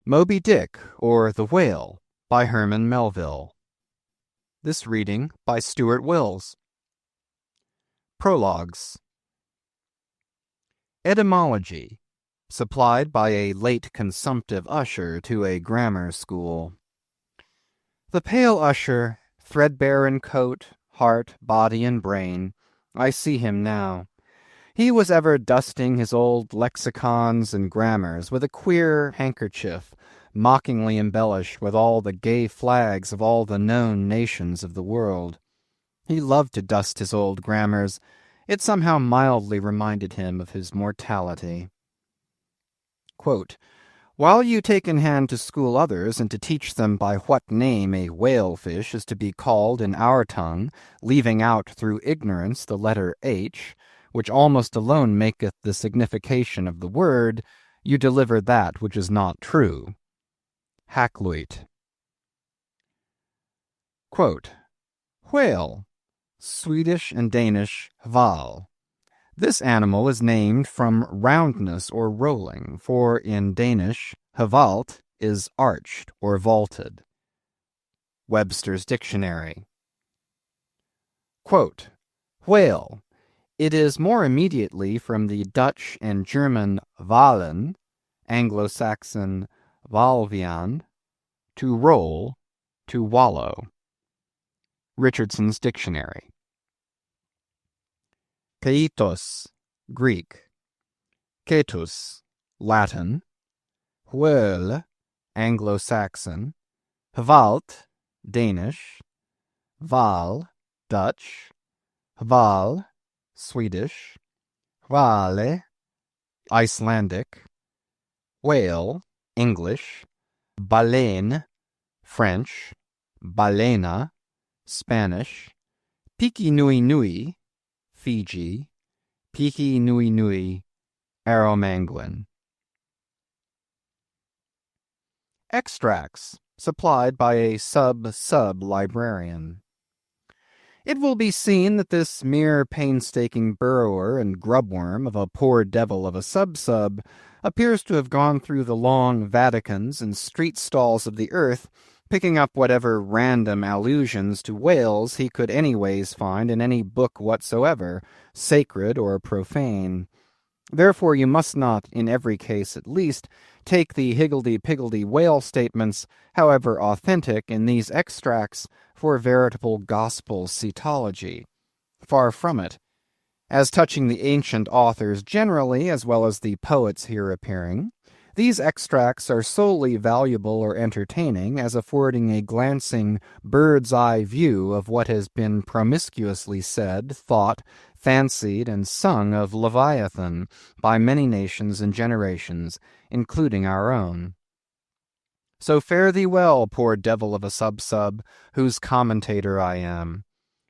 Moby Dick, or The Whale, by Herman Melville. This reading by Stuart Wills. Prologues. Etymology, supplied by a late consumptive usher to a grammar school. The pale usher, threadbare in coat, heart, body, and brain, I see him now. He was ever dusting his old lexicons and grammars with a queer handkerchief, mockingly embellished with all the gay flags of all the known nations of the world. He loved to dust his old grammars. It somehow mildly reminded him of his mortality. Quote, "While you take in hand to school others and to teach them by what name a whale-fish is to be called in our tongue, leaving out through ignorance the letter H, which almost alone maketh the signification of the word, you deliver that which is not true." Hakluyt. Quote, "Whale, Swedish and Danish hval. This animal is named from roundness or rolling, for in Danish, hvalt is arched or vaulted." Webster's Dictionary. Quote, "Whale. It is more immediately from the Dutch and German valen, Anglo-Saxon valvian, to roll, to wallow." Richardson's Dictionary. Keitos, Greek. Ketus, Latin. Whale, Anglo-Saxon. Hvalt, Danish. Val, Dutch. Hval, Swedish. Hvale, Icelandic. Whale, English. Baleine, French. Balena, Spanish. Piki Nui Nui, Fiji. Piki Nui Nui, Arromanguan. Extracts, supplied by a sub-librarian. It will be seen that this mere painstaking burrower and grubworm of a poor devil of a sub-sub appears to have gone through the long Vaticans and street stalls of the earth, picking up whatever random allusions to whales he could anyways find in any book whatsoever, sacred or profane. Therefore you must not, in every case at least, take the higgledy-piggledy whale statements, however authentic in these extracts, for veritable gospel cetology. Far from it. As touching the ancient authors generally, as well as the poets here appearing, these extracts are solely valuable or entertaining as affording a glancing bird's-eye view of what has been promiscuously said, thought, fancied, and sung of Leviathan by many nations and generations, including our own. So fare thee well, poor devil of a sub-sub, whose commentator I am.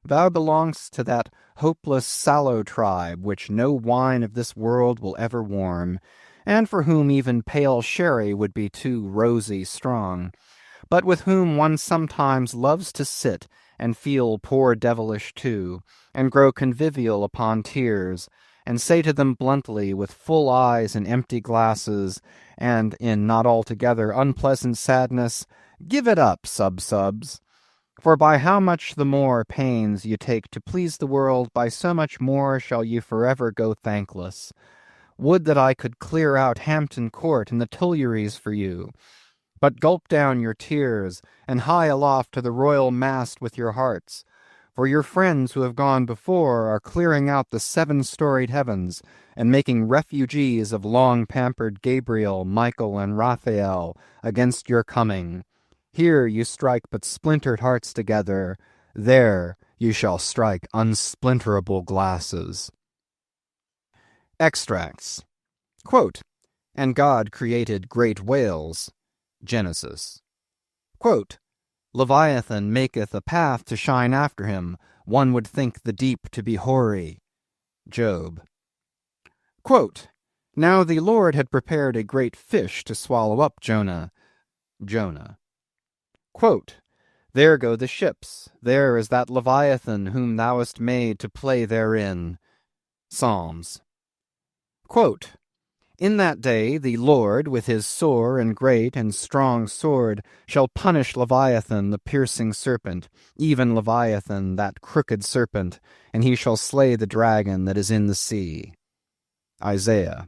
Thou belongest to that hopeless sallow tribe which no wine of this world will ever warm, and for whom even pale sherry would be too rosy strong, but with whom one sometimes loves to sit and feel poor devilish too, and grow convivial upon tears, and say to them bluntly, with full eyes and empty glasses, and in not altogether unpleasant sadness, give it up, sub-subs. For by how much the more pains you take to please the world, by so much more shall you forever go thankless. Would that I could clear out Hampton Court and the Tuileries for you, but gulp down your tears, and hie aloft to the royal mast with your hearts, for your friends who have gone before are clearing out the 7-storied heavens, and making refugees of long-pampered Gabriel, Michael, and Raphael against your coming. Here you strike but splintered hearts together, there you shall strike unsplinterable glasses." Extracts. Quote, "And God created great whales." Genesis. Quote, "Leviathan maketh a path to shine after him. One would think the deep to be hoary." Job. Quote, "Now the Lord had prepared a great fish to swallow up Jonah." Jonah. Quote, "There go the ships. There is that Leviathan whom thou hast made to play therein." Psalms. Quote, In that day the Lord, with his sore and great and strong sword, shall punish Leviathan the piercing serpent, even Leviathan that crooked serpent, and he shall slay the dragon that is in the sea. Isaiah.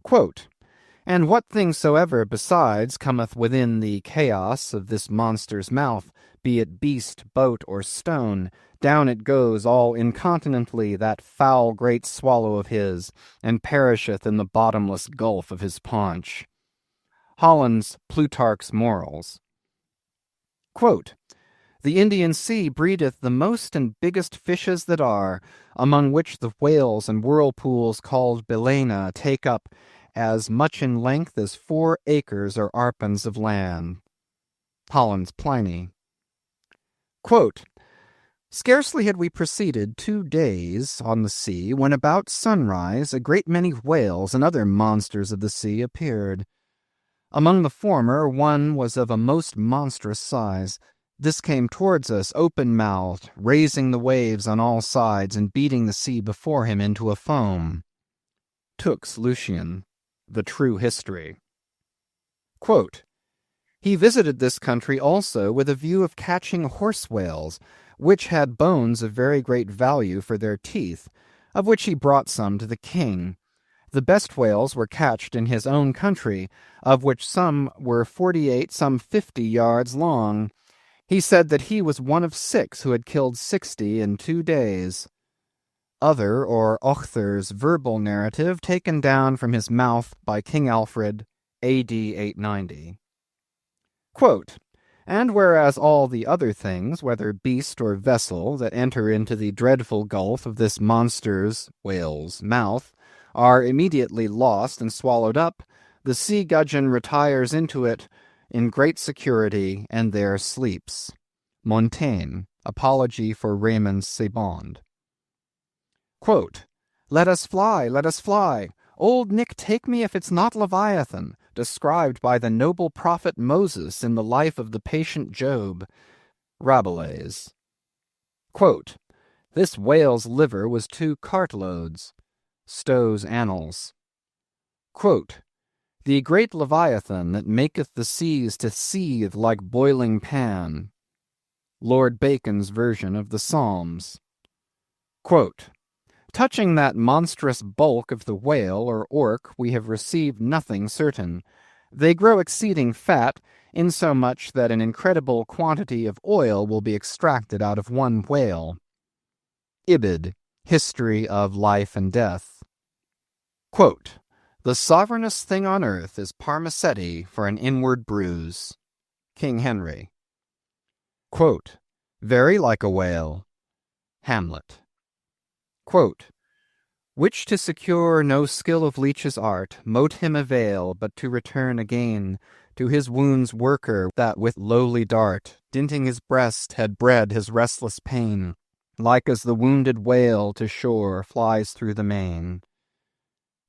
Quote, And what thing soever besides cometh within the chaos of this monster's mouth, be it beast, boat, or stone, down it goes all incontinently that foul great swallow of his, and perisheth in the bottomless gulf of his paunch. Holland's Plutarch's Morals. Quote, The Indian Sea breedeth the most and biggest fishes that are, among which the whales and whirlpools called Balaena take up as much in length as 4 acres or arpens of land. Holland's Pliny. Quote, Scarcely had we proceeded 2 days on the sea, when about sunrise a great many whales and other monsters of the sea appeared. Among the former one was of a most monstrous size. This came towards us open-mouthed, raising the waves on all sides and beating the sea before him into a foam. Tooke's Lucian, The True History. Quote, He visited this country also with a view of catching horse whales, which had bones of very great value for their teeth, of which he brought some to the king. The best whales were catched in his own country, of which some were 48, some 50 yards long. He said that he was one of 6 who had killed 60 in 2 days. Other, or Ochther's verbal narrative, taken down from his mouth by King Alfred, A.D. 890. Quote, And whereas all the other things, whether beast or vessel, that enter into the dreadful gulf of this monster's, whale's, mouth, are immediately lost and swallowed up, the sea gudgeon retires into it in great security, and there sleeps. Montaigne, Apology for Raymond Sebond. Quote, Let us fly, let us fly. Old Nick take me if it's not Leviathan, described by the noble prophet Moses in the life of the patient Job. Rabelais. Quote, This whale's liver was 2 cartloads. Stow's Annals. Quote, The great Leviathan that maketh the seas to seethe like boiling pan. Lord Bacon's version of the Psalms. Quote, Touching that monstrous bulk of the whale or orc we have received nothing certain. They grow exceeding fat, insomuch that an incredible quantity of oil will be extracted out of one whale. Ibid, History of Life and Death. Quote, The sovereignest thing on earth is Parmacetti for an inward bruise. King Henry. Quote, Very like a whale. Hamlet. Quote, Which to secure no skill of leech's art mote him avail, but to return again to his wound's worker that with lowly dart, dinting his breast, had bred his restless pain, like as the wounded whale to shore flies through the main.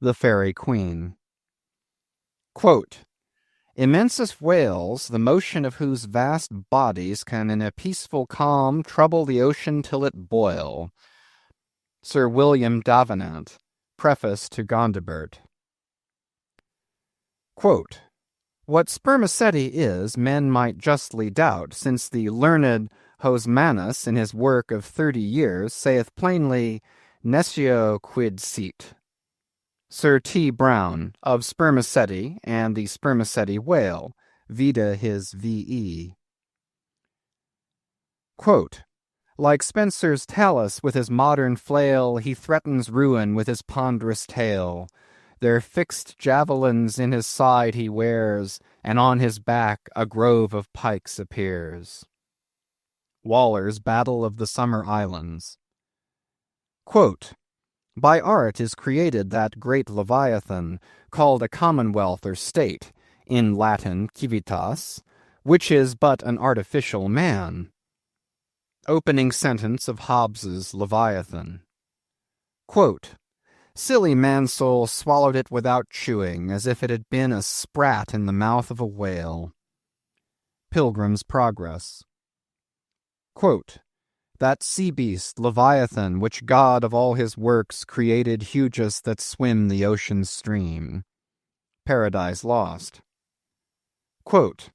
The Fairy Queen. Quote, Immensest whales, the motion of whose vast bodies can in a peaceful calm trouble the ocean till it boil. Sir William Davenant, Preface to Gondibert. Quote, What spermaceti is, men might justly doubt, since the learned Hosmanus, in his work of 30 years, saith plainly, Nescio quid sit. Sir T. Brown, of spermaceti and the spermaceti whale, vide his V.E. Quote, Like Spencer's Talus with his modern flail, he threatens ruin with his ponderous tail. Their fixed javelins in his side he wears, and on his back a grove of pikes appears. Waller's Battle of the Summer Islands. Quote, By art is created that great Leviathan, called a commonwealth or state, in Latin civitas, which is but an artificial man. Opening sentence of Hobbes's Leviathan. Quote, Silly mansoul swallowed it without chewing, as if it had been a sprat in the mouth of a whale. Pilgrim's Progress. Quote, That sea beast, Leviathan, which God of all his works created hugest that swim the ocean's stream. Paradise Lost. Quote,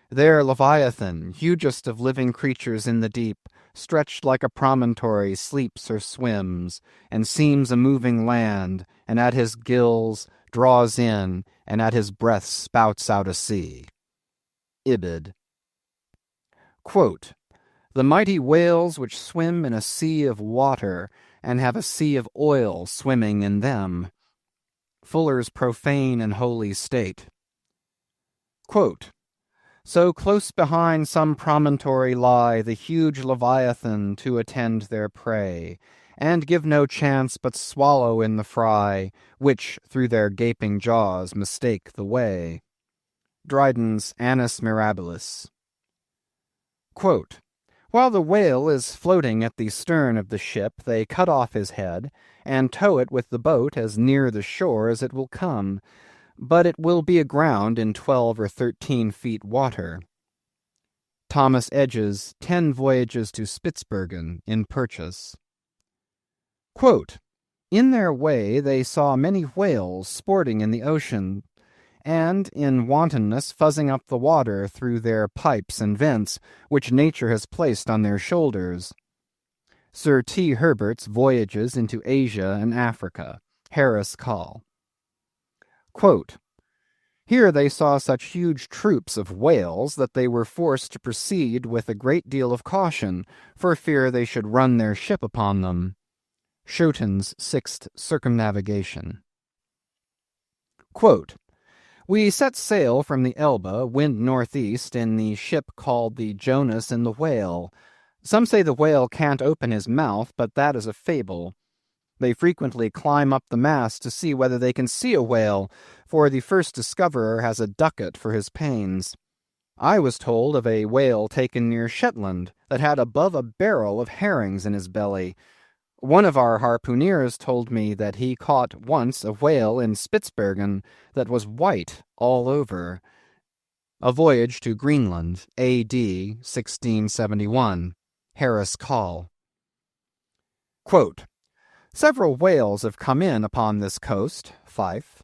there Leviathan, hugest of living creatures in the deep, stretched like a promontory, sleeps or swims, and seems a moving land, and at his gills draws in, and at his breath spouts out a sea. Ibid. Quote, the mighty whales which swim in a sea of water, and have a sea of oil swimming in them. Fuller's Profane and Holy State. Quote, so close behind some promontory lie the huge Leviathan to attend their prey, and give no chance but swallow in the fry, which through their gaping jaws mistake the way. Dryden's Annus Mirabilis. Quote, while the whale is floating at the stern of the ship, they cut off his head, and tow it with the boat as near the shore as it will come, but it will be aground in 12 or 13 feet water. Thomas Edge's 10 Voyages to Spitzbergen, in Purchas. Quote, in their way they saw many whales sporting in the ocean, and in wantonness fuzzing up the water through their pipes and vents, which nature has placed on their shoulders. Sir T. Herbert's Voyages into Asia and Africa, Harris Call. Quote, here they saw such huge troops of whales that they were forced to proceed with a great deal of caution, for fear they should run their ship upon them. Schouten's Sixth Circumnavigation. Quote, we set sail from the Elbe, wind northeast, in the ship called the Jonas and the Whale. Some say the whale can't open his mouth, but that is a fable. They frequently climb up the mast to see whether they can see a whale, for the first discoverer has a ducat for his pains. I was told of a whale taken near Shetland that had above a barrel of herrings in his belly. One of our harpooneers told me that he caught once a whale in Spitzbergen that was white all over. A Voyage to Greenland, A.D. 1671. Harris Call. Quote, several whales have come in upon this coast, Fife.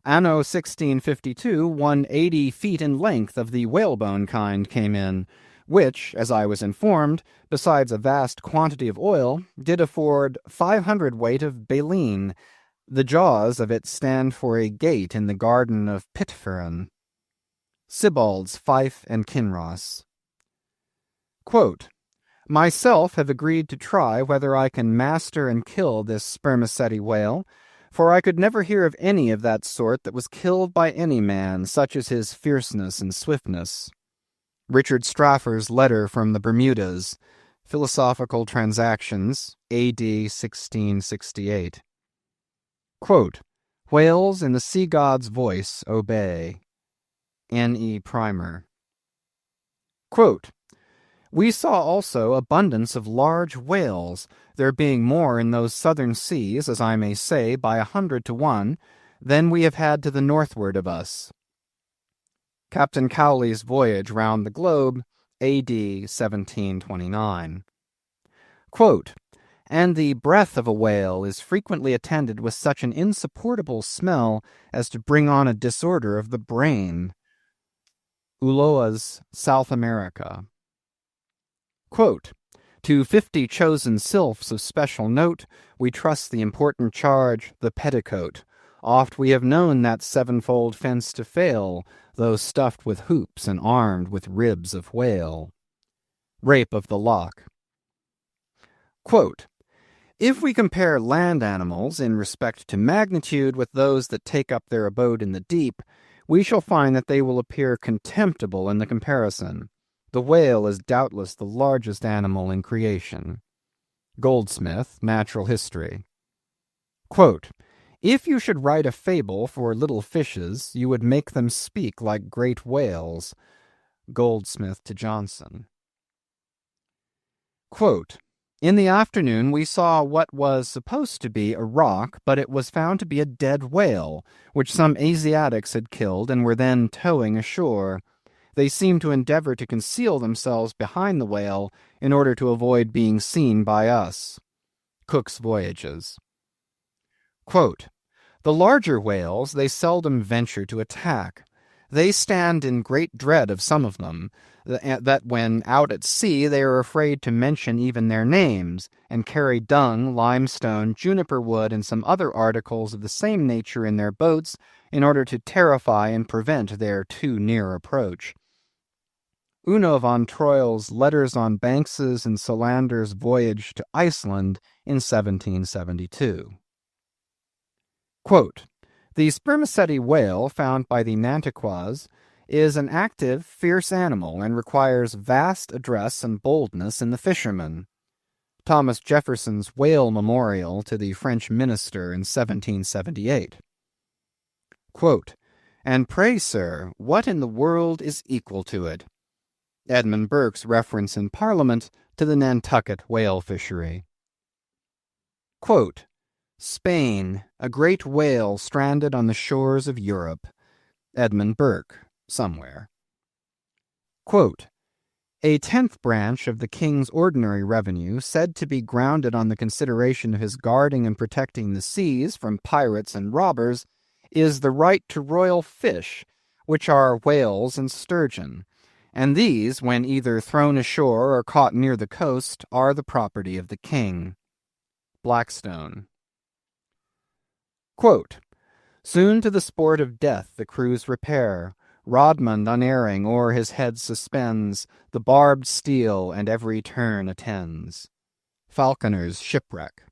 Anno 1652, 180 feet in length of the whalebone kind came in, which, as I was informed, besides a vast quantity of oil, did afford 500 weight of baleen. The jaws of it stand for a gate in the garden of Pitferren. Sibbald's Fife and Kinross. Quote, myself have agreed to try whether I can master and kill this spermaceti whale, for I could never hear of any of that sort that was killed by any man, such as his fierceness and swiftness. Richard Straffer's Letter from the Bermudas, Philosophical Transactions, A.D. 1668. Quote, whales in the sea god's voice obey. N.E. Primer. Quote, we saw also abundance of large whales, there being more in those southern seas, as I may say, by 100 to 1, than we have had to the northward of us. Captain Cowley's Voyage round the Globe, A.D. 1729. Quote, and the breath of a whale is frequently attended with such an insupportable smell as to bring on a disorder of the brain. Ulloa's South America. Quote, to 50 chosen sylphs of special note, we trust the important charge, the petticoat. Oft we have known that sevenfold fence to fail, though stuffed with hoops and armed with ribs of whale. Rape of the Lock. Quote, if we compare land animals in respect to magnitude with those that take up their abode in the deep, we shall find that they will appear contemptible in the comparison. The whale is doubtless the largest animal in creation. Goldsmith, Natural History. Quote, if you should write a fable for little fishes, you would make them speak like great whales. Goldsmith to Johnson. Quote, in the afternoon we saw what was supposed to be a rock, but it was found to be a dead whale, which some Asiatics had killed and were then towing ashore. they seem to endeavor to conceal themselves behind the whale in order to avoid being seen by us. Cook's Voyages. Quote, the larger whales they seldom venture to attack. They stand in great dread of some of them, that when out at sea they are afraid to mention even their names, and carry dung, limestone, juniper wood, and some other articles of the same nature in their boats, in order to terrify and prevent their too near approach. Uno von Troil's Letters on Banks's and Solander's Voyage to Iceland in 1772. Quote, the spermaceti whale found by the Nantuckois is an active, fierce animal and requires vast address and boldness in the fisherman. Thomas Jefferson's Whale Memorial to the French minister in 1778. Quote, and pray, sir, what in the world is equal to it? Edmund Burke's reference in Parliament to the Nantucket whale fishery. Quote, Spain, a great whale stranded on the shores of Europe. Edmund Burke, somewhere. Quote, a 10th branch of the king's ordinary revenue, said to be grounded on the consideration of his guarding and protecting the seas from pirates and robbers, is the right to royal fish, which are whales and sturgeon, and these, when either thrown ashore or caught near the coast, are the property of the king. Blackstone. Quote, soon to the sport of death the crews repair, Rodmond unerring o'er his head suspends, the barbed steel and every turn attends. Falconer's Shipwreck.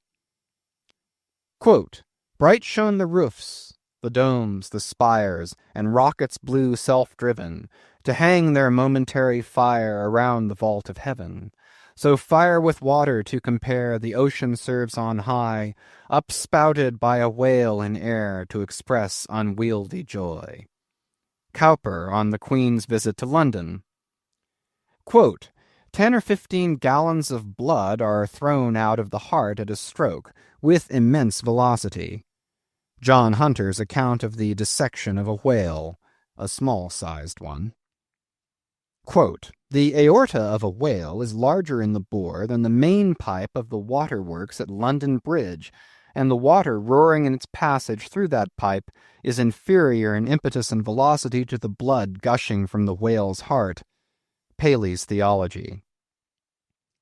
Quote, bright shone the roofs, the domes, the spires, and rockets blue self-driven, to hang their momentary fire around the vault of heaven. So fire with water to compare the ocean serves on high, upspouted by a whale in air to express unwieldy joy. Cowper on the Queen's visit to London. Quote, 10 or 15 gallons of blood are thrown out of the heart at a stroke, with immense velocity. John Hunter's account of the dissection of a whale, a small-sized one. Quote, the aorta of a whale is larger in the bore than the main pipe of the waterworks at London Bridge, and the water roaring in its passage through that pipe is inferior in impetus and velocity to the blood gushing from the whale's heart. Paley's Theology.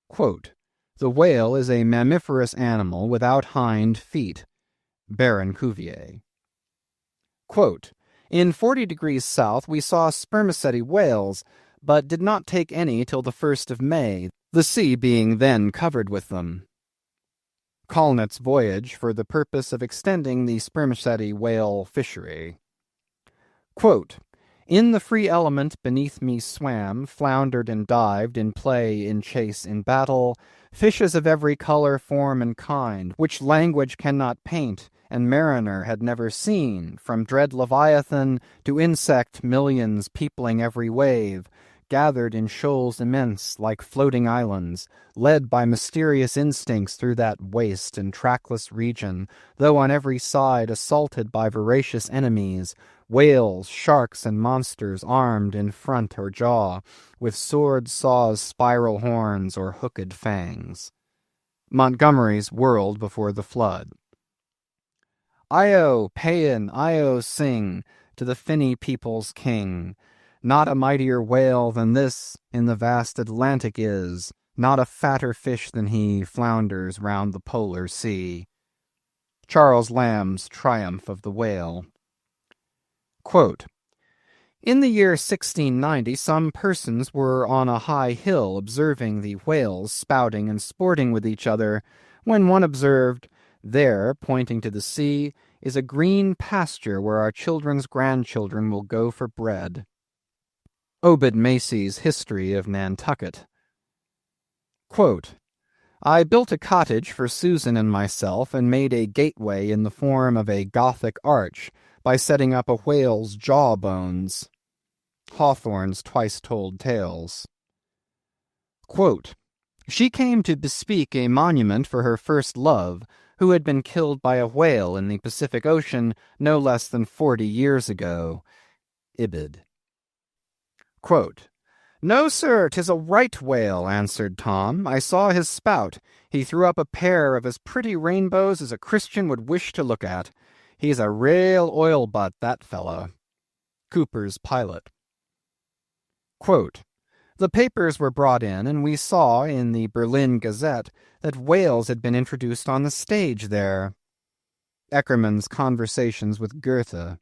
Quote, the whale is a mammiferous animal without hind feet. Baron Cuvier. Quote, in 40 degrees south we saw spermaceti whales, but did not take any till the 1st of May, the sea being then covered with them. Colnett's Voyage for the purpose of extending the spermaceti whale fishery. Quote, in the free element beneath me swam, floundered and dived, in play, in chase, in battle, fishes of every color, form, and kind, which language cannot paint, and mariner had never seen, from dread Leviathan to insect millions peopling every wave, gathered in shoals immense like floating islands, led by mysterious instincts through that waste and trackless region, though on every side assaulted by voracious enemies, whales, sharks, and monsters armed in front or jaw, with sword saws, spiral horns, or hooked fangs. Montgomery's World Before the Flood. Io, Paean, Io, sing, to the finny people's king. Not a mightier whale than this in the vast Atlantic is, not a fatter fish than he flounders round the polar sea. Charles Lamb's Triumph of the Whale. Quote, in the year 1690 some persons were on a high hill observing the whales spouting and sporting with each other, when one observed, there, pointing to the sea, is a green pasture where our children's grandchildren will go for bread. Obed Macy's History of Nantucket. Quote, I built a cottage for Susan and myself and made a gateway in the form of a Gothic arch by setting up a whale's jaw bones. Hawthorne's Twice-Told Tales. Quote, she came to bespeak a monument for her first love, who had been killed by a whale in the Pacific Ocean no less than 40 years ago. Ibid. Quote, "No, sir, 'tis a right whale," answered Tom. "I saw his spout. He threw up a pair of as pretty rainbows as a Christian would wish to look at. He's a real oil butt, that fellow." Cooper's Pilot. Quote, "The papers were brought in, and we saw in the Berlin Gazette that whales had been introduced on the stage there." Eckermann's Conversations with Goethe.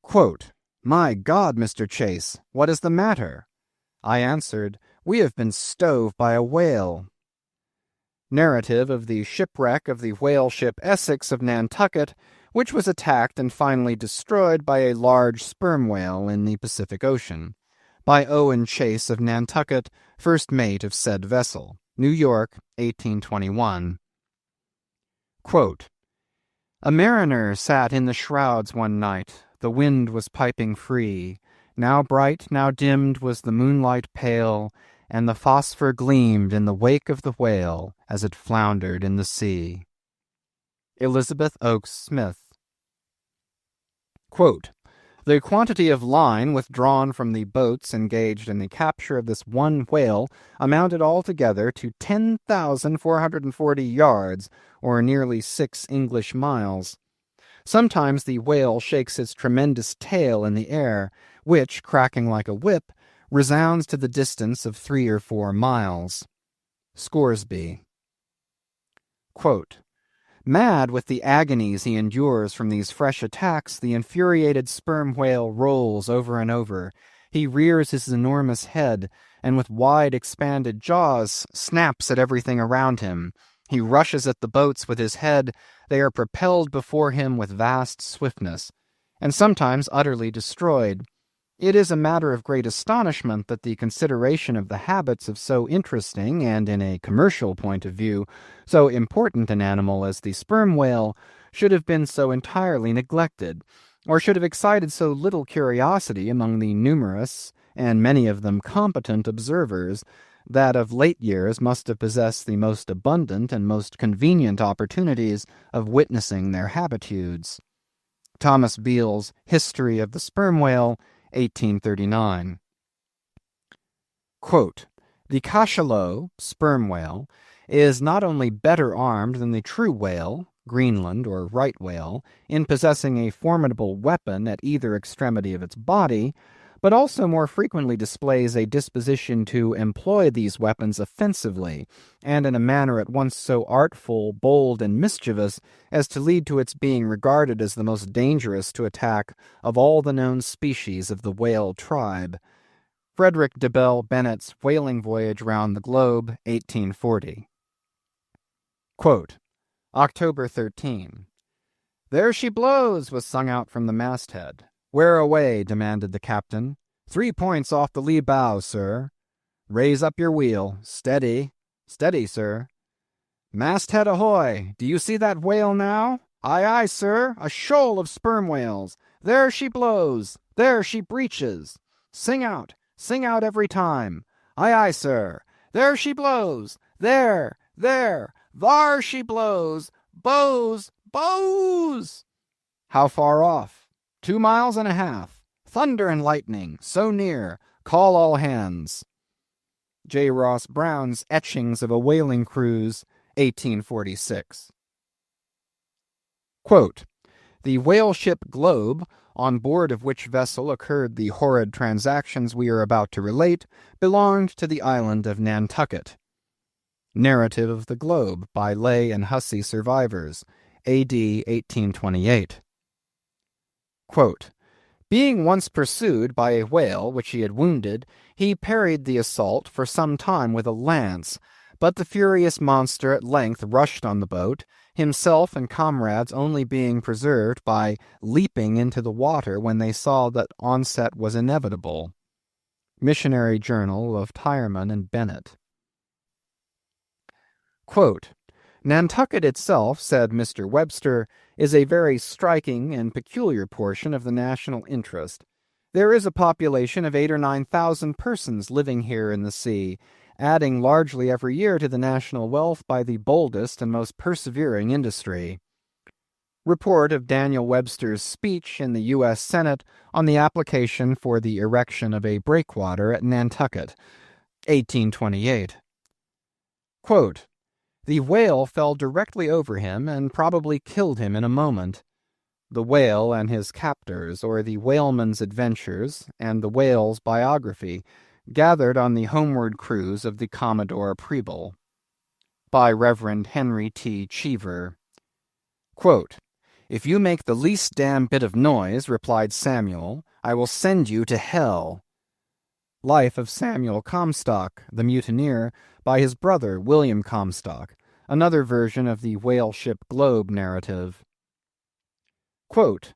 Quote, "My God, Mr. Chase, what is the matter?" I answered, "We have been stove by a whale." Narrative of the shipwreck of the whale ship Essex of Nantucket, which was attacked and finally destroyed by a large sperm whale in the Pacific Ocean, by Owen Chase of Nantucket, first mate of said vessel. New York, 1821. Quote, "A mariner sat in the shrouds one night. The wind was piping free. Now bright, now dimmed was the moonlight pale, and the phosphor gleamed in the wake of the whale as it floundered in the sea." Elizabeth Oakes Smith. Quote, "The quantity of line withdrawn from the boats engaged in the capture of this one whale amounted altogether to 10,440 yards, or nearly 6 English miles. Sometimes the whale shakes its tremendous tail in the air, which, cracking like a whip, resounds to the distance of 3 or 4 miles. Scoresby. Quote, "Mad with the agonies he endures from these fresh attacks, the infuriated sperm whale rolls over and over. He rears his enormous head, and with wide expanded jaws snaps at everything around him. He rushes at the boats with his head. They are propelled before him with vast swiftness, and sometimes utterly destroyed. It is a matter of great astonishment that the consideration of the habits of so interesting and, in a commercial point of view, so important an animal as the sperm whale should have been so entirely neglected, or should have excited so little curiosity among the numerous, and many of them competent observers, that of late years must have possessed the most abundant and most convenient opportunities of witnessing their habitudes." Thomas Beale's History of the Sperm Whale, 1839. Quote, "The cachalot, sperm whale, is not only better armed than the true whale, Greenland or right whale, in possessing a formidable weapon at either extremity of its body, but also more frequently displays a disposition to employ these weapons offensively, and in a manner at once so artful, bold, and mischievous as to lead to its being regarded as the most dangerous to attack of all the known species of the whale tribe." Frederick de Bell Bennett's Whaling Voyage Round the Globe, 1840. Quote, October 13. "There she blows," was sung out from the masthead. "Where away?" demanded the captain. "3 points off the lee bow, sir." "Raise up your wheel. Steady." "Steady, sir." "Masthead ahoy! Do you see that whale now?" "Aye, aye, sir. A shoal of sperm whales. There she blows. There she breaches." Sing out every time." "Aye, aye, sir." "There she blows. There. Thar she blows. Bows. "How far off?" 2 miles and a half. Thunder and lightning. So near. Call all hands. J. Ross Brown's Etchings of a Whaling Cruise, 1846. Quote, "The whale ship Globe, on board of which vessel occurred the horrid transactions we are about to relate, belonged to the island of Nantucket." Narrative of the Globe by Lay and Hussey survivors, A.D. 1828. Quote, "Being once pursued by a whale which he had wounded, he parried the assault for some time with a lance, but the furious monster at length rushed on the boat, himself and comrades only being preserved by leaping into the water when they saw that onset was inevitable." Missionary Journal of Tyerman and Bennett. Quote, "Nantucket itself," said Mr. Webster, "is a very striking and peculiar portion of the national interest. There is a population of 8,000 or 9,000 persons living here in the sea, adding largely every year to the national wealth by the boldest and most persevering industry." Report of Daniel Webster's speech in the U.S. Senate on the application for the erection of a breakwater at Nantucket, 1828. Quote, "The whale fell directly over him and probably killed him in a moment. The Whale and His Captors, or the Whaleman's Adventures, and the Whale's Biography, gathered on the homeward cruise of the Commodore Preble." By Reverend Henry T. Cheever. Quote, "If you make the least damn bit of noise," replied Samuel, "I will send you to hell." Life of Samuel Comstock, the mutineer, by his brother William Comstock, another version of the whale ship Globe narrative. Quote,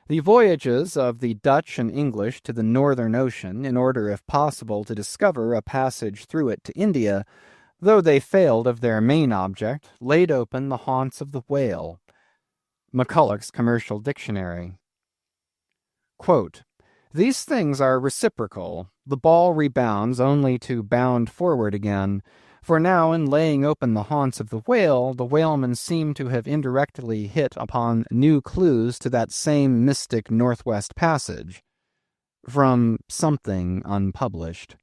"The voyages of the Dutch and English to the Northern Ocean, in order if possible to discover a passage through it to India, though they failed of their main object, laid open the haunts of the whale." McCulloch's Commercial Dictionary. Quote, "These things are reciprocal. The ball rebounds only to bound forward again. For now, in laying open the haunts of the whalemen seem to have indirectly hit upon new clues to that same mystic Northwest Passage." From something unpublished.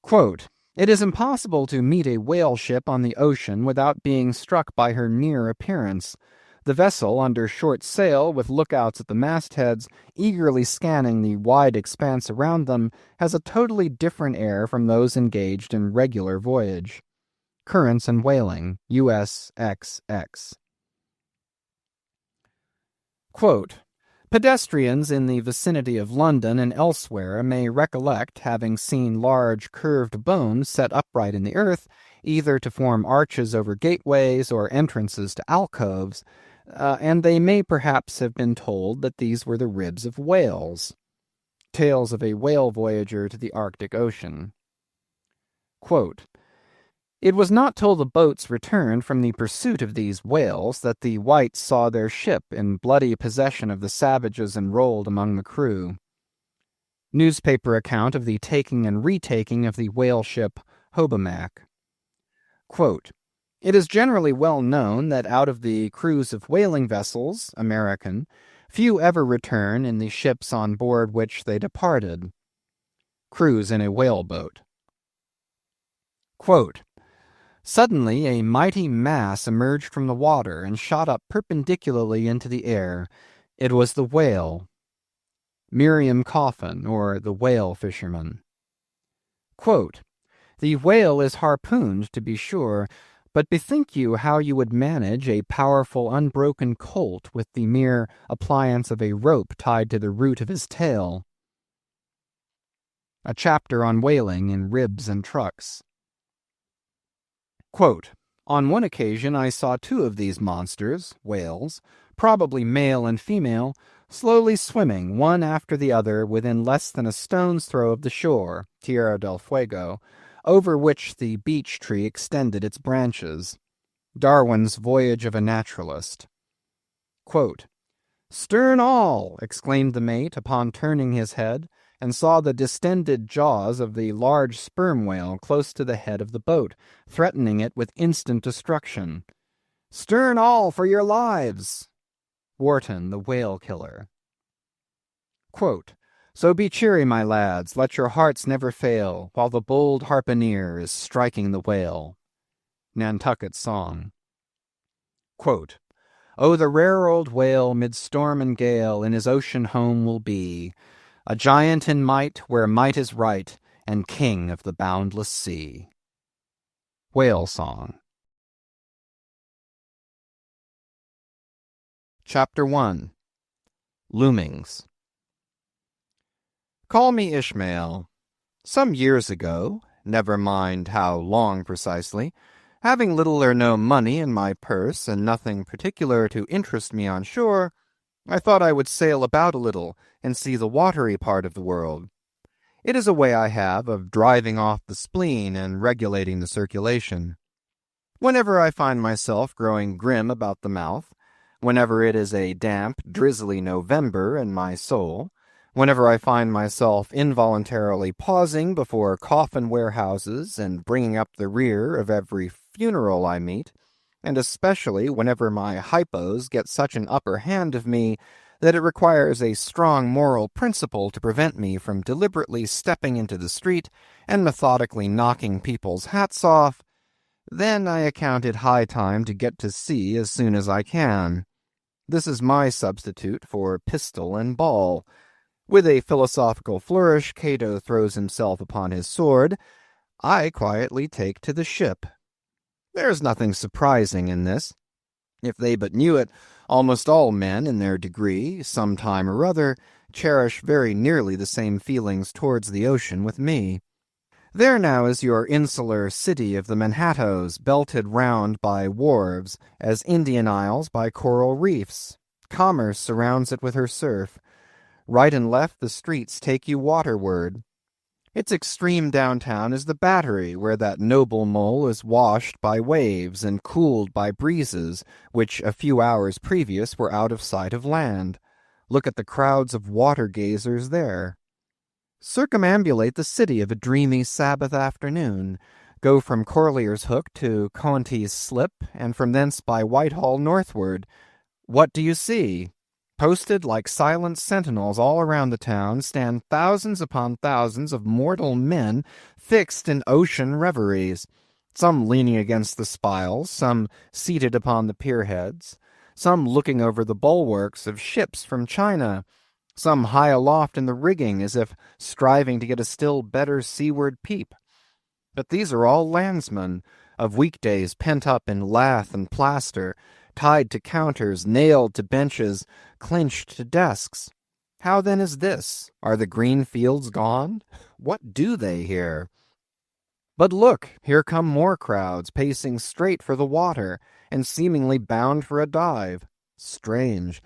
Quote, "It is impossible to meet a whale ship on the ocean without being struck by her near appearance. The vessel, under short sail, with lookouts at the mastheads, eagerly scanning the wide expanse around them, has a totally different air from those engaged in regular voyage." Currents and Whaling, U.S. XX. Quote, "Pedestrians in the vicinity of London and elsewhere may recollect having seen large curved bones set upright in the earth, either to form arches over gateways or entrances to alcoves, and they may perhaps have been told that these were the ribs of whales." Tales of a Whale Voyager to the Arctic Ocean. Quote, "It was not till the boats returned from the pursuit of these whales that the whites saw their ship in bloody possession of the savages enrolled among the crew." Newspaper account of the taking and retaking of the whale ship Hobomack. Quote, "It is generally well known that out of the crews of whaling vessels, American, few ever return in the ships on board which they departed." Cruise in a whale boat. Quote, "Suddenly a mighty mass emerged from the water and shot up perpendicularly into the air. It was the whale." Miriam Coffin, or the Whale Fisherman. Quote, "The whale is harpooned, to be sure, but bethink you how you would manage a powerful unbroken colt with the mere appliance of a rope tied to the root of his tail." A chapter on whaling in Ribs and Trucks. Quote, "On one occasion I saw two of these monsters, whales, probably male and female, slowly swimming one after the other within less than a stone's throw of the shore, Tierra del Fuego, over which the beech tree extended its branches." Darwin's Voyage of a Naturalist. Quote, "Stern all!" exclaimed the mate upon turning his head, and saw the distended jaws of the large sperm whale close to the head of the boat, threatening it with instant destruction. "Stern all for your lives!" Wharton, the Whale Killer. Quote, "So be cheery, my lads, let your hearts never fail, while the bold harpooner is striking the whale." Nantucket Song. Quote, "Oh, the rare old whale, mid storm and gale, in his ocean home will be, a giant in might where might is right, and king of the boundless sea." Whale Song. Chapter 1. Loomings. Call me Ishmael. Some years ago, never mind how long precisely, having little or no money in my purse and nothing particular to interest me on shore, I thought I would sail about a little and see the watery part of the world. It is a way I have of driving off the spleen and regulating the circulation. Whenever I find myself growing grim about the mouth, whenever it is a damp, drizzly November in my soul, whenever I find myself involuntarily pausing before coffin warehouses and bringing up the rear of every funeral I meet, and especially whenever my hypos get such an upper hand of me that it requires a strong moral principle to prevent me from deliberately stepping into the street and methodically knocking people's hats off, then I account it high time to get to sea as soon as I can. This is my substitute for pistol and ball. With a philosophical flourish, Cato throws himself upon his sword. I quietly take to the ship. There is nothing surprising in this. If they but knew it, almost all men, in their degree, some time or other, cherish very nearly the same feelings towards the ocean with me. There now is your insular city of the Manhattoes, belted round by wharves, as Indian Isles by coral reefs. Commerce surrounds it with her surf. Right and left the streets take you waterward. Its extreme downtown is the Battery, where that noble mole is washed by waves and cooled by breezes, which a few hours previous were out of sight of land. Look at the crowds of water-gazers there. Circumambulate the city of a dreamy Sabbath afternoon. Go from Corlier's Hook to Conty's Slip, and from thence by Whitehall northward. What do you see? Posted like silent sentinels all around the town stand thousands upon thousands of mortal men fixed in ocean reveries, some leaning against the spiles, some seated upon the pierheads, some looking over the bulwarks of ships from China, some high aloft in the rigging as if striving to get a still better seaward peep. But these are all landsmen, of weekdays pent up in lath and plaster, tied to counters, nailed to benches, clinched to desks. How then is this? Are the green fields gone? What do they here? But look, here come more crowds, pacing straight for the water, and seemingly bound for a dive. Strange.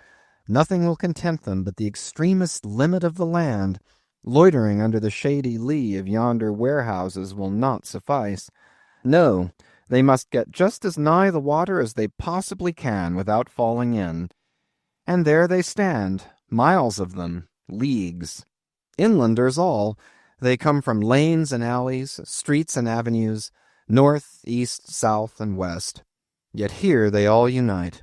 Nothing will content them but the extremest limit of the land. Loitering under the shady lee of yonder warehouses will not suffice. No, they must get just as nigh the water as they possibly can without falling in. And there they stand, miles of them, leagues. Inlanders all. They come from lanes and alleys, streets and avenues, north, east, south, and west. Yet here they all unite.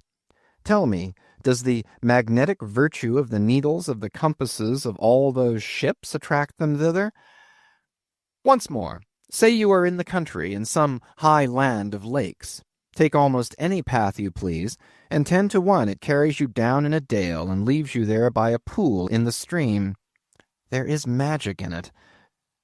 Tell me, does the magnetic virtue of the needles of the compasses of all those ships attract them thither? Once more, say you are in the country, in some high land of lakes. Take almost any path you please, and 10 to 1 it carries you down in a dale and leaves you there by a pool in the stream. There is magic in it.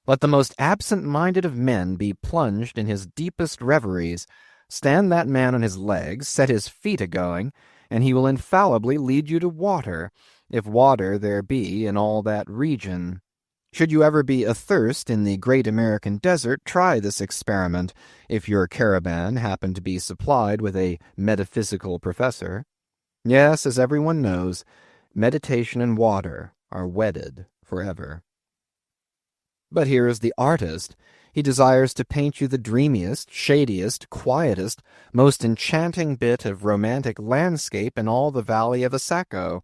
Let the most absent-minded of men be plunged in his deepest reveries. Stand that man on his legs, set his feet a-going, and he will infallibly lead you to water, if water there be in all that region. Should you ever be athirst in the great American desert, try this experiment, if your caravan happen to be supplied with a metaphysical professor. Yes, as everyone knows, meditation and water are wedded forever. But here is the artist. He desires to paint you the dreamiest, shadiest, quietest, most enchanting bit of romantic landscape in all the valley of Asako.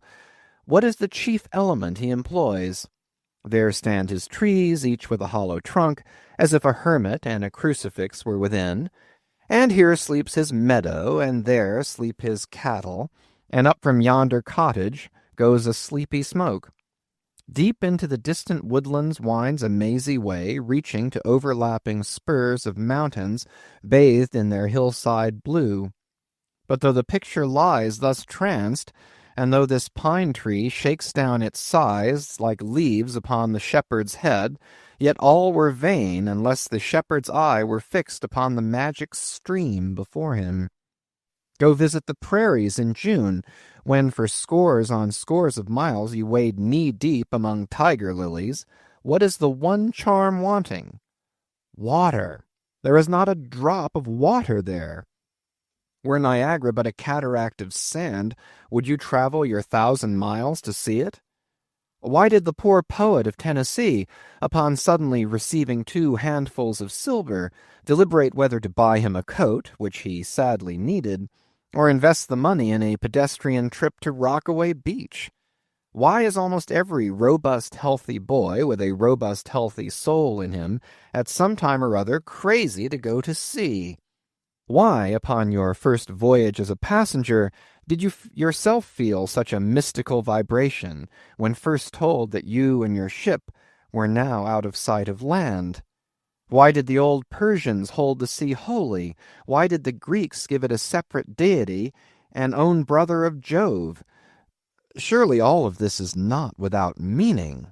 What is the chief element he employs? There stand his trees, each with a hollow trunk, as if a hermit and a crucifix were within. And here sleeps his meadow, and there sleep his cattle, and up from yonder cottage goes a sleepy smoke. Deep into the distant woodlands winds a mazy way, reaching to overlapping spurs of mountains bathed in their hillside blue. But though the picture lies thus tranced, and though this pine tree shakes down its sighs like leaves upon the shepherd's head, yet all were vain unless the shepherd's eye were fixed upon the magic stream before him. Go visit the prairies in June, when for scores on scores of miles you wade knee-deep among tiger lilies. What is the one charm wanting? Water. There is not a drop of water there. Were Niagara but a cataract of sand, would you travel your 1,000 miles to see it? Why did the poor poet of Tennessee, upon suddenly receiving 2 handfuls of silver, deliberate whether to buy him a coat, which he sadly needed, or invest the money in a pedestrian trip to Rockaway Beach? Why is almost every robust, healthy boy with a robust, healthy soul in him at some time or other crazy to go to sea? Why, upon your first voyage as a passenger, did you yourself feel such a mystical vibration when first told that you and your ship were now out of sight of land? Why did the old Persians hold the sea holy? Why did the Greeks give it a separate deity, an own brother of Jove? Surely all of this is not without meaning.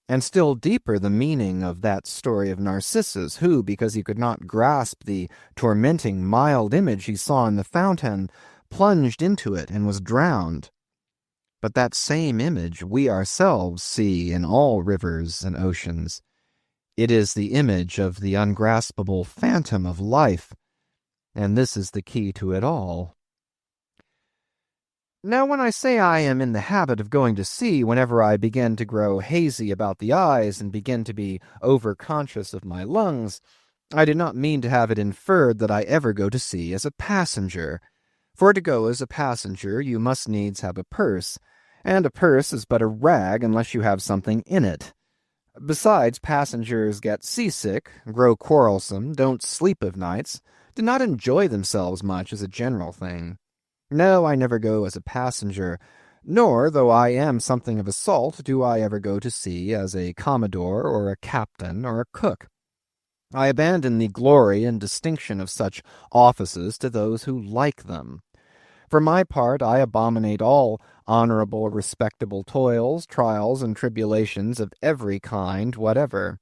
And still deeper the meaning of that story of Narcissus, who, because he could not grasp the tormenting mild image he saw in the fountain, plunged into it and was drowned. But that same image we ourselves see in all rivers and oceans. It is the image of the ungraspable phantom of life, and this is the key to it all. Now, when I say I am in the habit of going to sea whenever I begin to grow hazy about the eyes and begin to be overconscious of my lungs, I do not mean to have it inferred that I ever go to sea as a passenger. For to go as a passenger you must needs have a purse, and a purse is but a rag unless you have something in it. Besides, passengers get seasick, grow quarrelsome, don't sleep of nights, do not enjoy themselves much as a general thing. No, I never go as a passenger, nor, though I am something of a salt, do I ever go to sea as a commodore or a captain or a cook. I abandon the glory and distinction of such offices to those who like them. For my part, I abominate all honorable, respectable toils, trials, and tribulations of every kind whatever.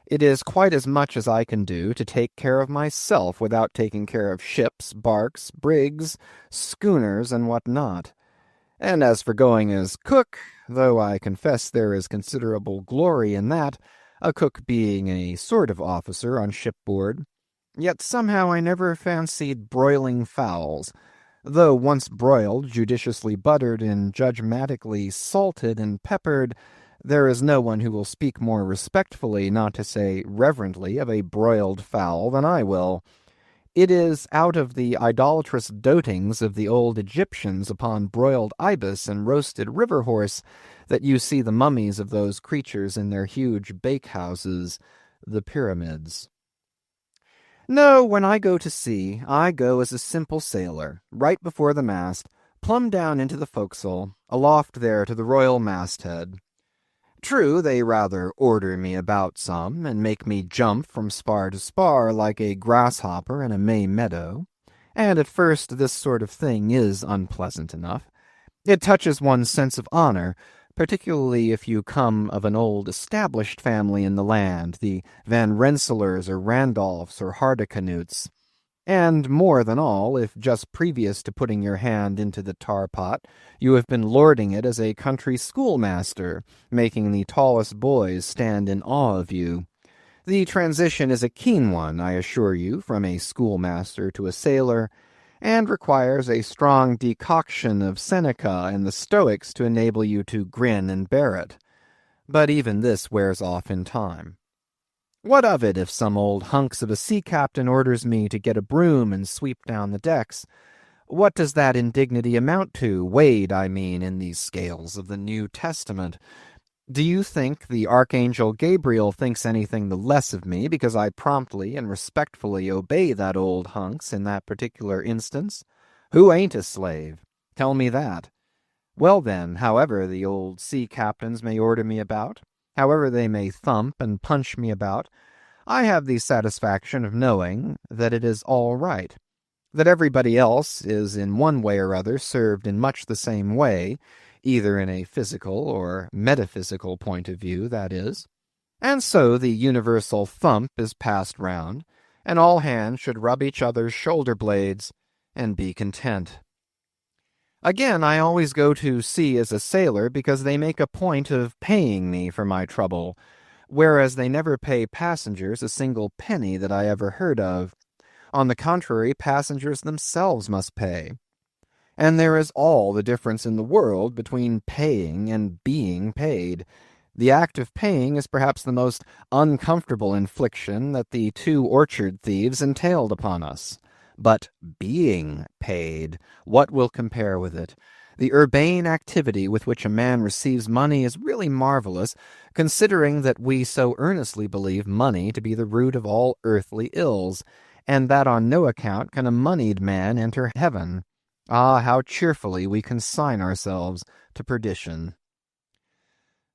It is quite as much as I can do to take care of myself without taking care of ships, barks, brigs, schooners, and what not. And as for going as cook, though I confess there is considerable glory in that, a cook being a sort of officer on shipboard, yet somehow I never fancied broiling fowls, though once broiled, judiciously buttered, and judgmatically salted and peppered, there is no one who will speak more respectfully, not to say reverently, of a broiled fowl than I will. It is out of the idolatrous dotings of the old Egyptians upon broiled ibis and roasted river horse that you see the mummies of those creatures in their huge bake-houses, the pyramids. No, when I go to sea, I go as a simple sailor, right before the mast, plumb down into the forecastle, aloft there to the royal masthead. True, they rather order me about some, and make me jump from spar to spar like a grasshopper in a May meadow, and at first this sort of thing is unpleasant enough. It touches one's sense of honor, particularly if you come of an old established family in the land, the Van Rensselaers or Randolphs or Hardicanutes. And more than all, if just previous to putting your hand into the tar pot, you have been lording it as a country schoolmaster, making the tallest boys stand in awe of you. The transition is a keen one, I assure you, from a schoolmaster to a sailor, and requires a strong decoction of Seneca and the Stoics to enable you to grin and bear it. But even this wears off in time. What of it if some old hunks of a sea captain orders me to get a broom and sweep down the decks? What does that indignity amount to, weighed, I mean, in these scales of the New Testament? Do you think the Archangel Gabriel thinks anything the less of me because I promptly and respectfully obey that old hunks in that particular instance? Who ain't a slave? Tell me that. Well then, however the old sea captains may order me about, however they may thump and punch me about, I have the satisfaction of knowing that it is all right, that everybody else is in one way or other served in much the same way, either in a physical or metaphysical point of view, that is. And so the universal thump is passed round, and all hands should rub each other's shoulder blades and be content. Again, I always go to sea as a sailor because they make a point of paying me for my trouble, whereas they never pay passengers a single penny that I ever heard of. On the contrary, passengers themselves must pay. And there is all the difference in the world between paying and being paid. The act of paying is perhaps the most uncomfortable infliction that the 2 orchard thieves entailed upon us. But being paid, what will compare with it? The urbane activity with which a man receives money is really marvelous, considering that we so earnestly believe money to be the root of all earthly ills, and that on no account can a moneyed man enter heaven. Ah, how cheerfully we consign ourselves to perdition.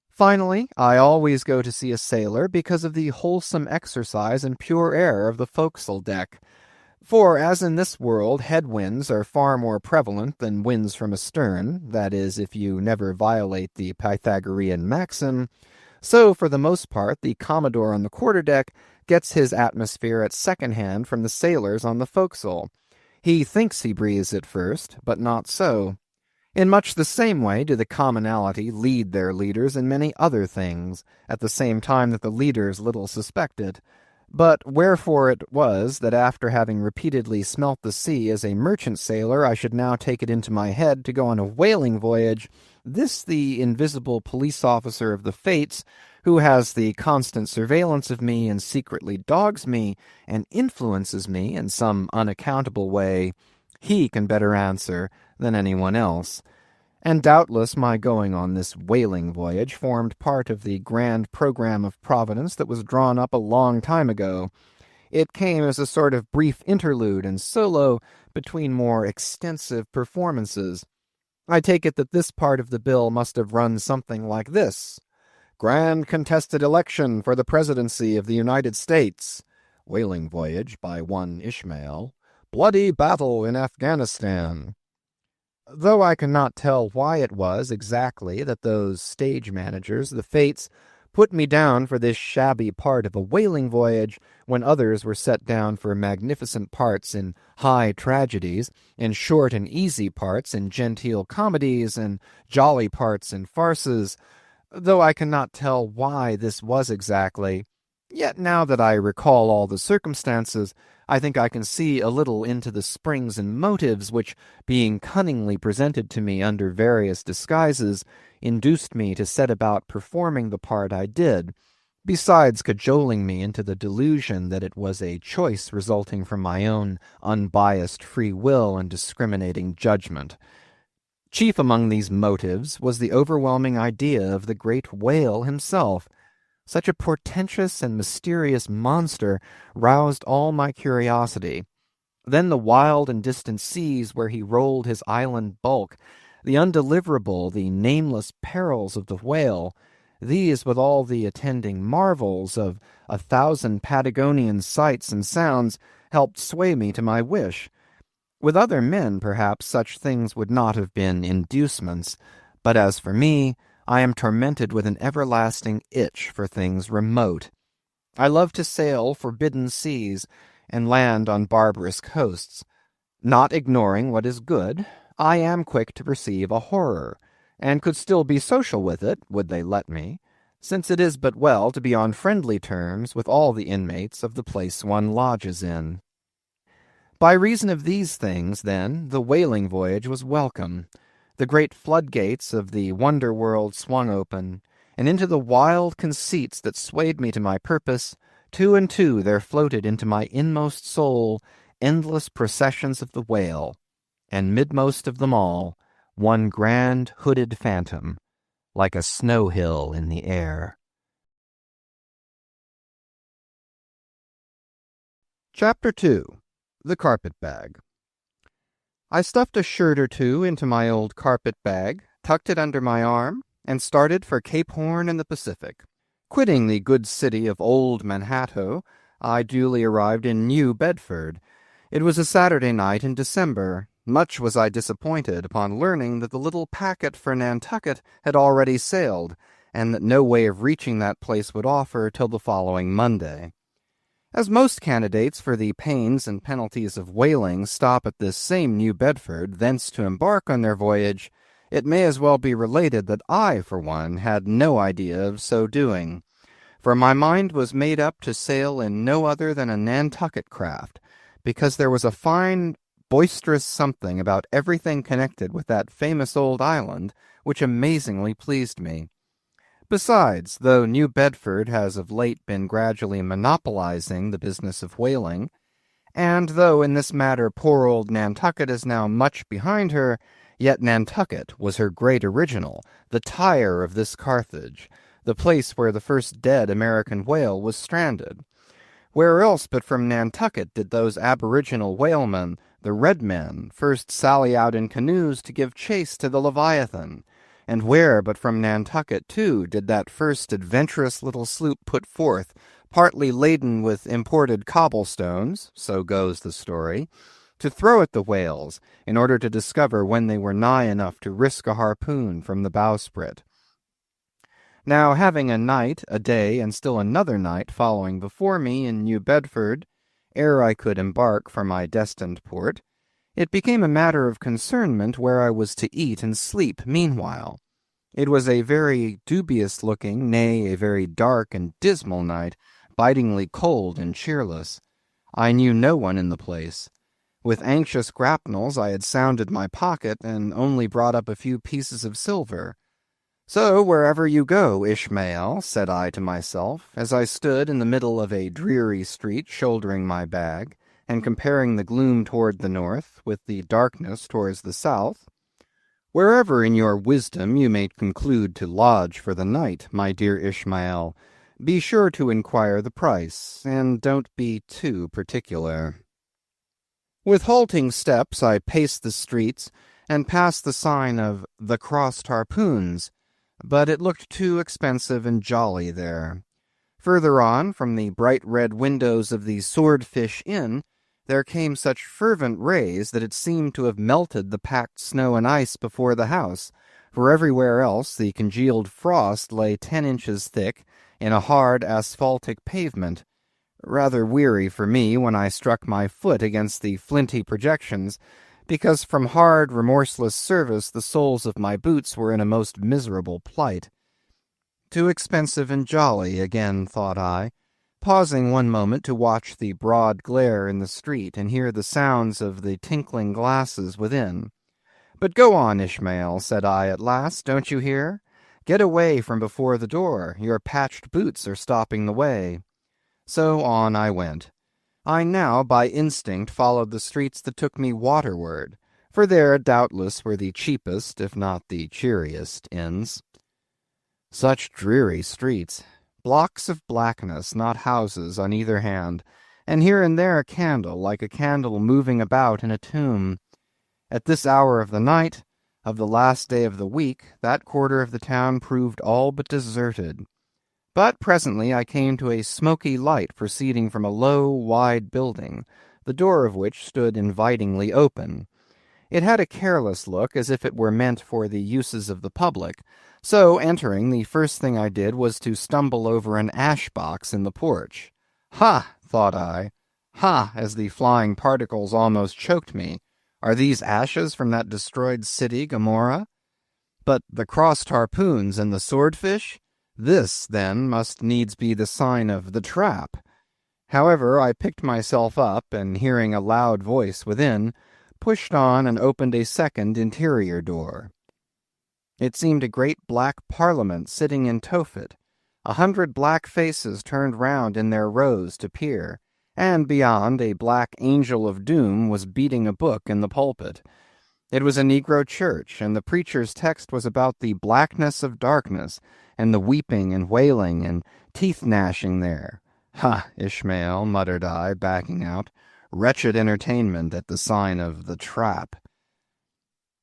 Finally, I always go to see a sailor because of the wholesome exercise and pure air of the forecastle deck. For as in this world headwinds are far more prevalent than winds from astern, that is, if you never violate the Pythagorean maxim, so for the most part the commodore on the quarterdeck gets his atmosphere at second hand from the sailors on the forecastle. He thinks he breathes it first, but not so. In much the same way do the commonalty lead their leaders in many other things, at the same time that the leaders little suspect it. But wherefore it was that after having repeatedly smelt the sea as a merchant sailor I should now take it into my head to go on a whaling voyage, this the invisible police officer of the fates, who has the constant surveillance of me and secretly dogs me and influences me in some unaccountable way, he can better answer than anyone else. And doubtless my going on this whaling voyage formed part of the grand program of Providence that was drawn up a long time ago. It came as a sort of brief interlude and solo between more extensive performances. I take it that this part of the bill must have run something like this: Grand contested election for the presidency of the United States. Whaling voyage by one Ishmael. Bloody battle in Afghanistan. Though I cannot tell why it was exactly that those stage managers, the fates, put me down for this shabby part of a whaling voyage when others were set down for magnificent parts in high tragedies, and short and easy parts in genteel comedies, and jolly parts in farces. Though I cannot tell why this was exactly, yet now that I recall all the circumstances, I think I can see a little into the springs and motives which, being cunningly presented to me under various disguises, induced me to set about performing the part I did, besides cajoling me into the delusion that it was a choice resulting from my own unbiased free will and discriminating judgment. Chief among these motives was the overwhelming idea of the great whale himself. Such a portentous and mysterious monster roused all my curiosity. Then the wild and distant seas where he rolled his island bulk, the undeliverable, the nameless perils of the whale, these with all the attending marvels of 1,000 Patagonian sights and sounds, helped sway me to my wish. With other men, perhaps, such things would not have been inducements, but as for me, I am tormented with an everlasting itch for things remote. I love to sail forbidden seas and land on barbarous coasts. Not ignoring what is good, I am quick to perceive a horror, and could still be social with it, would they let me, since it is but well to be on friendly terms with all the inmates of the place one lodges in. By reason of these things, then, the whaling voyage was welcome. The great floodgates of the wonder world swung open, and into the wild conceits that swayed me to my purpose, two and two there floated into my inmost soul endless processions of the whale, and midmost of them all, one grand hooded phantom, like a snow hill in the air. Chapter 2. The Carpet Bag. I stuffed a shirt or two into my old carpet bag, tucked it under my arm, and started for Cape Horn in the Pacific. Quitting the good city of Old Manhattan, I duly arrived in New Bedford. It was a Saturday night in December. Much was I disappointed upon learning that the little packet for Nantucket had already sailed, and that no way of reaching that place would offer till the following Monday. As most candidates for the pains and penalties of whaling stop at this same New Bedford, thence to embark on their voyage, it may as well be related that I, for one, had no idea of so doing. For my mind was made up to sail in no other than a Nantucket craft, because there was a fine, boisterous something about everything connected with that famous old island which amazingly pleased me. Besides, though New Bedford has of late been gradually monopolizing the business of whaling, and though in this matter poor old Nantucket is now much behind her, yet Nantucket was her great original, the Tyre of this Carthage, the place where the first dead American whale was stranded. Where else but from Nantucket did those aboriginal whalemen, the red men, first sally out in canoes to give chase to the Leviathan? And where but from Nantucket, too, did that first adventurous little sloop put forth, partly laden with imported cobblestones, so goes the story, to throw at the whales, in order to discover when they were nigh enough to risk a harpoon from the bowsprit. Now, having a night, a day, and still another night following before me in New Bedford, ere I could embark for my destined port, it became a matter of concernment where I was to eat and sleep meanwhile. It was a very dubious-looking, nay, a very dark and dismal night, bitingly cold and cheerless. I knew no one in the place. With anxious grapnels I had sounded my pocket, and only brought up a few pieces of silver. So wherever you go, Ishmael, said I to myself, as I stood in the middle of a dreary street shouldering my bag, and comparing the gloom toward the north with the darkness towards the south, wherever in your wisdom you may conclude to lodge for the night, my dear Ishmael, be sure to inquire the price, and don't be too particular. With halting steps I paced the streets, and passed the sign of the Crossed Harpoons, but it looked too expensive and jolly there. Further on, from the bright red windows of the Swordfish Inn, there came such fervent rays that it seemed to have melted the packed snow and ice before the house, for everywhere else the congealed frost lay 10 inches thick in a hard asphaltic pavement, rather weary for me when I struck my foot against the flinty projections, because from hard, remorseless service the soles of my boots were in a most miserable plight. Too expensive and jolly, again thought I, pausing one moment to watch the broad glare in the street and hear the sounds of the tinkling glasses within. But go on, Ishmael, said I at last, don't you hear? Get away from before the door, your patched boots are stopping the way. So on I went. I now, by instinct, followed the streets that took me waterward, for there, doubtless, were the cheapest, if not the cheeriest, inns. Such dreary streets, blocks of blackness, not houses, on either hand, and here and there a candle, like a candle moving about in a tomb. At this hour of the night, of the last day of the week, that quarter of the town proved all but deserted. But presently I came to a smoky light proceeding from a low, wide building, the door of which stood invitingly open. It had a careless look, as if it were meant for the uses of the public, so, entering, the first thing I did was to stumble over an ash-box in the porch. Ha! thought I. Ha! As the flying particles almost choked me. Are these ashes from that destroyed city, Gomorrah? But the crossed harpoons and the swordfish? This, then, must needs be the sign of the trap. However, I picked myself up, and hearing a loud voice within, pushed on and opened a second interior door. It seemed a great black parliament sitting in Tophet. 100 black faces turned round in their rows to peer, and beyond a black angel of doom was beating a book in the pulpit. It was a Negro church, and the preacher's text was about the blackness of darkness, and the weeping and wailing and teeth-gnashing there. Ha, Ishmael, muttered I, backing out. Wretched entertainment at the sign of the trap.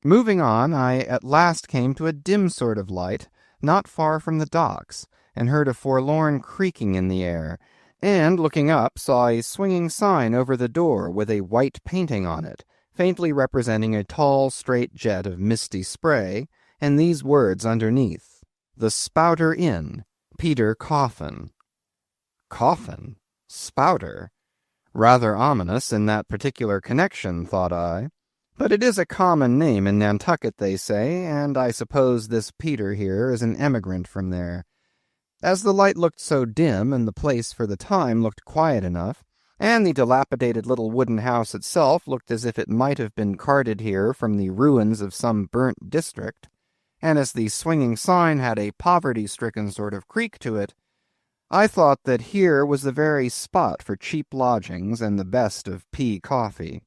Moving on, I at last came to a dim sort of light, not far from the docks, and heard a forlorn creaking in the air, and, looking up, saw a swinging sign over the door with a white painting on it, faintly representing a tall, straight jet of misty spray, and these words underneath: The Spouter Inn, Peter Coffin. Coffin? Spouter? Rather ominous in that particular connection, thought I. But it is a common name in Nantucket, they say, and I suppose this Peter here is an emigrant from there. As the light looked so dim, and the place for the time looked quiet enough, and the dilapidated little wooden house itself looked as if it might have been carted here from the ruins of some burnt district, and as the swinging sign had a poverty-stricken sort of creak to it, I thought that here was the very spot for cheap lodgings and the best of pea coffee.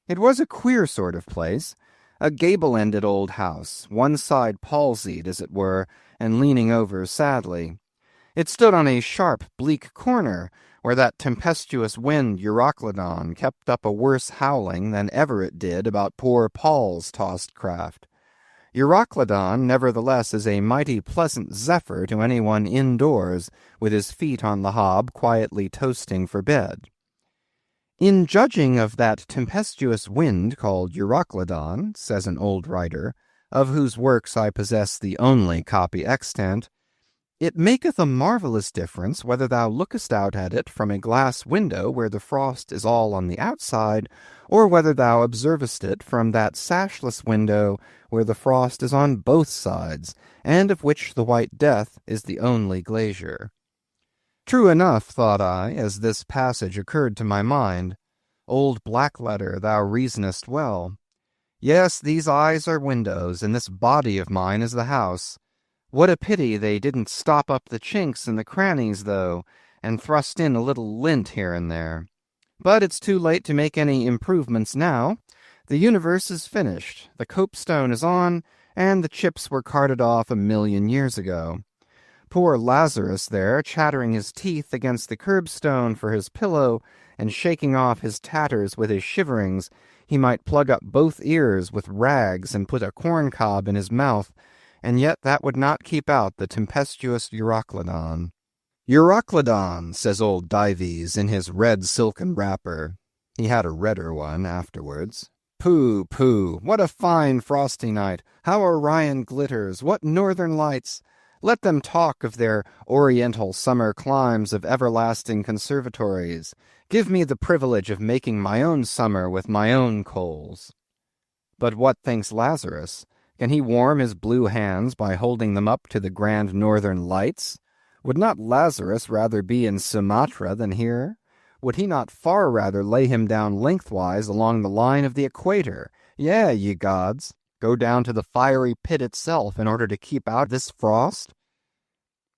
It was a queer sort of place, a gable-ended old house, one side palsied, as it were, and leaning over sadly. It stood on a sharp, bleak corner, where that tempestuous wind Euroclydon kept up a worse howling than ever it did about poor Paul's tossed craft. Euroclydon, nevertheless, is a mighty pleasant zephyr to anyone indoors, with his feet on the hob quietly toasting for bed. In judging of that tempestuous wind called Euroclydon, says an old writer, of whose works I possess the only copy extant, it maketh a marvellous difference whether thou lookest out at it from a glass window where the frost is all on the outside, or whether thou observest it from that sashless window where the frost is on both sides, and of which the white death is the only glazier. True enough, thought I, as this passage occurred to my mind. Old Blackletter, thou reasonest well. Yes, these eyes are windows, and this body of mine is the house. What a pity they didn't stop up the chinks and the crannies, though, and thrust in a little lint here and there. But it's too late to make any improvements now. The universe is finished, the copestone is on, and the chips were carted off 1,000,000 years ago. Poor Lazarus there, chattering his teeth against the curbstone for his pillow, and shaking off his tatters with his shiverings, he might plug up both ears with rags and put a corn-cob in his mouth, and yet that would not keep out the tempestuous Euroclydon. Euroclydon, says old Dives in his red silken wrapper. He had a redder one afterwards. Pooh, pooh, what a fine frosty night! How Orion glitters! What northern lights! Let them talk of their oriental summer climes of everlasting conservatories. Give me the privilege of making my own summer with my own coals. But what thinks Lazarus? Can he warm his blue hands by holding them up to the grand northern lights? Would not Lazarus rather be in Sumatra than here? Would he not far rather lay him down lengthwise along the line of the equator? Yea, ye gods, go down to the fiery pit itself in order to keep out this frost?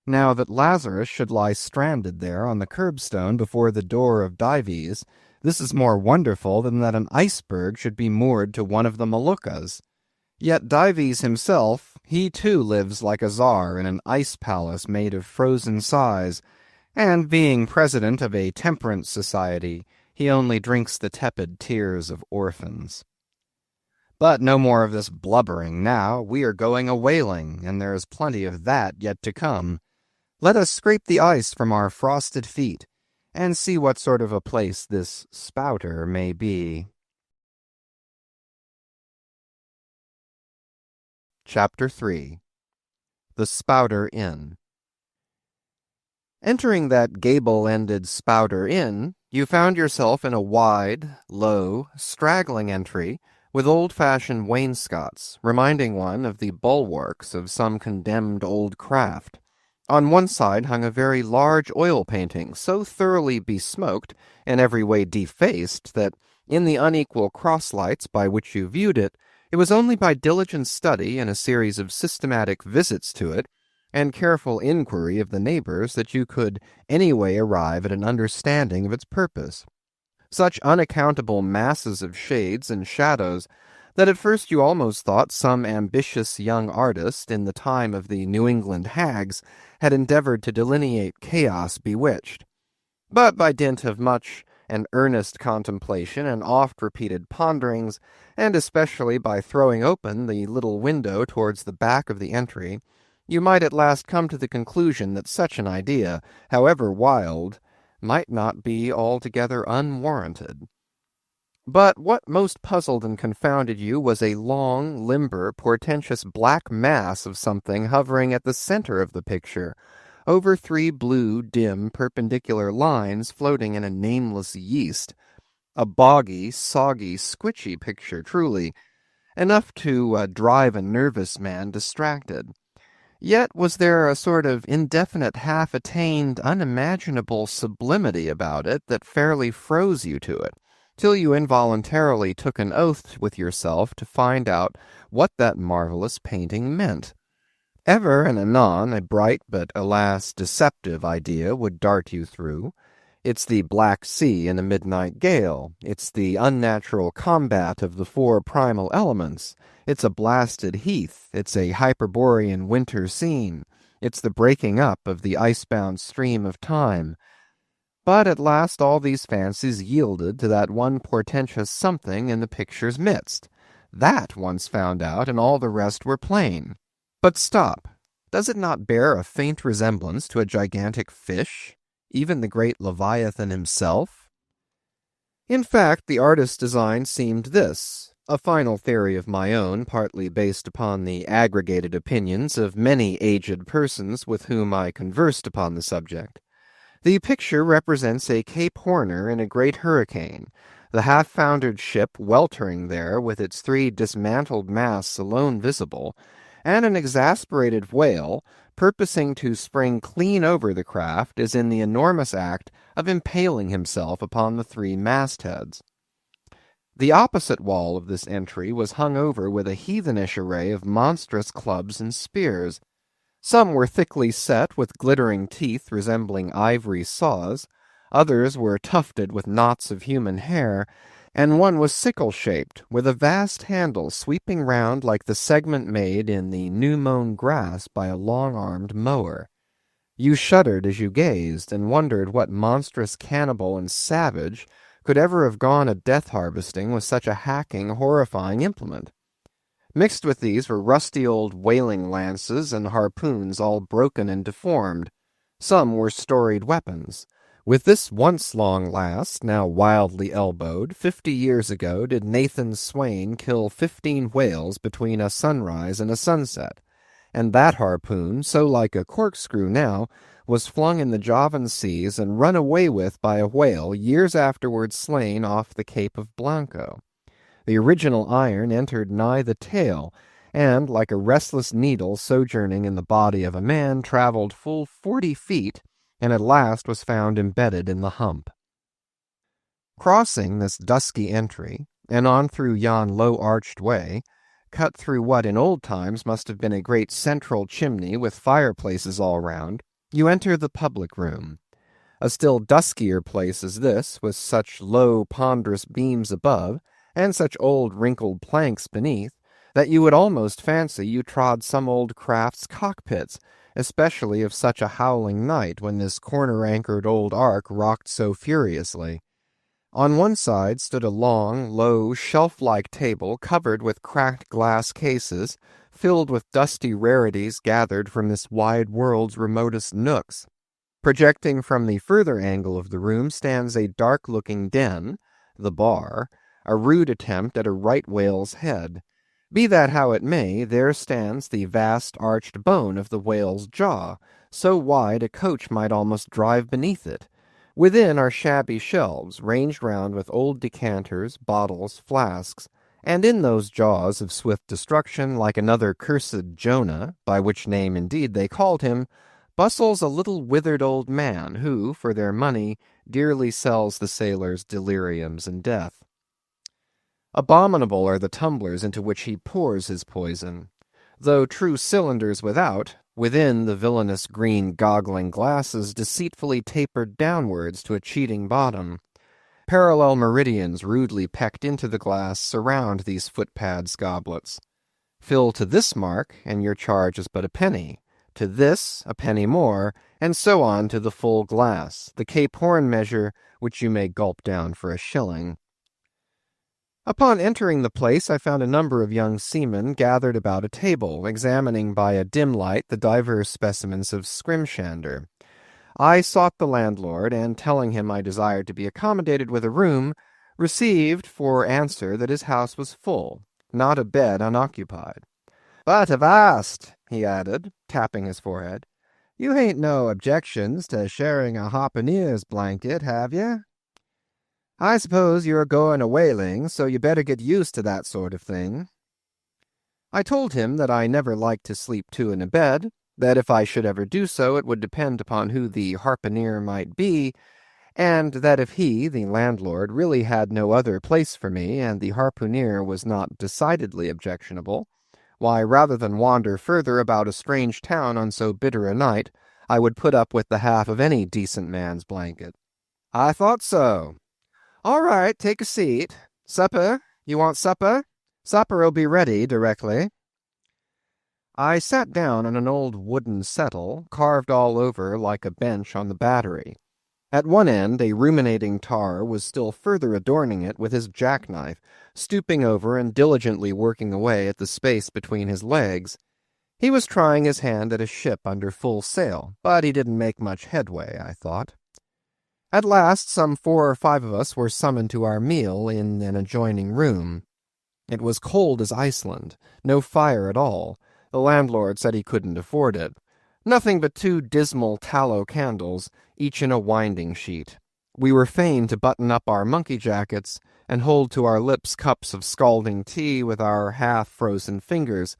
Now that Lazarus should lie stranded there on the curbstone before the door of Dives, this is more wonderful than that an iceberg should be moored to one of the Moluccas. Yet Dives himself, he too lives like a czar in an ice palace made of frozen sighs, and being president of a temperance society, he only drinks the tepid tears of orphans. But no more of this blubbering now. We are going a-whaling, and there is plenty of that yet to come. Let us scrape the ice from our frosted feet, and see what sort of a place this spouter may be. Chapter 3 The Spouter Inn. Entering that gable-ended Spouter Inn, you found yourself in a wide, low, straggling entry with old-fashioned wainscots, reminding one of the bulwarks of some condemned old craft. On one side hung a very large oil painting, so thoroughly besmoked and every way defaced that, in the unequal cross-lights by which you viewed it, it was only by diligent study and a series of systematic visits to it, and careful inquiry of the neighbors, that you could anyway arrive at an understanding of its purpose. Such unaccountable masses of shades and shadows that at first you almost thought some ambitious young artist in the time of the New England hags had endeavored to delineate chaos bewitched. But by dint of much and earnest contemplation and oft-repeated ponderings, and especially by throwing open the little window towards the back of the entry, you might at last come to the conclusion that such an idea, however wild, might not be altogether unwarranted. But what most puzzled and confounded you was a long, limber, portentous black mass of something hovering at the center of the picture, over 3 blue, dim, perpendicular lines floating in a nameless yeast. A boggy, soggy, squitchy picture, truly, enough to drive a nervous man distracted. Yet was there a sort of indefinite, half-attained, unimaginable sublimity about it that fairly froze you to it, till you involuntarily took an oath with yourself to find out what that marvelous painting meant. Ever and anon a bright but, alas, deceptive idea would dart you through. It's the Black Sea in a midnight gale. It's the unnatural combat of the 4 primal elements. It's a blasted heath. It's a Hyperborean winter scene. It's the breaking up of the icebound stream of time. But at last all these fancies yielded to that one portentous something in the picture's midst. That once found out, and all the rest were plain. But stop. Does it not bear a faint resemblance to a gigantic fish? Even the great Leviathan himself? In fact, the artist's design seemed this, a final theory of my own, partly based upon the aggregated opinions of many aged persons with whom I conversed upon the subject. The picture represents a Cape Horner in a great hurricane, the half-foundered ship weltering there with its 3 dismantled masts alone visible, and an exasperated whale, purposing to spring clean over the craft, is in the enormous act of impaling himself upon the 3 mastheads. The opposite wall of this entry was hung over with a heathenish array of monstrous clubs and spears. Some were thickly set with glittering teeth resembling ivory saws, others were tufted with knots of human hair, and one was sickle-shaped, with a vast handle sweeping round like the segment made in the new-mown grass by a long-armed mower. You shuddered as you gazed, and wondered what monstrous cannibal and savage could ever have gone a death-harvesting with such a hacking, horrifying implement. Mixed with these were rusty old whaling lances and harpoons all broken and deformed. Some were storied weapons. With this once-long lass, now wildly elbowed, 50 years ago did Nathan Swain kill 15 whales between a sunrise and a sunset, and that harpoon, so like a corkscrew now, was flung in the Javan seas and run away with by a whale years afterwards slain off the Cape of Blanco. The original iron entered nigh the tail, and, like a restless needle sojourning in the body of a man, travelled full 40 feet, and at last was found embedded in the hump. Crossing this dusky entry, and on through yon low-arched way, cut through what in old times must have been a great central chimney with fireplaces all round, you enter the public room. A still duskier place is this, with such low, ponderous beams above, and such old wrinkled planks beneath, that you would almost fancy you trod some old craft's cockpits, especially of such a howling night when this corner-anchored old ark rocked so furiously. On one side stood a long, low, shelf-like table covered with cracked glass cases, filled with dusty rarities gathered from this wide world's remotest nooks. Projecting from the further angle of the room stands a dark-looking den, the bar, a rude attempt at a right whale's head. Be that how it may, there stands the vast arched bone of the whale's jaw, so wide a coach might almost drive beneath it. Within are shabby shelves, ranged round with old decanters, bottles, flasks, and in those jaws of swift destruction, like another cursed Jonah, by which name indeed they called him, bustles a little withered old man, who, for their money, dearly sells the sailors deliriums and death. Abominable are the tumblers into which he pours his poison. Though true cylinders without, within the villainous green goggling glasses deceitfully tapered downwards to a cheating bottom. Parallel meridians rudely pecked into the glass surround these footpads goblets. Fill to this mark, and your charge is but a penny. To this, a penny more, and so on to the full glass, the Cape Horn measure, which you may gulp down for a shilling. Upon entering the place, I found a number of young seamen gathered about a table, examining by a dim light the divers specimens of scrimshander. I sought the landlord, and telling him I desired to be accommodated with a room, received for answer that his house was full, not a bed unoccupied. "But avast," he added, tapping his forehead, "you hain't no objections to sharing a harpooneer's blanket, have ye? I suppose you're going a whaling, so you better get used to that sort of thing." I told him that I never liked to sleep two in a bed, that if I should ever do so it would depend upon who the harpooneer might be, and that if he, the landlord, really had no other place for me, and the harpooneer was not decidedly objectionable, why, rather than wander further about a strange town on so bitter a night, I would put up with the half of any decent man's blanket. "I thought so. All right, take a seat. Supper? You want supper? Supper'll be ready directly." I sat down on an old wooden settle, carved all over like a bench on the battery. At one end, a ruminating tar was still further adorning it with his jackknife, stooping over and diligently working away at the space between his legs. He was trying his hand at a ship under full sail, but he didn't make much headway, I thought. At last, some 4 or 5 of us were summoned to our meal in an adjoining room. It was cold as Iceland, no fire at all. The landlord said he couldn't afford it. Nothing but 2 dismal tallow candles, each in a winding sheet. We were fain to button up our monkey jackets and hold to our lips cups of scalding tea with our half-frozen fingers.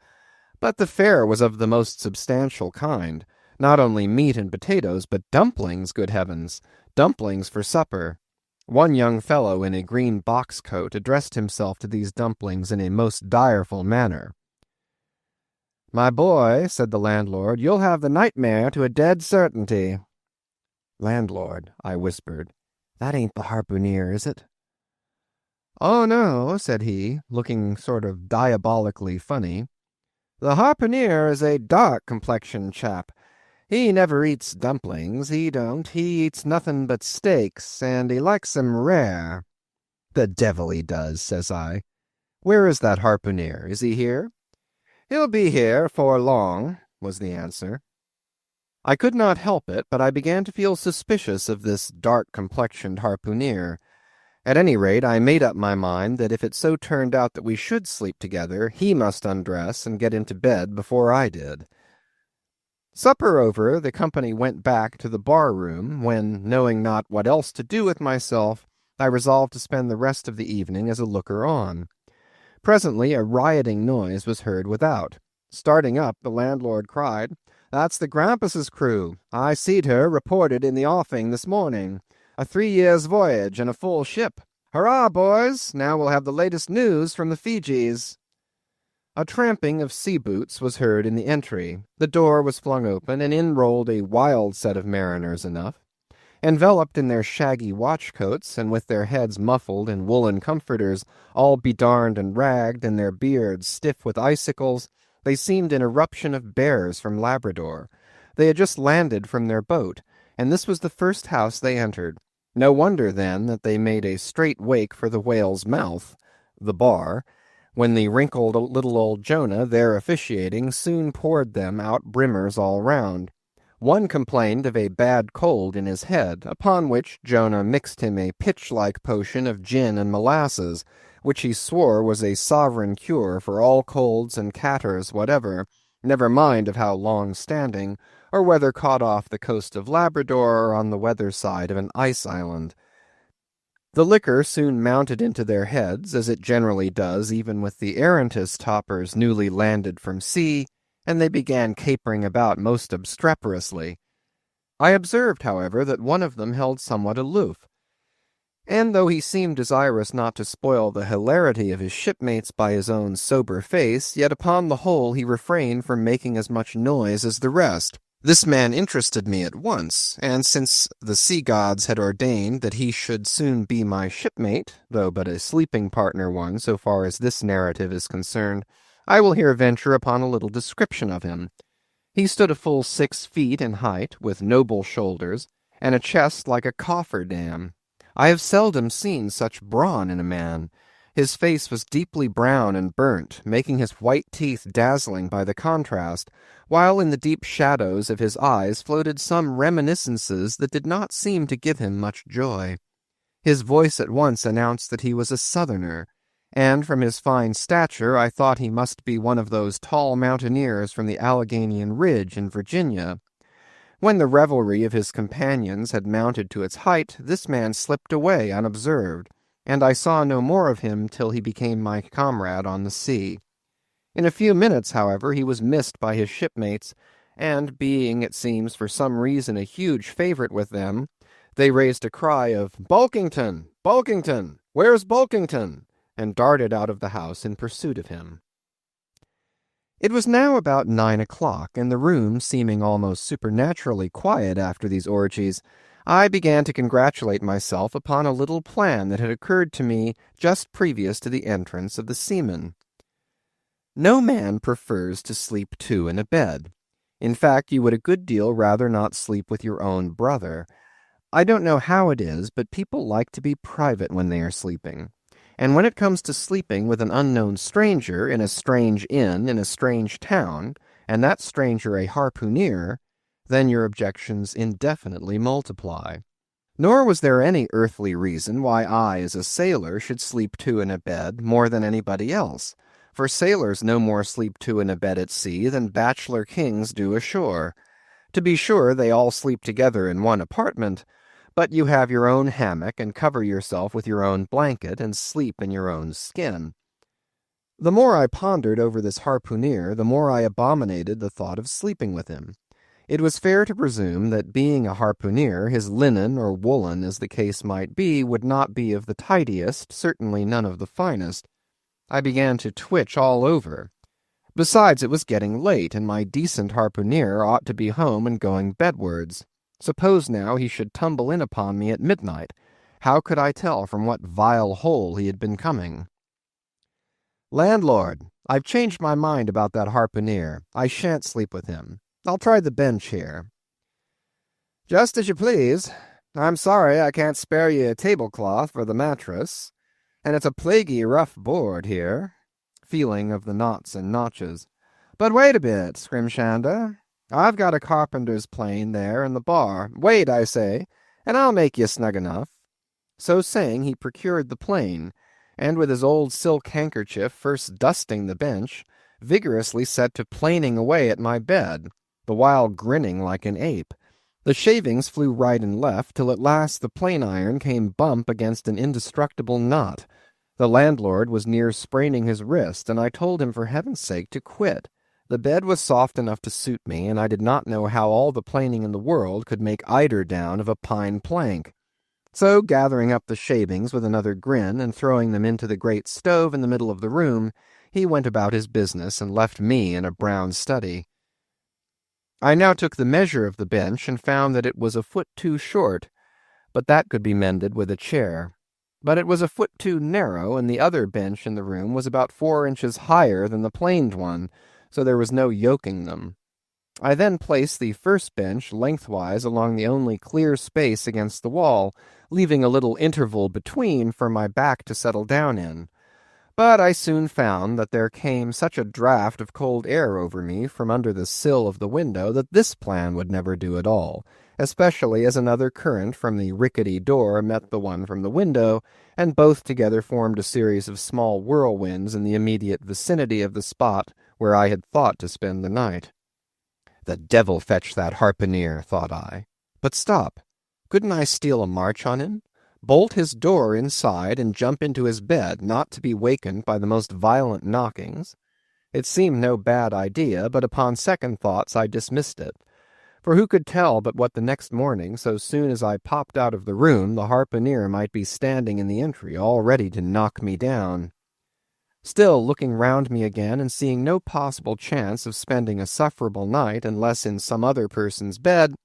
But the fare was of the most substantial kind. Not only meat and potatoes, but dumplings, good heavens! Dumplings for supper. One young fellow in a green box coat addressed himself to these dumplings in a most direful manner. "My boy," said the landlord, "you'll have the nightmare to a dead certainty." "Landlord," I whispered, "that ain't the harpooneer, is it?" "Oh, no," said he, looking sort of diabolically funny. "The harpooneer is a dark-complexioned chap. He never eats dumplings, he don't. He eats nothing but steaks, and he likes 'em rare." "The devil he does," says I. "Where is that harpooneer? Is he here?" "He'll be here afore long," was the answer. I could not help it, but I began to feel suspicious of this dark-complexioned harpooneer. At any rate, I made up my mind that if it so turned out that we should sleep together, he must undress and get into bed before I did. Supper over, the company went back to the bar-room, when, knowing not what else to do with myself, I resolved to spend the rest of the evening as a looker-on. Presently a rioting noise was heard without. Starting up, the landlord cried, "That's the Grampus's crew. I seed her reported in the offing this morning. A 3 years' voyage and a full ship. Hurrah, boys! Now we'll have the latest news from the Fijis." A tramping of sea-boots was heard in the entry. The door was flung open, and in rolled a wild set of mariners enough. Enveloped in their shaggy watch-coats, and with their heads muffled in woolen comforters, all bedarned and ragged, and their beards stiff with icicles, they seemed an eruption of bears from Labrador. They had just landed from their boat, and this was the first house they entered. No wonder, then, that they made a straight wake for the whale's mouth, the bar, when the wrinkled little old Jonah, there officiating, soon poured them out brimmers all round. One complained of a bad cold in his head, upon which Jonah mixed him a pitch-like potion of gin and molasses, which he swore was a sovereign cure for all colds and catarrhs whatever, never mind of how long-standing, or whether caught off the coast of Labrador or on the weather side of an ice island. The liquor soon mounted into their heads, as it generally does even with the errantest toppers newly landed from sea, and they began capering about most obstreperously. I observed, however, that one of them held somewhat aloof, and though he seemed desirous not to spoil the hilarity of his shipmates by his own sober face, yet upon the whole he refrained from making as much noise as the rest. This man interested me at once, and since the sea gods had ordained that he should soon be my shipmate, though but a sleeping partner one so far as this narrative is concerned, I will here venture upon a little description of him. He stood a full 6 feet in height, with noble shoulders, and a chest like a coffer-dam. I have seldom seen such brawn in a man. His face was deeply brown and burnt, making his white teeth dazzling by the contrast, while in the deep shadows of his eyes floated some reminiscences that did not seem to give him much joy. His voice at once announced that he was a Southerner, and from his fine stature I thought he must be one of those tall mountaineers from the Alleghanian Ridge in Virginia. When the revelry of his companions had mounted to its height, this man slipped away unobserved, and I saw no more of him till he became my comrade on the sea. In a few minutes, however, he was missed by his shipmates, and being, it seems, for some reason a huge favourite with them, they raised a cry of "Bulkington! Bulkington! Where's Bulkington?" and darted out of the house in pursuit of him. It was now about 9 o'clock, and the room seeming almost supernaturally quiet after these orgies, I began to congratulate myself upon a little plan that had occurred to me just previous to the entrance of the seamen. No man prefers to sleep two in a bed. In fact, you would a good deal rather not sleep with your own brother. I don't know how it is, but people like to be private when they are sleeping. And when it comes to sleeping with an unknown stranger in a strange inn in a strange town, and that stranger a harpooner, then your objections indefinitely multiply. Nor was there any earthly reason why I, as a sailor, should sleep two in a bed more than anybody else, for sailors no more sleep two in a bed at sea than bachelor kings do ashore. To be sure, they all sleep together in one apartment, but you have your own hammock and cover yourself with your own blanket and sleep in your own skin. The more I pondered over this harpooner, the more I abominated the thought of sleeping with him. It was fair to presume that being a harpooner, his linen or woolen, as the case might be, would not be of the tidiest, certainly none of the finest. I began to twitch all over. Besides, it was getting late, and my decent harpooner ought to be home and going bedwards. Suppose now he should tumble in upon me at midnight. How could I tell from what vile hole he had been coming? "Landlord, I've changed my mind about that harpooner. I shan't sleep with him. I'll try the bench here." "Just as you please. I'm sorry I can't spare you a tablecloth for the mattress, and it's a plaguey rough board here," feeling of the knots and notches. "But wait a bit, Scrimshanda. I've got a carpenter's plane there in the bar. Wait, I say, and I'll make you snug enough." So saying, he procured the plane, and with his old silk handkerchief first dusting the bench, vigorously set to planing away at my bed, the while grinning like an ape. The shavings flew right and left, till at last the plane iron came bump against an indestructible knot. The landlord was near spraining his wrist, and I told him for heaven's sake to quit. The bed was soft enough to suit me, and I did not know how all the planing in the world could make eider down of a pine plank. So, gathering up the shavings with another grin and throwing them into the great stove in the middle of the room, he went about his business and left me in a brown study. I now took the measure of the bench and found that it was a foot too short, but that could be mended with a chair. But it was a foot too narrow, and the other bench in the room was about 4 inches higher than the planed one, so there was no yoking them. I then placed the first bench lengthwise along the only clear space against the wall, leaving a little interval between for my back to settle down in. But I soon found that there came such a draught of cold air over me from under the sill of the window that this plan would never do at all, especially as another current from the rickety door met the one from the window, and both together formed a series of small whirlwinds in the immediate vicinity of the spot where I had thought to spend the night. The devil fetch that harpooner, thought I. But stop. Couldn't I steal a march on him? Bolt his door inside and jump into his bed, not to be wakened by the most violent knockings? It seemed no bad idea, but upon second thoughts I dismissed it. For who could tell but what the next morning, so soon as I popped out of the room, the harpooner might be standing in the entry, all ready to knock me down? Still, looking round me again and seeing no possible chance of spending a sufferable night unless in some other person's bed,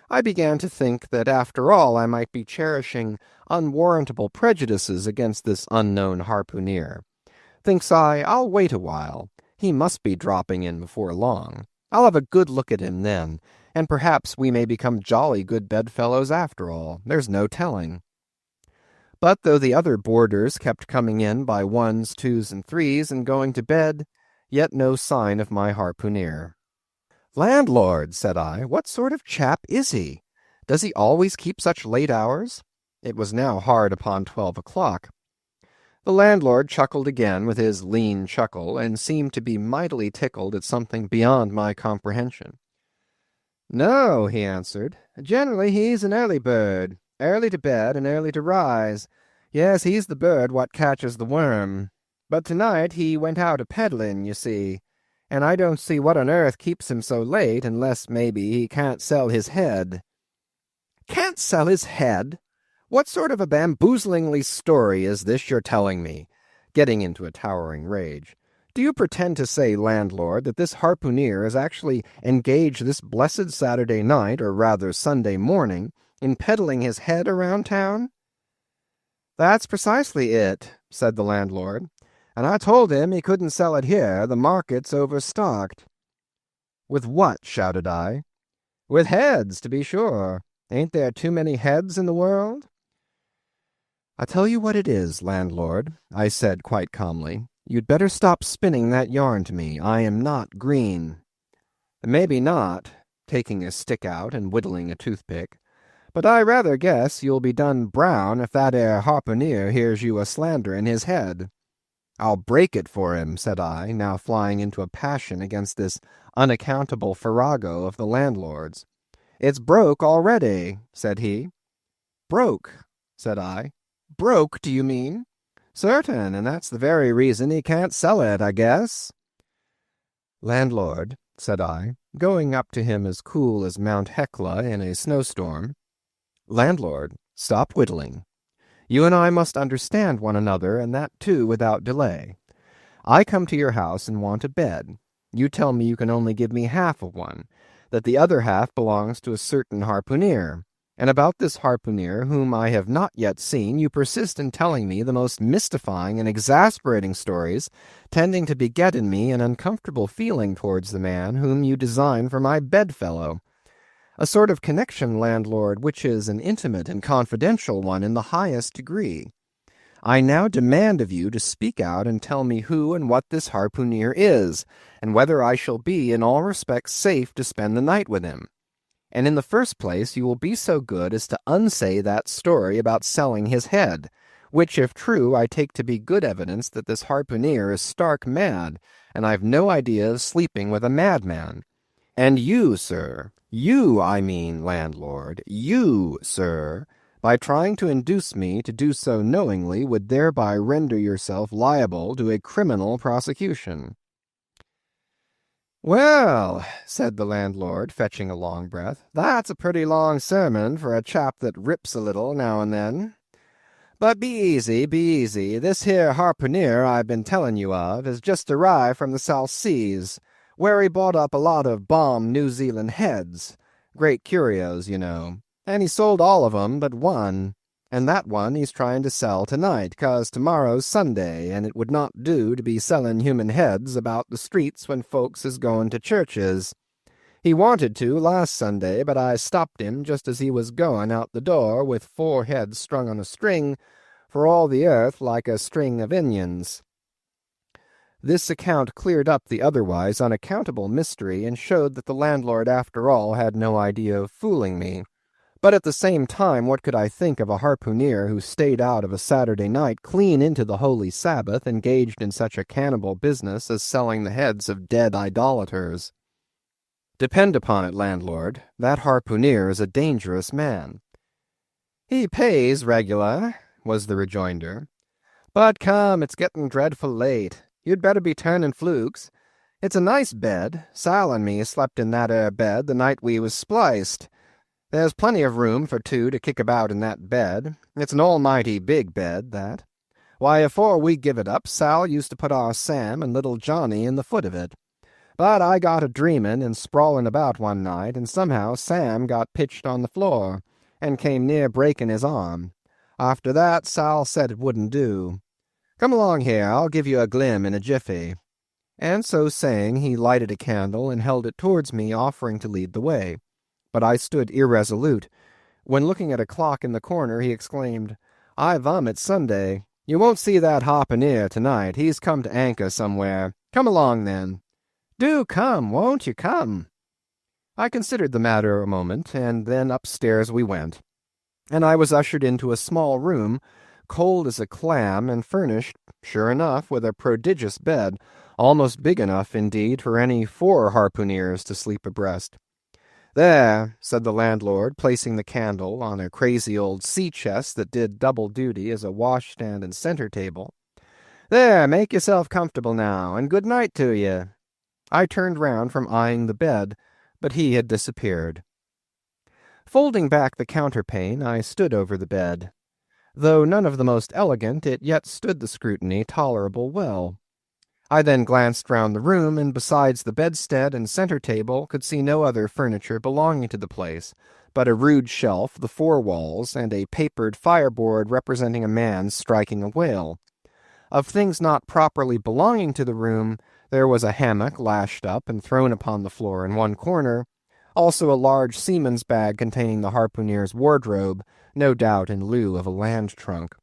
I began to think that after all I might be cherishing unwarrantable prejudices against this unknown harpooner. Thinks I, I'll wait a while. He must be dropping in before long. I'll have a good look at him then, and perhaps we may become jolly good bedfellows after all. There's no telling. But though the other boarders kept coming in by ones, twos, and threes and going to bed, yet no sign of my harpooner. "Landlord," said I, "what sort of chap is he? Does he always keep such late hours?" It was now hard upon 12 o'clock. The landlord chuckled again with his lean chuckle, and seemed to be mightily tickled at something beyond my comprehension. "No," he answered. "Generally he's an early bird, early to bed and early to rise. Yes, he's the bird what catches the worm. But tonight he went out a-peddling, you see, and I don't see what on earth keeps him so late, unless maybe he can't sell his head." "Can't sell his head? What sort of a bamboozlingly story is this you're telling me?" getting into a towering rage. "Do you pretend to say, landlord, that this harpooner is actually engaged this blessed Saturday night, or rather Sunday morning, in peddling his head around town?" "That's precisely it," said the landlord. and I told him he couldn't sell it here, the market's overstocked." "With what?" shouted I. "With heads, to be sure. Ain't there too many heads in the world?" "I tell you what it is, landlord," I said quite calmly. "You'd better stop spinning that yarn to me. I am not green." "Maybe not," taking a stick out and whittling a toothpick, "but I rather guess you'll be done brown if that 'ere harpooneer hears you a-slanderin' his head." "I'll break it for him," said I, now flying into a passion against this unaccountable farrago of the landlord's. "It's broke already," said he. "Broke," said I. "Broke, do you mean?" "Certain, and that's the very reason he can't sell it, I guess." "Landlord," said I, going up to him as cool as Mount Hecla in a snowstorm, "landlord, stop whittling. You and I must understand one another, and that too without delay. I come to your house and want a bed. You tell me you can only give me half of one, that the other half belongs to a certain harpooneer. And about this harpooneer, whom I have not yet seen, you persist in telling me the most mystifying and exasperating stories, tending to beget in me an uncomfortable feeling towards the man whom you design for my bedfellow. A sort of connection, landlord, which is an intimate and confidential one in the highest degree. I now demand of you to speak out and tell me who and what this harpooneer is, and whether I shall be in all respects safe to spend the night with him. And in the first place, you will be so good as to unsay that story about selling his head, which, if true, I take to be good evidence that this harpooneer is stark mad, and I've no idea of sleeping with a madman. And you, sir, you, I mean, landlord, you, sir, by trying to induce me to do so knowingly, would thereby render yourself liable to a criminal prosecution." "Well," said the landlord, fetching a long breath, "that's a pretty long sermon for a chap that rips a little now and then. But be easy, be easy. This here harpooneer I've been telling you of has just arrived from the South Seas, where he bought up a lot of bomb New Zealand heads, great curios, you know, and he sold all of 'em but one, and that one he's trying to sell tonight, 'cause tomorrow's Sunday, and it would not do to be selling human heads about the streets when folks is going to churches. He wanted to last Sunday, but I stopped him just as he was going out the door with 4 heads strung on a string, for all the earth like a string of onions." This account cleared up the otherwise unaccountable mystery, and showed that the landlord after all had no idea of fooling me. But at the same time, what could I think of a harpooneer who stayed out of a Saturday night clean into the holy Sabbath, engaged in such a cannibal business as selling the heads of dead idolaters? "Depend upon it, landlord, that harpooneer is a dangerous man." "He pays regular," was the rejoinder. "But come, it's getting dreadful late. You'd better be turning flukes. It's a nice bed. Sal and me slept in that 'ere bed the night we was spliced. There's plenty of room for 2 to kick about in that bed. It's an almighty big bed, that. Why, afore we give it up, Sal used to put our Sam and little Johnny in the foot of it. But I got a dreamin' and sprawlin' about one night, and somehow Sam got pitched on the floor, and came near breaking his arm. After that, Sal said it wouldn't do. Come along here, I'll give you a glim in a jiffy." And so saying, he lighted a candle and held it towards me, offering to lead the way. But I stood irresolute, when looking at a clock in the corner, he exclaimed, "I vomit Sunday. You won't see that harpooneer tonight. He's come to anchor somewhere. Come along, then. Do come, won't you come?" I considered the matter a moment, and then upstairs we went, and I was ushered into a small room, cold as a clam, and furnished, sure enough, with a prodigious bed, almost big enough, indeed, for any 4 harpooneers to sleep abreast. "There," said the landlord, placing the candle on a crazy old sea-chest that did double duty as a washstand and centre table. "There, make yourself comfortable now, and good night to you." I turned round from eyeing the bed, but he had disappeared. Folding back the counterpane, I stood over the bed. Though none of the most elegant, it yet stood the scrutiny tolerable well. I then glanced round the room, and besides the bedstead and centre table, could see no other furniture belonging to the place, but a rude shelf, the 4 walls, and a papered fireboard representing a man striking a whale. Of things not properly belonging to the room, there was a hammock lashed up and thrown upon the floor in one corner, also a large seaman's bag containing the harpooner's wardrobe, no doubt in lieu of a land trunk.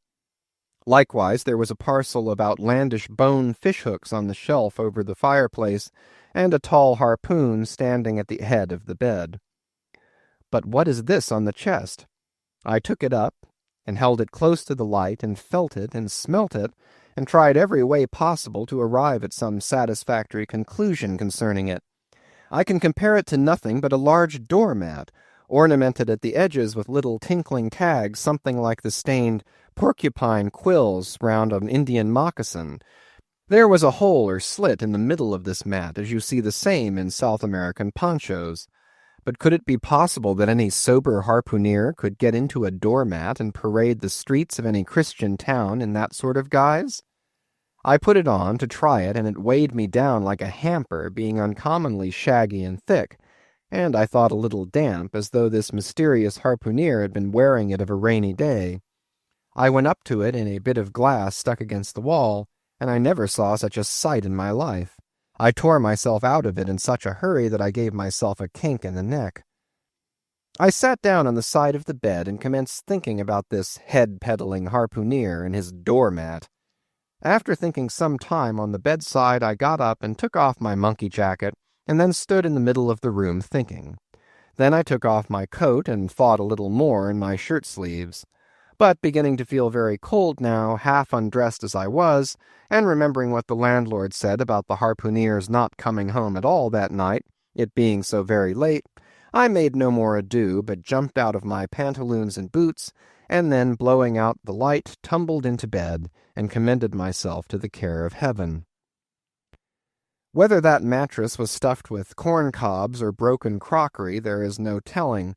Likewise, there was a parcel of outlandish bone fishhooks on the shelf over the fireplace, and a tall harpoon standing at the head of the bed. But what is this on the chest? I took it up, and held it close to the light, and felt it, and smelt it, and tried every way possible to arrive at some satisfactory conclusion concerning it. I can compare it to nothing but a large doormat, ornamented at the edges with little tinkling tags, something like the stained porcupine quills round an Indian moccasin. There was a hole or slit in the middle of this mat, as you see the same in South American ponchos. But could it be possible that any sober harpooner could get into a doormat and parade the streets of any Christian town in that sort of guise? I put it on to try it, and it weighed me down like a hamper, being uncommonly shaggy and thick, and I thought a little damp, as though this mysterious harpooner had been wearing it of a rainy day. I went up to it in a bit of glass stuck against the wall, and I never saw such a sight in my life. I tore myself out of it in such a hurry that I gave myself a kink in the neck. I sat down on the side of the bed and commenced thinking about this head-peddling harpooner and his doormat. After thinking some time on the bedside, I got up and took off my monkey jacket, and then stood in the middle of the room thinking. Then I took off my coat and thought a little more in my shirt sleeves. But beginning to feel very cold now, half undressed as I was, and remembering what the landlord said about the harpooner's not coming home at all that night, it being so very late, I made no more ado, but jumped out of my pantaloons and boots, and then, blowing out the light, tumbled into bed, and commended myself to the care of heaven. Whether that mattress was stuffed with corn cobs or broken crockery, there is no telling,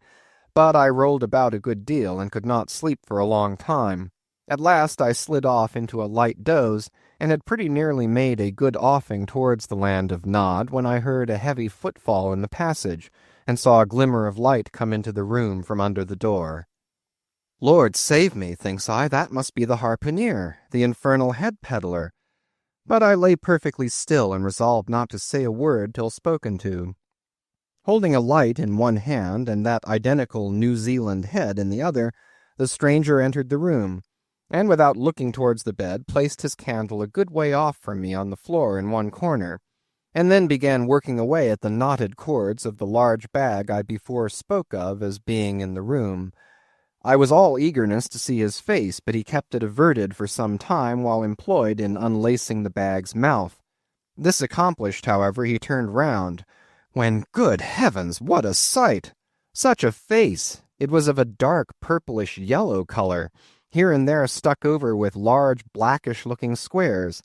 but I rolled about a good deal and could not sleep for a long time. At last I slid off into a light doze, and had pretty nearly made a good offing towards the land of Nod when I heard a heavy footfall in the passage, and saw a glimmer of light come into the room from under the door. Lord save me, thinks I, that must be the harpooner, the infernal head peddler. But I lay perfectly still and resolved not to say a word till spoken to. Holding a light in one hand and that identical New Zealand head in the other, the stranger entered the room, and without looking towards the bed, placed his candle a good way off from me on the floor in one corner, and then began working away at the knotted cords of the large bag I before spoke of as being in the room. I was all eagerness to see his face, but he kept it averted for some time while employed in unlacing the bag's mouth. This accomplished, however, he turned round, when, good heavens, what a sight! Such a face! It was of a dark purplish yellow color, here and there stuck over with large blackish-looking squares.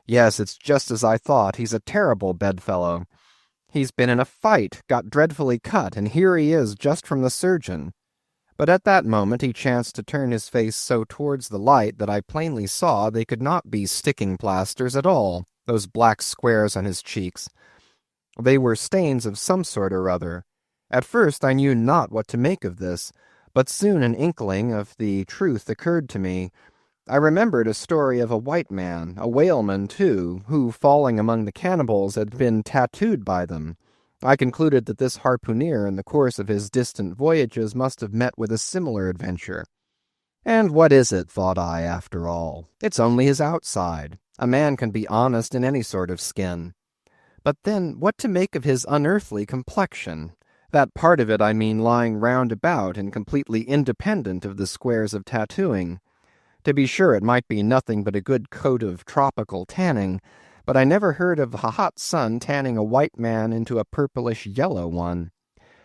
Yes, it's just as I thought. He's a terrible bedfellow. He's been in a fight, got dreadfully cut, and here he is just from the surgeon. But at that moment he chanced to turn his face so towards the light that I plainly saw they could not be sticking plasters at all, those black squares on his cheeks. They were stains of some sort or other. At first I knew not what to make of this, but soon an inkling of the truth occurred to me. I remembered a story of a white man, a whaleman too, who, falling among the cannibals, had been tattooed by them. I concluded that this harpooner in the course of his distant voyages must have met with a similar adventure. And what is it, thought I, after all? It's only his outside. A man can be honest in any sort of skin. But then, what to make of his unearthly complexion? That part of it, I mean, lying round about and completely independent of the squares of tattooing. To be sure, it might be nothing but a good coat of tropical tanning, but I never heard of a hot sun tanning a white man into a purplish yellow one.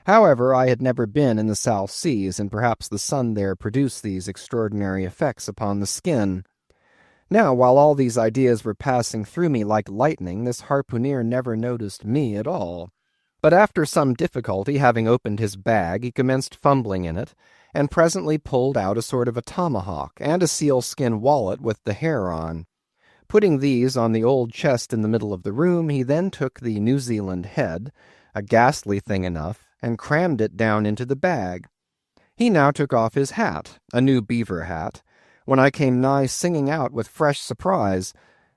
However, I had never been in the South Seas, and perhaps the sun there produced these extraordinary effects upon the skin. Now, while all these ideas were passing through me like lightning, this harpooner never noticed me at all. But after some difficulty, having opened his bag, he commenced fumbling in it, and presently pulled out a sort of a tomahawk, and a sealskin wallet with the hair on. Putting these on the old chest in the middle of the room, he then took the New Zealand head, a ghastly thing enough, and crammed it down into the bag. He now took off his hat, a new beaver hat, When I came nigh singing out with fresh surprise,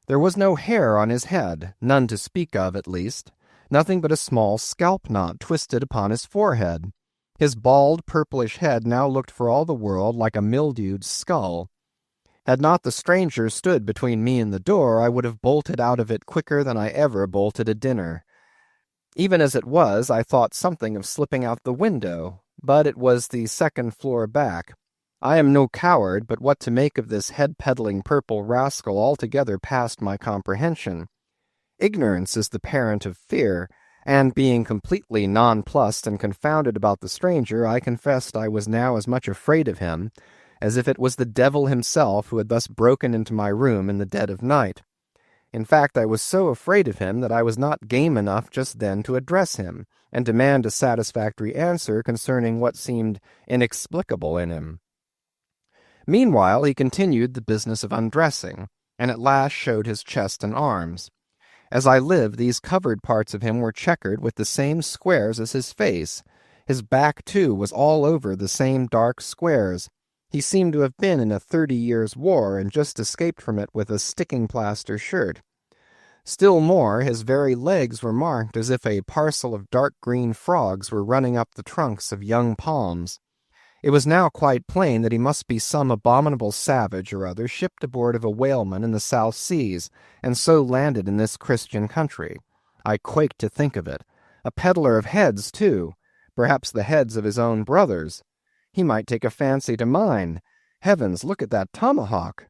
there was no hair on his head, none to speak of at least, nothing but a small scalp knot twisted upon his forehead. His bald, purplish head now looked for all the world like a mildewed skull. Had not the stranger stood between me and the door, I would have bolted out of it quicker than I ever bolted a dinner. Even as it was, I thought something of slipping out the window, but it was the second floor back. I am no coward, but what to make of this head-peddling purple rascal altogether past my comprehension. Ignorance is the parent of fear, and being completely nonplussed and confounded about the stranger, I confessed I was now as much afraid of him as if it was the devil himself who had thus broken into my room in the dead of night. In fact, I was so afraid of him that I was not game enough just then to address him and demand a satisfactory answer concerning what seemed inexplicable in him. Meanwhile, he continued the business of undressing, and at last showed his chest and arms. As I live, these covered parts of him were checkered with the same squares as his face. His back, too, was all over the same dark squares. He seemed to have been in a 30 years' war and just escaped from it with a sticking-plaster shirt. Still more, his very legs were marked as if a parcel of dark green frogs were running up the trunks of young palms. It was now quite plain that he must be some abominable savage or other shipped aboard of a whaleman in the South Seas, and so landed in this Christian country. I quaked to think of it. A peddler of heads, too, perhaps the heads of his own brothers. He might take a fancy to mine. Heavens, look at that tomahawk!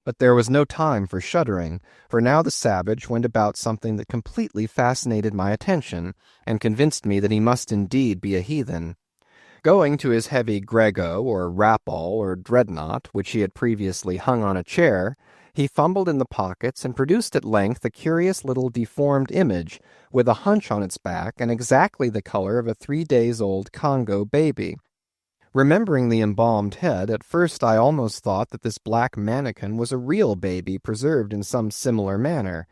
But there was no time for shuddering, for now the savage went about something that completely fascinated my attention, and convinced me that he must indeed be a heathen. Going to his heavy grego, or rapal, or dreadnought, which he had previously hung on a chair, he fumbled in the pockets and produced at length a curious little deformed image, with a hunch on its back and exactly the color of a 3-days-old Congo baby. Remembering the embalmed head, at first I almost thought that this black mannequin was a real baby preserved in some similar manner.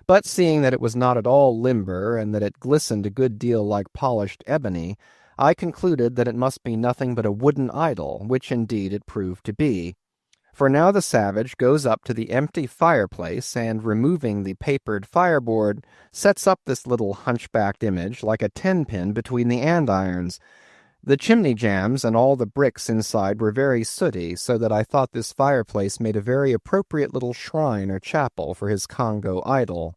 But seeing that it was not at all limber and that it glistened a good deal like polished ebony, I concluded that it must be nothing but a wooden idol, which indeed it proved to be. For now the savage goes up to the empty fireplace and, removing the papered fireboard, sets up this little hunchbacked image like a 10-pin between the andirons. The chimney jambs and all the bricks inside were very sooty, so that I thought this fireplace made a very appropriate little shrine or chapel for his Congo idol.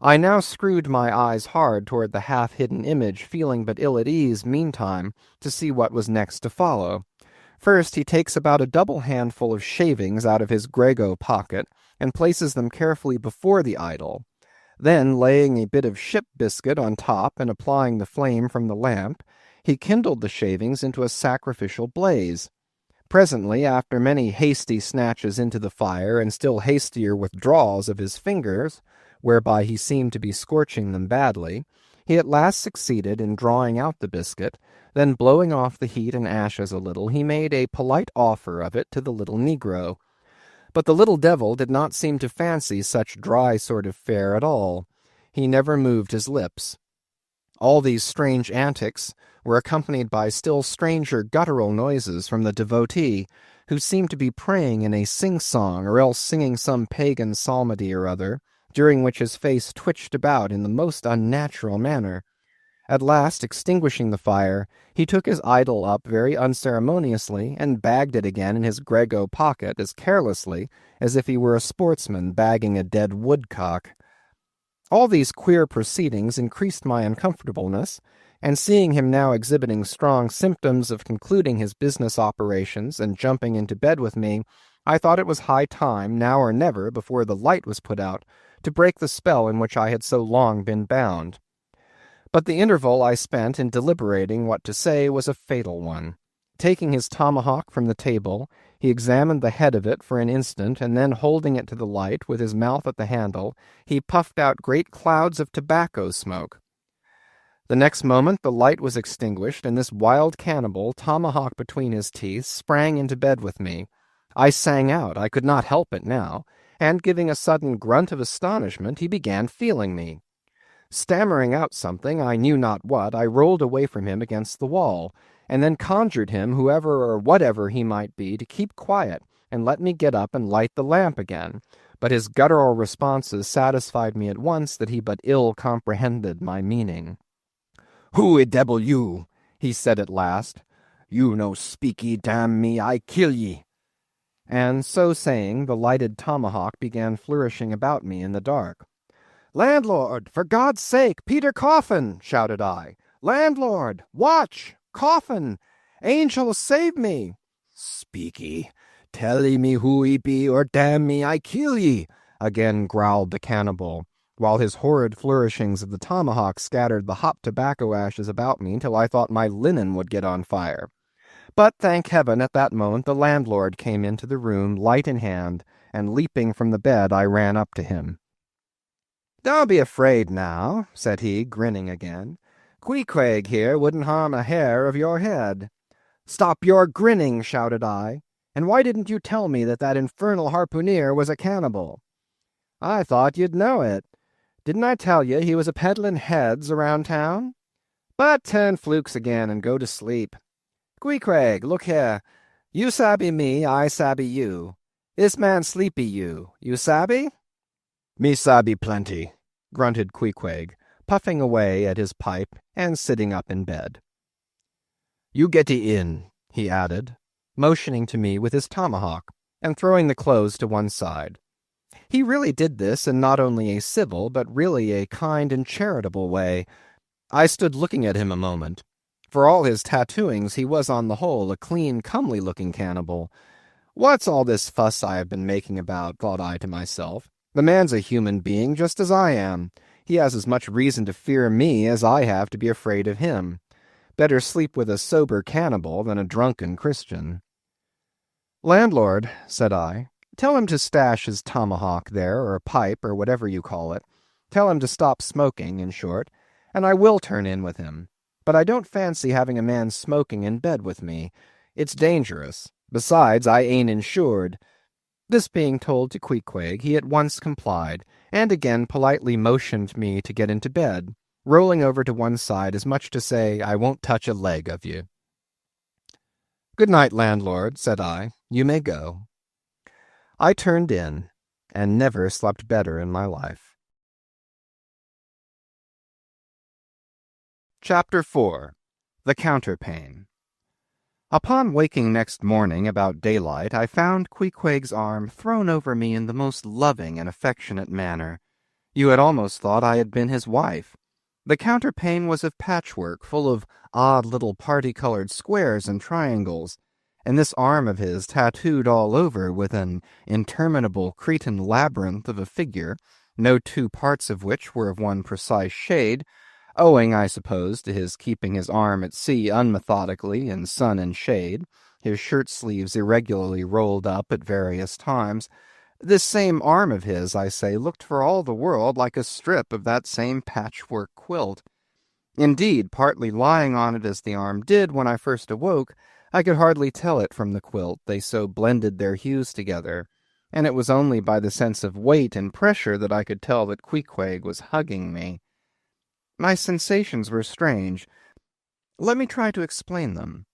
I now screwed my eyes hard toward the half-hidden image, feeling but ill at ease, meantime, to see what was next to follow. First, he takes about a double handful of shavings out of his grego pocket, and places them carefully before the idol. Then, laying a bit of ship biscuit on top and applying the flame from the lamp, he kindled the shavings into a sacrificial blaze. Presently, after many hasty snatches into the fire and still hastier withdrawals of his fingers, whereby he seemed to be scorching them badly, he at last succeeded in drawing out the biscuit. Then, blowing off the heat and ashes a little, he made a polite offer of it to the little negro. But the little devil did not seem to fancy such dry sort of fare at all. He never moved his lips. All these strange antics were accompanied by still stranger guttural noises from the devotee, who seemed to be praying in a sing-song or else singing some pagan psalmody or other, during which his face twitched about in the most unnatural manner. At last, extinguishing the fire, he took his idol up very unceremoniously and bagged it again in his grego pocket as carelessly as if he were a sportsman bagging a dead woodcock. All these queer proceedings increased my uncomfortableness, and seeing him now exhibiting strong symptoms of concluding his business operations and jumping into bed with me, I thought it was high time, now or never, before the light was put out, to break the spell in which I had so long been bound. But the interval I spent in deliberating what to say was a fatal one. Taking his tomahawk from the table, he examined the head of it for an instant, and then holding it to the light with his mouth at the handle, he puffed out great clouds of tobacco smoke. The next moment the light was extinguished, and this wild cannibal, tomahawk between his teeth, sprang into bed with me. I sang out, I could not help it now, and giving a sudden grunt of astonishment, he began feeling me. Stammering out something, I knew not what, I rolled away from him against the wall, and then conjured him, whoever or whatever he might be, to keep quiet and let me get up and light the lamp again. But his guttural responses satisfied me at once that he but ill comprehended my meaning. "Who a devil you?" he said at last. "You no speaky, damn me, I kill ye." And so saying, the lighted tomahawk began flourishing about me in the dark. "Landlord, for God's sake, Peter Coffin!" shouted I. "Landlord, watch! Coffin! Angel, save me!" "Speaky, tell ye me who ye be, or damn me, I kill ye!" again growled the cannibal, while his horrid flourishings of the tomahawk scattered the hot tobacco ashes about me till I thought my linen would get on fire. But, thank heaven, at that moment the landlord came into the room, light in hand, and leaping from the bed I ran up to him. "Don't be afraid now," said he, grinning again. "Queequeg here wouldn't harm a hair of your head." "Stop your grinning," shouted I. "And why didn't you tell me that infernal harpooneer was a cannibal?" "I thought you'd know it. Didn't I tell you he was a peddling heads around town? But turn flukes again and go to sleep. Queequeg, look here. You sabby me, I sabby you. This man sleepy you. You sabby?" "Me sabby plenty," grunted Queequeg, puffing away at his pipe and sitting up in bed. "You getty in," he added, motioning to me with his tomahawk and throwing the clothes to one side. He really did this in not only a civil but really a kind and charitable way. I stood looking at him a moment. For all his tattooings, he was on the whole a clean, comely-looking cannibal. What's all this fuss I have been making about, thought I to myself. The man's a human being just as I am. He has as much reason to fear me as I have to be afraid of him. Better sleep with a sober cannibal than a drunken Christian. "Landlord," said I, "tell him to stash his tomahawk there, or pipe, or whatever you call it. Tell him to stop smoking, in short, and I will turn in with him. But I don't fancy having a man smoking in bed with me. It's dangerous. Besides, I ain't insured." This being told to Queequeg, he at once complied, and again politely motioned me to get into bed, rolling over to one side as much to say, "I won't touch a leg of you." "Good night, landlord," said I. "You may go." I turned in, and never slept better in my life. Chapter 4. The Counterpane. Upon waking next morning about daylight, I found Queequeg's arm thrown over me in the most loving and affectionate manner. You had almost thought I had been his wife. The counterpane was of patchwork, full of odd little party-colored squares and triangles, and this arm of his tattooed all over with an interminable Cretan labyrinth of a figure, no two parts of which were of one precise shade, owing, I suppose, to his keeping his arm at sea unmethodically in sun and shade, his shirt-sleeves irregularly rolled up at various times. This same arm of his, I say, looked for all the world like a strip of that same patchwork quilt. Indeed, partly lying on it as the arm did when I first awoke, I could hardly tell it from the quilt, they so blended their hues together, and it was only by the sense of weight and pressure that I could tell that Queequeg was hugging me. My sensations were strange. Let me try to explain them.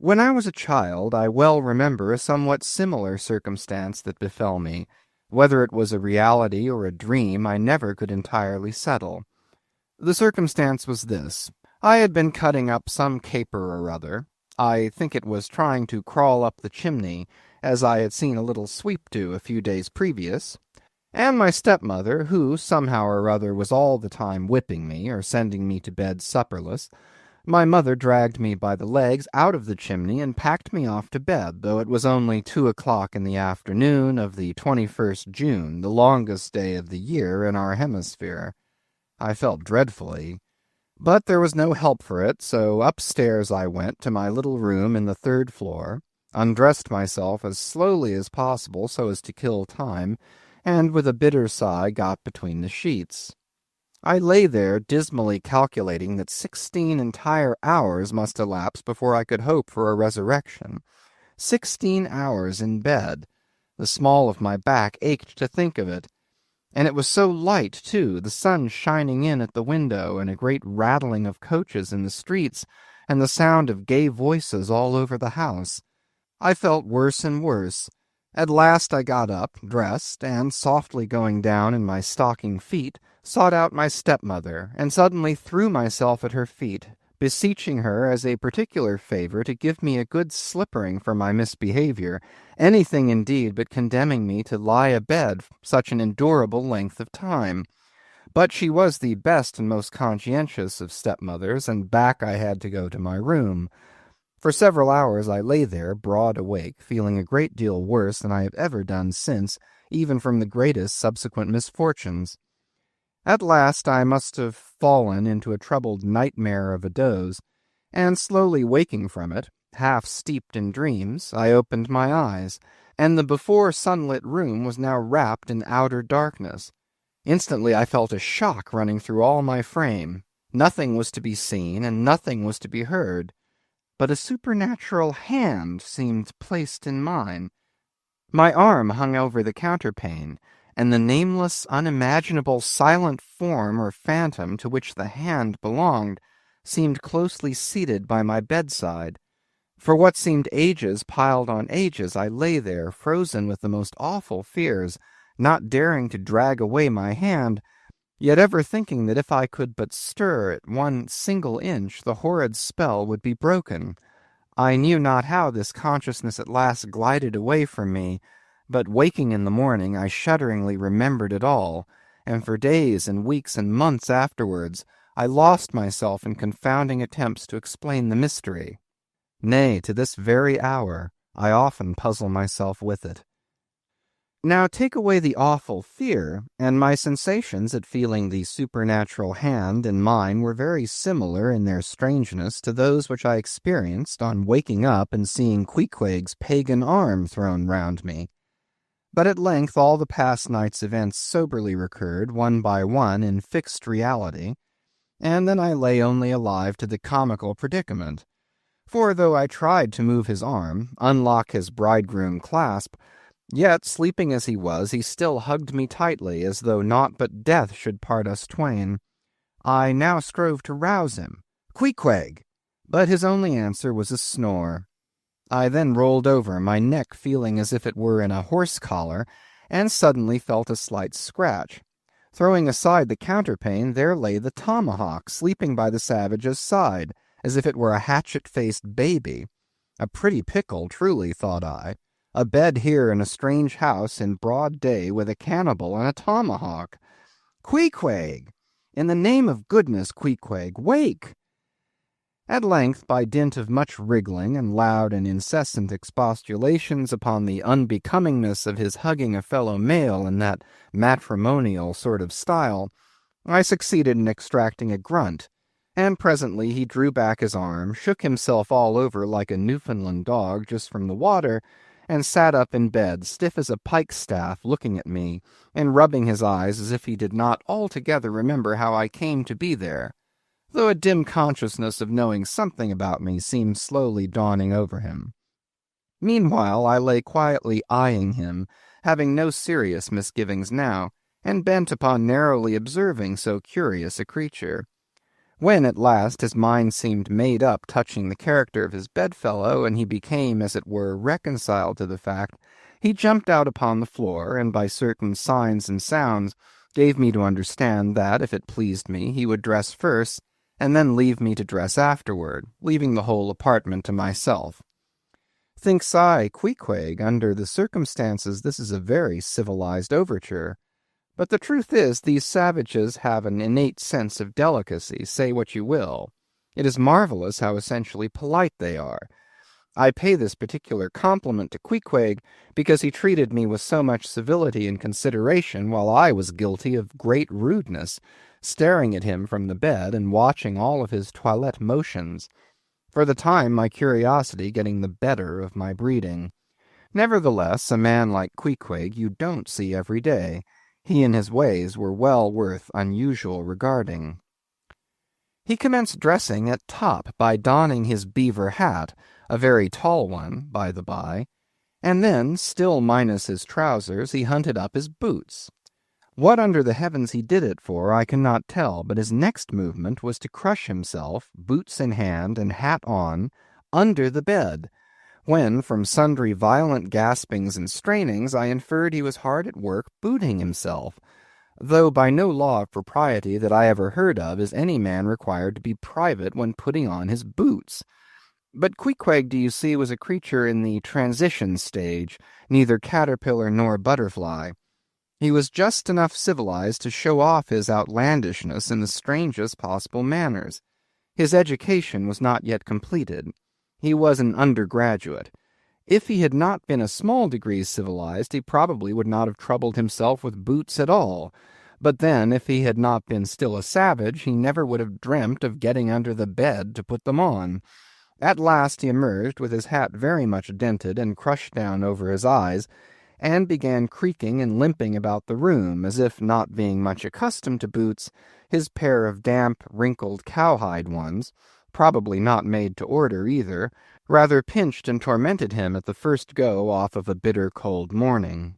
When I was a child, I well remember a somewhat similar circumstance that befell me. Whether it was a reality or a dream, I never could entirely settle. The circumstance was this. I had been cutting up some caper or other. I think it was trying to crawl up the chimney, as I had seen a little sweep do a few days previous, and my stepmother, who somehow or other was all the time whipping me or sending me to bed supperless, my mother dragged me by the legs out of the chimney and packed me off to bed, though it was only 2 o'clock in the afternoon of the 21st June, the longest day of the year in our hemisphere. I felt dreadfully, but there was no help for it, so upstairs I went to my little room in the 3rd floor, undressed myself as slowly as possible so as to kill time, and with a bitter sigh got between the sheets. I lay there dismally calculating that 16 entire hours must elapse before I could hope for a resurrection. 16 hours in bed. The small of my back ached to think of it. And it was so light, too, the sun shining in at the window and a great rattling of coaches in the streets, and the sound of gay voices all over the house. I felt worse and worse. At last I got up, dressed, and, softly going down in my stocking feet, sought out my stepmother, and suddenly threw myself at her feet, beseeching her as a particular favor to give me a good slippering for my misbehavior, anything indeed but condemning me to lie abed such an endurable length of time. But she was the best and most conscientious of stepmothers, and back I had to go to my room. For several hours I lay there, broad awake, feeling a great deal worse than I have ever done since, even from the greatest subsequent misfortunes. At last I must have fallen into a troubled nightmare of a doze, and slowly waking from it, half steeped in dreams, I opened my eyes, and the before sunlit room was now wrapped in outer darkness. Instantly I felt a shock running through all my frame. Nothing was to be seen, and nothing was to be heard. But a supernatural hand seemed placed in mine. My arm hung over the counterpane, and the nameless, unimaginable, silent form or phantom to which the hand belonged seemed closely seated by my bedside. For what seemed ages piled on ages, I lay there, frozen with the most awful fears, not daring to drag away my hand, yet ever thinking that if I could but stir it 1 single inch, the horrid spell would be broken. I knew not how this consciousness at last glided away from me, but waking in the morning, I shudderingly remembered it all, and for days and weeks and months afterwards, I lost myself in confounding attempts to explain the mystery. Nay, to this very hour, I often puzzle myself with it. Now take away the awful fear, and my sensations at feeling the supernatural hand in mine were very similar in their strangeness to those which I experienced on waking up and seeing Queequeg's pagan arm thrown round me. But at length all the past night's events soberly recurred, one by one, in fixed reality, and then I lay only alive to the comical predicament. For though I tried to move his arm, unlock his bridegroom clasp, yet, sleeping as he was, he still hugged me tightly, as though naught but death should part us twain. I now strove to rouse him. "Queequeg!" But his only answer was a snore. I then rolled over, my neck feeling as if it were in a horse collar, and suddenly felt a slight scratch. Throwing aside the counterpane, there lay the tomahawk, sleeping by the savage's side, as if it were a hatchet-faced baby. A pretty pickle, truly, thought I. A bed here in a strange house in broad day with a cannibal and a tomahawk. Queequeg! In the name of goodness, Queequeg, wake! At length, by dint of much wriggling and loud and incessant expostulations upon the unbecomingness of his hugging a fellow male in that matrimonial sort of style, I succeeded in extracting a grunt, and presently he drew back his arm, shook himself all over like a Newfoundland dog just from the water, and sat up in bed, stiff as a pikestaff, looking at me, and rubbing his eyes as if he did not altogether remember how I came to be there, though a dim consciousness of knowing something about me seemed slowly dawning over him. Meanwhile I lay quietly eyeing him, having no serious misgivings now, and bent upon narrowly observing so curious a creature. When at last his mind seemed made up touching the character of his bedfellow, and he became, as it were, reconciled to the fact, he jumped out upon the floor, and by certain signs and sounds gave me to understand that, if it pleased me, he would dress first, and then leave me to dress afterward, leaving the whole apartment to myself. Thinks I, Queequeg, under the circumstances this is a very civilized overture. But the truth is, these savages have an innate sense of delicacy, say what you will. It is marvelous how essentially polite they are. I pay this particular compliment to Queequeg because he treated me with so much civility and consideration while I was guilty of great rudeness, staring at him from the bed and watching all of his toilette motions, for the time my curiosity getting the better of my breeding. Nevertheless, a man like Queequeg you don't see every day. He and his ways were well worth unusual regarding. He commenced dressing at top by donning his beaver hat, a very tall one, by the by, and then, still minus his trousers, he hunted up his boots. What under the heavens he did it for I cannot tell, but his next movement was to crush himself, boots in hand and hat on, under the bed, when, from sundry violent gaspings and strainings, I inferred he was hard at work booting himself, though by no law of propriety that I ever heard of is any man required to be private when putting on his boots. But Queequeg, do you see, was a creature in the transition stage, neither caterpillar nor butterfly. He was just enough civilized to show off his outlandishness in the strangest possible manners. His education was not yet completed. He was an undergraduate. If he had not been a small degree civilized, he probably would not have troubled himself with boots at all. But then, if he had not been still a savage, he never would have dreamt of getting under the bed to put them on. At last he emerged with his hat very much dented and crushed down over his eyes, and began creaking and limping about the room, as if, not being much accustomed to boots, his pair of damp, wrinkled cowhide ones, probably not made to order either, rather pinched and tormented him at the first go off of a bitter cold morning.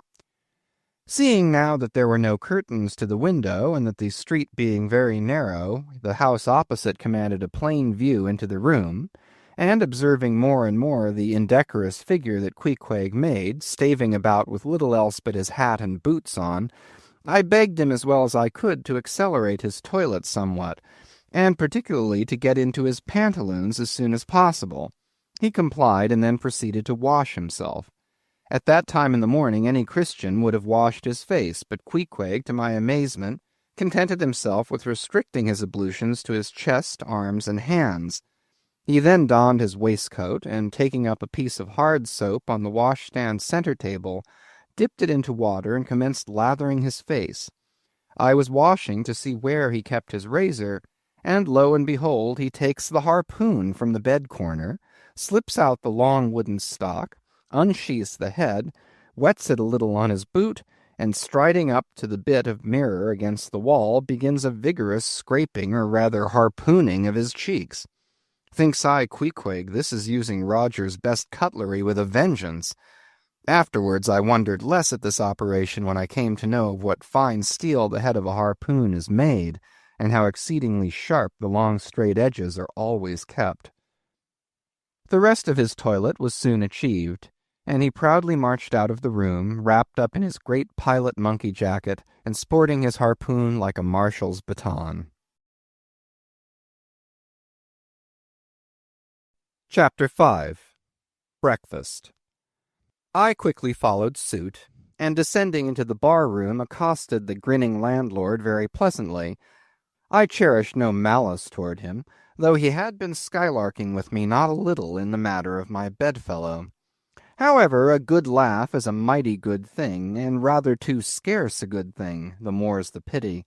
Seeing now that there were no curtains to the window, and that the street being very narrow, the house opposite commanded a plain view into the room, and observing more and more the indecorous figure that Queequeg made, staving about with little else but his hat and boots on, I begged him as well as I could to accelerate his toilet somewhat, and particularly to get into his pantaloons as soon as possible. He complied, and then proceeded to wash himself. At that time in the morning any Christian would have washed his face, but Queequeg, to my amazement, contented himself with restricting his ablutions to his chest, arms, and hands. He then donned his waistcoat, and taking up a piece of hard soap on the washstand center table, dipped it into water and commenced lathering his face. I was washing to see where he kept his razor, and lo and behold, he takes the harpoon from the bed corner, slips out the long wooden stock, unsheaths the head, wets it a little on his boot, and striding up to the bit of mirror against the wall, begins a vigorous scraping, or rather harpooning, of his cheeks. Thinks I, Queequeg, this is using Roger's best cutlery with a vengeance. Afterwards I wondered less at this operation when I came to know of what fine steel the head of a harpoon is made, and how exceedingly sharp the long straight edges are always kept. The rest of his toilet was soon achieved, and he proudly marched out of the room, wrapped up in his great pilot monkey jacket, and sporting his harpoon like a marshal's baton. Chapter 5. Breakfast. I quickly followed suit, and descending into the bar-room accosted the grinning landlord very pleasantly. I cherished no malice toward him, though he had been skylarking with me not a little in the matter of my bedfellow. However, a good laugh is a mighty good thing, and rather too scarce a good thing, the more's the pity.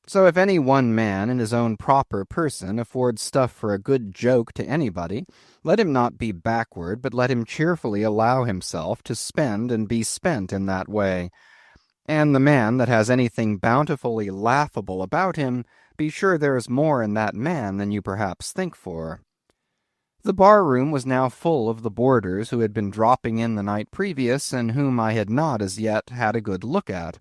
So if any one man in his own proper person affords stuff for a good joke to anybody, let him not be backward, but let him cheerfully allow himself to spend and be spent in that way. And the man that has anything bountifully laughable about him, be sure there is more in that man than you perhaps think for. The bar-room was now full of the boarders who had been dropping in the night previous, and whom I had not as yet had a good look at.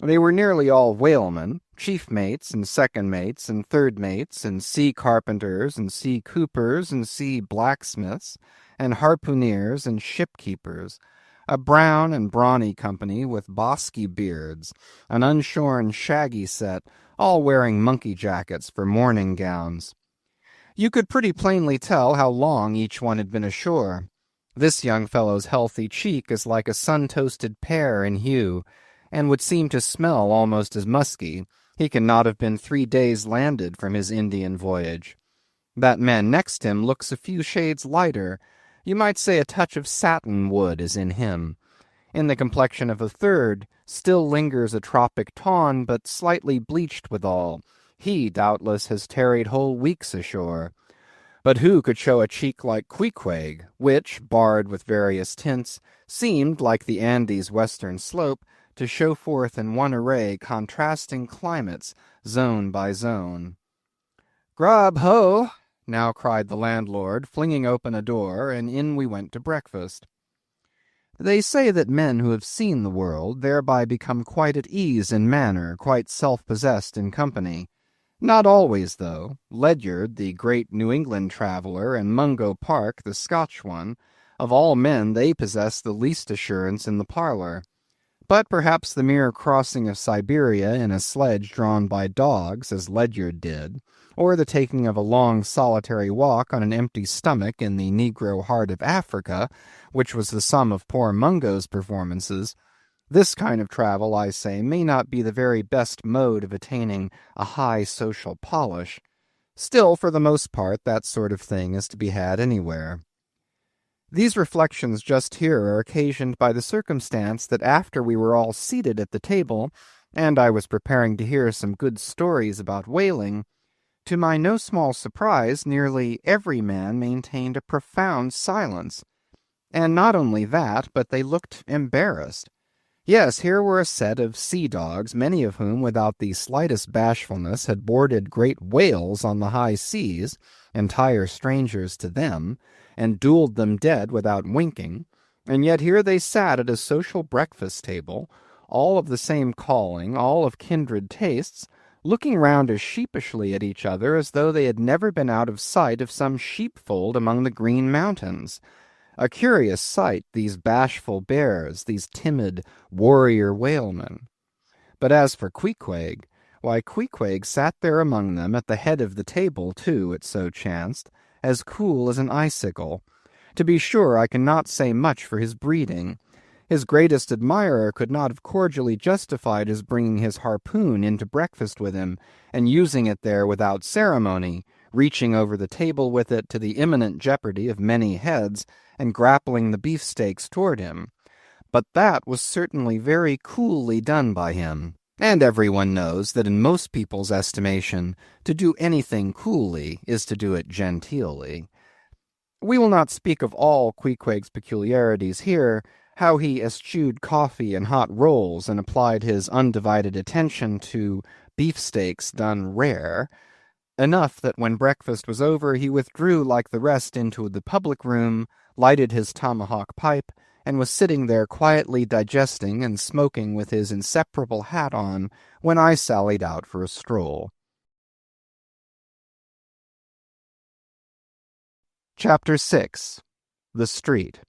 They were nearly all whalemen, chief mates and second mates and third mates, and sea carpenters and sea coopers and sea blacksmiths, and harpooneers and shipkeepers, a brown and brawny company with bosky beards, an unshorn shaggy set, all wearing monkey jackets for morning gowns. You could pretty plainly tell how long each one had been ashore. This young fellow's healthy cheek is like a sun-toasted pear in hue, and would seem to smell almost as musky. He cannot have been 3 days landed from his Indian voyage. That man next him looks a few shades lighter. You might say a touch of satin wood is in him. In the complexion of a third still lingers a tropic tawn, but slightly bleached withal. He, doubtless, has tarried whole weeks ashore. But who could show a cheek like Queequeg, which, barred with various tints, seemed, like the Andes' western slope, to show forth in one array contrasting climates, zone by zone. "Grub, ho!" now cried the landlord, flinging open a door, and in we went to breakfast. They say that men who have seen the world thereby become quite at ease in manner, quite self-possessed in company. Not always, though. Ledyard, the great New England traveler, and Mungo Park, the Scotch one, of all men they possess the least assurance in the parlor. But perhaps the mere crossing of Siberia in a sledge drawn by dogs, as Ledyard did, or the taking of a long solitary walk on an empty stomach in the Negro heart of Africa, which was the sum of poor Mungo's performances, this kind of travel, I say, may not be the very best mode of attaining a high social polish. Still, for the most part, that sort of thing is to be had anywhere. These reflections just here are occasioned by the circumstance that after we were all seated at the table, and I was preparing to hear some good stories about whaling, to my no small surprise, nearly every man maintained a profound silence. And not only that, but they looked embarrassed. Yes, here were a set of sea-dogs, many of whom, without the slightest bashfulness, had boarded great whales on the high seas, entire strangers to them, and duelled them dead without winking, and yet here they sat at a social breakfast table, all of the same calling, all of kindred tastes, looking round as sheepishly at each other as though they had never been out of sight of some sheepfold among the Green Mountains. A curious sight, these bashful bears, these timid warrior whalemen. But as for Queequeg, why, Queequeg sat there among them, at the head of the table, too, it so chanced, as cool as an icicle. To be sure, I cannot say much for his breeding. His greatest admirer could not have cordially justified his bringing his harpoon into breakfast with him, and using it there without ceremony, reaching over the table with it to the imminent jeopardy of many heads, and grappling the beefsteaks toward him. But that was certainly very coolly done by him, and everyone knows that in most people's estimation, to do anything coolly is to do it genteelly. We will not speak of all Queequeg's peculiarities here, how he eschewed coffee and hot rolls and applied his undivided attention to beefsteaks done rare. Enough that when breakfast was over he withdrew like the rest into the public room, lighted his tomahawk pipe, and was sitting there quietly digesting and smoking with his inseparable hat on when I sallied out for a stroll. Chapter 6. The Street.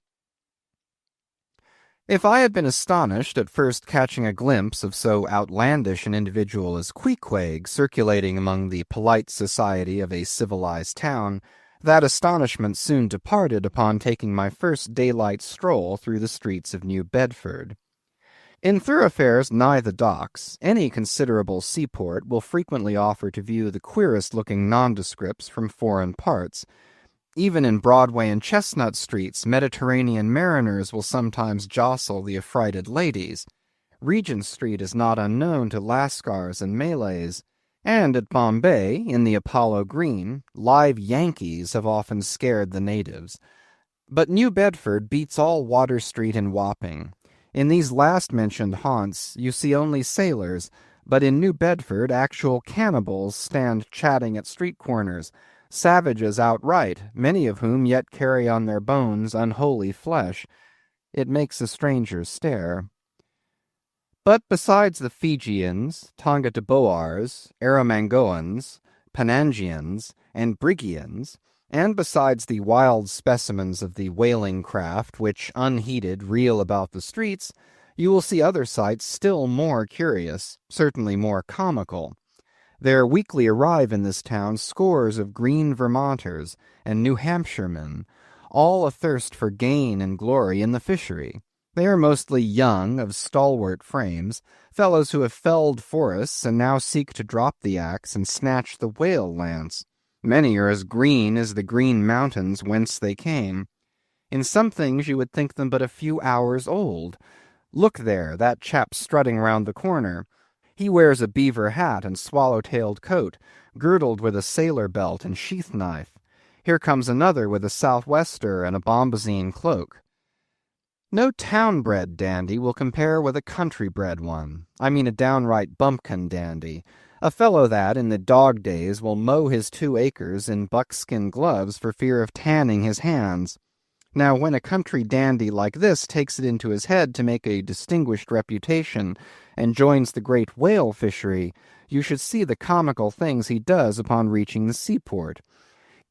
If I had been astonished at first catching a glimpse of so outlandish an individual as Queequeg circulating among the polite society of a civilized town, that astonishment soon departed upon taking my first daylight stroll through the streets of New Bedford. In thoroughfares nigh the docks, any considerable seaport will frequently offer to view the queerest-looking nondescripts from foreign parts. Even in Broadway and Chestnut streets, Mediterranean mariners will sometimes jostle the affrighted ladies. Regent Street is not unknown to Lascars and Malays. And at Bombay, in the Apollo Green, live Yankees have often scared the natives. But New Bedford beats all Water Street and Wapping. In these last-mentioned haunts you see only sailors, but in New Bedford actual cannibals stand chatting at street corners, savages outright, many of whom yet carry on their bones unholy flesh. It makes the stranger stare. But besides the Fijians, Tonga-Tabouars, Arromangoans, Panangians, and Brigians, and besides the wild specimens of the whaling craft which, unheeded, reel about the streets, you will see other sights still more curious, certainly more comical. There weekly arrive in this town scores of green Vermonters and New Hampshiremen, all athirst for gain and glory in the fishery. They are mostly young, of stalwart frames, fellows who have felled forests and now seek to drop the axe and snatch the whale lance. Many are as green as the Green Mountains whence they came. In some things you would think them but a few hours old. Look there, that chap strutting round the corner. He wears a beaver hat and swallow-tailed coat, girdled with a sailor belt and sheath-knife. Here comes another with a southwester and a bombazine cloak. No town-bred dandy will compare with a country-bred one. I mean a downright bumpkin dandy, a fellow that, in the dog days, will mow his 2 acres in buckskin gloves for fear of tanning his hands. Now, when a country dandy like this takes it into his head to make a distinguished reputation and joins the great whale fishery, you should see the comical things he does upon reaching the seaport.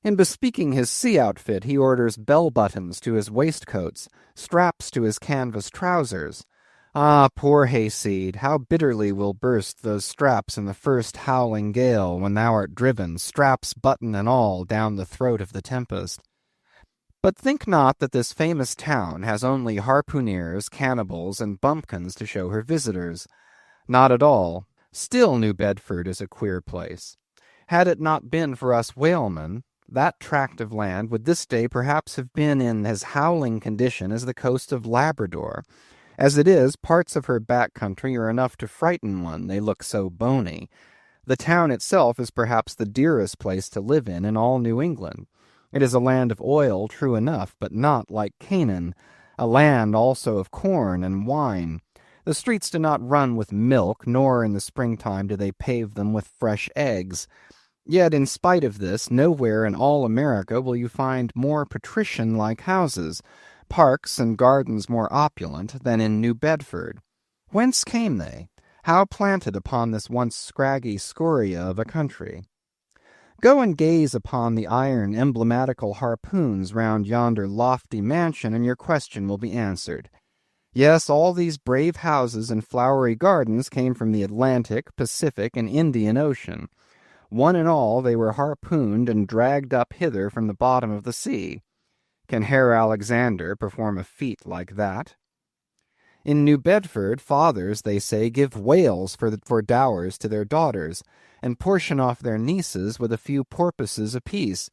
In bespeaking his sea outfit, he orders bell-buttons to his waistcoats, straps to his canvas trousers. Ah, poor hayseed, how bitterly will burst those straps in the first howling gale when thou art driven, straps, button, and all, down the throat of the tempest. But think not that this famous town has only harpooneers, cannibals, and bumpkins to show her visitors. Not at all. Still New Bedford is a queer place. Had it not been for us whalemen, that tract of land would this day perhaps have been in as howling condition as the coast of Labrador. As it is, parts of her back country are enough to frighten one, they look so bony. The town itself is perhaps the dearest place to live in all New England. It is a land of oil, true enough, but not like Canaan, a land also of corn and wine. The streets do not run with milk, nor in the springtime do they pave them with fresh eggs. Yet, in spite of this, nowhere in all America will you find more patrician-like houses, parks and gardens more opulent than in New Bedford. Whence came they? How planted upon this once scraggy scoria of a country? Go and gaze upon the iron emblematical harpoons round yonder lofty mansion, and your question will be answered. Yes, all these brave houses and flowery gardens came from the Atlantic, Pacific, and Indian Ocean. One and all they were harpooned and dragged up hither from the bottom of the sea. Can Herr Alexander perform a feat like that? In New Bedford, fathers, they say, give whales for dowers to their daughters, and portion off their nieces with a few porpoises apiece.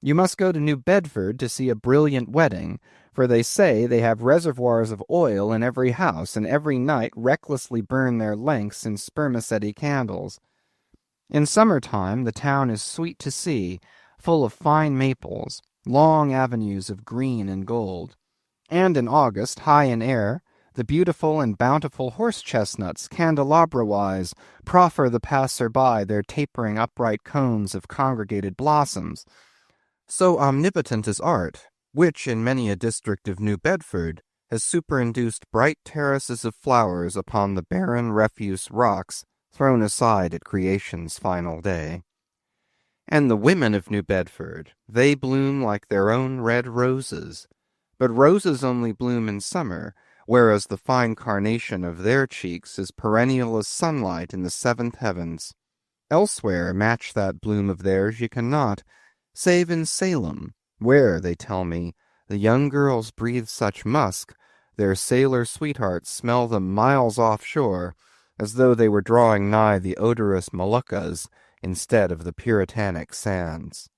You must go to New Bedford to see a brilliant wedding, for they say they have reservoirs of oil in every house, and every night recklessly burn their lengths in spermaceti candles. In summer-time the town is sweet to see, full of fine maples, long avenues of green and gold. And in August, high in air, the beautiful and bountiful horse-chestnuts, candelabra-wise, proffer the passer-by their tapering upright cones of congregated blossoms. So omnipotent is art, which in many a district of New Bedford has superinduced bright terraces of flowers upon the barren refuse rocks thrown aside at creation's final day. And the women of New Bedford, they bloom like their own red roses. But roses only bloom in summer, whereas the fine carnation of their cheeks is perennial as sunlight in the seventh heavens. Elsewhere match that bloom of theirs ye cannot, save in Salem, where, they tell me, the young girls breathe such musk, their sailor sweethearts smell them miles offshore, as though they were drawing nigh the odorous Moluccas instead of the puritanic sands.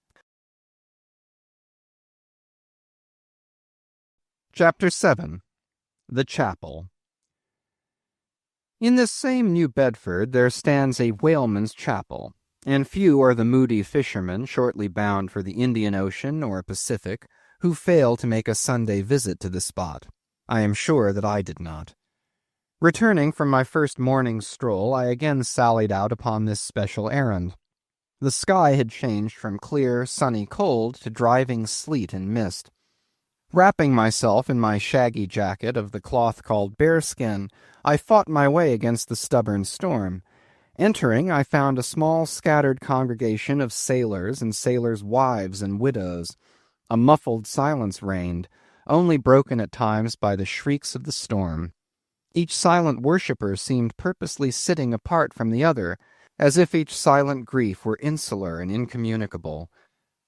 Chapter 7. The Chapel. In this same New Bedford there stands a whaleman's chapel, and few are the moody fishermen shortly bound for the Indian Ocean or Pacific who fail to make a Sunday visit to the spot. I am sure that I did not. Returning from my first morning's stroll, I again sallied out upon this special errand. The sky had changed from clear, sunny cold to driving sleet and mist. Wrapping myself in my shaggy jacket of the cloth called bearskin, I fought my way against the stubborn storm. Entering, I found a small scattered congregation of sailors and sailors' wives and widows. A muffled silence reigned, only broken at times by the shrieks of the storm. Each silent worshipper seemed purposely sitting apart from the other, as if each silent grief were insular and incommunicable.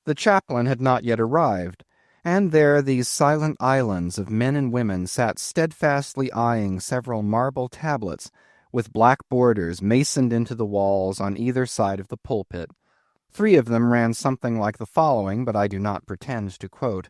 The chaplain had not yet arrived, and there these silent islands of men and women sat steadfastly eyeing several marble tablets with black borders masoned into the walls on either side of the pulpit. 3 of them ran something like the following, but I do not pretend to quote.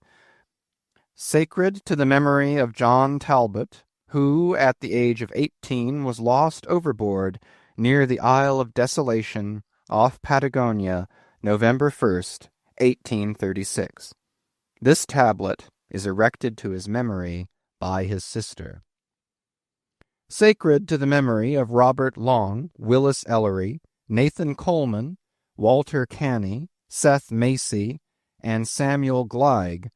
Sacred to the memory of John Talbot, who, at the age of 18, was lost overboard near the Isle of Desolation, off Patagonia, November 1st, 1836. This tablet is erected to his memory by his sister. Sacred to the memory of Robert Long, Willis Ellery, Nathan Coleman, Walter Canny, Seth Macy, and Samuel Gleig,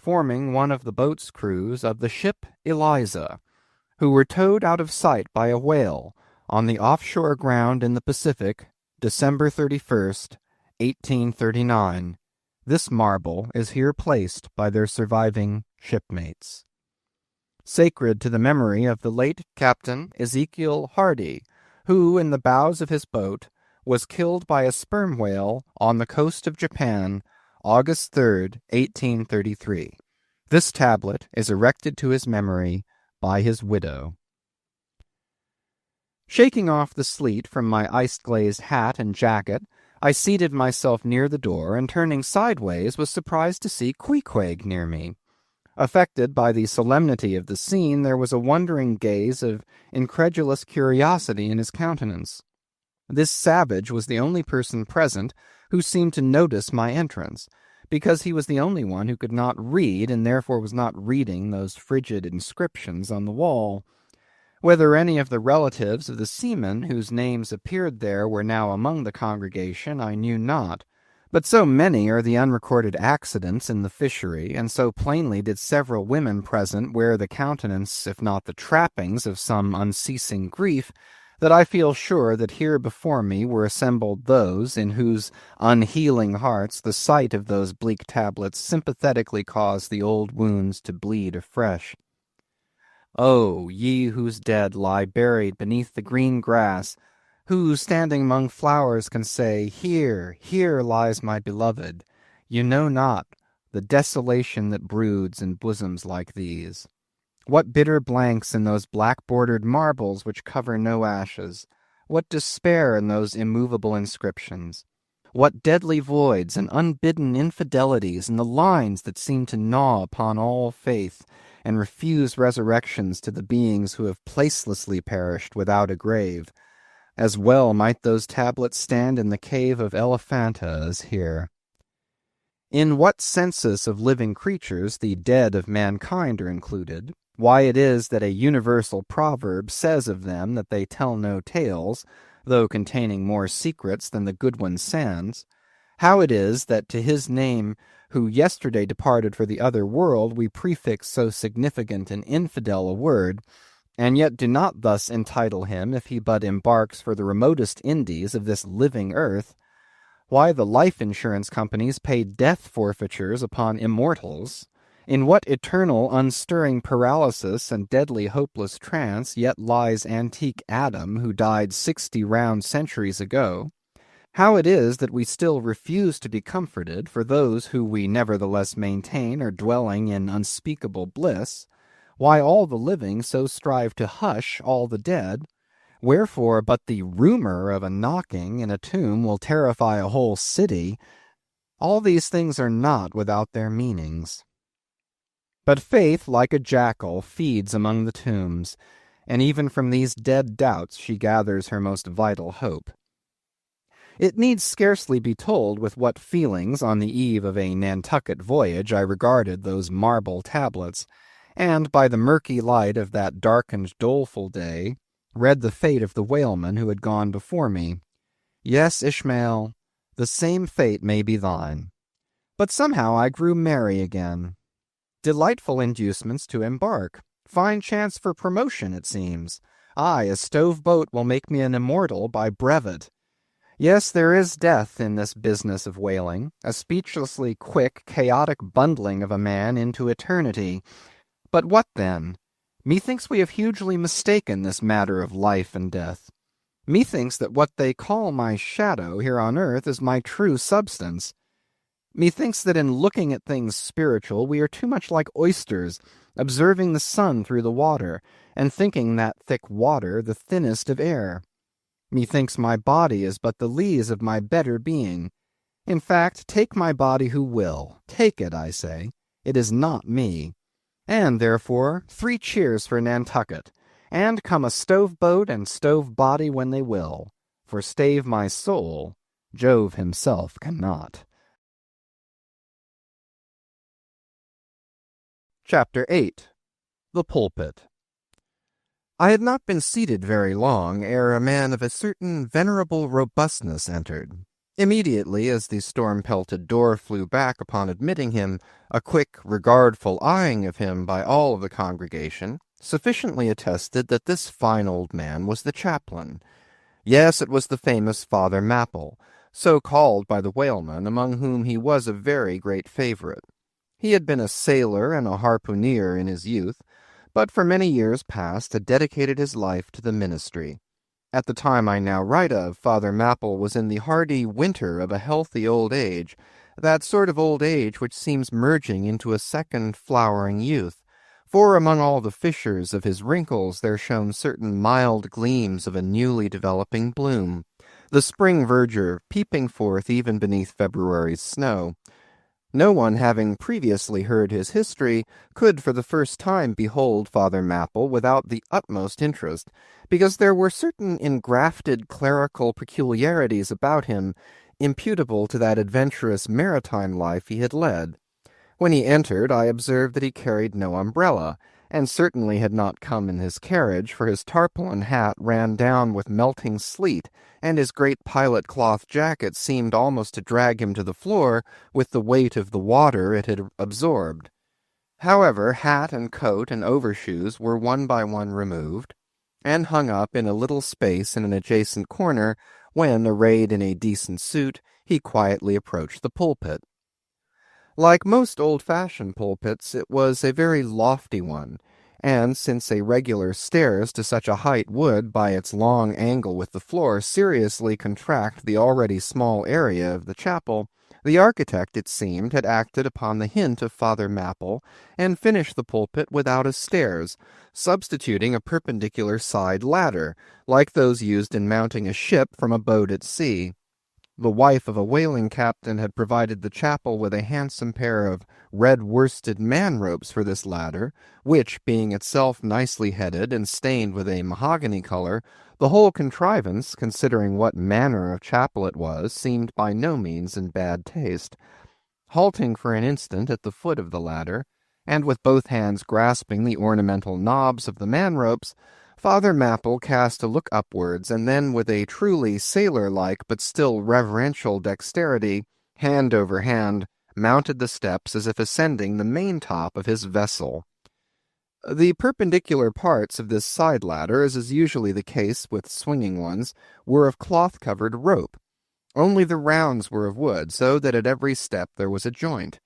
forming one of the boat's crews of the ship Eliza, who were towed out of sight by a whale on the offshore ground in the Pacific, December 31st, 1839. This marble is here placed by their surviving shipmates. Sacred to the memory of the late Captain Ezekiel Hardy, who, in the bows of his boat, was killed by a sperm whale on the coast of Japan, August 3rd, 1833. This tablet is erected to his memory by his widow. Shaking off the sleet from my ice-glazed hat and jacket, I seated myself near the door, and turning sideways was surprised to see Queequeg near me. Affected by the solemnity of the scene, there was a wondering gaze of incredulous curiosity in his countenance. This savage was the only person present who seemed to notice my entrance, because he was the only one who could not read, and therefore was not reading those frigid inscriptions on the wall. Whether any of the relatives of the seamen whose names appeared there were now among the congregation, I knew not. But so many are the unrecorded accidents in the fishery, and so plainly did several women present wear the countenance, if not the trappings, of some unceasing grief, that I feel sure that here before me were assembled those in whose unhealing hearts the sight of those bleak tablets sympathetically caused the old wounds to bleed afresh. Oh, ye whose dead lie buried beneath the green grass, who, standing among flowers, can say, Here, here lies my beloved, you know not the desolation that broods in bosoms like these. What bitter blanks in those black-bordered marbles which cover no ashes! What despair in those immovable inscriptions! What deadly voids and unbidden infidelities in the lines that seem to gnaw upon all faith, and refuse resurrections to the beings who have placelessly perished without a grave! As well might those tablets stand in the cave of Elephanta as here. In what census of living creatures the dead of mankind are included, why it is that a universal proverb says of them that they tell no tales, though containing more secrets than the good one sans, how it is that to his name who yesterday departed for the other world we prefix so significant and infidel a word, and yet do not thus entitle him if he but embarks for the remotest Indies of this living earth, why the life insurance companies pay death forfeitures upon immortals, in what eternal unstirring paralysis and deadly hopeless trance yet lies antique Adam who died 60 round centuries ago, how it is that we still refuse to be comforted for those who we nevertheless maintain are dwelling in unspeakable bliss, why all the living so strive to hush all the dead, wherefore but the rumor of a knocking in a tomb will terrify a whole city, all these things are not without their meanings. But faith, like a jackal, feeds among the tombs, and even from these dead doubts she gathers her most vital hope. It needs scarcely be told with what feelings on the eve of a Nantucket voyage I regarded those marble tablets, and by the murky light of that dark and doleful day read the fate of the whaleman who had gone before me. Yes, Ishmael, the same fate may be thine. But somehow I grew merry again. Delightful inducements to embark. Fine chance for promotion, it seems. Aye, a stove boat will make me an immortal by brevet. Yes, there is death in this business of whaling, a speechlessly quick, chaotic bundling of a man into eternity. But what then? Methinks we have hugely mistaken this matter of life and death. Methinks that what they call my shadow here on earth is my true substance. Methinks that in looking at things spiritual we are too much like oysters, observing the sun through the water, and thinking that thick water the thinnest of air. Methinks my body is but the lees of my better being. In fact, take my body who will. Take it, I say. It is not me. And, therefore, 3 cheers for Nantucket, and come a stove boat and stove body when they will, for stave my soul, Jove himself cannot. Chapter 8. The Pulpit. I had not been seated very long ere a man of a certain venerable robustness entered. Immediately, as the storm-pelted door flew back upon admitting him, a quick, regardful eyeing of him by all of the congregation sufficiently attested that this fine old man was the chaplain. Yes, it was the famous Father Mapple, so called by the whalemen, among whom he was a very great favorite. He had been a sailor and a harpooneer in his youth, but for many years past had dedicated his life to the ministry. At the time I now write of, Father Mapple was in the hardy winter of a healthy old age, that sort of old age which seems merging into a second flowering youth, for among all the fissures of his wrinkles there shone certain mild gleams of a newly developing bloom, the spring verdure peeping forth even beneath February's snow. No one having previously heard his history could for the first time behold Father Mapple without the utmost interest, because there were certain engrafted clerical peculiarities about him imputable to that adventurous maritime life he had led. When he entered, I observed that he carried no umbrella, and certainly had not come in his carriage, for his tarpaulin hat ran down with melting sleet, and his great pilot cloth jacket seemed almost to drag him to the floor with the weight of the water it had absorbed. However, hat and coat and overshoes were one by one removed, and hung up in a little space in an adjacent corner, when, arrayed in a decent suit, he quietly approached the pulpit. Like most old-fashioned pulpits, it was a very lofty one, and since a regular stairs to such a height would, by its long angle with the floor, seriously contract the already small area of the chapel, the architect, it seemed, had acted upon the hint of Father Mapple, and finished the pulpit without a stairs, substituting a perpendicular side ladder, like those used in mounting a ship from a boat at sea. The wife of a whaling captain had provided the chapel with a handsome pair of red worsted man-ropes for this ladder, which, being itself nicely headed and stained with a mahogany color, the whole contrivance, considering what manner of chapel it was, seemed by no means in bad taste. Halting for an instant at the foot of the ladder, and with both hands grasping the ornamental knobs of the man-ropes, Father Mapple cast a look upwards, and then with a truly sailor-like but still reverential dexterity, hand over hand, mounted the steps as if ascending the main-top of his vessel. The perpendicular parts of this side ladder, as is usually the case with swinging ones, were of cloth-covered rope. Only the rounds were of wood, so that at every step there was a joint.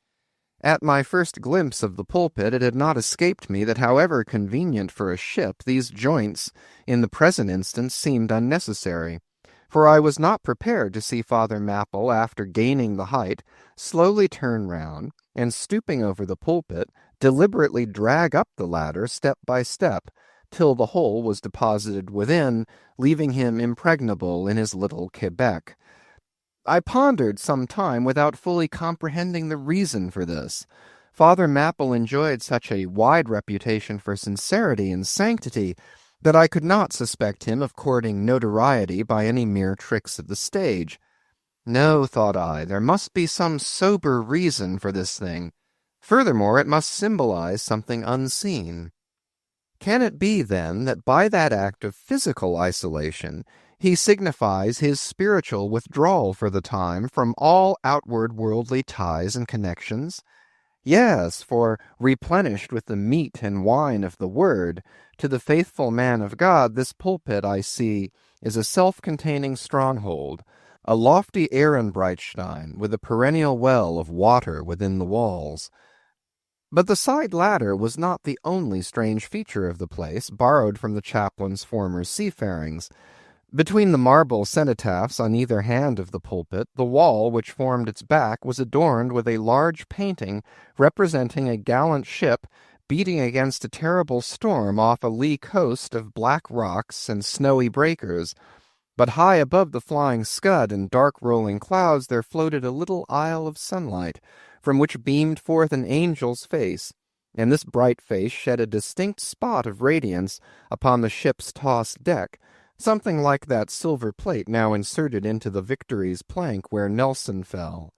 At my first glimpse of the pulpit, it had not escaped me that however convenient for a ship, these joints, in the present instance, seemed unnecessary, for I was not prepared to see Father Mapple, after gaining the height, slowly turn round, and stooping over the pulpit, deliberately drag up the ladder step by step, till the whole was deposited within, leaving him impregnable in his little Quebec. I pondered some time without fully comprehending the reason for this. Father Mapple enjoyed such a wide reputation for sincerity and sanctity that I could not suspect him of courting notoriety by any mere tricks of the stage. No, thought I, there must be some sober reason for this thing. Furthermore, it must symbolize something unseen. Can it be, then, that by that act of physical isolation he signifies his spiritual withdrawal for the time from all outward worldly ties and connections? Yes, for replenished with the meat and wine of the Word, to the faithful man of God this pulpit, I see, is a self-containing stronghold, a lofty Ehrenbreitstein with a perennial well of water within the walls. But the side ladder was not the only strange feature of the place, borrowed from the chaplain's former seafarings. Between the marble cenotaphs on either hand of the pulpit, the wall which formed its back was adorned with a large painting representing a gallant ship beating against a terrible storm off a lee coast of black rocks and snowy breakers. But high above the flying scud and dark rolling clouds there floated a little isle of sunlight, from which beamed forth an angel's face, and this bright face shed a distinct spot of radiance upon the ship's tossed deck, something like that silver plate now inserted into the Victory's plank where Nelson fell.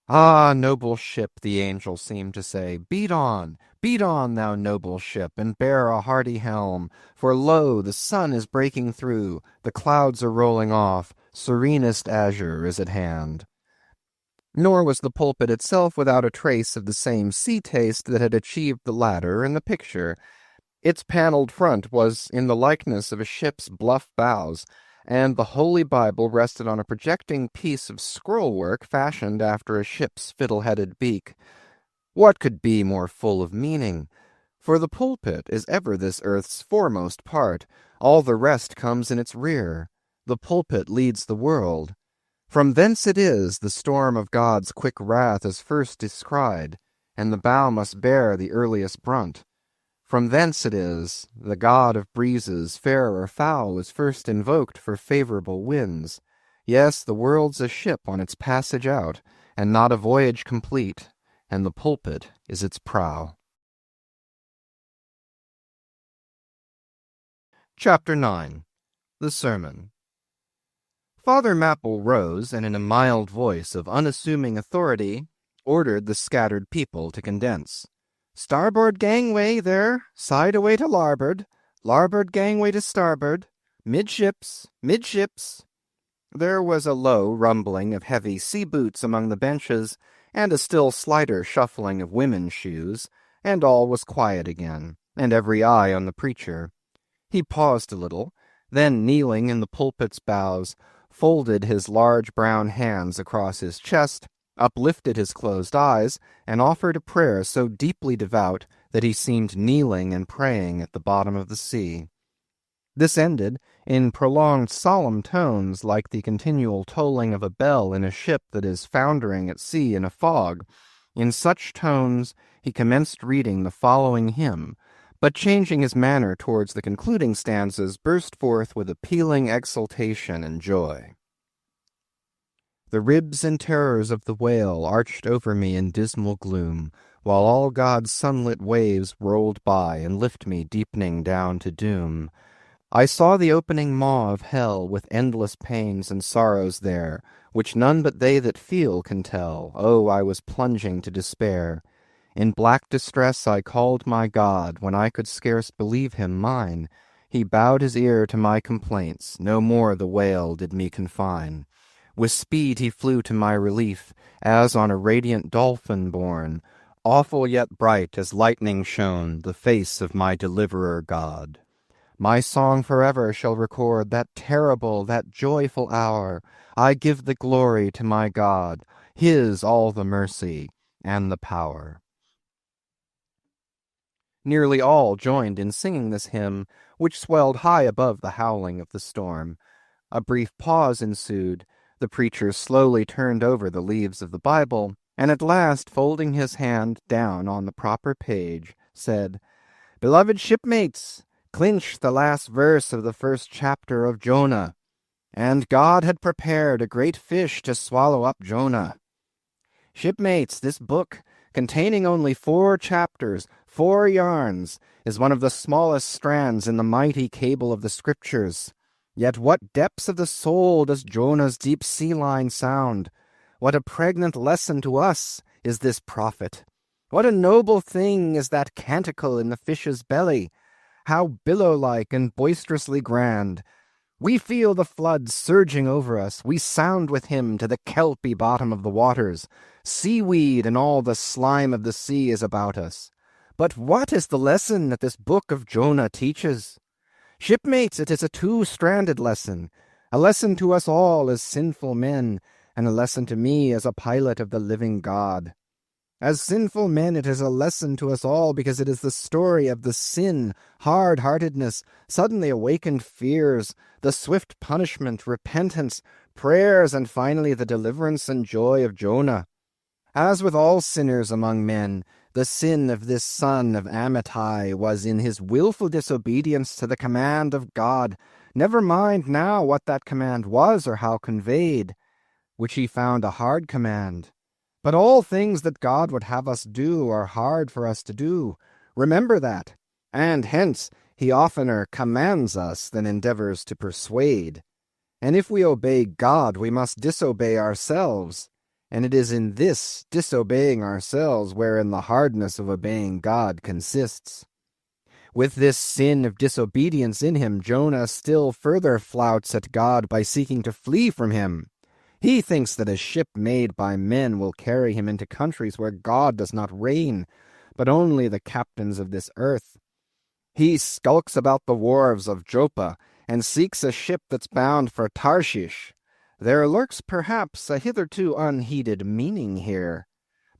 Ah, noble ship, the angel seemed to say, beat on, thou noble ship, and bear a hardy helm, for lo, the sun is breaking through, the clouds are rolling off, serenest azure is at hand. Nor was the pulpit itself without a trace of the same sea taste that had achieved the latter in the picture. Its panelled front was in the likeness of a ship's bluff bows, and the Holy Bible rested on a projecting piece of scroll-work fashioned after a ship's fiddle-headed beak. What could be more full of meaning? For the pulpit is ever this earth's foremost part. All the rest comes in its rear. The pulpit leads the world. From thence it is the storm of God's quick wrath is first descried, and the bow must bear the earliest brunt. From thence it is the god of breezes, fair or foul, is first invoked for favorable winds. Yes, the world's a ship on its passage out, and not a voyage complete, and the pulpit is its prow. Chapter 9. The Sermon. Father Mapple rose, and in a mild voice of unassuming authority, ordered the scattered people to condense. Starboard gangway there, side away to larboard, larboard gangway to starboard, midships, midships. There was a low rumbling of heavy sea boots among the benches, and a still slighter shuffling of women's shoes, and all was quiet again, and every eye on the preacher. He paused a little, then kneeling in the pulpit's bows, folded his large brown hands across his chest, uplifted his closed eyes, and offered a prayer so deeply devout that he seemed kneeling and praying at the bottom of the sea. This ended in prolonged solemn tones like the continual tolling of a bell in a ship that is foundering at sea in a fog. In such tones he commenced reading the following hymn, but changing his manner towards the concluding stanzas, burst forth with appealing exultation and joy. The ribs and terrors of the whale arched over me in dismal gloom, while all God's sunlit waves rolled by and lift me deepening down to doom. I saw the opening maw of hell with endless pains and sorrows there, which none but they that feel can tell. Oh, I was plunging to despair. In black distress I called my God, when I could scarce believe him mine. He bowed his ear to my complaints, no more the whale did me confine. With speed he flew to my relief, as on a radiant dolphin borne. Awful yet bright as lightning shone the face of my deliverer God. My song forever shall record that terrible, that joyful hour. I give the glory to my God, his all the mercy and the power. Nearly all joined in singing this hymn, which swelled high above the howling of the storm. A brief pause ensued. The preacher slowly turned over the leaves of the Bible, and at last, folding his hand down on the proper page, said, Beloved shipmates, clinch the last verse of the first chapter of Jonah. And God had prepared a great fish to swallow up Jonah. Shipmates, this book, containing only 4 chapters, 4 yarns, is one of the smallest strands in the mighty cable of the Scriptures. Yet what depths of the soul does Jonah's deep sea line sound? What a pregnant lesson to us is this prophet! What a noble thing is that canticle in the fish's belly! How billow-like and boisterously grand! We feel the floods surging over us. We sound with him to the kelpy bottom of the waters. Seaweed and all the slime of the sea is about us. But what is the lesson that this book of Jonah teaches? Shipmates, it is a 2-stranded lesson, a lesson to us all as sinful men, and a lesson to me as a pilot of the living God. As sinful men, it is a lesson to us all because it is the story of the sin, hard-heartedness, suddenly awakened fears, the swift punishment, repentance, prayers, and finally the deliverance and joy of Jonah. As with all sinners among men, the sin of this son of Amittai was in his willful disobedience to the command of God. Never mind now what that command was or how conveyed, which he found a hard command. But all things that God would have us do are hard for us to do. Remember that. And hence he oftener commands us than endeavors to persuade. And if we obey God, we must disobey ourselves. and it is in this disobeying ourselves wherein the hardness of obeying God consists. With this sin of disobedience in him, Jonah still further flouts at God by seeking to flee from him. He thinks that a ship made by men will carry him into countries where God does not reign, but only the captains of this earth. He skulks about the wharves of Joppa, and seeks a ship that's bound for Tarshish. There lurks perhaps a hitherto unheeded meaning here.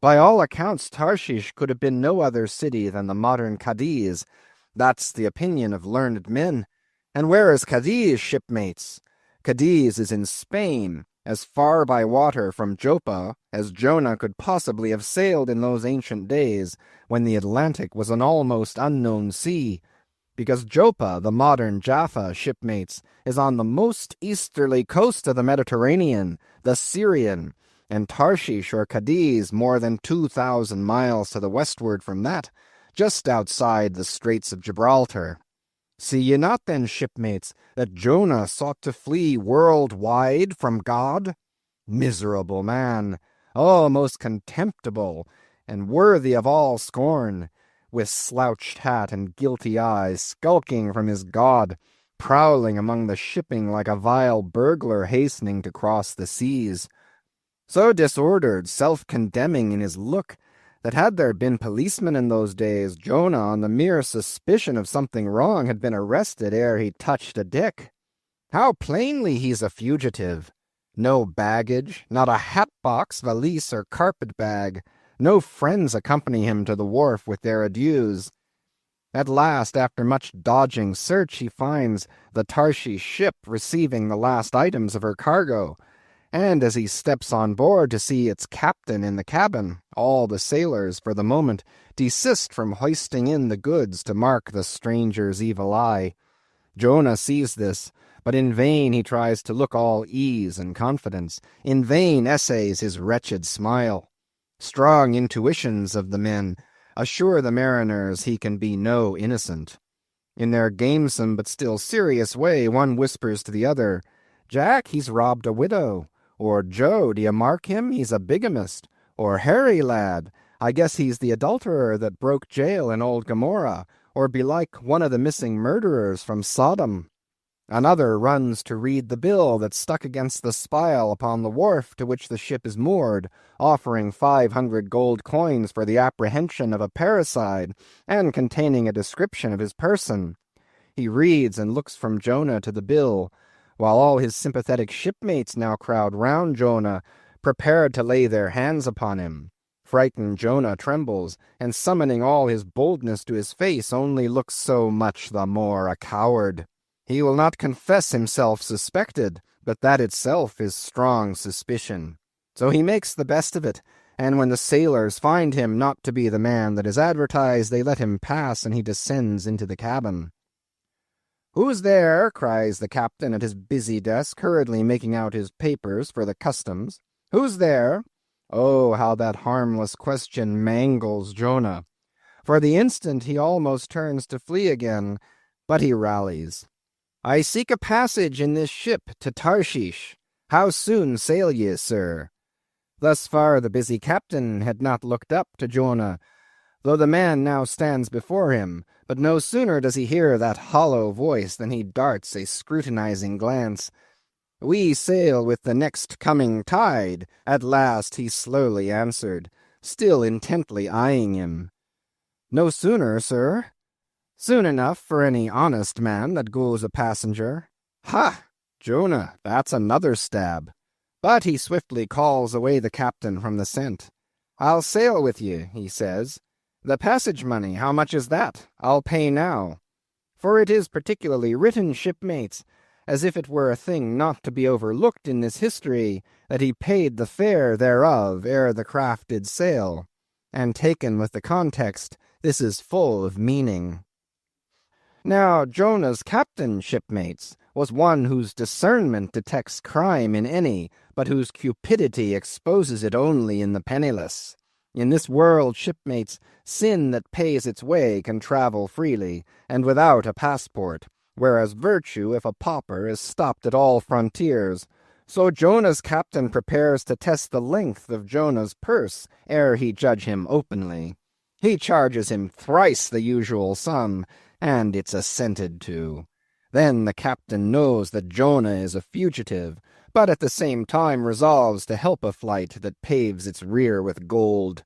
By all accounts, Tarshish could have been no other city than the modern Cadiz. That's the opinion of learned men. And where is Cadiz, shipmates? Cadiz is in Spain, as far by water from Joppa as Jonah could possibly have sailed in those ancient days, when the Atlantic was an almost unknown sea, because Joppa, the modern Jaffa, shipmates, is on the most easterly coast of the Mediterranean, the Syrian, and Tarshish or Cadiz more than 2,000 miles to the westward from that, just outside the Straits of Gibraltar. See ye not then, shipmates, that Jonah sought to flee worldwide from God? Miserable man! Oh, most contemptible, and worthy of all scorn, with slouched hat and guilty eyes, skulking from his God, prowling among the shipping like a vile burglar hastening to cross the seas. So disordered, self-condemning in his look, that had there been policemen in those days, Jonah, on the mere suspicion of something wrong, had been arrested ere he touched a dick. How plainly he's a fugitive! No baggage, not a hat-box, valise, or carpet-bag. No friends accompany him to the wharf with their adieus. At last, after much dodging search, he finds the Tarshish ship receiving the last items of her cargo, and as he steps on board to see its captain in the cabin, all the sailors, for the moment, desist from hoisting in the goods to mark the stranger's evil eye. Jonah sees this, but in vain he tries to look all ease and confidence. In vain essays his wretched smile. Strong intuitions of the men assure the mariners he can be no innocent. In their gamesome but still serious way, one whispers to the other, "Jack, he's robbed a widow," or "Joe, d'ye mark him? He's a bigamist," or "Harry, lad, I guess he's the adulterer that broke jail in old Gomorrah," or belike one of the missing murderers from Sodom. Another runs to read the bill that's stuck against the spile upon the wharf to which the ship is moored, offering 500 gold coins for the apprehension of a parricide, and containing a description of his person. He reads and looks from Jonah to the bill, while all his sympathetic shipmates now crowd round Jonah, prepared to lay their hands upon him. Frightened Jonah trembles, and summoning all his boldness to his face, only looks so much the more a coward. He will not confess himself suspected, but that itself is strong suspicion. So he makes the best of it, and when the sailors find him not to be the man that is advertised, they let him pass, and he descends into the cabin. "Who's there?" cries the captain at his busy desk, hurriedly making out his papers for the customs. "Who's there?" Oh, how that harmless question mangles Jonah. For the instant he almost turns to flee again, but he rallies. "I seek a passage in this ship to Tarshish. How soon sail ye, sir?" Thus far the busy captain had not looked up to Jonah, though the man now stands before him, but no sooner does he hear that hollow voice than he darts a scrutinizing glance. "We sail with the next coming tide," at last he slowly answered, still intently eyeing him. "No sooner, sir?" "Soon enough for any honest man that goes a passenger." "Ha! Jonah, that's another stab." But he swiftly calls away the captain from the scent. "I'll sail with you," he says. "The passage money, how much is that? I'll pay now." For it is particularly written, shipmates, as if it were a thing not to be overlooked in this history, that he paid the fare thereof ere the craft did sail. And taken with the context, this is full of meaning. Now Jonah's captain, shipmates, was one whose discernment detects crime in any, but whose cupidity exposes it only in the penniless. In this world, shipmates, sin that pays its way can travel freely, and without a passport, whereas virtue, if a pauper, is stopped at all frontiers. So Jonah's captain prepares to test the length of Jonah's purse ere he judge him openly. He charges him thrice the usual sum, and it's assented to. Then the captain knows that Jonah is a fugitive, but at the same time resolves to help a flight that paves its rear with gold.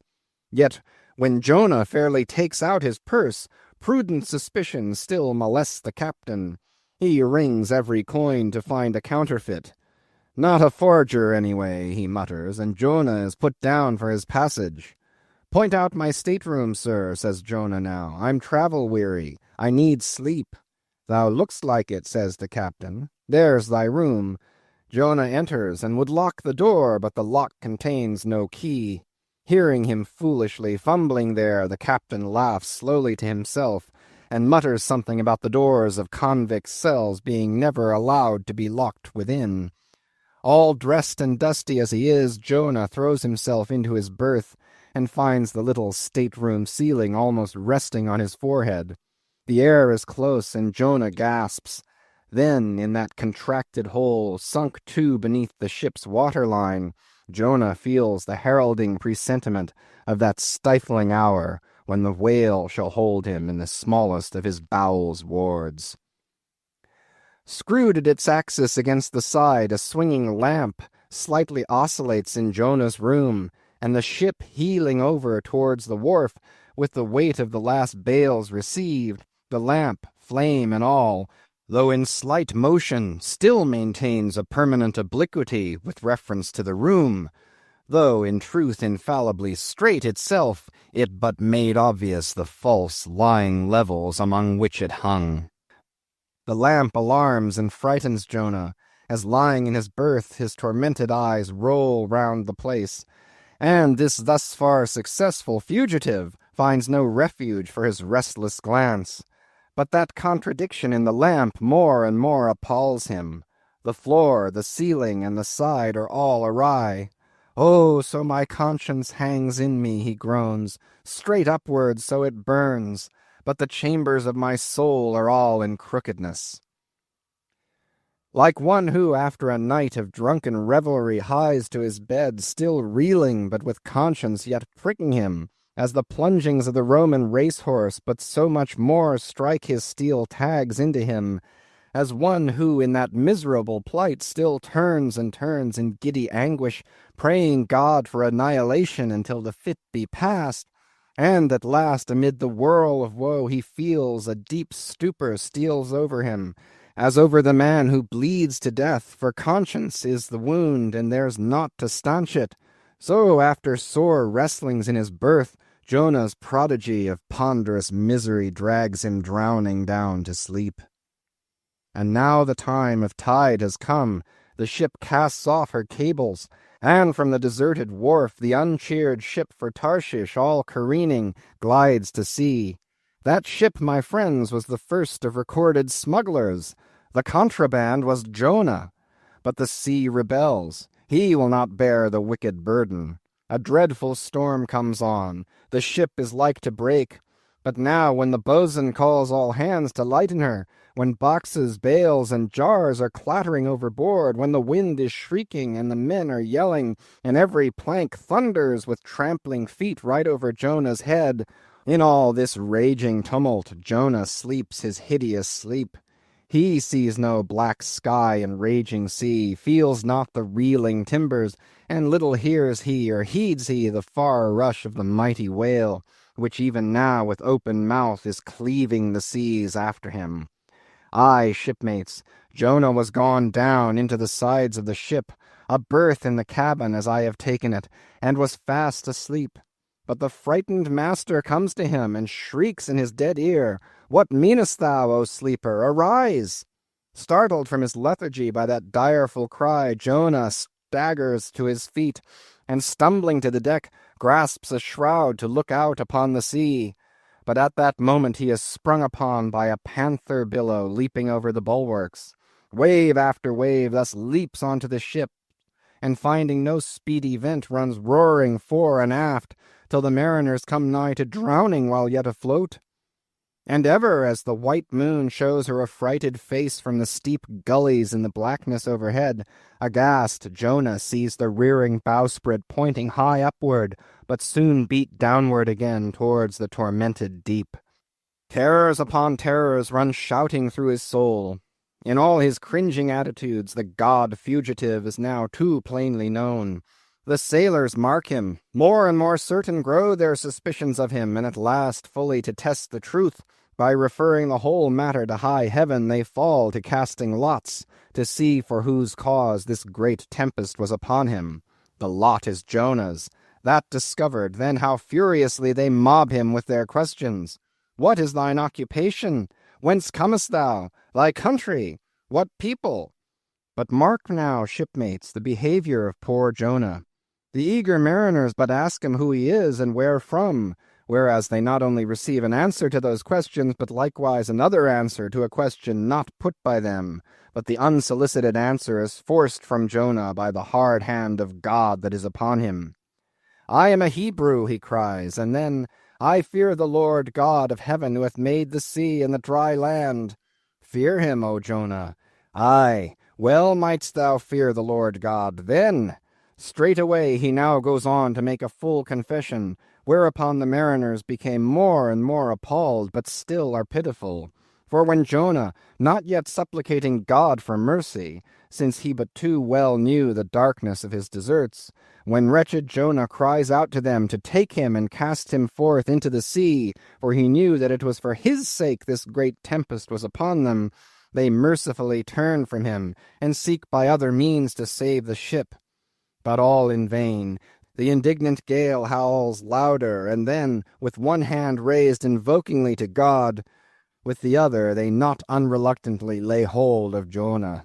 Yet when Jonah fairly takes out his purse, prudent suspicion still molests the captain. He rings every coin to find a counterfeit. Not a forger, anyway, he mutters, and Jonah is put down for his passage. Point out my stateroom, sir, says Jonah now. I'm travel-weary. I need sleep. Thou look'st like it, says the captain. There's thy room. Jonah enters, and would lock the door, but the lock contains no key. Hearing him foolishly fumbling there, the captain laughs slowly to himself, and mutters something about the doors of convicts' cells being never allowed to be locked within. All dressed and dusty as he is, Jonah throws himself into his berth, and finds the little stateroom ceiling almost resting on his forehead. The air is close, and Jonah gasps. Then, in that contracted hole, sunk too beneath the ship's waterline, Jonah feels the heralding presentiment of that stifling hour when the whale shall hold him in the smallest of his bowels' wards. Screwed at its axis against the side, a swinging lamp slightly oscillates in Jonah's room, and the ship heeling over towards the wharf, with the weight of the last bales received, the lamp, flame and all, though in slight motion, still maintains a permanent obliquity with reference to the room, though in truth infallibly straight itself, it but made obvious the false lying levels among which it hung. The lamp alarms and frightens Jonah, as lying in his berth his tormented eyes roll round the place, and this thus far successful fugitive finds no refuge for his restless glance. But that contradiction in the lamp more and more appalls him. The floor, the ceiling, and the side are all awry. Oh, so my conscience hangs in me, he groans, straight upwards so it burns, but the chambers of my soul are all in crookedness. Like one who, after a night of drunken revelry, hies to his bed, still reeling, but with conscience yet pricking him, as the plungings of the Roman racehorse but so much more strike his steel tags into him, as one who in that miserable plight still turns and turns in giddy anguish, praying God for annihilation until the fit be past, and at last amid the whirl of woe he feels a deep stupor steals over him, as over the man who bleeds to death, for conscience is the wound, and there's naught to stanch it. So after sore wrestlings in his berth, Jonah's prodigy of ponderous misery drags him drowning down to sleep. And now the time of tide has come, the ship casts off her cables, and from the deserted wharf the uncheered ship for Tarshish, all careening, glides to sea. That ship, my friends, was the first of recorded smugglers. The contraband was Jonah. But the sea rebels. He will not bear the wicked burden. A dreadful storm comes on. The ship is like to break. But now, when the boatswain calls all hands to lighten her, when boxes, bales, and jars are clattering overboard, when the wind is shrieking and the men are yelling, and every plank thunders with trampling feet right over Jonah's head, in all this raging tumult Jonah sleeps his hideous sleep. He sees no black sky and raging sea, feels not the reeling timbers, and little hears he or heeds he the far rush of the mighty whale, which even now with open mouth is cleaving the seas after him. Aye, shipmates, Jonah was gone down into the sides of the ship, a berth in the cabin as I have taken it, and was fast asleep. But the frightened master comes to him, and shrieks in his dead ear, "What meanest thou, O sleeper? Arise!" Startled from his lethargy by that direful cry, Jonah staggers to his feet, and stumbling to the deck, grasps a shroud to look out upon the sea. But at that moment he is sprung upon by a panther billow leaping over the bulwarks. Wave after wave thus leaps onto the ship, and finding no speedy vent runs roaring fore and aft, till the mariners come nigh to drowning while yet afloat. And ever as the white moon shows her affrighted face from the steep gullies in the blackness overhead, aghast Jonah sees the rearing bowsprit pointing high upward, but soon beat downward again towards the tormented deep. Terrors upon terrors run shouting through his soul. In all his cringing attitudes, the god fugitive is now too plainly known. The sailors mark him. More and more certain grow their suspicions of him, and at last, fully to test the truth, by referring the whole matter to high heaven, they fall to casting lots, to see for whose cause this great tempest was upon him. The lot is Jonah's. That discovered, then how furiously they mob him with their questions. What is thine occupation? Whence comest thou? Thy country? What people? But mark now, shipmates, the behavior of poor Jonah. The eager mariners but ask him who he is and where from, whereas they not only receive an answer to those questions, but likewise another answer to a question not put by them, but the unsolicited answer is forced from Jonah by the hard hand of God that is upon him. I am a Hebrew, he cries, and then, I fear the Lord God of heaven who hath made the sea and the dry land. Fear him, O Jonah. Aye, well mightst thou fear the Lord God then. Straightway he now goes on to make a full confession, whereupon the mariners became more and more appalled, but still are pitiful. For when Jonah, not yet supplicating God for mercy, since he but too well knew the darkness of his deserts, when wretched Jonah cries out to them to take him and cast him forth into the sea, for he knew that it was for his sake this great tempest was upon them, they mercifully turn from him, and seek by other means to save the ship. But all in vain. The indignant gale howls louder, and then, with one hand raised invokingly to God, with the other they not unreluctantly lay hold of Jonah.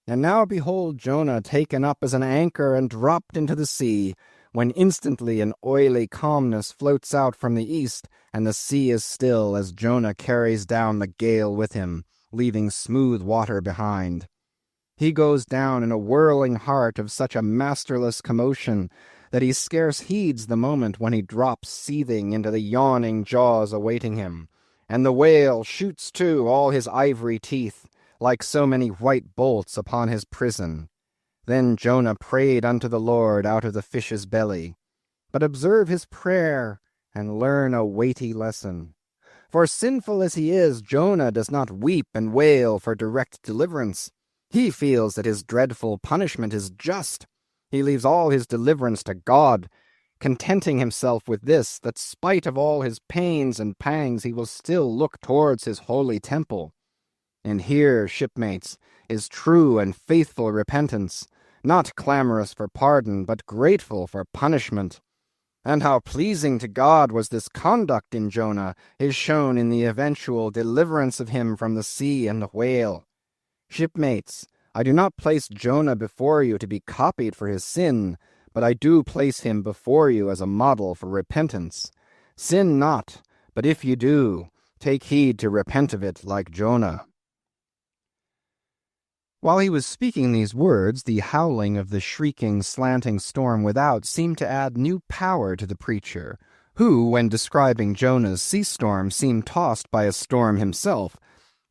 And now behold Jonah taken up as an anchor and dropped into the sea, when instantly an oily calmness floats out from the east, and the sea is still as Jonah carries down the gale with him, leaving smooth water behind. He goes down in a whirling heart of such a masterless commotion that he scarce heeds the moment when he drops seething into the yawning jaws awaiting him, and the whale shoots too all his ivory teeth, like so many white bolts upon his prison. Then Jonah prayed unto the Lord out of the fish's belly. But observe his prayer, and learn a weighty lesson. For sinful as he is, Jonah does not weep and wail for direct deliverance. He feels that his dreadful punishment is just. He leaves all his deliverance to God, contenting himself with this, that spite of all his pains and pangs he will still look towards his holy temple. And here, shipmates, is true and faithful repentance, not clamorous for pardon, but grateful for punishment. And how pleasing to God was this conduct in Jonah is shown in the eventual deliverance of him from the sea and the whale. Shipmates, I do not place Jonah before you to be copied for his sin, but I do place him before you as a model for repentance. Sin not, but if you do, take heed to repent of it like Jonah. While he was speaking these words, the howling of the shrieking, slanting storm without seemed to add new power to the preacher, who, when describing Jonah's sea storm, seemed tossed by a storm himself.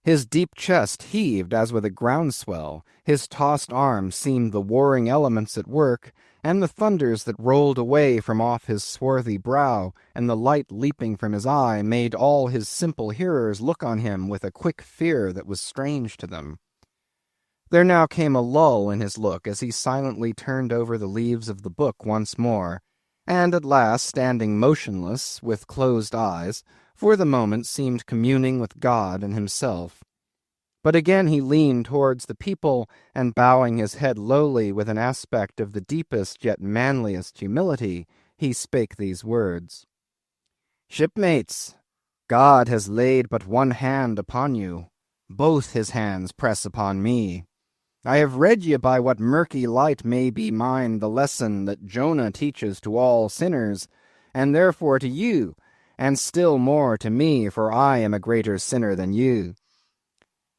His deep chest heaved as with a groundswell, his tossed arms seemed the warring elements at work, and the thunders that rolled away from off his swarthy brow, and the light leaping from his eye, made all his simple hearers look on him with a quick fear that was strange to them. There now came a lull in his look as he silently turned over the leaves of the book once more, and at last, standing motionless, with closed eyes, for the moment seemed communing with God and himself. But again he leaned towards the people, and bowing his head lowly with an aspect of the deepest yet manliest humility, he spake these words. Shipmates, God has laid but one hand upon you. Both his hands press upon me. I have read ye by what murky light may be mine the lesson that Jonah teaches to all sinners, and therefore to you, and still more to me, for I am a greater sinner than you.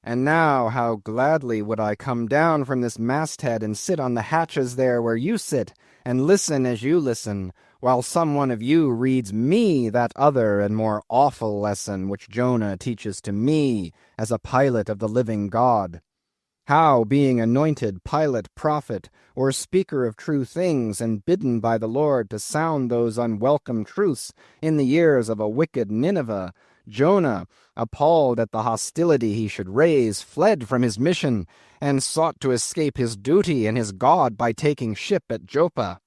And now how gladly would I come down from this masthead and sit on the hatches there where you sit, and listen as you listen, while some one of you reads me that other and more awful lesson which Jonah teaches to me as a pilot of the living God. How, being anointed pilot, prophet, or speaker of true things, and bidden by the Lord to sound those unwelcome truths in the ears of a wicked Nineveh, Jonah, appalled at the hostility he should raise, fled from his mission, and sought to escape his duty and his God by taking ship at Joppa.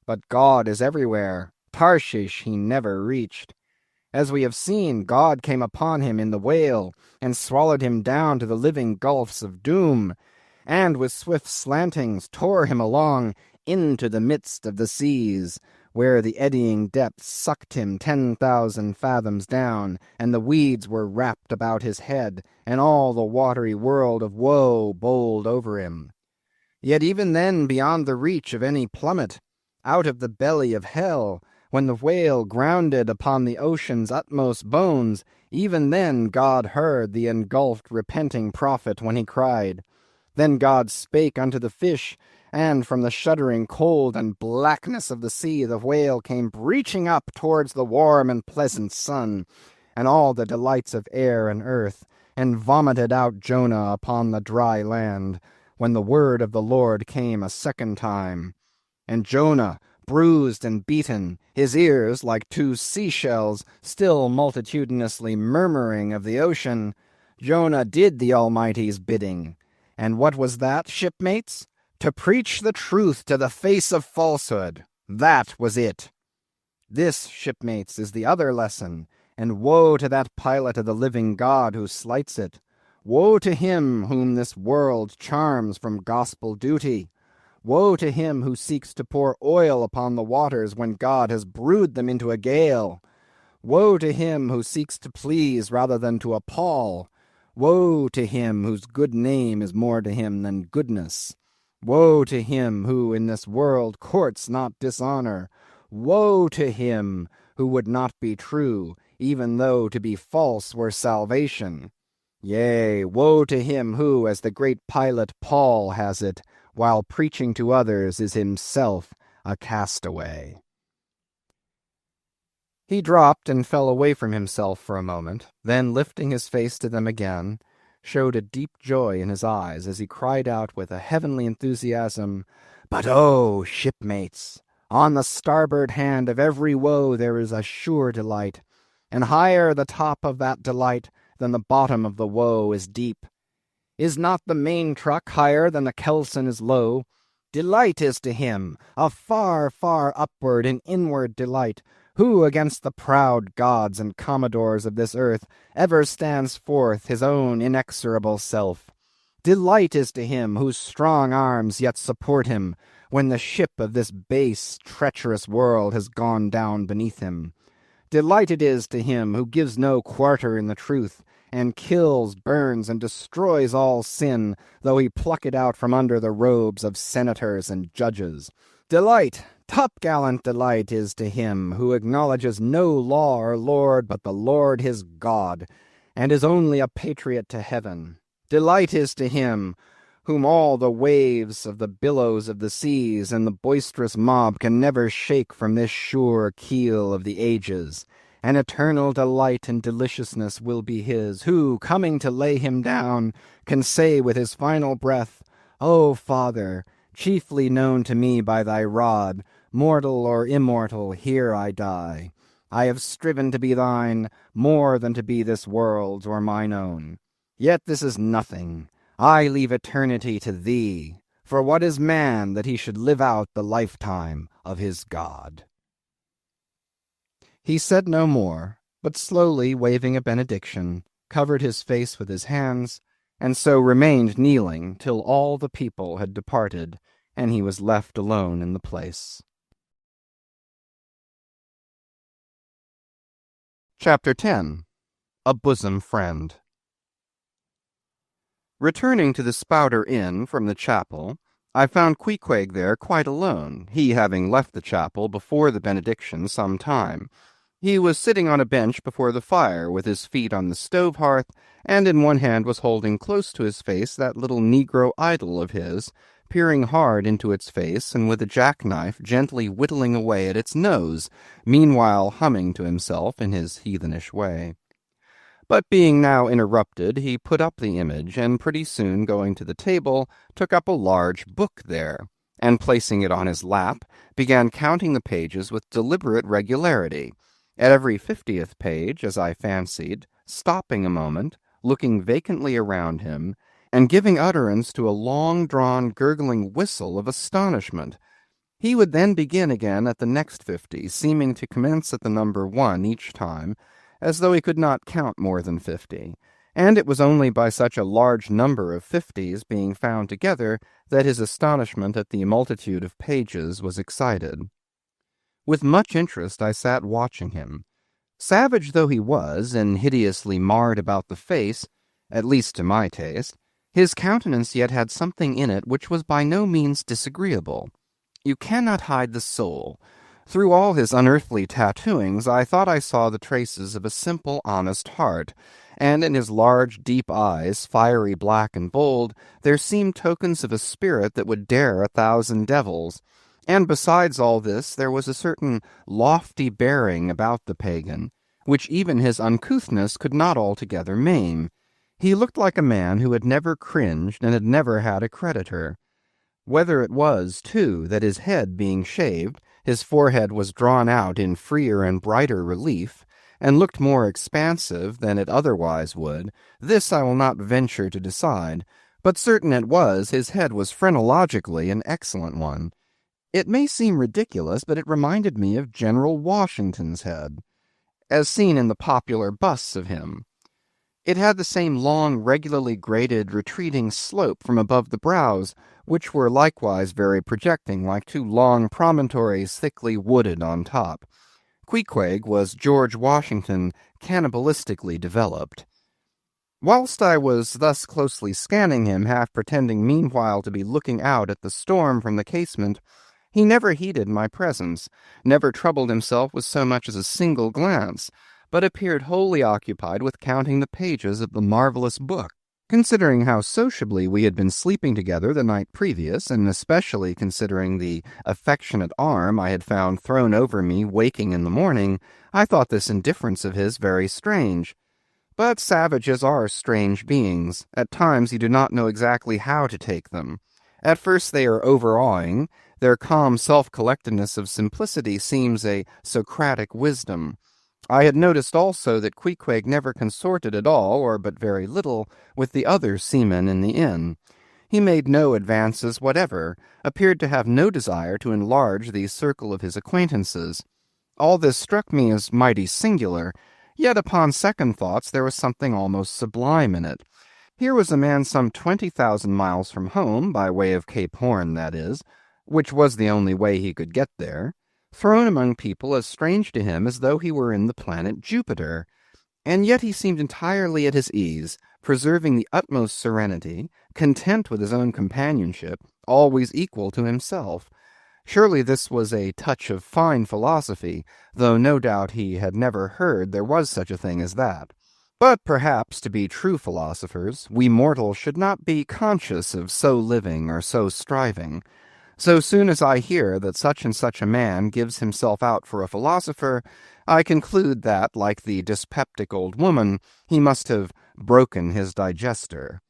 But God is everywhere. Tarshish he never reached. As we have seen, God came upon him in the whale, and swallowed him down to the living gulfs of doom, and with swift slantings tore him along into the midst of the seas, where the eddying depths sucked him 10,000 fathoms down, and the weeds were wrapped about his head, and all the watery world of woe bowled over him. Yet even then, beyond the reach of any plummet, out of the belly of hell, when the whale grounded upon the ocean's utmost bones, even then God heard the engulfed repenting prophet when he cried. Then God spake unto the fish, and from the shuddering cold and blackness of the sea the whale came breaching up towards the warm and pleasant sun, and all the delights of air and earth, and vomited out Jonah upon the dry land, when the word of the Lord came a second time. And Jonah, bruised and beaten, his ears like two seashells, still multitudinously murmuring of the ocean, Jonah did the Almighty's bidding. And what was that, shipmates? To preach the truth to the face of falsehood. That was it. This, shipmates, is the other lesson, and woe to that pilot of the living God who slights it. Woe to him whom this world charms from gospel duty. Woe to him who seeks to pour oil upon the waters when God has brewed them into a gale. Woe to him who seeks to please rather than to appall. Woe to him whose good name is more to him than goodness. Woe to him who in this world courts not dishonor. Woe to him who would not be true, even though to be false were salvation. Yea, woe to him who, as the great pilot Paul has it, while preaching to others is himself a castaway. He dropped and fell away from himself for a moment, then lifting his face to them again, showed a deep joy in his eyes as he cried out with a heavenly enthusiasm, "But oh, shipmates, on the starboard hand of every woe there is a sure delight, and higher the top of that delight than the bottom of the woe is deep. Is not the main truck higher than the kelson is low? Delight is to him, a far, far upward and inward delight, who against the proud gods and commodores of this earth ever stands forth his own inexorable self. Delight is to him whose strong arms yet support him, when the ship of this base, treacherous world has gone down beneath him. Delight it is to him who gives no quarter in the truth, and kills, burns, and destroys all sin, though he pluck it out from under the robes of senators and judges. Delight, topgallant delight is to him who acknowledges no law or lord but the Lord his God, and is only a patriot to heaven. Delight is to him whom all the waves of the billows of the seas and the boisterous mob can never shake from this sure keel of the ages. An eternal delight and deliciousness will be his, who, coming to lay him down, can say with his final breath, O Father, chiefly known to me by thy rod, mortal or immortal, here I die. I have striven to be thine, more than to be this world's or mine own. Yet this is nothing. I leave eternity to thee. For what is man that he should live out the lifetime of his God? He said no more, but slowly waving a benediction, covered his face with his hands, and so remained kneeling till all the people had departed, and he was left alone in the place. Chapter 10. A Bosom Friend. Returning to the Spouter Inn from the chapel, I found Queequeg there quite alone, he having left the chapel before the benediction some time. He was sitting on a bench before the fire, with his feet on the stove hearth, and in one hand was holding close to his face that little negro idol of his, peering hard into its face and with a jackknife gently whittling away at its nose, meanwhile humming to himself in his heathenish way. But being now interrupted, he put up the image, and pretty soon, going to the table, took up a large book there, and placing it on his lap, began counting the pages with deliberate regularity, at every 50th page, as I fancied, stopping a moment, looking vacantly around him, and giving utterance to a long-drawn, gurgling whistle of astonishment. He would then begin again at the next 50, seeming to commence at the number 1 each time, as though he could not count more than 50, and it was only by such a large number of 50s being found together that his astonishment at the multitude of pages was excited. With much interest I sat watching him. Savage though he was, and hideously marred about the face, at least to my taste, his countenance yet had something in it which was by no means disagreeable. You cannot hide the soul. Through all his unearthly tattooings, I thought I saw the traces of a simple, honest heart, and in his large, deep eyes, fiery black and bold, there seemed tokens of a spirit that would dare 1,000 devils. And besides all this, there was a certain lofty bearing about the pagan, which even his uncouthness could not altogether maim. He looked like a man who had never cringed and had never had a creditor. Whether it was, too, that his head being shaved, his forehead was drawn out in freer and brighter relief, and looked more expansive than it otherwise would, this I will not venture to decide, but certain it was his head was phrenologically an excellent one. It may seem ridiculous, but it reminded me of General Washington's head, as seen in the popular busts of him. It had the same long, regularly graded, retreating slope from above the brows, which were likewise very projecting, like 2 long promontories thickly wooded on top. Queequeg was George Washington cannibalistically developed. Whilst I was thus closely scanning him, half pretending meanwhile to be looking out at the storm from the casement, he never heeded my presence, never troubled himself with so much as a single glance, but appeared wholly occupied with counting the pages of the marvelous book. Considering how sociably we had been sleeping together the night previous, and especially considering the affectionate arm I had found thrown over me waking in the morning, I thought this indifference of his very strange. But savages are strange beings. At times you do not know exactly how to take them. At first they are overawing. Their calm self-collectedness of simplicity seems a Socratic wisdom. I had noticed also that Queequeg never consorted at all, or but very little, with the other seamen in the inn. He made no advances whatever, appeared to have no desire to enlarge the circle of his acquaintances. All this struck me as mighty singular, yet upon second thoughts there was something almost sublime in it. Here was a man some 20,000 miles from home, by way of Cape Horn, that is, which was the only way he could get there, thrown among people as strange to him as though he were in the planet Jupiter, and yet he seemed entirely at his ease, preserving the utmost serenity, content with his own companionship, always equal to himself. Surely this was a touch of fine philosophy, though no doubt he had never heard there was such a thing as that. But perhaps, to be true philosophers, we mortals should not be conscious of so living or so striving. So soon as I hear that such and such a man gives himself out for a philosopher, I conclude that, like the dyspeptic old woman, he must have broken his digester.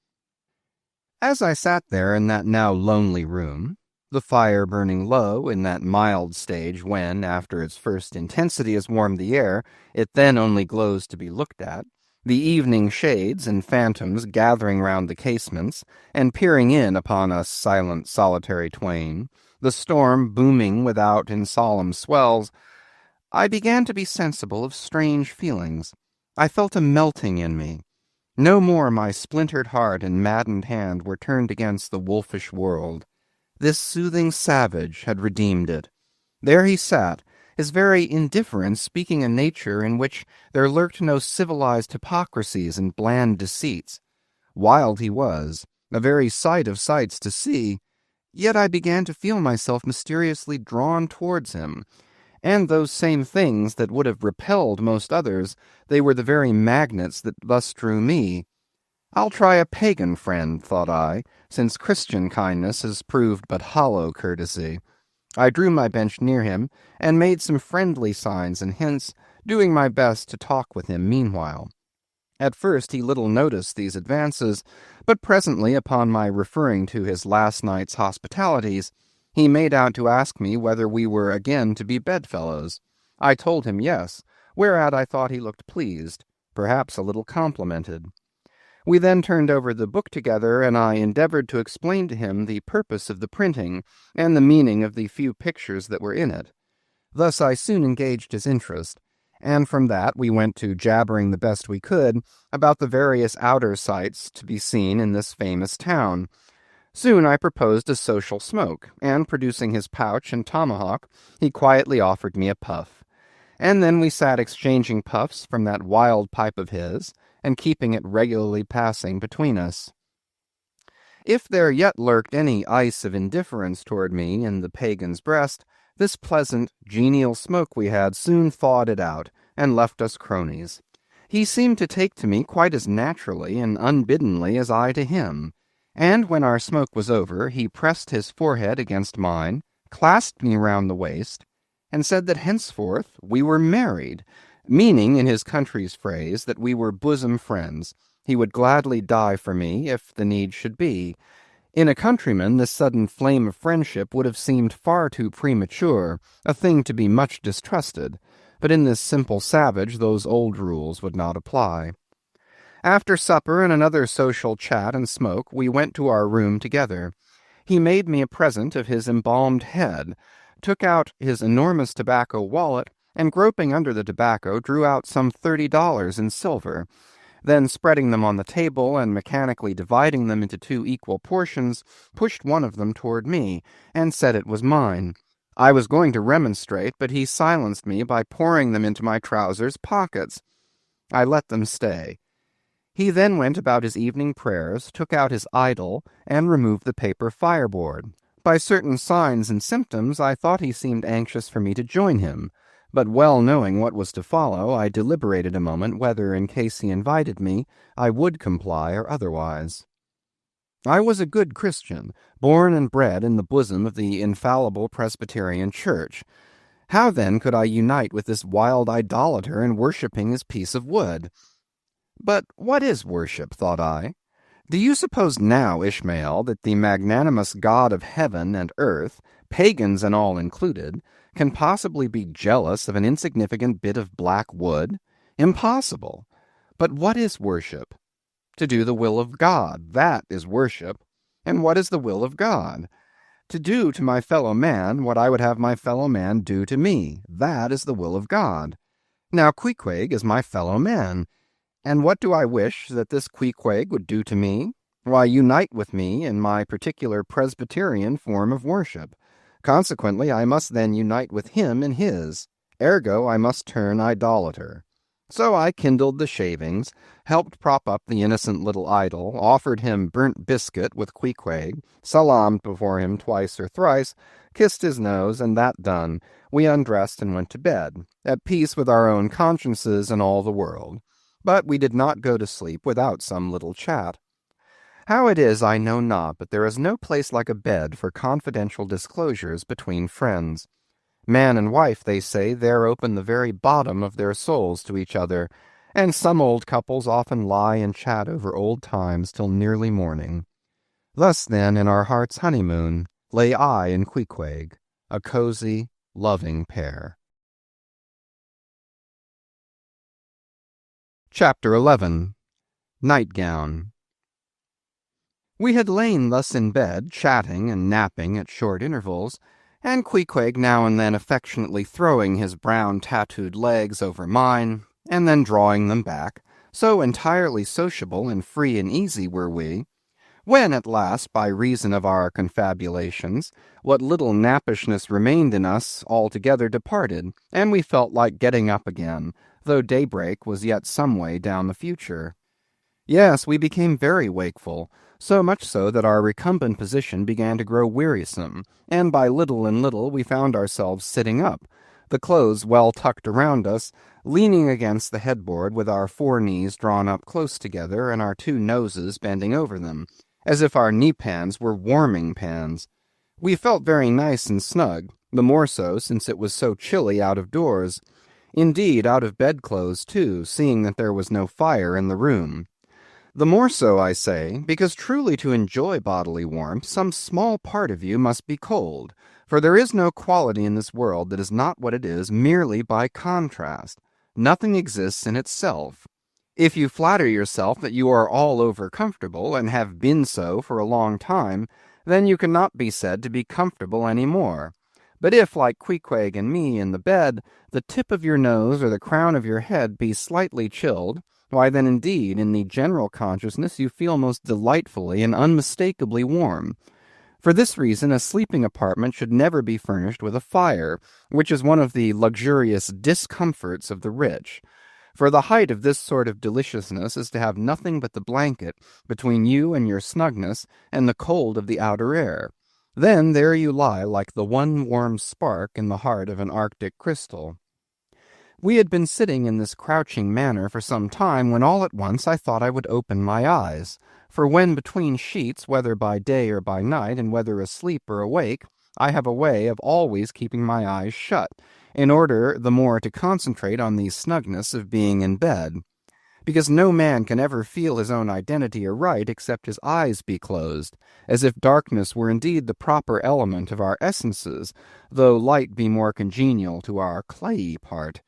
As I sat there in that now lonely room, the fire burning low in that mild stage when, after its first intensity has warmed the air, it then only glows to be looked at, the evening shades and phantoms gathering round the casements, and peering in upon us silent, solitary twain, the storm booming without in solemn swells, I began to be sensible of strange feelings. I felt a melting in me. No more my splintered heart and maddened hand were turned against the wolfish world. This soothing savage had redeemed it. There he sat, his very indifference speaking a nature in which there lurked no civilized hypocrisies and bland deceits. Wild he was, a very sight of sights to see, yet I began to feel myself mysteriously drawn towards him, and those same things that would have repelled most others, they were the very magnets that thus drew me. I'll try a pagan friend, thought I, since Christian kindness has proved but hollow courtesy. I drew my bench near him, and made some friendly signs and hints, doing my best to talk with him meanwhile. At first he little noticed these advances, but presently, upon my referring to his last night's hospitalities, he made out to ask me whether we were again to be bedfellows. I told him yes, whereat I thought he looked pleased, perhaps a little complimented. We then turned over the book together, and I endeavored to explain to him the purpose of the printing and the meaning of the few pictures that were in it. Thus I soon engaged his interest, and from that we went to jabbering the best we could about the various outer sights to be seen in this famous town. Soon I proposed a social smoke, and producing his pouch and tomahawk, he quietly offered me a puff. And then we sat exchanging puffs from that wild pipe of his, and keeping it regularly passing between us. If there yet lurked any ice of indifference toward me in the pagan's breast, this pleasant, genial smoke we had soon thawed it out, and left us cronies. He seemed to take to me quite as naturally and unbiddenly as I to him, and when our smoke was over, he pressed his forehead against mine, clasped me round the waist, and said that henceforth we were married, meaning, in his country's phrase, that we were bosom friends. He would gladly die for me, if the need should be. In a countryman, this sudden flame of friendship would have seemed far too premature, a thing to be much distrusted, but in this simple savage those old rules would not apply. After supper and another social chat and smoke, we went to our room together. He made me a present of his embalmed head, took out his enormous tobacco wallet, and groping under the tobacco drew out some $30 in silver. Then, spreading them on the table and mechanically dividing them into 2 equal portions, pushed one of them toward me, and said it was mine. I was going to remonstrate, but he silenced me by pouring them into my trousers pockets. I let them stay. He then went about his evening prayers, took out his idol, and removed the paper fireboard. By certain signs and symptoms, I thought he seemed anxious for me to join him, but well knowing what was to follow, I deliberated a moment whether, in case he invited me, I would comply or otherwise. I was a good Christian, born and bred in the bosom of the infallible Presbyterian Church. How then could I unite with this wild idolater in worshipping his piece of wood? But what is worship, thought I? Do you suppose now, Ishmael, that the magnanimous God of heaven and earth, pagans and all included, can possibly be jealous of an insignificant bit of black wood? Impossible. But what is worship? To do the will of God, that is worship. And what is the will of God? To do to my fellow man what I would have my fellow man do to me, that is the will of God. Now Queequeg is my fellow man, and what do I wish that this Queequeg would do to me? Why, unite with me in my particular Presbyterian form of worship. Consequently, I must then unite with him in his. Ergo, I must turn idolater. So I kindled the shavings, helped prop up the innocent little idol, offered him burnt biscuit with Queequeg, salaamed before him twice or thrice, kissed his nose, and that done, we undressed and went to bed, at peace with our own consciences and all the world. But we did not go to sleep without some little chat. How it is I know not, but there is no place like a bed for confidential disclosures between friends. Man and wife, they say, there open the very bottom of their souls to each other, and some old couples often lie and chat over old times till nearly morning. Thus, then, in our heart's honeymoon, lay I and Queequeg, a cozy, loving pair. Chapter 11. Nightgown. We had lain thus in bed, chatting and napping at short intervals, and Queequeg now and then affectionately throwing his brown tattooed legs over mine, and then drawing them back, so entirely sociable and free and easy were we, when at last, by reason of our confabulations, what little nappishness remained in us altogether departed, and we felt like getting up again, though daybreak was yet some way down the future. Yes, we became very wakeful, so much so that our recumbent position began to grow wearisome, and by little and little we found ourselves sitting up, the clothes well tucked around us, leaning against the headboard with our 4 knees drawn up close together and our 2 noses bending over them, as if our knee-pans were warming pans. We felt very nice and snug, the more so since it was so chilly out of doors. Indeed, out of bedclothes, too, seeing that there was no fire in the room. The more so, I say, because truly to enjoy bodily warmth, some small part of you must be cold, for there is no quality in this world that is not what it is merely by contrast. Nothing exists in itself. If you flatter yourself that you are all over comfortable, and have been so for a long time, then you cannot be said to be comfortable any more. But if, like Queequeg and me in the bed, the tip of your nose or the crown of your head be slightly chilled, why then indeed, in the general consciousness, you feel most delightfully and unmistakably warm. For this reason, a sleeping apartment should never be furnished with a fire, which is one of the luxurious discomforts of the rich. For the height of this sort of deliciousness is to have nothing but the blanket between you and your snugness and the cold of the outer air. Then there you lie like the one warm spark in the heart of an Arctic crystal. We had been sitting in this crouching manner for some time when all at once I thought I would open my eyes. For when between sheets, whether by day or by night, and whether asleep or awake, I have a way of always keeping my eyes shut, in order the more to concentrate on the snugness of being in bed. Because no man can ever feel his own identity aright except his eyes be closed, as if darkness were indeed the proper element of our essences, though light be more congenial to our clayey part.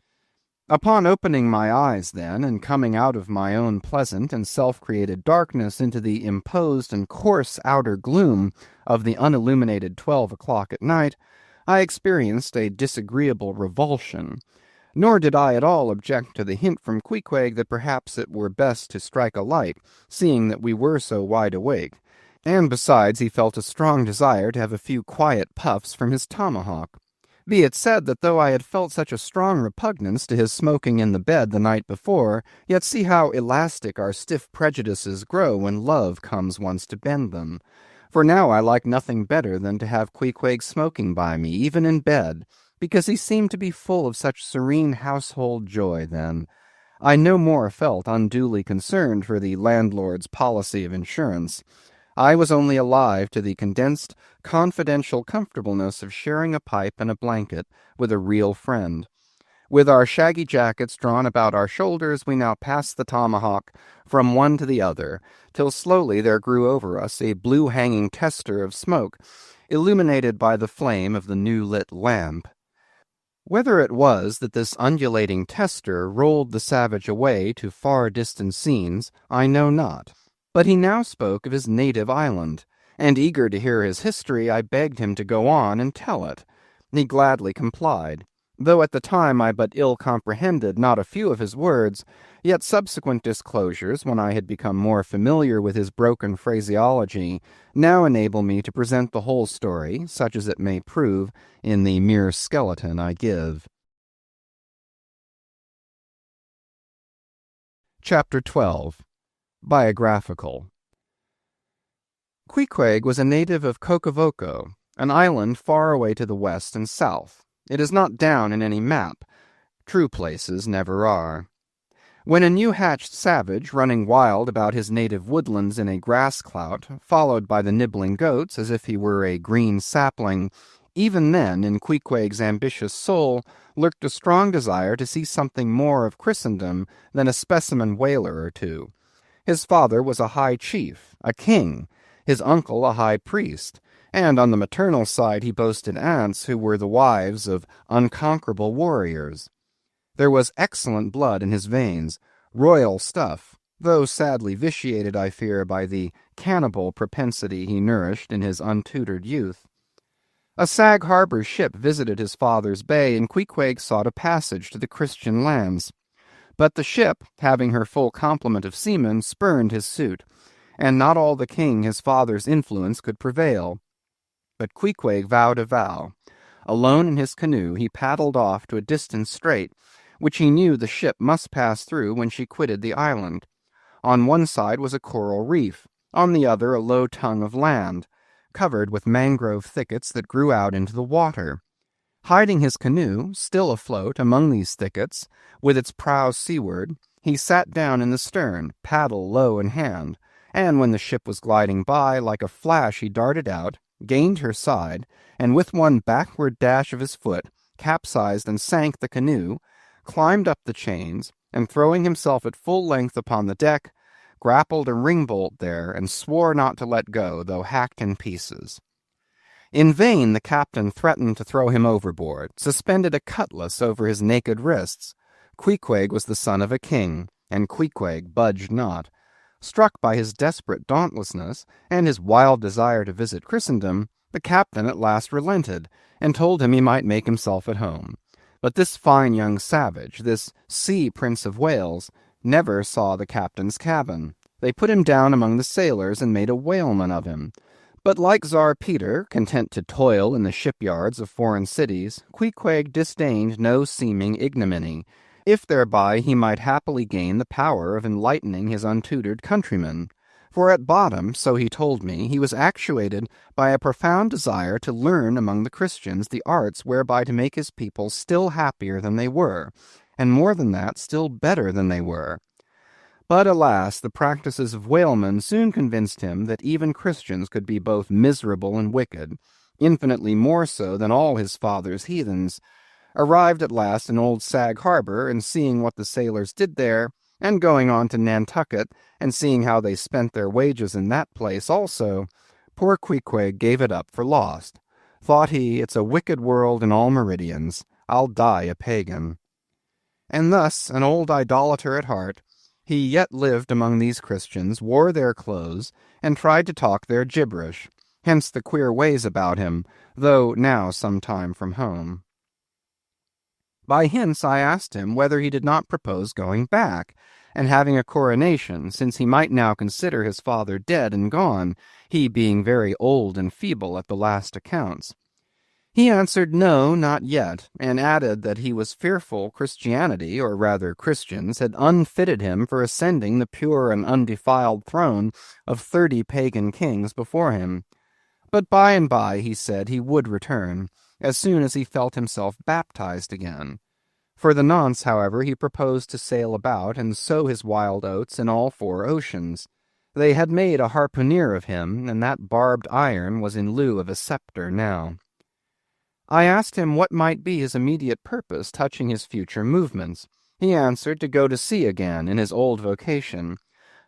Upon opening my eyes, then, and coming out of my own pleasant and self-created darkness into the imposed and coarse outer gloom of the unilluminated 12 o'clock at night, I experienced a disagreeable revulsion. Nor did I at all object to the hint from Queequeg that perhaps it were best to strike a light, seeing that we were so wide awake, and besides he felt a strong desire to have a few quiet puffs from his tomahawk. Be it said that though I had felt such a strong repugnance to his smoking in the bed the night before, yet see how elastic our stiff prejudices grow when love comes once to bend them. For now I like nothing better than to have Queequeg smoking by me, even in bed, because he seemed to be full of such serene household joy then. I no more felt unduly concerned for the landlord's policy of insurance. I was only alive to the condensed, confidential comfortableness of sharing a pipe and a blanket with a real friend. With our shaggy jackets drawn about our shoulders, we now passed the tomahawk from one to the other, till slowly there grew over us a blue-hanging tester of smoke, illuminated by the flame of the new-lit lamp. Whether it was that this undulating tester rolled the savage away to far-distant scenes, I know not. But he now spoke of his native island, and eager to hear his history, I begged him to go on and tell it. He gladly complied. Though at the time I but ill comprehended not a few of his words, yet subsequent disclosures, when I had become more familiar with his broken phraseology, now enable me to present the whole story, such as it may prove, in the mere skeleton I give. Chapter 12. Biographical. Queequeg was a native of Cocavoco, an island far away to the west and south. It is not down in any map. True places never are. When a new-hatched savage, running wild about his native woodlands in a grass clout, followed by the nibbling goats as if he were a green sapling, even then in Queequeg's ambitious soul lurked a strong desire to see something more of Christendom than a specimen whaler or two. His father was a high chief, a king, his uncle a high priest, and on the maternal side he boasted aunts who were the wives of unconquerable warriors. There was excellent blood in his veins, royal stuff, though sadly vitiated, I fear, by the cannibal propensity he nourished in his untutored youth. A Sag Harbor ship visited his father's bay, and Queequeg sought a passage to the Christian lands. But the ship, having her full complement of seamen, spurned his suit, and not all the king his father's influence could prevail. But Queequeg vowed a vow. Alone in his canoe he paddled off to a distant strait, which he knew the ship must pass through when she quitted the island. On one side was a coral reef, on the other a low tongue of land, covered with mangrove thickets that grew out into the water. Hiding his canoe, still afloat among these thickets, with its prow seaward, he sat down in the stern, paddle low in hand, and when the ship was gliding by, like a flash he darted out, gained her side, and with one backward dash of his foot, capsized and sank the canoe, climbed up the chains, and throwing himself at full length upon the deck, grappled a ringbolt there, and swore not to let go, though hacked in pieces. In vain the captain threatened to throw him overboard, suspended a cutlass over his naked wrists. Queequeg was the son of a king, and Queequeg budged not. Struck by his desperate dauntlessness and his wild desire to visit Christendom, the captain at last relented, and told him he might make himself at home. But this fine young savage, this sea prince of Wales, never saw the captain's cabin. They put him down among the sailors and made a whaleman of him. But like Tsar Peter, content to toil in the shipyards of foreign cities, Queequeg disdained no seeming ignominy, if thereby he might happily gain the power of enlightening his untutored countrymen. For at bottom, so he told me, he was actuated by a profound desire to learn among the Christians the arts whereby to make his people still happier than they were, and more than that, still better than they were. But alas, the practices of whalemen soon convinced him that even Christians could be both miserable and wicked, infinitely more so than all his father's heathens. Arrived at last in Old Sag Harbor, and seeing what the sailors did there, and going on to Nantucket, and seeing how they spent their wages in that place also, poor Queequeg gave it up for lost. Thought he, it's a wicked world in all meridians. I'll die a pagan. And thus, an old idolater at heart, he yet lived among these Christians, wore their clothes, and tried to talk their gibberish, hence the queer ways about him, though now some time from home. By hints I asked him whether he did not propose going back, and having a coronation, since he might now consider his father dead and gone, he being very old and feeble at the last accounts. He answered no, not yet, and added that he was fearful Christianity, or rather Christians, had unfitted him for ascending the pure and undefiled throne of 30 pagan kings before him. But by and by, he said, he would return, as soon as he felt himself baptized again. For the nonce, however, he proposed to sail about and sow his wild oats in all 4 oceans. They had made a harpooner of him, and that barbed iron was in lieu of a scepter now. I asked him what might be his immediate purpose touching his future movements. He answered to go to sea again in his old vocation.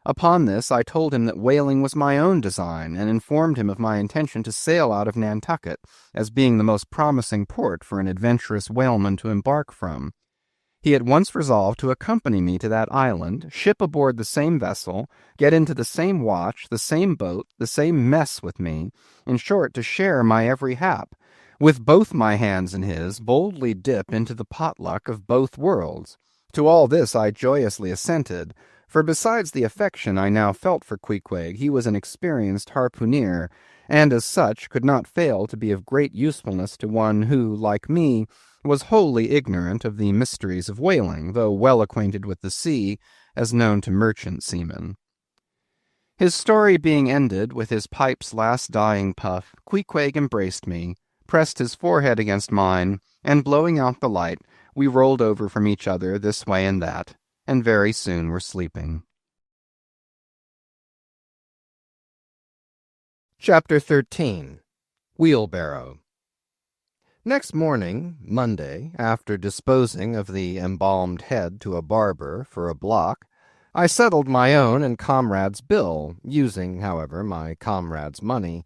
Upon this I told him that whaling was my own design, and informed him of my intention to sail out of Nantucket, as being the most promising port for an adventurous whaleman to embark from. He at once resolved to accompany me to that island, ship aboard the same vessel, get into the same watch, the same boat, the same mess with me, in short, to share my every hap, with both my hands in his, boldly dip into the potluck of both worlds. To all this I joyously assented, for besides the affection I now felt for Queequeg, he was an experienced harpooner, and as such could not fail to be of great usefulness to one who, like me, was wholly ignorant of the mysteries of whaling, though well acquainted with the sea, as known to merchant seamen. His story being ended with his pipe's last dying puff, Queequeg embraced me, pressed his forehead against mine, and blowing out the light, we rolled over from each other this way and that, and very soon were sleeping. Chapter 13. Wheelbarrow. Next morning, Monday, after disposing of the embalmed head to a barber for a block, I settled my own and comrade's bill, using, however, my comrade's money.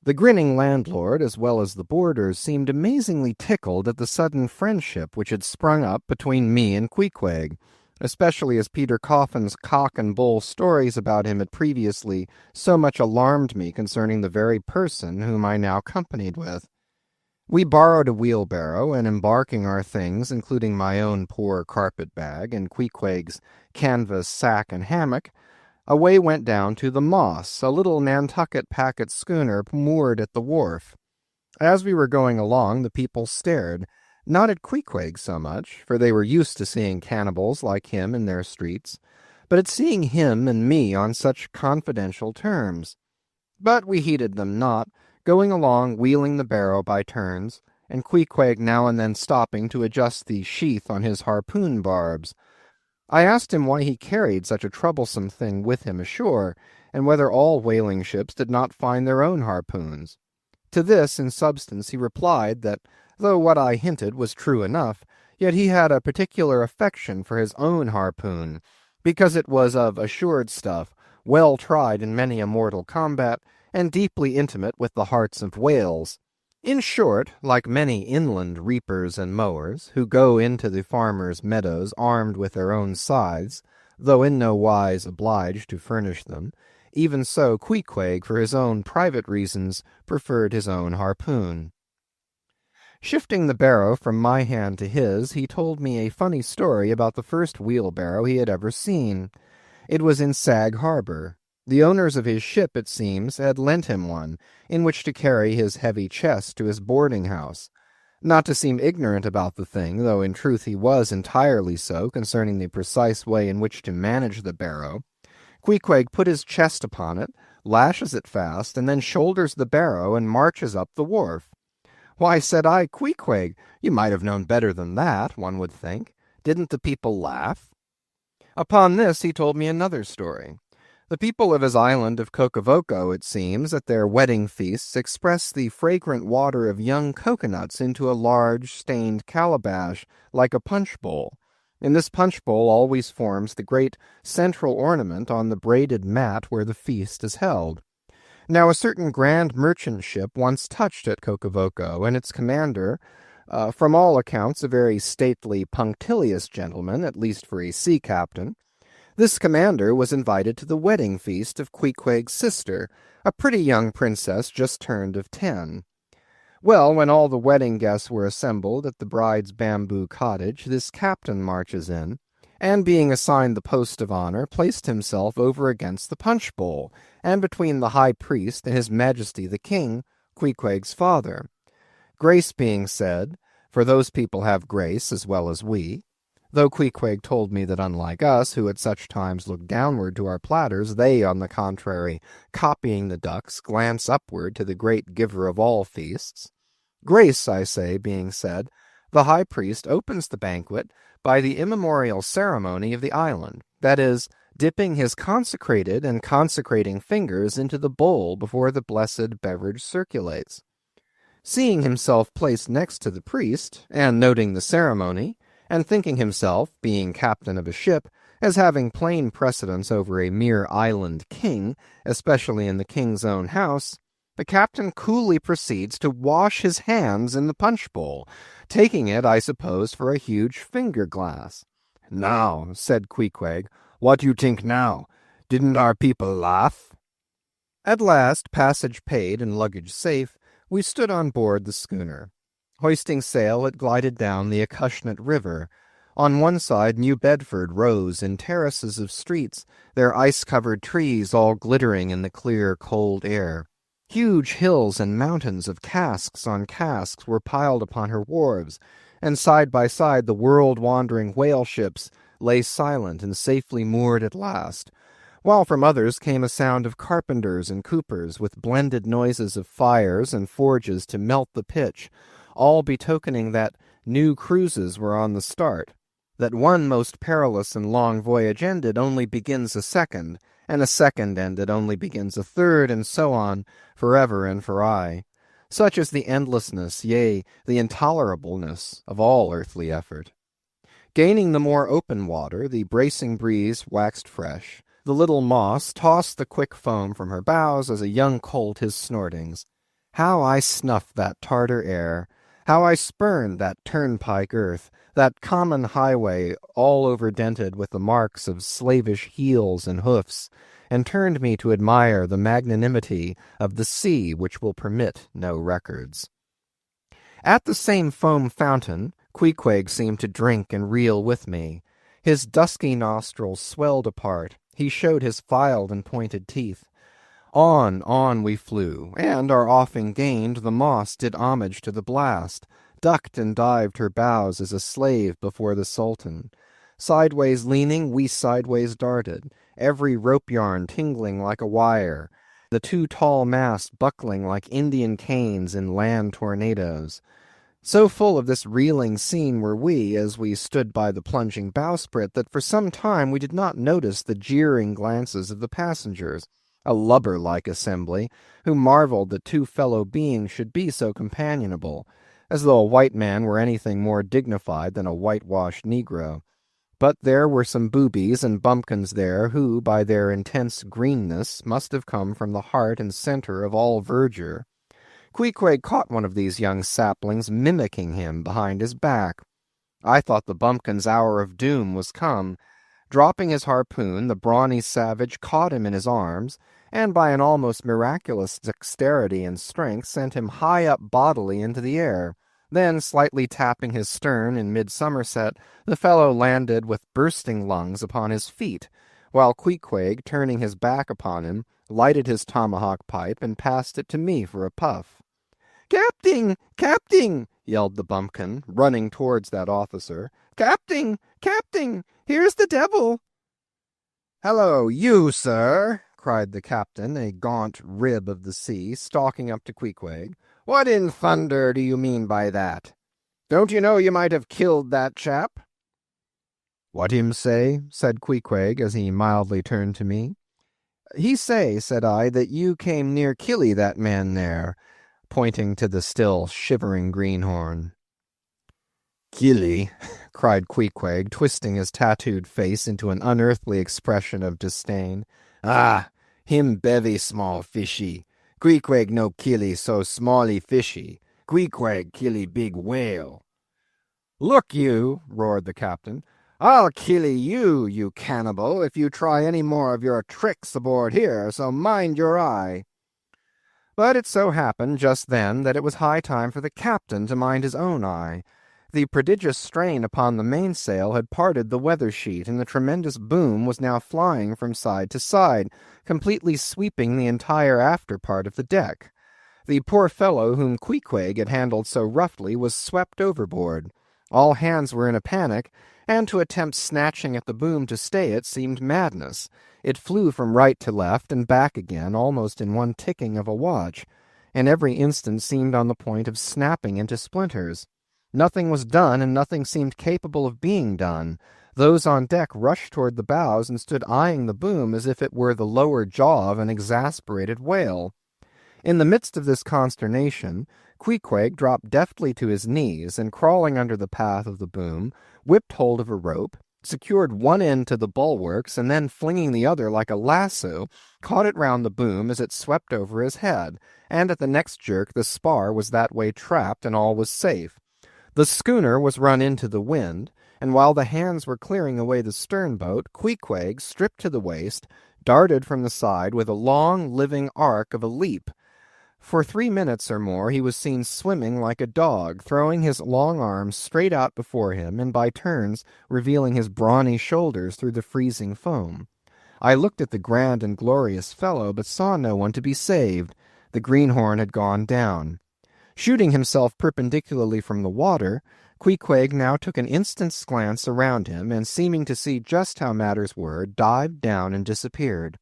The grinning landlord, as well as the boarders, seemed amazingly tickled at the sudden friendship which had sprung up between me and Queequeg, especially as Peter Coffin's cock and bull stories about him had previously so much alarmed me concerning the very person whom I now companied with. We borrowed a wheelbarrow, and embarking our things, including my own poor carpet-bag and Queequeg's canvas sack and hammock, away went down to the Moss, a little Nantucket packet schooner moored at the wharf. As we were going along, the people stared, not at Queequeg so much, for they were used to seeing cannibals like him in their streets, but at seeing him and me on such confidential terms. But we heeded them not, going along wheeling the barrow by turns, and Queequeg now and then stopping to adjust the sheath on his harpoon barbs. I asked him why he carried such a troublesome thing with him ashore, and whether all whaling ships did not find their own harpoons. To this, in substance, he replied that, though what I hinted was true enough, yet he had a particular affection for his own harpoon, because it was of assured stuff, well tried in many a mortal combat, and deeply intimate with the hearts of whales. In short, like many inland reapers and mowers, who go into the farmers' meadows armed with their own scythes, though in no wise obliged to furnish them, even so Queequeg, for his own private reasons, preferred his own harpoon. Shifting the barrow from my hand to his, he told me a funny story about the first wheelbarrow he had ever seen. It was in Sag Harbor. The owners of his ship, it seems, had lent him one, in which to carry his heavy chest to his boarding-house. Not to seem ignorant about the thing, though in truth he was entirely so concerning the precise way in which to manage the barrow, Queequeg put his chest upon it, lashes it fast, and then shoulders the barrow and marches up the wharf. Why, said I, Queequeg, you might have known better than that, one would think. Didn't the people laugh? Upon this he told me another story. The people of his island of Cocavoco, it seems, at their wedding feasts express the fragrant water of young coconuts into a large stained calabash, like a punch bowl. And this punch bowl always forms the great central ornament on the braided mat where the feast is held. Now a certain grand merchant ship once touched at Cocavoco, and its commander, from all accounts a very stately, punctilious gentleman, at least for a sea captain, this commander was invited to the wedding feast of Queequeg's sister, a pretty young princess just turned of 10. Well, when all the wedding guests were assembled at the bride's bamboo cottage, this captain marches in, and being assigned the post of honor, placed himself over against the punch bowl, and between the high priest and his majesty the king, Queequeg's father. Grace being said, for those people have grace as well as we, though Queequeg told me that unlike us, who at such times look downward to our platters, they, on the contrary, copying the ducks, glance upward to the great giver of all feasts. Grace, I say, being said, the high priest opens the banquet by the immemorial ceremony of the island, that is, dipping his consecrated and consecrating fingers into the bowl before the blessed beverage circulates. Seeing himself placed next to the priest, and noting the ceremony, and thinking himself, being captain of a ship, as having plain precedence over a mere island king, especially in the king's own house, the captain coolly proceeds to wash his hands in the punch bowl, taking it, I suppose, for a huge finger-glass. "Now," said Queequeg, "what you think now? Didn't our people laugh?" At last, passage paid and luggage safe, we stood on board the schooner. Hoisting sail, it glided down the Acushnet River. On one side New Bedford rose in terraces of streets, their ice-covered trees all glittering in the clear, cold air. Huge hills and mountains of casks on casks were piled upon her wharves, and side by side the world-wandering whale ships lay silent and safely moored at last, while from others came a sound of carpenters and coopers, with blended noises of fires and forges to melt the pitch, all betokening that new cruises were on the start, that one most perilous and long voyage ended only begins a second, and a second ended only begins a third, and so on, forever and for aye. Such is the endlessness, yea, the intolerableness of all earthly effort. Gaining the more open water, the bracing breeze waxed fresh. The little Moss tossed the quick foam from her bows as a young colt his snortings. How I snuffed that Tartar air! How I spurned that turnpike earth, that common highway all overdented with the marks of slavish heels and hoofs, and turned me to admire the magnanimity of the sea which will permit no records. At the same foam fountain, Queequeg seemed to drink and reel with me. His dusky nostrils swelled apart, he showed his filed and pointed teeth. On we flew, and, our offing gained, the Moss did homage to the blast, ducked and dived her bows as a slave before the Sultan. Sideways leaning, we sideways darted, every rope-yarn tingling like a wire, the two tall masts buckling like Indian canes in land tornadoes. So full of this reeling scene were we as we stood by the plunging bowsprit that for some time we did not notice the jeering glances of the passengers, a lubber-like assembly, who marveled that two fellow beings should be so companionable, as though a white man were anything more dignified than a whitewashed Negro. But there were some boobies and bumpkins there who, by their intense greenness, must have come from the heart and center of all verdure. Queequeg caught one of these young saplings mimicking him behind his back. I thought the bumpkin's hour of doom was come. Dropping his harpoon, the brawny savage caught him in his arms, and by an almost miraculous dexterity and strength sent him high up bodily into the air. Then, slightly tapping his stern in mid-somerset, the fellow landed with bursting lungs upon his feet, while Queequeg, turning his back upon him, lighted his tomahawk pipe and passed it to me for a puff. "Capting! Capting!" yelled the bumpkin, running towards that officer. "Capting! Capting! Here's the devil!" "Hello, you, sir!" cried the captain, a gaunt rib of the sea, stalking up to Queequeg. "What in thunder do you mean by that? Don't you know you might have killed that chap?" "What him say?" said Queequeg, as he mildly turned to me. "He say," said I, "that you came near killy that man there," pointing to the still shivering greenhorn. "Killy!" cried Queequeg, twisting his tattooed face into an unearthly expression of disdain. "Ah, him bevy small fishy. Queequeg no killy so smally fishy. Queequeg killy big whale." "Look you," roared the captain, "I'll killy you, you cannibal, if you try any more of your tricks aboard here, so mind your eye." But it so happened just then that it was high time for the captain to mind his own eye. The prodigious strain upon the mainsail had parted the weather sheet, and the tremendous boom was now flying from side to side, completely sweeping the entire after part of the deck. The poor fellow whom Queequeg had handled so roughly was swept overboard. All hands were in a panic, and to attempt snatching at the boom to stay it seemed madness. It flew from right to left and back again almost in one ticking of a watch, and every instant seemed on the point of snapping into splinters. Nothing was done, and nothing seemed capable of being done. Those on deck rushed toward the bows and stood eyeing the boom as if it were the lower jaw of an exasperated whale. In the midst of this consternation, Queequeg dropped deftly to his knees, and crawling under the path of the boom, whipped hold of a rope, secured one end to the bulwarks, and then flinging the other like a lasso, caught it round the boom as it swept over his head, and at the next jerk the spar was that way trapped, and all was safe. The schooner was run into the wind, and while the hands were clearing away the stern-boat, Queequeg, stripped to the waist, darted from the side with a long, living arc of a leap. For 3 minutes or more he was seen swimming like a dog, throwing his long arms straight out before him, and by turns revealing his brawny shoulders through the freezing foam. I looked at the grand and glorious fellow, but saw no one to be saved. The greenhorn had gone down. Shooting himself perpendicularly from the water, Queequeg now took an instant's glance around him, and seeming to see just how matters were, dived down and disappeared.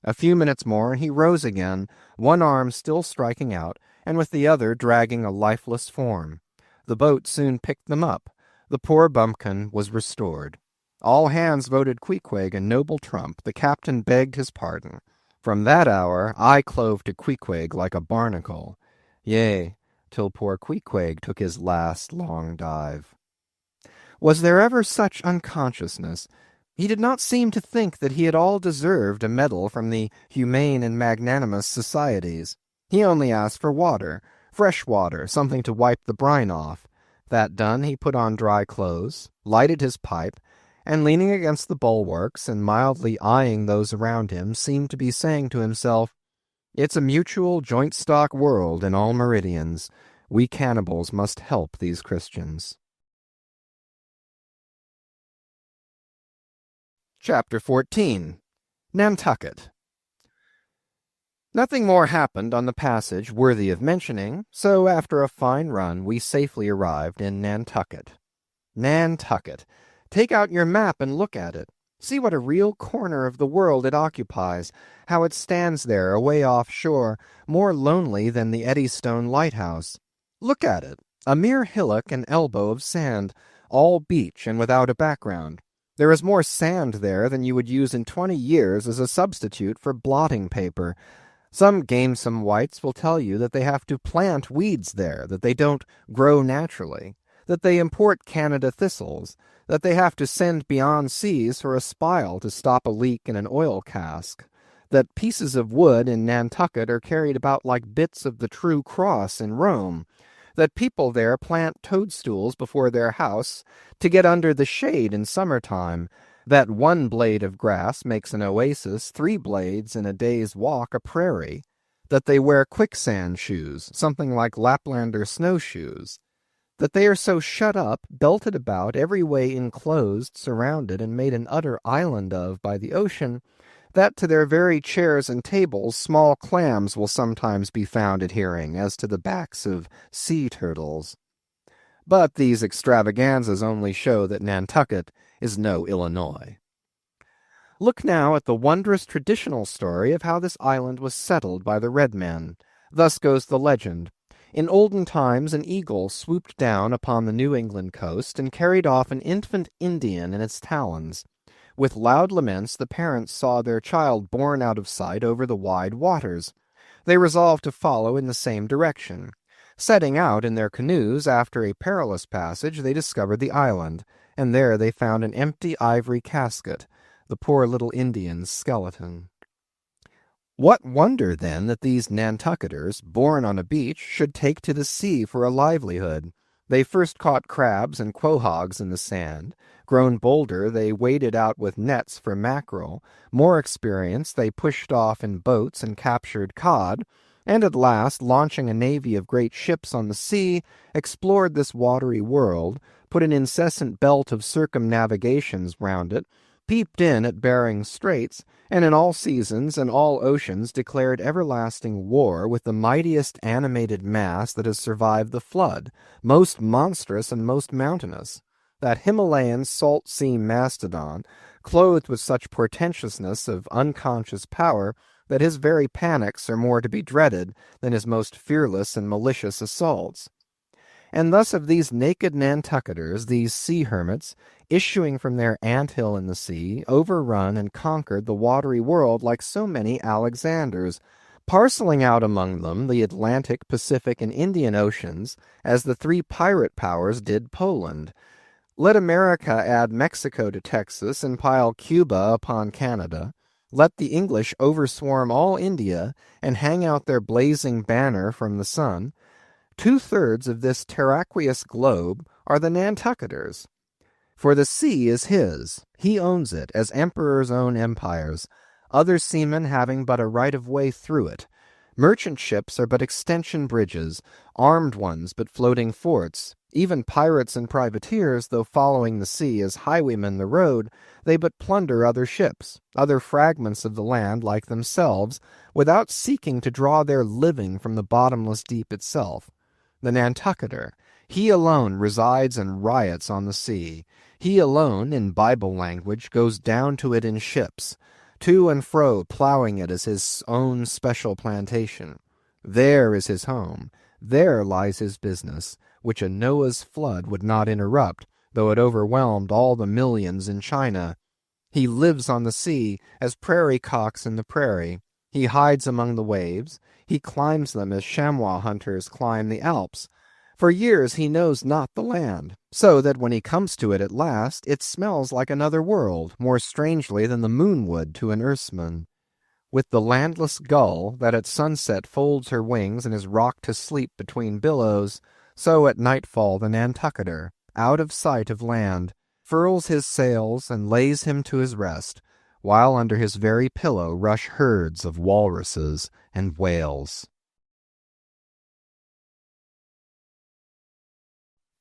A few minutes more, and he rose again, one arm still striking out, and with the other dragging a lifeless form. The boat soon picked them up. The poor bumpkin was restored. All hands voted Queequeg a noble trump. The captain begged his pardon. From that hour I clove to Queequeg like a barnacle. Yea, till poor Queequeg took his last long dive. Was there ever such unconsciousness? He did not seem to think that he at all deserved a medal from the humane and magnanimous societies. He only asked for water, fresh water, something to wipe the brine off. That done, he put on dry clothes, lighted his pipe, and leaning against the bulwarks and mildly eyeing those around him, seemed to be saying to himself, "It's a mutual joint-stock world in all meridians. We cannibals must help these Christians." Chapter 14. Nantucket. Nothing more happened on the passage worthy of mentioning, so after a fine run we safely arrived in Nantucket. Nantucket. Take out your map and look at it. See what a real corner of the world it occupies, how it stands there away offshore, more lonely than the Eddystone lighthouse. Look at it. A mere hillock and elbow of sand, all beach and without a background. There is more sand there than you would use in 20 years as a substitute for blotting paper. Some gamesome whites will tell you that they have to plant weeds there, that they don't grow naturally, that they import Canada thistles, that they have to send beyond seas for a spile to stop a leak in an oil cask, that pieces of wood in Nantucket are carried about like bits of the true cross in Rome, that people there plant toadstools before their house to get under the shade in summertime, that one blade of grass makes an oasis, 3 blades in a day's walk a prairie, that they wear quicksand shoes, something like Laplander snowshoes, that they are so shut up, belted about, every way enclosed, surrounded, and made an utter island of by the ocean, that to their very chairs and tables small clams will sometimes be found adhering, as to the backs of sea turtles. But these extravaganzas only show that Nantucket is no Illinois. Look now at the wondrous traditional story of how this island was settled by the red men. Thus goes the legend. In olden times an eagle swooped down upon the New England coast and carried off an infant Indian in its talons. With loud laments the parents saw their child borne out of sight over the wide waters. They resolved to follow in the same direction. Setting out in their canoes after a perilous passage, they discovered the island, and there they found an empty ivory casket, the poor little Indian's skeleton. What wonder, then, that these Nantucketers, born on a beach, should take to the sea for a livelihood? They first caught crabs and quahogs in the sand. Grown bolder, they waded out with nets for mackerel. More experienced, they pushed off in boats and captured cod, and at last, launching a navy of great ships on the sea, explored this watery world, put an incessant belt of circumnavigations round it, peeped in at Behring's Straits, and in all seasons and all oceans declared everlasting war with the mightiest animated mass that has survived the flood, most monstrous and most mountainous, that Himalayan salt sea mastodon, clothed with such portentousness of unconscious power that his very panics are more to be dreaded than his most fearless and malicious assaults. And thus of these naked Nantucketers, these sea hermits, issuing from their ant-hill in the sea, overrun and conquered the watery world like so many Alexanders, parceling out among them the Atlantic, Pacific, and Indian Oceans, as the 3 pirate powers did Poland. Let America add Mexico to Texas and pile Cuba upon Canada. Let the English overswarm all India and hang out their blazing banner from the sun. 2/3 of this terraqueous globe are the Nantucketers. For the sea is his. He owns it, as emperors own empires, other seamen having but a right of way through it. Merchant ships are but extension bridges, armed ones but floating forts. Even pirates and privateers, though following the sea as highwaymen the road, they but plunder other ships, other fragments of the land like themselves, without seeking to draw their living from the bottomless deep itself. The Nantucketer, he alone resides and riots on the sea. He alone, in Bible language, goes down to it in ships, to and fro plowing it as his own special plantation. There is his home. There lies his business, which a Noah's flood would not interrupt, though it overwhelmed all the millions in China. He lives on the sea as prairie cocks in the prairie. He hides among the waves. He climbs them as chamois hunters climb the Alps. For years he knows not the land, so that when he comes to it at last, it smells like another world, more strangely than the moon would to an Earthsman. With the landless gull that at sunset folds her wings and is rocked to sleep between billows, so at nightfall the Nantucketer, out of sight of land, furls his sails and lays him to his rest, while under his very pillow rush herds of walruses and whales.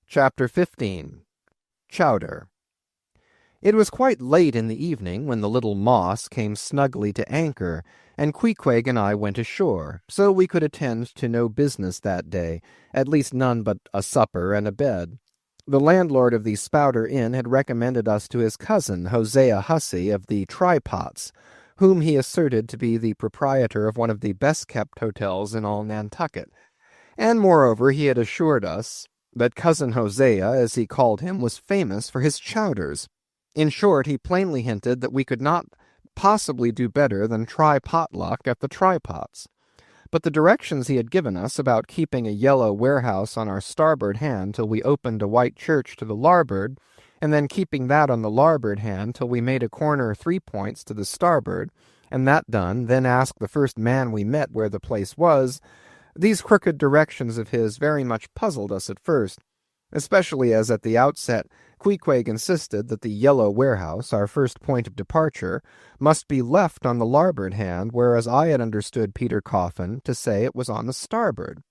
Chapter 15. Chowder. It was quite late in the evening when the little Moss came snugly to anchor, and Queequeg and I went ashore, so we could attend to no business that day, at least none but a supper and a bed. The landlord of the Spouter Inn had recommended us to his cousin, Hosea Hussey of the Trypots, whom he asserted to be the proprietor of one of the best-kept hotels in all Nantucket, and moreover he had assured us that cousin Hosea, as he called him, was famous for his chowders. In short, he plainly hinted that we could not possibly do better than try potluck at the Trypots. But the directions he had given us about keeping a yellow warehouse on our starboard hand till we opened a white church to the larboard, and then keeping that on the larboard hand till we made a corner 3 points to the starboard, and that done, then ask the first man we met where the place was, these crooked directions of his very much puzzled us at first, especially as at the outset Queequeg insisted that the yellow warehouse, our first point of departure, must be left on the larboard hand, whereas I had understood Peter Coffin to say it was on the starboard.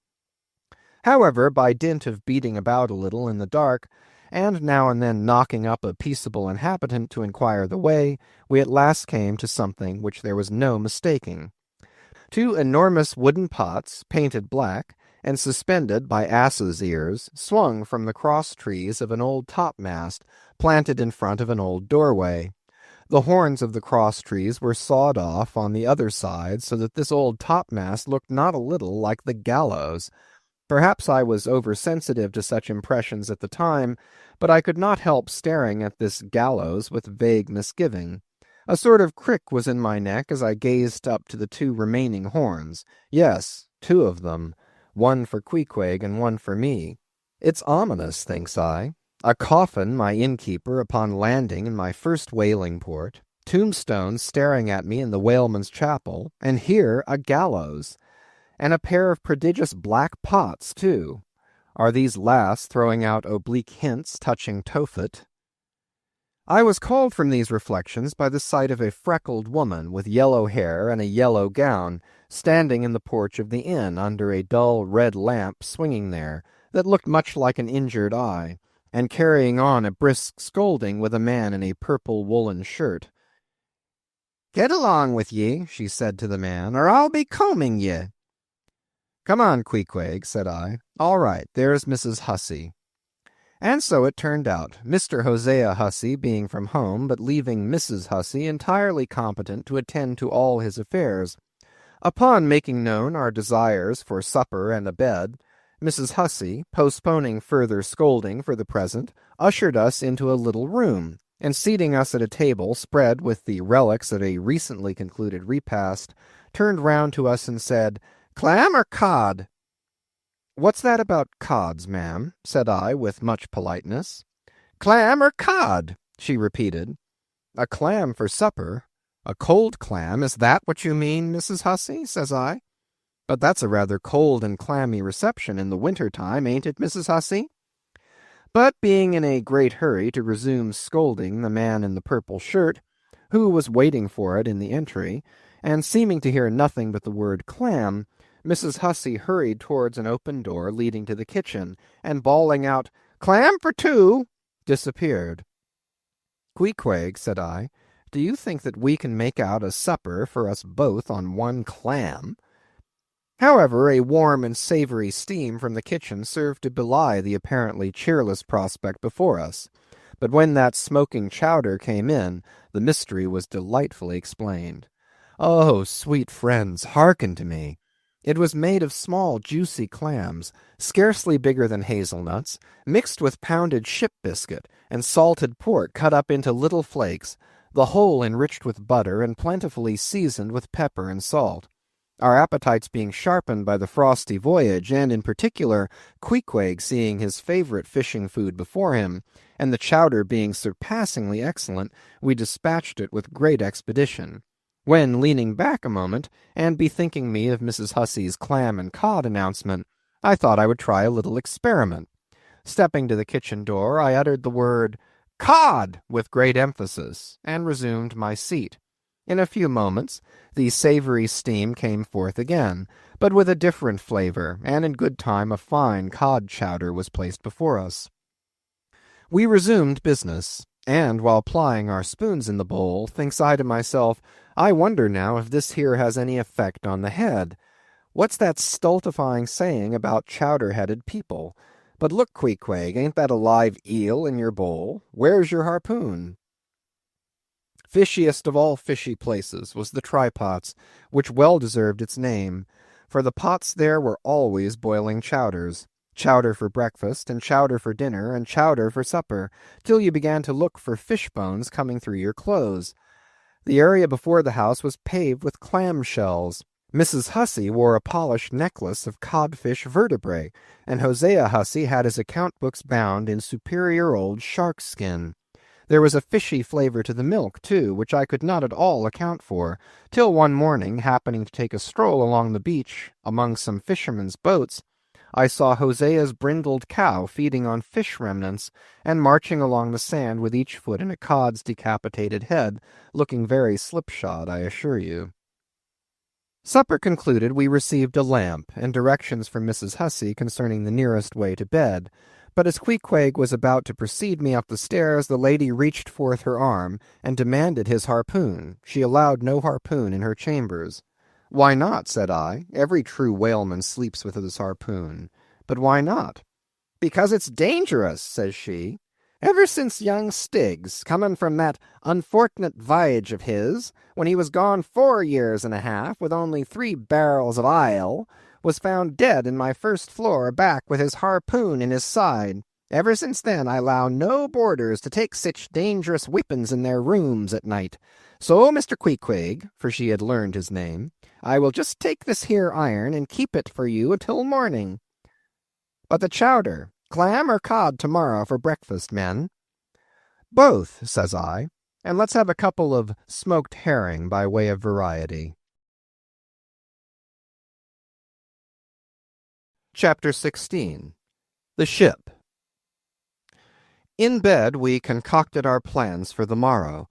However, by dint of beating about a little in the dark, and now and then knocking up a peaceable inhabitant to inquire the way, we at last came to something which there was no mistaking. 2 enormous wooden pots, painted black, and suspended by asses' ears, swung from the cross-trees of an old topmast, planted in front of an old doorway. The horns of the cross-trees were sawed off on the other side, so that this old topmast looked not a little like the gallows. Perhaps I was oversensitive to such impressions at the time, but I could not help staring at this gallows with vague misgiving. A sort of crick was in my neck as I gazed up to the 2 remaining horns. Yes, 2 of them. One for Queequeg and one for me. It's ominous, thinks I. A coffin, my innkeeper, upon landing in my first whaling port, tombstones staring at me in the whaleman's chapel, and here a gallows, and a pair of prodigious black pots, too. Are these last throwing out oblique hints touching Tophet? I was called from these reflections by the sight of a freckled woman with yellow hair and a yellow gown, standing in the porch of the inn under a dull red lamp swinging there, that looked much like an injured eye, and carrying on a brisk scolding with a man in a purple woolen shirt. "Get along with ye," she said to the man, "or I'll be combing ye." "Come on, Queequeg," said I. "All right, there's Mrs. Hussey." And so it turned out, Mr. Hosea Hussey being from home, but leaving Mrs. Hussey entirely competent to attend to all his affairs. Upon making known our desires for supper and a bed, Mrs. Hussey, postponing further scolding for the present, ushered us into a little room, and seating us at a table spread with the relics of a recently concluded repast, turned round to us and said, "Clam or cod?" "What's that about cods, ma'am?" said I, with much politeness. "Clam or cod?" she repeated. "A clam for supper? A cold clam? Is that what you mean, Mrs. Hussey?" says I. "But that's a rather cold and clammy reception in the winter-time, ain't it, Mrs. Hussey?" But being in a great hurry to resume scolding the man in the purple shirt, who was waiting for it in the entry, and seeming to hear nothing but the word clam, Mrs. Hussey hurried towards an open door leading to the kitchen, and bawling out, "Clam for 2," disappeared. "Queequeg," said I, "do you think that we can make out a supper for us both on 1 clam?" However, a warm and savory steam from the kitchen served to belie the apparently cheerless prospect before us. But when that smoking chowder came in, the mystery was delightfully explained. Oh, sweet friends, hearken to me. It was made of small, juicy clams, scarcely bigger than hazelnuts, mixed with pounded ship biscuit and salted pork cut up into little flakes, the whole enriched with butter and plentifully seasoned with pepper and salt. Our appetites being sharpened by the frosty voyage, and in particular Queequeg seeing his favorite fishing food before him, and the chowder being surpassingly excellent, we dispatched it with great expedition. When, leaning back a moment, and bethinking me of Mrs. Hussey's clam and cod announcement, I thought I would try a little experiment. Stepping to the kitchen door, I uttered the word "cod" with great emphasis, and resumed my seat. In a few moments, the savory steam came forth again, but with a different flavor, and in good time a fine cod chowder was placed before us. We resumed business, and while plying our spoons in the bowl, thinks I to myself, I wonder now if this here has any effect on the head. What's that stultifying saying about chowder-headed people? But look, Queequeg, ain't that a live eel in your bowl? Where's your harpoon? Fishiest of all fishy places was the Trypots, which well deserved its name, for the pots there were always boiling chowders. Chowder for breakfast, and chowder for dinner, and chowder for supper, till you began to look for fish bones coming through your clothes. The area before the house was paved with clam shells. Mrs. Hussey wore a polished necklace of codfish vertebrae, and Hosea Hussey had his account books bound in superior old shark skin. There was a fishy flavor to the milk, too, which I could not at all account for, till one morning, happening to take a stroll along the beach among some fishermen's boats, I saw Hosea's brindled cow feeding on fish remnants, and marching along the sand with each foot in a cod's decapitated head, looking very slipshod, I assure you. Supper concluded, we received a lamp, and directions from Mrs. Hussey concerning the nearest way to bed. But as Queequeg was about to precede me up the stairs, the lady reached forth her arm, and demanded his harpoon. She allowed no harpoon in her chambers. "Why not?" said I. "Every true whaleman sleeps with his harpoon." "But why not?" "Because it's dangerous," says she. "Ever since young Stiggs, coming from that unfortunate voyage of his, when he was gone 4 years and a half, with only 3 barrels of ile, was found dead in my first floor back with his harpoon in his side. Ever since then I allow no boarders to take sich dangerous weapons in their rooms at night. So, Mr. Queequeg," for she had learned his name, "I will just take this here iron and keep it for you till morning. But the chowder, clam or cod tomorrow for breakfast, men?" "Both," says I, "and let's have a couple of smoked herring by way of variety." Chapter 16. The Ship. In bed we concocted our plans for the morrow,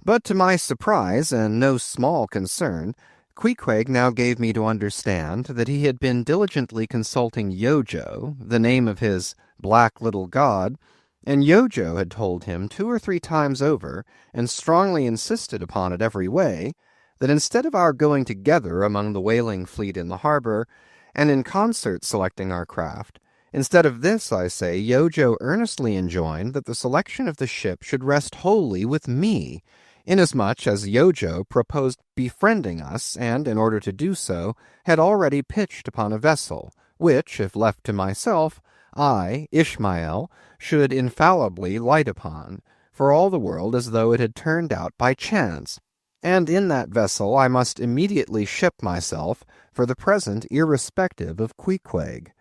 but to my surprise and no small concern, Queequeg now gave me to understand that he had been diligently consulting Yojo, the name of his black little god, and Yojo had told him 2 or 3 times over, and strongly insisted upon it every way, that instead of our going together among the whaling fleet in the harbor, and in concert selecting our craft, instead of this, I say, Yojo earnestly enjoined that the selection of the ship should rest wholly with me, inasmuch as Yojo proposed befriending us, and, in order to do so, had already pitched upon a vessel, which, if left to myself, I, Ishmael, should infallibly light upon, for all the world as though it had turned out by chance, and in that vessel I must immediately ship myself, for the present irrespective of Queequeg.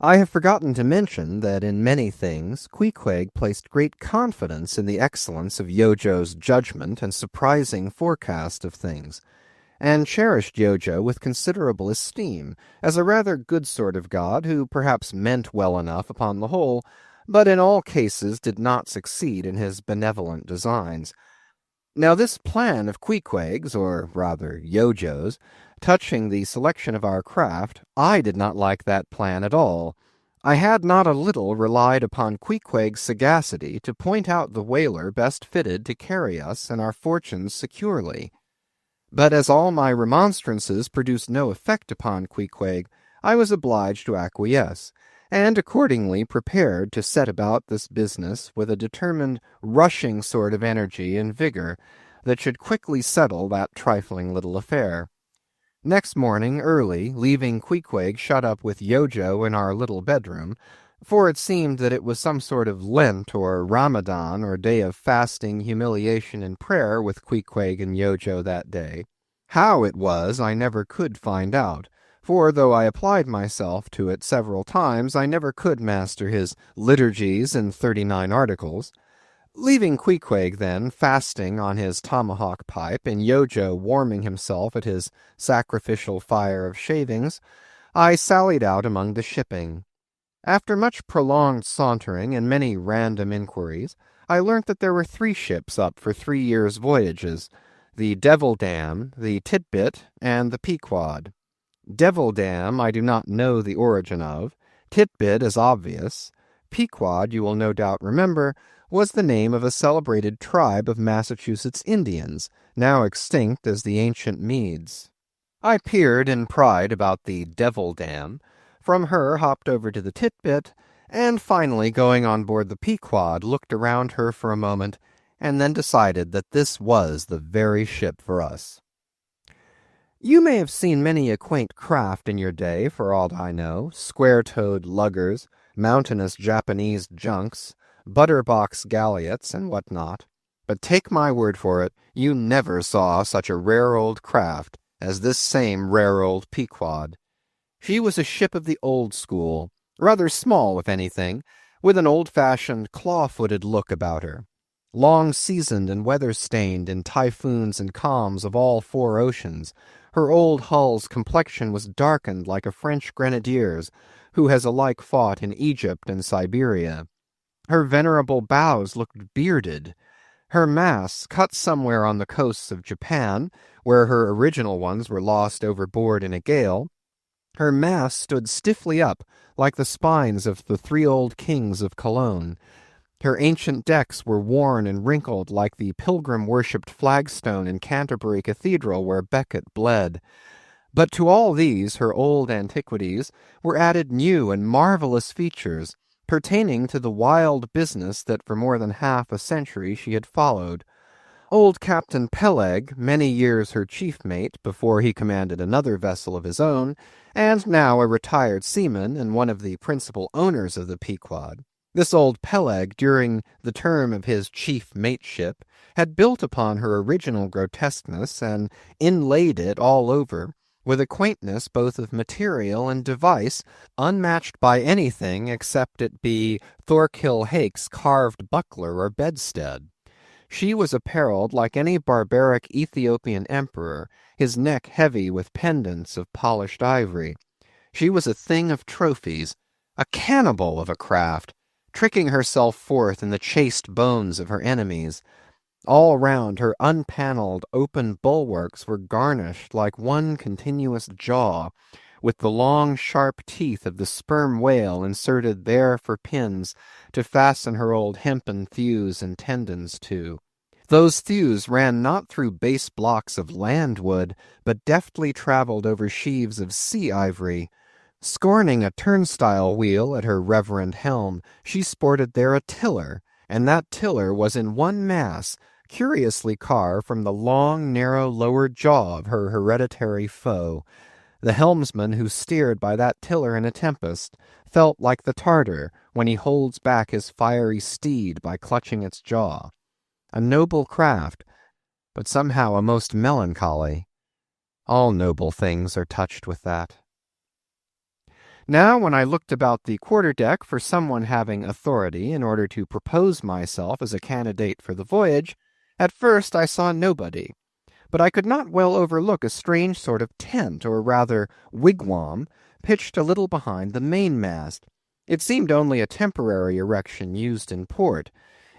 I have forgotten to mention that in many things Queequeg placed great confidence in the excellence of Yojo's judgment and surprising forecast of things, and cherished Yojo with considerable esteem, as a rather good sort of god who perhaps meant well enough upon the whole, but in all cases did not succeed in his benevolent designs. Now this plan of Queequeg's, or rather Yojo's, touching the selection of our craft, I did not like that plan at all. I had not a little relied upon Queequeg's sagacity to point out the whaler best fitted to carry us and our fortunes securely. But as all my remonstrances produced no effect upon Queequeg, I was obliged to acquiesce, and accordingly prepared to set about this business with a determined, rushing sort of energy and vigor that should quickly settle that trifling little affair. Next morning, early, leaving Queequeg shut up with Yojo in our little bedroom, for it seemed that it was some sort of Lent or Ramadan or day of fasting, humiliation, and prayer with Queequeg and Yojo that day. How it was I never could find out, for though I applied myself to it several times, I never could master his liturgies and 39 articles. Leaving Queequeg, then, fasting on his tomahawk pipe, and Yojo warming himself at his sacrificial fire of shavings, I sallied out among the shipping. After much prolonged sauntering and many random inquiries, I learnt that there were 3 ships up for 3 years' voyages, the Devil Dam, the Titbit, and the Pequod. Devil Dam I do not know the origin of. Titbit is obvious. Pequod, you will no doubt remember, was the name of a celebrated tribe of Massachusetts Indians, now extinct as the ancient Medes. I peered in pride about the Devil Dam, from her hopped over to the Titbit, and finally going on board the Pequod looked around her for a moment, and then decided that this was the very ship for us. You may have seen many a quaint craft in your day, for aught I know, square-toed luggers, mountainous Japanese junks, butterbox galliots, and what not. But take my word for it, you never saw such a rare old craft as this same rare old Pequod. She was a ship of the old school, rather small, if anything, with an old-fashioned, claw-footed look about her. Long-seasoned and weather-stained in typhoons and calms of all four oceans, her old hull's complexion was darkened like a French grenadier's, who has alike fought in Egypt and Siberia. Her venerable bows looked bearded. Her masts, cut somewhere on the coasts of Japan, where her original ones were lost overboard in a gale, her masts stood stiffly up, like the spines of the three old kings of Cologne. Her ancient decks were worn and wrinkled like the pilgrim-worshipped flagstone in Canterbury Cathedral where Becket bled. But to all these, her old antiquities, were added new and marvelous features, pertaining to the wild business that for more than half a century she had followed. Old Captain Peleg, many years her chief mate before he commanded another vessel of his own, and now a retired seaman and one of the principal owners of the Pequod. This old Peleg, during the term of his chief mateship, had built upon her original grotesqueness and inlaid it all over, with a quaintness both of material and device unmatched by anything except it be Thorkill Hake's carved buckler or bedstead. She was apparelled like any barbaric Ethiopian emperor, his neck heavy with pendants of polished ivory. She was a thing of trophies, a cannibal of a craft, tricking herself forth in the chased bones of her enemies. All round her unpanelled, open bulwarks were garnished like one continuous jaw, with the long, sharp teeth of the sperm whale inserted there for pins to fasten her old hempen thews and tendons to. Those thews ran not through base blocks of land wood, but deftly travelled over sheaves of sea ivory. Scorning a turnstile wheel at her reverend helm, she sported there a tiller, and that tiller was in one mass, curiously carved from the long, narrow lower jaw of her hereditary foe. The helmsman who steered by that tiller in a tempest felt like the Tartar when he holds back his fiery steed by clutching its jaw. A noble craft, but somehow a most melancholy. All noble things are touched with that. Now, when I looked about the quarter-deck for someone having authority in order to propose myself as a candidate for the voyage, at first I saw nobody. But I could not well overlook a strange sort of tent, or rather wigwam, pitched a little behind the mainmast. It seemed only a temporary erection used in port.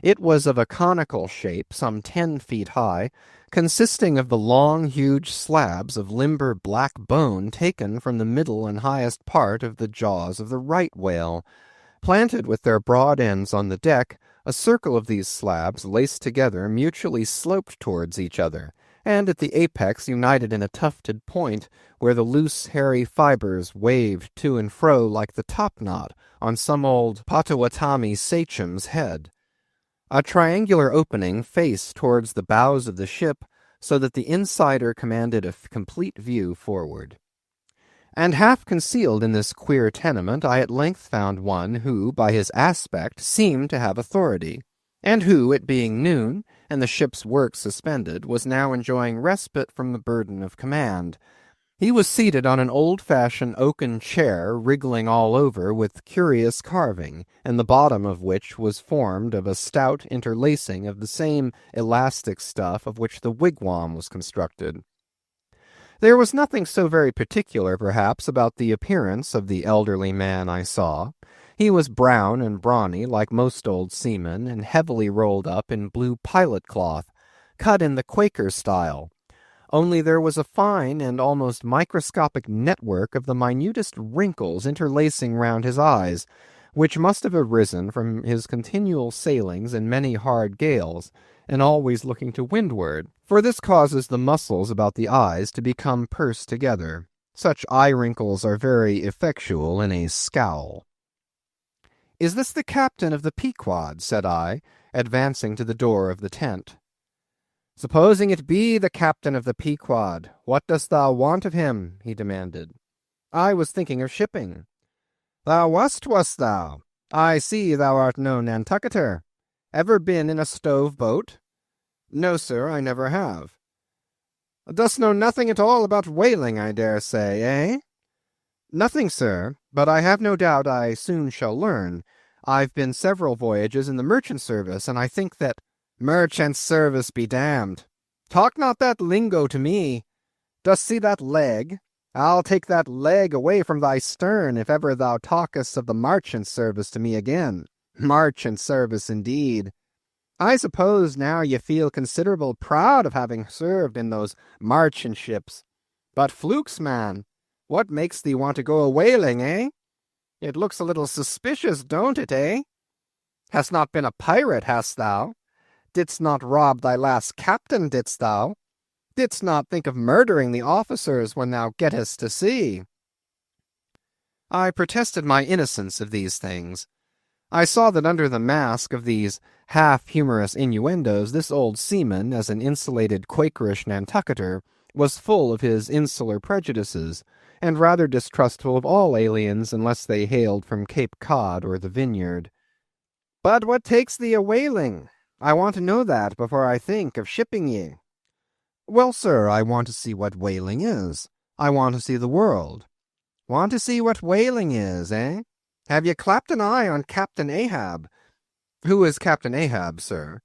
It was of a conical shape, some 10 feet high, consisting of the long, huge slabs of limber black bone taken from the middle and highest part of the jaws of the right whale. Planted with their broad ends on the deck, a circle of these slabs, laced together, mutually sloped towards each other, and at the apex united in a tufted point, where the loose, hairy fibers waved to and fro like the topknot on some old Potawatomi sachem's head. A triangular opening faced towards the bows of the ship, so that the insider commanded a complete view forward. And half concealed in this queer tenement I at length found one who, by his aspect, seemed to have authority, and who, it being noon, and the ship's work suspended, was now enjoying respite from the burden of command. He was seated on an old-fashioned oaken chair, wriggling all over with curious carving, and the bottom of which was formed of a stout interlacing of the same elastic stuff of which the wigwam was constructed. There was nothing so very particular, perhaps, about the appearance of the elderly man I saw. He was brown and brawny, like most old seamen, and heavily rolled up in blue pilot cloth, cut in the Quaker style. Only there was a fine and almost microscopic network of the minutest wrinkles interlacing round his eyes, which must have arisen from his continual sailings in many hard gales, and always looking to windward, for this causes the muscles about the eyes to become pursed together. Such eye wrinkles are very effectual in a scowl. "Is this the captain of the Pequod?" said I, advancing to the door of the tent. Supposing it be the captain of the Pequod, what dost thou want of him? He demanded. I was thinking of shipping. Thou wast thou? I see thou art no Nantucketer. Ever been in a stove boat? No, sir, I never have. Dost know nothing at all about whaling, I dare say, eh? Nothing, sir, but I have no doubt I soon shall learn. I've been several voyages in the merchant service, and I think that— Merchant service be damned. Talk not that lingo to me. Dost see that leg? I'll take that leg away from thy stern if ever thou talkest of the marchant service to me again. Marchant service, indeed. I suppose now ye feel considerable proud of having served in those marchant ships. But flukes, man, what makes thee want to go a-whaling, eh? It looks a little suspicious, don't it, eh? Hast not been a pirate, hast thou? Didst not rob thy last captain, didst thou? Didst not think of murdering the officers when thou gettest to sea? I protested my innocence of these things. I saw that under the mask of these half-humorous innuendos this old seaman, as an insulated Quakerish Nantucketer, was full of his insular prejudices, and rather distrustful of all aliens unless they hailed from Cape Cod or the Vineyard. But what takes thee a-whaling? I want to know that before I think of shipping ye. Well, sir, I want to see what whaling is. I want to see the world. Want to see what whaling is, eh? Have ye clapped an eye on Captain Ahab? Who is Captain Ahab, sir?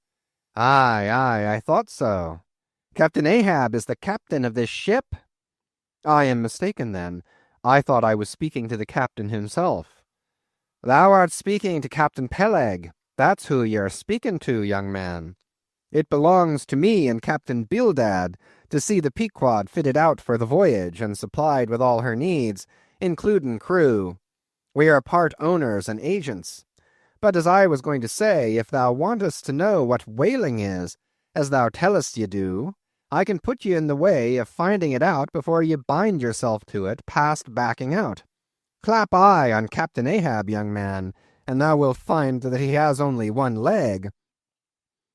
Aye, I thought so. Captain Ahab is the captain of this ship? I am mistaken, then. I thought I was speaking to the captain himself. Thou art speaking to Captain Peleg. That's who you're speaking to, young man. It belongs to me and Captain Bildad to see the Pequod fitted out for the voyage and supplied with all her needs, including crew. We are part owners and agents. But as I was going to say, if thou wantest to know what whaling is, as thou tellest ye do, I can put you in the way of finding it out before ye bind yourself to it past backing out. Clap eye on Captain Ahab, young man, and thou wilt find that he has only one leg.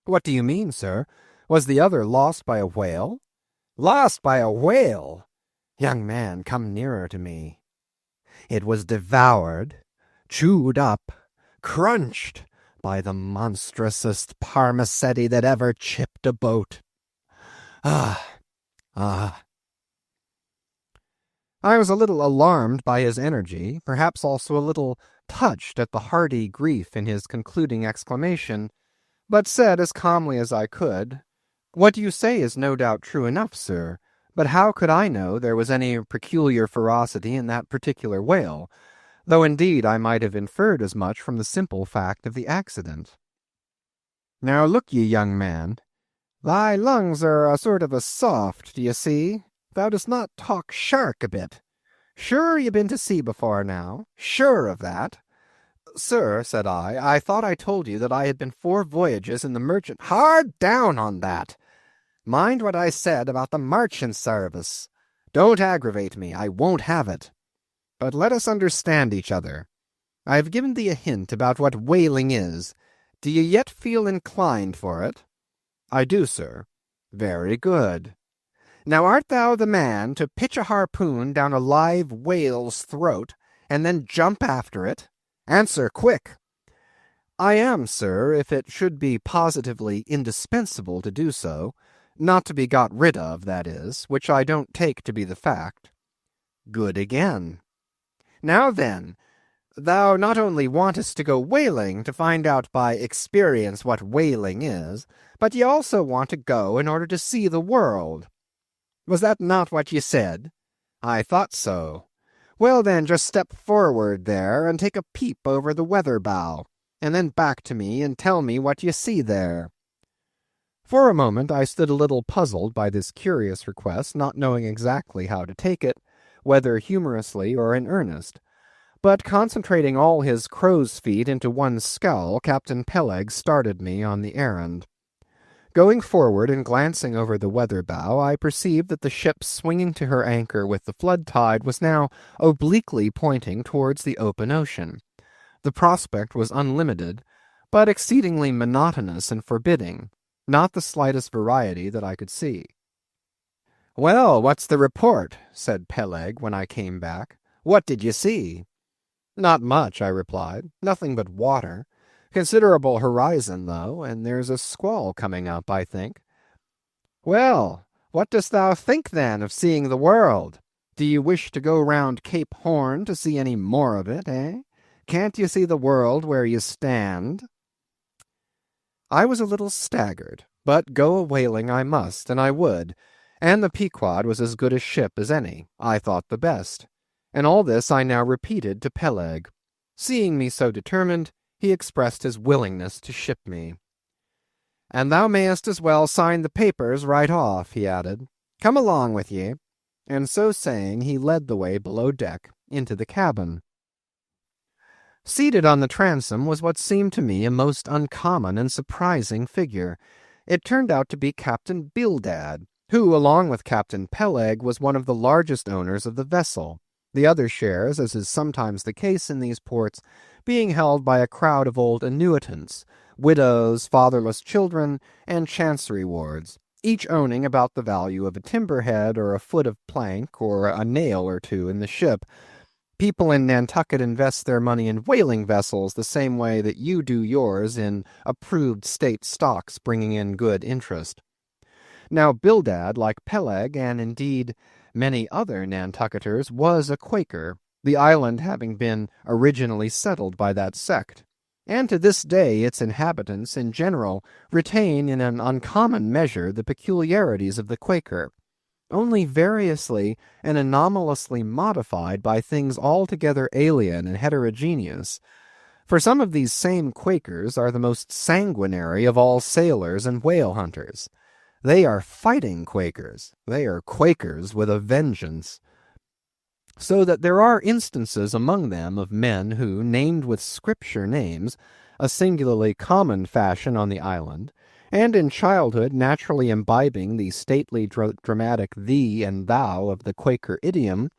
What do you mean, sir? Was the other lost by a whale? Lost by a whale? Young man, come nearer to me. It was devoured, chewed up, crunched by the monstrousest parmacetti that ever chipped a boat. Ah. I was a little alarmed by his energy, perhaps also a little touched at the hearty grief in his concluding exclamation, but said as calmly as I could, What you say is no doubt true enough, sir, but how could I know there was any peculiar ferocity in that particular whale, though indeed I might have inferred as much from the simple fact of the accident. Now look ye, young man, thy lungs are a sort of a soft, d'ye see? Thou dost not talk shark a bit. Sure ye been to sea before now? Sure of that? Sir, said I thought I told you that I had been 4 voyages in the merchant— Hard down on that! Mind what I said about the marchant service. Don't aggravate me, I won't have it. But let us understand each other. I have given thee a hint about what whaling is. Do ye yet feel inclined for it? I do, sir. Very good. Now art thou the man to pitch a harpoon down a live whale's throat, and then jump after it? Answer, quick. I am, sir, if it should be positively indispensable to do so, not to be got rid of, that is, which I don't take to be the fact. Good again. Now then, thou not only wantest to go whaling to find out by experience what whaling is, but ye also want to go in order to see the world. Was that not what ye said? I thought so. Well then, just step forward there and take a peep over the weather bow, and then back to me and tell me what ye see there. For a moment I stood a little puzzled by this curious request, not knowing exactly how to take it, whether humorously or in earnest. But concentrating all his crow's feet into one scowl, Captain Peleg started me on the errand. Going forward and glancing over the weather bow, I perceived that the ship swinging to her anchor with the flood tide was now obliquely pointing towards the open ocean. The prospect was unlimited, but exceedingly monotonous and forbidding. not the slightest variety that I could see. "Well, what's the report?" said Peleg when I came back. "What did you see?" "Not much," I replied. "Nothing but water. Considerable horizon, though, and there's a squall coming up, I think." "Well, what dost thou think, then, of seeing the world? Do you wish to go round Cape Horn to see any more of it, eh? Can't you see the world where you stand?" I was a little staggered, but go a-whaling I must, and I would, and the Pequod was as good a ship as any, I thought the best, and all this I now repeated to Peleg. Seeing me so determined, he expressed his willingness to ship me. "And thou mayest as well sign the papers right off," he added. "Come along with ye." And so saying, he led the way below deck into the cabin. Seated on the transom was what seemed to me a most uncommon and surprising figure. It turned out to be Captain Bildad, who, along with Captain Peleg, was one of the largest owners of the vessel, the other shares, as is sometimes the case in these ports, being held by a crowd of old annuitants, widows, fatherless children, and chancery wards, each owning about the value of a timber-head or a foot of plank or a nail or two in the ship. People in Nantucket invest their money in whaling vessels the same way that you do yours in approved state stocks bringing in good interest. Now Bildad, like Peleg, and indeed many other Nantucketers, was a Quaker, the island having been originally settled by that sect, and to this day its inhabitants in general retain in an uncommon measure the peculiarities of the Quaker, only variously and anomalously modified by things altogether alien and heterogeneous. For some of these same Quakers are the most sanguinary of all sailors and whale hunters. They are fighting Quakers. They are Quakers with a vengeance. So that there are instances among them of men who, named with Scripture names, a singularly common fashion on the island, and in childhood naturally imbibing the stately dramatic thee and thou of the Quaker idiom,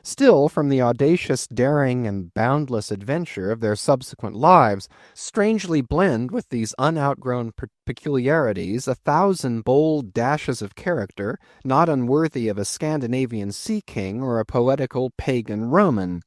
still from the audacious daring and boundless adventure of their subsequent lives, strangely blend with these unoutgrown peculiarities 1,000 bold dashes of character not unworthy of a Scandinavian sea king or a poetical pagan Roman.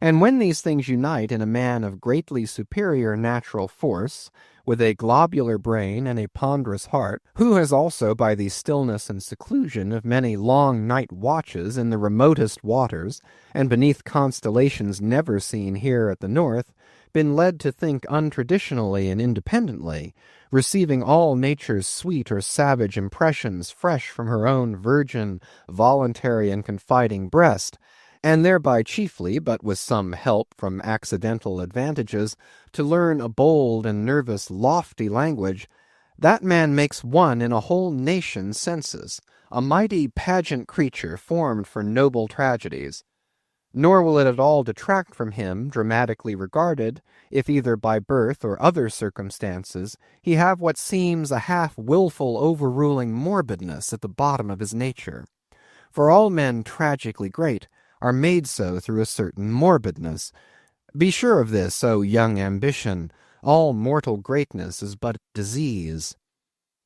And when these things unite in a man of greatly superior natural force, with a globular brain and a ponderous heart, who has also, by the stillness and seclusion of many long night watches in the remotest waters, and beneath constellations never seen here at the north, been led to think untraditionally and independently, receiving all nature's sweet or savage impressions fresh from her own virgin, voluntary, and confiding breast, and thereby chiefly, but with some help from accidental advantages, to learn a bold and nervous lofty language, that man makes one in a whole nation's senses, a mighty pageant creature formed for noble tragedies. Nor will it at all detract from him, dramatically regarded, if either by birth or other circumstances he have what seems a half-wilful overruling morbidness at the bottom of his nature. For all men tragically great are made so through a certain morbidness. Be sure of this, O young ambition, all mortal greatness is but disease.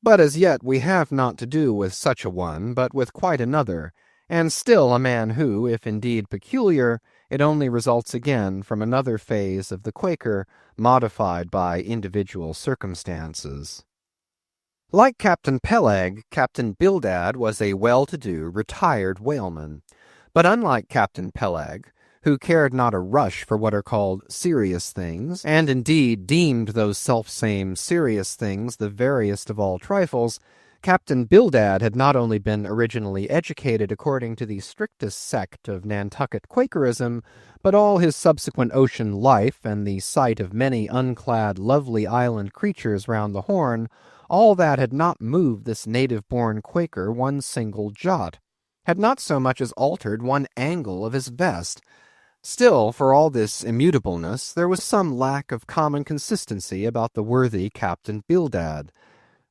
But as yet we have not to do with such a one, but with quite another, and still a man who, if indeed peculiar, it only results again from another phase of the Quaker, modified by individual circumstances. Like Captain Peleg, Captain Bildad was a well-to-do, retired whaleman. But unlike Captain Peleg, who cared not a rush for what are called serious things, and indeed deemed those selfsame serious things the veriest of all trifles, Captain Bildad had not only been originally educated according to the strictest sect of Nantucket Quakerism, but all his subsequent ocean life and the sight of many unclad lovely island creatures round the Horn, all that had not moved this native-born Quaker one single jot, had not so much as altered one angle of his vest. Still, for all this immutableness, there was some lack of common consistency about the worthy Captain Bildad.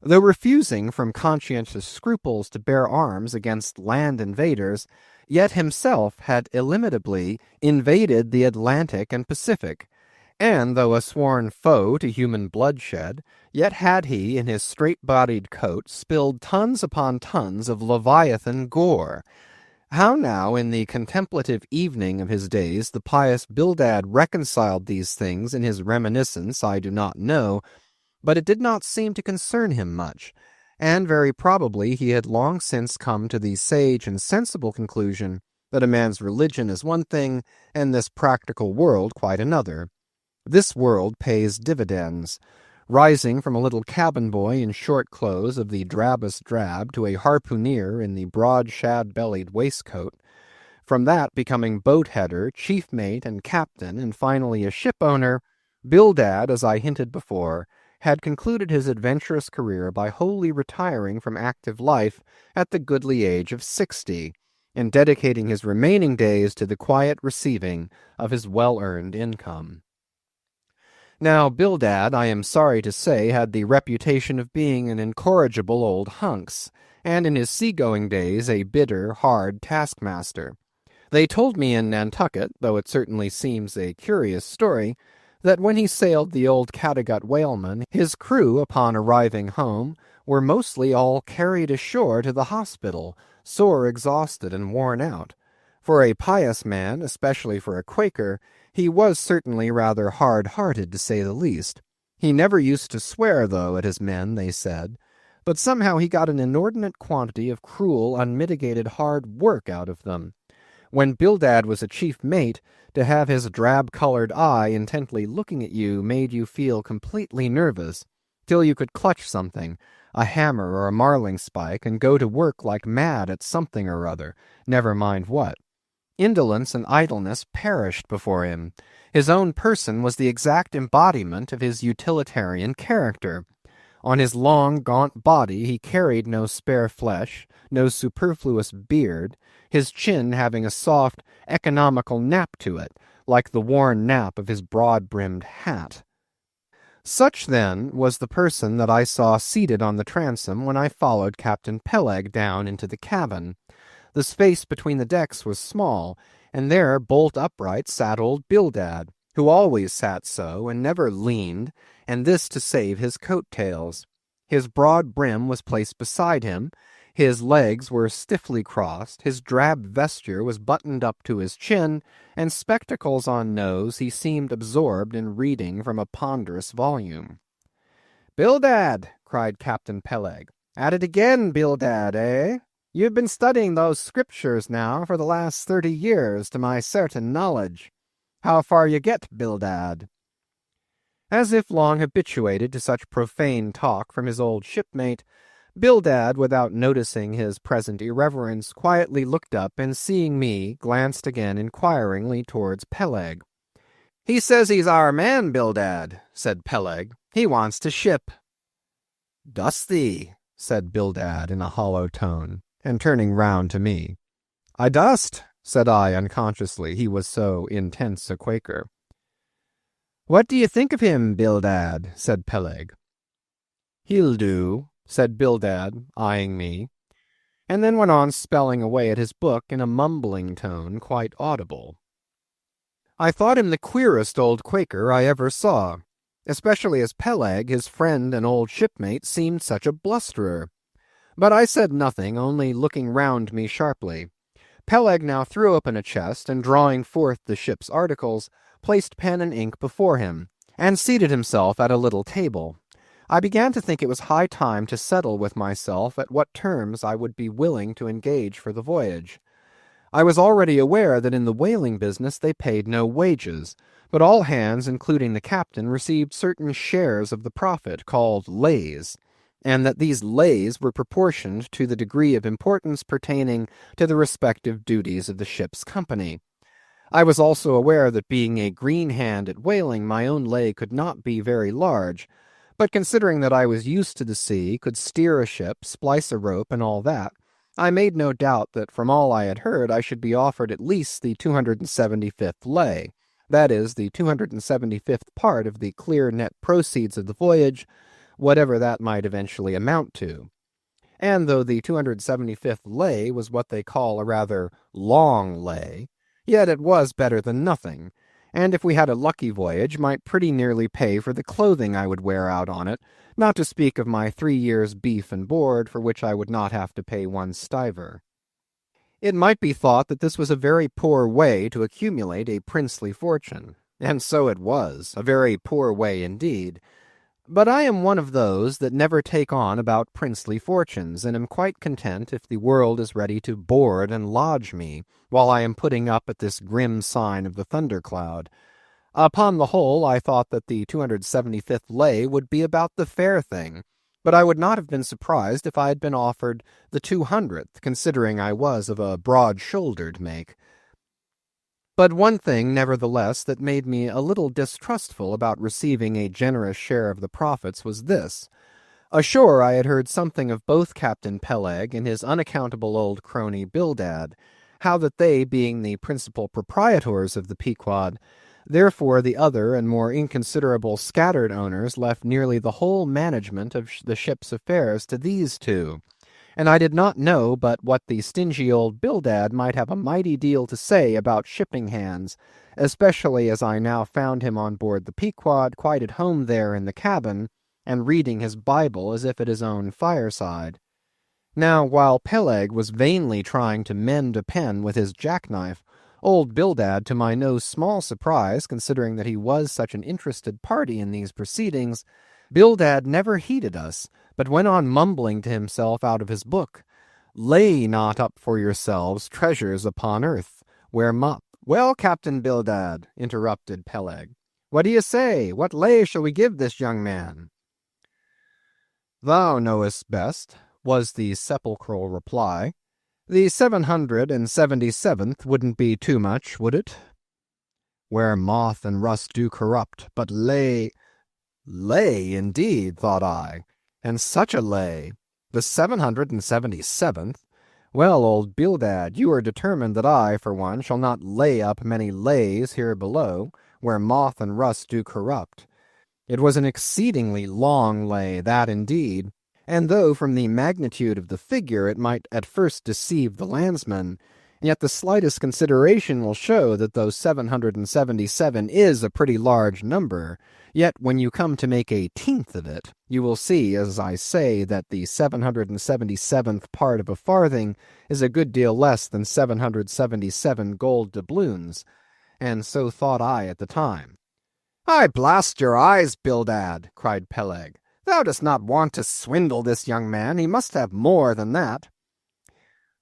Though refusing from conscientious scruples to bear arms against land invaders, yet himself had illimitably invaded the Atlantic and Pacific, And though a sworn foe to human bloodshed, yet had he in his straight-bodied coat spilled tons upon tons of Leviathan gore. How now, in the contemplative evening of his days, the pious Bildad reconciled these things in his reminiscence, I do not know, but it did not seem to concern him much, and very probably he had long since come to the sage and sensible conclusion that a man's religion is one thing, and this practical world quite another. This world pays dividends. Rising from a little cabin boy in short clothes of the drabbest drab to a harpooneer in the broad shad-bellied waistcoat, from that becoming boat-header, chief mate, and captain, and finally a ship-owner, Bildad, as I hinted before, had concluded his adventurous career by wholly retiring from active life at the goodly age of 60, and dedicating his remaining days to the quiet receiving of his well-earned income. Now, Bildad, I am sorry to say, had the reputation of being an incorrigible old hunks, and in his seagoing days a bitter, hard taskmaster. They told me in Nantucket, though it certainly seems a curious story, that when he sailed the old Cattegut whaleman, his crew, upon arriving home, were mostly all carried ashore to the hospital, sore exhausted and worn out. For a pious man, especially for a Quaker, he was certainly rather hard-hearted, to say the least. He never used to swear, though, at his men, they said, but somehow he got an inordinate quantity of cruel, unmitigated hard work out of them. When Bildad was a chief mate, to have his drab-colored eye intently looking at you made you feel completely nervous, till you could clutch something, a hammer or a marling spike, and go to work like mad at something or other, never mind what. Indolence and idleness perished before him. His own person was the exact embodiment of his utilitarian character. On his long, gaunt body he carried no spare flesh, no superfluous beard, his chin having a soft, economical nap to it, like the worn nap of his broad-brimmed hat. Such, then, was the person that I saw seated on the transom when I followed Captain Peleg down into the cabin. The space between the decks was small, and there, bolt upright, sat old Bildad, who always sat so, and never leaned, and this to save his coat-tails. His broad brim was placed beside him, his legs were stiffly crossed, his drab vesture was buttoned up to his chin, and spectacles on nose, he seemed absorbed in reading from a ponderous volume. "Bildad!" cried Captain Peleg. "At it again, Bildad, eh? You've been studying those scriptures now for the last 30 years, to my certain knowledge. How far you get, Bildad?" As if long habituated to such profane talk from his old shipmate, Bildad, without noticing his present irreverence, quietly looked up and, seeing me, glanced again inquiringly towards Peleg. "He says he's our man, Bildad," said Peleg. "He wants to ship." "Does thee?" said Bildad in a hollow tone, and turning round to me. "I dost," said I unconsciously, he was so intense a Quaker. "What do you think of him, Bildad?" said Peleg. "He'll do," said Bildad, eyeing me, and then went on spelling away at his book in a mumbling tone quite audible. I thought him the queerest old Quaker I ever saw, especially as Peleg, his friend and old shipmate, seemed such a blusterer. But I said nothing, only looking round me sharply. Peleg now threw open a chest, and drawing forth the ship's articles, placed pen and ink before him, and seated himself at a little table. I began to think it was high time to settle with myself at what terms I would be willing to engage for the voyage. I was already aware that in the whaling business they paid no wages, but all hands, including the captain, received certain shares of the profit, called lays, and that these lays were proportioned to the degree of importance pertaining to the respective duties of the ship's company. I was also aware that being a green hand at whaling, my own lay could not be very large, but considering that I was used to the sea, could steer a ship, splice a rope, and all that, I made no doubt that from all I had heard I should be offered at least the 275th lay, that is, the 275th part of the clear net proceeds of the voyage, whatever that might eventually amount to. And though the 275th lay was what they call a rather long lay, yet it was better than nothing, and if we had a lucky voyage, might pretty nearly pay for the clothing I would wear out on it, not to speak of my 3 years' beef and board, for which I would not have to pay 1 stiver. It might be thought that this was a very poor way to accumulate a princely fortune, and so it was, a very poor way indeed. But I am one of those that never take on about princely fortunes, and am quite content if the world is ready to board and lodge me, while I am putting up at this grim sign of the thundercloud. Upon the whole, I thought that the 275th lay would be about the fair thing, but I would not have been surprised if I had been offered the 200th, considering I was of a broad-shouldered make. But one thing, nevertheless, that made me a little distrustful about receiving a generous share of the profits was this. Ashore I had heard something of both Captain Peleg and his unaccountable old crony Bildad, how that they, being the principal proprietors of the Pequod, therefore the other and more inconsiderable scattered owners left nearly the whole management of the ship's affairs to these two, and I did not know but what the stingy old Bildad might have a mighty deal to say about shipping hands, especially as I now found him on board the Pequod quite at home there in the cabin, and reading his Bible as if at his own fireside. Now, while Peleg was vainly trying to mend a pen with his jackknife, old Bildad, to my no small surprise, considering that he was such an interested party in these proceedings, Bildad never heeded us, but went on mumbling to himself out of his book, "Lay not up for yourselves treasures upon earth, where moth—" "Well, Captain Bildad," interrupted Peleg, "what do you say? What lay shall we give this young man?" "Thou knowest best," was the sepulchral reply. "The 777th wouldn't be too much, would it? Where moth and rust do corrupt, but lay—" Lay, indeed, thought I, and such a lay! The 777th? Well, old Bildad, you are determined that I, for one, shall not lay up many lays here below, where moth and rust do corrupt. It was an exceedingly long lay, that indeed, and though from the magnitude of the figure it might at first deceive the landsman, yet the slightest consideration will show that though 777 is a pretty large number, yet when you come to make a tenth of it, you will see, as I say, that the 777th part of a farthing is a good deal less than 777 gold doubloons, and so thought I at the time. "I blast your eyes, Bildad," cried Peleg. "Thou dost not want to swindle this young man. He must have more than that."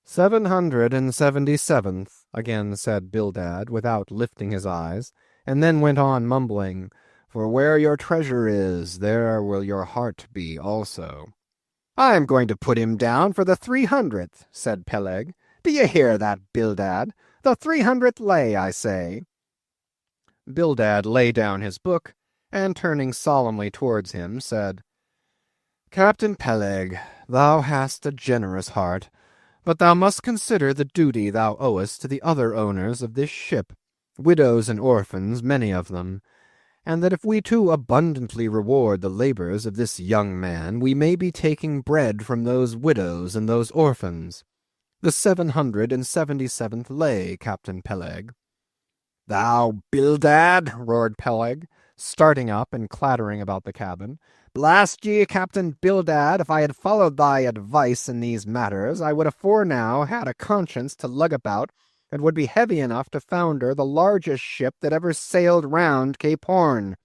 777th, again said Bildad, without lifting his eyes, and then went on mumbling, "For where your treasure is, there will your heart be also." "I am going to put him down for the 300th, said Peleg. "Do you hear that, Bildad? The 300th lay, I say." Bildad lay down his book, and turning solemnly towards him, said, "Captain Peleg, thou hast a generous heart, but thou must consider the duty thou owest to the other owners of this ship, widows and orphans, many of them, and that if we too abundantly reward the labours of this young man, we may be taking bread from those widows and those orphans. The 777th lay, Captain Peleg." "Thou Bildad!" roared Peleg, starting up and clattering about the cabin. "Blast ye, Captain Bildad, if I had followed thy advice in these matters, I would afore now had a conscience to lug about that would be heavy enough to founder the largest ship that ever sailed round Cape Horn."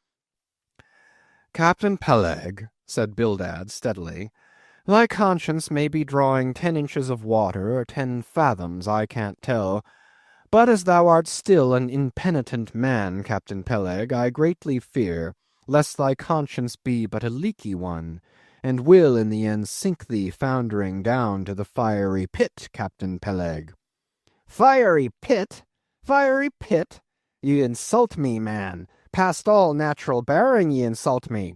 "Captain Peleg," said Bildad steadily, "thy conscience may be drawing 10 inches of water or 10 fathoms, I can't tell. But as thou art still an impenitent man, Captain Peleg, I greatly fear lest thy conscience be but a leaky one, and will in the end sink thee foundering down to the fiery pit, Captain Peleg." "Fiery pit? Fiery pit? Ye insult me, man. Past all natural bearing ye insult me.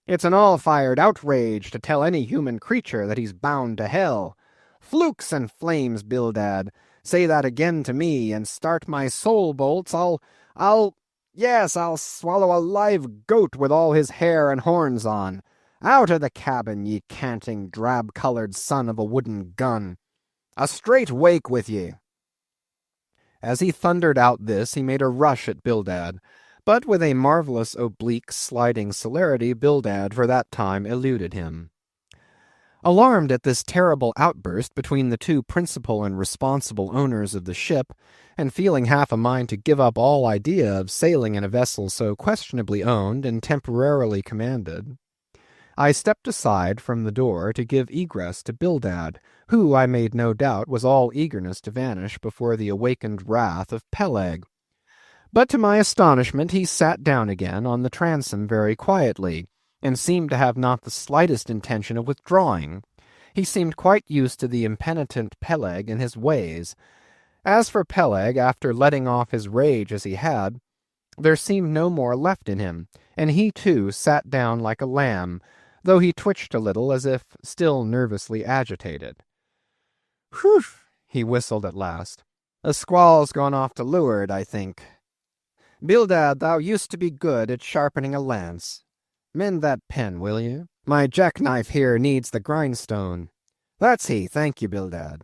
It's an all-fired outrage to tell any human creature that he's bound to hell. Flukes and flames, Bildad, say that again to me, and start my soul bolts, I'll swallow a live goat with all his hair and horns on. Out of the cabin, ye canting, drab-colored son of a wooden gun. A straight wake with ye." As he thundered out this, he made a rush at Bildad, but with a marvelous oblique sliding celerity Bildad for that time eluded him. Alarmed at this terrible outburst between the two principal and responsible owners of the ship, and feeling half a mind to give up all idea of sailing in a vessel so questionably owned and temporarily commanded, I stepped aside from the door to give egress to Bildad, who, I made no doubt, was all eagerness to vanish before the awakened wrath of Peleg. But to my astonishment he sat down again on the transom very quietly, and seemed to have not the slightest intention of withdrawing. He seemed quite used to the impenitent Peleg and his ways. As for Peleg, after letting off his rage as he had, there seemed no more left in him, and he too sat down like a lamb, though he twitched a little as if still nervously agitated. "Whew!" he whistled at last. "A squall's gone off to leeward, I think. Bildad, thou used to be good at sharpening a lance. Mend that pen, will you? My jackknife here needs the grindstone. That's he, thank you, Bildad.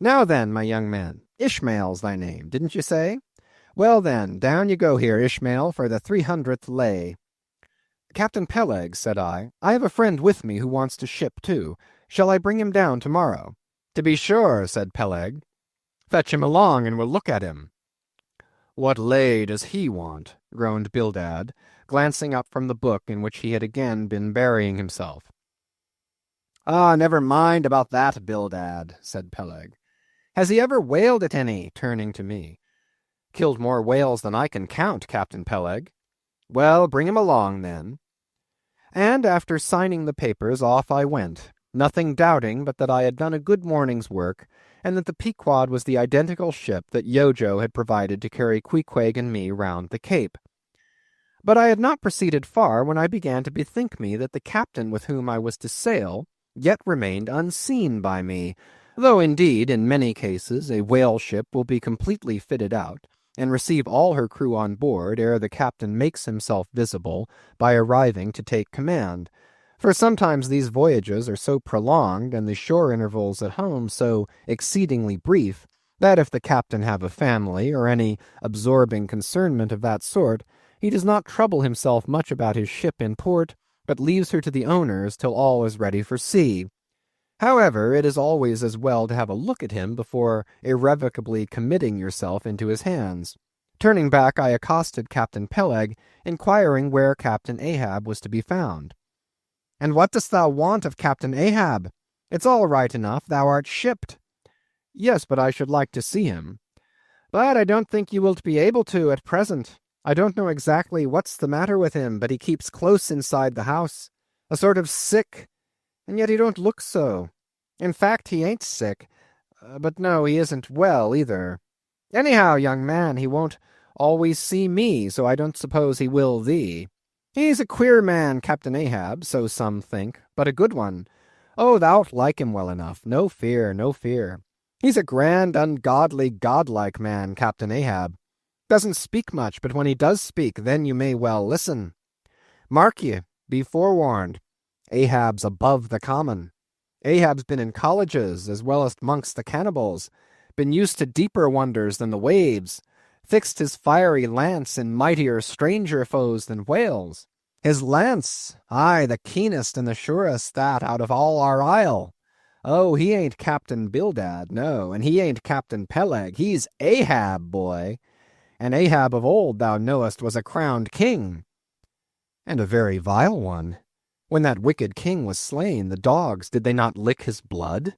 Now then, my young man, Ishmael's thy name, didn't you say? Well then, down you go here, Ishmael, for the 300th lay." "Captain Peleg," said I have a friend with me who wants to ship too. Shall I bring him down tomorrow?" "To be sure," said Peleg. "Fetch him along, and we'll look at him." "What lay does he want?" groaned Bildad, glancing up from the book in which he had again been burying himself. "Ah, never mind about that, Bildad," said Peleg. "Has he ever whaled at any?" turning to me. "Killed more whales than I can count, Captain Peleg." "Well, bring him along, then." And after signing the papers, off I went, nothing doubting but that I had done a good morning's work, and that the Pequod was the identical ship that Yojo had provided to carry Queequeg and me round the Cape. But I had not proceeded far when I began to bethink me that the captain with whom I was to sail yet remained unseen by me, though indeed in many cases a whale ship will be completely fitted out, and receive all her crew on board ere the captain makes himself visible by arriving to take command. For sometimes these voyages are so prolonged, and the shore intervals at home so exceedingly brief, that if the captain have a family, or any absorbing concernment of that sort, he does not trouble himself much about his ship in port, but leaves her to the owners till all is ready for sea. However, it is always as well to have a look at him before irrevocably committing yourself into his hands. Turning back, I accosted Captain Peleg, inquiring where Captain Ahab was to be found. "And what dost thou want of Captain Ahab? It's all right enough, thou art shipped." "Yes, but I should like to see him." "But I don't think you wilt be able to at present. I don't know exactly what's the matter with him, but he keeps close inside the house, a sort of sick, and yet he don't look so. In fact, he ain't sick, but no, he isn't well either. Anyhow, young man, he won't always see me, so I don't suppose he will thee. He's a queer man, Captain Ahab, so some think, but a good one. Oh, thou'lt like him well enough, no fear, no fear. He's a grand, ungodly, godlike man, Captain Ahab. Doesn't speak much, but when he does speak, then you may well listen. Mark ye, be forewarned. Ahab's above the common. Ahab's been in colleges, as well as amongst the cannibals, been used to deeper wonders than the waves, fixed his fiery lance in mightier, stranger foes than whales. His lance, aye, the keenest and the surest that out of all our isle. Oh, he ain't Captain Bildad, no, and he ain't Captain Peleg, he's Ahab, boy. And Ahab of old, thou knowest, was a crowned king, and a very vile one. When that wicked king was slain, the dogs, did they not lick his blood?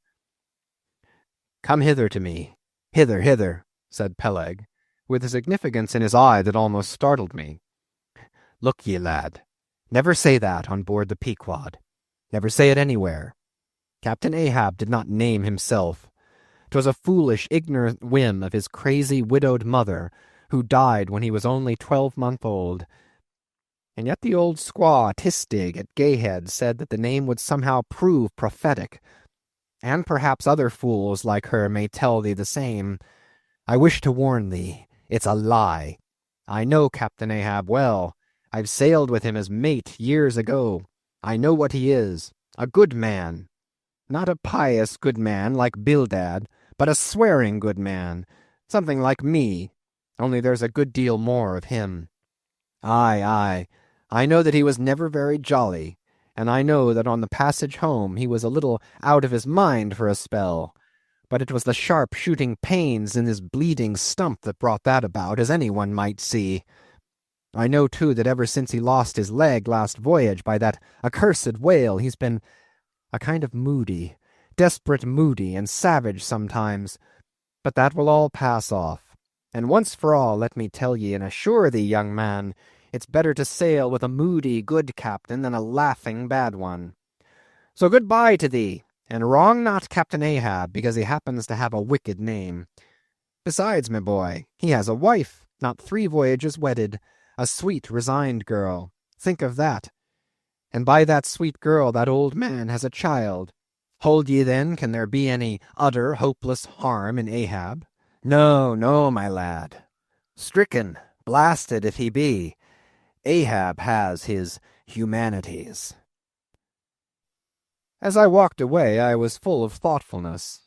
Come hither to me. Hither, hither, said Peleg, with a significance in his eye that almost startled me. Look ye, lad, never say that on board the Pequod. Never say it anywhere. Captain Ahab did not name himself. 'Twas a foolish, ignorant whim of his crazy, widowed mother, who died when he was only 12 months old. And yet the old squaw Tistig at Gayhead said that the name would somehow prove prophetic, and perhaps other fools like her may tell thee the same. I wish to warn thee, it's a lie. I know Captain Ahab well. I've sailed with him as mate years ago. I know what he is, a good man. Not a pious good man like Bildad, but a swearing good man. Something like me, only there's a good deal more of him. Aye, aye, I know that he was never very jolly, and I know that on the passage home he was a little out of his mind for a spell, but it was the sharp shooting pains in his bleeding stump that brought that about, as anyone might see. I know, too, that ever since he lost his leg last voyage by that accursed whale, he's been a kind of moody, desperate moody, and savage sometimes. But that will all pass off. And once for all, let me tell ye and assure thee, young man, it's better to sail with a moody, good captain than a laughing bad one. So good-bye to thee, and wrong not Captain Ahab, because he happens to have a wicked name. Besides, my boy, he has a wife, not 3 voyages wedded, a sweet, resigned girl. Think of that. And by that sweet girl that old man has a child. Hold ye then, can there be any utter, hopeless harm in Ahab? No, no, my lad. Stricken, blasted if he be, Ahab has his humanities. As I walked away, I was full of thoughtfulness.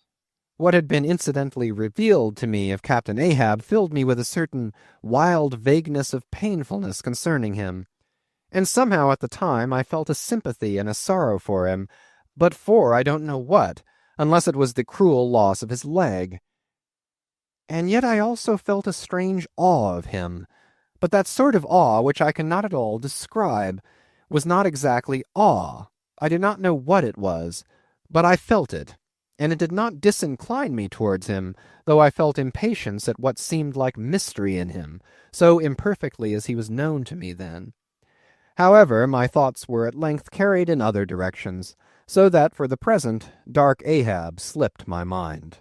What had been incidentally revealed to me of Captain Ahab filled me with a certain wild vagueness of painfulness concerning him, and somehow at the time I felt a sympathy and a sorrow for him, but for I don't know what, unless it was the cruel loss of his leg. And yet I also felt a strange awe of him, but that sort of awe which I cannot at all describe was not exactly awe. I did not know what it was, but I felt it, and it did not disincline me towards him, though I felt impatience at what seemed like mystery in him, so imperfectly as he was known to me then. However, my thoughts were at length carried in other directions, so that for the present dark Ahab slipped my mind.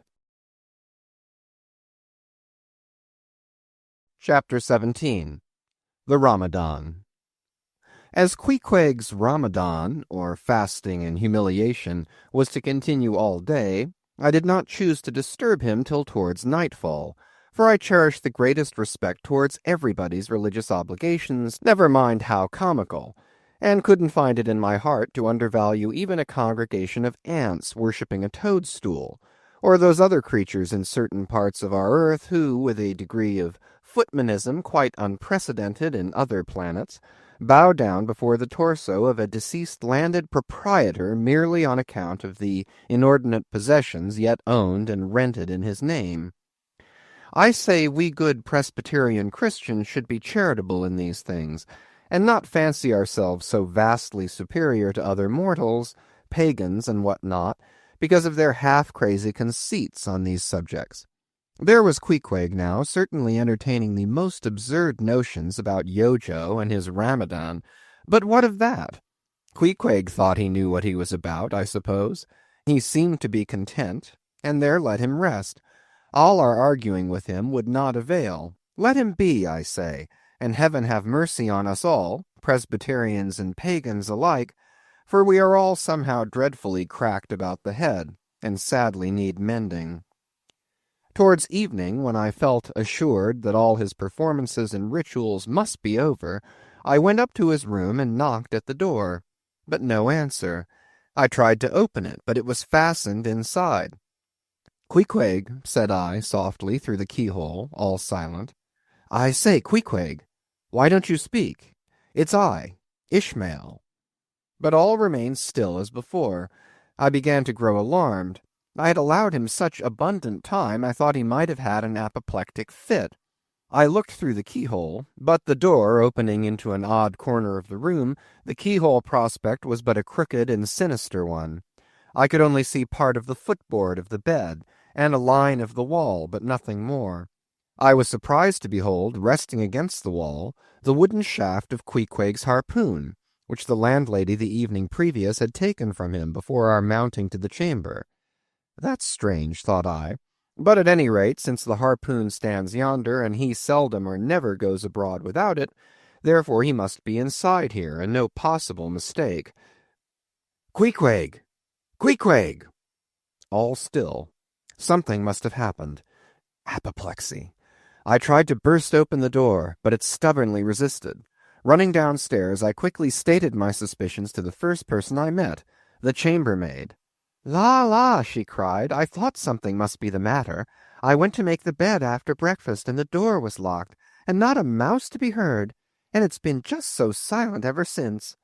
Chapter 17. The Ramadan. As Queequeg's Ramadan, or fasting and humiliation, was to continue all day, I did not choose to disturb him till towards nightfall, for I cherished the greatest respect towards everybody's religious obligations, never mind how comical, and couldn't find it in my heart to undervalue even a congregation of ants worshipping a toadstool, or those other creatures in certain parts of our earth who, with a degree of footmanism quite unprecedented in other planets, bow down before the torso of a deceased landed proprietor merely on account of the inordinate possessions yet owned and rented in his name. I say we good Presbyterian Christians should be charitable in these things, and not fancy ourselves so vastly superior to other mortals, pagans and what not, because of their half-crazy conceits on these subjects. There was Queequeg now, certainly entertaining the most absurd notions about Yojo and his Ramadan, but what of that? Queequeg thought he knew what he was about, I suppose. He seemed to be content, and there let him rest. All our arguing with him would not avail. Let him be, I say, and heaven have mercy on us all, Presbyterians and pagans alike, for we are all somehow dreadfully cracked about the head, and sadly need mending. Towards evening, when I felt assured that all his performances and rituals must be over, I went up to his room and knocked at the door, but no answer. I tried to open it, but it was fastened inside. "Queequeg," said I softly through the keyhole, all silent. "I say, Queequeg, why don't you speak? It's I, Ishmael." But all remained still as before. I began to grow alarmed. I had allowed him such abundant time I thought he might have had an apoplectic fit. I looked through the keyhole, but the door opening into an odd corner of the room, the keyhole prospect was but a crooked and sinister one. I could only see part of the footboard of the bed, and a line of the wall, but nothing more. I was surprised to behold, resting against the wall, the wooden shaft of Queequeg's harpoon, which the landlady the evening previous had taken from him before our mounting to the chamber. That's strange, thought I, but at any rate, since the harpoon stands yonder, and he seldom or never goes abroad without it, therefore he must be inside here, and no possible mistake. "Queequeg! Queequeg!" All still. Something must have happened. Apoplexy. I tried to burst open the door, but it stubbornly resisted. Running downstairs, I quickly stated my suspicions to the first person I met, the chambermaid. "La, la," she cried, "I thought something must be the matter. I went to make the bed after breakfast, and the door was locked, and not a mouse to be heard, and it's been just so silent ever since.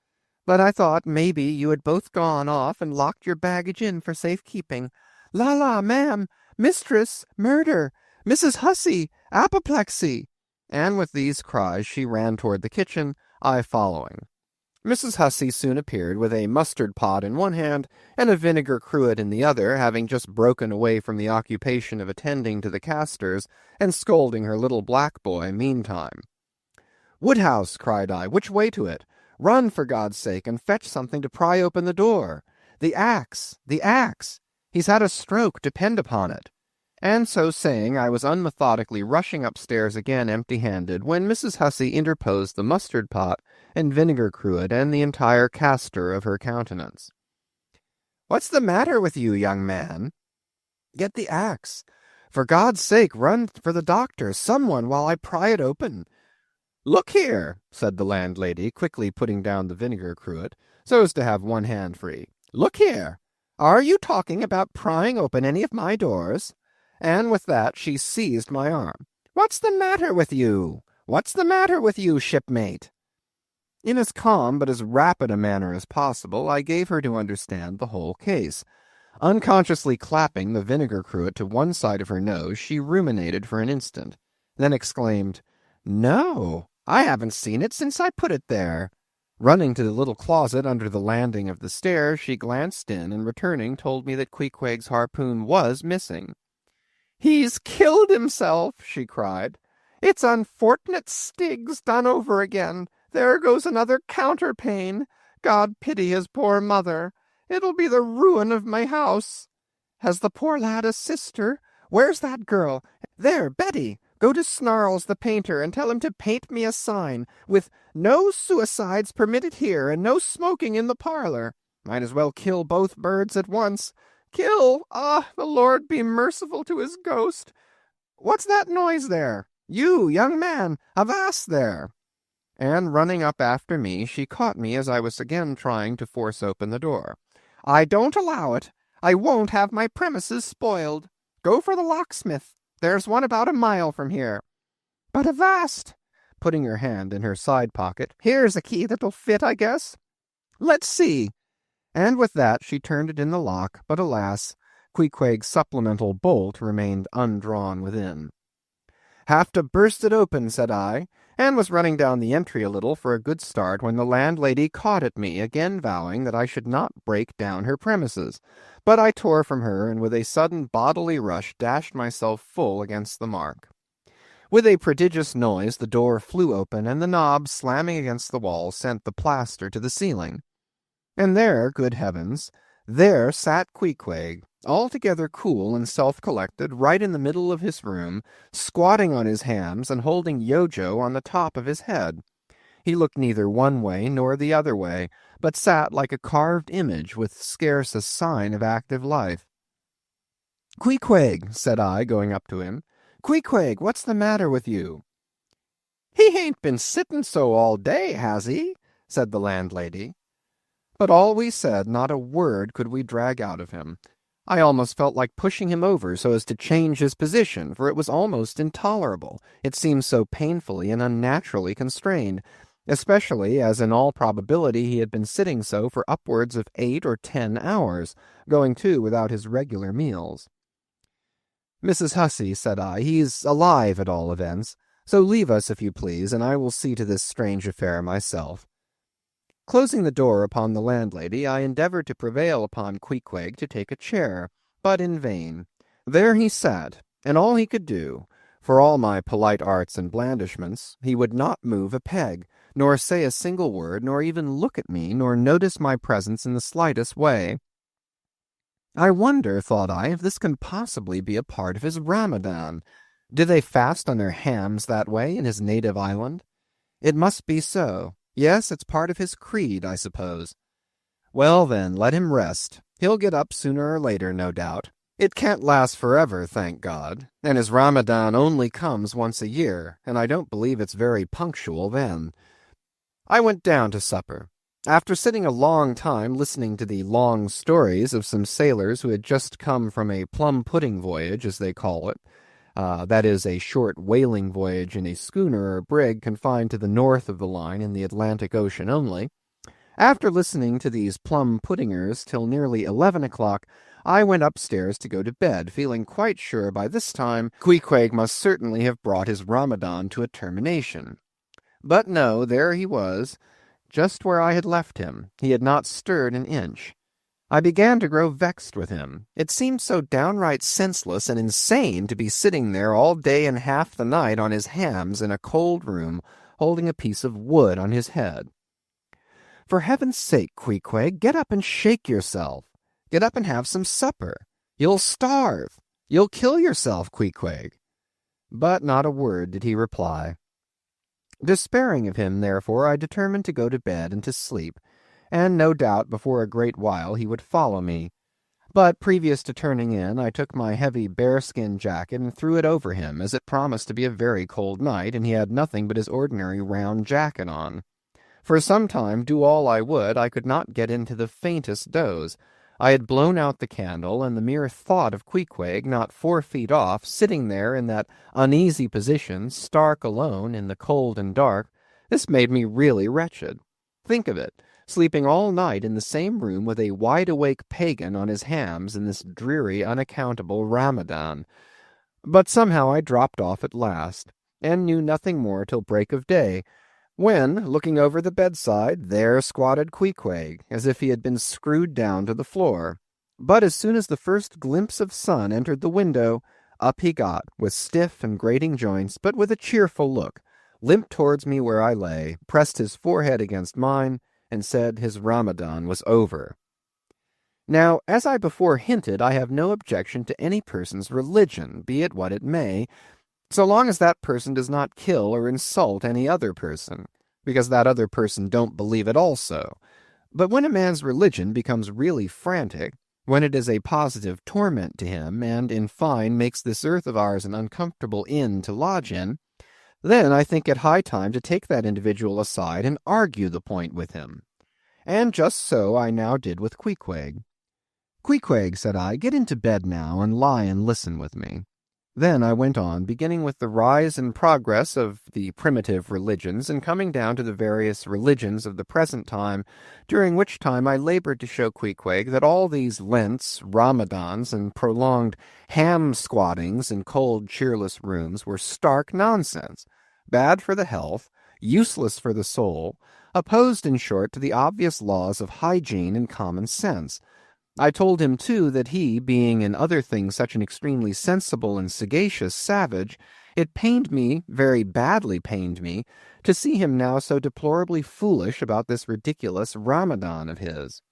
But I thought maybe you had both gone off and locked your baggage in for safekeeping. La la, ma'am, mistress, murder, Mrs. Hussey, apoplexy. And with these cries she ran toward the kitchen, I following. Mrs. Hussey soon appeared with a mustard pot in one hand and a vinegar cruet in the other, having just broken away from the occupation of attending to the castors and scolding her little black boy meantime. "Woodhouse," cried I, "which way to it? Run, for God's sake, and fetch something to pry open the door. The axe, the axe! He's had a stroke, depend upon it." And so saying, I was unmethodically rushing upstairs again empty-handed, when Mrs. Hussey interposed the mustard pot and vinegar cruet and the entire castor of her countenance. "What's the matter with you, young man? Get the axe. For God's sake, run for the doctor, someone, while I pry it open." "Look here," said the landlady, quickly putting down the vinegar cruet, so as to have one hand free. "Look here. Are you talking about prying open any of my doors?" And with that she seized my arm. "What's the matter with you? What's the matter with you, shipmate?" In as calm but as rapid a manner as possible, I gave her to understand the whole case. Unconsciously clapping the vinegar cruet to one side of her nose, she ruminated for an instant, then exclaimed, "No, I haven't seen it since I put it there." Running to the little closet under the landing of the stairs, she glanced in, and returning told me that Queequeg's harpoon was missing. "He's killed himself," she cried. "It's unfortunate Stiggs done over again. There goes another counterpane. God pity his poor mother. It'll be the ruin of my house. Has the poor lad a sister? Where's that girl? There, Betty, go to Snarls the painter and tell him to paint me a sign with 'No suicides permitted here, and no smoking in the parlor.' Might as well kill both birds at once. Kill! Ah, the Lord be merciful to his ghost. What's that noise there? You, young man, avast there!" And running up after me, she caught me as I was again trying to force open the door. "I don't allow it. I won't have my premises spoiled. Go for the locksmith. There's one about a mile from here. But avast!" putting her hand in her side pocket. "Here's a key that'll fit, I guess. Let's see." And with that she turned it in the lock, but alas, Queequeg's supplemental bolt remained undrawn within. "Have to burst it open," said I, and was running down the entry a little for a good start when the landlady caught at me, again vowing that I should not break down her premises. But I tore from her, and with a sudden bodily rush dashed myself full against the mark. With a prodigious noise the door flew open, and the knob, slamming against the wall, sent the plaster to the ceiling. And there, good heavens, there sat Queequeg, altogether cool and self-collected, right in the middle of his room, squatting on his hams and holding Yojo on the top of his head. He looked neither one way nor the other way, but sat like a carved image with scarce a sign of active life. "Queequeg," said I, going up to him. "Queequeg, what's the matter with you?" "He ain't been sittin' so all day, has he?" said the landlady. But all we said, not a word could we drag out of him. I almost felt like pushing him over so as to change his position, for it was almost intolerable. It seemed so painfully and unnaturally constrained, especially as in all probability he had been sitting so for upwards of 8 or 10 hours, going too without his regular meals. "Mrs. Hussey," said I, "he's alive at all events, so leave us if you please, and I will see to this strange affair myself." Closing the door upon the landlady, I endeavored to prevail upon Queequeg to take a chair, but in vain. There he sat, and all he could do, for all my polite arts and blandishments, he would not move a peg, nor say a single word, nor even look at me, nor notice my presence in the slightest way. I wonder, thought I, if this can possibly be a part of his Ramadan. Do they fast on their hams that way in his native island? It must be so. Yes, it's part of his creed, I suppose. Well, then, let him rest. He'll get up sooner or later, no doubt. It can't last forever, thank God, and his Ramadan only comes once a year, and I don't believe it's very punctual then. I went down to supper. After sitting a long time listening to the long stories of some sailors who had just come from a plum-pudding voyage, as they call it, that is, a short whaling voyage in a schooner or brig confined to the north of the line in the Atlantic Ocean only. After listening to these plum-puddingers till nearly 11 o'clock, I went upstairs to go to bed, feeling quite sure by this time Queequeg must certainly have brought his Ramadan to a termination. But no, there he was, just where I had left him. He had not stirred an inch. I began to grow vexed with him. It seemed so downright senseless and insane to be sitting there all day and half the night on his hams in a cold room, holding a piece of wood on his head. For heaven's sake, Queequeg, get up and shake yourself. Get up and have some supper. You'll starve. You'll kill yourself, Queequeg. But not a word did he reply. Despairing of him, therefore, I determined to go to bed and to sleep, and no doubt before a great while he would follow me. But previous to turning in, I took my heavy bearskin jacket and threw it over him, as it promised to be a very cold night, and he had nothing but his ordinary round jacket on. For some time, do all I would, I could not get into the faintest doze. I had blown out the candle, and the mere thought of Queequeg, not 4 feet off, sitting there in that uneasy position, stark alone in the cold and dark, this made me really wretched. Think of it, sleeping all night in the same room with a wide-awake pagan on his hams in this dreary, unaccountable Ramadan. But somehow I dropped off at last, and knew nothing more till break of day, when, looking over the bedside, there squatted Queequeg, as if he had been screwed down to the floor. But as soon as the first glimpse of sun entered the window, up he got, with stiff and grating joints, but with a cheerful look, limped towards me where I lay, pressed his forehead against mine, and said his Ramadan was over. Now, as I before hinted, I have no objection to any person's religion, be it what it may, so long as that person does not kill or insult any other person, because that other person don't believe it also. But when a man's religion becomes really frantic, when it is a positive torment to him, and, in fine, makes this earth of ours an uncomfortable inn to lodge in, then I think it high time to take that individual aside and argue the point with him. And just so I now did with Queequeg. Queequeg, said I, get into bed now, and lie and listen with me. Then I went on, beginning with the rise and progress of the primitive religions, and coming down to the various religions of the present time, during which time I labored to show Queequeg that all these Lents, Ramadans, and prolonged ham-squattings in cold, cheerless rooms were stark nonsense, bad for the health, useless for the soul, opposed, in short, to the obvious laws of hygiene and common sense. I told him, too, that he, being in other things such an extremely sensible and sagacious savage, it pained me, very badly pained me, to see him now so deplorably foolish about this ridiculous Ramadan of his.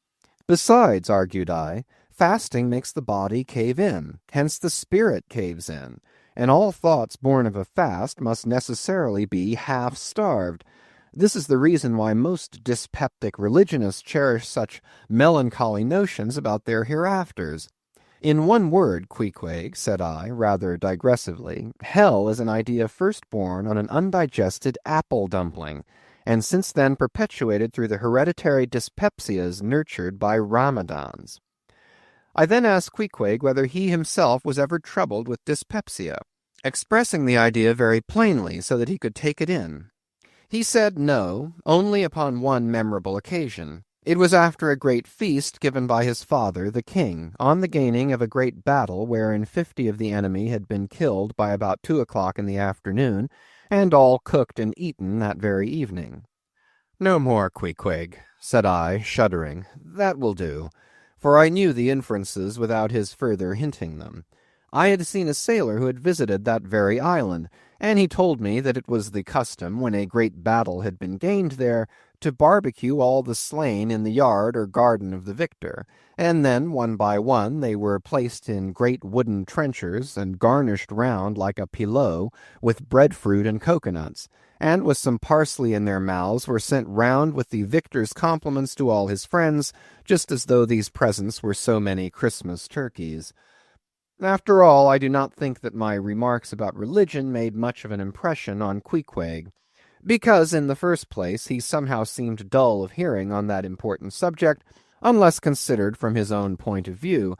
Besides, argued I, fasting makes the body cave in, hence the spirit caves in, and all thoughts born of a fast must necessarily be half-starved. This is the reason why most dyspeptic religionists cherish such melancholy notions about their hereafters. In one word, Queequeg, said I, rather digressively, hell is an idea first born on an undigested apple dumpling, and since then perpetuated through the hereditary dyspepsias nurtured by Ramadans. I then asked Queequeg whether he himself was ever troubled with dyspepsia, expressing the idea very plainly so that he could take it in. He said no, only upon one memorable occasion. It was after a great feast given by his father, the king, on the gaining of a great battle wherein 50 of the enemy had been killed by about 2 o'clock in the afternoon, and all cooked and eaten that very evening. No more, Queequeg, said I, shuddering. That will do, for I knew the inferences without his further hinting them. I had seen a sailor who had visited that very island, and he told me that it was the custom, when a great battle had been gained there, to barbecue all the slain in the yard or garden of the victor, and then, one by one, they were placed in great wooden trenchers, and garnished round like a pilau with breadfruit and coconuts, and with some parsley in their mouths were sent round with the victor's compliments to all his friends, just as though these presents were so many Christmas turkeys. After all, I do not think that my remarks about religion made much of an impression on Queequeg, because, in the first place, he somehow seemed dull of hearing on that important subject, unless considered from his own point of view,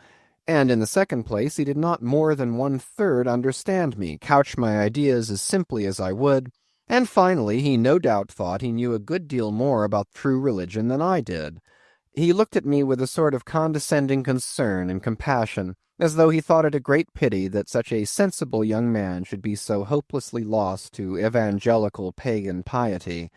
And in the second place, he did not more than 1/3 understand me, couch my ideas as simply as I would, and finally he no doubt thought he knew a good deal more about true religion than I did. He looked at me with a sort of condescending concern and compassion, as though he thought it a great pity that such a sensible young man should be so hopelessly lost to evangelical pagan piety.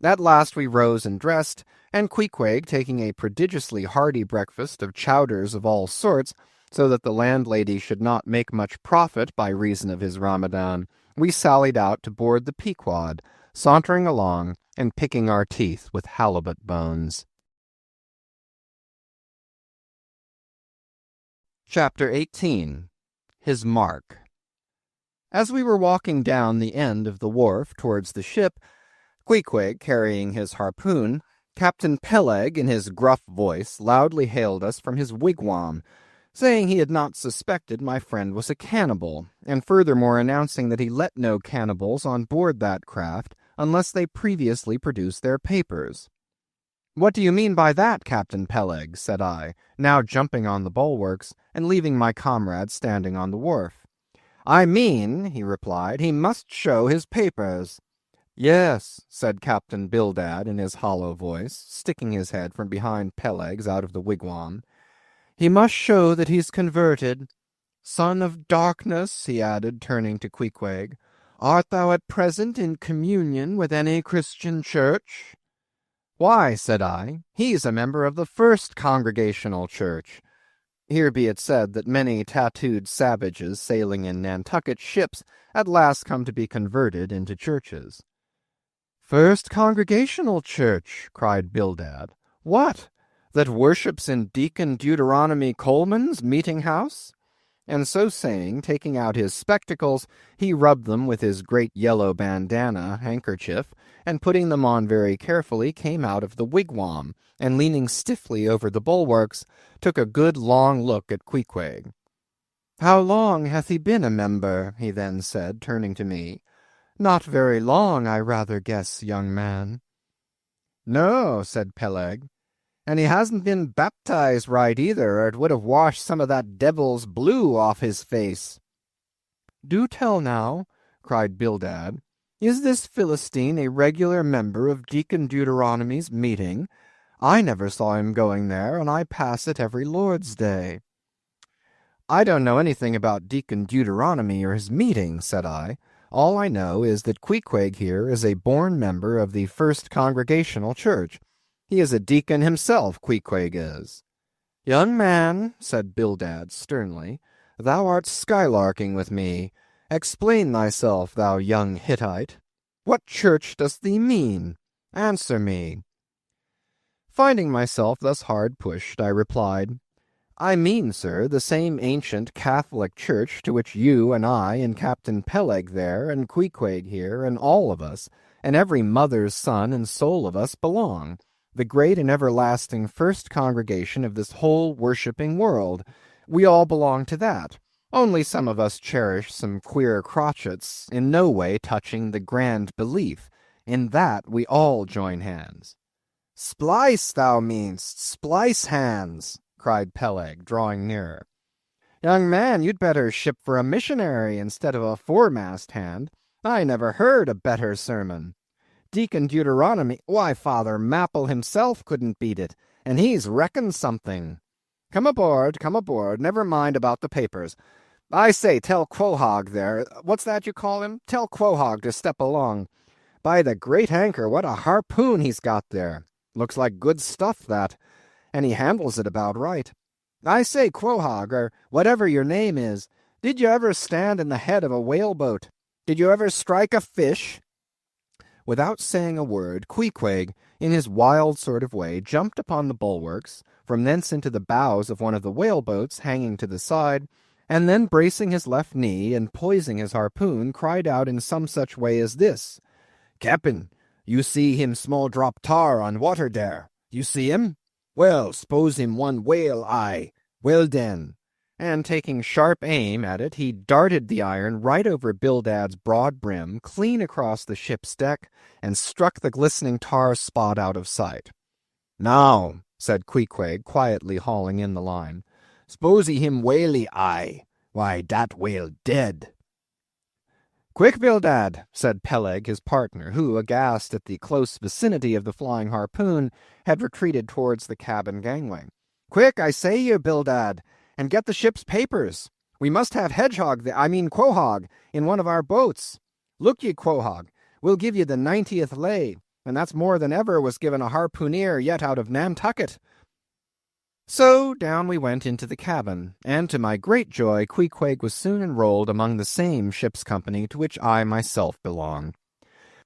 At last we rose and dressed, and Queequeg, taking a prodigiously hearty breakfast of chowders of all sorts, so that the landlady should not make much profit by reason of his Ramadan, we sallied out to board the Pequod, sauntering along and picking our teeth with halibut bones. Chapter 18. His Mark. As we were walking down the end of the wharf towards the ship, Queequeg carrying his harpoon, Captain Peleg in his gruff voice loudly hailed us from his wigwam, saying he had not suspected my friend was a cannibal, and furthermore announcing that he let no cannibals on board that craft unless they previously produced their papers. "What do you mean by that, Captain Peleg?" said I, now jumping on the bulwarks and leaving my comrade standing on the wharf. "I mean," he replied, "he must show his papers." "Yes," said Captain Bildad in his hollow voice, sticking his head from behind Peleg's out of the wigwam. "He must show that he's converted. Son of darkness," he added, turning to Queequeg, "art thou at present in communion with any Christian church?" "Why," said I, "he's a member of the First Congregational Church." Here be it said that many tattooed savages sailing in Nantucket ships at last come to be converted into churches. "First Congregational Church," cried Bildad. "What, that worships in Deacon Deuteronomy Coleman's meeting-house?" And so saying, taking out his spectacles, he rubbed them with his great yellow bandana handkerchief, and putting them on very carefully, came out of the wigwam, and leaning stiffly over the bulwarks, took a good long look at Queequeg. "How long hath he been a member?" he then said, turning to me. "Not very long, I rather guess, young man." "No," said Peleg, "and he hasn't been baptized right either, or it would have washed some of that devil's blue off his face." "Do tell now," cried Bildad, "is this Philistine a regular member of Deacon Deuteronomy's meeting? I never saw him going there, and I pass it every Lord's Day." "I don't know anything about Deacon Deuteronomy or his meeting," said I. "All I know is that Queequeg here is a born member of the First Congregational Church. He is a deacon himself, Queequeg is." "Young man," said Bildad sternly, "thou art skylarking with me. Explain thyself, thou young Hittite. What church dost thee mean? Answer me." Finding myself thus hard pushed, I replied, "I mean, sir, the same ancient Catholic church to which you and I and Captain Peleg there and Queequeg here and all of us and every mother's son and soul of us belong, the great and everlasting first congregation of this whole worshipping world. We all belong to that. Only some of us cherish some queer crotchets, in no way touching the grand belief. In that we all join hands." "Splice, thou meanst, splice hands," cried Peleg, drawing nearer. "Young man, you'd better ship for a missionary instead of a foremast hand. I never heard a better sermon. Deacon Deuteronomy, why, Father Mapple himself couldn't beat it, and he's reckoned something. Come aboard, never mind about the papers. I say, tell Quohog there, what's that you call him? Tell Quohog to step along. By the great anchor, what a harpoon he's got there. Looks like good stuff, that, and he handles it about right. I say, Quohog, or whatever your name is, did you ever stand in the head of a whaleboat? Did you ever strike a fish?" Without saying a word, Queequeg, in his wild sort of way, jumped upon the bulwarks, from thence into the bows of one of the whaleboats hanging to the side, and then bracing his left knee and poising his harpoon, cried out in some such way as this: "Cap'n, you see him small drop tar on water there? You see him? Well, s'pose him one whale eye. Well den." And taking sharp aim at it, he darted the iron right over Bildad's broad brim, clean across the ship's deck, and struck the glistening tar spot out of sight. "Now," said Queequeg, quietly hauling in the line, S'pose him whaley eye. Why, dat whale dead." "Quick, Bildad," said Peleg, his partner, who, aghast at the close vicinity of the flying harpoon, had retreated towards the cabin gangway. "Quick, I say you, Bildad, and get the ship's papers. We must have Quahog, in one of our boats. Look ye, Quahog, we'll give you the 90th lay, and that's more than ever was given a harpooneer yet out of Nantucket." So down we went into the cabin, and to my great joy Queequeg was soon enrolled among the same ship's company to which I myself belong.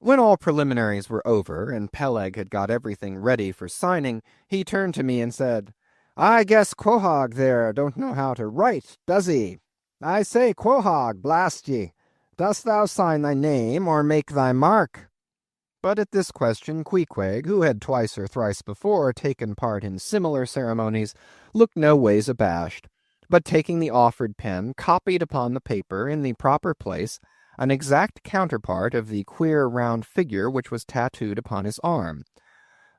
When all preliminaries were over, and Peleg had got everything ready for signing, he turned to me and said, "I guess Quahog there don't know how to write, does he? I say, Quahog, blast ye, dost thou sign thy name, or make thy mark?" But at this question Queequeg, who had twice or thrice before taken part in similar ceremonies, looked no ways abashed, but taking the offered pen, copied upon the paper in the proper place an exact counterpart of the queer round figure which was tattooed upon his arm,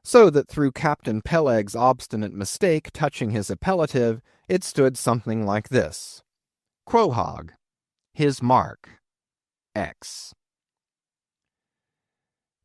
so that through Captain Peleg's obstinate mistake touching his appellative, it stood something like this: Quahog, his mark, X.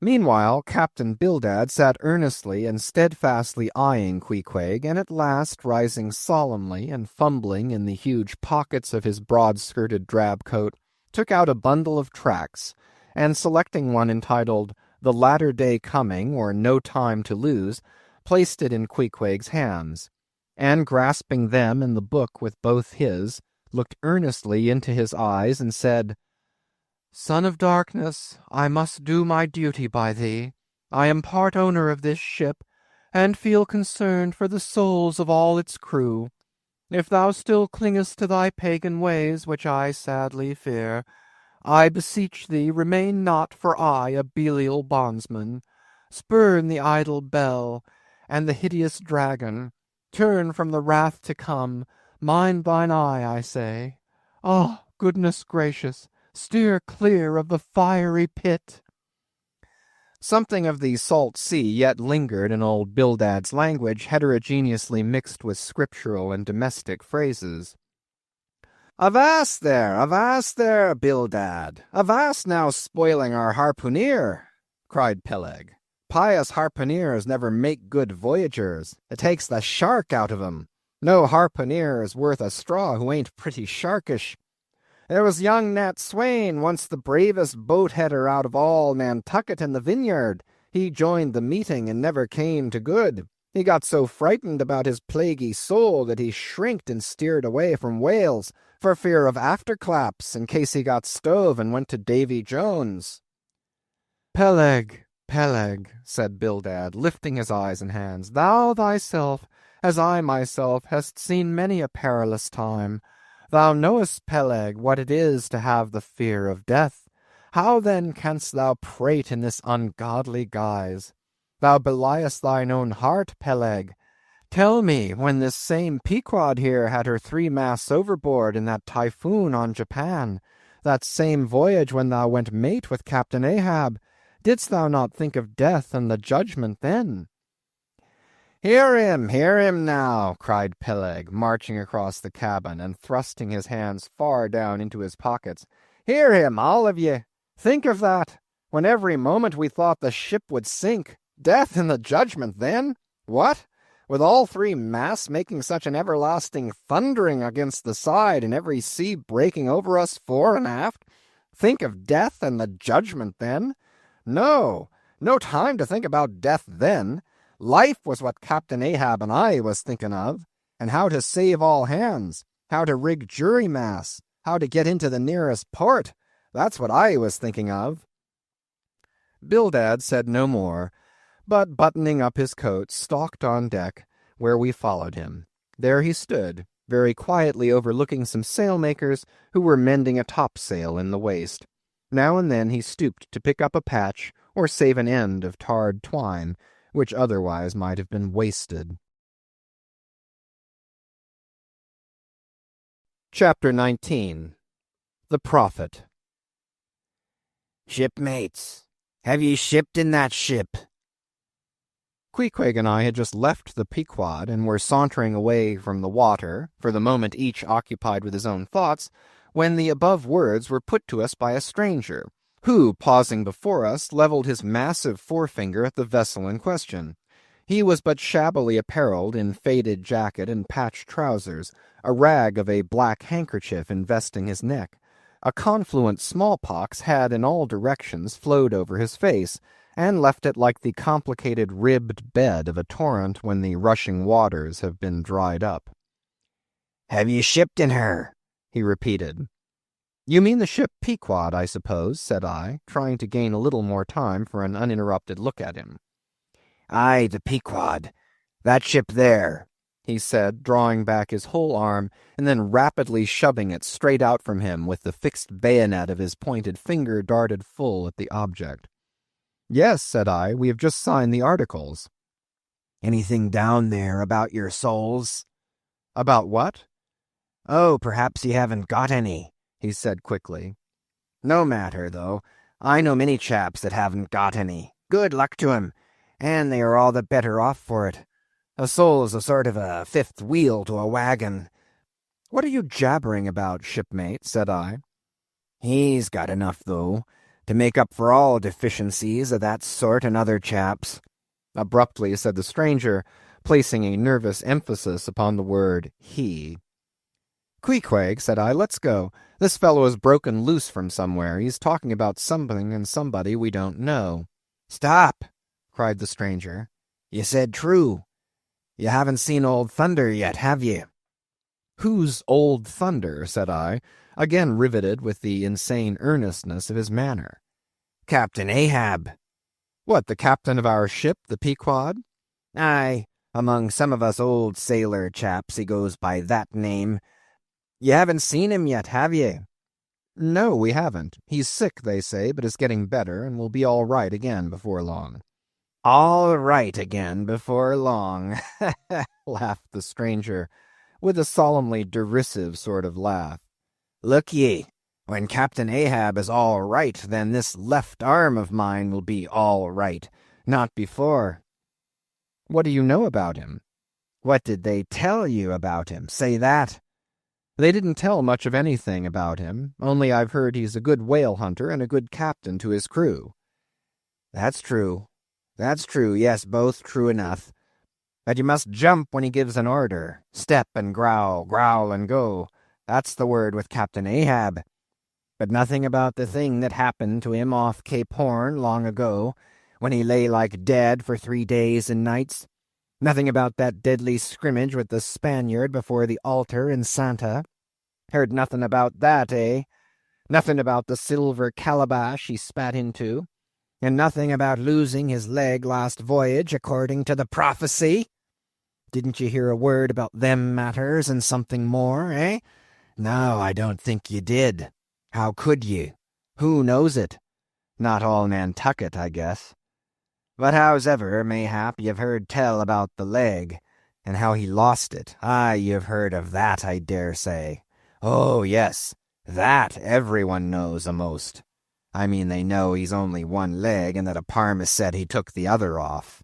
Meanwhile, Captain Bildad sat earnestly and steadfastly eyeing Queequeg, and at last, rising solemnly and fumbling in the huge pockets of his broad-skirted drab coat, took out a bundle of tracts, and selecting one entitled "The Latter Day Coming, or No Time to Lose," placed it in Queequeg's hands, and grasping them and the book with both his, looked earnestly into his eyes and said, "Son of darkness, I must do my duty by thee. I am part owner of this ship, and feel concerned for the souls of all its crew. If thou still clingest to thy pagan ways, which I sadly fear, I beseech thee remain not for aye a Belial bondsman. Spurn the idle bell, and the hideous dragon. Turn from the wrath to come. Mind thine eye, I say. Ah, goodness gracious! Steer clear of the fiery pit." Something of the salt sea yet lingered in old Bildad's language, heterogeneously mixed with scriptural and domestic phrases. Avast there, Bildad! Avast now spoiling our harpooneer!" cried Peleg. "Pious harpooneers never make good voyagers. It takes the shark out of 'em. No harpooneer is worth a straw who ain't pretty sharkish. There was young Nat Swain, once the bravest boat-header out of all Nantucket and the Vineyard. He joined the meeting and never came to good. He got so frightened about his plaguey soul that he shrinked and steered away from whales for fear of afterclaps in case he got stove and went to Davy Jones." Peleg, said Bildad, lifting his eyes and hands, "thou thyself, as I myself, hast seen many a perilous time. Thou knowest, Peleg, what it is to have the fear of death. How then canst thou prate in this ungodly guise? Thou beliest thine own heart, Peleg. Tell me, when this same Pequod here had her 3 masts overboard in that typhoon on Japan, that same voyage when thou went mate with Captain Ahab, didst thou not think of death and the judgment then?" Hear him now," cried Peleg, marching across the cabin and thrusting his hands far down into his pockets. "Hear him, all of ye. Think of that, when every moment we thought the ship would sink. Death and the judgment then? What? With all 3 masts making such an everlasting thundering against the side and every sea breaking over us fore and aft? Think of death and the judgment then? No time to think about death then. Life was what Captain Ahab and I was thinking of, and how to save all hands, how to rig jury masts, how to get into the nearest port. That's what I was thinking of." Bildad said no more, but buttoning up his coat, stalked on deck, where we followed him. There he stood, very quietly overlooking some sailmakers who were mending a topsail in the waist. Now and then he stooped to pick up a patch or save an end of tarred twine, which otherwise might have been wasted. Chapter 19. The Prophet. "Shipmates, have ye shipped in that ship?" Queequeg and I had just left the Pequod and were sauntering away from the water, for the moment each occupied with his own thoughts, when the above words were put to us by a stranger, who, pausing before us, levelled his massive forefinger at the vessel in question. He was but shabbily apparelled in faded jacket and patched trousers, a rag of a black handkerchief investing his neck. A confluent smallpox had in all directions flowed over his face, and left it like the complicated ribbed bed of a torrent when the rushing waters have been dried up. "Have ye shipped in her?" he repeated. "You mean the ship Pequod, I suppose," said I, trying to gain a little more time for an uninterrupted look at him. "Aye, the Pequod. That ship there," he said, drawing back his whole arm and then rapidly shoving it straight out from him with the fixed bayonet of his pointed finger darted full at the object. "Yes," said I, "we have just signed the articles." "Anything down there about your souls?" "About what?" "Oh, perhaps you haven't got any," he said quickly. "No matter, though. I know many chaps that haven't got any. Good luck to 'em, and they are all the better off for it. A soul is a sort of a fifth wheel to a wagon." "What are you jabbering about, shipmate?" said I. "He's got enough, though, to make up for all deficiencies of that sort and other chaps," abruptly said the stranger, placing a nervous emphasis upon the word he. "Queequeg," said I, "let's go. This fellow is broken loose from somewhere. He's talking about something and somebody we don't know." "Stop!" cried the stranger. "You said true. You haven't seen Old Thunder yet, have you?" "Who's Old Thunder?" said I, again riveted with the insane earnestness of his manner. "Captain Ahab." "What, the captain of our ship, the Pequod?" "Aye, among some of us old sailor chaps he goes by that name. You haven't seen him yet, have you?" "No, we haven't. He's sick, they say, but is getting better and will be all right again before long." "All right again before long," laughed the stranger, with a solemnly derisive sort of laugh. "Look ye, when Captain Ahab is all right, then this left arm of mine will be all right. Not before." "What do you know about him?" "What did they tell you about him? Say that." "They didn't tell much of anything about him, only I've heard he's a good whale hunter and a good captain to his crew." That's true, yes, both true enough. But you must jump when he gives an order. Step and growl, growl and go. That's the word with Captain Ahab. But nothing about the thing that happened to him off Cape Horn long ago, when he lay like dead for 3 days and nights. Nothing about that deadly scrimmage with the Spaniard before the altar in Santa. Heard nothing about that, eh? Nothing about the silver calabash he spat into, and nothing about losing his leg last voyage according to the prophecy? Didn't you hear a word about them matters and something more, eh? No, I don't think you did. How could you? Who knows it? Not all Nantucket, I guess. But howsever, mayhap you've heard tell about the leg, and how he lost it. Aye, you've heard of that, I dare say. Oh, yes, that everyone knows a'most. I mean, they know he's only one leg, and that a parmis said he took the other off."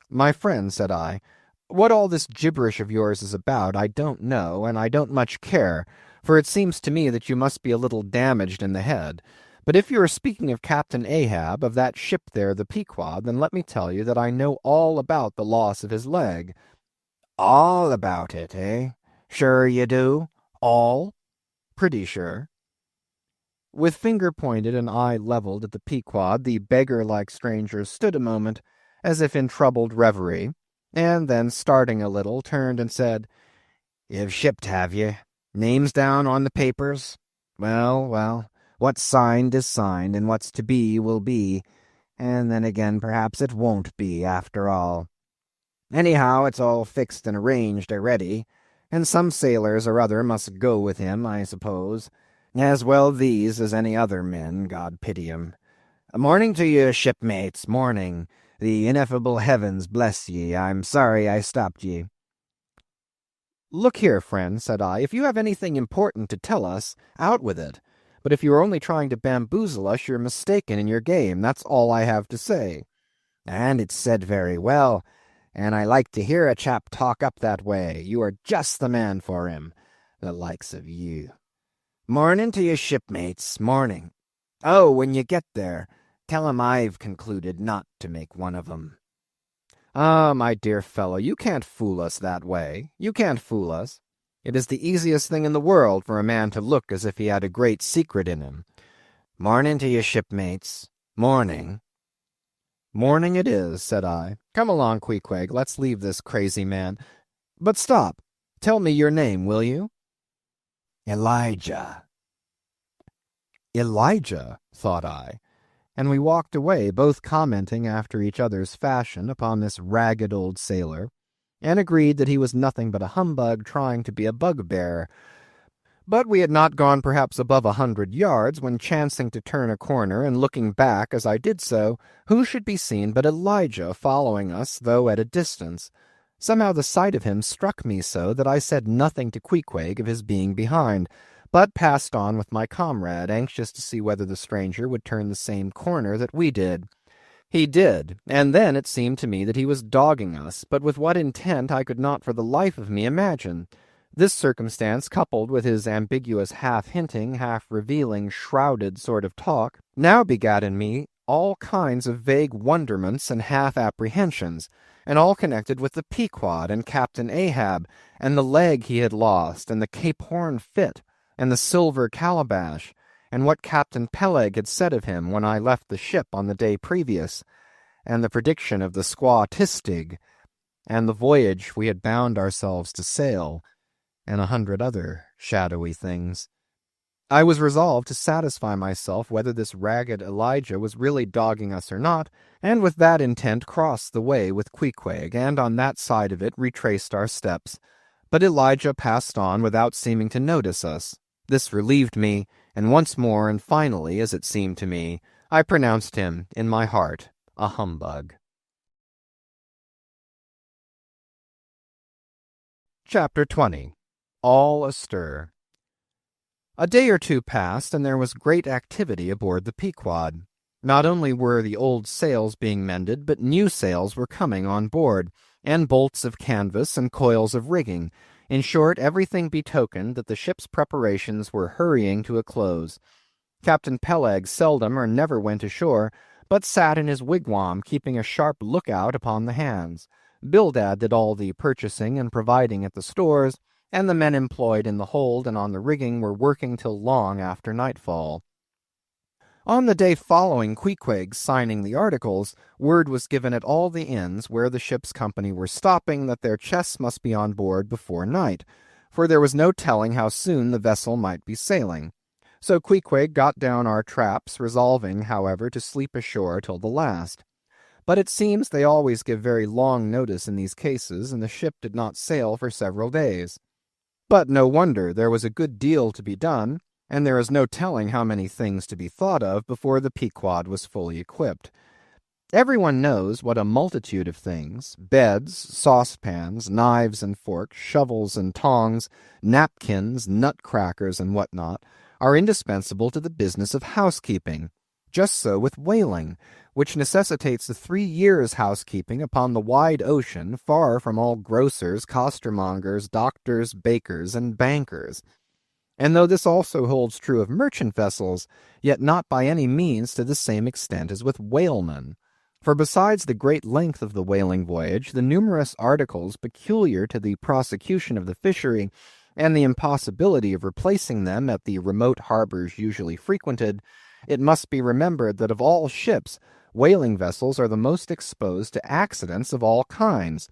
"My friend," said I, "what all this gibberish of yours is about I don't know, and I don't much care, for it seems to me that you must be a little damaged in the head. But if you are speaking of Captain Ahab, of that ship there, the Pequod, then let me tell you that I know all about the loss of his leg." "All about it, eh? Sure you do? All?" "Pretty sure." With finger pointed and eye leveled at the Pequod, the beggar-like stranger stood a moment, as if in troubled reverie, and then, starting a little, turned and said, "You've shipped, have you? Names down on the papers? Well, well, what's signed is signed, and what's to be will be, and then again perhaps it won't be, after all. Anyhow, it's all fixed and arranged already, and some sailors or other must go with him, I suppose. As well these as any other men, God pity 'em. Morning to you, shipmates, morning. The ineffable heavens bless ye. I'm sorry I stopped ye." "Look here, friend," said I, "if you have anything important to tell us, out with it. But if you are only trying to bamboozle us, you're mistaken in your game. That's all I have to say." "And it's said very well. and I like to hear a chap talk up that way. You are just the man for him, the likes of you. Morning to your shipmates, morning. Oh, when you get there, tell 'em I've concluded not to make one of 'em. Ah, my dear fellow, you can't fool us that way. You can't fool us. It is the easiest thing in the world for a man to look as if he had a great secret in him. Morning to your shipmates, morning. Morning it is, said I. Come along, Queequeg, let's leave this crazy man. But stop. Tell me your name, will you? Elijah. Elijah, thought I, and we walked away, both commenting after each other's fashion upon this ragged old sailor, and agreed that he was nothing but a humbug trying to be a bugbear. But we had not gone perhaps above 100 yards when, chancing to turn a corner and looking back as I did so, who should be seen but Elijah following us, though at a distance. Somehow the sight of him struck me so that I said nothing to Queequeg of his being behind, but passed on with my comrade, anxious to see whether the stranger would turn the same corner that we did. He did, and then it seemed to me that he was dogging us, but with what intent I could not for the life of me imagine. This circumstance, coupled with his ambiguous half-hinting, half-revealing, shrouded sort of talk, now begat in me all kinds of vague wonderments and half-apprehensions, and all connected with the Pequod and Captain Ahab, and the leg he had lost, and the Cape Horn fit, and the silver calabash, and what Captain Peleg had said of him when I left the ship on the day previous, and the prediction of the squaw Tistig, and the voyage we had bound ourselves to sail, and 100 other shadowy things. I was resolved to satisfy myself whether this ragged Elijah was really dogging us or not, and with that intent crossed the way with Queequeg, and on that side of it retraced our steps. But Elijah passed on without seeming to notice us. This relieved me, and once more and finally, as it seemed to me, I pronounced him, in my heart, a humbug. Chapter 20. All astir. A day or two passed, and there was great activity aboard the Pequod. Not only were the old sails being mended, but new sails were coming on board, and bolts of canvas and coils of rigging. In short, everything betokened that the ship's preparations were hurrying to a close. Captain Peleg seldom or never went ashore, but sat in his wigwam keeping a sharp lookout upon the hands. Bildad did all the purchasing and providing at the stores, and the men employed in the hold and on the rigging were working till long after nightfall. On the day following Queequeg's signing the articles, word was given at all the inns where the ship's company were stopping that their chests must be on board before night, for there was no telling how soon the vessel might be sailing. So Queequeg got down our traps, resolving, however, to sleep ashore till the last. But it seems they always give very long notice in these cases, and the ship did not sail for several days. But no wonder, there was a good deal to be done, and there is no telling how many things to be thought of before the Pequod was fully equipped. Everyone knows what a multitude of things, beds, saucepans, knives and forks, shovels and tongs, napkins, nutcrackers, and what not, are indispensable to the business of housekeeping. Just so with whaling, which necessitates a 3 years' housekeeping upon the wide ocean, far from all grocers, costermongers, doctors, bakers, and bankers. And though this also holds true of merchant vessels, yet not by any means to the same extent as with whalemen. For besides the great length of the whaling voyage, the numerous articles peculiar to the prosecution of the fishery, and the impossibility of replacing them at the remote harbors usually frequented, it must be remembered that of all ships, whaling vessels are the most exposed to accidents of all kinds,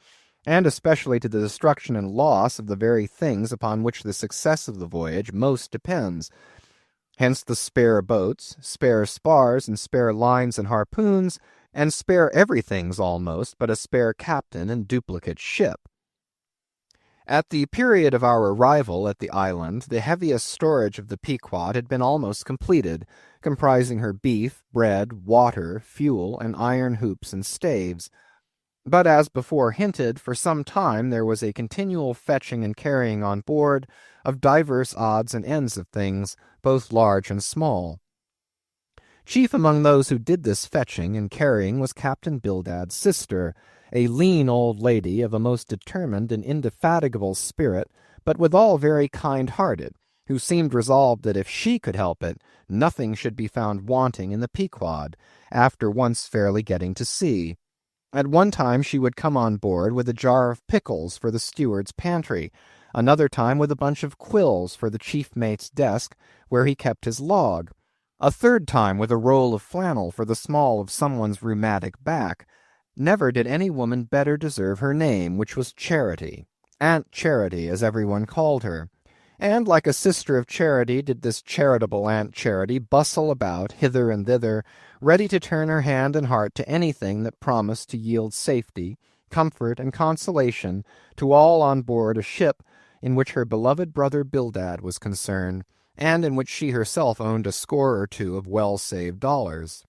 and especially to the destruction and loss of the very things upon which the success of the voyage most depends. Hence the spare boats, spare spars, and spare lines and harpoons, and spare everythings almost but a spare captain and duplicate ship. At the period of our arrival at the island, the heaviest storage of the Pequod had been almost completed, comprising her beef, bread, water, fuel, and iron hoops and staves. But as before hinted, for some time there was a continual fetching and carrying on board of divers odds and ends of things, both large and small. Chief among those who did this fetching and carrying was Captain Bildad's sister, a lean old lady of a most determined and indefatigable spirit, but withal very kind-hearted, who seemed resolved that if she could help it, nothing should be found wanting in the Pequod, after once fairly getting to sea. At one time she would come on board with a jar of pickles for the steward's pantry, another time with a bunch of quills for the chief mate's desk, where he kept his log, a third time with a roll of flannel for the small of someone's rheumatic back. Never did any woman better deserve her name, which was Charity, Aunt Charity, as everyone called her. And like a sister of charity did this charitable Aunt Charity bustle about hither and thither, ready to turn her hand and heart to anything that promised to yield safety, comfort, and consolation to all on board a ship in which her beloved brother Bildad was concerned, and in which she herself owned a score or two of well-saved dollars.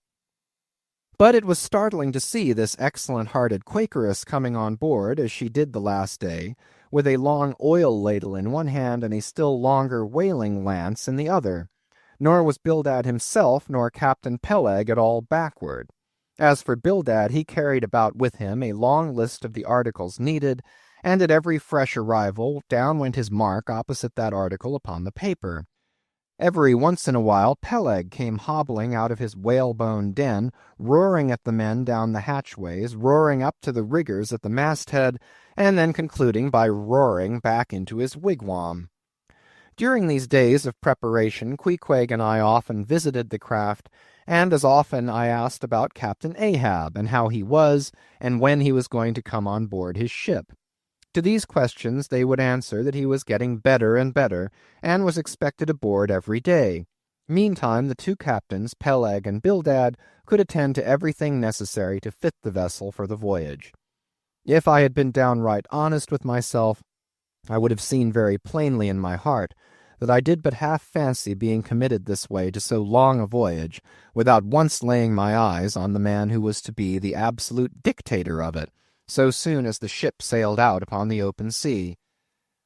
But it was startling to see this excellent-hearted Quakeress coming on board, as she did the last day, with a long oil ladle in one hand and a still longer whaling lance in the other. Nor was Bildad himself nor Captain Peleg at all backward. As for Bildad, he carried about with him a long list of the articles needed, and at every fresh arrival down went his mark opposite that article upon the paper. Every once in a while Peleg came hobbling out of his whalebone den, roaring at the men down the hatchways, roaring up to the riggers at the masthead, and then concluding by roaring back into his wigwam. During these days of preparation, Queequeg and I often visited the craft, and as often I asked about Captain Ahab, and how he was, and when he was going to come on board his ship. To these questions they would answer that he was getting better and better, and was expected aboard every day. Meantime the two captains, Peleg and Bildad, could attend to everything necessary to fit the vessel for the voyage. If I had been downright honest with myself, I would have seen very plainly in my heart that I did but half fancy being committed this way to so long a voyage, without once laying my eyes on the man who was to be the absolute dictator of it, so soon as the ship sailed out upon the open sea.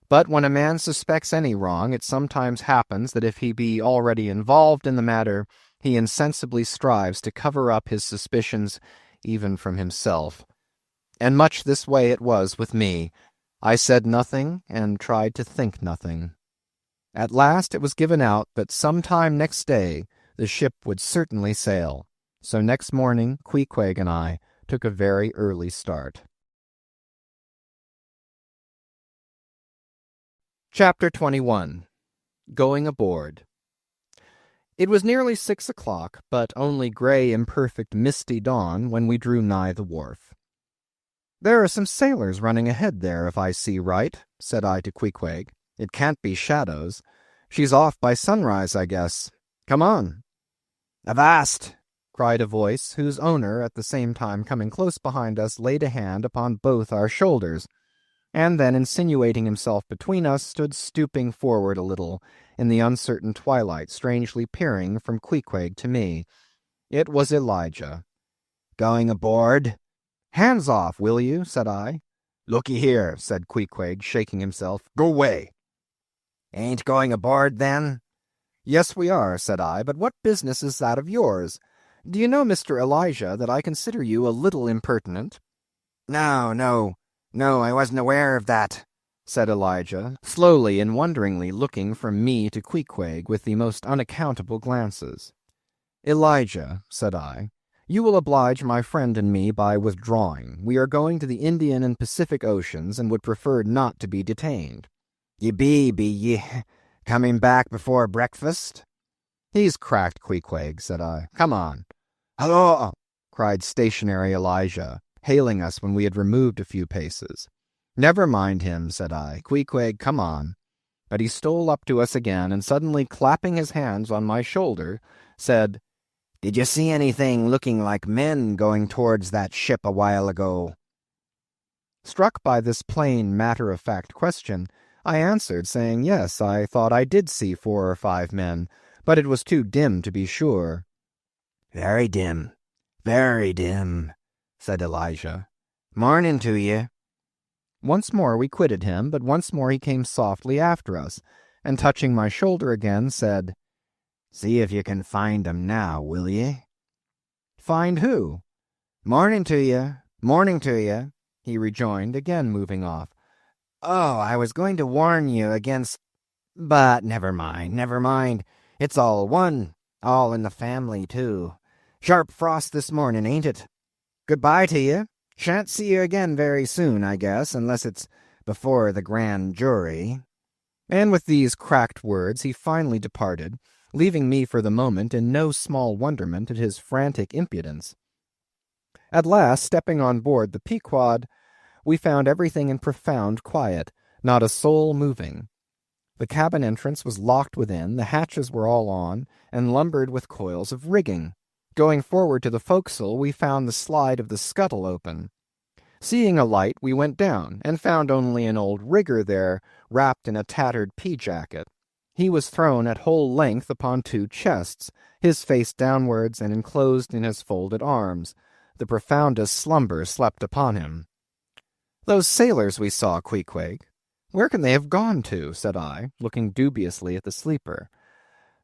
But when a man suspects any wrong, it sometimes happens that if he be already involved in the matter, he insensibly strives to cover up his suspicions even from himself. And much this way it was with me. I said nothing, and tried to think nothing. At last it was given out that some time next day the ship would certainly sail. So next morning Queequeg and I took a very early start. Chapter 21. Going Aboard. It was nearly 6 o'clock, but only grey, imperfect, misty dawn when we drew nigh the wharf. "There are some sailors running ahead there, if I see right," said I to Queequeg. "It can't be shadows. She's off by sunrise, I guess. Come on." "Avast!" cried a voice, whose owner, at the same time coming close behind us, laid a hand upon both our shoulders, and then, insinuating himself between us, stood stooping forward a little, in the uncertain twilight, strangely peering from Queequeg to me. It was Elijah. "Going aboard?" "Hands off, will you?" said I. "Looky here," said Queequeg, shaking himself. "Go away." "Ain't going aboard, then?" "Yes, we are," said I, "but what business is that of yours? Do you know, Mr. Elijah, that I consider you a little impertinent?" No, I wasn't aware of that," said Elijah, slowly and wonderingly looking from me to Queequeg with the most unaccountable glances. "Elijah," said I, "you will oblige my friend and me by withdrawing. We are going to the Indian and Pacific Oceans, and would prefer not to be detained." "Ye be ye? Coming back before breakfast?" "He's cracked, Queequeg," said I. "Come on." "Halloa!" cried stationary Elijah, hailing us when we had removed a few paces. "Never mind him," said I. "Queequeg, come on." But he stole up to us again, and suddenly clapping his hands on my shoulder, said, "Did you see anything looking like men going towards that ship a while ago?" Struck by this plain, matter-of-fact question, I answered, saying yes, I thought I did see 4 or 5 men, but it was too dim to be sure. Very dim, said Elijah. "Morning to ye." Once more we quitted him, but once more he came softly after us, and touching my shoulder again, said, See if you can find 'em now, will ye?" "Find who?" "Morning to ye," he rejoined, again moving off. "Oh, I was going to warn you against— but never mind. It's all one, all in the family, too. Sharp frost this morning, ain't it? Goodbye to you. Shan't see you again very soon, I guess, unless it's before the grand jury." And with these cracked words he finally departed, leaving me for the moment in no small wonderment at his frantic impudence. At last, stepping on board the Pequod, we found everything in profound quiet, not a soul moving. The cabin entrance was locked within, the hatches were all on, and lumbered with coils of rigging. Going forward to the forecastle, we found the slide of the scuttle open. Seeing a light, we went down, and found only an old rigger there, wrapped in a tattered pea-jacket. He was thrown at whole length upon two chests, his face downwards and enclosed in his folded arms. The profoundest slumber slept upon him. "Those sailors we saw, Queequeg, where can they have gone to?" said I, looking dubiously at the sleeper.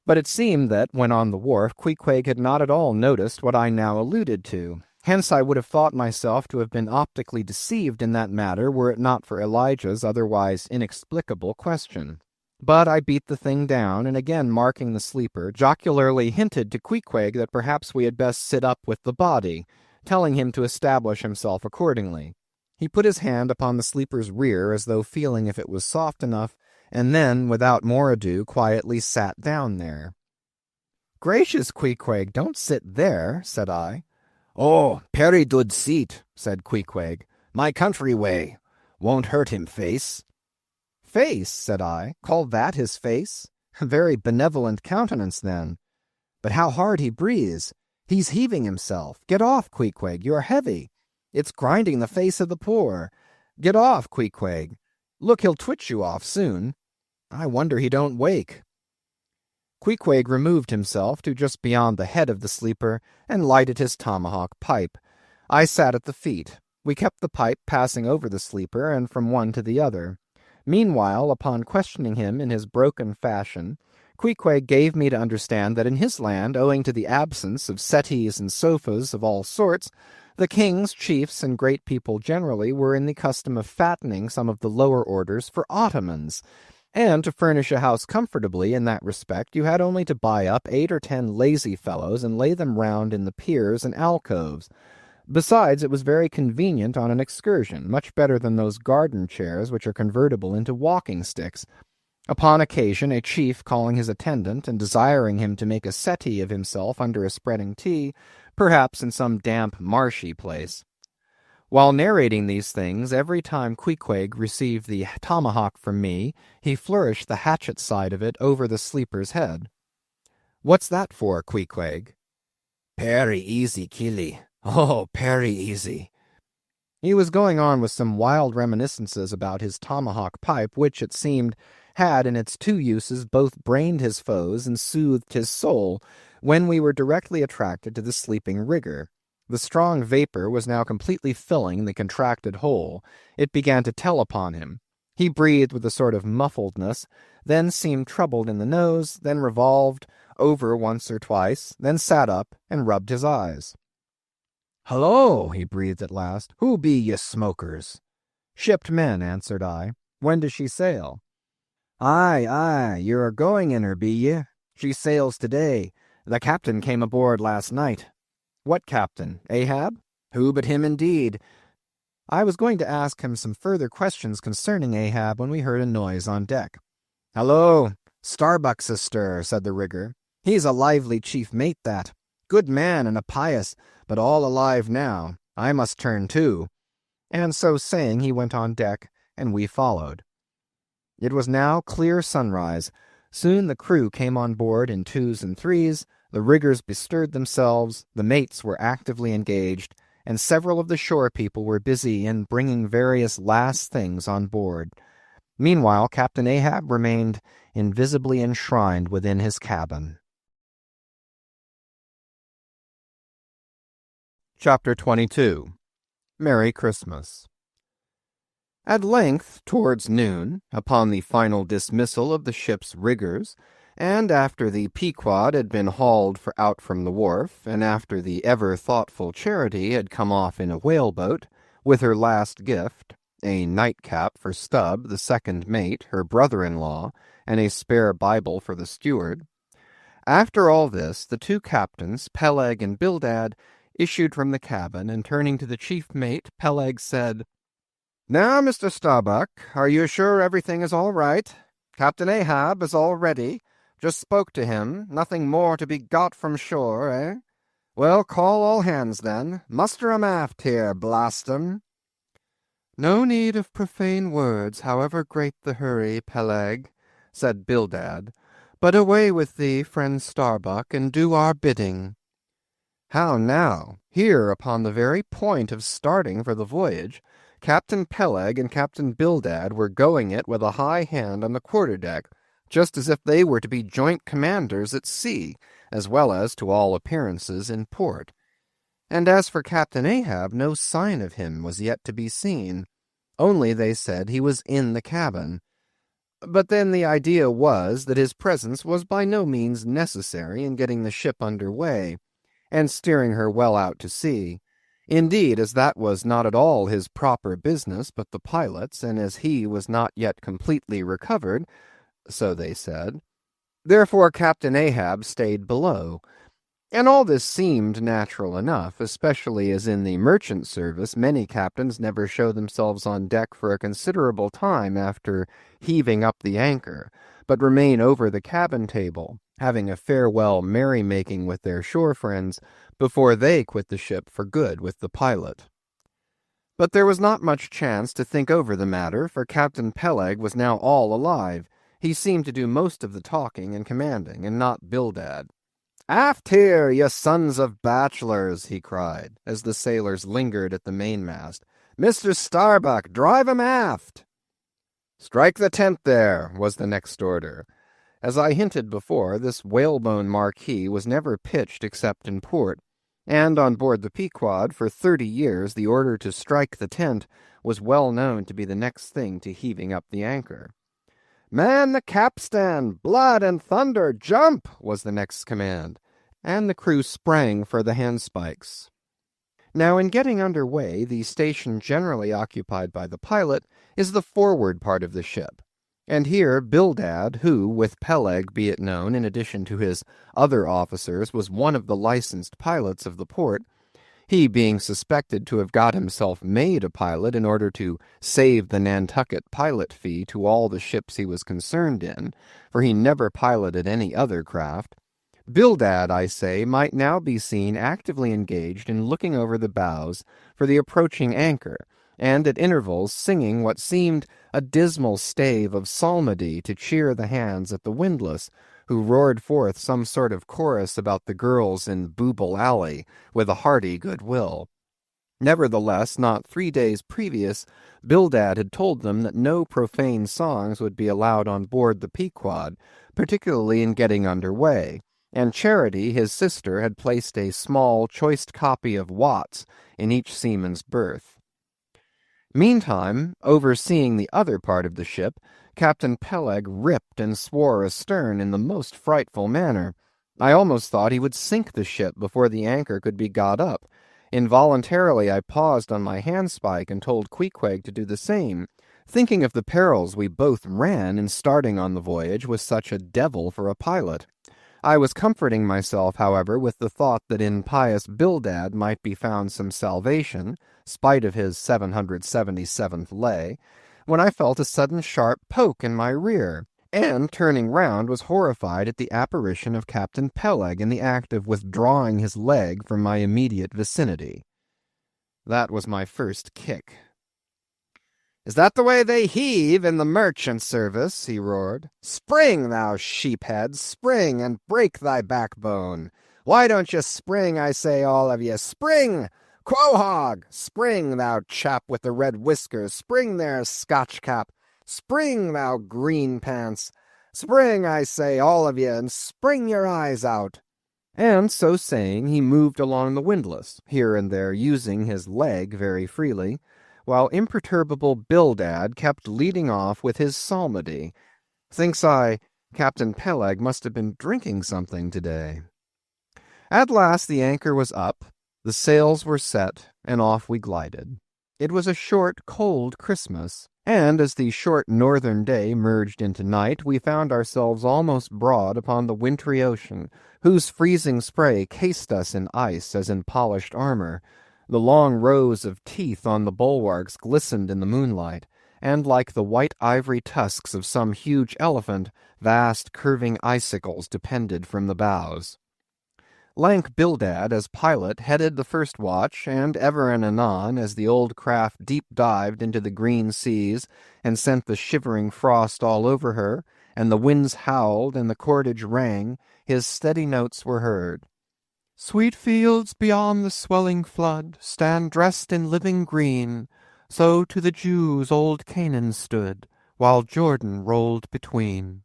But it seemed that, when on the wharf, Queequeg had not at all noticed what I now alluded to. Hence I would have thought myself to have been optically deceived in that matter were it not for Elijah's otherwise inexplicable question. But I beat the thing down, and again marking the sleeper, jocularly hinted to Queequeg that perhaps we had best sit up with the body, telling him to establish himself accordingly. He put his hand upon the sleeper's rear as though feeling if it was soft enough, and then, without more ado, quietly sat down there. "Gracious, Queequeg, don't sit there," said I. "Oh, perry dud seat," said Queequeg. "My country way. Won't hurt him face." "Face," said I. "Call that his face? A very benevolent countenance, then. But how hard he breathes! He's heaving himself. Get off, Queequeg, you are heavy. It's grinding the face of the poor. Get off, Queequeg. Look, he'll twitch you off soon. I wonder he don't wake." Queequeg removed himself to just beyond the head of the sleeper and lighted his tomahawk pipe. I sat at the feet. We kept the pipe passing over the sleeper and from one to the other. Meanwhile, upon questioning him in his broken fashion, Queequeg gave me to understand that in his land, owing to the absence of settees and sofas of all sorts, the kings, chiefs, and great people generally were in the custom of fattening some of the lower orders for ottomans, and to furnish a house comfortably in that respect you had only to buy up 8 or 10 lazy fellows and lay them round in the piers and alcoves. Besides, it was very convenient on an excursion, much better than those garden chairs which are convertible into walking sticks. Upon occasion, a chief calling his attendant and desiring him to make a settee of himself under a spreading tea, perhaps in some damp, marshy place. While narrating these things, every time Queequeg received the tomahawk from me, he flourished the hatchet side of it over the sleeper's head. "What's that for, Queequeg?" "Perry easy, killie. Oh, perry easy." He was going on with some wild reminiscences about his tomahawk pipe, which, it seemed, had in its two uses both brained his foes and soothed his soul, when we were directly attracted to the sleeping rigger. The strong vapor was now completely filling the contracted hole. It began to tell upon him. He breathed with a sort of muffledness, then seemed troubled in the nose, then revolved over once or twice, then sat up and rubbed his eyes. "Hello," he breathed at last. "Who be ye smokers?" "Shipped men," answered I. "When does she sail?" Aye, you're going in her, be ye? She sails today. The captain came aboard last night." "What captain? Ahab?" "Who but him, indeed." I was going to ask him some further questions concerning Ahab when we heard a noise on deck. "Hello, Starbuck's astir," said the rigger. "He's a lively chief mate, that. Good man and a pious, but all alive now. I must turn too." And so saying, he went on deck, and we followed. It was now clear sunrise. Soon the crew came on board in 2s and 3s, the riggers bestirred themselves, the mates were actively engaged, and several of the shore people were busy in bringing various last things on board. Meanwhile, Captain Ahab remained invisibly enshrined within his cabin. Chapter 22. Merry Christmas. At length, towards noon, upon the final dismissal of the ship's riggers, And after the Pequod had been hauled out from the wharf, and after the ever-thoughtful Charity had come off in a whaleboat, with her last gift, a nightcap for Stubb, the second mate, her brother-in-law, and a spare Bible for the steward, after all this, the two captains, Peleg and Bildad, issued from the cabin, and turning to the chief mate, Peleg said, "Now, Mr. Starbuck, are you sure everything is all right? Captain Ahab is all ready. Just spoke to him. Nothing more to be got from shore, eh? Well, call all hands, then. Muster 'em aft here, blast 'em." "No need of profane words, however great the hurry, Peleg," said Bildad. "But away with thee, friend Starbuck, and do our bidding." How now? Here, upon the very point of starting for the voyage, Captain Peleg and Captain Bildad were going it with a high hand on the quarter-deck, just as if they were to be joint commanders at sea, as well as, to all appearances, in port. And as for Captain Ahab, no sign of him was yet to be seen. Only, they said, he was in the cabin. But then the idea was that his presence was by no means necessary in getting the ship under way, and steering her well out to sea. Indeed, as that was not at all his proper business, but the pilot's, and as he was not yet completely recovered, so they said, therefore Captain Ahab stayed below. And all this seemed natural enough, especially as in the merchant service many captains never show themselves on deck for a considerable time after heaving up the anchor, but remain over the cabin table, having a farewell merry-making with their shore friends before they quit the ship for good with the pilot. But there was not much chance to think over the matter, for Captain Peleg was now all alive. He seemed to do most of the talking and commanding, and not Bildad. "Aft here, ye sons of bachelors!" he cried, as the sailors lingered at the mainmast. "Mr. Starbuck, drive 'em aft!" "Strike the tent there," was the next order. As I hinted before, this whalebone marquee was never pitched except in port, and on board the Pequod for 30 years the order to strike the tent was well known to be the next thing to heaving up the anchor. "Man the capstan! Blood and thunder! Jump!" was the next command, and the crew sprang for the handspikes. Now, in getting under way, the station generally occupied by the pilot is the forward part of the ship, and here Bildad, who, with Peleg, be it known, in addition to his other officers, was one of the licensed pilots of the port, he being suspected to have got himself made a pilot in order to save the Nantucket pilot fee to all the ships he was concerned in, for he never piloted any other craft, Bildad, I say, might now be seen actively engaged in looking over the bows for the approaching anchor, and at intervals singing what seemed a dismal stave of psalmody to cheer the hands at the windlass, who roared forth some sort of chorus about the girls in Booble Alley with a hearty good will. Nevertheless, not 3 days previous, Bildad had told them that no profane songs would be allowed on board the Pequod, particularly in getting under way, and Charity, his sister, had placed a small, choice copy of Watts in each seaman's berth. Meantime, overseeing the other part of the ship, Captain Peleg ripped and swore astern in the most frightful manner. I almost thought he would sink the ship before the anchor could be got up. Involuntarily I paused on my handspike and told Queequeg to do the same, thinking of the perils we both ran in starting on the voyage with such a devil for a pilot. I was comforting myself, however, with the thought that in pious Bildad might be found some salvation, spite of his 777th lay, when I felt a sudden sharp poke in my rear, and, turning round, was horrified at the apparition of Captain Peleg in the act of withdrawing his leg from my immediate vicinity. That was my first kick. "Is that the way they heave in the merchant service?" he roared. "Spring, thou sheephead, spring, and break thy backbone. Why don't you spring, I say, all of ye? Spring! Quohog! Spring, thou chap with the red whiskers! Spring there, Scotch cap! Spring, thou green pants! Spring, I say, all of ye, and spring your eyes out!" And so saying, he moved along the windlass, here and there using his leg very freely, while imperturbable Bildad kept leading off with his psalmody. Thinks I, Captain Peleg must have been drinking something today. At last the anchor was up, the sails were set, and off we glided. It was a short, cold Christmas, and as the short northern day merged into night, we found ourselves almost broad upon the wintry ocean, whose freezing spray cased us in ice as in polished armor. The long rows of teeth on the bulwarks glistened in the moonlight, and like the white ivory tusks of some huge elephant, vast curving icicles depended from the bows. Lank Bildad, as pilot, headed the first watch, and ever and anon, as the old craft deep-dived into the green seas and sent the shivering frost all over her, and the winds howled and the cordage rang, his steady notes were heard. Sweet fields beyond the swelling flood stand dressed in living green, so to the Jews old Canaan stood, while Jordan rolled between.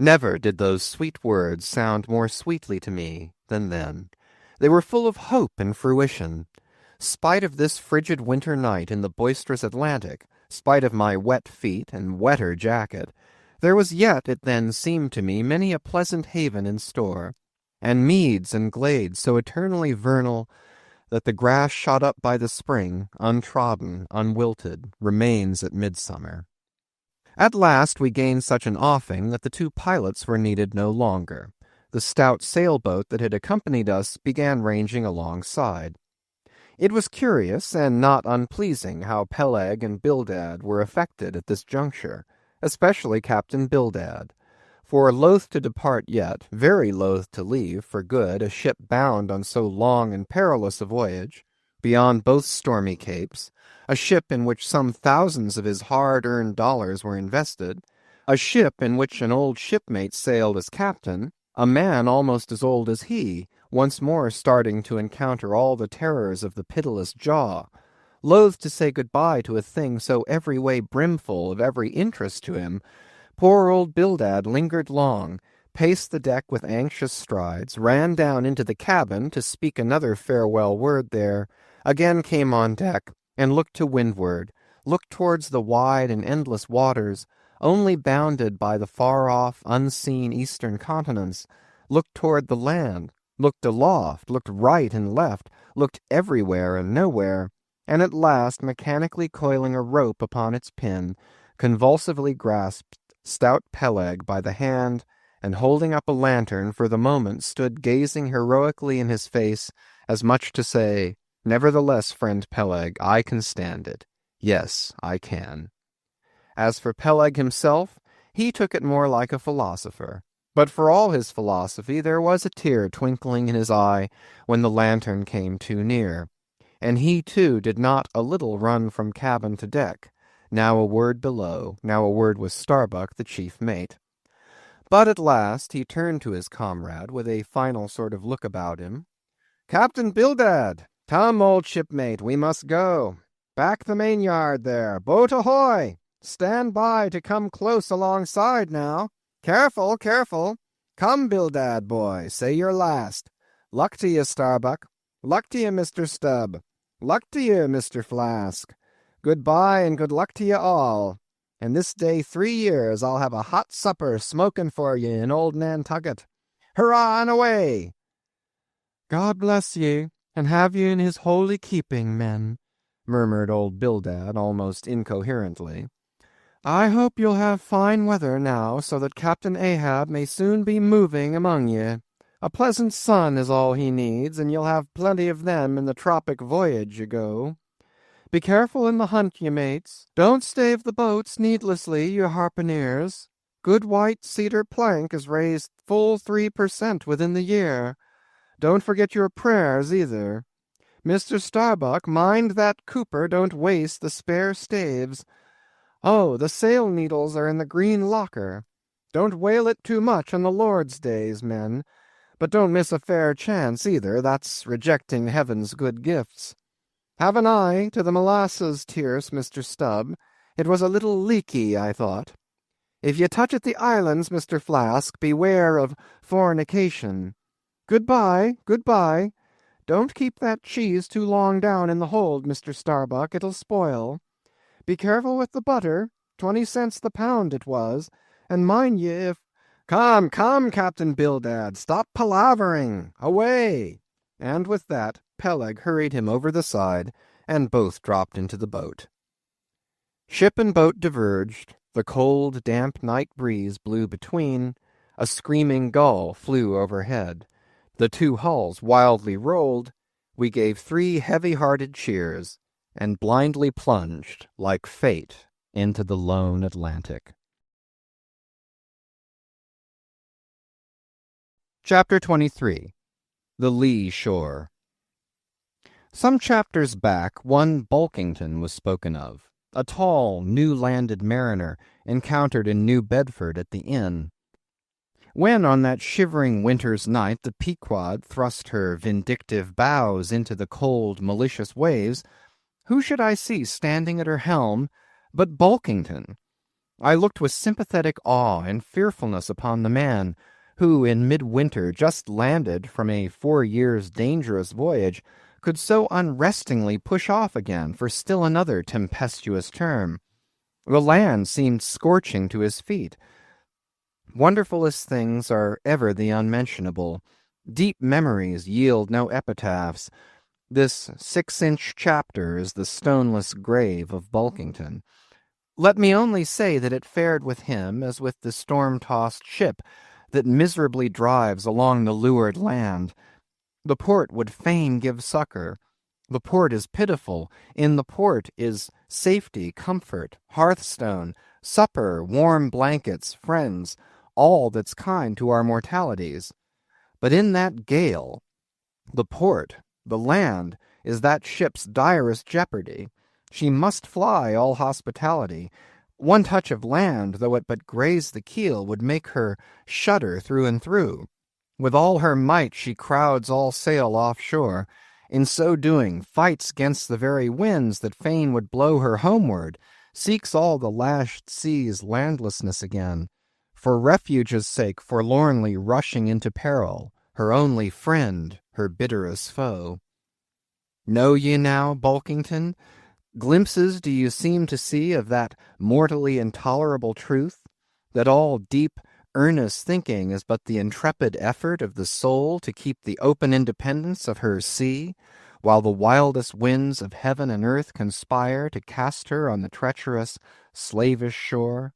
Never did those sweet words sound more sweetly to me than then. They were full of hope and fruition. Spite of this frigid winter night in the boisterous Atlantic, spite of my wet feet and wetter jacket, there was yet, it then seemed to me, many a pleasant haven in store, and meads and glades so eternally vernal that the grass shot up by the spring, untrodden, unwilted, remains at midsummer. At last we gained such an offing that the two pilots were needed no longer. The stout sailboat that had accompanied us began ranging alongside. It was curious and not unpleasing how Peleg and Bildad were affected at this juncture, especially Captain Bildad. For loath to depart yet, very loath to leave for good a ship bound on so long and perilous a voyage, beyond both stormy capes, a ship in which some thousands of his hard-earned dollars were invested, a ship in which an old shipmate sailed as captain, a man almost as old as he, once more starting to encounter all the terrors of the pitiless jaw, loath to say good-bye to a thing so every way brimful of every interest to him, poor old Bildad lingered long, paced the deck with anxious strides, ran down into the cabin to speak another farewell word there, again came on deck, and looked to windward, looked towards the wide and endless waters, only bounded by the far-off, unseen eastern continents, looked toward the land, looked aloft, looked right and left, looked everywhere and nowhere, and at last, mechanically coiling a rope upon its pin, convulsively grasped stout Peleg by the hand, and holding up a lantern for the moment stood gazing heroically in his face, as much to say, "Nevertheless, friend Peleg, I can stand it. Yes, I can." As for Peleg himself, he took it more like a philosopher. But for all his philosophy, there was a tear twinkling in his eye when the lantern came too near, and he too did not a little run from cabin to deck, now a word below, now a word with Starbuck, the chief mate. But at last he turned to his comrade with a final sort of look about him. "Captain Bildad! Come, old shipmate, we must go. Back the main-yard there. Boat ahoy! Stand by to come close alongside now. Careful, careful. Come, Bildad, boy, say your last. Luck to you, Starbuck. Luck to you, Mr. Stubb. Luck to you, Mr. Flask. Good-bye and good luck to you all. And this day 3 years I'll have a hot supper smoking for ye in old Nantucket. Hurrah and away!" "God bless ye, and have ye in his holy keeping, men," murmured old Bildad almost incoherently. "I hope you'll have fine weather now, so that Captain Ahab may soon be moving among ye. A pleasant sun is all he needs, and you'll have plenty of them in the tropic voyage ye go. Be careful in the hunt, ye mates. Don't stave the boats needlessly, you harpooneers. Good white cedar plank is raised full 3% within the year. Don't forget your prayers, either. Mr. Starbuck, mind that cooper don't waste the spare staves. Oh, the sail needles are in the green locker. Don't whale it too much on the Lord's days, men. But don't miss a fair chance, either. That's rejecting heaven's good gifts. Have an eye to the molasses tierce, Mr. Stubb. It was a little leaky, I thought. If ye touch at the islands, Mr. Flask, beware of fornication. Good-bye, good-bye. Don't keep that cheese too long down in the hold, Mr. Starbuck. It'll spoil. Be careful with the butter. 20 cents the pound it was, and mind ye if— Come, come, Captain Bildad, stop palavering! Away! And with that, Peleg hurried him over the side, and both dropped into the boat. Ship and boat diverged, the cold, damp night breeze blew between, a screaming gull flew overhead, the two hulls wildly rolled, we gave 3 heavy-hearted cheers, and blindly plunged, like fate, into the lone Atlantic. Chapter 23. The Lee Shore. Some chapters back, one Bulkington was spoken of, a tall, new-landed mariner encountered in New Bedford at the inn. When on that shivering winter's night the Pequod thrust her vindictive bows into the cold, malicious waves, who should I see standing at her helm but Bulkington? I looked with sympathetic awe and fearfulness upon the man, who in midwinter just landed from a 4 years' dangerous voyage, could so unrestingly push off again for still another tempestuous term. The land seemed scorching to his feet. Wonderfulest things are ever the unmentionable. Deep memories yield no epitaphs. This 6-inch chapter is the stoneless grave of Bulkington. Let me only say that it fared with him as with the storm-tossed ship that miserably drives along the leeward land. The port would fain give succor. The port is pitiful. In the port is safety, comfort, hearthstone, supper, warm blankets, friends, all that's kind to our mortalities. But in that gale, the port, the land, is that ship's direst jeopardy. She must fly all hospitality. One touch of land, though it but graze the keel, would make her shudder through and through. With all her might she crowds all sail offshore. In so doing, fights against the very winds that fain would blow her homeward, seeks all the lashed sea's landlessness again, for refuge's sake forlornly rushing into peril, her only friend, her bitterest foe. Know ye now, Bulkington? Glimpses do you seem to see of that mortally intolerable truth, that all deep, earnest thinking is but the intrepid effort of the soul to keep the open independence of her sea, while the wildest winds of heaven and earth conspire to cast her on the treacherous, slavish shore?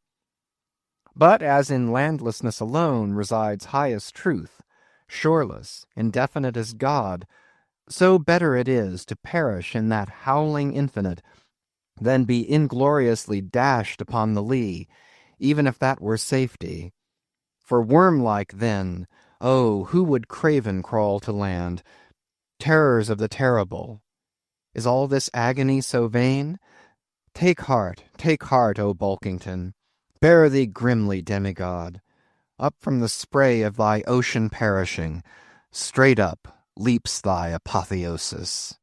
But as in landlessness alone resides highest truth, shoreless, indefinite as God, so better it is to perish in that howling infinite than be ingloriously dashed upon the lee, even if that were safety. For worm-like then, oh, who would craven crawl to land? Terrors of the terrible. Is all this agony so vain? Take heart, O Bulkington. Bear thee grimly, demigod. Up from the spray of thy ocean perishing, straight up leaps thy apotheosis.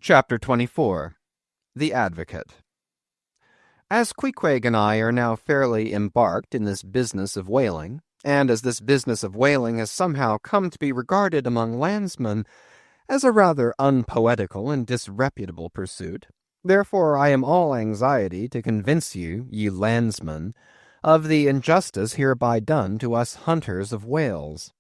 Chapter 24. The Advocate. As Queequeg and I are now fairly embarked in this business of whaling, and as this business of whaling has somehow come to be regarded among landsmen as a rather unpoetical and disreputable pursuit, therefore I am all anxiety to convince you, ye landsmen, of the injustice hereby done to us hunters of whales.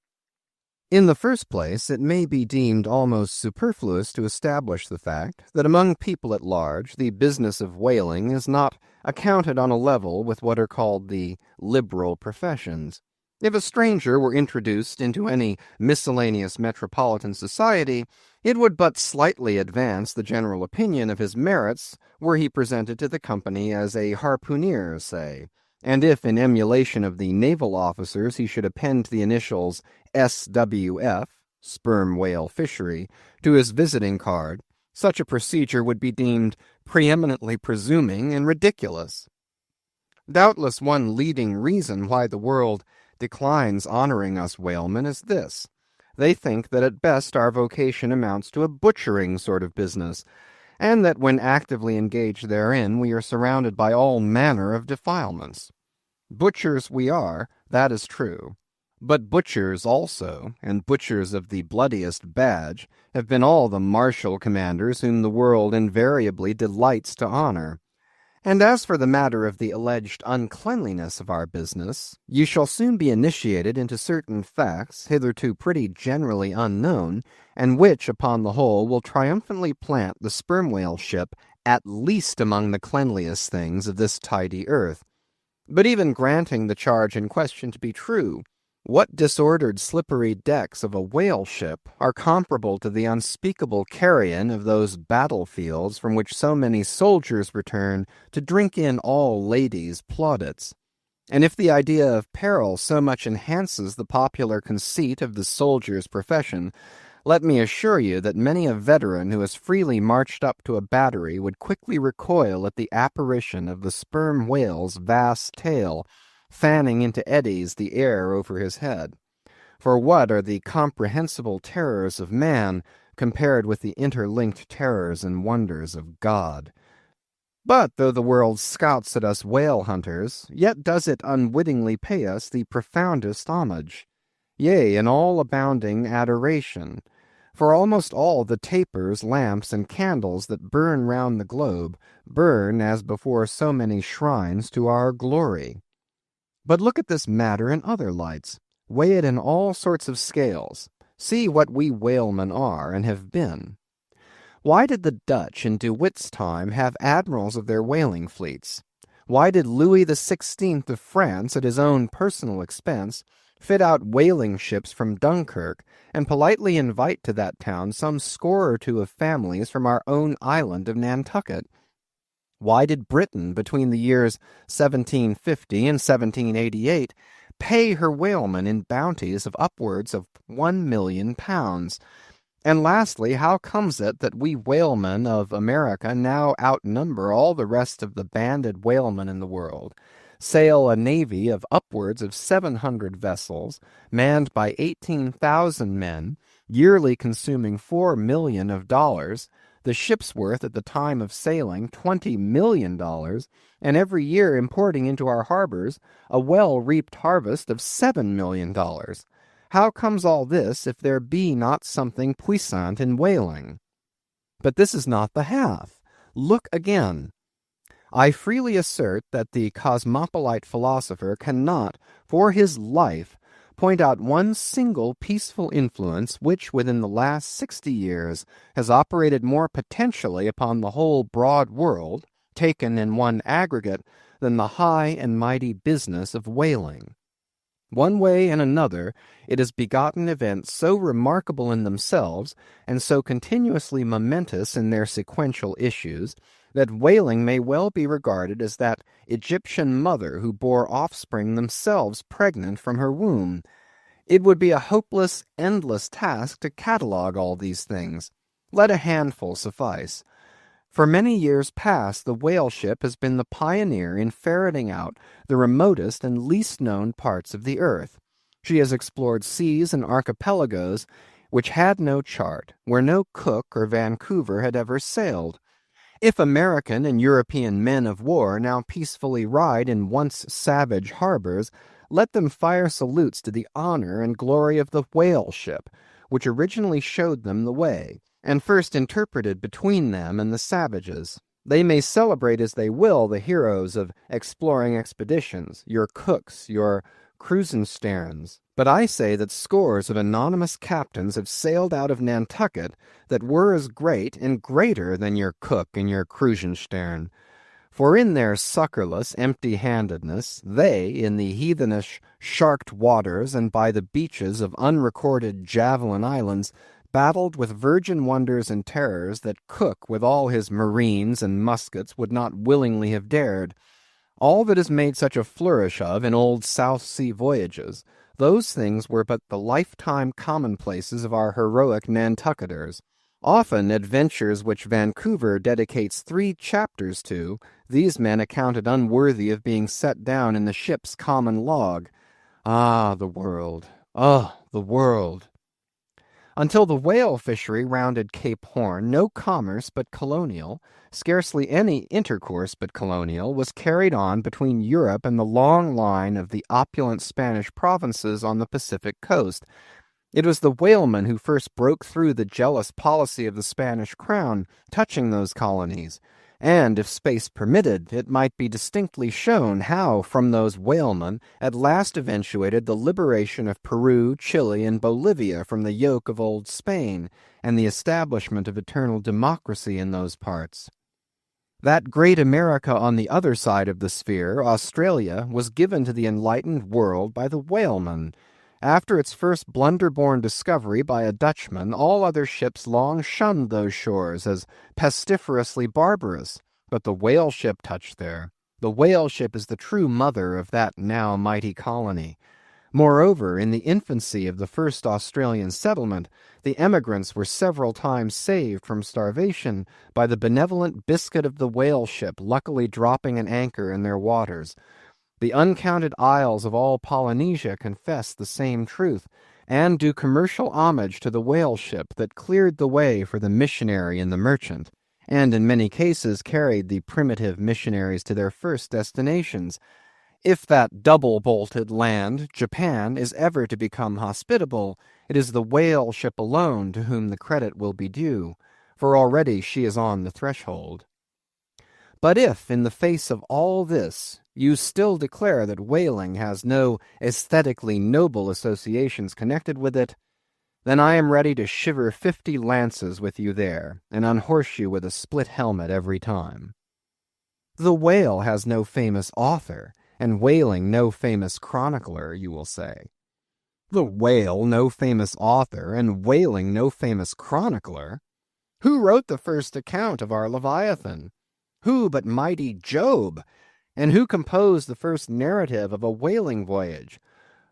In the first place, it may be deemed almost superfluous to establish the fact that among people at large the business of whaling is not accounted on a level with what are called the liberal professions. If a stranger were introduced into any miscellaneous metropolitan society, it would but slightly advance the general opinion of his merits were he presented to the company as a harpooneer, say, and if in emulation of the naval officers he should append the initials SWF, sperm whale fishery, to his visiting card, such a procedure would be deemed preeminently presuming and ridiculous. Doubtless one leading reason why the world declines honoring us whalemen is this. They think that at best our vocation amounts to a butchering sort of business, and that when actively engaged therein we are surrounded by all manner of defilements. Butchers we are, that is true. But butchers also, and butchers of the bloodiest badge, have been all the martial commanders whom the world invariably delights to honor. And as for the matter of the alleged uncleanliness of our business, you shall soon be initiated into certain facts hitherto pretty generally unknown, and which, upon the whole, will triumphantly plant the sperm whale ship at least among the cleanliest things of this tidy earth. But even granting the charge in question to be true, what disordered slippery decks of a whale ship are comparable to the unspeakable carrion of those battlefields from which so many soldiers return to drink in all ladies' plaudits? And if the idea of peril so much enhances the popular conceit of the soldier's profession, let me assure you that many a veteran who has freely marched up to a battery would quickly recoil at the apparition of the sperm whale's vast tail, fanning into eddies the air over his head. For what are the comprehensible terrors of man compared with the interlinked terrors and wonders of God? But though the world scouts at us whale hunters, yet does it unwittingly pay us the profoundest homage, yea, an all-abounding adoration. For almost all the tapers, lamps, and candles that burn round the globe burn as before so many shrines to our glory. But look at this matter in other lights. Weigh it in all sorts of scales. See what we whalemen are and have been. Why did the Dutch in De Witt's time have admirals of their whaling fleets? Why did Louis XVI of France, at his own personal expense, fit out whaling ships from Dunkirk, and politely invite to that town some score or two of families from our own island of Nantucket? Why did Britain, between the years 1750 and 1788, pay her whalemen in bounties of upwards of £1,000,000? And lastly, how comes it that we whalemen of America now outnumber all the rest of the banded whalemen in the world, sail a navy of upwards of 700 vessels, manned by 18,000 men, yearly consuming $4,000,000, the ship's worth at the time of sailing $20,000,000, and every year importing into our harbors a well-reaped harvest of $7,000,000? How comes all this if there be not something puissant in whaling? But this is not the half. Look again. I freely assert that the cosmopolite philosopher cannot, for his life, point out one single peaceful influence which, within the last 60 years, has operated more potentially upon the whole broad world, taken in one aggregate, than the high and mighty business of whaling. One way and another, it has begotten events so remarkable in themselves, and so continuously momentous in their sequential issues, that whaling may well be regarded as that Egyptian mother who bore offspring themselves pregnant from her womb. It would be a hopeless, endless task to catalogue all these things. Let a handful suffice. For many years past, the whale ship has been the pioneer in ferreting out the remotest and least known parts of the earth. She has explored seas and archipelagos which had no chart, where no Cook or Vancouver had ever sailed. If American and European men of war now peacefully ride in once savage harbors, let them fire salutes to the honor and glory of the whale ship, which originally showed them the way, and first interpreted between them and the savages. They may celebrate as they will the heroes of exploring expeditions, your Cooks, your Krusensterns, but I say that scores of anonymous captains have sailed out of Nantucket that were as great and greater than your Cook and your Krusenstern. For in their succorless empty-handedness, they, in the heathenish sharked waters and by the beaches of unrecorded javelin islands, battled with virgin wonders and terrors that Cook with all his marines and muskets would not willingly have dared. All that is made such a flourish of in old South Sea voyages, those things were but the lifetime commonplaces of our heroic Nantucketers. Often adventures which Vancouver dedicates 3 chapters to, these men accounted unworthy of being set down in the ship's common log. Ah, the world! Ah, the world! Until the whale fishery rounded Cape Horn, no commerce but colonial, scarcely any intercourse but colonial, was carried on between Europe and the long line of the opulent Spanish provinces on the Pacific coast. It was the whalemen who first broke through the jealous policy of the Spanish crown touching those colonies, and if space permitted, it might be distinctly shown how from those whalemen at last eventuated the liberation of Peru, Chile, and Bolivia from the yoke of old Spain, and the establishment of eternal democracy in those parts. That great America on the other side of the sphere, Australia, was given to the enlightened world by the whalemen. After its first blunder-born discovery by a Dutchman, all other ships long shunned those shores as pestiferously barbarous, but the whale ship touched there. The whale ship is the true mother of that now mighty colony. Moreover, in the infancy of the first Australian settlement, the emigrants were several times saved from starvation by the benevolent biscuit of the whale ship luckily dropping an anchor in their waters. The uncounted isles of all Polynesia confess the same truth, and do commercial homage to the whale ship that cleared the way for the missionary and the merchant, and in many cases carried the primitive missionaries to their first destinations. If that double-bolted land, Japan, is ever to become hospitable, it is the whale ship alone to whom the credit will be due, for already she is on the threshold. But if, in the face of all this, you still declare that whaling has no aesthetically noble associations connected with it, then I am ready to shiver 50 lances with you there, and unhorse you with a split helmet every time. The whale has no famous author, and whaling no famous chronicler, you will say. The whale no famous author, and whaling no famous chronicler? Who wrote the first account of our Leviathan? Who but mighty Job? And who composed the first narrative of a whaling voyage?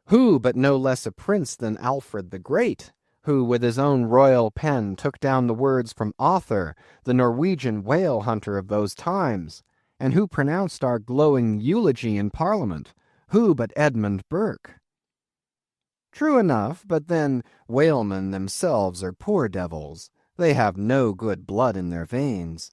Who but no less a prince than Alfred the Great, who with his own royal pen took down the words from Other, the Norwegian whale hunter of those times? And who pronounced our glowing eulogy in Parliament? Who but Edmund Burke? True enough, but then whalemen themselves are poor devils. They have no good blood in their veins.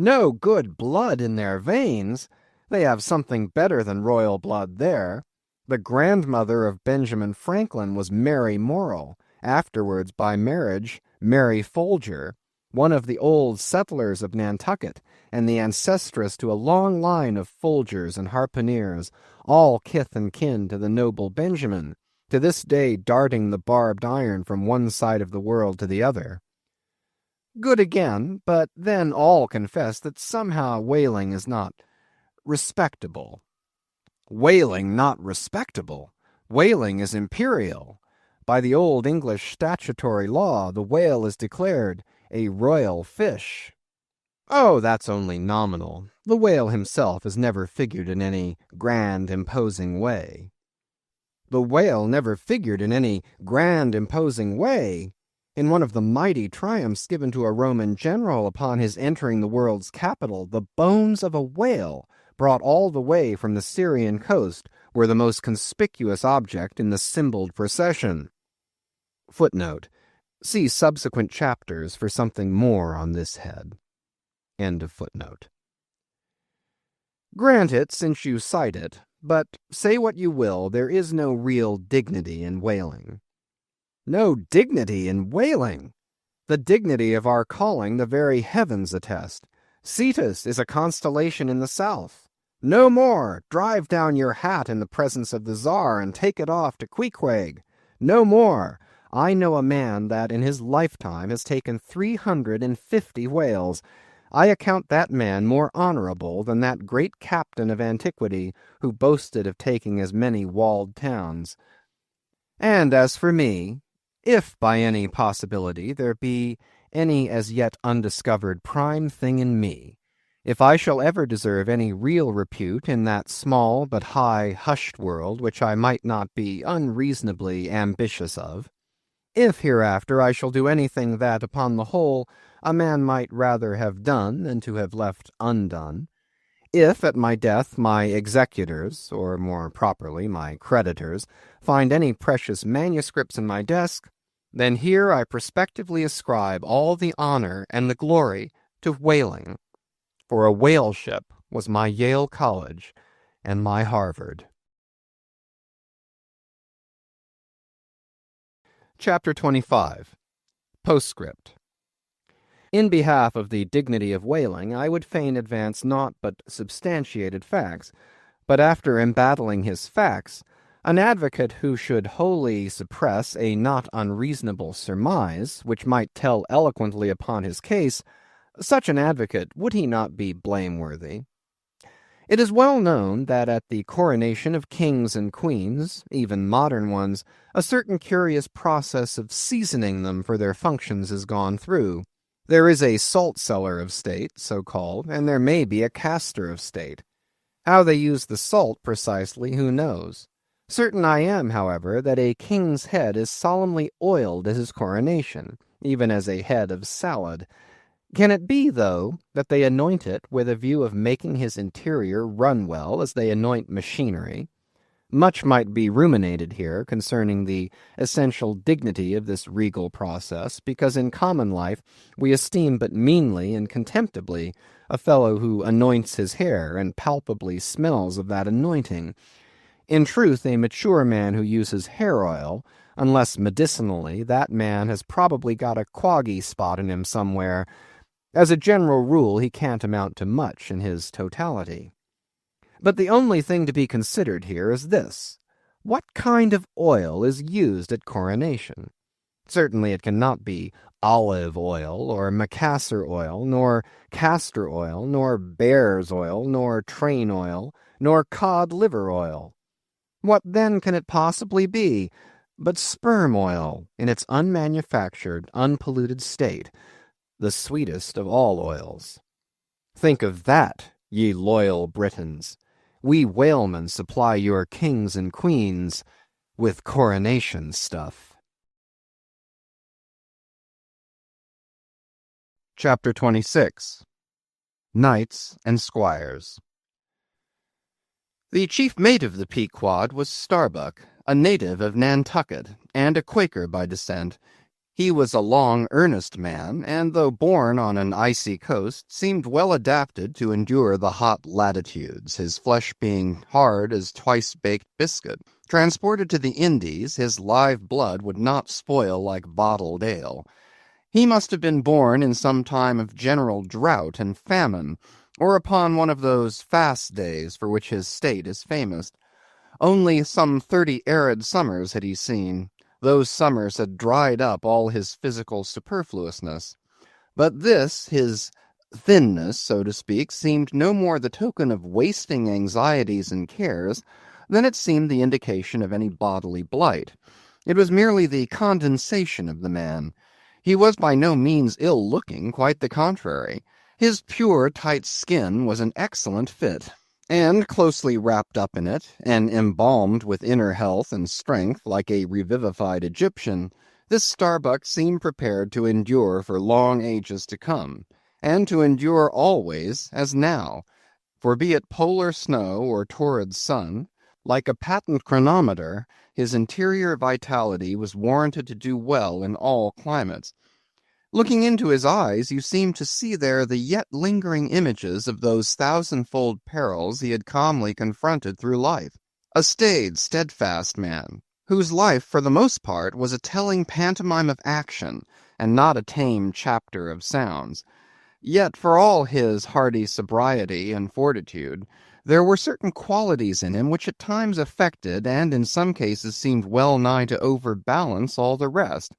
No good blood in their veins? They have something better than royal blood there. The grandmother of Benjamin Franklin was Mary Morrell, afterwards by marriage Mary Folger, one of the old settlers of Nantucket, and the ancestress to a long line of Folgers and harpooneers, all kith and kin to the noble Benjamin, to this day darting the barbed iron from one side of the world to the other. Good again, but then all confess that somehow whaling is not respectable. Whaling not respectable? Whaling is imperial. By the old English statutory law, the whale is declared a royal fish. Oh, that's only nominal. The whale himself has never figured in any grand, imposing way. The whale never figured in any grand, imposing way. In one of the mighty triumphs given to a Roman general upon his entering the world's capital, the bones of a whale, brought all the way from the Syrian coast, were the most conspicuous object in the symboled procession. Footnote. See subsequent chapters for something more on this head. End of footnote. Grant it, since you cite it, but say what you will, there is no real dignity in whaling. No dignity in whaling! The dignity of our calling the very heavens attest. Cetus is a constellation in the south. No more! Drive down your hat in the presence of the Tsar and take it off to Queequeg. No more! I know a man that in his lifetime has taken 350 whales. I account that man more honorable than that great captain of antiquity who boasted of taking as many walled towns. And as for me, if by any possibility there be any as yet undiscovered prime thing in me, if I shall ever deserve any real repute in that small but high hushed world which I might not be unreasonably ambitious of, if hereafter I shall do anything that, upon the whole, a man might rather have done than to have left undone, if at my death my executors, or more properly my creditors, find any precious manuscripts in my desk, then here I prospectively ascribe all the honor and the glory to whaling, for a whale ship was my Yale College and my Harvard. Chapter 25. Postscript. In behalf of the dignity of whaling, I would fain advance naught but substantiated facts, but after embattling his facts, an advocate who should wholly suppress a not unreasonable surmise, which might tell eloquently upon his case, such an advocate, would he not be blameworthy? It is well known that at the coronation of kings and queens, even modern ones, a certain curious process of seasoning them for their functions is gone through. There is a salt cellar of state, so called, and there may be a castor of state. How they use the salt precisely, who knows? Certain I am, however, that a king's head is solemnly oiled at his coronation, even as a head of salad. Can it be, though, that they anoint it with a view of making his interior run well as they anoint machinery? Much might be ruminated here concerning the essential dignity of this regal process, because in common life we esteem but meanly and contemptibly a fellow who anoints his hair and palpably smells of that anointing. In truth, a mature man who uses hair oil, unless medicinally, that man has probably got a quaggy spot in him somewhere. As a general rule, he can't amount to much in his totality. But the only thing to be considered here is this: what kind of oil is used at coronation? Certainly it cannot be olive oil, or macassar oil, nor castor oil, nor bear's oil, nor train oil, nor cod liver oil. What then can it possibly be but sperm oil in its unmanufactured, unpolluted state, the sweetest of all oils? Think of that, ye loyal Britons. We whalemen supply your kings and queens with coronation stuff. Chapter 26. Knights and Squires. The chief mate of the Pequod was Starbuck, a native of Nantucket, and a Quaker by descent. He was a long, earnest man, and though born on an icy coast, seemed well adapted to endure the hot latitudes, his flesh being hard as twice-baked biscuit. Transported to the Indies, his live blood would not spoil like bottled ale. He must have been born in some time of general drought and famine, or upon one of those fast days for which his state is famous. Only some 30 arid summers had he seen. Those summers had dried up all his physical superfluousness. But this, his thinness, so to speak, seemed no more the token of wasting anxieties and cares than it seemed the indication of any bodily blight. It was merely the condensation of the man. He was by no means ill-looking, quite the contrary. His pure, tight skin was an excellent fit, and closely wrapped up in it, and embalmed with inner health and strength like a revivified Egyptian, this Starbuck seemed prepared to endure for long ages to come, and to endure always as now, for be it polar snow or torrid sun, like a patent chronometer, his interior vitality was warranted to do well in all climates. Looking into his eyes, you seemed to see there the yet lingering images of those thousandfold perils he had calmly confronted through life. A staid, steadfast man, whose life for the most part was a telling pantomime of action, and not a tame chapter of sounds. Yet for all his hardy sobriety and fortitude, there were certain qualities in him which at times affected, and in some cases seemed well nigh to overbalance all the rest.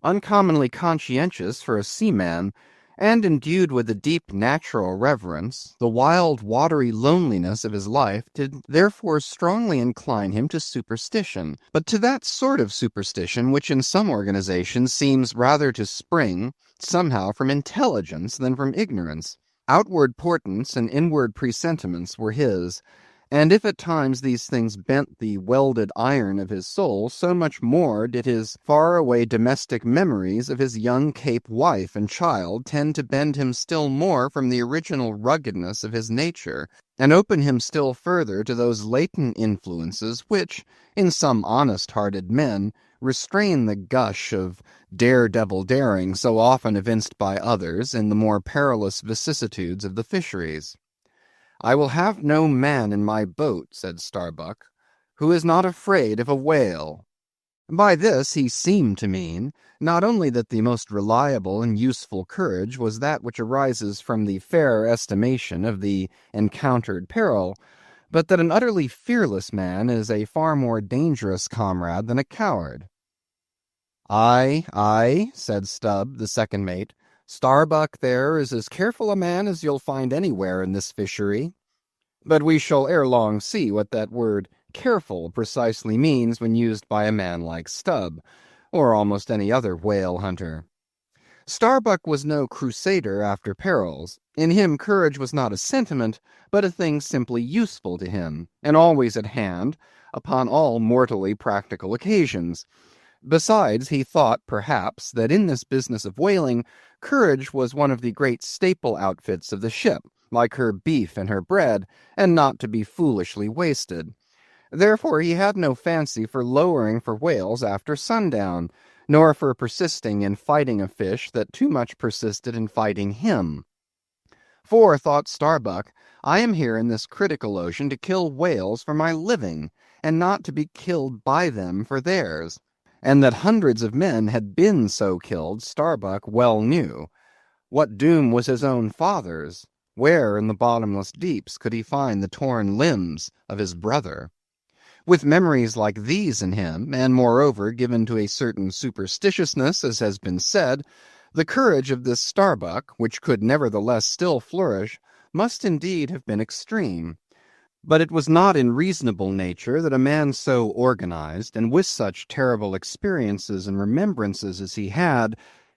Uncommonly conscientious for a seaman, and endued with a deep natural reverence, the wild watery loneliness of his life did therefore strongly incline him to superstition, but to that sort of superstition which in some organizations seems rather to spring, somehow, from intelligence than from ignorance. Outward portents and inward presentiments were his, and if at times these things bent the welded iron of his soul, so much more did his far-away domestic memories of his young Cape wife and child tend to bend him still more from the original ruggedness of his nature, and open him still further to those latent influences which, in some honest-hearted men, restrain the gush of daredevil daring so often evinced by others in the more perilous vicissitudes of the fisheries. "I will have no man in my boat," said Starbuck, "who is not afraid of a whale." By this he seemed to mean not only that the most reliable and useful courage was that which arises from the fair estimation of the encountered peril, but that an utterly fearless man is a far more dangerous comrade than a coward. "Aye, aye," said Stubb, the second mate. "Starbuck there is as careful a man as you'll find anywhere in this fishery. But we shall ere long see what that word careful precisely means when used by a man like Stubb, or almost any other whale hunter. Starbuck was no crusader after perils. In him courage was not a sentiment, but a thing simply useful to him, and always at hand, upon all mortally practical occasions. Besides, he thought, perhaps, that in this business of whaling, courage was one of the great staple outfits of the ship, like her beef and her bread, and not to be foolishly wasted. Therefore he had no fancy for lowering for whales after sundown, nor for persisting in fighting a fish that too much persisted in fighting him. For, thought Starbuck, I am here in this critical ocean to kill whales for my living, and not to be killed by them for theirs. And that hundreds of men had been so killed, Starbuck well knew. What doom was his own father's? Where in the bottomless deeps could he find the torn limbs of his brother? With memories like these in him, and moreover given to a certain superstitiousness, as has been said, the courage of this Starbuck, which could nevertheless still flourish, must indeed have been extreme. But it was not in reasonable nature that a man so organized, and with such terrible experiences and remembrances as he had,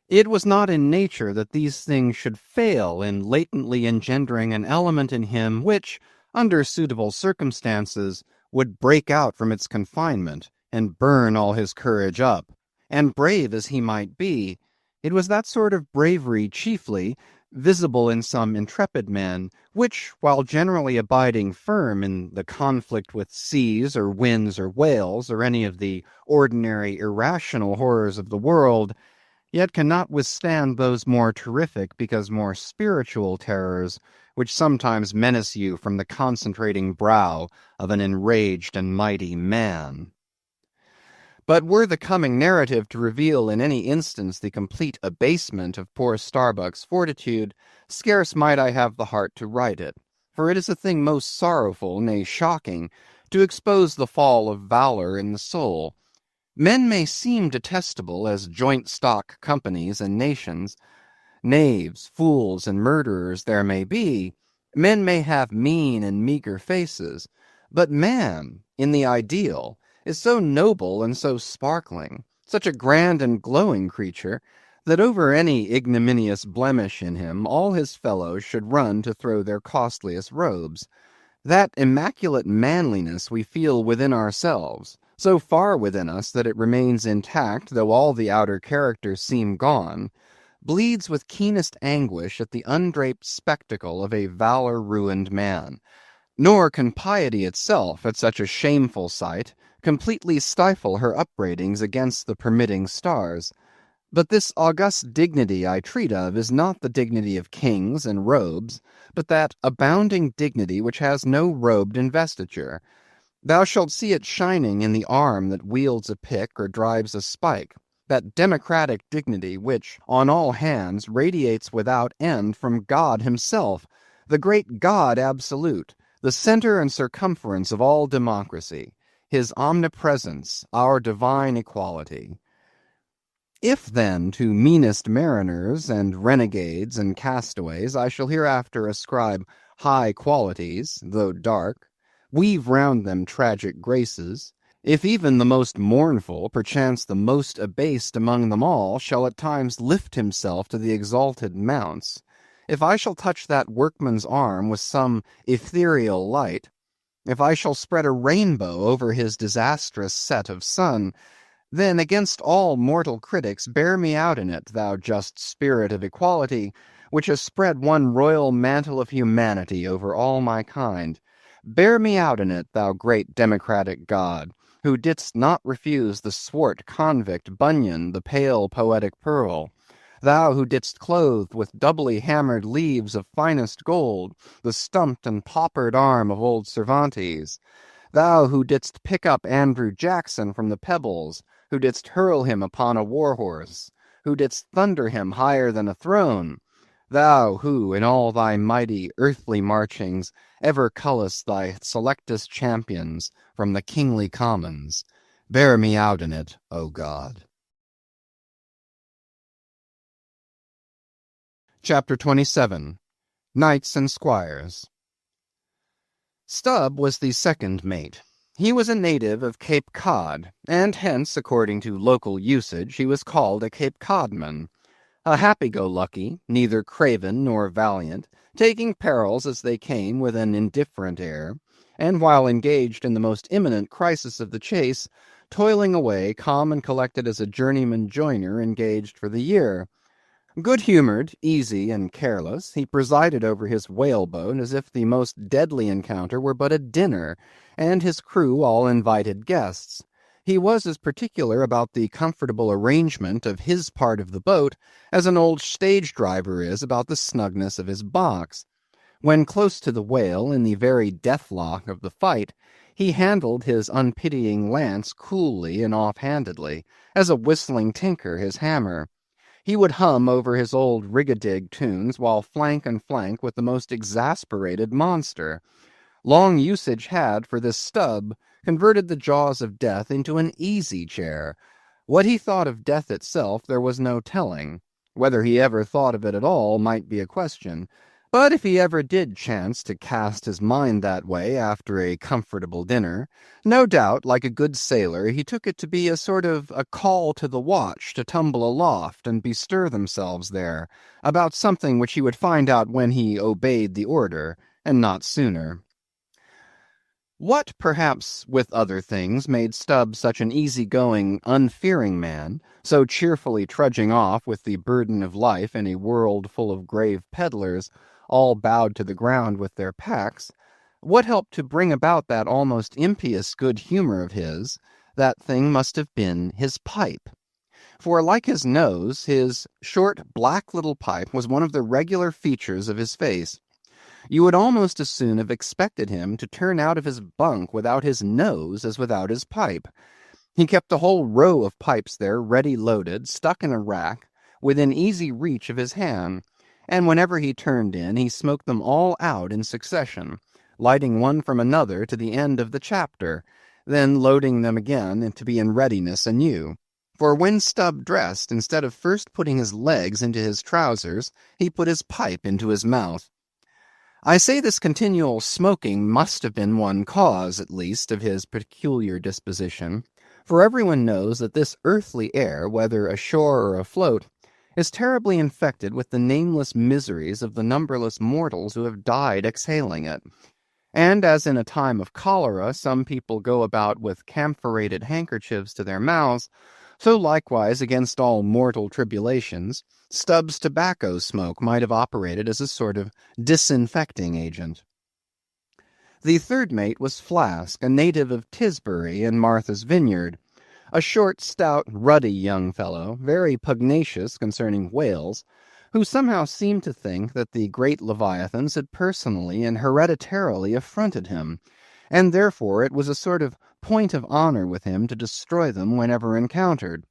it was not in nature that these things should fail in latently engendering an element in him which, under suitable circumstances, would break out from its confinement and burn all his courage up. And brave as he might be, it was that sort of bravery chiefly, visible in some intrepid men, which, while generally abiding firm in the conflict with seas or winds or whales or any of the ordinary irrational horrors of the world, yet cannot withstand those more terrific because more spiritual terrors which sometimes menace you from the concentrating brow of an enraged and mighty man. But were the coming narrative to reveal in any instance the complete abasement of poor Starbuck's fortitude, scarce might I have the heart to write it, for it is a thing most sorrowful, nay shocking, to expose the fall of valor in the soul. Men may seem detestable as joint stock companies and nations. Knaves, fools, and murderers there may be. Men may have mean and meagre faces. But man, in the ideal, is so noble and so sparkling, such a grand and glowing creature, that over any ignominious blemish in him all his fellows should run to throw their costliest robes. That immaculate manliness we feel within ourselves, so far within us that it remains intact though all the outer characters seem gone, bleeds with keenest anguish at the undraped spectacle of a valor-ruined man. Nor can piety itself, at such a shameful sight, completely stifle her upbraidings against the permitting stars. But this august dignity I treat of is not the dignity of kings and robes, but that abounding dignity which has no robed investiture. Thou shalt see it shining in the arm that wields a pick or drives a spike, that democratic dignity which, on all hands, radiates without end from God himself, the great God absolute, the center and circumference of all democracy, his omnipresence, our divine equality. If then to meanest mariners and renegades and castaways I shall hereafter ascribe high qualities, though dark, weave round them tragic graces, if even the most mournful, perchance the most abased among them all, shall at times lift himself to the exalted mounts, if I shall touch that workman's arm with some ethereal light, if I shall spread a rainbow over his disastrous set of sun, then against all mortal critics bear me out in it, thou just spirit of equality, which has spread one royal mantle of humanity over all my kind. Bear me out in it, thou great democratic God, who didst not refuse the swart convict Bunyan the pale poetic pearl. Thou who didst clothe with doubly hammered leaves of finest gold the stumped and paupered arm of old Cervantes. Thou who didst pick up Andrew Jackson from the pebbles, who didst hurl him upon a war-horse, who didst thunder him higher than a throne, thou who, in all thy mighty earthly marchings, ever cullest thy selectest champions from the kingly commons, bear me out in it, O God. Chapter 27. Knights and Squires. Stubb was the second mate. He was a native of Cape Cod, and hence, according to local usage, he was called a Cape Codman. A happy-go-lucky, neither craven nor valiant, taking perils as they came with an indifferent air, and while engaged in the most imminent crisis of the chase, toiling away calm and collected as a journeyman joiner engaged for the year. Good-humoured, easy, and careless, he presided over his whaleboat as if the most deadly encounter were but a dinner, and his crew all invited guests. He was as particular about the comfortable arrangement of his part of the boat as an old stage driver is about the snugness of his box. When close to the whale, in the very deathlock of the fight, he handled his unpitying lance coolly and off-handedly, as a whistling tinker his hammer. He would hum over his old rig-a-dig tunes while flank and flank with the most exasperated monster. Long usage had, for this Stubb, converted the jaws of death into an easy chair. What he thought of death itself there was no telling. Whether he ever thought of it at all might be a question. But if he ever did chance to cast his mind that way after a comfortable dinner, no doubt, like a good sailor, he took it to be a sort of a call to the watch to tumble aloft and bestir themselves there, about something which he would find out when he obeyed the order, and not sooner. What, perhaps, with other things, made Stubb such an easy-going, unfearing man, so cheerfully trudging off with the burden of life in a world full of grave peddlers, all bowed to the ground with their packs, what helped to bring about that almost impious good humour of his, that thing must have been his pipe. For, like his nose, his short, black little pipe was one of the regular features of his face. You would almost as soon have expected him to turn out of his bunk without his nose as without his pipe. He kept a whole row of pipes there ready loaded, stuck in a rack, within easy reach of his hand, and whenever he turned in, he smoked them all out in succession, lighting one from another to the end of the chapter, then loading them again to be in readiness anew. For when Stubb dressed, instead of first putting his legs into his trousers, he put his pipe into his mouth. I say this continual smoking must have been one cause, at least, of his peculiar disposition, for everyone knows that this earthly air, whether ashore or afloat, is terribly infected with the nameless miseries of the numberless mortals who have died exhaling it. And as in a time of cholera some people go about with camphorated handkerchiefs to their mouths, so likewise against all mortal tribulations, Stubb's tobacco smoke might have operated as a sort of disinfecting agent. The third mate was Flask, a native of Tisbury in Martha's Vineyard, a short, stout, ruddy young fellow, very pugnacious concerning whales, who somehow seemed to think that the great leviathans had personally and hereditarily affronted him, and therefore it was a sort of point of honour with him to destroy them whenever encountered.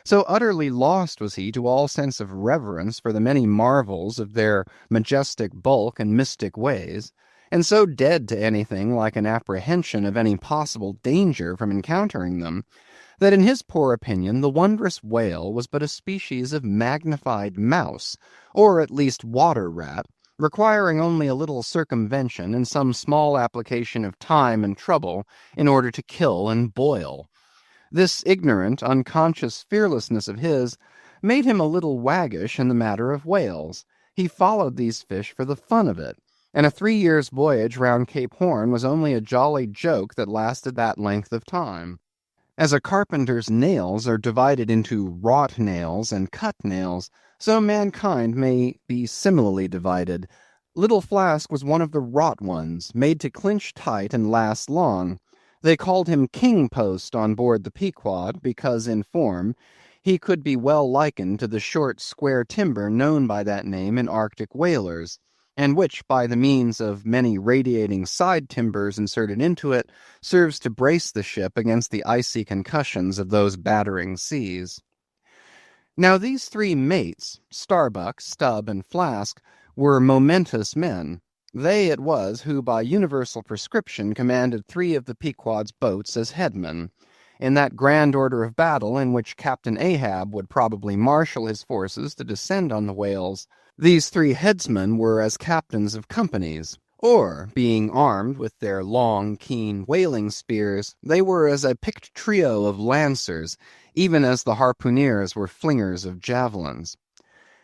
So utterly lost was he to all sense of reverence for the many marvels of their majestic bulk and mystic ways, and so dead to anything like an apprehension of any possible danger from encountering them, that in his poor opinion the wondrous whale was but a species of magnified mouse, or at least water rat, requiring only a little circumvention and some small application of time and trouble in order to kill and boil. This ignorant, unconscious fearlessness of his made him a little waggish in the matter of whales. He followed these fish for the fun of it, and a 3 years' voyage round Cape Horn was only a jolly joke that lasted that length of time. As a carpenter's nails are divided into wrought nails and cut nails, so mankind may be similarly divided. Little Flask was one of the wrought ones, made to clinch tight and last long. They called him King Post on board the Pequod, because in form he could be well likened to the short square timber known by that name in Arctic whalers. and which, by the means of many radiating side timbers inserted into it, serves to brace the ship against the icy concussions of those battering seas. Now these three mates, Starbuck, Stubb, and Flask, were momentous men. They it was who by universal prescription commanded three of the Pequod's boats as headmen, in that grand order of battle in which Captain Ahab would probably marshal his forces to descend on the whales. These three headsmen were as captains of companies, or, being armed with their long, keen whaling spears, they were as a picked trio of lancers, even as the harpooneers were flingers of javelins.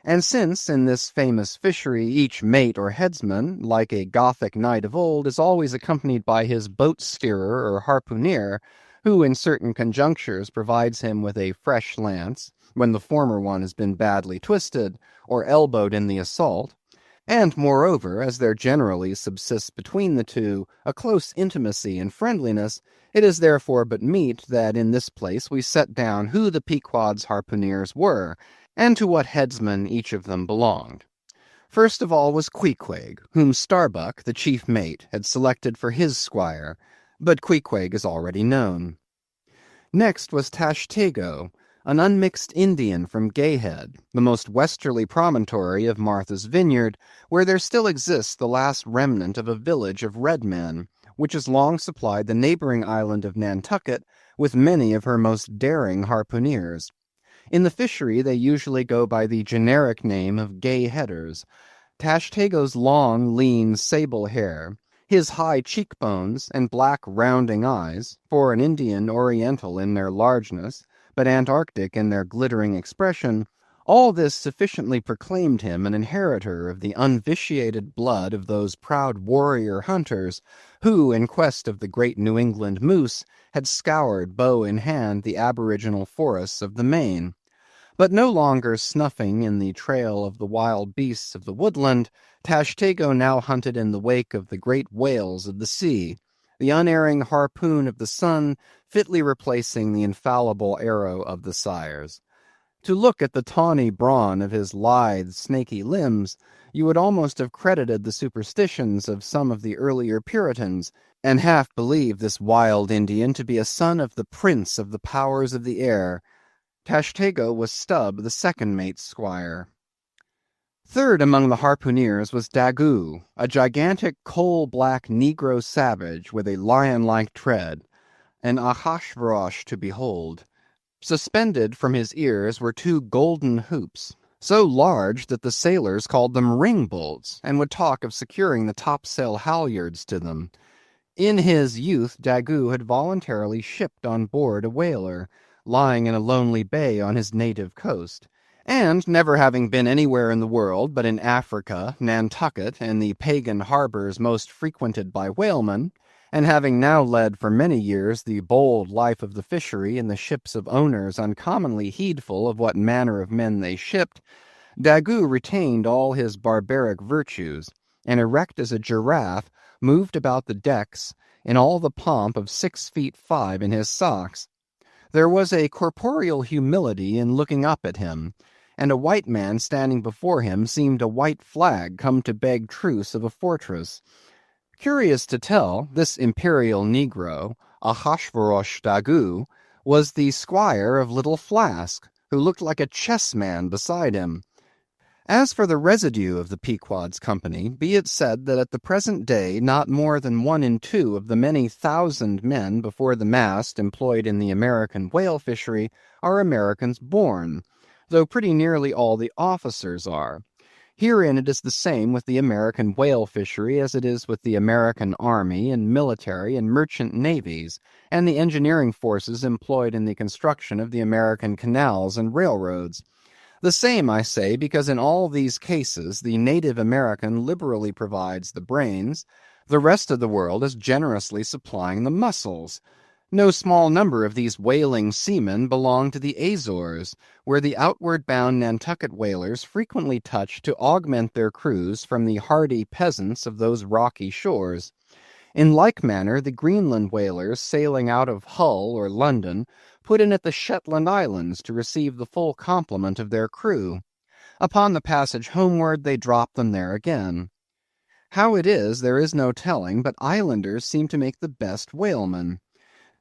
And since, in this famous fishery, each mate or headsman, like a Gothic knight of old, is always accompanied by his boat-steerer or harpooneer, who in certain conjunctures provides him with a fresh lance, when the former one has been badly twisted, or elbowed in the assault, and moreover, as there generally subsists between the two a close intimacy and friendliness, it is therefore but meet that in this place we set down who the Pequod's harpooneers were, and to what headsman each of them belonged. First of all was Queequeg, whom Starbuck, the chief mate, had selected for his squire, but Queequeg is already known. Next was Tashtego, an unmixed Indian from Gayhead, the most westerly promontory of Martha's Vineyard, where there still exists the last remnant of a village of red men, which has long supplied the neighboring island of Nantucket with many of her most daring harpooneers. In the fishery they usually go by the generic name of Gayheaders. Tashtego's long, lean, sable hair, his high cheekbones and black rounding eyes, for an Indian oriental in their largeness, but Antarctic in their glittering expression, all this sufficiently proclaimed him an inheritor of the unvitiated blood of those proud warrior hunters who, in quest of the great New England moose, had scoured, bow in hand, the aboriginal forests of the Maine. But no longer snuffing in the trail of the wild beasts of the woodland, Tashtego now hunted in the wake of the great whales of the sea, the unerring harpoon of the sun fitly replacing the infallible arrow of the sires. To look at the tawny brawn of his lithe, snaky limbs, you would almost have credited the superstitions of some of the earlier Puritans, and half believed this wild Indian to be a son of the prince of the powers of the air. Tashtego was Stubb, the second mate's squire. Third among the harpooneers was Daggoo, a gigantic coal-black negro savage with a lion-like tread, an Ahasuerus to behold. Suspended from his ears were two golden hoops, so large that the sailors called them ring-bolts, and would talk of securing the topsail halyards to them. In his youth Daggoo had voluntarily shipped on board a whaler, lying in a lonely bay on his native coast, and never having been anywhere in the world but in Africa, Nantucket, and the pagan harbors most frequented by whalemen, and having now led for many years the bold life of the fishery in the ships of owners uncommonly heedful of what manner of men they shipped, Daggoo retained all his barbaric virtues, and erect as a giraffe, moved about the decks in all the pomp of 6 feet 5 in his socks. There was a corporeal humility in looking up at him, and a white man standing before him seemed a white flag come to beg truce of a fortress. Curious to tell, this imperial negro, Ahasuerus Daggoo, was the squire of Little Flask, who looked like a chessman beside him. As for the residue of the Pequod's company, be it said that at the present day not more than 1 in 2 of the many thousand men before the mast employed in the American whale fishery are Americans born, though pretty nearly all the officers are. Herein it is the same with the American whale fishery as it is with the American army and military and merchant navies, and the engineering forces employed in the construction of the American canals and railroads. The same, I say, because in all these cases the native American liberally provides the brains, the rest of the world is generously supplying the muscles. No small number of these whaling seamen belong to the Azores, where the outward-bound Nantucket whalers frequently touch to augment their crews from the hardy peasants of those rocky shores. In like manner, the Greenland whalers sailing out of Hull or London put in at the Shetland Islands to receive the full complement of their crew. Upon the passage homeward they drop them there again. How it is, there is no telling, but islanders seem to make the best whalemen.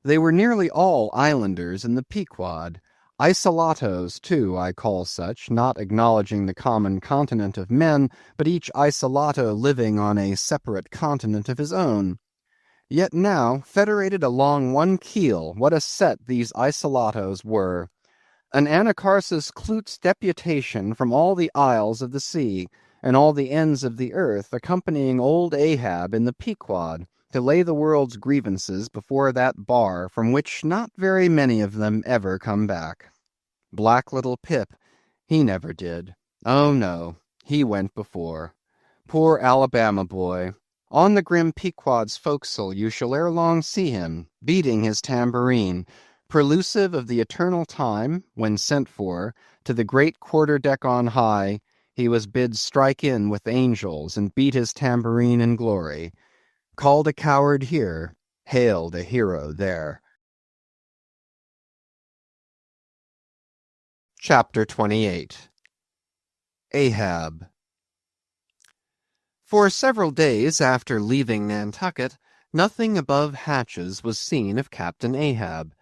They were nearly all islanders in the Pequod. Isolatos, too, I call such, not acknowledging the common continent of men, but each isolato living on a separate continent of his own. Yet now, federated along one keel, what a set these isolatos were! An Anacharsis Cloots deputation from all the isles of the sea, and all the ends of the earth, accompanying old Ahab in the Pequod, to lay the world's grievances before that bar from which not very many of them ever come back. Black little Pip, he never did. Oh no, he went before. Poor Alabama boy. On the grim Pequod's forecastle you shall ere long see him, beating his tambourine, prelusive of the eternal time, when sent for, to the great quarter-deck on high, he was bid strike in with angels and beat his tambourine in glory. Called a coward here, hailed a hero there. Chapter 28 Ahab. For several days after leaving Nantucket, nothing above hatches was seen of Captain Ahab.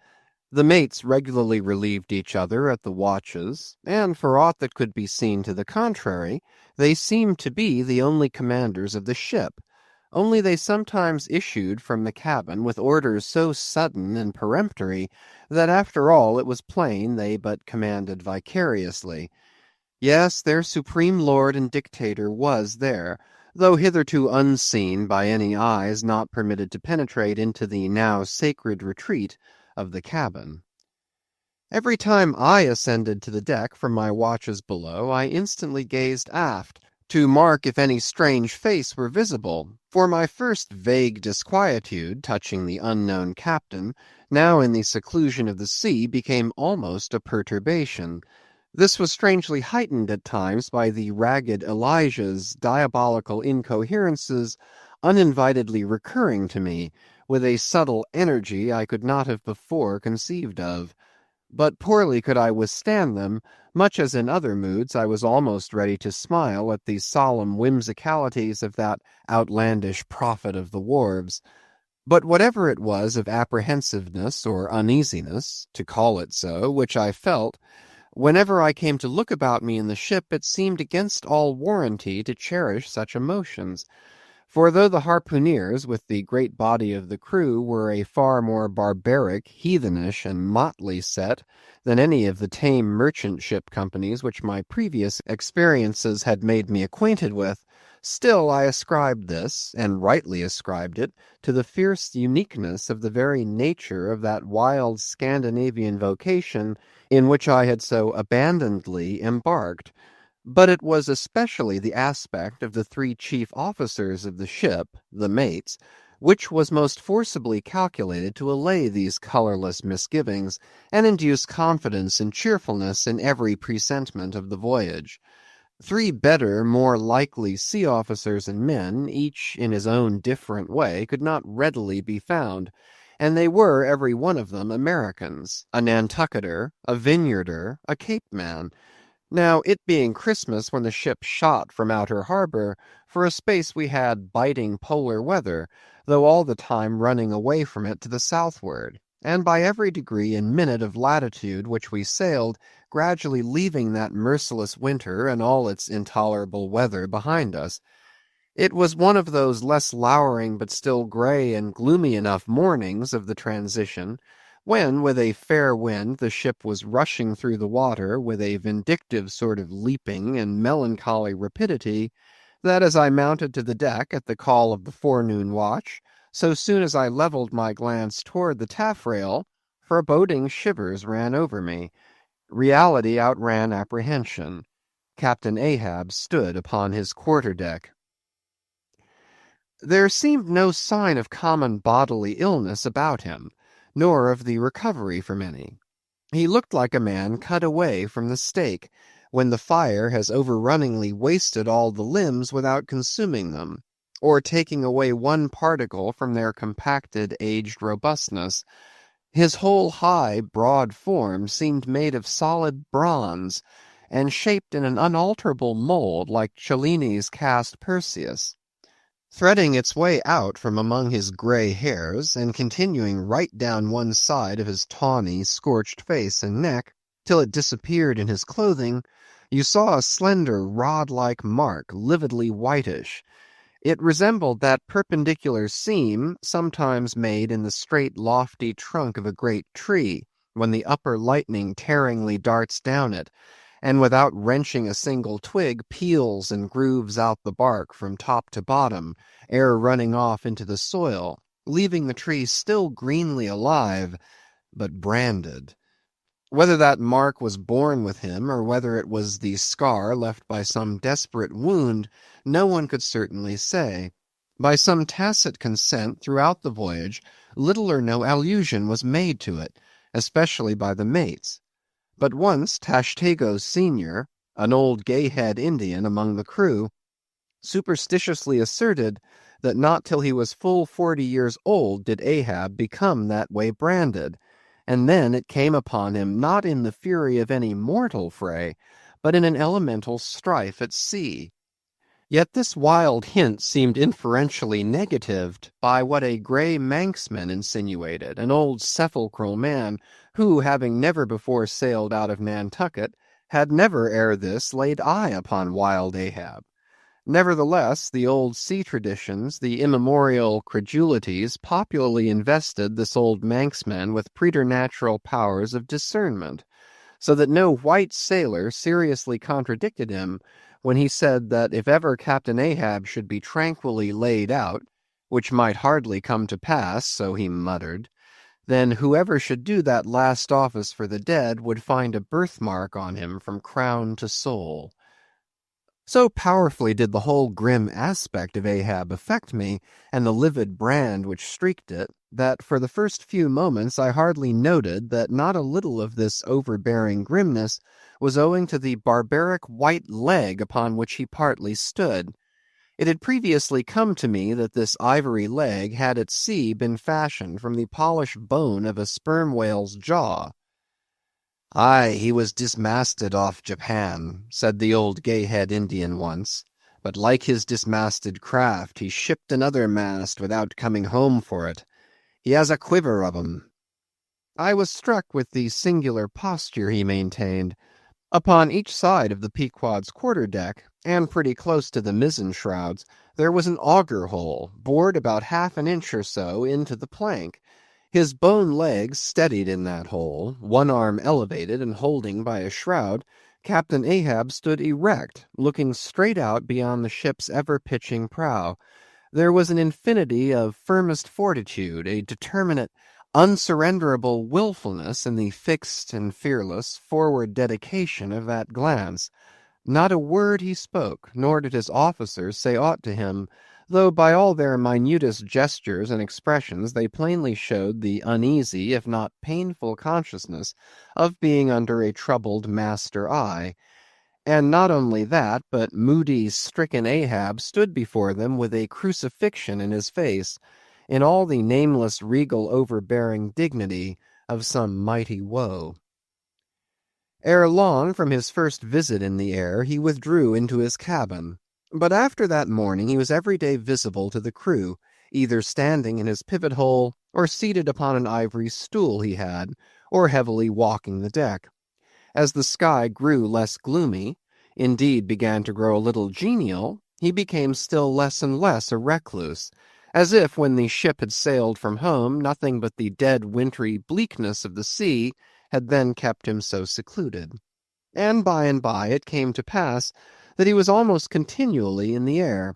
The mates regularly relieved each other at the watches, and for aught that could be seen to the contrary, they seemed to be the only commanders of the ship, only they sometimes issued from the cabin with orders so sudden and peremptory that after all it was plain they but commanded vicariously. Yes, their supreme lord and dictator was there, though hitherto unseen by any eyes not permitted to penetrate into the now sacred retreat of the cabin. Every time I ascended to the deck from my watches below, I instantly gazed aft, to mark if any strange face were visible, for my first vague disquietude touching the unknown captain, now in the seclusion of the sea, became almost a perturbation. This was strangely heightened at times by the ragged Elijah's diabolical incoherences uninvitedly recurring to me, with a subtle energy I could not have before conceived of. But poorly could I withstand them, much as in other moods I was almost ready to smile at the solemn whimsicalities of that outlandish prophet of the wharves. But whatever it was of apprehensiveness or uneasiness, to call it so, which I felt, whenever I came to look about me in the ship, it seemed against all warranty to cherish such emotions. For though the harpooneers, with the great body of the crew, were a far more barbaric, heathenish, and motley set than any of the tame merchant ship companies which my previous experiences had made me acquainted with, still I ascribed this, and rightly ascribed it, to the fierce uniqueness of the very nature of that wild Scandinavian vocation in which I had so abandonedly embarked. But it was especially the aspect of the three chief officers of the ship, the mates, which was most forcibly calculated to allay these colourless misgivings, and induce confidence and cheerfulness in every presentment of the voyage. Three better, more likely sea officers and men, each in his own different way, could not readily be found, and they were every one of them Americans, a Nantucketer, a Vineyarder, a Cape man. Now, it being Christmas when the ship shot from outer harbour, for a space we had biting polar weather, though all the time running away from it to the southward, and by every degree and minute of latitude which we sailed, gradually leaving that merciless winter and all its intolerable weather behind us. It was one of those less lowering but still grey and gloomy enough mornings of the transition, when, with a fair wind, the ship was rushing through the water with a vindictive sort of leaping and melancholy rapidity, that as I mounted to the deck at the call of the forenoon watch, so soon as I levelled my glance toward the taffrail, foreboding shivers ran over me. Reality outran apprehension. Captain Ahab stood upon his quarter-deck. There seemed no sign of common bodily illness about him, nor of the recovery from any. He looked like a man cut away from the stake, when the fire has overrunningly wasted all the limbs without consuming them, or taking away one particle from their compacted, aged robustness. His whole high, broad form seemed made of solid bronze, and shaped in an unalterable mould like Cellini's cast Perseus. threading its way out from among his grey hairs, and continuing right down one side of his tawny, scorched face and neck, till it disappeared in his clothing, you saw a slender rod-like mark, lividly whitish. It resembled that perpendicular seam sometimes made in the straight lofty trunk of a great tree, when the upper lightning tearingly darts down it, and without wrenching a single twig peels and grooves out the bark from top to bottom, ere running off into the soil, leaving the tree still greenly alive, but branded. Whether that mark was born with him, or whether it was the scar left by some desperate wound, no one could certainly say. By some tacit consent throughout the voyage, little or no allusion was made to it, especially by the mates. But once Tashtego Senior, an old gay-head Indian among the crew, superstitiously asserted that not till he was full 40 years old did Ahab become that way branded, and then it came upon him not in the fury of any mortal fray, but in an elemental strife at sea. Yet this wild hint seemed inferentially negatived by what a grey Manxman insinuated, an old sepulchral man, who, having never before sailed out of Nantucket, had never ere this laid eye upon wild Ahab. Nevertheless, the old sea traditions, the immemorial credulities, popularly invested this old Manxman with preternatural powers of discernment, so that no white sailor seriously contradicted him when he said that if ever Captain Ahab should be tranquilly laid out, which might hardly come to pass, so he muttered, then whoever should do that last office for the dead would find a birthmark on him from crown to sole. So powerfully did the whole grim aspect of Ahab affect me, and the livid brand which streaked it, that for the first few moments I hardly noted that not a little of this overbearing grimness was owing to the barbaric white leg upon which he partly stood. It had previously come to me that this ivory leg had at sea been fashioned from the polished bone of a sperm whale's jaw. "Aye, he was dismasted off Japan," said the old gay-head Indian once, "but like his dismasted craft, he shipped another mast without coming home for it. He has a quiver of 'em." I was struck with the singular posture he maintained. Upon each side of the Pequod's quarter-deck, and pretty close to the mizzen shrouds, there was an auger hole, bored about half an inch or so into the plank. His bone legs steadied in that hole, one arm elevated and holding by a shroud, Captain Ahab stood erect, looking straight out beyond the ship's ever-pitching prow. There was an infinity of firmest fortitude, a determinate, unsurrenderable willfulness in the fixed and fearless forward dedication of that glance. Not a word he spoke, nor did his officers say aught to him, though by all their minutest gestures and expressions they plainly showed the uneasy, if not painful consciousness of being under a troubled master eye. And not only that, but moody, stricken Ahab stood before them with a crucifixion in his face, in all the nameless, regal, overbearing dignity of some mighty woe. Ere long, from his first visit in the air, he withdrew into his cabin. But after that morning he was every day visible to the crew, either standing in his pivot-hole, or seated upon an ivory stool he had, or heavily walking the deck. As the sky grew less gloomy, indeed began to grow a little genial, he became still less and less a recluse, as if when the ship had sailed from home, nothing but the dead wintry bleakness of the sea had then kept him so secluded. And by it came to pass that he was almost continually in the air.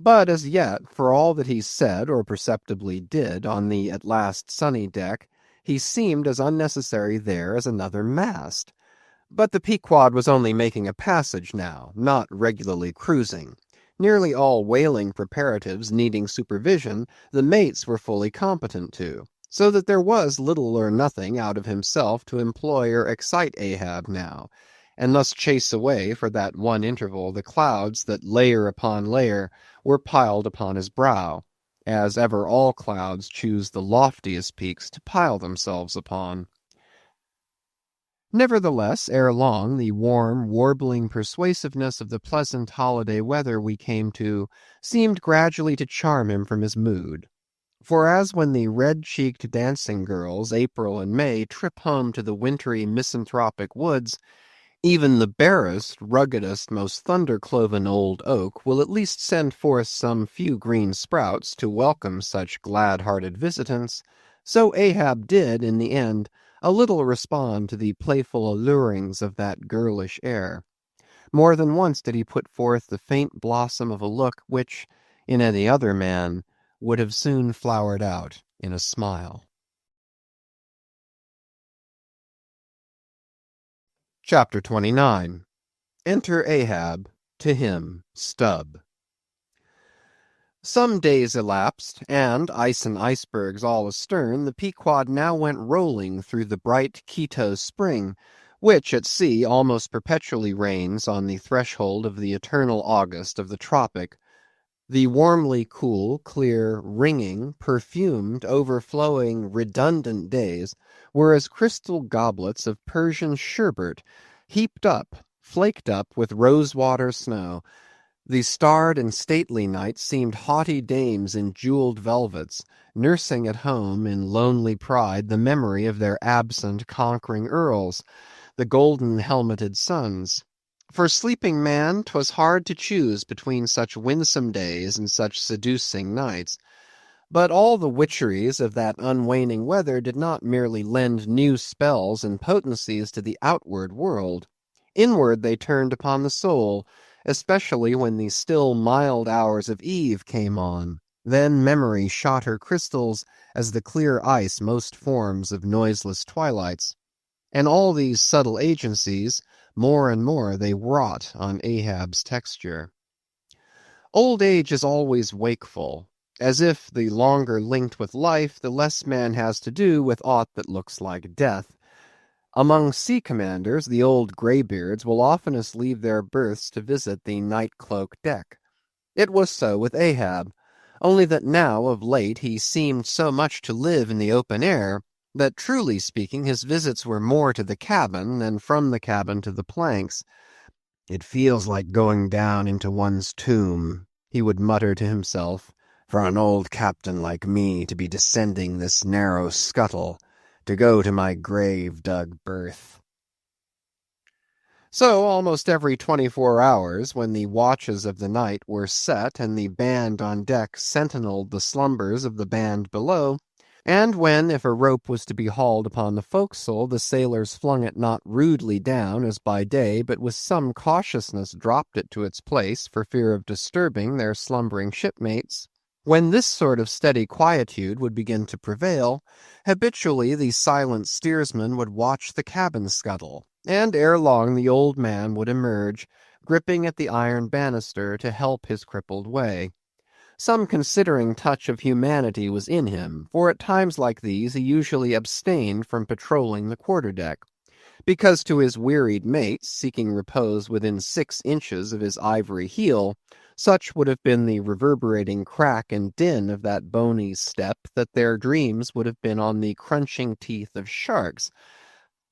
But as yet, for all that he said or perceptibly did on the at last sunny deck, he seemed as unnecessary there as another mast. But the Pequod was only making a passage now, not regularly cruising. Nearly all whaling preparatives needing supervision, the mates were fully competent to, so that there was little or nothing out of himself to employ or excite Ahab now, and thus chase away for that one interval the clouds that layer upon layer were piled upon his brow, as ever all clouds choose the loftiest peaks to pile themselves upon. Nevertheless, ere long, the warm, warbling persuasiveness of the pleasant holiday weather we came to seemed gradually to charm him from his mood. For as when the red-cheeked dancing girls, April and May, trip home to the wintry misanthropic woods, even the barest, ruggedest, most thunder-cloven old oak will at least send forth some few green sprouts to welcome such glad-hearted visitants, so Ahab did, in the end, a little respond to the playful allurings of that girlish air. More than once did he put forth the faint blossom of a look which, in any other man, would have soon flowered out in a smile. Chapter 29. Enter Ahab, to him Stubb. Some days elapsed, and, ice and icebergs all astern, the Pequod now went rolling through the bright Quito spring, which at sea almost perpetually reigns on the threshold of the eternal August of the tropic. The warmly cool, clear, ringing, perfumed, overflowing, redundant days were as crystal goblets of Persian sherbet, heaped up, flaked up with rose-water snow. The starred and stately nights seemed haughty dames in jewelled velvets, nursing at home in lonely pride the memory of their absent conquering earls, the golden-helmeted sons. For sleeping man, 'twas hard to choose between such winsome days and such seducing nights. But all the witcheries of that unwaning weather did not merely lend new spells and potencies to the outward world. Inward they turned upon the soul, especially when the still mild hours of eve came on. Then memory shot her crystals as the clear ice most forms of noiseless twilights. And all these subtle agencies, more and more they wrought on Ahab's texture. Old age is always wakeful, as if, the longer linked with life, the less man has to do with aught that looks like death. Among sea commanders, the old greybeards will oftenest leave their berths to visit the night-cloak deck. It was so with Ahab, only that now, of late, he seemed so much to live in the open air, that truly speaking his visits were more to the cabin than from the cabin to the planks. "It feels like going down into one's tomb," he would mutter to himself, "for an old captain like me to be descending this narrow scuttle, to go to my grave-dug berth." So almost every 24 hours, when the watches of the night were set and the band on deck sentineled the slumbers of the band below, and when, if a rope was to be hauled upon the forecastle, the sailors flung it not rudely down as by day, but with some cautiousness dropped it to its place for fear of disturbing their slumbering shipmates, when this sort of steady quietude would begin to prevail, habitually the silent steersman would watch the cabin scuttle, and ere long the old man would emerge, gripping at the iron banister to help his crippled way. Some considering touch of humanity was in him, for at times like these he usually abstained from patrolling the quarter-deck, because to his wearied mates, seeking repose within 6 inches of his ivory heel, such would have been the reverberating crack and din of that bony step that their dreams would have been on the crunching teeth of sharks.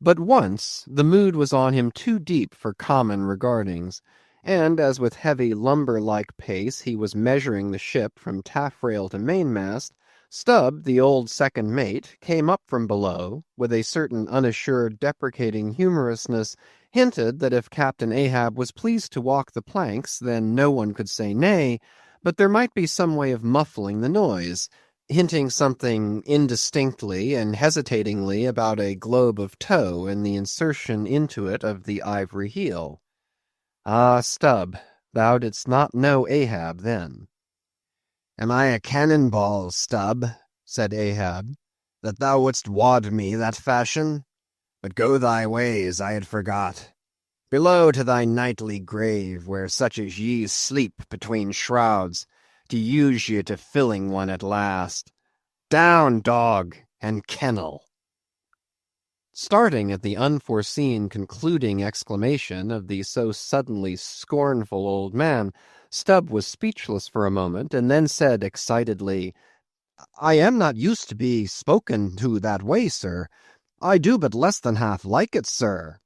But once the mood was on him too deep for common regardings, and as with heavy lumber-like pace he was measuring the ship from taffrail to mainmast, Stubb, the old second mate, came up from below, with a certain unassured deprecating humorousness, hinted that if Captain Ahab was pleased to walk the planks, then no one could say nay, but there might be some way of muffling the noise, hinting something indistinctly and hesitatingly about a globe of tow and the insertion into it of the ivory heel. Ah, Stubb, thou didst not know Ahab then. "Am I a cannon-ball, Stubb," said Ahab, "that thou wouldst wad me that fashion? But go thy ways, I had forgot. Below to thy nightly grave, where such as ye sleep between shrouds, to use ye to filling one at last. Down, dog, and kennel." Starting at the unforeseen concluding exclamation of the so suddenly scornful old man, Stubb was speechless for a moment, and then said excitedly, "I am not used to be spoken to that way, sir. I do but less than half like it, sir.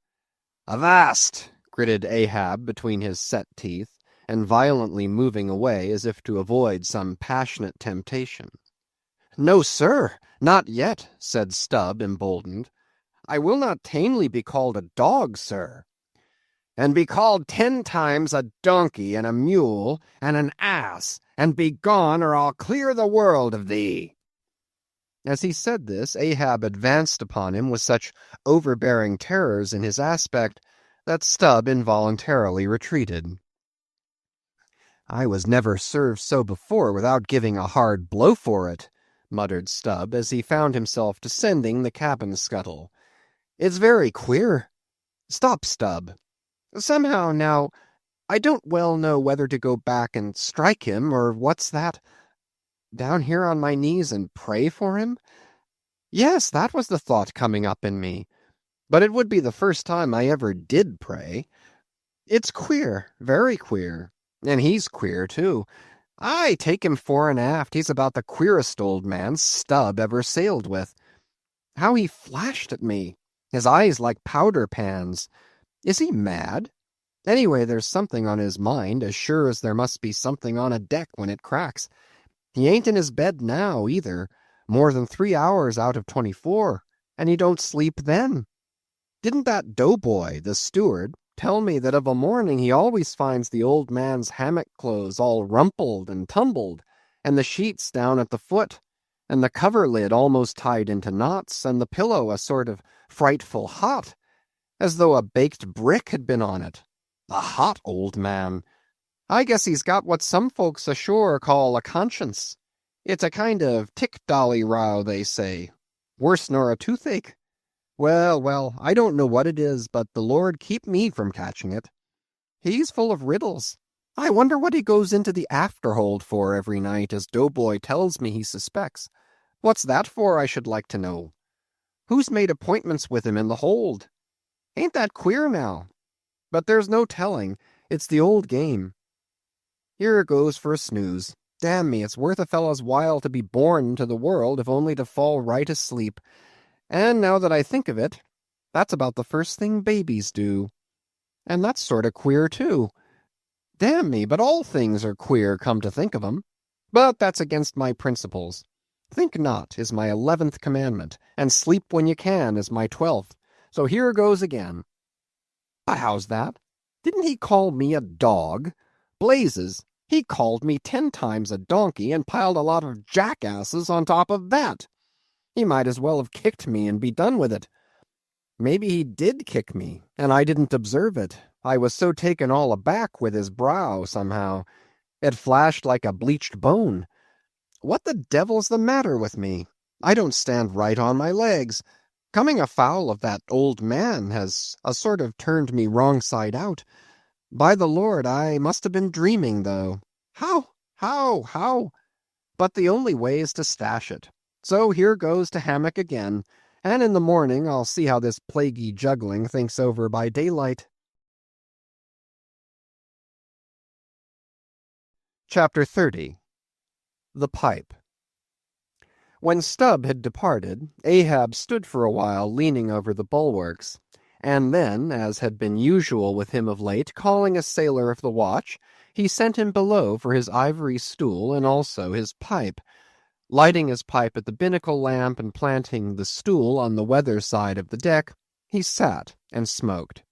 Avast! Gritted Ahab between his set teeth, and violently moving away as if to avoid some passionate temptation. No, sir, not yet, said Stubb, emboldened. I will not tamely be called a dog, sir. And be called 10 times a donkey and a mule and an ass, and be gone, or I'll clear the world of thee. As he said this, Ahab advanced upon him with such overbearing terrors in his aspect that Stubb involuntarily retreated. I was never served so before without giving a hard blow for it, muttered Stubb as he found himself descending the cabin scuttle. It's very queer. Stop, Stubb. Somehow, now, I don't well know whether to go back and strike him, or what's that? Down here on my knees and pray for him? Yes, that was the thought coming up in me. But it would be the first time I ever did pray. It's queer, very queer. And he's queer, too. I take him fore and aft. He's about the queerest old man Stubb ever sailed with. How he flashed at me, his eyes like powder pans. Is he mad? Anyway, there's something on his mind, as sure as there must be something on a deck when it cracks. He ain't in his bed now, either, more than 3 hours out of 24, and he don't sleep then. Didn't that doughboy, the steward, tell me that of a morning he always finds the old man's hammock clothes all rumpled and tumbled, and the sheets down at the foot, and the coverlid almost tied into knots, and the pillow a sort of frightful hot, as though a baked brick had been on it. A hot old man. I guess he's got what some folks ashore call a conscience. It's a kind of tick-dolly row, they say. Worse nor a toothache. Well, I don't know what it is, but the Lord keep me from catching it. He's full of riddles. I wonder what he goes into the afterhold for every night, as Doughboy tells me he suspects. What's that for, I should like to know? Who's made appointments with him in the hold? Ain't that queer now? But there's no telling. It's the old game. Here goes for a snooze. Damn me, it's worth a fellow's while to be born into the world if only to fall right asleep. And now that I think of it, that's about the first thing babies do. And that's sort of queer, too. Damn me, but all things are queer, come to think of 'em. But that's against my principles. Think not is my 11th commandment, and sleep when you can is my 12th. So here goes again. How's that? Didn't he call me a dog? Blazes, he called me 10 times a donkey and piled a lot of jackasses on top of that. He might as well have kicked me and be done with it. Maybe he did kick me, and I didn't observe it. I was so taken all aback with his brow, somehow. It flashed like a bleached bone. What the devil's the matter with me? I don't stand right on my legs. Coming afoul of that old man has a sort of turned me wrong side out. By the Lord, I must have been dreaming, though. How? But the only way is to stash it. So here goes to hammock again, and in the morning I'll see how this plaguey juggling thinks over by daylight. Chapter 30. The Pipe. When Stubb had departed, Ahab stood for a while leaning over the bulwarks, and then, as had been usual with him of late, calling a sailor of the watch, he sent him below for his ivory stool and also his pipe. Lighting his pipe at the binnacle lamp and planting the stool on the weather side of the deck, he sat and smoked.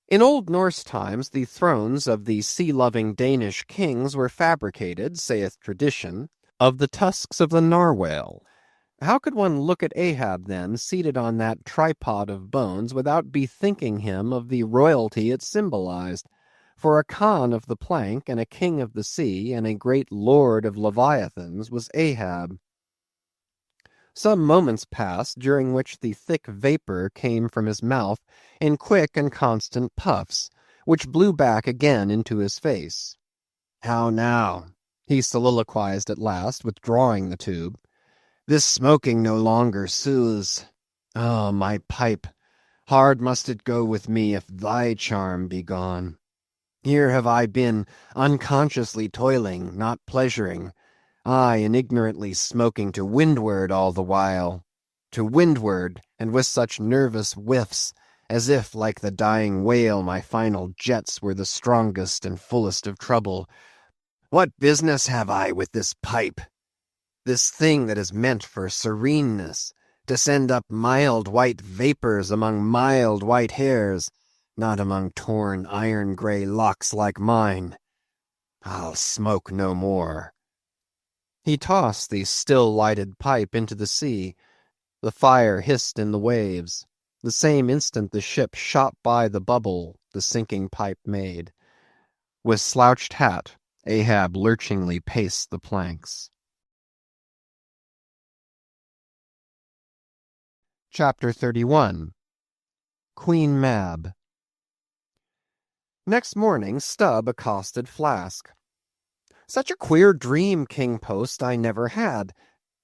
In old Norse times the thrones of the sea-loving Danish kings were fabricated, saith tradition, of the tusks of the narwhal. How could one look at Ahab, then, seated on that tripod of bones, without bethinking him of the royalty it symbolized? For a Khan of the plank, and a king of the sea, and a great lord of leviathans was Ahab. Some moments passed, during which the thick vapor came from his mouth in quick and constant puffs, which blew back again into his face. How now? He soliloquized at last, withdrawing the tube. This smoking no longer soothes. Oh, my pipe! Hard must it go with me if thy charm be gone. Here have I been, unconsciously toiling, not pleasuring, ay, and ignorantly smoking to windward all the while. to windward, and with such nervous whiffs, as if, like the dying whale, my final jets were the strongest and fullest of trouble. What business have I with this pipe? This thing that is meant for sereneness, to send up mild white vapors among mild white hairs, not among torn iron-grey locks like mine. I'll smoke no more. He tossed the still-lighted pipe into the sea. The fire hissed in the waves. The same instant the ship shot by the bubble the sinking pipe made. With slouched hat, Ahab lurchingly paced the planks. Chapter 31 Queen Mab. Next morning, Stubb accosted Flask. Such a queer dream, King Post, I never had.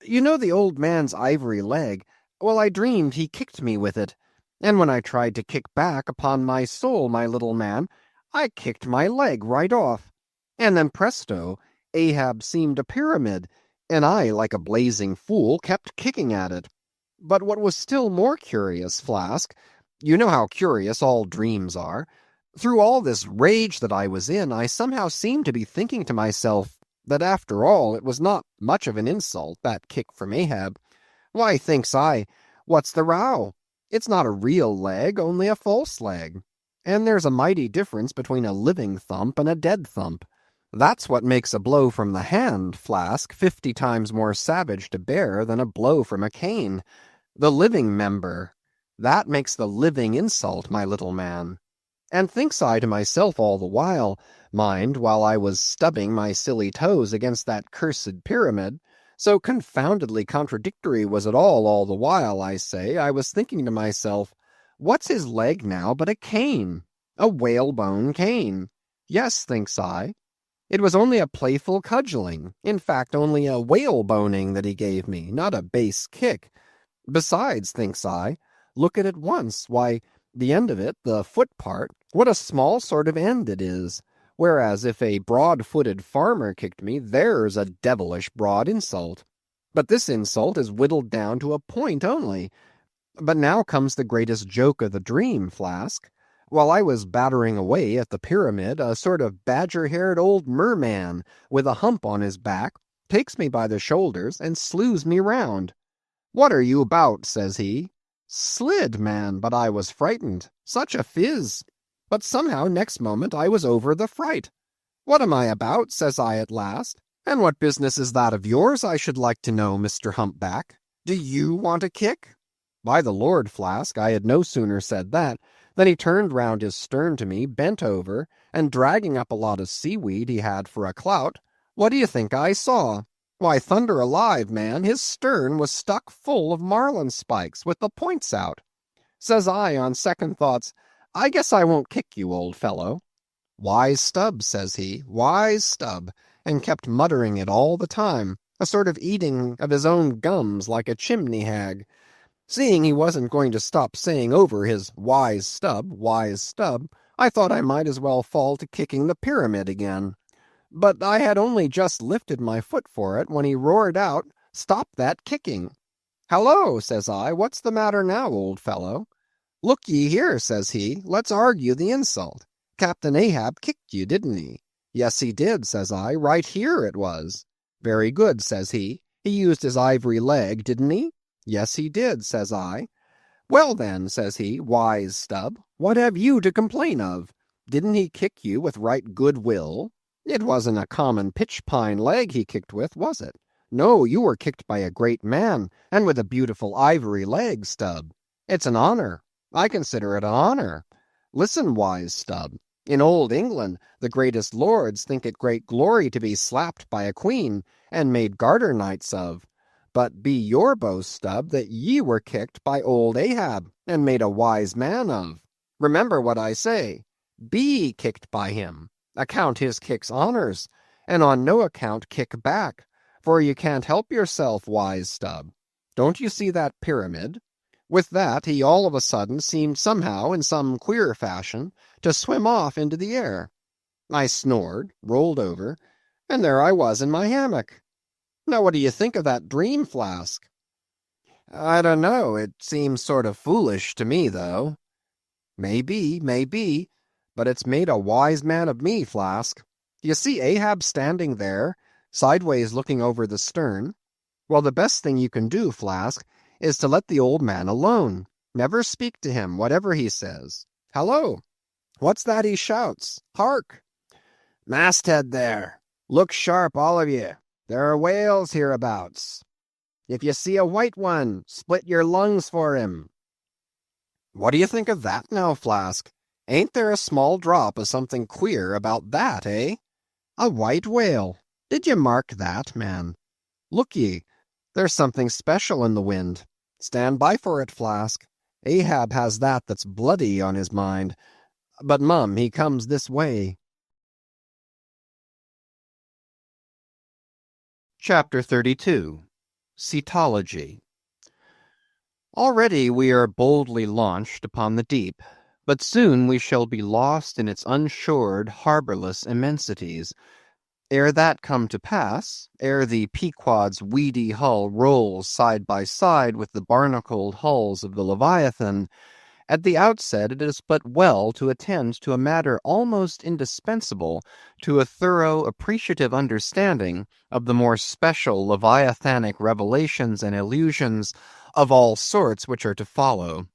You know the old man's ivory leg? Well, I dreamed he kicked me with it. And when I tried to kick back, upon my soul, my little man, I kicked my leg right off. And then presto, Ahab seemed a pyramid, and I, like a blazing fool, kept kicking at it. But what was still more curious, Flask, you know how curious all dreams are, through all this rage that I was in, I somehow seemed to be thinking to myself that after all it was not much of an insult, that kick from Ahab. Why, thinks I, what's the row? It's not a real leg, only a false leg. And there's a mighty difference between a living thump and a dead thump. That's what makes a blow from the hand, Flask, 50 times more savage to bear than a blow from a cane. The living member. That makes the living insult, my little man. And thinks I to myself all the while, mind, while I was stubbing my silly toes against that cursed pyramid, so confoundedly contradictory was it all the while, I say, I was thinking to myself, what's his leg now but a cane? A whalebone cane. Yes, thinks I. It was only a playful cudgeling, in fact only a whaleboning that he gave me, not a base kick. Besides, thinks I, look at it once, why, the end of it, the foot part, what a small sort of end it is, whereas if a broad-footed farmer kicked me, there's a devilish broad insult. But this insult is whittled down to a point only. But now comes the greatest joke of the dream, Flask. While I was battering away at the pyramid, a sort of badger-haired old merman, with a hump on his back, takes me by the shoulders and slews me round. "What are you about?" says he. Slid, man, but I was frightened. Such a fizz. But somehow next moment I was over the fright. "What am I about?" says I at last. "And what business is that of yours, I should like to know, Mr. Humpback? Do you want a kick?" By the Lord, Flask, I had no sooner said that than he turned round his stern to me, bent over, and dragging up a lot of seaweed he had for a clout, what do you think I saw? Why, thunder alive, man, his stern was stuck full of marlin spikes, with the points out. Says I, on second thoughts, I guess I won't kick you, old fellow. "Wise Stubb," says he, "wise Stubb," and kept muttering it all the time, a sort of eating of his own gums like a chimney hag. Seeing he wasn't going to stop saying over his wise Stubb, I thought I might as well fall to kicking the pyramid again. But I had only just lifted my foot for it when he roared out, "Stop that kicking." "Hallo," says I, "what's the matter now, old fellow?" "Look ye here," says he, "let's argue the insult. Captain Ahab kicked you, didn't he?" "Yes, he did," says I, "right here it was." "Very good," says he. "He used his ivory leg, didn't he?" "Yes, he did," says I. "Well then," says he, "wise Stubb, what have you to complain of? Didn't he kick you with right good will? It wasn't a common pitch-pine leg he kicked with, was it? No, you were kicked by a great man, and with a beautiful ivory leg, Stubb. It's an honor. I consider it an honor. Listen, wise Stubb. In old England, the greatest lords think it great glory to be slapped by a queen, and made garter knights of. But be your boast, Stubb, that ye were kicked by old Ahab, and made a wise man of. Remember what I say. Be kicked by him. Account his kicks honors, and on no account kick back, for you can't help yourself, wise Stubb. Don't you see that pyramid?" With that, he all of a sudden seemed somehow, in some queer fashion, to swim off into the air. I snored, rolled over, and there I was in my hammock. Now what do you think of that dream, Flask? I don't know, it seems sort of foolish to me, though. Maybe, but it's made a wise man of me, Flask. You see Ahab standing there, sideways looking over the stern? Well, the best thing you can do, Flask, is to let the old man alone. Never speak to him, whatever he says. Hello! What's that he shouts? Hark! Masthead there! Look sharp, all of you. There are whales hereabouts. If you see a white one, split your lungs for him. What do you think of that now, Flask? Ain't there a small drop of something queer about that, eh? A white whale. Did you mark that, man? Look ye, there's something special in the wind. Stand by for it, Flask. Ahab has that's bloody on his mind. But, Mum, he comes this way. Chapter 32. Etymology. Already we are boldly launched upon the deep, but soon we shall be lost in its unshored, harborless immensities. Ere that come to pass, ere the Pequod's weedy hull rolls side by side with the barnacled hulls of the Leviathan, at the outset it is but well to attend to a matter almost indispensable to a thorough appreciative understanding of the more special Leviathanic revelations and illusions of all sorts which are to follow.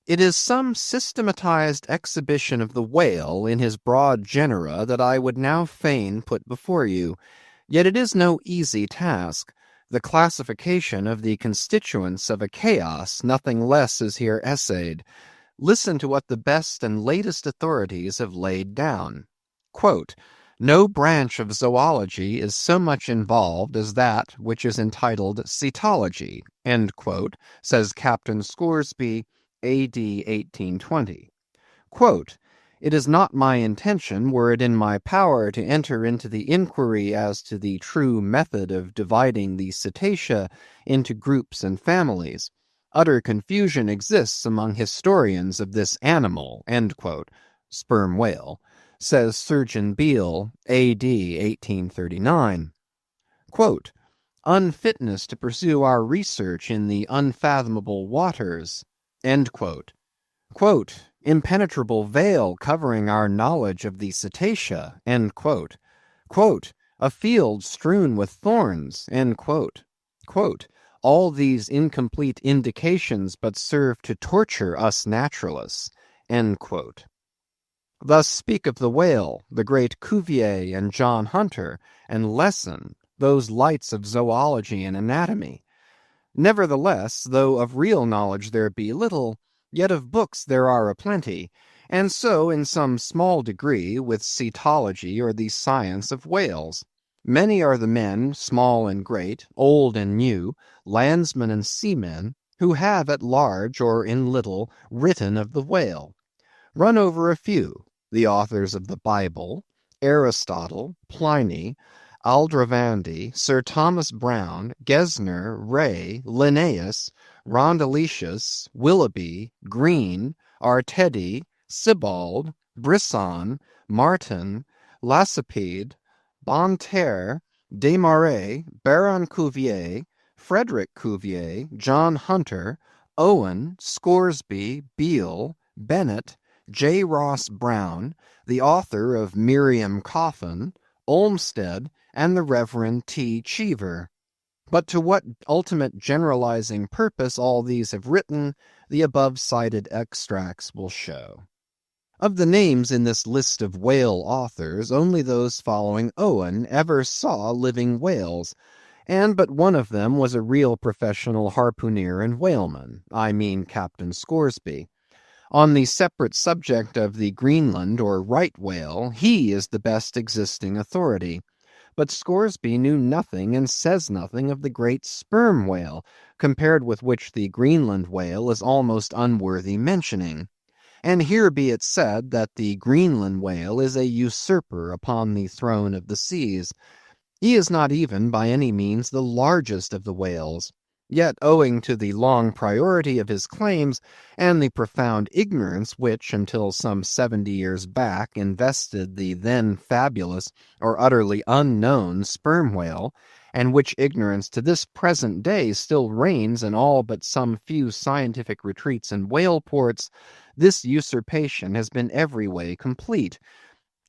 It is some systematized exhibition of the whale in his broad genera that I would now fain put before you, yet it is no easy task. The classification of the constituents of a chaos, nothing less is here essayed. Listen to what the best and latest authorities have laid down. Quote, no branch of zoology is so much involved as that which is entitled cetology, end quote, says Captain Scoresby, A.D. 1820. Quote, it is not my intention, were it in my power, to enter into the inquiry as to the true method of dividing the cetacea into groups and families. Utter confusion exists among historians of this animal, end quote, sperm whale, says Surgeon Beale, A.D. 1839. Quote, unfitness to pursue our research in the unfathomable waters, end quote. Quote, impenetrable veil covering our knowledge of the cetacea, end quote. Quote, a field strewn with thorns, end quote. Quote, all these incomplete indications but serve to torture us naturalists, end quote. Thus speak of the whale, the great Cuvier and John Hunter, and Lesson, those lights of zoology and anatomy. Nevertheless, though of real knowledge there be little, yet of books there are a plenty, and so in some small degree with cetology or the science of whales. Many are the men, small and great, old and new, landsmen and seamen, who have at large or in little written of the whale. Run over a few, the authors of the Bible, Aristotle, Pliny, Aldrovandi, Sir Thomas Browne, Gesner, Ray, Linnaeus, Rondeletius, Willoughby, Green, Artedi, Sibbald, Brisson, Martin, Lacépède, Bonterre, Desmarais, Baron Cuvier, Frederick Cuvier, John Hunter, Owen, Scoresby, Beale, Bennett, J. Ross Browne, the author of Miriam Coffin, Olmsted, and the Reverend T. Cheever. But to what ultimate generalizing purpose all these have written, the above cited extracts will show. Of the names in this list of whale authors, only those following Owen ever saw living whales, and but one of them was a real professional harpooner and whaleman, I mean Captain Scoresby. On the separate subject of the Greenland or right whale, he is the best existing authority. But Scoresby knew nothing and says nothing of the great sperm whale, compared with which the Greenland whale is almost unworthy mentioning. And here be it said that the Greenland whale is a usurper upon the throne of the seas. He is not even by any means the largest of the whales. Yet, owing to the long priority of his claims, and the profound ignorance which, until some 70 years back, invested the then fabulous or utterly unknown sperm whale, and which ignorance to this present day still reigns in all but some few scientific retreats and whale ports, this usurpation has been every way complete.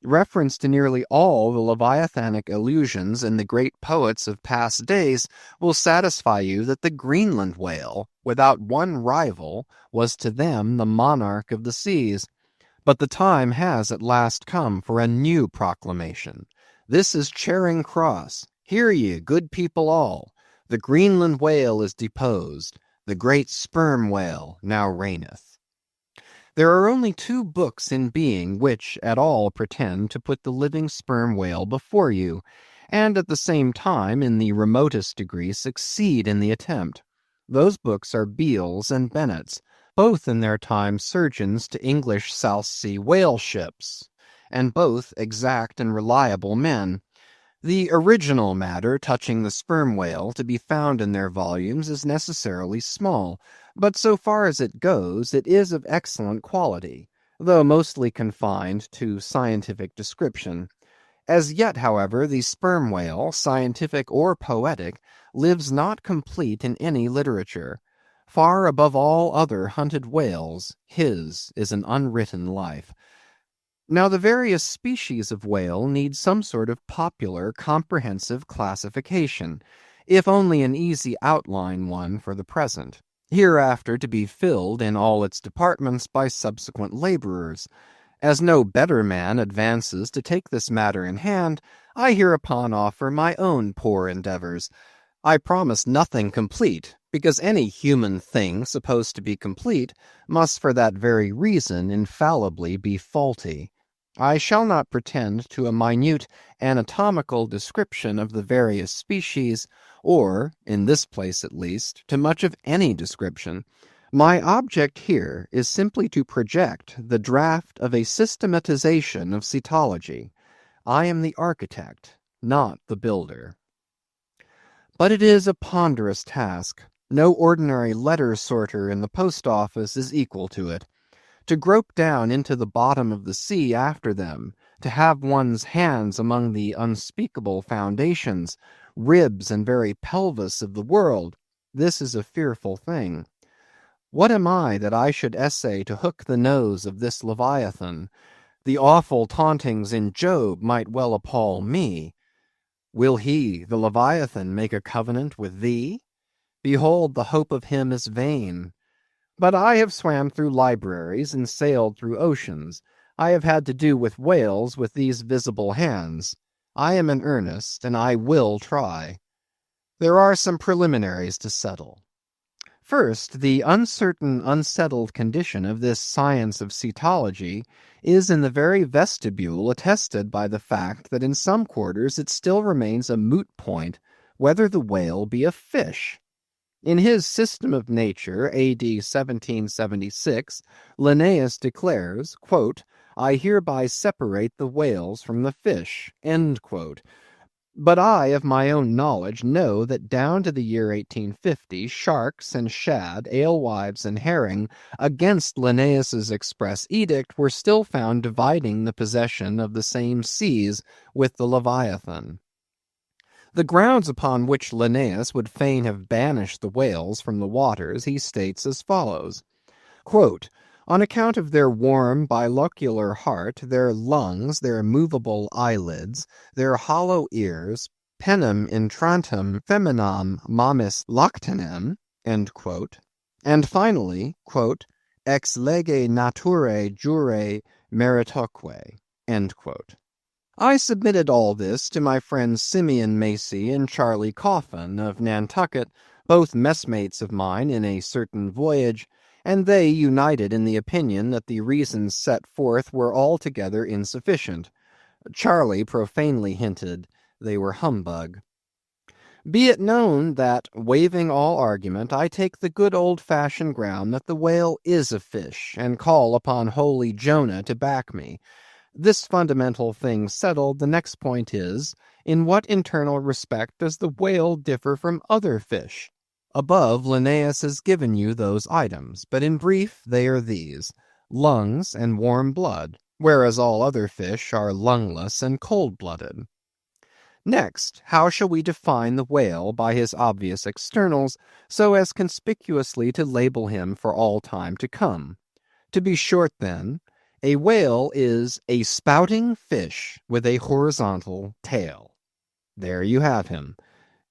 Reference to nearly all the Leviathanic allusions in the great poets of past days will satisfy you that the Greenland whale, without one rival, was to them the monarch of the seas. But the time has at last come for a new proclamation. This is Charing Cross. Hear ye, good people all. The Greenland whale is deposed. The great sperm whale now reigneth. There are only two books in being which at all pretend to put the living sperm whale before you, and at the same time in the remotest degree succeed in the attempt. Those books are Beale's and Bennett's, both in their time surgeons to English South Sea whale ships, and both exact and reliable men. The original matter touching the sperm whale to be found in their volumes is necessarily small, but so far as it goes, it is of excellent quality, though mostly confined to scientific description. As yet, however, the sperm whale, scientific or poetic, lives not complete in any literature. Far above all other hunted whales, his is an unwritten life. Now the various species of whale need some sort of popular, comprehensive classification, if only an easy outline one for the present, hereafter to be filled in all its departments by subsequent laborers. As no better man advances to take this matter in hand, I hereupon offer my own poor endeavors. I promise nothing complete, because any human thing supposed to be complete must for that very reason infallibly be faulty. I shall not pretend to a minute anatomical description of the various species, or, in this place at least, to much of any description. My object here is simply to project the draft of a systematization of cetology. I am the architect, not the builder. But it is a ponderous task. No ordinary letter sorter in the post office is equal to it. To grope down into the bottom of the sea after them, to have one's hands among the unspeakable foundations, ribs and very pelvis of the world, this is a fearful thing. What am I that I should essay to hook the nose of this Leviathan? The awful tauntings in Job might well appall me. Will he, the Leviathan, make a covenant with thee? Behold, the hope of him is vain. But I have swam through libraries and sailed through oceans. I have had to do with whales with these visible hands. I am in earnest, and I will try. There are some preliminaries to settle. First, the uncertain, unsettled condition of this science of cetology is in the very vestibule attested by the fact that in some quarters it still remains a moot point whether the whale be a fish. In his System of Nature, A.D. 1776, Linnaeus declares, quote, I hereby separate the whales from the fish, end quote. But I, of my own knowledge, know that down to the year 1850, sharks and shad, alewives and herring, against Linnaeus's express edict, were still found dividing the possession of the same seas with the Leviathan. The grounds upon which Linnaeus would fain have banished the whales from the waters he states as follows, quote, on account of their warm bilocular heart, their lungs, their movable eyelids, their hollow ears, penem intrantem feminam mamis lactanem, and finally, quote, ex lege naturae jure meritoque, end quote. I submitted all this to my friends Simeon Macy and Charlie Coffin of Nantucket, both messmates of mine in a certain voyage, and they united in the opinion that the reasons set forth were altogether insufficient. Charlie profanely hinted they were humbug. Be it known that, waiving all argument, I take the good old-fashioned ground that the whale is a fish, and call upon holy Jonah to back me. This fundamental thing settled, the next point is, in what internal respect does the whale differ from other fish? Above, Linnaeus has given you those items, but in brief they are these, lungs and warm blood, whereas all other fish are lungless and cold-blooded. Next, how shall we define the whale by his obvious externals so as conspicuously to label him for all time to come? To be short, then, a whale is a spouting fish with a horizontal tail. There you have him.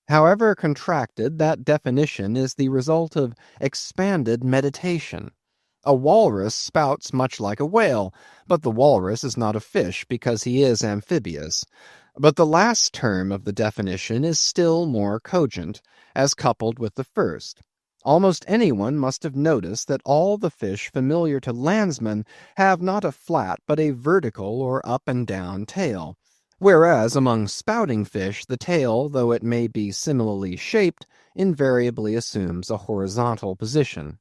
However contracted, that definition is the result of expanded meditation. A walrus spouts much like a whale, but the walrus is not a fish because he is amphibious. But the last term of the definition is still more cogent, as coupled with the first. Almost anyone must have noticed that all the fish familiar to landsmen have not a flat but a vertical or up and down tail, whereas among spouting fish the tail, though it may be similarly shaped, invariably assumes a horizontal position.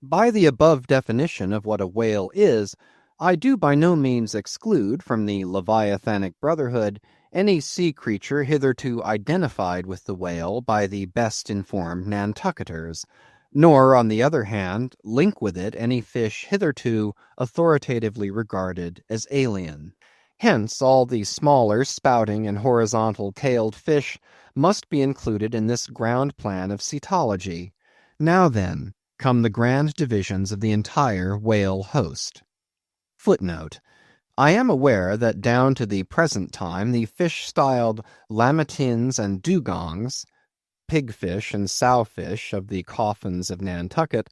By the above definition of what a whale is, I do by no means exclude from the Leviathanic Brotherhood any sea creature hitherto identified with the whale by the best informed Nantucketers, nor, on the other hand, link with it any fish hitherto authoritatively regarded as alien. Hence, all the smaller spouting and horizontal-tailed fish must be included in this ground plan of cetology. Now then, come the grand divisions of the entire whale host. Footnote: I am aware that down to the present time the fish styled lamatins and dugongs, pigfish and sowfish of the coffins of Nantucket,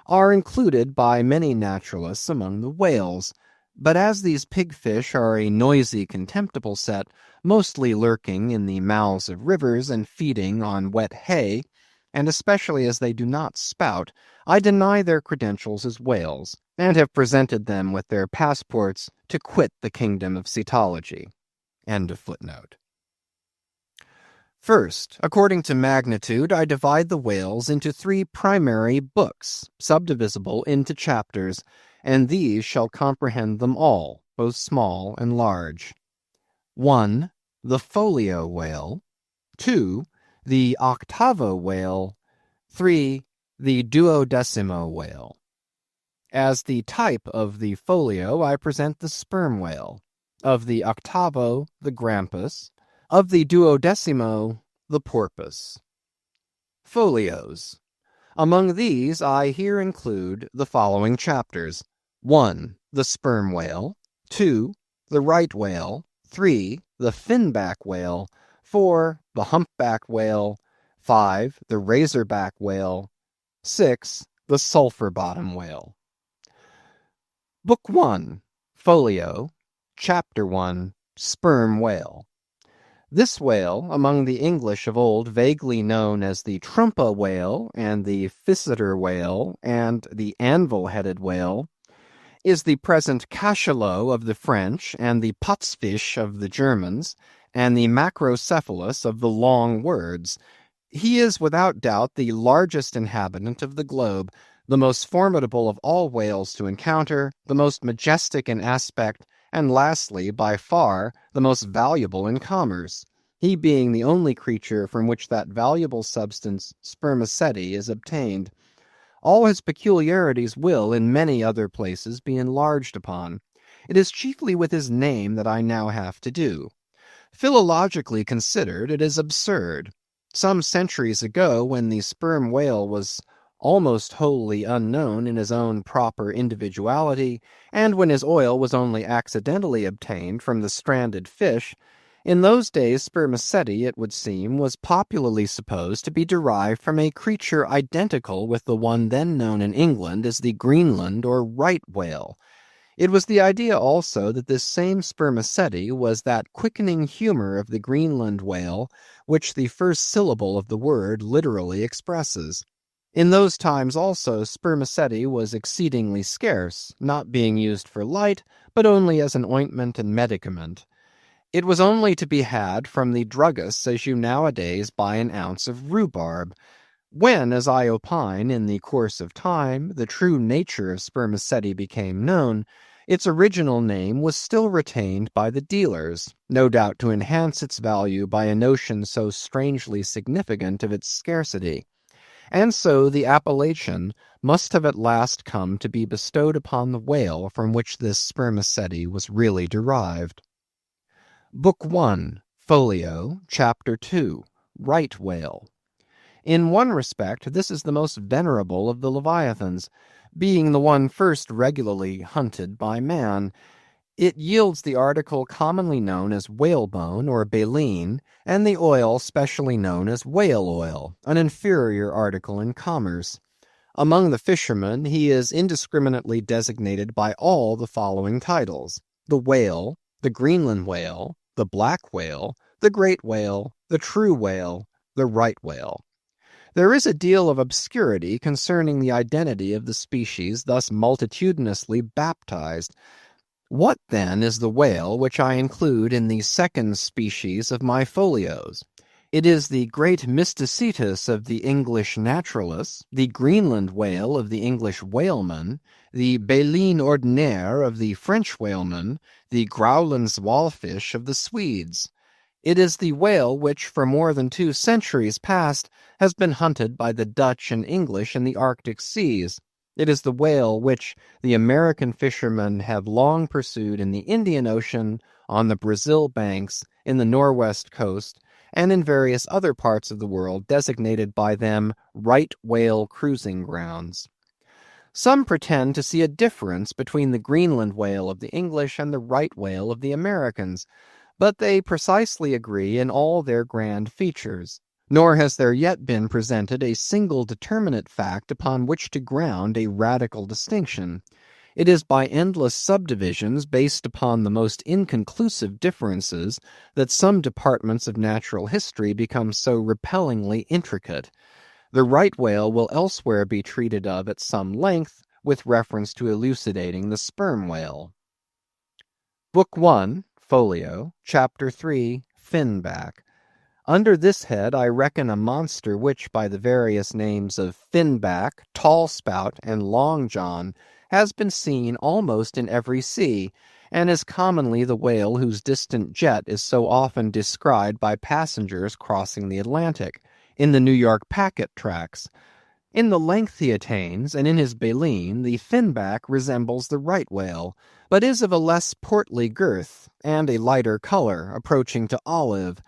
are included by many naturalists among the whales, but as these pigfish are a noisy, contemptible set, mostly lurking in the mouths of rivers and feeding on wet hay, and especially as they do not spout, I deny their credentials as whales, and have presented them with their passports to quit the kingdom of cetology. End of footnote. First, according to magnitude, I divide the whales into 3 primary books, subdivisible into chapters, and these shall comprehend them all, both small and large. 1. The folio whale. 2. The octavo whale. 3. The duodecimo whale. As the type of the folio, I present the sperm whale. Of the octavo, the grampus. Of the duodecimo, the porpoise. Folios. Among these I here include the following chapters. 1. The sperm whale. 2. The right whale. 3. The finback whale. 4. The humpback whale. 5. The razorback whale. 6. The sulphur bottom whale. Book 1. Folio. Chapter 1. Sperm whale. This whale, among the English of old vaguely known as the trumpa whale and the physeter whale and the anvil-headed whale, is the present cachalot of the French and the potzfisch of the Germans and the macrocephalus of the long words. He is without doubt the largest inhabitant of the globe, the most formidable of all whales to encounter, the most majestic in aspect, and lastly, by far, the most valuable in commerce, he being the only creature from which that valuable substance, spermaceti, is obtained. All his peculiarities will, in many other places, be enlarged upon. It is chiefly with his name that I now have to do. Philologically considered, it is absurd. Some centuries ago, when the sperm whale was almost wholly unknown in his own proper individuality, and when his oil was only accidentally obtained from the stranded fish, in those days spermaceti, it would seem, was popularly supposed to be derived from a creature identical with the one then known in England as the Greenland or right whale. It was the idea also that this same spermaceti was that quickening humor of the Greenland whale which the first syllable of the word literally expresses. In those times also spermaceti was exceedingly scarce, not being used for light, but only as an ointment and medicament. It was only to be had from the druggists as you nowadays buy an ounce of rhubarb. When, as I opine, in the course of time, the true nature of spermaceti became known, its original name was still retained by the dealers, no doubt to enhance its value by a notion so strangely significant of its scarcity. And so the appellation must have at last come to be bestowed upon the whale from which this spermaceti was really derived. Book 1. Folio, Chapter 2, Right Whale. In one respect, this is the most venerable of the leviathans, being the one first regularly hunted by man. It yields the article commonly known as whalebone or baleen, and the oil specially known as whale oil, an inferior article in commerce. Among the fishermen he is indiscriminately designated by all the following titles: the whale, the Greenland whale, the black whale, the great whale, the true whale, the right whale. There is a deal of obscurity concerning the identity of the species thus multitudinously baptized. What then is the whale which I include in the second species of my folios? It is the great mysticetus of the English naturalists, the Greenland whale of the English whalemen, the baleen ordinaire of the French whalemen, the growlands walfish of the Swedes. It is the whale which for more than 2 centuries past has been hunted by the Dutch and English in the Arctic seas. It is the whale which the American fishermen have long pursued in the Indian Ocean, on the Brazil banks, in the Norwest coast, and in various other parts of the world designated by them right whale cruising grounds. Some pretend to see a difference between the Greenland whale of the English and the right whale of the Americans, but they precisely agree in all their grand features. Nor has there yet been presented a single determinate fact upon which to ground a radical distinction. It is by endless subdivisions based upon the most inconclusive differences that some departments of natural history become so repellingly intricate. The right whale will elsewhere be treated of at some length with reference to elucidating the sperm whale. Book 1, Folio, Chapter 3, Finback. Under this head I reckon a monster which, by the various names of finback, tall spout, and long john, has been seen almost in every sea, and is commonly the whale whose distant jet is so often descried by passengers crossing the Atlantic, in the New York packet tracks. In the length he attains, and in his baleen, the finback resembles the right whale, but is of a less portly girth, and a lighter color, approaching to olive.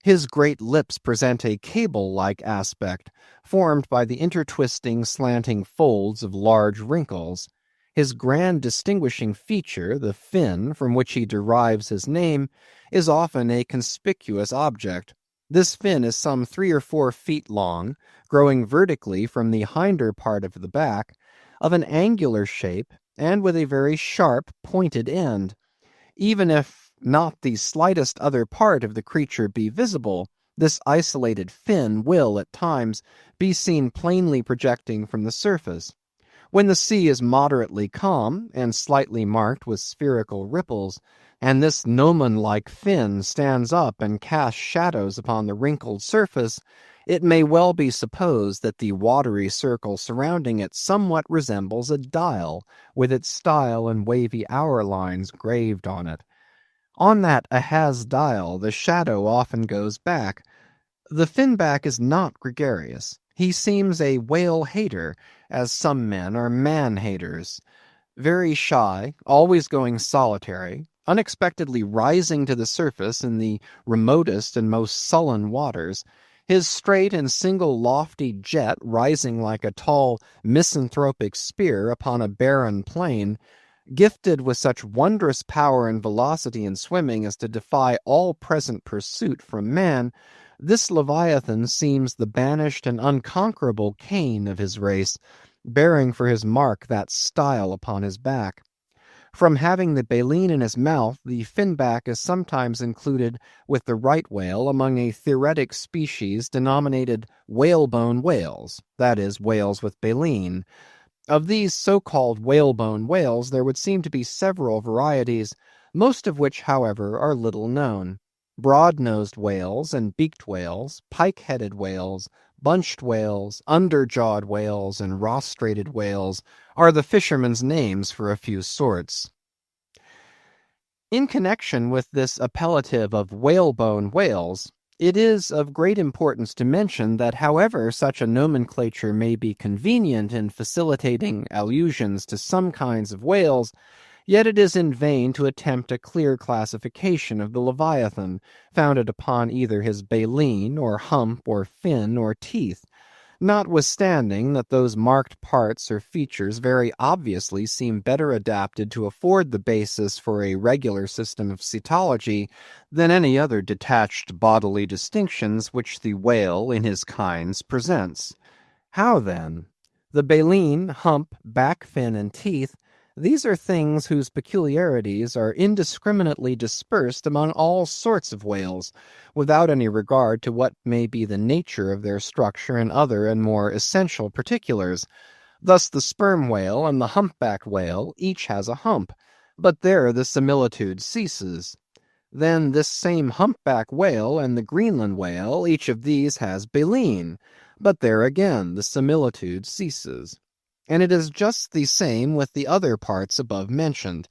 His great lips present a cable-like aspect, formed by the intertwisting, slanting folds of large wrinkles. His grand distinguishing feature, the fin, from which he derives his name, is often a conspicuous object. This fin is some 3 or 4 feet long, growing vertically from the hinder part of the back, of an angular shape, and with a very sharp, pointed end. Even if not the slightest other part of the creature be visible, this isolated fin will, at times, be seen plainly projecting from the surface. When the sea is moderately calm, and slightly marked with spherical ripples, and this gnomon-like fin stands up and casts shadows upon the wrinkled surface, it may well be supposed that the watery circle surrounding it somewhat resembles a dial, with its style and wavy hour lines graved on it. On that ahaz dial the shadow often goes back. The finback is not gregarious. He seems a whale-hater, as some men are man-haters. Very shy, always going solitary, unexpectedly rising to the surface in the remotest and most sullen waters, his straight and single lofty jet rising like a tall misanthropic spear upon a barren plain, gifted with such wondrous power and velocity in swimming as to defy all present pursuit from man, this Leviathan seems the banished and unconquerable Cain of his race, bearing for his mark that style upon his back. From having the baleen in his mouth, the finback is sometimes included with the right whale among a theoretic species denominated whalebone whales, that is, whales with baleen. Of these so-called whalebone whales there would seem to be several varieties, most of which, however, are little known. Broad-nosed whales and beaked whales, pike-headed whales, bunched whales, under-jawed whales, and rostrated whales are the fishermen's names for a few sorts. In connection with this appellative of whalebone whales, it is of great importance to mention that however such a nomenclature may be convenient in facilitating allusions to some kinds of whales, Yet it is in vain to attempt a clear classification of the Leviathan, founded upon either his baleen, or hump, or fin, or teeth, notwithstanding that those marked parts or features very obviously seem better adapted to afford the basis for a regular system of cetology than any other detached bodily distinctions which the whale in his kinds presents. How then? The baleen, hump, back fin, and teeth, these are things whose peculiarities are indiscriminately dispersed among all sorts of whales, without any regard to what may be the nature of their structure and other and more essential particulars. Thus the sperm whale and the humpback whale each has a hump, but there the similitude ceases. Then this same humpback whale and the Greenland whale, each of these has baleen, but there again the similitude ceases. And it is just the same with the other parts above mentioned.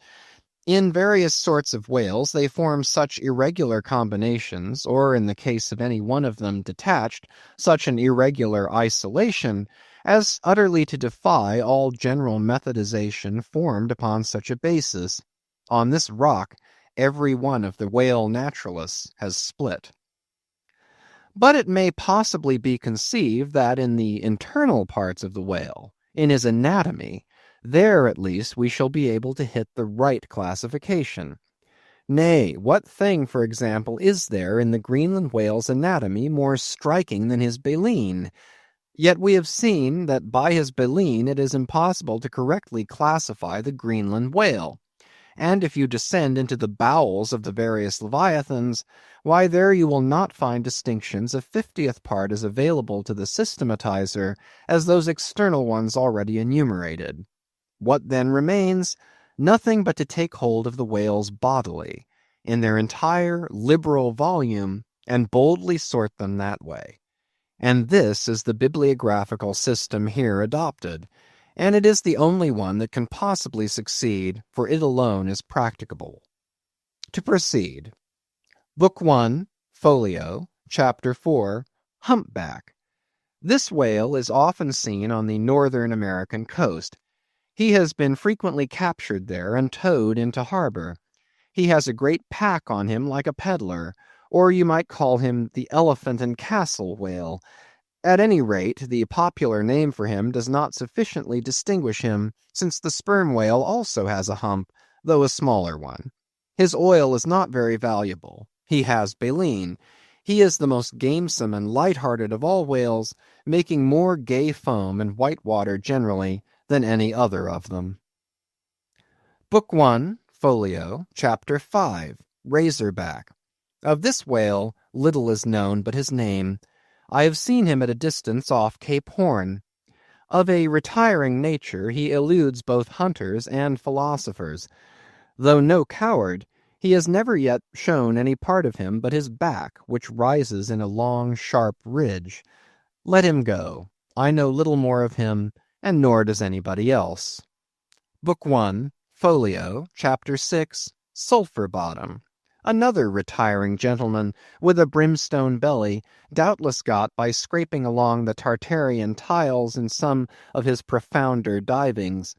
In various sorts of whales they form such irregular combinations, or in the case of any one of them detached, such an irregular isolation, as utterly to defy all general methodization formed upon such a basis. On this rock every one of the whale naturalists has split. But it may possibly be conceived that in the internal parts of the whale, in his anatomy, there at least we shall be able to hit the right classification. Nay, what thing, for example, is there in the Greenland whale's anatomy more striking than his baleen? Yet we have seen that by his baleen it is impossible to correctly classify the Greenland whale. And if you descend into the bowels of the various leviathans, why there you will not find distinctions a 50th part as available to the systematizer as those external ones already enumerated. What then remains? Nothing but to take hold of the whales bodily, in their entire liberal volume, and boldly sort them that way. And this is the bibliographical system here adopted, and it is the only one that can possibly succeed, for it alone is practicable. To proceed. Book 1, Folio, Chapter 4, Humpback. This whale is often seen on the northern American coast. He has been frequently captured there and towed into harbor. He has a great pack on him like a peddler, or you might call him the elephant and castle whale. At any rate, the popular name for him does not sufficiently distinguish him, since the sperm whale also has a hump, though a smaller one. His oil is not very valuable. He has baleen. He is the most gamesome and light-hearted of all whales, making more gay foam and white water generally than any other of them. Book 1, Folio, Chapter 5, Razorback. Of this whale little is known but his name. I have seen him at a distance off Cape Horn. Of a retiring nature, he eludes both hunters and philosophers. Though no coward, he has never yet shown any part of him but his back, which rises in a long, sharp ridge. Let him go. I know little more of him, and nor does anybody else. Book 1, Folio, Chapter 6, Sulphur Bottom. Another retiring gentleman, with a brimstone belly, doubtless got by scraping along the Tartarian tiles in some of his profounder divings.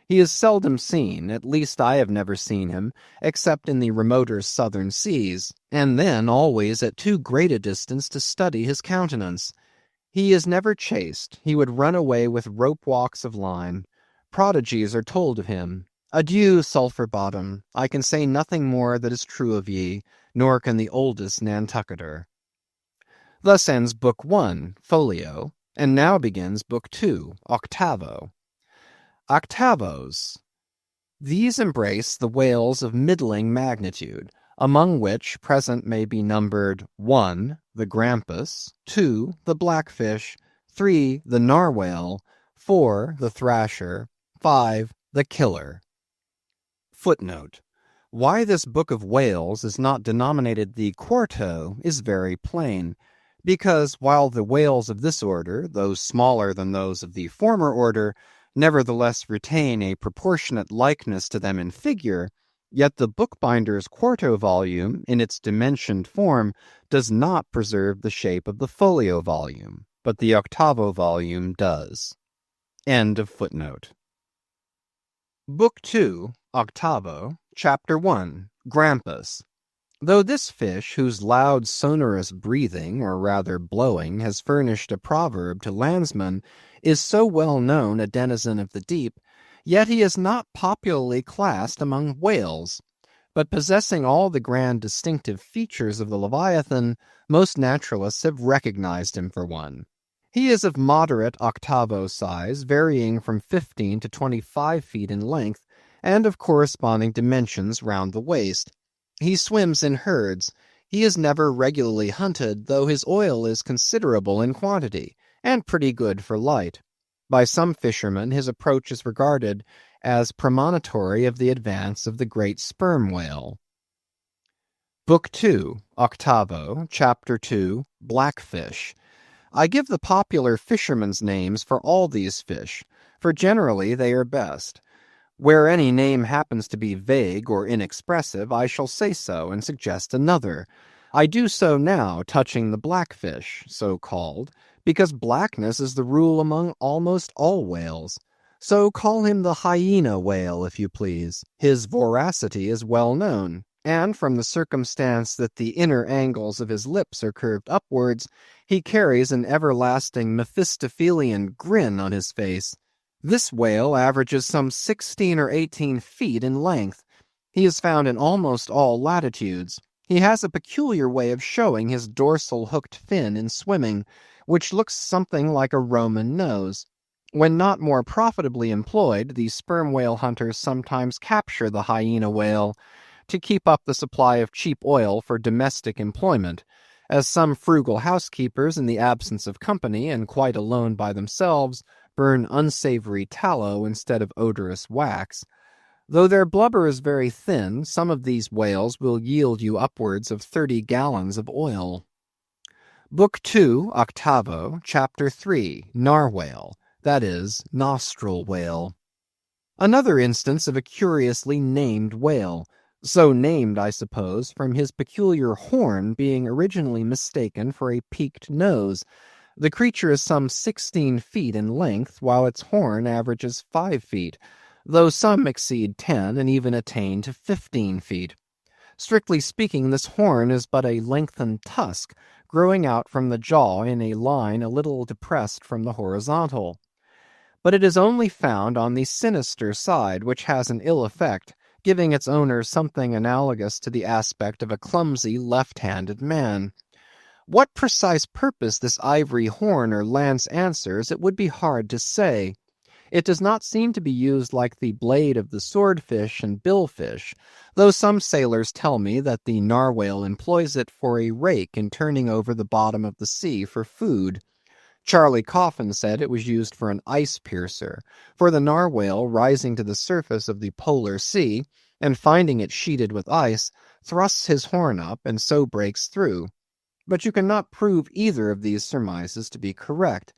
He is seldom seen, at least I have never seen him, except in the remoter southern seas, and then always at too great a distance to study his countenance. He is never chased. He would run away with rope walks of line. Prodigies are told of him. Adieu, Sulphur Bottom. I can say nothing more that is true of ye, nor can the oldest Nantucketer. Thus ends Book 1, Folio, and now begins Book 2, Octavo. Octavos. These embrace the whales of middling magnitude, among which present may be numbered 1, the grampus, 2, the blackfish, 3, the narwhale, 4, the thrasher, 5, the killer. Footnote. Why this book of whales is not denominated the quarto is very plain, because while the whales of this order, though smaller than those of the former order, nevertheless retain a proportionate likeness to them in figure, yet the bookbinder's quarto volume, in its dimensioned form, does not preserve the shape of the folio volume, but the octavo volume does. End of footnote. Book 2, Octavo, Chapter 1, Grampus. Though this fish, whose loud sonorous breathing, or rather blowing, has furnished a proverb to landsmen, is so well known a denizen of the deep, yet he is not popularly classed among whales. But possessing all the grand distinctive features of the Leviathan, most naturalists have recognized him for one. He is of moderate octavo size, varying from 15 to 25 feet in length, and of corresponding dimensions round the waist. He swims in herds. He is never regularly hunted, though his oil is considerable in quantity, and pretty good for light. By some fishermen his approach is regarded as premonitory of the advance of the great sperm whale. Book 2, Octavo, Chapter 2, Blackfish. I give the popular fishermen's names for all these fish, for generally they are best. Where any name happens to be vague or inexpressive, I shall say so and suggest another. I do so now touching the blackfish, so called, because blackness is the rule among almost all whales. So call him the hyena whale, if you please. His voracity is well known, and from the circumstance that the inner angles of his lips are curved upwards, he carries an everlasting Mephistophelian grin on his face. This whale averages some 16 or 18 feet in length. He is found in almost all latitudes. He has a peculiar way of showing his dorsal hooked fin in swimming, which looks something like a Roman nose. When not more profitably employed, the sperm whale hunters sometimes capture the hyena whale to keep up the supply of cheap oil for domestic employment, as some frugal housekeepers, in the absence of company and quite alone by themselves, burn unsavory tallow instead of odorous wax. Though their blubber is very thin, some of these whales will yield you upwards of 30 gallons of oil. Book 2, Octavo, Chapter 3, Narwhale, that is, nostril whale. Another instance of a curiously named whale, so named, I suppose, from his peculiar horn being originally mistaken for a peaked nose. The creature is some 16 feet in length, while its horn averages 5 feet, though some exceed 10 and even attain to 15 feet. Strictly speaking, this horn is but a lengthened tusk, growing out from the jaw in a line a little depressed from the horizontal. But it is only found on the sinister side, which has an ill effect, giving its owner something analogous to the aspect of a clumsy left-handed man. What precise purpose this ivory horn or lance answers, it would be hard to say. It does not seem to be used like the blade of the swordfish and billfish, though some sailors tell me that the narwhale employs it for a rake in turning over the bottom of the sea for food. Charlie Coffin said it was used for an ice piercer, for the narwhale, rising to the surface of the polar sea, and finding it sheeted with ice, thrusts his horn up and so breaks through. But you cannot prove either of these surmises to be correct.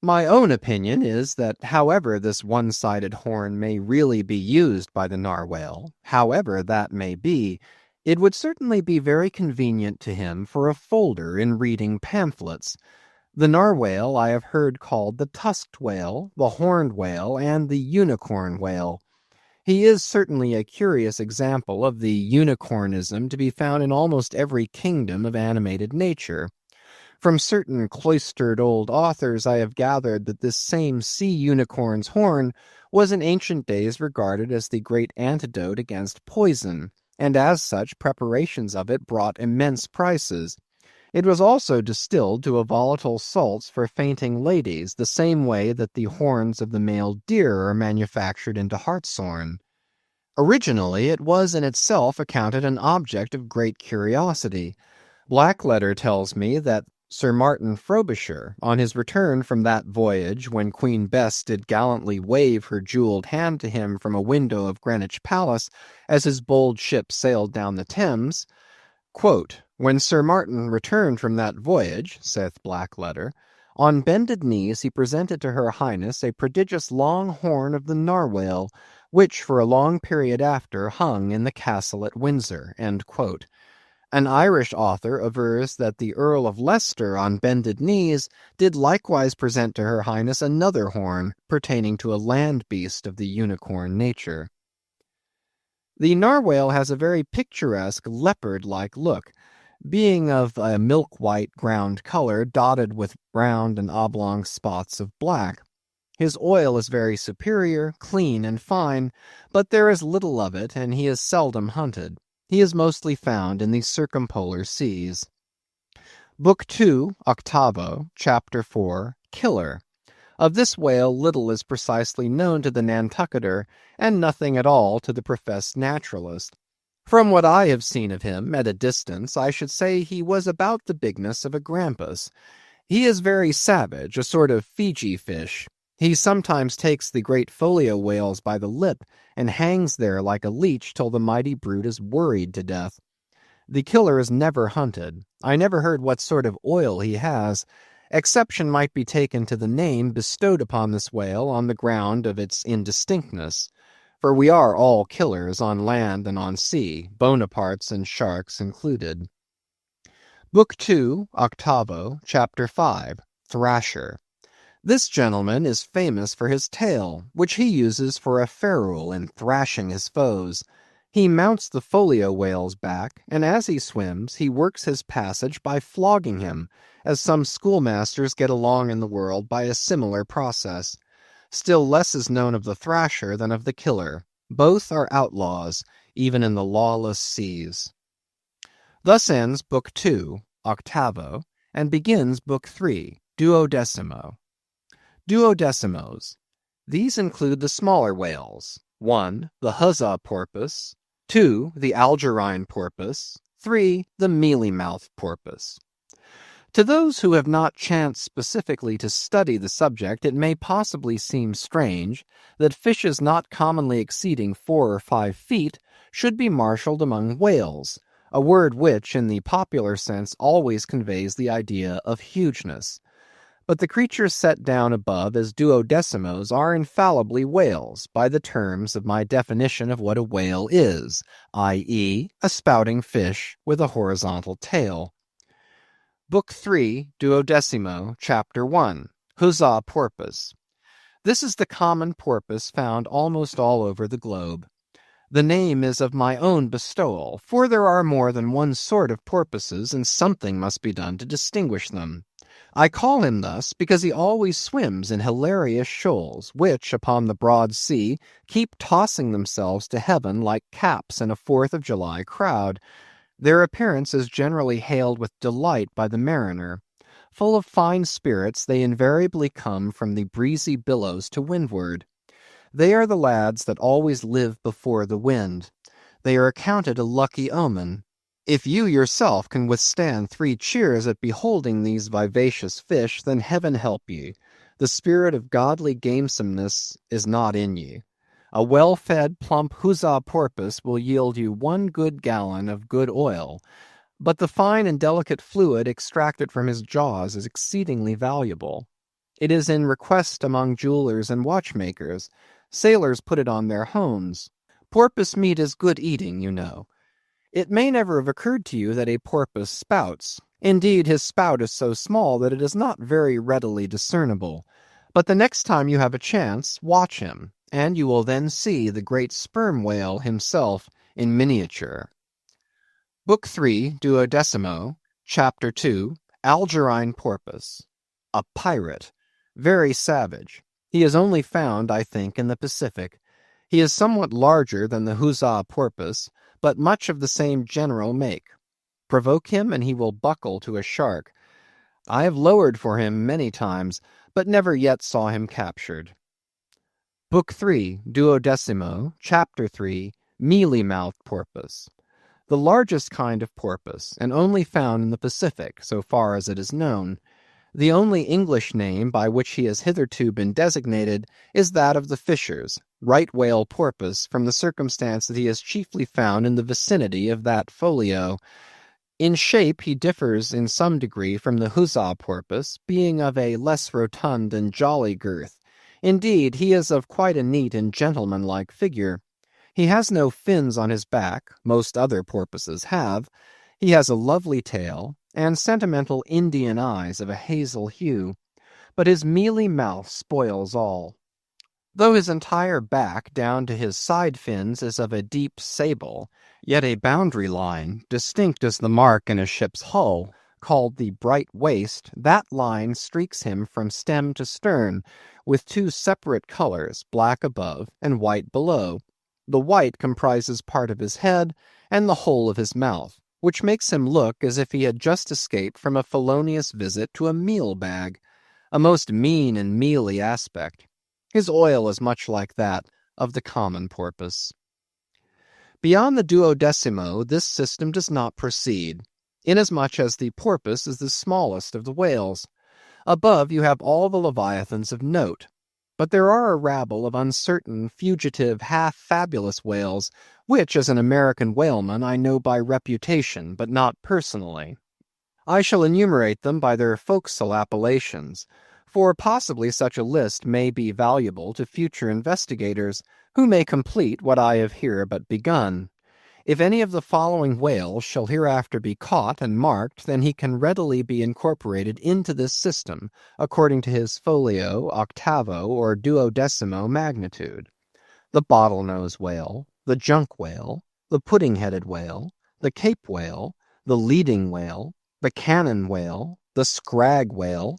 My own opinion is that however this one-sided horn may really be used by the narwhale, however that may be, it would certainly be very convenient to him for a folder in reading pamphlets. The narwhale I have heard called the tusked whale, the horned whale, and the unicorn whale. He is certainly a curious example of the unicornism to be found in almost every kingdom of animated nature. From certain cloistered old authors I have gathered that this same sea unicorn's horn was in ancient days regarded as the great antidote against poison, and as such preparations of it brought immense prices. It was also distilled to a volatile salts for fainting ladies, the same way that the horns of the male deer are manufactured into hartshorn. Originally it was in itself accounted an object of great curiosity. Blackletter tells me that Sir Martin Frobisher, on his return from that voyage when Queen Bess did gallantly wave her jewelled hand to him from a window of Greenwich Palace as his bold ship sailed down the Thames, quote, "When Sir Martin returned from that voyage," saith Blackletter, "on bended knees he presented to her Highness a prodigious long horn of the narwhale, which for a long period after hung in the castle at Windsor." End quote. An Irish author avers that the Earl of Leicester on bended knees did likewise present to her highness another horn pertaining to a land beast of the unicorn nature. The narwhale has a very picturesque leopard-like look, being of a milk-white ground color dotted with round and oblong spots of black. His oil is very superior, clean and fine, but there is little of it, and he is seldom hunted. He is mostly found in the circumpolar seas. Book 2, Octavo, Chapter 4, Killer. Of this whale little is precisely known to the Nantucketer, and nothing at all to the professed naturalist. From what I have seen of him at a distance, I should say he was about the bigness of a grampus. He is very savage, a sort of Fiji fish. He sometimes takes the great folio whales by the lip and hangs there like a leech till the mighty brute is worried to death. The killer is never hunted. I never heard what sort of oil he has. Exception might be taken to the name bestowed upon this whale on the ground of its indistinctness, for we are all killers on land and on sea, Bonapartes and sharks included. Book 2, Octavo, Chapter 5, Thrasher. This gentleman is famous for his tail, which he uses for a ferule in thrashing his foes. He mounts the folio whale's back, and as he swims, he works his passage by flogging him, as some schoolmasters get along in the world by a similar process. Still less is known of the thrasher than of the killer. Both are outlaws, even in the lawless seas. Thus ends Book 2, Octavo, and begins Book 3, Duodecimo. Duodecimos. These include the smaller whales. 1. The huzzah porpoise. 2. The algerine porpoise. 3. The mealy-mouthed porpoise. To those who have not chanced specifically to study the subject, it may possibly seem strange that fishes not commonly exceeding 4 or 5 feet should be marshaled among whales, a word which, in the popular sense, always conveys the idea of hugeness. But the creatures set down above as duodecimos are infallibly whales by the terms of my definition of what a whale is, i.e., a spouting fish with a horizontal tail. Book 3, Duodecimo, Chapter 1, Huzzah Porpoise. This is the common porpoise found almost all over the globe. The name is of my own bestowal, for there are more than one sort of porpoises, and something must be done to distinguish them. I call him thus because he always swims in hilarious shoals, which, upon the broad sea, keep tossing themselves to heaven like caps in a 4th of July crowd. Their appearance is generally hailed with delight by the mariner. Full of fine spirits, they invariably come from the breezy billows to windward. They are the lads that always live before the wind. They are accounted a lucky omen. If you yourself can withstand 3 cheers at beholding these vivacious fish, then heaven help ye. The spirit of godly gamesomeness is not in ye. A well-fed, plump huzzah porpoise will yield you 1 good gallon of good oil, but the fine and delicate fluid extracted from his jaws is exceedingly valuable. It is in request among jewelers and watchmakers. Sailors put it on their hones. Porpoise meat is good eating, you know. It may never have occurred to you that a porpoise spouts. Indeed, his spout is so small that it is not very readily discernible. But the next time you have a chance, watch him, and you will then see the great sperm whale himself in miniature. Book 3, Duodecimo, Chapter 2, Algerine Porpoise. A pirate. Very savage. He is only found, I think, in the Pacific. He is somewhat larger than the huzzah porpoise, but much of the same general make. Provoke him, and he will buckle to a shark. I have lowered for him many times, but never yet saw him captured. Book 3, Duodecimo, Chapter 3, Mealy-mouthed Porpoise. The largest kind of porpoise, and only found in the Pacific, so far as it is known. The only English name by which he has hitherto been designated is that of the fishers, right whale porpoise, from the circumstance that he is chiefly found in the vicinity of that folio. In shape he differs in some degree from the huzzah porpoise, being of a less rotund and jolly girth. Indeed, he is of quite a neat and gentlemanlike figure. He has no fins on his back, most other porpoises have. He has a lovely tail and sentimental Indian eyes of a hazel hue, but his mealy mouth spoils all. Though his entire back down to his side fins is of a deep sable, yet a boundary line, distinct as the mark in a ship's hull, called the bright waist, that line streaks him from stem to stern, with two separate colors, black above and white below. The white comprises part of his head and the whole of his mouth, which makes him look as if he had just escaped from a felonious visit to a meal bag, a most mean and mealy aspect. His oil is much like that of the common porpoise. Beyond the duodecimo, this system does not proceed, inasmuch as the porpoise is the smallest of the whales. Above you have all the leviathans of note, but there are a rabble of uncertain, fugitive, half-fabulous whales, which, as an American whaleman, I know by reputation, but not personally. I shall enumerate them by their forecastle appellations, for possibly such a list may be valuable to future investigators, who may complete what I have here but begun. If any of the following whales shall hereafter be caught and marked, then he can readily be incorporated into this system, according to his folio, octavo, or duodecimo magnitude. The bottlenose whale, the junk whale, the pudding-headed whale, the cape whale, the leading whale, the cannon whale, the scrag whale,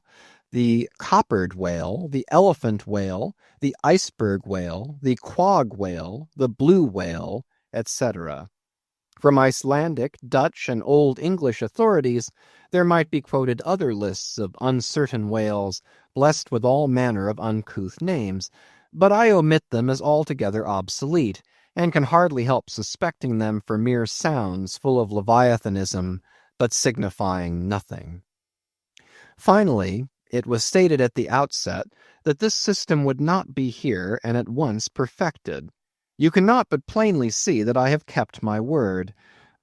the coppered whale, the elephant whale, the iceberg whale, the quag whale, the blue whale, etc. From Icelandic, Dutch, and Old English authorities, there might be quoted other lists of uncertain whales, blessed with all manner of uncouth names, but I omit them as altogether obsolete, and can hardly help suspecting them for mere sounds full of leviathanism, but signifying nothing. Finally, it was stated at the outset that this system would not be here and at once perfected. You cannot but plainly see that I have kept my word,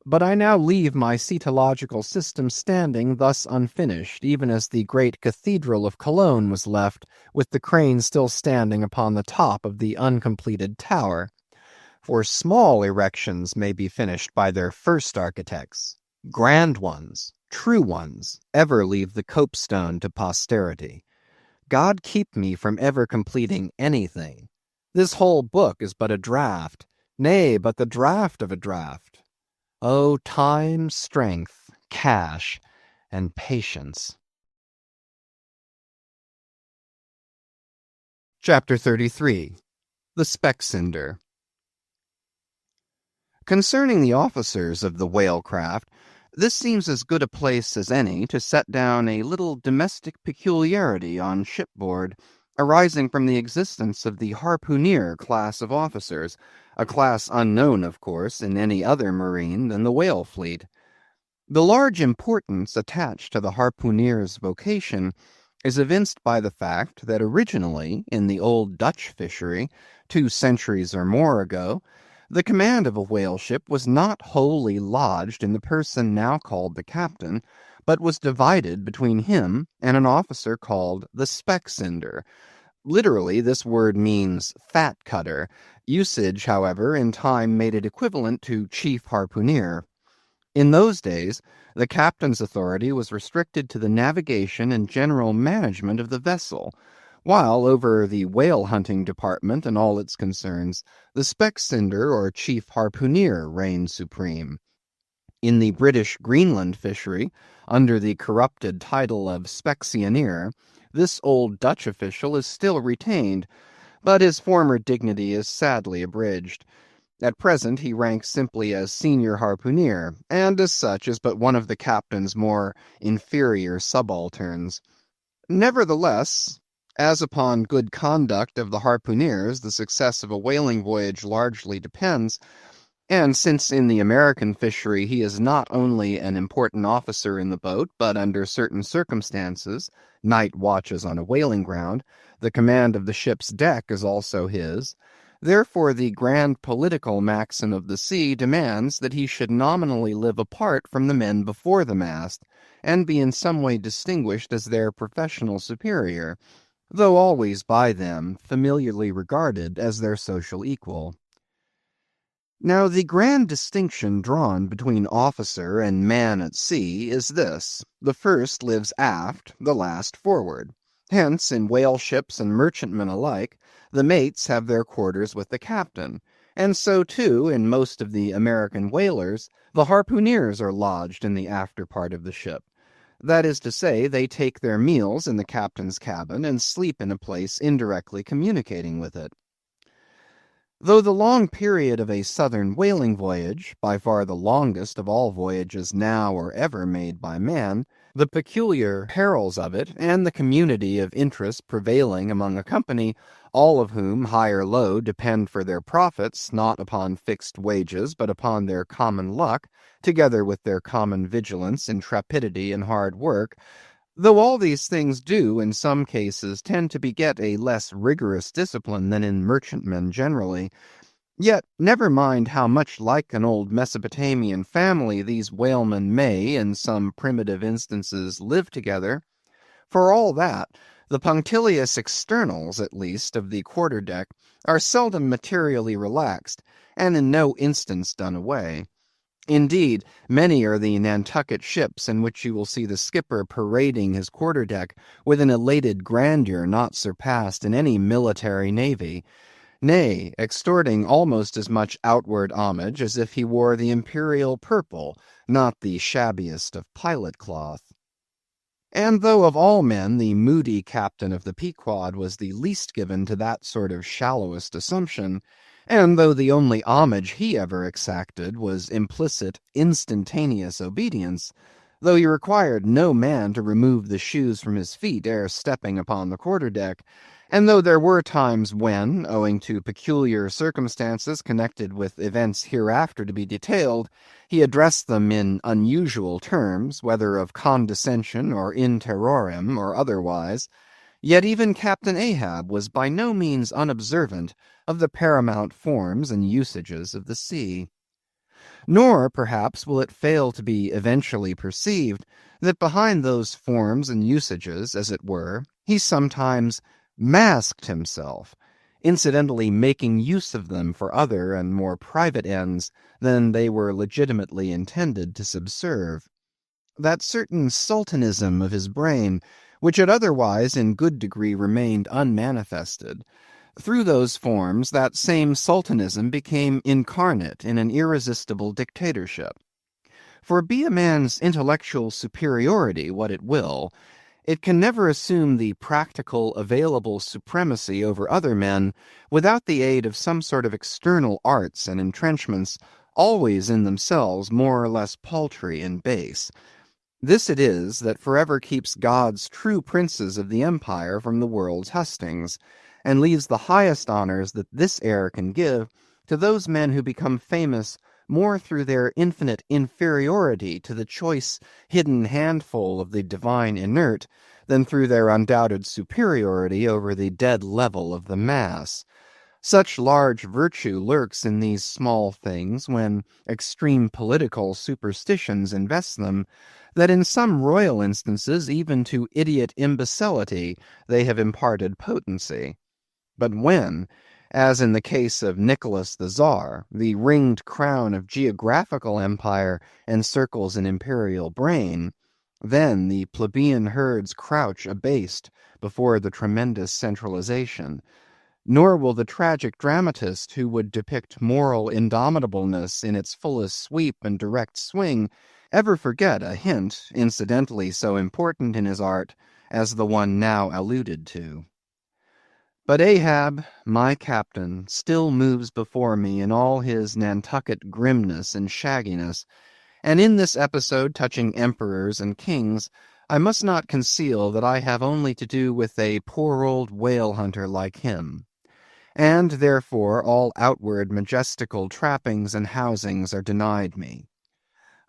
but I now leave my cetological system standing thus unfinished, even as the great cathedral of Cologne was left, with the crane still standing upon the top of the uncompleted tower. For small erections may be finished by their first architects. Grand ones, true ones, ever leave the copestone to posterity. God keep me from ever completing anything. This whole book is but a draught, nay, but the draught of a draught. O time, strength, cash, and patience. Chapter 33. The Speck-Cinder. Concerning the officers of the whale-craft, this seems as good a place as any to set down a little domestic peculiarity on shipboard, arising from the existence of the harpooneer class of officers, a class unknown, of course, in any other marine than the whale fleet. The large importance attached to the harpooneer's vocation is evinced by the fact that originally, in the old Dutch fishery, 2 centuries or more ago, the command of a whale ship was not wholly lodged in the person now called the captain, but was divided between him and an officer called the Speck-Cinder. Literally, this word means fat cutter. Usage, however, in time made it equivalent to chief harpooneer. In those days, the captain's authority was restricted to the navigation and general management of the vessel, while over the whale-hunting department and all its concerns, the Speck-Cinder or chief harpooneer reigned supreme. In the British Greenland fishery, under the corrupted title of Specksioneer, this old Dutch official is still retained, but his former dignity is sadly abridged. At present he ranks simply as senior harpooneer, and as such is but one of the captain's more inferior subalterns. Nevertheless, as upon good conduct of the harpooneers the success of a whaling voyage largely depends, and since in the American fishery he is not only an important officer in the boat, but under certain circumstances, night watches on a whaling ground, the command of the ship's deck is also his. Therefore the grand political maxim of the sea demands that he should nominally live apart from the men before the mast, and be in some way distinguished as their professional superior, though always by them familiarly regarded as their social equal. Now, the grand distinction drawn between officer and man at sea is this: the first lives aft, the last forward. Hence, in whale ships and merchantmen alike, the mates have their quarters with the captain, and so too, in most of the American whalers, the harpooneers are lodged in the after part of the ship. That is to say, they take their meals in the captain's cabin and sleep in a place indirectly communicating with it. Though the long period of a southern whaling voyage, by far the longest of all voyages now or ever made by man, the peculiar perils of it, and the community of interest prevailing among a company, all of whom, high or low, depend for their profits, not upon fixed wages, but upon their common luck, together with their common vigilance, intrepidity, and hard work, though all these things do, in some cases, tend to beget a less rigorous discipline than in merchantmen generally, yet never mind how much like an old Mesopotamian family these whalemen may, in some primitive instances, live together. For all that, the punctilious externals, at least, of the quarter-deck are seldom materially relaxed, and in no instance done away. Indeed, many are the Nantucket ships in which you will see the skipper parading his quarter-deck with an elated grandeur not surpassed in any military navy, nay, extorting almost as much outward homage as if he wore the imperial purple, not the shabbiest of pilot cloth. And though of all men the moody captain of the Pequod was the least given to that sort of shallowest assumption, and though the only homage he ever exacted was implicit, instantaneous obedience, though he required no man to remove the shoes from his feet ere stepping upon the quarter-deck, and though there were times when, owing to peculiar circumstances connected with events hereafter to be detailed, he addressed them in unusual terms, whether of condescension or in terrorem or otherwise, yet even Captain Ahab was by no means unobservant of the paramount forms and usages of the sea. Nor, perhaps, will it fail to be eventually perceived that behind those forms and usages, as it were, he sometimes masked himself, incidentally making use of them for other and more private ends than they were legitimately intended to subserve. That certain sultanism of his brain, which had otherwise in good degree remained unmanifested, through those forms that same sultanism became incarnate in an irresistible dictatorship. For be a man's intellectual superiority what it will, it can never assume the practical, available supremacy over other men without the aid of some sort of external arts and entrenchments, always in themselves more or less paltry and base. This it is that forever keeps God's true princes of the empire from the world's hustings, and leaves the highest honors that this air can give to those men who become famous more through their infinite inferiority to the choice hidden handful of the divine inert than through their undoubted superiority over the dead level of the mass. Such large virtue lurks in these small things when extreme political superstitions invest them, that in some royal instances even to idiot imbecility they have imparted potency. But when, as in the case of Nicholas the Tsar, the ringed crown of geographical empire encircles an imperial brain, then the plebeian herds crouch abased before the tremendous centralization. Nor will the tragic dramatist who would depict moral indomitableness in its fullest sweep and direct swing ever forget a hint incidentally so important in his art as the one now alluded to. But Ahab, my captain, still moves before me in all his Nantucket grimness and shagginess, and in this episode touching emperors and kings, I must not conceal that I have only to do with a poor old whale hunter like him, and therefore all outward majestical trappings and housings are denied me.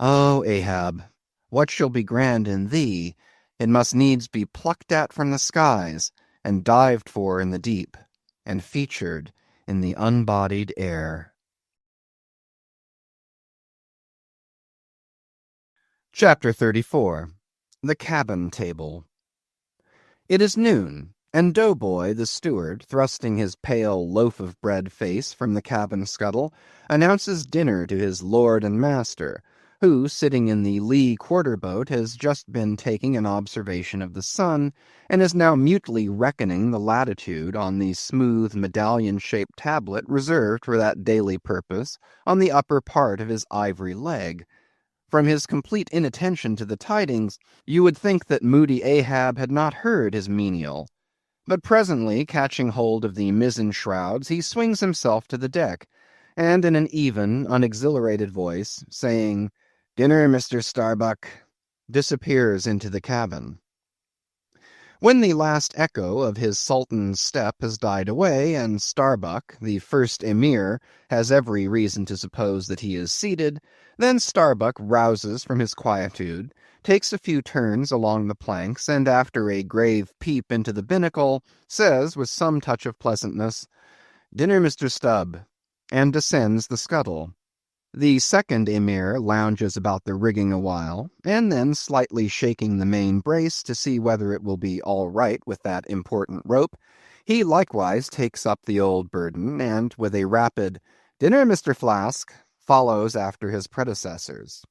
O Ahab, what shall be grand in thee, it must needs be plucked at from the skies, and dived for in the deep, and featured in the unbodied air. Chapter 34. The Cabin Table. It is noon, and Doughboy, the steward, thrusting his pale loaf-of-bread face from the cabin scuttle, announces dinner to his lord and master, who, sitting in the lee quarter-boat, has just been taking an observation of the sun, and is now mutely reckoning the latitude on the smooth medallion-shaped tablet reserved for that daily purpose on the upper part of his ivory leg. From his complete inattention to the tidings, you would think that moody Ahab had not heard his menial. But presently, catching hold of the mizzen shrouds, he swings himself to the deck, and in an even, unexhilarated voice, saying, "Dinner, Mr. Starbuck," disappears into the cabin. When the last echo of his sultan's step has died away, and Starbuck, the first emir, has every reason to suppose that he is seated, then Starbuck rouses from his quietude, takes a few turns along the planks, and after a grave peep into the binnacle, says with some touch of pleasantness, "Dinner, Mr. Stubb," and descends the scuttle. The second emir lounges about the rigging a while, and then, slightly shaking the main brace to see whether it will be all right with that important rope, he likewise takes up the old burden, and, with a rapid "Dinner, Mr. Flask," follows after his predecessors.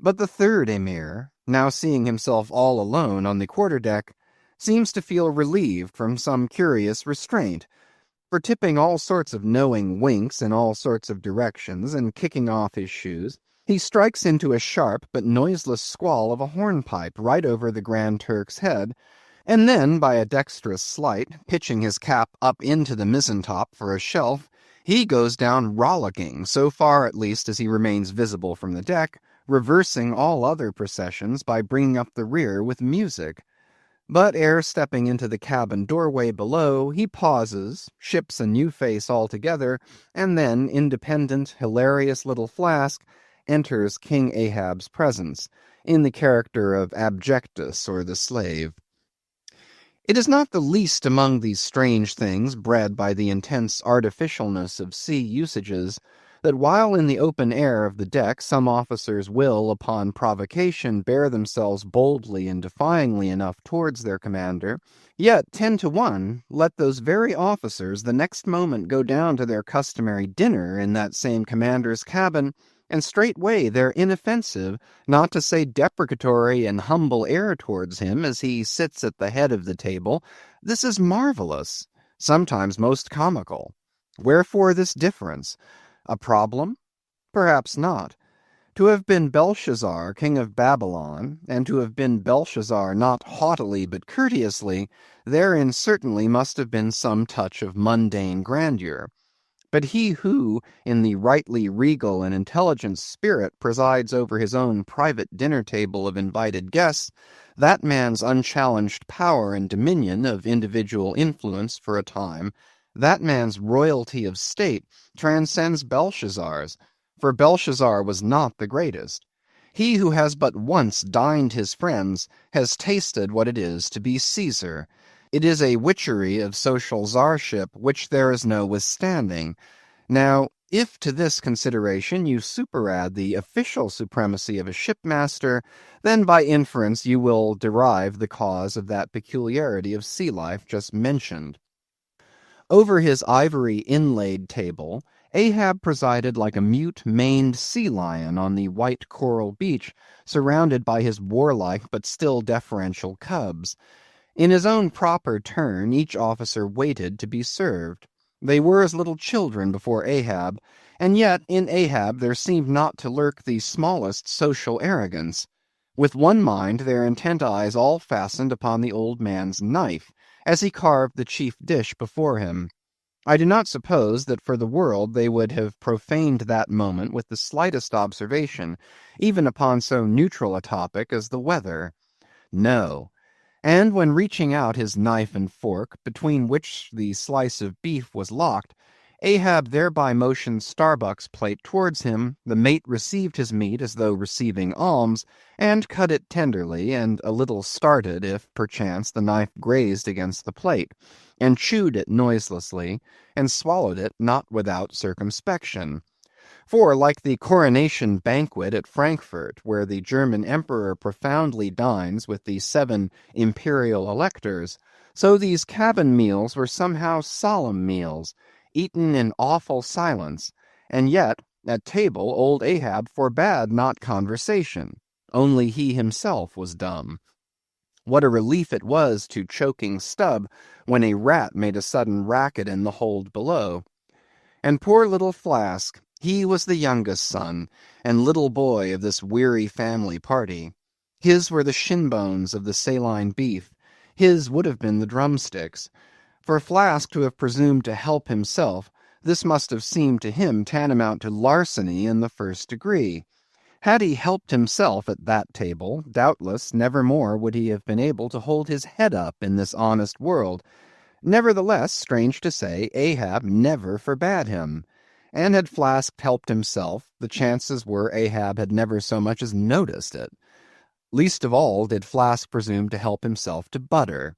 But the third emir, now seeing himself all alone on the quarter-deck, seems to feel relieved from some curious restraint, for tipping all sorts of knowing winks in all sorts of directions and kicking off his shoes, he strikes into a sharp but noiseless squall of a hornpipe right over the Grand Turk's head, and then, by a dexterous sleight, pitching his cap up into the mizzen-top for a shelf, he goes down rollicking, so far at least as he remains visible from the deck, reversing all other processions by bringing up the rear with music. But ere stepping into the cabin doorway below, he pauses, ships a new face altogether, and then, independent, hilarious little Flask, enters King Ahab's presence, in the character of Abjectus, or the slave. It is not the least among these strange things bred by the intense artificialness of sea usages, that while in the open air of the deck some officers will, upon provocation, bear themselves boldly and defyingly enough towards their commander, yet 10 to 1 let those very officers the next moment go down to their customary dinner in that same commander's cabin, and straightway their inoffensive, not to say deprecatory and humble air towards him as he sits at the head of the table, this is marvelous, sometimes most comical. Wherefore this difference? A problem? Perhaps not. To have been Belshazzar, king of Babylon, and to have been Belshazzar not haughtily but courteously, therein certainly must have been some touch of mundane grandeur. But he who, in the rightly regal and intelligent spirit, presides over his own private dinner-table of invited guests, that man's unchallenged power and dominion of individual influence for a time, that man's royalty of state transcends Belshazzar's, for Belshazzar was not the greatest. He who has but once dined his friends has tasted what it is to be Caesar. It is a witchery of social czarship which there is no withstanding. Now, if to this consideration you superadd the official supremacy of a shipmaster, then by inference you will derive the cause of that peculiarity of sea life just mentioned. Over his ivory inlaid table, Ahab presided like a mute maned sea lion on the white coral beach, surrounded by his warlike but still deferential cubs. In his own proper turn, each officer waited to be served. They were as little children before Ahab, and yet in Ahab there seemed not to lurk the smallest social arrogance. With one mind, their intent eyes all fastened upon the old man's knife, as he carved the chief dish before him. I do not suppose that for the world they would have profaned that moment with the slightest observation, even upon so neutral a topic as the weather. No. And when reaching out his knife and fork, between which the slice of beef was locked, Ahab thereby motioned Starbuck's plate towards him, the mate received his meat as though receiving alms, and cut it tenderly, and a little started if, perchance, the knife grazed against the plate, and chewed it noiselessly, and swallowed it not without circumspection. For, like the coronation banquet at Frankfurt, where the German emperor profoundly dines with the 7 imperial electors, so these cabin meals were somehow solemn meals, eaten in awful silence, and yet, at table, old Ahab forbade not conversation. Only he himself was dumb. What a relief it was to choking Stubb when a rat made a sudden racket in the hold below. And poor little Flask, he was the youngest son, and little boy of this weary family party. His were the shin bones of the saline beef, his would have been the drumsticks. For Flask to have presumed to help himself, this must have seemed to him tantamount to larceny in the first degree. Had he helped himself at that table, doubtless never more would he have been able to hold his head up in this honest world. Nevertheless, strange to say, Ahab never forbade him. And had Flask helped himself, the chances were Ahab had never so much as noticed it. Least of all did Flask presume to help himself to butter.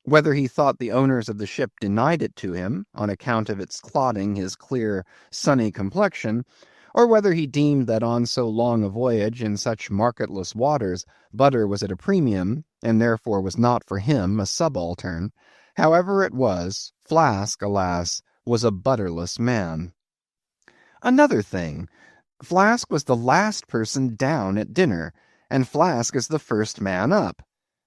Whether he thought the owners of the ship denied it to him, on account of its clouding his clear, sunny complexion, or whether he deemed that on so long a voyage in such marketless waters butter was at a premium, and therefore was not for him a subaltern, however it was, Flask, alas, was a butterless man. Another thing, Flask was the last person down at dinner, and Flask is the first man up.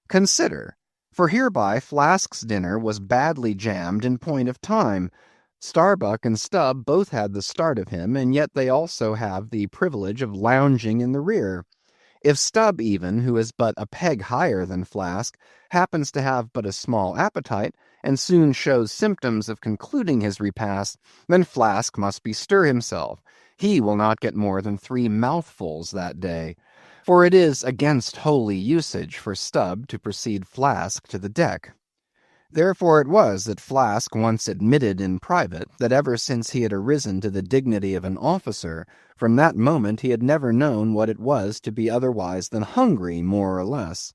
Consider, for hereby Flask's dinner was badly jammed in point of time. Starbuck and Stubb both had the start of him, and yet they also have the privilege of lounging in the rear. If Stubb even, who is but a peg higher than Flask, happens to have but a small appetite, and soon shows symptoms of concluding his repast, then Flask must bestir himself. He will not get more than 3 mouthfuls that day, for it is against holy usage for Stubb to precede Flask to the deck. Therefore it was that Flask once admitted in private that ever since he had arisen to the dignity of an officer, from that moment he had never known what it was to be otherwise than hungry, more or less.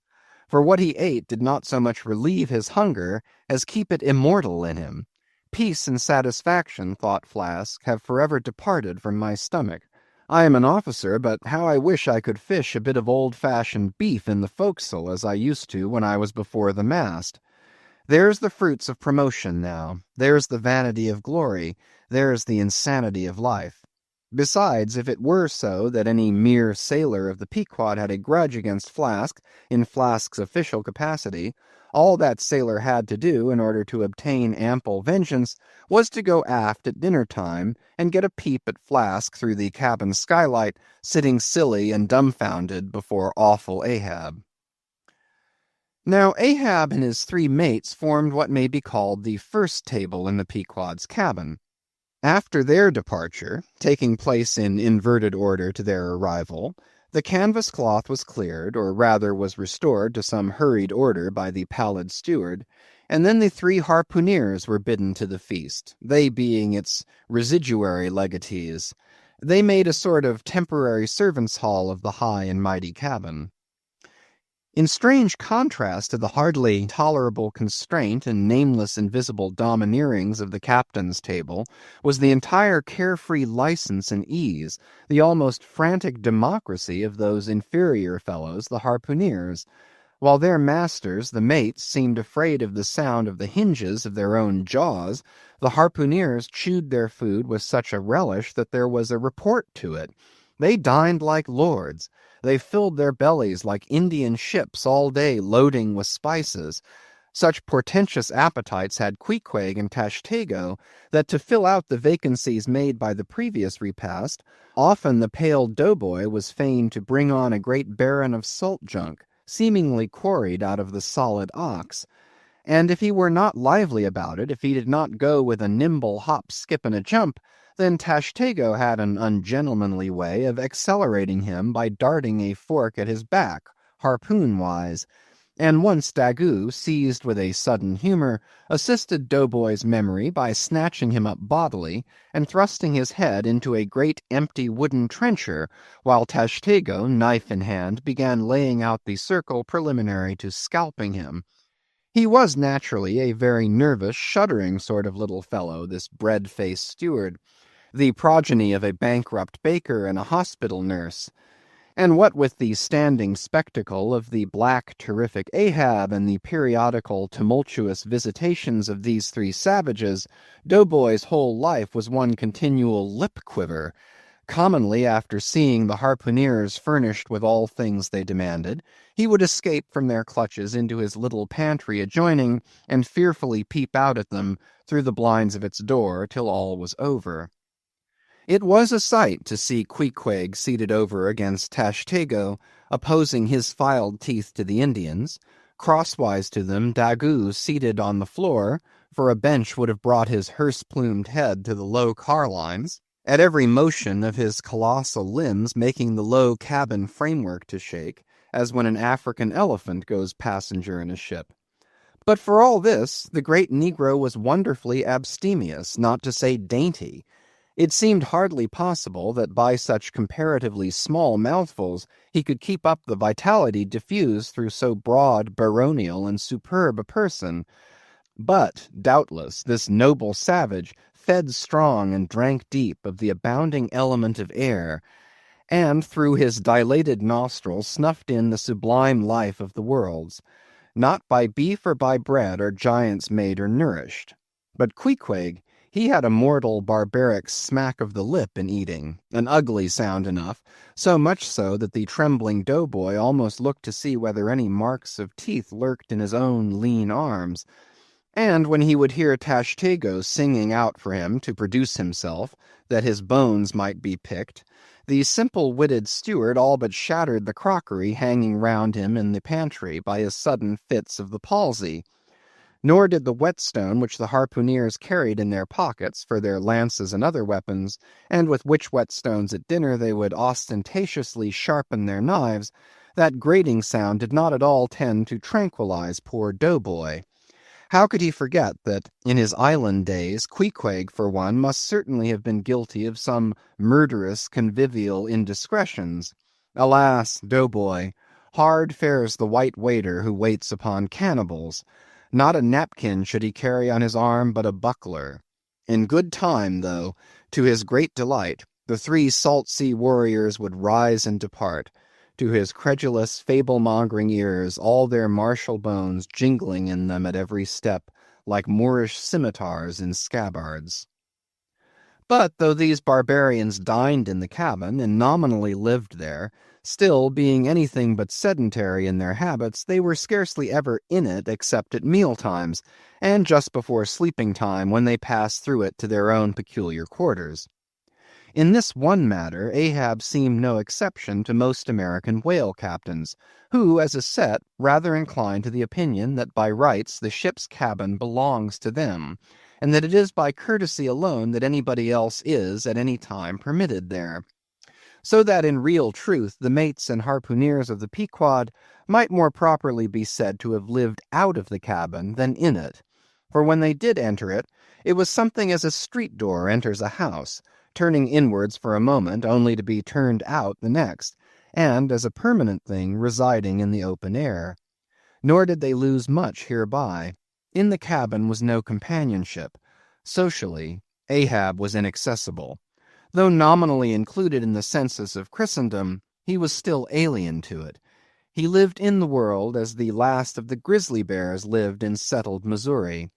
For what he ate did not so much relieve his hunger as keep it immortal in him. Peace and satisfaction, thought Flask, have forever departed from my stomach. I am an officer, but how I wish I could fish a bit of old-fashioned beef in the forecastle as I used to when I was before the mast. There's the fruits of promotion now. There's the vanity of glory. There's the insanity of life. Besides, if it were so that any mere sailor of the Pequod had a grudge against Flask, in Flask's official capacity, all that sailor had to do in order to obtain ample vengeance was to go aft at dinner-time and get a peep at Flask through the cabin skylight, sitting silly and dumbfounded before awful Ahab. Now Ahab and his 3 mates formed what may be called the first table in the Pequod's cabin. After their departure, taking place in inverted order to their arrival, the canvas cloth was cleared, or rather was restored to some hurried order by the pallid steward, and then the 3 harpooneers were bidden to the feast, they being its residuary legatees. They made a sort of temporary servants' hall of the high and mighty cabin. In strange contrast to the hardly tolerable constraint and nameless invisible domineerings of the captain's table was the entire carefree license and ease, the almost frantic democracy of those inferior fellows, the harpooneers. While their masters, the mates, seemed afraid of the sound of the hinges of their own jaws, the harpooneers chewed their food with such a relish that there was a report to it. They dined like lords. They filled their bellies like Indian ships all day loading with spices. Such portentous appetites had Queequeg and Tashtego that to fill out the vacancies made by the previous repast, often the pale doughboy was fain to bring on a great baron of salt junk, seemingly quarried out of the solid ox. And if he were not lively about it, if he did not go with a nimble hop, skip, and a jump, then Tashtego had an ungentlemanly way of accelerating him by darting a fork at his back, harpoon-wise, and once Daggoo, seized with a sudden humor, assisted Doughboy's memory by snatching him up bodily and thrusting his head into a great empty wooden trencher, while Tashtego, knife in hand, began laying out the circle preliminary to scalping him. He was naturally a very nervous, shuddering sort of little fellow, this bread-faced steward. the progeny of a bankrupt baker and a hospital nurse. And what with the standing spectacle of the black, terrific Ahab and the periodical, tumultuous visitations of these three savages, Doughboy's whole life was one continual lip quiver. Commonly, after seeing the harpooneers furnished with all things they demanded, he would escape from their clutches into his little pantry adjoining, and fearfully peep out at them through the blinds of its door till all was over. It was a sight to see Queequeg seated over against Tashtego, opposing his filed teeth to the Indians, crosswise to them Daggoo seated on the floor, for a bench would have brought his hearse-plumed head to the low car lines, at every motion of his colossal limbs making the low cabin framework to shake, as when an African elephant goes passenger in a ship. But for all this, the great Negro was wonderfully abstemious, not to say dainty. It seemed hardly possible that by such comparatively small mouthfuls he could keep up the vitality diffused through so broad, baronial, and superb a person. But, doubtless, this noble savage fed strong and drank deep of the abounding element of air, and through his dilated nostrils snuffed in the sublime life of the worlds. Not by beef or by bread are giants made or nourished. But Queequeg, he had a mortal barbaric smack of the lip in eating, an ugly sound enough, so much so that the trembling doughboy almost looked to see whether any marks of teeth lurked in his own lean arms. And when he would hear Tashtego singing out for him to produce himself, that his bones might be picked, the simple-witted steward all but shattered the crockery hanging round him in the pantry by his sudden fits of the palsy. Nor did the whetstone which the harpooneers carried in their pockets for their lances and other weapons, and with which whetstones at dinner they would ostentatiously sharpen their knives, that grating sound did not at all tend to tranquilize poor doughboy. How could he forget that, in his island days, Queequeg, for one, must certainly have been guilty of some murderous convivial indiscretions? Alas, doughboy, hard fares the white waiter who waits upon cannibals. Not a napkin should he carry on his arm, but a buckler. In good time, though, to his great delight, the three salt-sea warriors would rise and depart, to his credulous, fable-mongering ears all their martial bones jingling in them at every step, like Moorish scimitars in scabbards. But though these barbarians dined in the cabin and nominally lived there, still, being anything but sedentary in their habits, they were scarcely ever in it except at meal-times, and just before sleeping time when they passed through it to their own peculiar quarters. In this one matter Ahab seemed no exception to most American whale captains, who, as a set, rather incline to the opinion that by rights the ship's cabin belongs to them, and that it is by courtesy alone that anybody else is at any time permitted there. So that in real truth the mates and harpooneers of the Pequod might more properly be said to have lived out of the cabin than in it. For when they did enter it, it was something as a street door enters a house, turning inwards for a moment only to be turned out the next, and as a permanent thing residing in the open air. Nor did they lose much hereby. In the cabin was no companionship. Socially, Ahab was inaccessible. Though nominally included in the census of Christendom, he was still alien to it. He lived in the world as the last of the grizzly bears lived in settled Missouri.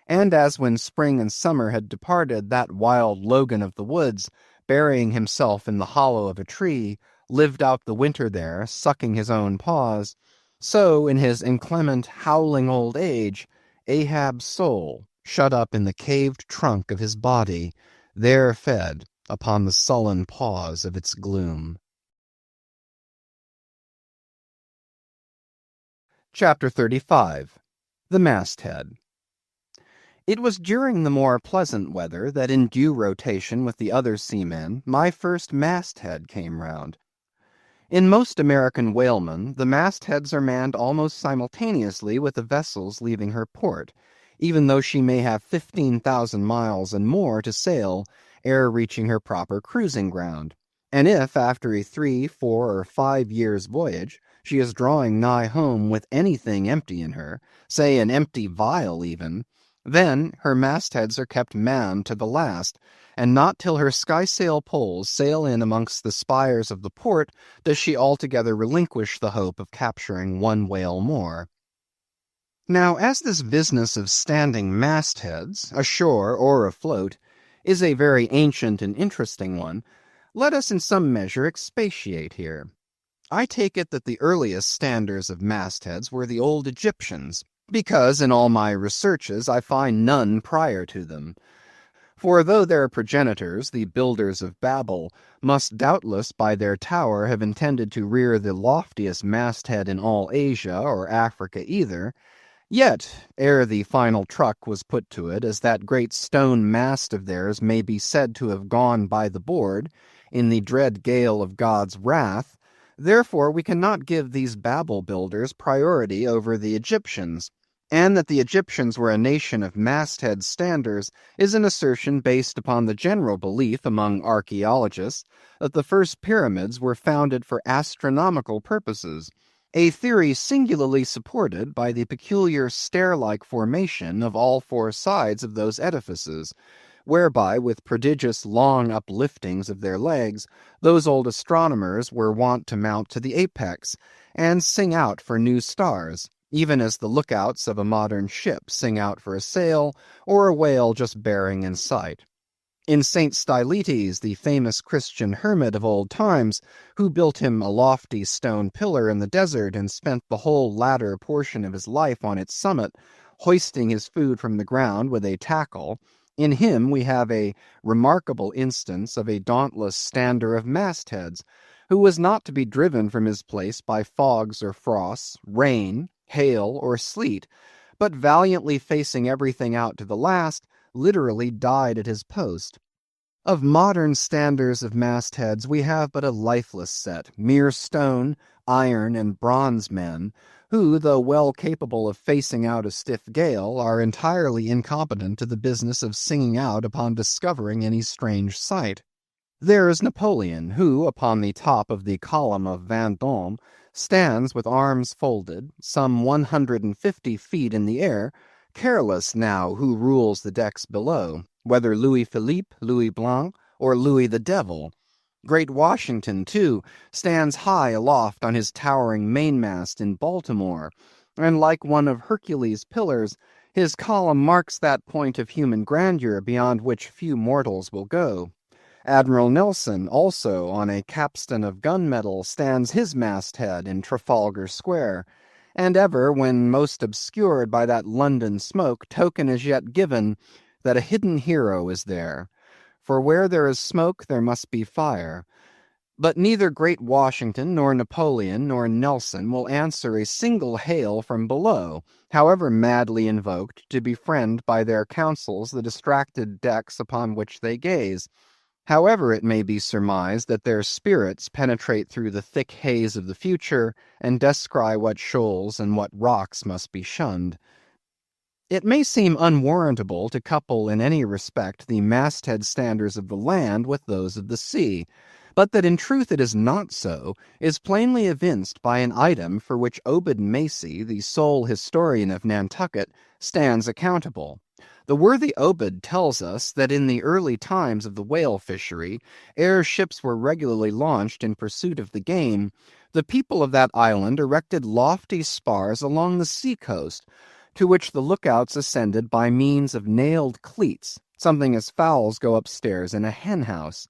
And as when spring and summer had departed, that wild Logan of the woods, burying himself in the hollow of a tree, lived out the winter there, sucking his own paws, so in his inclement, howling old age, Ahab's soul, shut up in the caved trunk of his body, there fed upon the sullen paws of its gloom. Chapter 35. The Masthead. It was during the more pleasant weather that in due rotation with the other seamen my first masthead came round. In most American whalemen, the mastheads are manned almost simultaneously with the vessels leaving her port, even though she may have 15,000 miles and more to sail ere reaching her proper cruising ground. And if, after a 3, 4, or 5 years' voyage, she is drawing nigh home with anything empty in her, say an empty vial even, Then her mastheads are kept manned to the last, and not till her skysail poles sail in amongst the spires of the port does she altogether relinquish the hope of capturing one whale more. Now, as this business of standing mastheads, ashore or afloat, is a very ancient and interesting one, let us in some measure expatiate here. I take it that the earliest standers of mastheads were the old Egyptians, because in all my researches I find none prior to them. For though their progenitors, the builders of Babel, must doubtless by their tower have intended to rear the loftiest masthead in all Asia or Africa either, yet, ere the final truck was put to it, as that great stone mast of theirs may be said to have gone by the board, in the dread gale of God's wrath, therefore we cannot give these Babel builders priority over the Egyptians, and that the Egyptians were a nation of masthead standers is an assertion based upon the general belief among archaeologists that the first pyramids were founded for astronomical purposes, a theory singularly supported by the peculiar stair-like formation of all four sides of those edifices, whereby, with prodigious long upliftings of their legs, those old astronomers were wont to mount to the apex, and sing out for new stars, even as the lookouts of a modern ship sing out for a sail, or a whale just bearing in sight. In St. Stylites, the famous Christian hermit of old times, who built him a lofty stone pillar in the desert and spent the whole latter portion of his life on its summit, hoisting his food from the ground with a tackle, in him we have a remarkable instance of a dauntless stander of mastheads, who was not to be driven from his place by fogs or frosts, rain, hail, or sleet, but valiantly facing everything out to the last, literally died at his post. Of modern standers of mastheads we have but a lifeless set, mere stone, iron, and bronze men, who, though well capable of facing out a stiff gale, are entirely incompetent to the business of singing out upon discovering any strange sight. There is Napoleon, who, upon the top of the column of Vendôme, stands with arms folded, some 150 feet in the air, careless now who rules the decks below, whether Louis Philippe, Louis Blanc, or Louis the Devil. Great Washington, too, stands high aloft on his towering mainmast in Baltimore, and like one of Hercules' pillars, his column marks that point of human grandeur beyond which few mortals will go. Admiral Nelson, also, on a capstan of gunmetal, stands his masthead in Trafalgar Square, and ever, when most obscured by that London smoke, token is yet given that a hidden hero is there. For where there is smoke there must be fire. But neither great Washington, nor Napoleon, nor Nelson will answer a single hail from below, however madly invoked to befriend by their counsels the distracted decks upon which they gaze. However it may be surmised that their spirits penetrate through the thick haze of the future, and descry what shoals and what rocks must be shunned. It may seem unwarrantable to couple in any respect the masthead standards of the land with those of the sea, but that in truth it is not so is plainly evinced by an item for which Obed Macy, the sole historian of Nantucket, stands accountable. The worthy Obed tells us that in the early times of the whale fishery, ere ships were regularly launched in pursuit of the game, the people of that island erected lofty spars along the sea-coast, to which the lookouts ascended by means of nailed cleats, something as fowls go upstairs in a hen-house.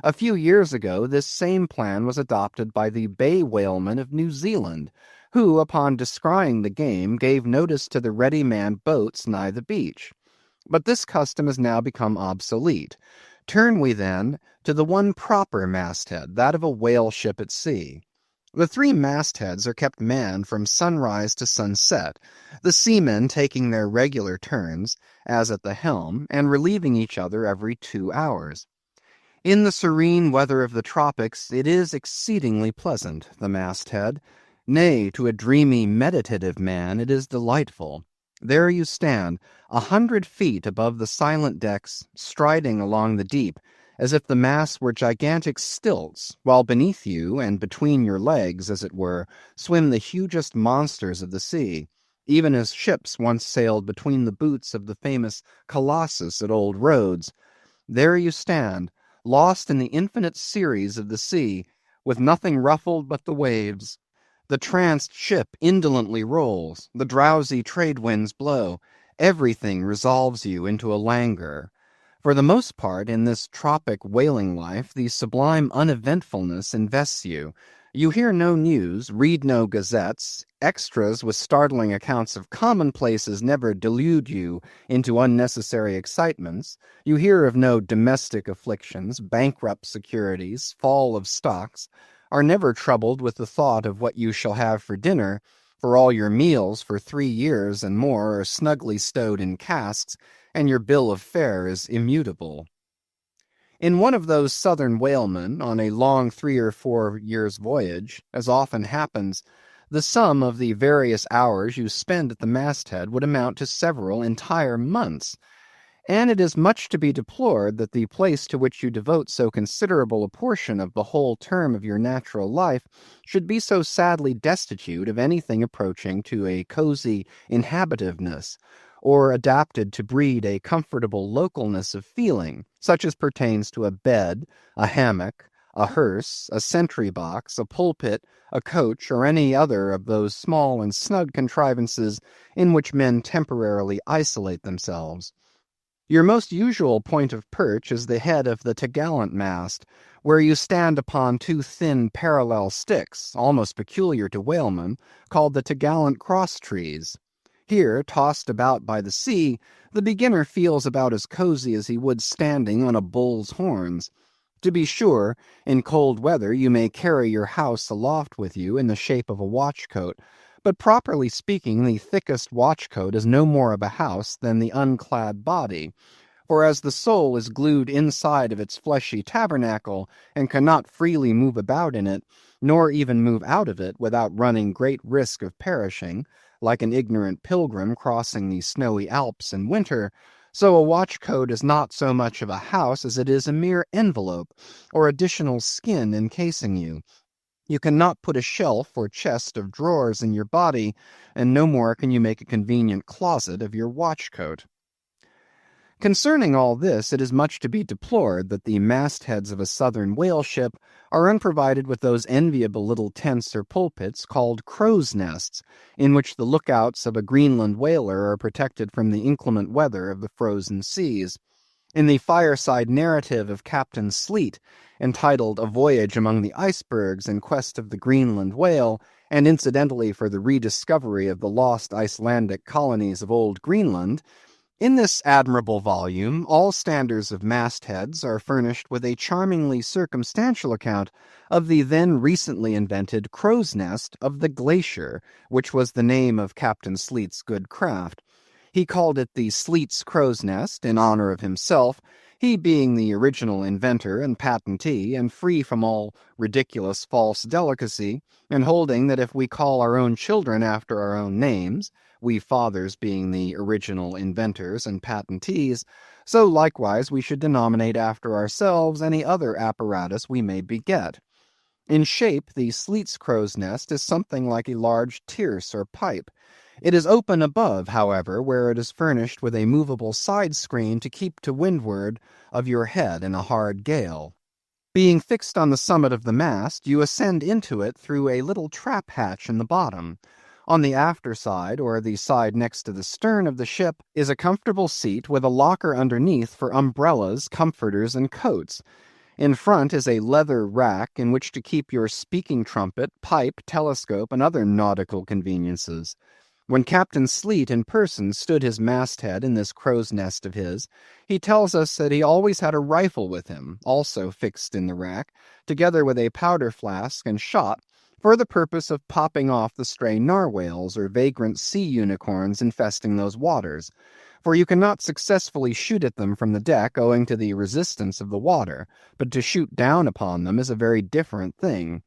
A few years ago this same plan was adopted by the bay whalemen of New Zealand, who, upon descrying the game, gave notice to the ready-manned boats nigh the beach. But this custom has now become obsolete. Turn we, then, to the one proper masthead, that of a whale ship at sea. The three mastheads are kept manned from sunrise to sunset, the seamen taking their regular turns, as at the helm, and relieving each other every 2 hours. In the serene weather of the tropics it is exceedingly pleasant, the masthead. Nay, to a dreamy, meditative man it is delightful. There you stand, 100 feet above the silent decks, striding along the deep, as if the masts were gigantic stilts, while beneath you, and between your legs, as it were, swim the hugest monsters of the sea. even as ships once sailed between the boots of the famous Colossus at Old Rhodes. There you stand, lost in the infinite series of the sea, with nothing ruffled but the waves. The tranced ship indolently rolls, the drowsy trade winds blow, everything resolves you into a languor. For the most part, in this tropic whaling life, the sublime uneventfulness invests you. You hear no news, read no gazettes, extras with startling accounts of commonplaces never delude you into unnecessary excitements. You hear of no domestic afflictions, bankrupt securities, fall of stocks, are never troubled with the thought of what you shall have for dinner, for all your meals for 3 years and more are snugly stowed in casks, and your bill of fare is immutable. In one of those southern whalemen, on a long 3 or 4 years' voyage, as often happens, the sum of the various hours you spend at the masthead would amount to several entire months, and it is much to be deplored that the place to which you devote so considerable a portion of the whole term of your natural life should be so sadly destitute of anything approaching to a cozy inhabitiveness, or adapted to breed a comfortable localness of feeling, such as pertains to a bed, a hammock, a hearse, a sentry-box, a pulpit, a coach, or any other of those small and snug contrivances in which men temporarily isolate themselves. Your most usual point of perch is the head of the topgallant mast, where you stand upon 2 thin parallel sticks, almost peculiar to whalemen, called the topgallant cross-trees. Here, tossed about by the sea, the beginner feels about as cozy as he would standing on a bull's horns. To be sure, in cold weather you may carry your house aloft with you in the shape of a watch-coat, but properly speaking, the thickest watch-coat is no more of a house than the unclad body, for as the soul is glued inside of its fleshy tabernacle, and cannot freely move about in it, nor even move out of it without running great risk of perishing, like an ignorant pilgrim crossing the snowy Alps in winter, so a watch-coat is not so much of a house as it is a mere envelope, or additional skin encasing you. You cannot put a shelf or chest of drawers in your body, and no more can you make a convenient closet of your watch-coat. Concerning all this, it is much to be deplored that the mastheads of a southern whale ship are unprovided with those enviable little tents or pulpits called crow's nests, in which the lookouts of a Greenland whaler are protected from the inclement weather of the frozen seas. In the fireside narrative of Captain Sleet, entitled A Voyage Among the Icebergs in Quest of the Greenland Whale, and incidentally for the rediscovery of the lost Icelandic colonies of Old Greenland, in this admirable volume, all standers of mastheads are furnished with a charmingly circumstantial account of the then recently invented crow's nest of the Glacier, which was the name of Captain Sleet's good craft. He called it the Sleet's crow's nest in honor of himself, he being the original inventor and patentee, and free from all ridiculous false delicacy, and holding that if we call our own children after our own names, we fathers being the original inventors and patentees, so likewise we should denominate after ourselves any other apparatus we may beget. In shape, the Sleet's crow's nest is something like a large tierce or pipe. It is open above, however, where it is furnished with a movable side screen to keep to windward of your head in a hard gale. Being fixed on the summit of the mast, you ascend into it through a little trap hatch in the bottom. On the after side, or the side next to the stern of the ship, is a comfortable seat with a locker underneath for umbrellas, comforters, and coats. In front is a leather rack in which to keep your speaking trumpet, pipe, telescope, and other nautical conveniences. When Captain Sleet in person stood his masthead in this crow's nest of his, he tells us that he always had a rifle with him, also fixed in the rack, together with a powder flask and shot, for the purpose of popping off the stray narwhals or vagrant sea unicorns infesting those waters, for you cannot successfully shoot at them from the deck owing to the resistance of the water, but to shoot down upon them is a very different thing.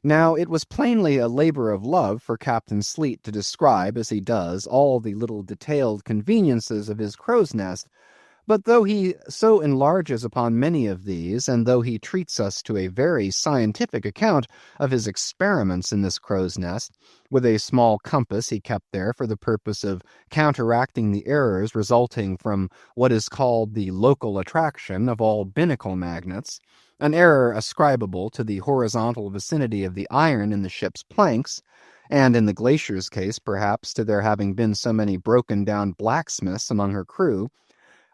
Now, it was plainly a labor of love for Captain Sleet to describe, as he does, all the little detailed conveniences of his crow's nest, But though he so enlarges upon many of these, and though he treats us to a very scientific account of his experiments in this crow's nest, with a small compass he kept there for the purpose of counteracting the errors resulting from what is called the local attraction of all binnacle magnets, an error ascribable to the horizontal vicinity of the iron in the ship's planks, and in the Glacier's case, perhaps, to there having been so many broken-down blacksmiths among her crew,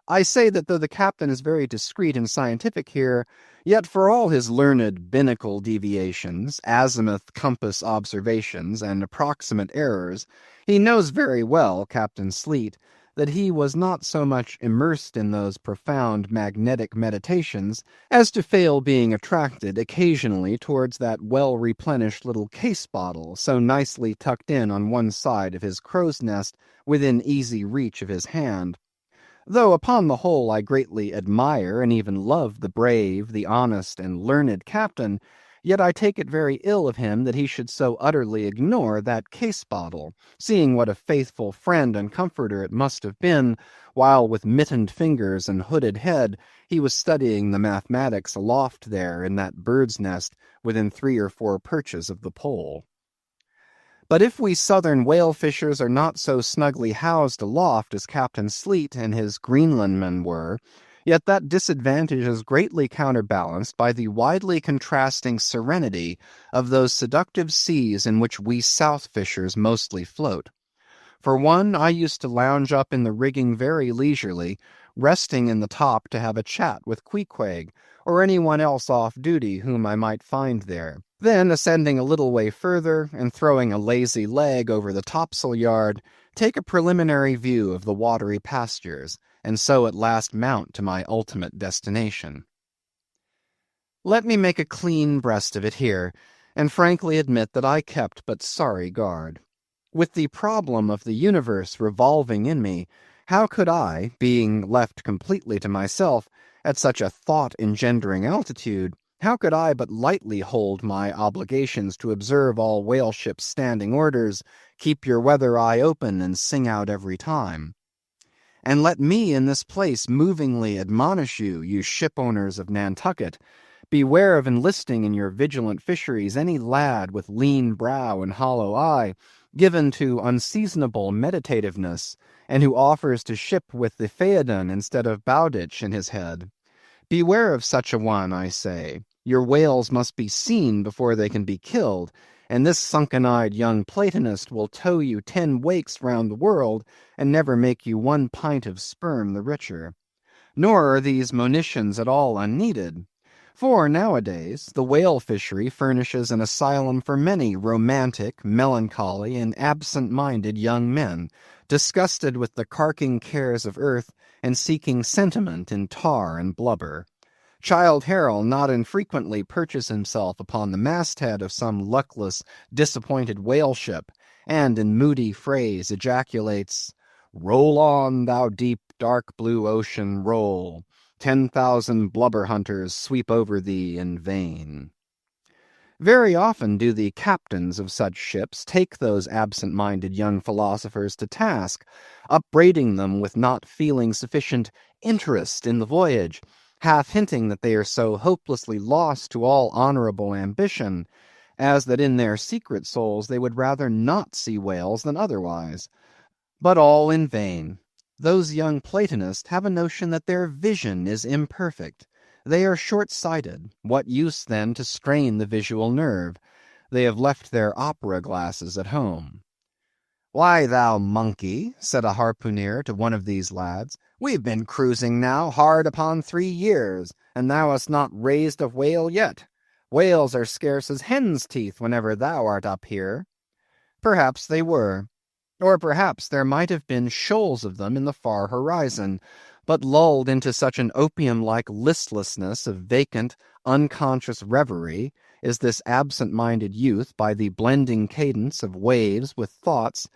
I say that though the captain is very discreet and scientific here, yet for all his learned binnacle deviations, azimuth compass observations, and approximate errors, he knows very well, Captain Sleet, that he was not so much immersed in those profound magnetic meditations as to fail being attracted occasionally towards that well-replenished little case bottle so nicely tucked in on one side of his crow's nest within easy reach of his hand. Though upon the whole I greatly admire and even love the brave, the honest, and learned captain, yet I take it very ill of him that he should so utterly ignore that case bottle, seeing what a faithful friend and comforter it must have been, while with mittened fingers and hooded head he was studying the mathematics aloft there in that bird's nest within 3 or 4 perches of the pole. But if we southern whale fishers are not so snugly housed aloft as Captain Sleet and his Greenlandmen were, yet that disadvantage is greatly counterbalanced by the widely contrasting serenity of those seductive seas in which we south fishers mostly float. For one, I used to lounge up in the rigging very leisurely, resting in the top to have a chat with Queequeg, or any one else off duty whom I might find there. Then, ascending a little way further, and throwing a lazy leg over the topsail yard, take a preliminary view of the watery pastures, and so at last mount to my ultimate destination. Let me make a clean breast of it here, and frankly admit that I kept but sorry guard. With the problem of the universe revolving in me, how could I, being left completely to myself, at such a thought-engendering altitude, how could I but lightly hold my obligations to observe all whale ships' standing orders, keep your weather eye open, and sing out every time? And let me in this place movingly admonish you, you ship-owners of Nantucket, beware of enlisting in your vigilant fisheries any lad with lean brow and hollow eye, given to unseasonable meditativeness, and who offers to ship with the Phaedon instead of Bowditch in his head. Beware of such a one, I say. Your whales must be seen before they can be killed, and this sunken-eyed young Platonist will tow you 10 wakes round the world, and never make you 1 pint of sperm the richer. Nor are these monitions at all unneeded. For nowadays the whale fishery furnishes an asylum for many romantic, melancholy, and absent-minded young men, disgusted with the carking cares of earth, and seeking sentiment in tar and blubber. Childe Harold not infrequently perches himself upon the masthead of some luckless, disappointed whale ship, and in moody phrase ejaculates, "Roll on, thou deep, dark blue ocean, roll. 10,000 blubber hunters sweep over thee in vain." Very often do the captains of such ships take those absent-minded young philosophers to task, upbraiding them with not feeling sufficient interest in the voyage, half hinting that they are so hopelessly lost to all honorable ambition, as that in their secret souls they would rather not see whales than otherwise. But all in vain. Those young Platonists have a notion that their vision is imperfect. They are short-sighted. What use, then, to strain the visual nerve? They have left their opera glasses at home. "Why, thou monkey," said a harpooner to one of these lads, "we've been cruising now hard upon 3 years, and thou hast not raised a whale yet. Whales are scarce as hen's teeth whenever thou art up here." Perhaps they were. Or perhaps there might have been shoals of them in the far horizon, but lulled into such an opium-like listlessness of vacant, unconscious reverie is this absent-minded youth by the blending cadence of waves with thoughts,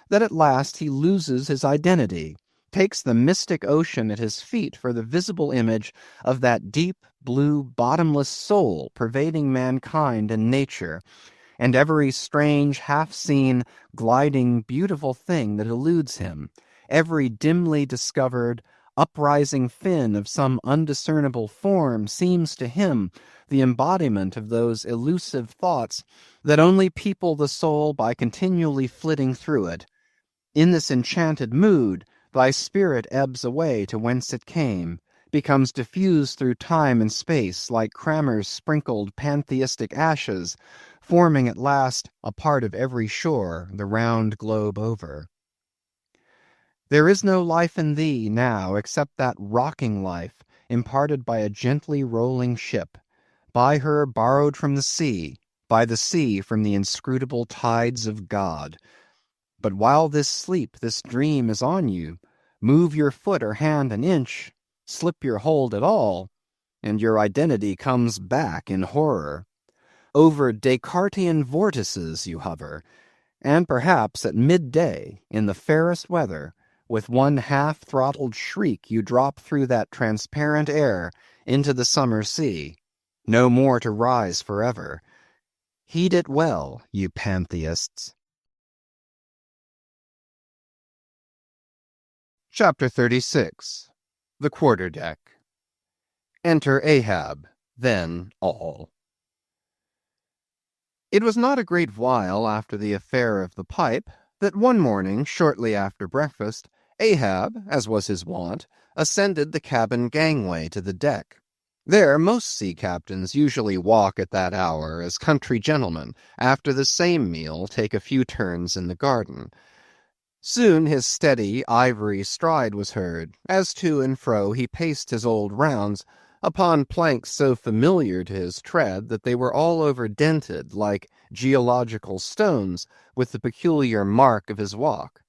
that at last he loses his identity, takes the mystic ocean at his feet for the visible image of that deep, blue, bottomless soul pervading mankind and nature, and every strange, half-seen, gliding, beautiful thing that eludes him, every dimly discovered, uprising fin of some undiscernible form seems to him the embodiment of those elusive thoughts that only people the soul by continually flitting through it. In this enchanted mood, thy spirit ebbs away to whence it came, becomes diffused through time and space like Cramer's sprinkled pantheistic ashes, forming at last a part of every shore the round globe over. There is no life in thee now except that rocking life imparted by a gently rolling ship, by her borrowed from the sea, by the sea from the inscrutable tides of God. But while this sleep, this dream is on you, move your foot or hand an inch, slip your hold at all, and your identity comes back in horror. Over Descartian vortices you hover, and perhaps at midday, in the fairest weather, with one half-throttled shriek you drop through that transparent air into the summer sea, no more to rise forever. Heed it well, you pantheists. Chapter 36. The Quarterdeck. Enter Ahab, then all. It was not a great while after the affair of the pipe that one morning, shortly after breakfast, Ahab, as was his wont, ascended the cabin gangway to the deck. There most sea captains usually walk at that hour as country gentlemen, after the same meal take a few turns in the garden. Soon his steady, ivory stride was heard, as to and fro he paced his old rounds, upon planks so familiar to his tread that they were all over dented, like geological stones, with the peculiar mark of his walk.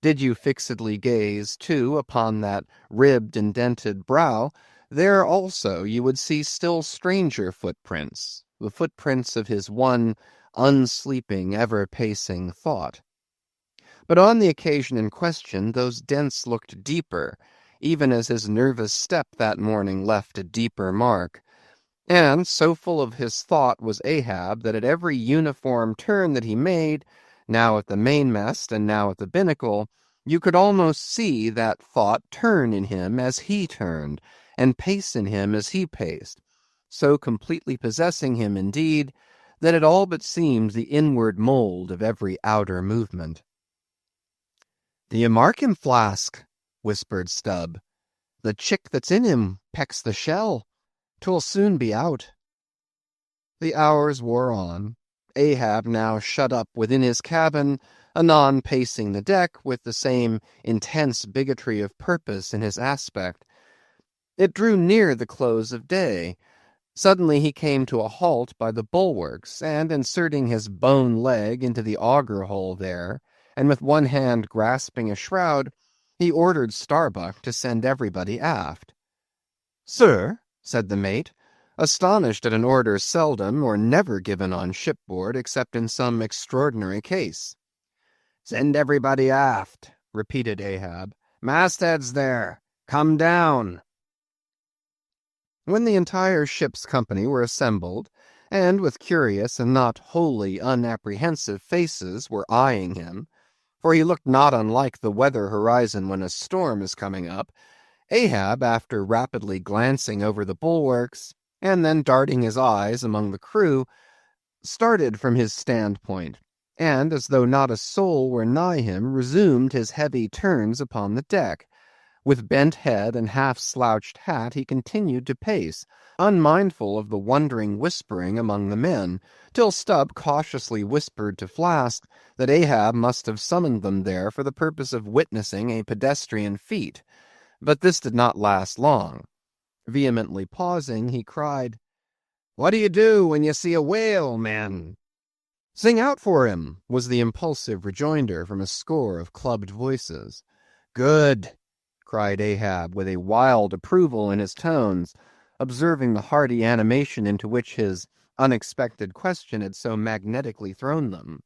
Did you fixedly gaze, too, upon that ribbed and dented brow, there also you would see still stranger footprints, the footprints of his one unsleeping, ever-pacing thought. But on the occasion in question those dents looked deeper, even as his nervous step that morning left a deeper mark. And so full of his thought was Ahab that at every uniform turn that he made, now at the mainmast and now at the binnacle, you could almost see that thought turn in him as he turned, and pace in him as he paced, so completely possessing him indeed, that it all but seemed the inward mould of every outer movement. "Do you mark him, Flask?" whispered Stubb. "The chick that's in him pecks the shell. 'Twill soon be out." The hours wore on. Ahab now shut up within his cabin, anon pacing the deck with the same intense bigotry of purpose in his aspect. It drew near the close of day. Suddenly he came to a halt by the bulwarks, and inserting his bone leg into the auger hole there, and with one hand grasping a shroud, he ordered Starbuck to send everybody aft. "Sir," said the mate, astonished at an order seldom or never given on shipboard except in some extraordinary case. "Send everybody aft," repeated Ahab. "Mastheads there! Come down!" When the entire ship's company were assembled, and with curious and not wholly unapprehensive faces were eyeing him, for he looked not unlike the weather horizon when a storm is coming up, Ahab, after rapidly glancing over the bulwarks, and then darting his eyes among the crew, started from his standpoint, and, as though not a soul were nigh him, resumed his heavy turns upon the deck. With bent head and half-slouched hat he continued to pace, unmindful of the wondering whispering among the men, till Stubb cautiously whispered to Flask that Ahab must have summoned them there for the purpose of witnessing a pedestrian feat. But this did not last long. Vehemently pausing, he cried, "What do you do when you see a whale, men?" "Sing out for him," was the impulsive rejoinder from a score of clubbed voices. "Good!" cried Ahab, with a wild approval in his tones, observing the hearty animation into which his unexpected question had so magnetically thrown them.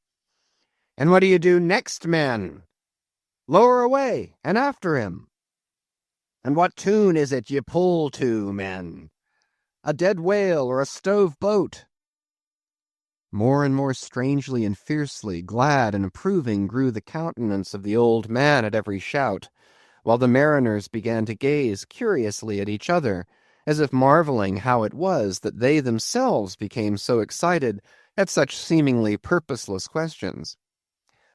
"And what do you do next, men?" "Lower away, and after him." "And what tune is it ye pull to, men?" "A dead whale or a stove boat." More and more strangely and fiercely glad and approving grew the countenance of the old man at every shout. while the mariners began to gaze curiously at each other, as if marveling how it was that they themselves became so excited at such seemingly purposeless questions.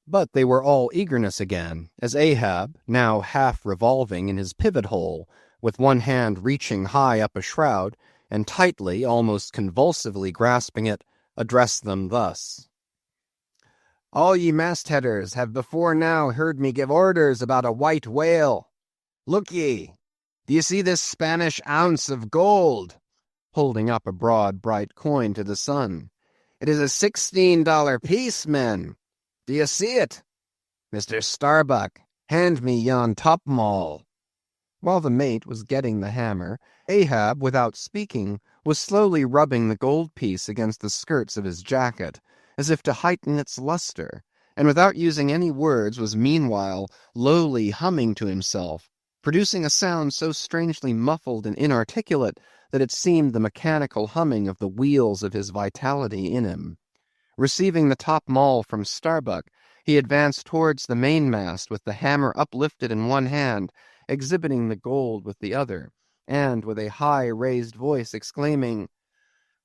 But they were all eagerness again, as Ahab, now half revolving in his pivot hole, with one hand reaching high up a shroud, and tightly, almost convulsively grasping it, addressed them thus. All ye mastheaders have before now heard me give orders about a white whale. Look ye, do ye see this Spanish ounce of gold? Holding up a broad, bright coin to the sun. It is a $16 piece, men. Do ye see it? Mr. Starbuck, hand me yon topmaul. While the mate was getting the hammer, Ahab, without speaking, was slowly rubbing the gold piece against the skirts of his jacket, as if to heighten its luster, and without using any words was meanwhile lowly humming to himself, producing a sound so strangely muffled and inarticulate that it seemed the mechanical humming of the wheels of his vitality in him. Receiving the top-maul from Starbuck, he advanced towards the mainmast with the hammer uplifted in one hand, exhibiting the gold with the other, and with a high raised voice exclaiming,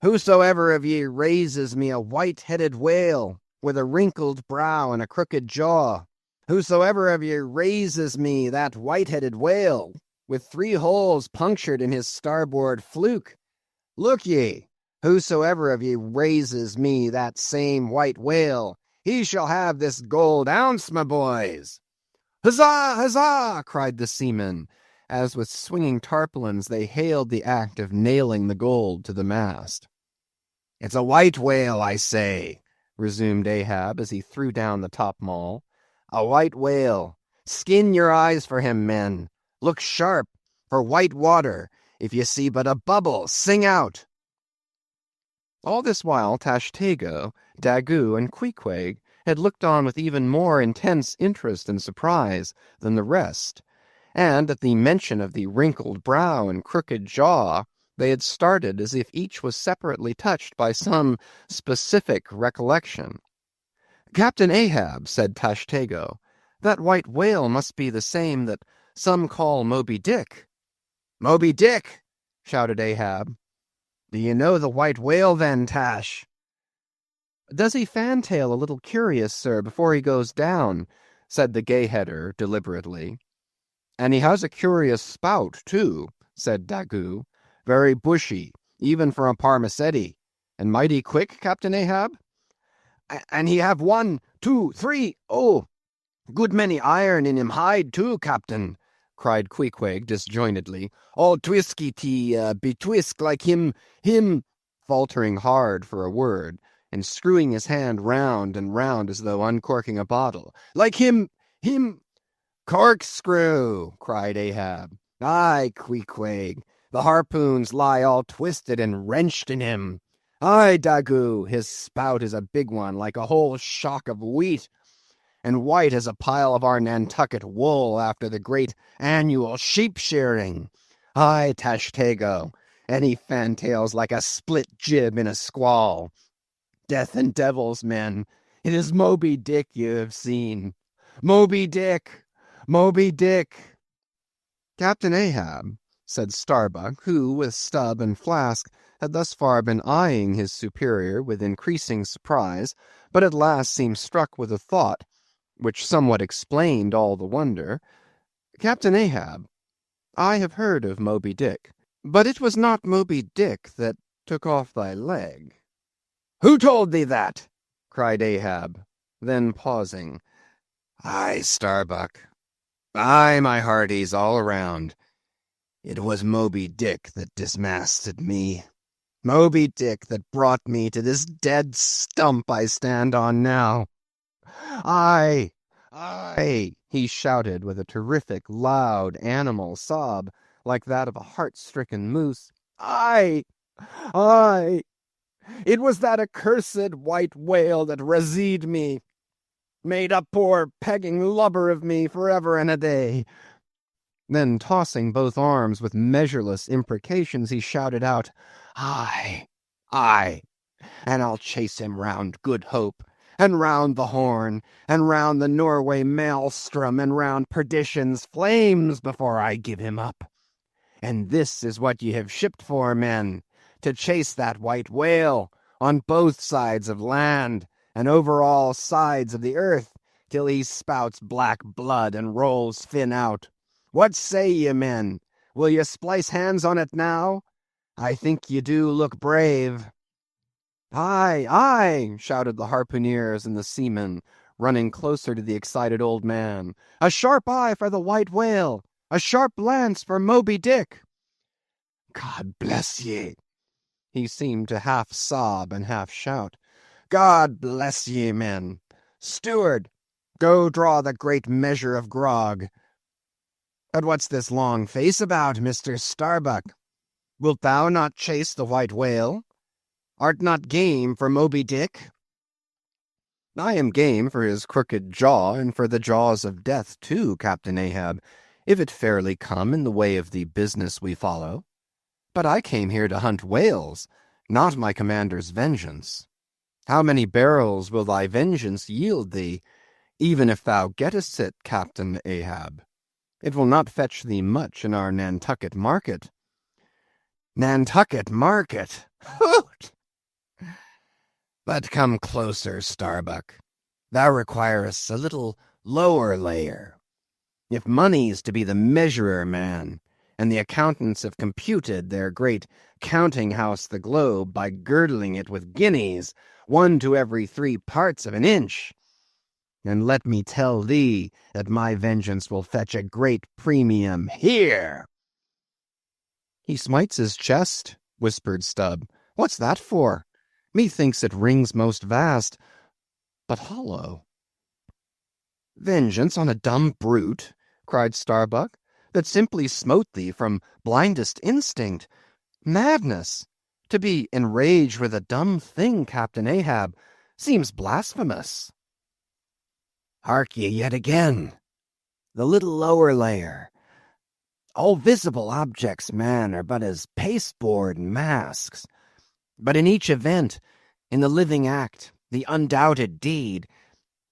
Whosoever of ye raises me a white-headed whale, with a wrinkled brow and a crooked jaw, whosoever of ye raises me that white-headed whale, with 3 holes punctured in his starboard fluke, look ye, whosoever of ye raises me that same white whale, he shall have this gold ounce, my boys. Huzzah! Huzzah! Cried the seamen, as with swinging tarpaulins they hailed the act of nailing the gold to the mast. It's a white whale, I say, resumed Ahab as he threw down the topmaul. A white whale. Skin your eyes for him, men. Look sharp, for white water. If ye see but a bubble, sing out. All this while Tashtego, Daggoo, and Queequeg had looked on with even more intense interest and surprise than the rest, and at the mention of the wrinkled brow and crooked jaw, they had started as if each was separately touched by some specific recollection. Captain Ahab, said Tashtego, that white whale must be the same that some call Moby Dick. Moby Dick, shouted Ahab. Do you know the white whale then, Tash? Does he fantail a little curious, sir, before he goes down, said the gay-header deliberately. And he has a curious spout, too, said Daggoo. Very bushy, even for a parmacetti. And mighty quick, Captain Ahab? And he have 1, 2, 3, good many iron in him hide, too, Captain, cried Queequeg disjointedly. All twisky-tee, betwisk like him, faltering hard for a word, and screwing his hand round and round as though uncorking a bottle. Like him, corkscrew, cried Ahab. Aye, Queequeg, the harpoons lie all twisted and wrenched in him. Aye, Daggoo, his spout is a big one, like a whole shock of wheat, and white as a pile of our Nantucket wool after the great annual sheep-shearing. Aye, Tashtego, and he fantails like a split jib in a squall. Death and devils, men, it is Moby Dick you have seen. Moby Dick! Moby Dick! Captain Ahab, said Starbuck, who, with Stubb and Flask, had thus far been eyeing his superior with increasing surprise, but at last seemed struck with a thought, which somewhat explained all the wonder. Captain Ahab, I have heard of Moby Dick, but it was not Moby Dick that took off thy leg. Who told thee that? Cried Ahab, then pausing. Aye, Starbuck. Aye, my hearties all around. It was Moby Dick that dismasted me. Moby Dick that brought me to this dead stump I stand on now. Aye, aye, he shouted with a terrific, loud, animal sob, like that of a heart-stricken moose. Aye, aye, it was that accursed white whale that resied me, made a poor pegging lubber of me forever and a day. Then, tossing both arms with measureless imprecations, he shouted out, Aye, aye, and I'll chase him round Good Hope, and round the Horn, and round the Norway maelstrom, and round perdition's flames before I give him up. And this is what ye have shipped for, men, to chase that white whale on both sides of land, and over all sides of the earth, till he spouts black blood and rolls fin out. What say ye, men? Will ye splice hands on it now? I think ye do look brave." "Aye, aye," shouted the harpooneers and the seamen, running closer to the excited old man. "A sharp eye for the white whale! A sharp lance for Moby Dick!" "God bless ye!" He seemed to half sob and half shout. "God bless ye, men! Steward, go draw the great measure of grog. But what's this long face about, Mr. Starbuck? Wilt thou not chase the white whale? Art not game for Moby Dick?" "I am game for his crooked jaw, and for the jaws of death too, Captain Ahab, if it fairly come in the way of the business we follow. But I came here to hunt whales, not my commander's vengeance. How many barrels will thy vengeance yield thee, even if thou gettest it, Captain Ahab? It will not fetch thee much in our Nantucket market." "Nantucket market? Hoot! But come closer, Starbuck. Thou requirest a little lower layer. If money's to be the measurer, man, and the accountants have computed their great counting-house the globe by girdling it with guineas, 1 to every 3 parts of an inch, and let me tell thee that my vengeance will fetch a great premium here." "He smites his chest," whispered Stubb. "What's that for? Methinks it rings most vast, but hollow." "Vengeance on a dumb brute," cried Starbuck, "that simply smote thee from blindest instinct. Madness! To be enraged with a dumb thing, Captain Ahab, seems blasphemous." "Hark ye yet again. The little lower layer. All visible objects, man, are but as pasteboard masks. But in each event, in the living act, the undoubted deed,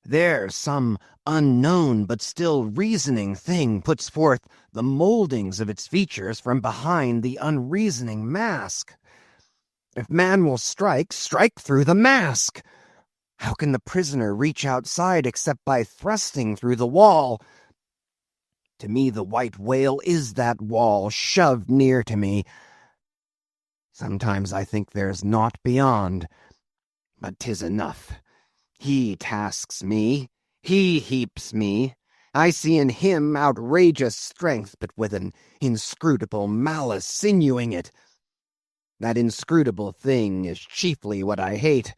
there some unknown but still reasoning thing puts forth the mouldings of its features from behind the unreasoning mask. If man will strike, strike through the mask. How can the prisoner reach outside except by thrusting through the wall? To me the white whale is that wall, shoved near to me. Sometimes I think there's naught beyond, but 'tis enough. He tasks me, he heaps me. I see in him outrageous strength, but with an inscrutable malice sinewing it. That inscrutable thing is chiefly what I hate.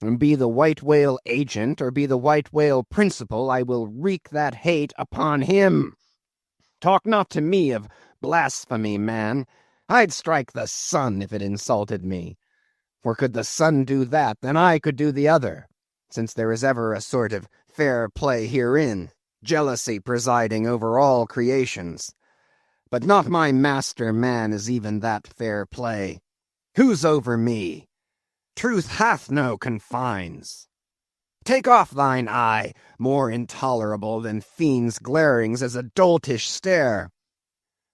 And be the white whale agent, or be the white whale principal, I will wreak that hate upon him. Talk not to me of blasphemy, man. I'd strike the sun if it insulted me. For could the sun do that, then I could do the other, since there is ever a sort of fair play herein, jealousy presiding over all creations. But not my master man is even that fair play. Who's over me? Truth hath no confines. Take off thine eye, more intolerable than fiends' glarings as a doltish stare.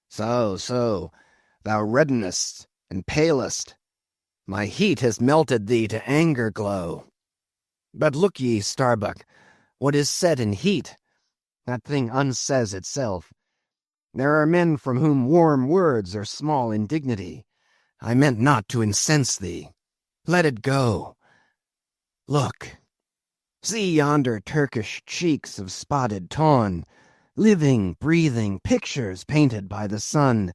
So, thou reddenest and palest. My heat has melted thee to anger glow. But look ye, Starbuck, what is said in heat, that thing unsays itself. There are men from whom warm words are small indignity. I meant not to incense thee. Let it go. Look. See yonder Turkish cheeks of spotted tawn, living, breathing pictures painted by the sun.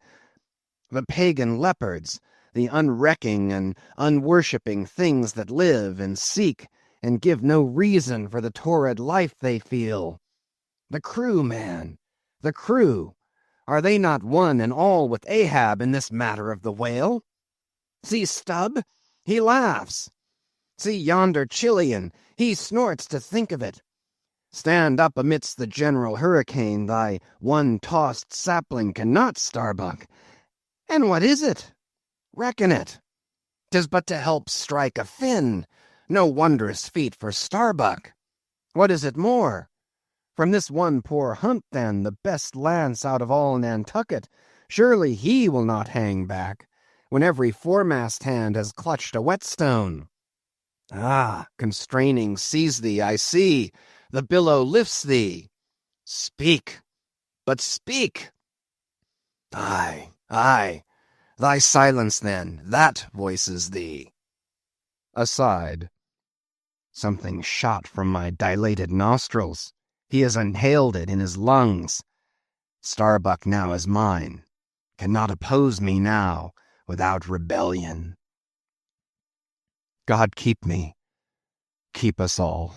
The pagan leopards, the unrecking and unworshipping things that live and seek and give no reason for the torrid life they feel. The crew, man, the crew. Are they not one and all with Ahab in this matter of the whale? See Stubb, he laughs. See yonder Chilean, he snorts to think of it. Stand up amidst the general hurricane, thy one-tossed sapling cannot, Starbuck. And what is it? Reckon it. 'Tis but to help strike a fin, No wondrous feat for Starbuck. What is it more? From this one poor hunt, then, the best lance out of all Nantucket, surely he will not hang back, when every foremast hand has clutched a whetstone. Ah, constraining seize thee, I see, the billow lifts thee. Speak, but speak. Aye, aye, thy silence, then, that voices thee. Aside. Something shot from my dilated nostrils. He has inhaled it in his lungs. Starbuck now is mine, cannot oppose me now without rebellion. God keep me, keep us all,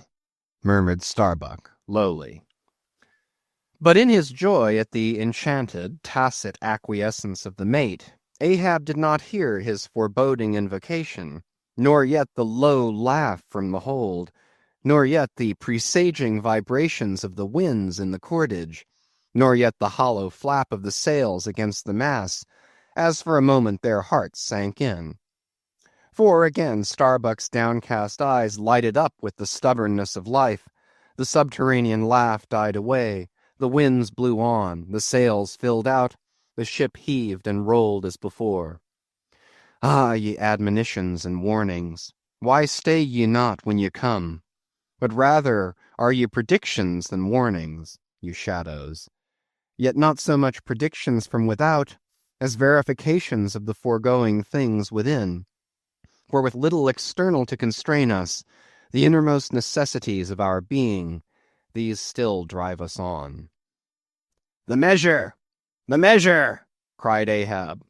murmured Starbuck lowly. But in his joy at the enchanted, tacit acquiescence of the mate, Ahab did not hear his foreboding invocation, nor yet the low laugh from the hold, nor yet the presaging vibrations of the winds in the cordage, nor yet the hollow flap of the sails against the masts, as for a moment their hearts sank in. For again Starbuck's downcast eyes lighted up with the stubbornness of life, the subterranean laugh died away, the winds blew on, the sails filled out, the ship heaved and rolled as before. Ah, ye admonitions and warnings, why stay ye not when ye come? But rather are ye predictions than warnings, you shadows. Yet not so much predictions from without, as verifications of the foregoing things within. For with little external to constrain us, the innermost necessities of our being, these still drive us on. The measure! The measure! Cried Ahab.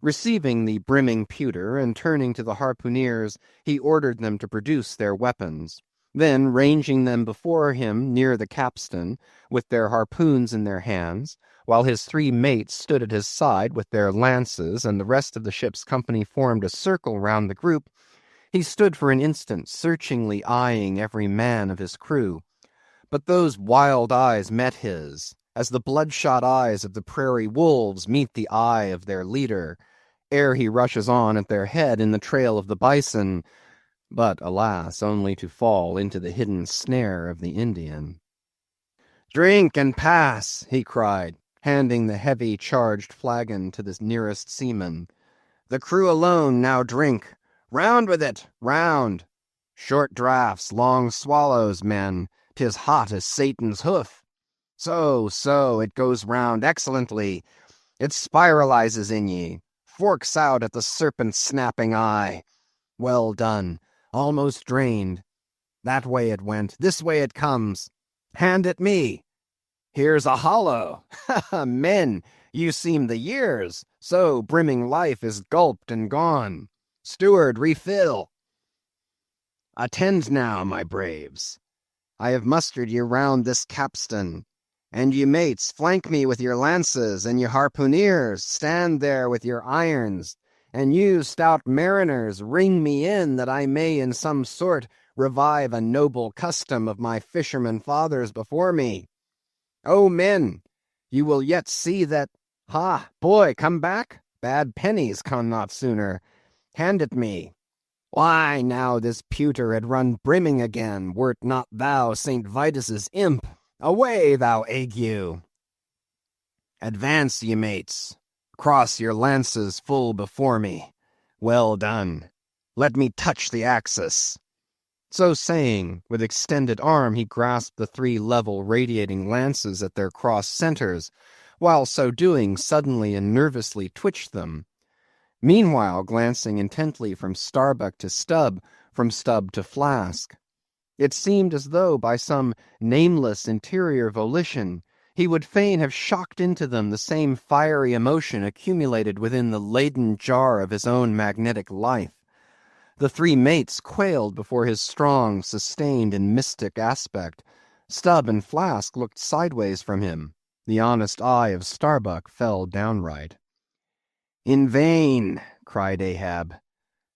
Receiving the brimming pewter and turning to the harpooneers, he ordered them to produce their weapons. Then, ranging them before him near the capstan, with their harpoons in their hands, while his 3 mates stood at his side with their lances and the rest of the ship's company formed a circle round the group, he stood for an instant searchingly eyeing every man of his crew. But those wild eyes met his, as the bloodshot eyes of the prairie wolves meet the eye of their leader, ere he rushes on at their head in the trail of the bison, but, alas, only to fall into the hidden snare of the Indian. Drink and pass, he cried, handing the heavy charged flagon to the nearest seaman. The crew alone now drink. Round with it, round. Short draughts, long swallows, men. 'Tis hot as Satan's hoof. So, it goes round excellently. It spiralizes in ye, forks out at the serpent's snapping eye. Well done, almost drained. That way it went, this way it comes. Hand it me. Here's a hollow. Ha ha, men, you seem the years. So brimming life is gulped and gone. Steward, refill. Attend now, my braves. I have mustered ye round this capstan. And ye mates, flank me with your lances, and ye harpooneers, stand there with your irons. And you, stout mariners, ring me in, that I may in some sort revive a noble custom of my fisherman fathers before me. O men, you will yet see that... Ha, boy, come back? Bad pennies come not sooner. Hand it me. Why, now this pewter had run brimming again, wert not thou St. Vitus's imp. Away, thou ague! Advance, ye mates. Cross your lances full before me. Well done. Let me touch the axis. So saying, with extended arm he grasped the 3 level radiating lances at their cross centers, while so doing suddenly and nervously twitched them. Meanwhile glancing intently from Starbuck to Stubb, from Stubb to Flask. It seemed as though by some nameless interior volition he would fain have shocked into them the same fiery emotion accumulated within the laden jar of his own magnetic life. The 3 mates quailed before his strong, sustained, and mystic aspect. Stubb and Flask looked sideways from him. The honest eye of Starbuck fell downright. In vain, cried Ahab,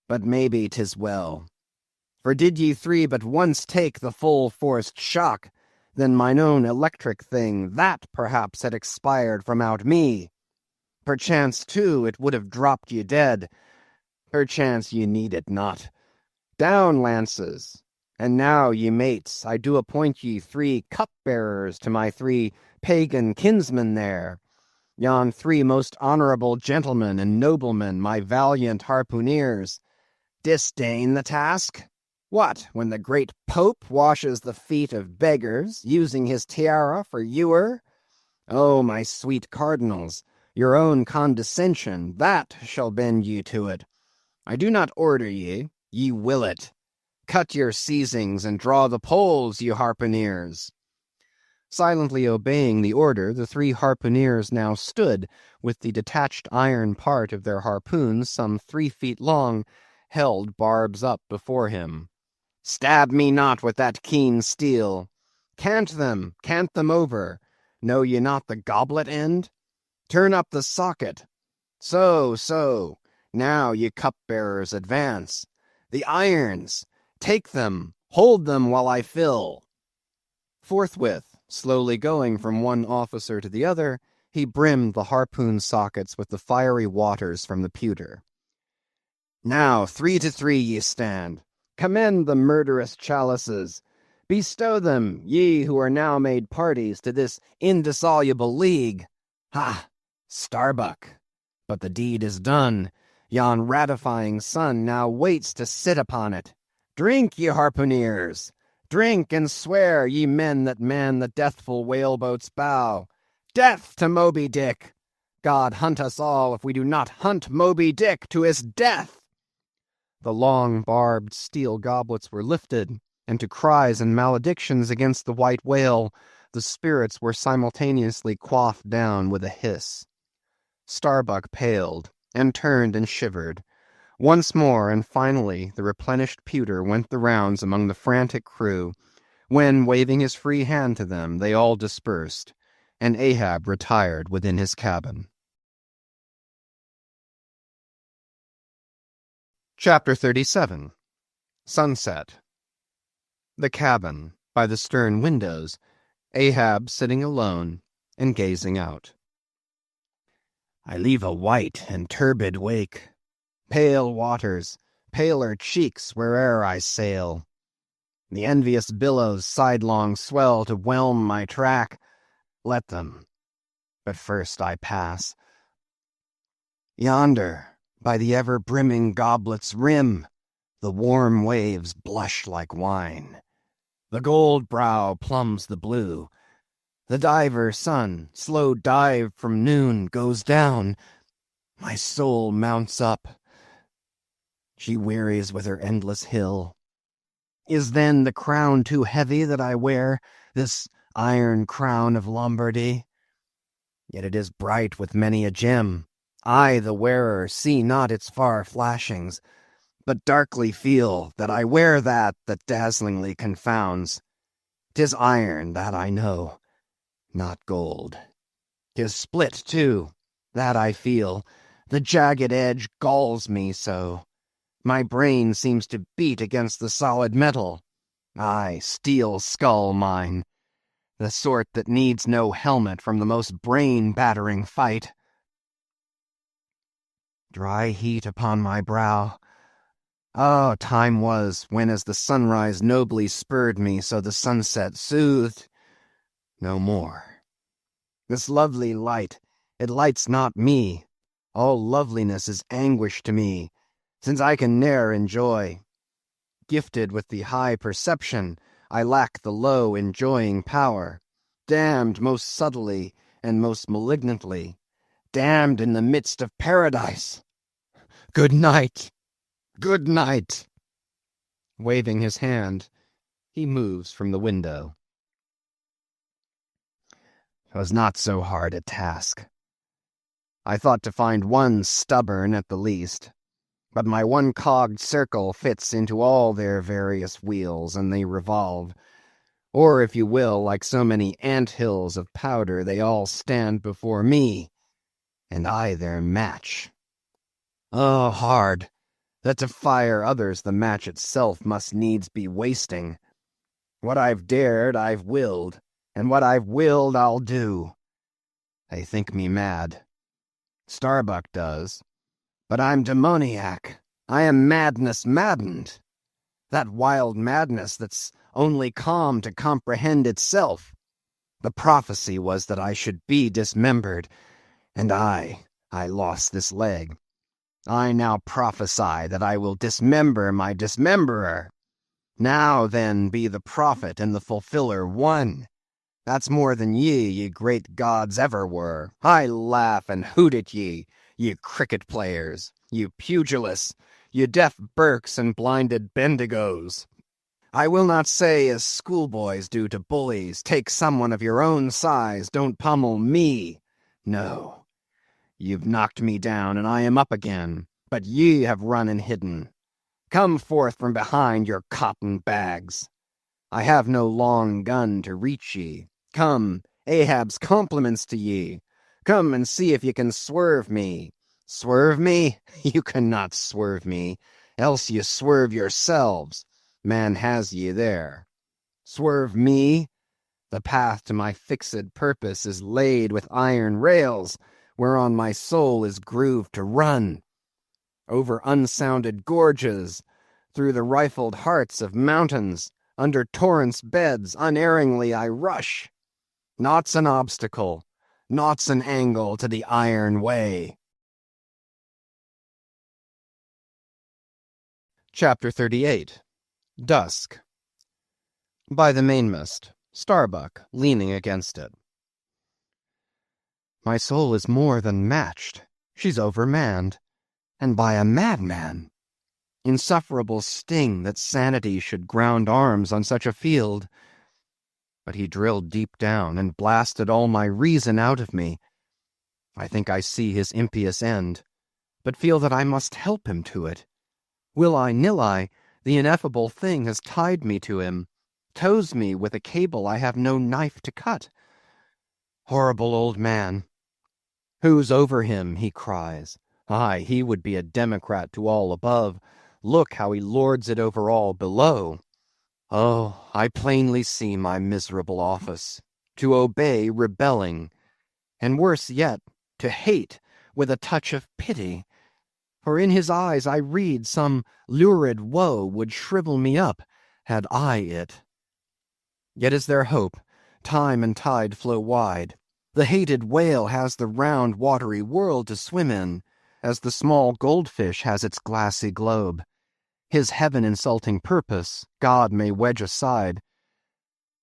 but maybe 'tis well. For did ye 3 but once take the full-forced shock, then mine own electric thing, that perhaps had expired from out me. Perchance, too, it would have dropped ye dead. Perchance ye need it not. Down, lances! And now, ye mates, I do appoint ye 3 cup-bearers to my 3 pagan kinsmen there. Yon 3 most honorable gentlemen and noblemen, my valiant harpooneers. Disdain the task? What, when the great Pope washes the feet of beggars, using his tiara for ewer? Oh, my sweet cardinals, your own condescension, that shall bend ye to it. I do not order ye, ye will it. Cut your seizings and draw the poles, ye harpooneers. Silently obeying the order, the 3 harpooneers now stood, with the detached iron part of their harpoons some 3 feet long, held barbs up before him. Stab me not with that keen steel. Cant them over. Know ye not the goblet end? Turn up the socket. So. Now, ye cup-bearers, advance. The irons! Take them, hold them while I fill. Forthwith, slowly going from one officer to the other, he brimmed the harpoon sockets with the fiery waters from the pewter. Now 3 to 3 ye stand. Commend the murderous chalices. Bestow them, ye who are now made parties to this indissoluble league. Ha! Starbuck! But the deed is done. Yon ratifying sun now waits to sit upon it. Drink, ye harpooneers! Drink and swear, ye men that man the deathful whaleboat's bow. Death to Moby Dick! God hunt us all if we do not hunt Moby Dick to his death! The long, barbed steel goblets were lifted, and to cries and maledictions against the white whale, the spirits were simultaneously quaffed down with a hiss. Starbuck paled, and turned and shivered. Once more, and finally, the replenished pewter went the rounds among the frantic crew, when, waving his free hand to them, they all dispersed, and Ahab retired within his cabin. Chapter 37. Sunset. The cabin, by the stern windows, Ahab sitting alone and gazing out. I leave a white and turbid wake, pale waters, paler cheeks where'er I sail. The envious billows sidelong swell to whelm my track. Let them, but first I pass. Yonder, by the ever-brimming goblet's rim, the warm waves blush like wine. The gold brow plumbs the blue. The diver sun, slow dive from noon, goes down. My soul mounts up. She wearies with her endless hill. Is then the crown too heavy that I wear, this iron crown of Lombardy? Yet it is bright with many a gem. I, the wearer, see not its far flashings, but darkly feel that I wear that dazzlingly confounds. 'Tis iron, that I know, not gold. 'Tis split, too, that I feel. The jagged edge galls me so. My brain seems to beat against the solid metal. Aye, steel skull mine, the sort that needs no helmet from the most brain-battering fight. Dry heat upon my brow. Oh, time was when as the sunrise nobly spurred me, so the sunset soothed. No more. This lovely light, it lights not me. All loveliness is anguish to me, since I can ne'er enjoy. Gifted with the high perception, I lack the low enjoying power. Damned most subtly and most malignantly. Damned in the midst of paradise. Good night. Good night. Waving his hand, he moves from the window. 'Twas not so hard a task. I thought to find one stubborn at the least, but my one-cogged circle fits into all their various wheels, and they revolve. Or, if you will, like so many ant-hills of powder, they all stand before me, and I their match. Oh, hard, that to fire others the match itself must needs be wasting. What I've dared, I've willed, and what I've willed, I'll do. They think me mad. Starbuck does. But I'm demoniac. I am madness maddened. that wild madness that's only calm to comprehend itself. The prophecy was that I should be dismembered, and I lost this leg. I now prophesy that I will dismember my dismemberer. Now then be the prophet and the fulfiller one. That's more than ye great gods ever were. I laugh and hoot at ye cricket players, ye pugilists, ye deaf Burkes and blinded Bendigos. I will not say as schoolboys do to bullies, take someone of your own size, don't pummel me. No, you've knocked me down, and I am up again, but ye have run and hidden. Come forth from behind your cotton bags. I have no long gun to reach ye. Come, Ahab's compliments to ye. Come and see if ye can swerve me. Swerve me? You cannot swerve me, else ye swerve yourselves. Man has ye there. Swerve me? The path to my fixed purpose is laid with iron rails, whereon my soul is grooved to run. Over unsounded gorges, through the rifled hearts of mountains, under torrents' beds, unerringly I rush. Naught's an obstacle, naught's an angle to the iron way. Chapter 38. Dusk. By the mainmast, Starbuck leaning against it. My soul is more than matched. She's overmanned, and by a madman. Insufferable sting that sanity should ground arms on such a field. But he drilled deep down and blasted all my reason out of me. I think I see his impious end, but feel that I must help him to it. Will I, nill I, the ineffable thing has tied me to him, tows me with a cable I have no knife to cut. Horrible old man. Who's over him, he cries. Aye, he would be a democrat to all above. Look how he lords it over all below. Oh, I plainly see my miserable office, to obey rebelling, and worse yet, to hate with a touch of pity. For in his eyes I read some lurid woe would shrivel me up, had I it. Yet is there hope, time and tide flow wide. The hated whale has the round watery world to swim in, as the small goldfish has its glassy globe. His heaven-insulting purpose God may wedge aside.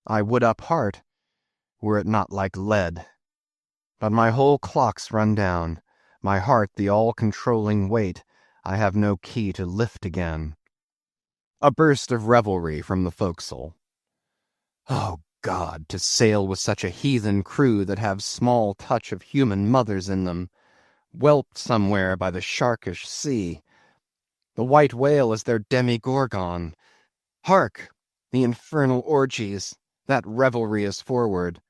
I would uphart, were it not like lead. But my whole clock's run down, my heart the all-controlling weight I have no key to lift again. A burst of revelry from the forecastle. Oh, God, to sail with such a heathen crew that have small touch of human mothers in them, whelped somewhere by the sharkish sea. The white whale is their demigorgon. Hark! The infernal orgies, that revelry is forward.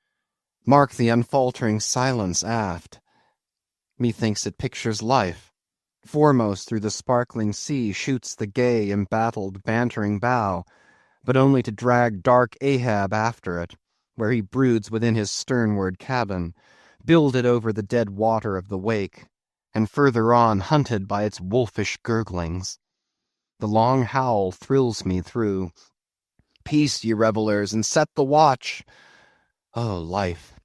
Mark the unfaltering silence aft. Methinks it pictures life. Foremost through the sparkling sea shoots the gay, embattled, bantering bow, but only to drag dark Ahab after it, where he broods within his sternward cabin, builded over the dead water of the wake, and further on hunted by its wolfish gurglings. The long howl thrills me through. Peace, ye revellers, and set the watch. Oh, life!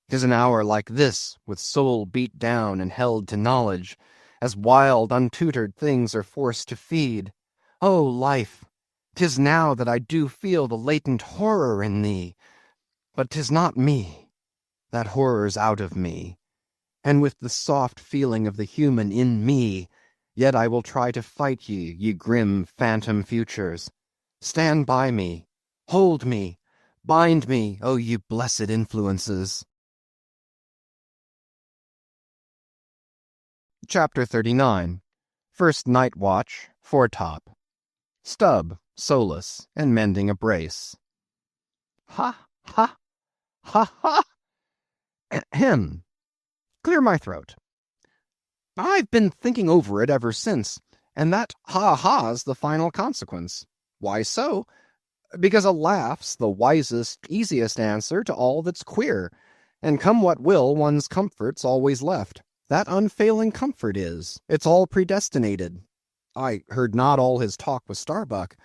'Tis an hour like this, with soul beat down and held to knowledge, as wild, untutored things are forced to feed. Oh, life! 'Tis now that I do feel the latent horror in thee. But 'tis not me. That horror's out of me. And with the soft feeling of the human in me, yet I will try to fight ye, ye grim phantom futures. Stand by me. Hold me. Bind me, O ye blessed influences. Chapter 39. First Night Watch, Foretop. Stubb, solus, and mending a brace. Ha, ha, ha, ha! Ahem. Clear my throat. I've been thinking over it ever since, and that ha-ha's the final consequence. Why so? Because a laugh's the wisest, easiest answer to all that's queer, and come what will, one's comfort's always left. That unfailing comfort is, it's all predestinated. I heard not all his talk with Starbuck,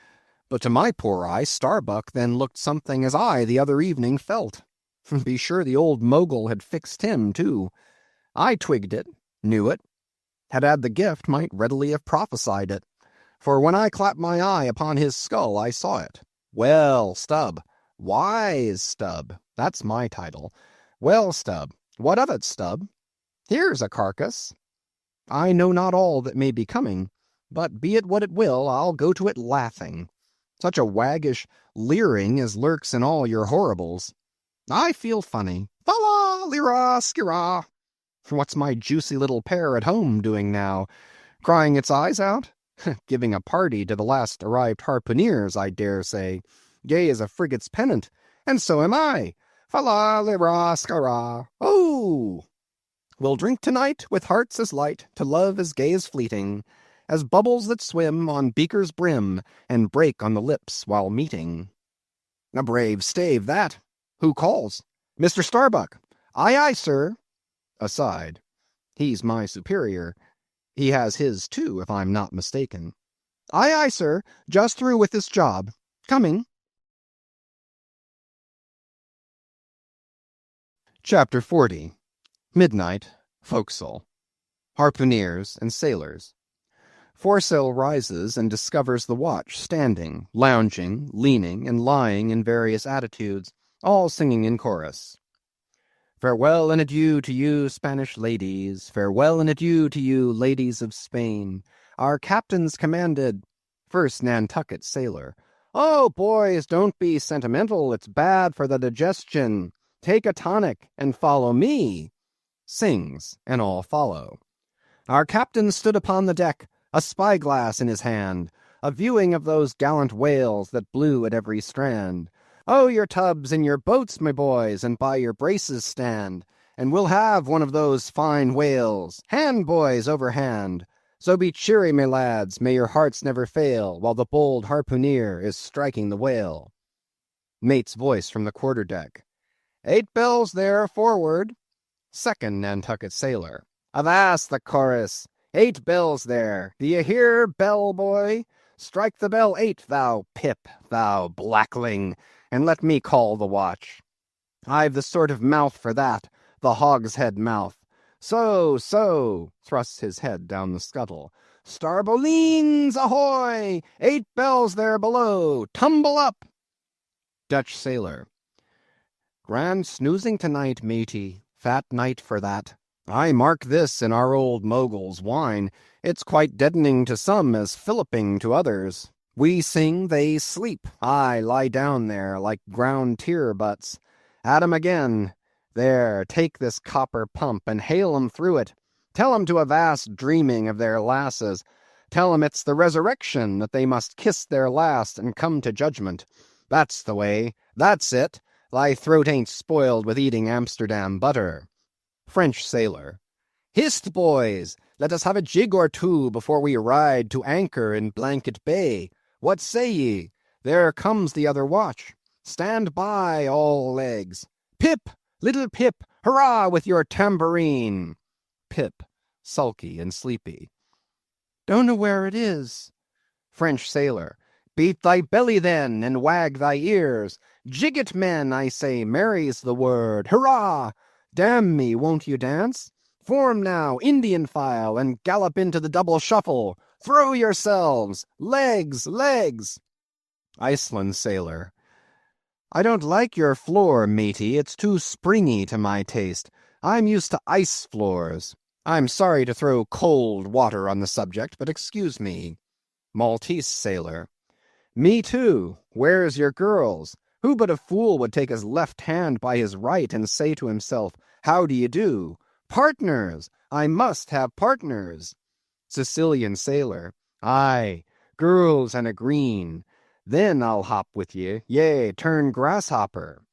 But to my poor eye, Starbuck then looked something as I the other evening felt. Be sure the old mogul had fixed him, too. I twigged it, knew it, had the gift, might readily have prophesied it. For when I clapped my eye upon his skull, I saw it. Well, Stubb, wise Stubb, that's my title. Well, Stubb, what of it, Stubb? Here's a carcass. I know not all that may be coming, but be it what it will, I'll go to it laughing. Such a waggish leering as lurks in all your horribles. I feel funny. Fala, lira, skira. What's my juicy little pair at home doing now? Crying its eyes out? Giving a party to the last arrived harpooneers, I dare say. Gay as a frigate's pennant, and so am I. Fala, lira, skira. Oh! We'll drink tonight with hearts as light to love as gay as fleeting, as bubbles that swim on beaker's brim and break on the lips while meeting. A brave stave, that. Who calls? Mr. Starbuck. Aye, aye, sir. Aside. He's my superior. He has his, too, if I'm not mistaken. Aye, aye, sir. Just through with this job. Coming. Chapter 40. Midnight. Forecastle. Harpooneers and sailors. Foresail rises and discovers the watch standing, lounging, leaning, and lying in various attitudes, all singing in chorus. Farewell and adieu to you, Spanish ladies. Farewell and adieu to you, ladies of Spain. Our captain's commanded. First Nantucket sailor. Oh, boys, don't be sentimental. It's bad for the digestion. Take a tonic and follow me. Sings, and all follow. Our captain stood upon the deck, a spyglass in his hand, a viewing of those gallant whales that blew at every strand. Oh, your tubs and your boats, my boys, and by your braces stand, and we'll have one of those fine whales. Hand, boys, over hand. So be cheery, my lads, may your hearts never fail, while the bold harpooneer is striking the whale. Mate's voice from the quarter-deck. 8 bells there, forward. Second Nantucket sailor. Avast the chorus. 8 bells there. Do you hear, bell boy? Strike the bell 8, thou pip, thou blackling, and let me call the watch. I've the sort of mouth for that, the hogshead mouth. So, thrusts his head down the scuttle. Starbolines, ahoy! 8 bells there below, tumble up! Dutch sailor. Grand snoozing tonight, matey. Fat night for that. I mark this in our old mogul's wine. It's quite deadening to some as filliping to others. We sing, they sleep. I lie down there like ground tear butts. At 'em again. There, take this copper pump and hail 'em through it. Tell 'em to avast dreaming of their lasses. Tell 'em it's the resurrection, that they must kiss their last and come to judgment. That's the way. That's it. Thy throat ain't spoiled with eating Amsterdam butter. French sailor. Hist, boys! Let us have a jig or two before we ride to anchor in Blanket Bay. What say ye? There comes the other watch. Stand by, all legs. Pip! Little Pip! Hurrah with your tambourine! Pip, sulky and sleepy. Don't know where it is. French sailor. Beat thy belly then, and wag thy ears. Jig it, men, I say, merry's the word. Hurrah! Damn me, won't you dance? Form now, Indian file, and gallop into the double shuffle. Throw yourselves! Legs, legs! Iceland sailor. I don't like your floor, matey. It's too springy to my taste. I'm used to ice floors. I'm sorry to throw cold water on the subject, but excuse me. Maltese sailor. Me too. Where's your girls? Who but a fool would take his left hand by his right and say to himself, how do you do? Partners! I must have partners. Sicilian sailor. Aye, girls and a green. Then I'll hop with ye, yea, turn grasshopper.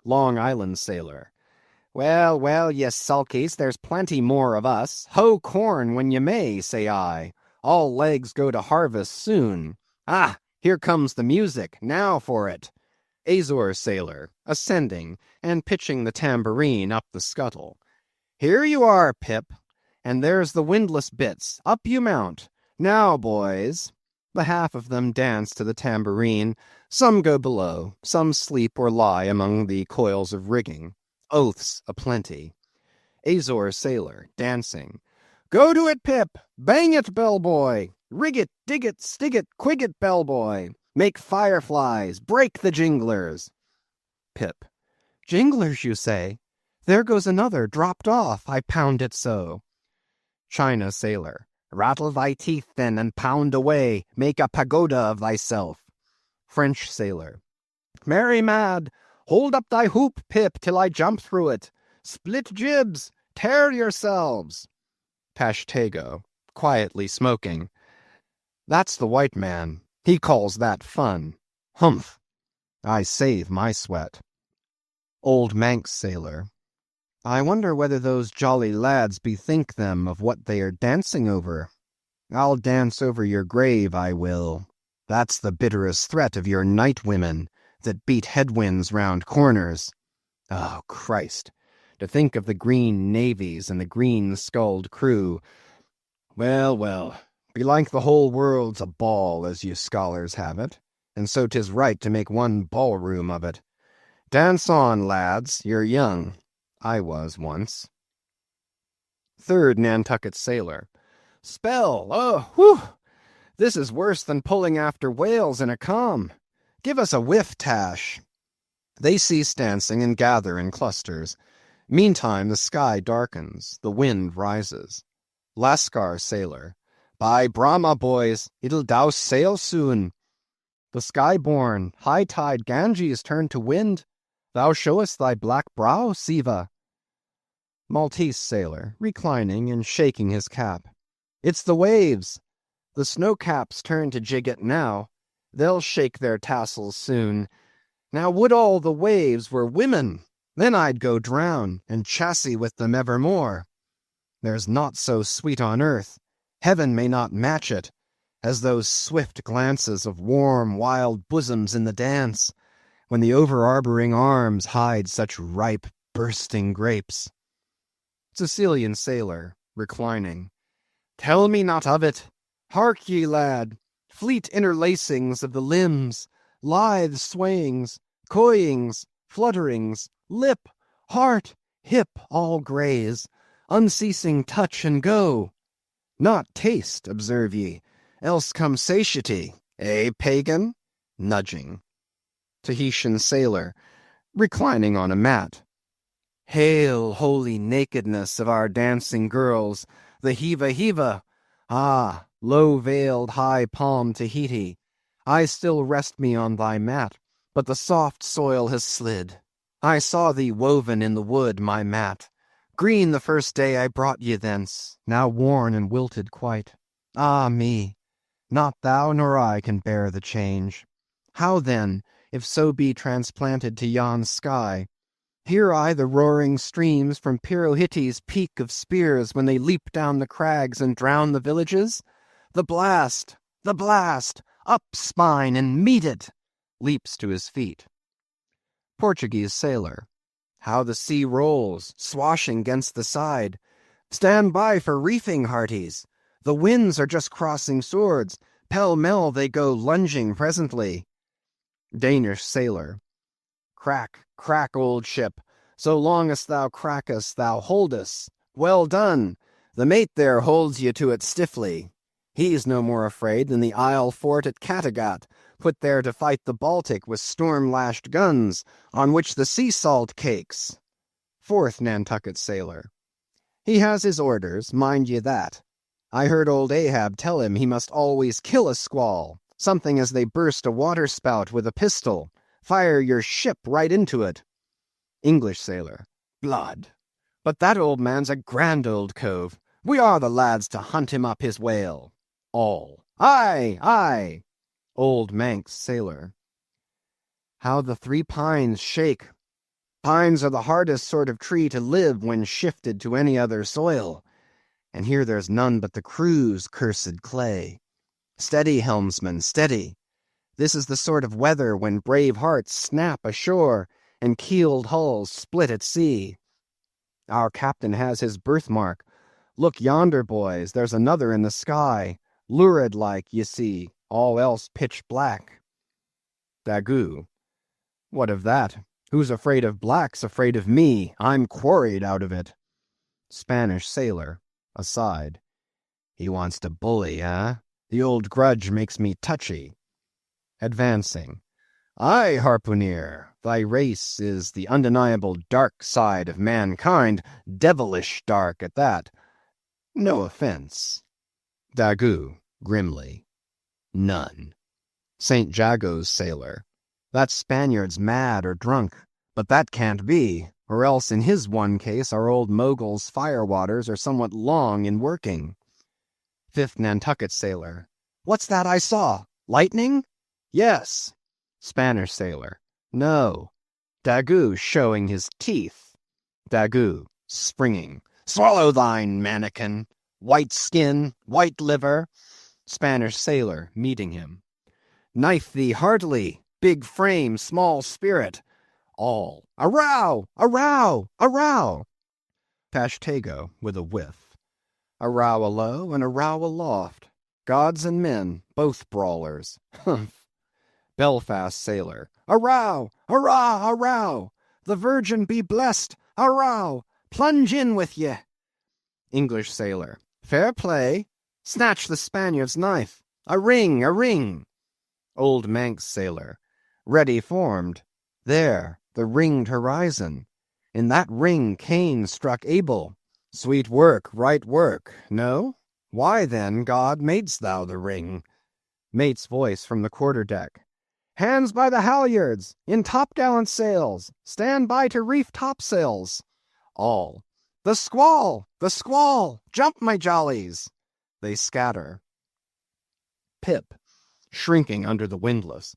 Long Island sailor. Well, ye sulkies, there's plenty more of us. Hoe corn when ye may, say I. All legs go to harvest soon. Ah, here comes the music, now for it. Azore sailor, ascending, and pitching the tambourine up the scuttle. Here you are, Pip, and there's the windlass bits. Up you mount. Now, boys. The half of them dance to the tambourine. Some go below, some sleep or lie among the coils of rigging. Oaths aplenty. Azor sailor, dancing. Go to it, Pip! Bang it, bellboy! Rig it, dig it, stig it, quig it, bellboy! Make fireflies, break the jinglers! Pip. Jinglers, you say? There goes another, dropped off, I pound it so. China sailor. Rattle thy teeth then, and pound away, make a pagoda of thyself. French sailor. Merry mad! Hold up thy hoop, Pip, till I jump through it. Split jibs! Tear yourselves! Tashtego, quietly smoking. That's the white man. He calls that fun. Humph! I save my sweat. Old Manx sailor. I wonder whether those jolly lads bethink them of what they are dancing over. I'll dance over your grave, I will. That's the bitterest threat of your night women, that beat headwinds round corners. Oh, Christ! To think of the green navies and the green-skulled crew. Well, well, belike the whole world's a ball, as you scholars have it, and so 'tis right to make one ballroom of it. Dance on, lads, you're young. I was once. Third Nantucket sailor. Spell! Oh, whew! This is worse than pulling after whales in a calm. Give us a whiff, Tash. They cease dancing and gather in clusters. Meantime the sky darkens, the wind rises. Lascar sailor. By Brahma, boys, it'll douse sail soon. The sky-born, high-tide Ganges turn to wind. Thou showest thy black brow, Siva. Maltese sailor, reclining and shaking his cap. It's the waves. The snow-caps turn to jig it now. They'll shake their tassels soon. Now would all the waves were women, then I'd go drown, and chassis with them evermore. There's naught so sweet on earth, heaven may not match it, as those swift glances of warm, wild bosoms in the dance, when the over-arboring arms hide such ripe, bursting grapes. Sicilian sailor, reclining. Tell me not of it. Hark ye, lad, fleet interlacings of the limbs, lithe swayings, coyings, flutterings, lip, heart, hip all graze, unceasing touch and go. Not taste, observe ye, else come satiety, eh, pagan? Nudging. Tahitian sailor, reclining on a mat. Hail, holy nakedness of our dancing girls, the heava-heava! Ah, low-veiled, high-palmed Tahiti, I still rest me on thy mat, but the soft soil has slid. I saw thee woven in the wood, my mat. Green the first day I brought ye thence, now worn and wilted quite. Ah me! Not thou nor I can bear the change. How then, if so be transplanted to yon sky? Hear I the roaring streams from Pirohite's peak of spears when they leap down the crags and drown the villages? The blast! The blast! Up, spine, and meet it! Leaps to his feet. Portuguese sailor. How the sea rolls, swashing against the side. Stand by for reefing, hearties. The winds are just crossing swords. Pell-mell they go lunging presently. Danish sailor. Crack, crack, old ship. So long as thou crackest, thou holdest. Well done. The mate there holds you to it stiffly. He's no more afraid than the Isle fort at Kattegat, put there to fight the Baltic with storm-lashed guns, on which the sea salt cakes. Fourth Nantucket sailor. He has his orders, mind ye that. I heard old Ahab tell him he must always kill a squall, something as they burst a water-spout with a pistol. Fire your ship right into it. English sailor. Blood. But that old man's a grand old cove. We are the lads to hunt him up his whale. All. Aye, aye. Old Manx sailor. How the three pines shake. Pines are the hardest sort of tree to live when shifted to any other soil. And here there's none but the crew's cursed clay. Steady, helmsman, steady. This is the sort of weather when brave hearts snap ashore and keeled hulls split at sea. Our captain has his birthmark. Look yonder, boys, there's another in the sky, lurid like, ye see, all else pitch black. Daggoo. What of that? Who's afraid of black's afraid of me. I'm quarried out of it. Spanish sailor, aside. He wants to bully, eh? The old grudge makes me touchy. Advancing. Aye, harpooner, thy race is the undeniable dark side of mankind, devilish dark at that. No offense. Daggoo, grimly. None. St. Jago's sailor. That Spaniard's mad or drunk, but that can't be, or else in his one case our old mogul's firewaters are somewhat long in working. Fifth Nantucket sailor. What's that I saw? Lightning? Yes. Spanish sailor. No. Daggoo showing his teeth. Daggoo springing. Swallow thine, mannikin. White skin, white liver. Spanish sailor meeting him. Knife thee heartily, big frame, small spirit. All. A row! A row! A row! Tashtego with a whiff. A row alow and a row aloft. Gods and men, both brawlers. Humph. Belfast sailor. A row! Hurrah! A row! The Virgin be blessed! A row! Plunge in with ye! English sailor. Fair play! Snatch the Spaniard's knife! A ring! A ring! Old Manx sailor. Ready formed. There, the ringed horizon. In that ring Cain struck Abel. Sweet work, right work, no? Why then, God, madest thou the ring? Mate's voice from the quarter-deck. Hands by the halyards, in topgallant sails, stand by to reef topsails. All. The squall! The squall! Jump, my jollies! They scatter. Pip, shrinking under the windlass.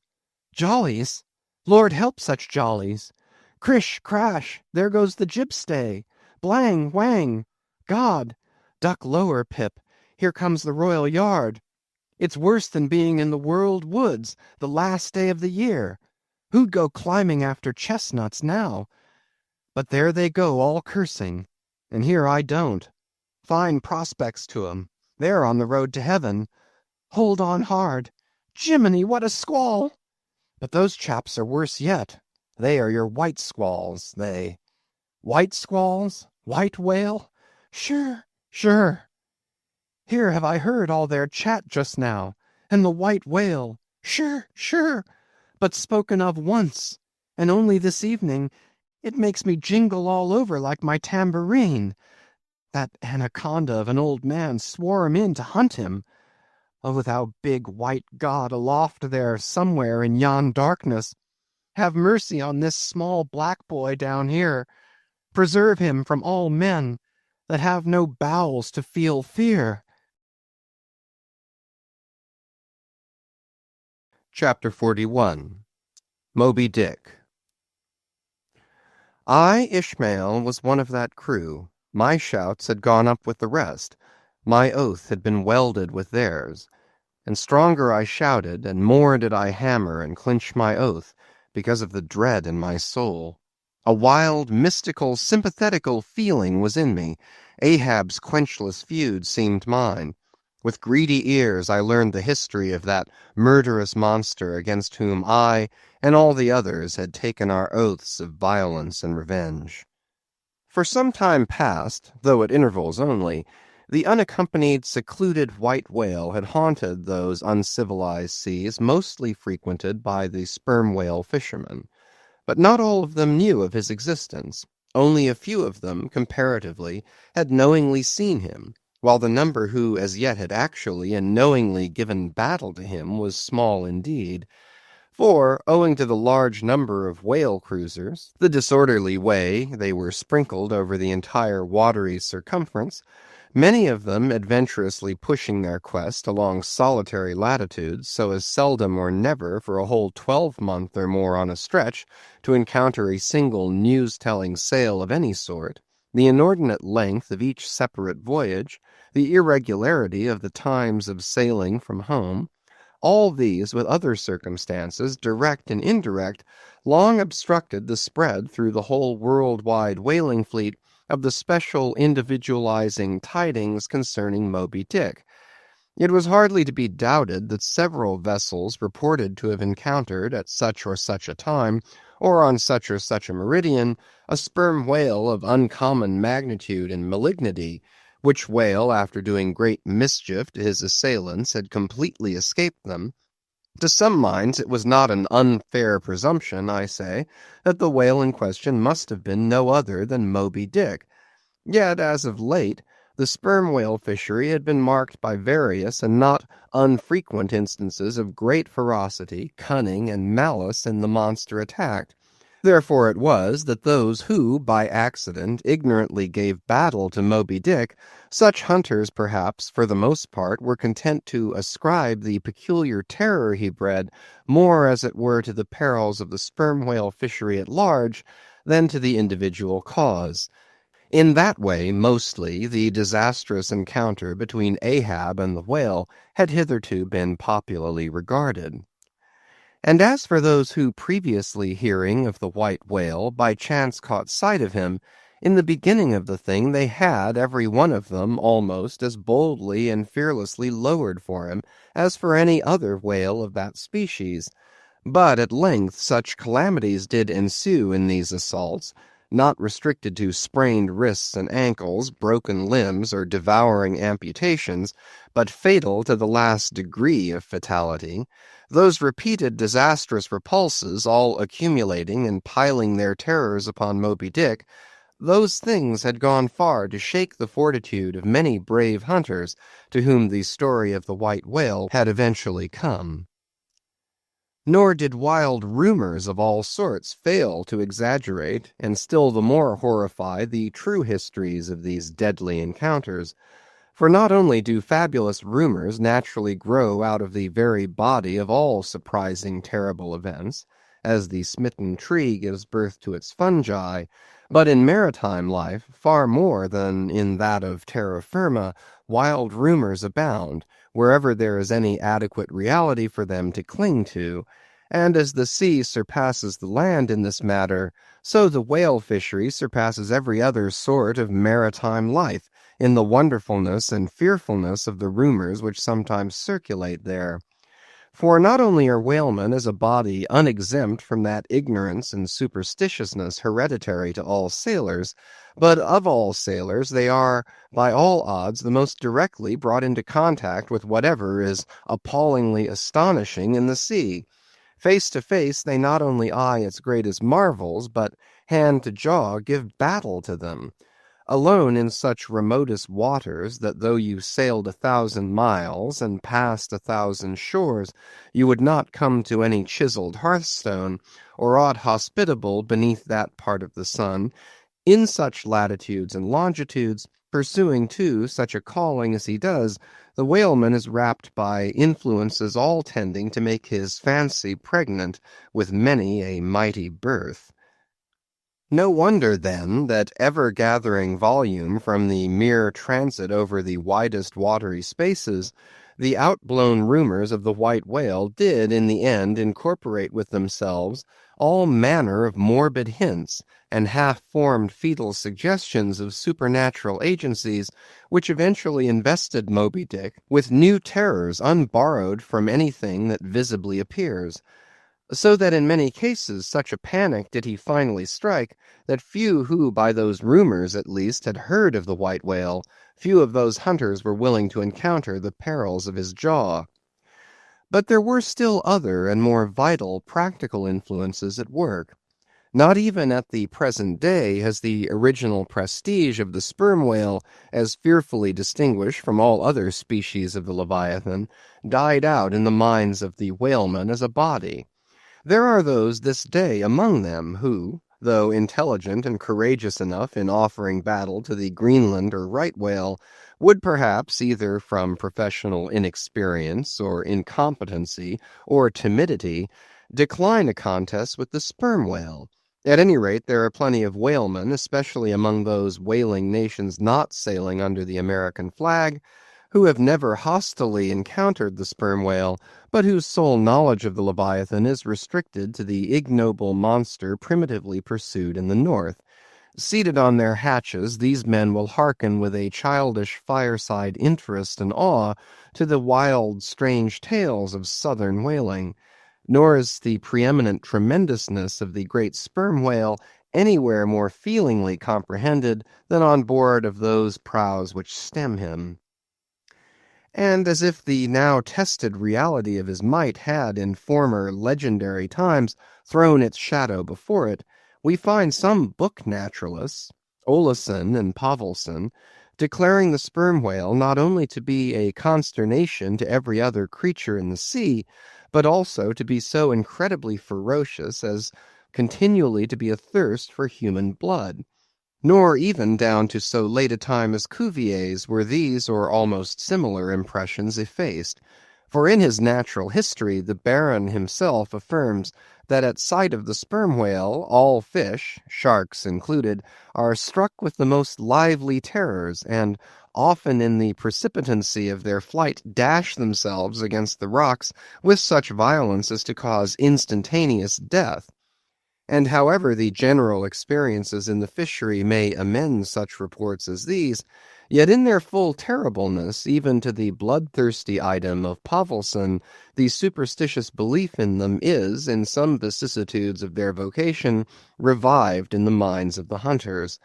Jollies? Lord help such jollies! Crish, crash, there goes the jibstay. Blang, whang! God! Duck lower, Pip, here comes the royal yard. It's worse than being in the world woods, the last day of the year. Who'd go climbing after chestnuts now? But there they go, all cursing, and here I don't. Fine prospects to 'em. They're on the road to heaven. Hold on hard. Jiminy, what a squall! But those chaps are worse yet. They are your white squalls, they. White squalls? White whale? Sure, sure. Here have I heard all their chat just now, and the white whale, sure, sure, but spoken of once, and only this evening. It makes me jingle all over like my tambourine. That anaconda of an old man swore him in to hunt him. Oh, thou big white God aloft there somewhere in yon darkness, have mercy on this small black boy down here. Preserve him from all men that have no bowels to feel fear. Chapter 41 Moby Dick. I, Ishmael, was one of that crew. My shouts had gone up with the rest. My oath had been welded with theirs. And stronger I shouted, and more did I hammer and clinch my oath, because of the dread in my soul. A wild, mystical, sympathetical feeling was in me. Ahab's quenchless feud seemed mine. With greedy ears I learned the history of that murderous monster against whom I and all the others had taken our oaths of violence and revenge. For some time past, though at intervals only, the unaccompanied, secluded white whale had haunted those uncivilized seas mostly frequented by the sperm whale fishermen. But not all of them knew of his existence. Only a few of them, comparatively, had knowingly seen him, while the number who as yet had actually and knowingly given battle to him was small indeed. For, owing to the large number of whale cruisers, the disorderly way they were sprinkled over the entire watery circumference, many of them adventurously pushing their quest along solitary latitudes so as seldom or never for a whole 12-month or more on a stretch to encounter a single news-telling sail of any sort, the inordinate length of each separate voyage, the irregularity of the times of sailing from home, all these, with other circumstances, direct and indirect, long obstructed the spread through the whole world-wide whaling fleet of the special individualizing tidings concerning Moby Dick. It was hardly to be doubted that several vessels reported to have encountered at such or such a time, or on such or such a meridian, a sperm whale of uncommon magnitude and malignity, which whale, after doing great mischief to his assailants, had completely escaped them. To some minds it was not an unfair presumption, I say, that the whale in question must have been no other than Moby Dick. Yet, as of late, the sperm whale fishery had been marked by various and not unfrequent instances of great ferocity, cunning, and malice in the monster attacked. Therefore it was that those who, by accident, ignorantly gave battle to Moby Dick, such hunters, perhaps, for the most part, were content to ascribe the peculiar terror he bred more, as it were, to the perils of the sperm whale fishery at large than to the individual cause. In that way, mostly, the disastrous encounter between Ahab and the whale had hitherto been popularly regarded. And as for those who, previously hearing of the white whale, by chance caught sight of him, in the beginning of the thing they had, every one of them, almost as boldly and fearlessly lowered for him as for any other whale of that species. But at length such calamities did ensue in these assaults, not restricted to sprained wrists and ankles, broken limbs, or devouring amputations, but fatal to the last degree of fatality, those repeated disastrous repulses all accumulating and piling their terrors upon Moby Dick, those things had gone far to shake the fortitude of many brave hunters to whom the story of the white whale had eventually come. Nor did wild rumors of all sorts fail to exaggerate and still the more horrify the true histories of these deadly encounters. For not only do fabulous rumors naturally grow out of the very body of all surprising, terrible events, as the smitten tree gives birth to its fungi, but in maritime life, far more than in that of terra firma, wild rumors abound, wherever there is any adequate reality for them to cling to, and as the sea surpasses the land in this matter, so the whale fishery surpasses every other sort of maritime life, in the wonderfulness and fearfulness of the rumors which sometimes circulate there. For not only are whalemen as a body unexempt from that ignorance and superstitiousness hereditary to all sailors, but of all sailors they are, by all odds, the most directly brought into contact with whatever is appallingly astonishing in the sea. Face to face they not only eye its greatest marvels, but hand to jaw give battle to them. Alone in such remotest waters that though you sailed 1,000 miles and passed 1,000 shores, you would not come to any chiseled hearthstone, or aught hospitable beneath that part of the sun, in such latitudes and longitudes, pursuing too such a calling as he does, the whaleman is wrapped by influences all tending to make his fancy pregnant with many a mighty birth. No wonder, then, that ever-gathering volume from the mere transit over the widest watery spaces, the outblown rumors of the white whale did in the end incorporate with themselves all manner of morbid hints and half-formed fetal suggestions of supernatural agencies which eventually invested Moby Dick with new terrors unborrowed from anything that visibly appears. So that in many cases such a panic did he finally strike, that few who by those rumors at least had heard of the white whale, few of those hunters were willing to encounter the perils of his jaw. But there were still other and more vital practical influences at work. Not even at the present day has the original prestige of the sperm whale, as fearfully distinguished from all other species of the Leviathan, died out in the minds of the whalemen as a body. There are those this day among them who, though intelligent and courageous enough in offering battle to the Greenland or right whale, would perhaps, either from professional inexperience or incompetency or timidity, decline a contest with the sperm whale. At any rate, there are plenty of whalemen, especially among those whaling nations not sailing under the American flag, who have never hostilely encountered the sperm whale, but whose sole knowledge of the Leviathan is restricted to the ignoble monster primitively pursued in the north. Seated on their hatches, these men will hearken with a childish fireside interest and awe to the wild, strange tales of southern whaling. Nor is the preeminent tremendousness of the great sperm whale anywhere more feelingly comprehended than on board of those prows which stem him. And as if the now tested reality of his might had in former legendary times thrown its shadow before it, we find some book naturalists, Olason and Pavelson, declaring the sperm whale not only to be a consternation to every other creature in the sea, but also to be so incredibly ferocious as continually to be athirst for human blood. Nor even down to so late a time as Cuvier's were these or almost similar impressions effaced. For in his natural history the Baron himself affirms that at sight of the sperm whale all fish, sharks included, are struck with the most lively terrors, and often in the precipitancy of their flight dash themselves against the rocks with such violence as to cause instantaneous death. And however the general experiences in the fishery may amend such reports as these, yet in their full terribleness, even to the bloodthirsty item of Pavelson, the superstitious belief in them is, in some vicissitudes of their vocation, revived in the minds of the hunters.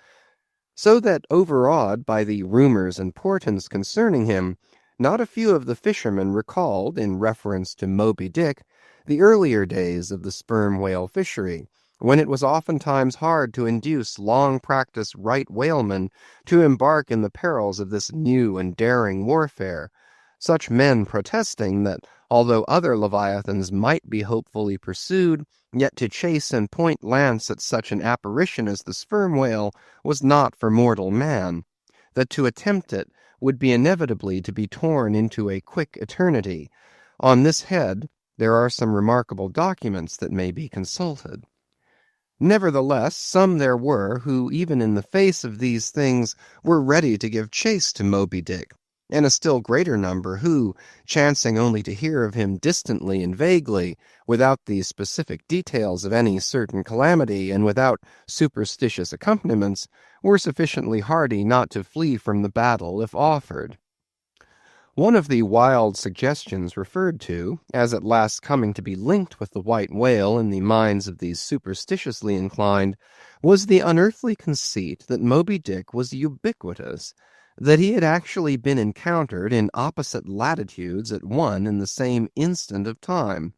So that, overawed by the rumors and portents concerning him, not a few of the fishermen recalled, in reference to Moby Dick, the earlier days of the sperm whale fishery, when it was oftentimes hard to induce long-practiced right whalemen to embark in the perils of this new and daring warfare, such men protesting that although other leviathans might be hopefully pursued, yet to chase and point lance at such an apparition as the sperm whale was not for mortal man, that to attempt it would be inevitably to be torn into a quick eternity. On this head there are some remarkable documents that may be consulted. Nevertheless, some there were who, even in the face of these things, were ready to give chase to Moby Dick, and a still greater number who, chancing only to hear of him distantly and vaguely, without the specific details of any certain calamity, and without superstitious accompaniments, were sufficiently hardy not to flee from the battle if offered. One of the wild suggestions referred to, as at last coming to be linked with the white whale in the minds of these superstitiously inclined, was the unearthly conceit that Moby Dick was ubiquitous, that he had actually been encountered in opposite latitudes at one and the same instant of time.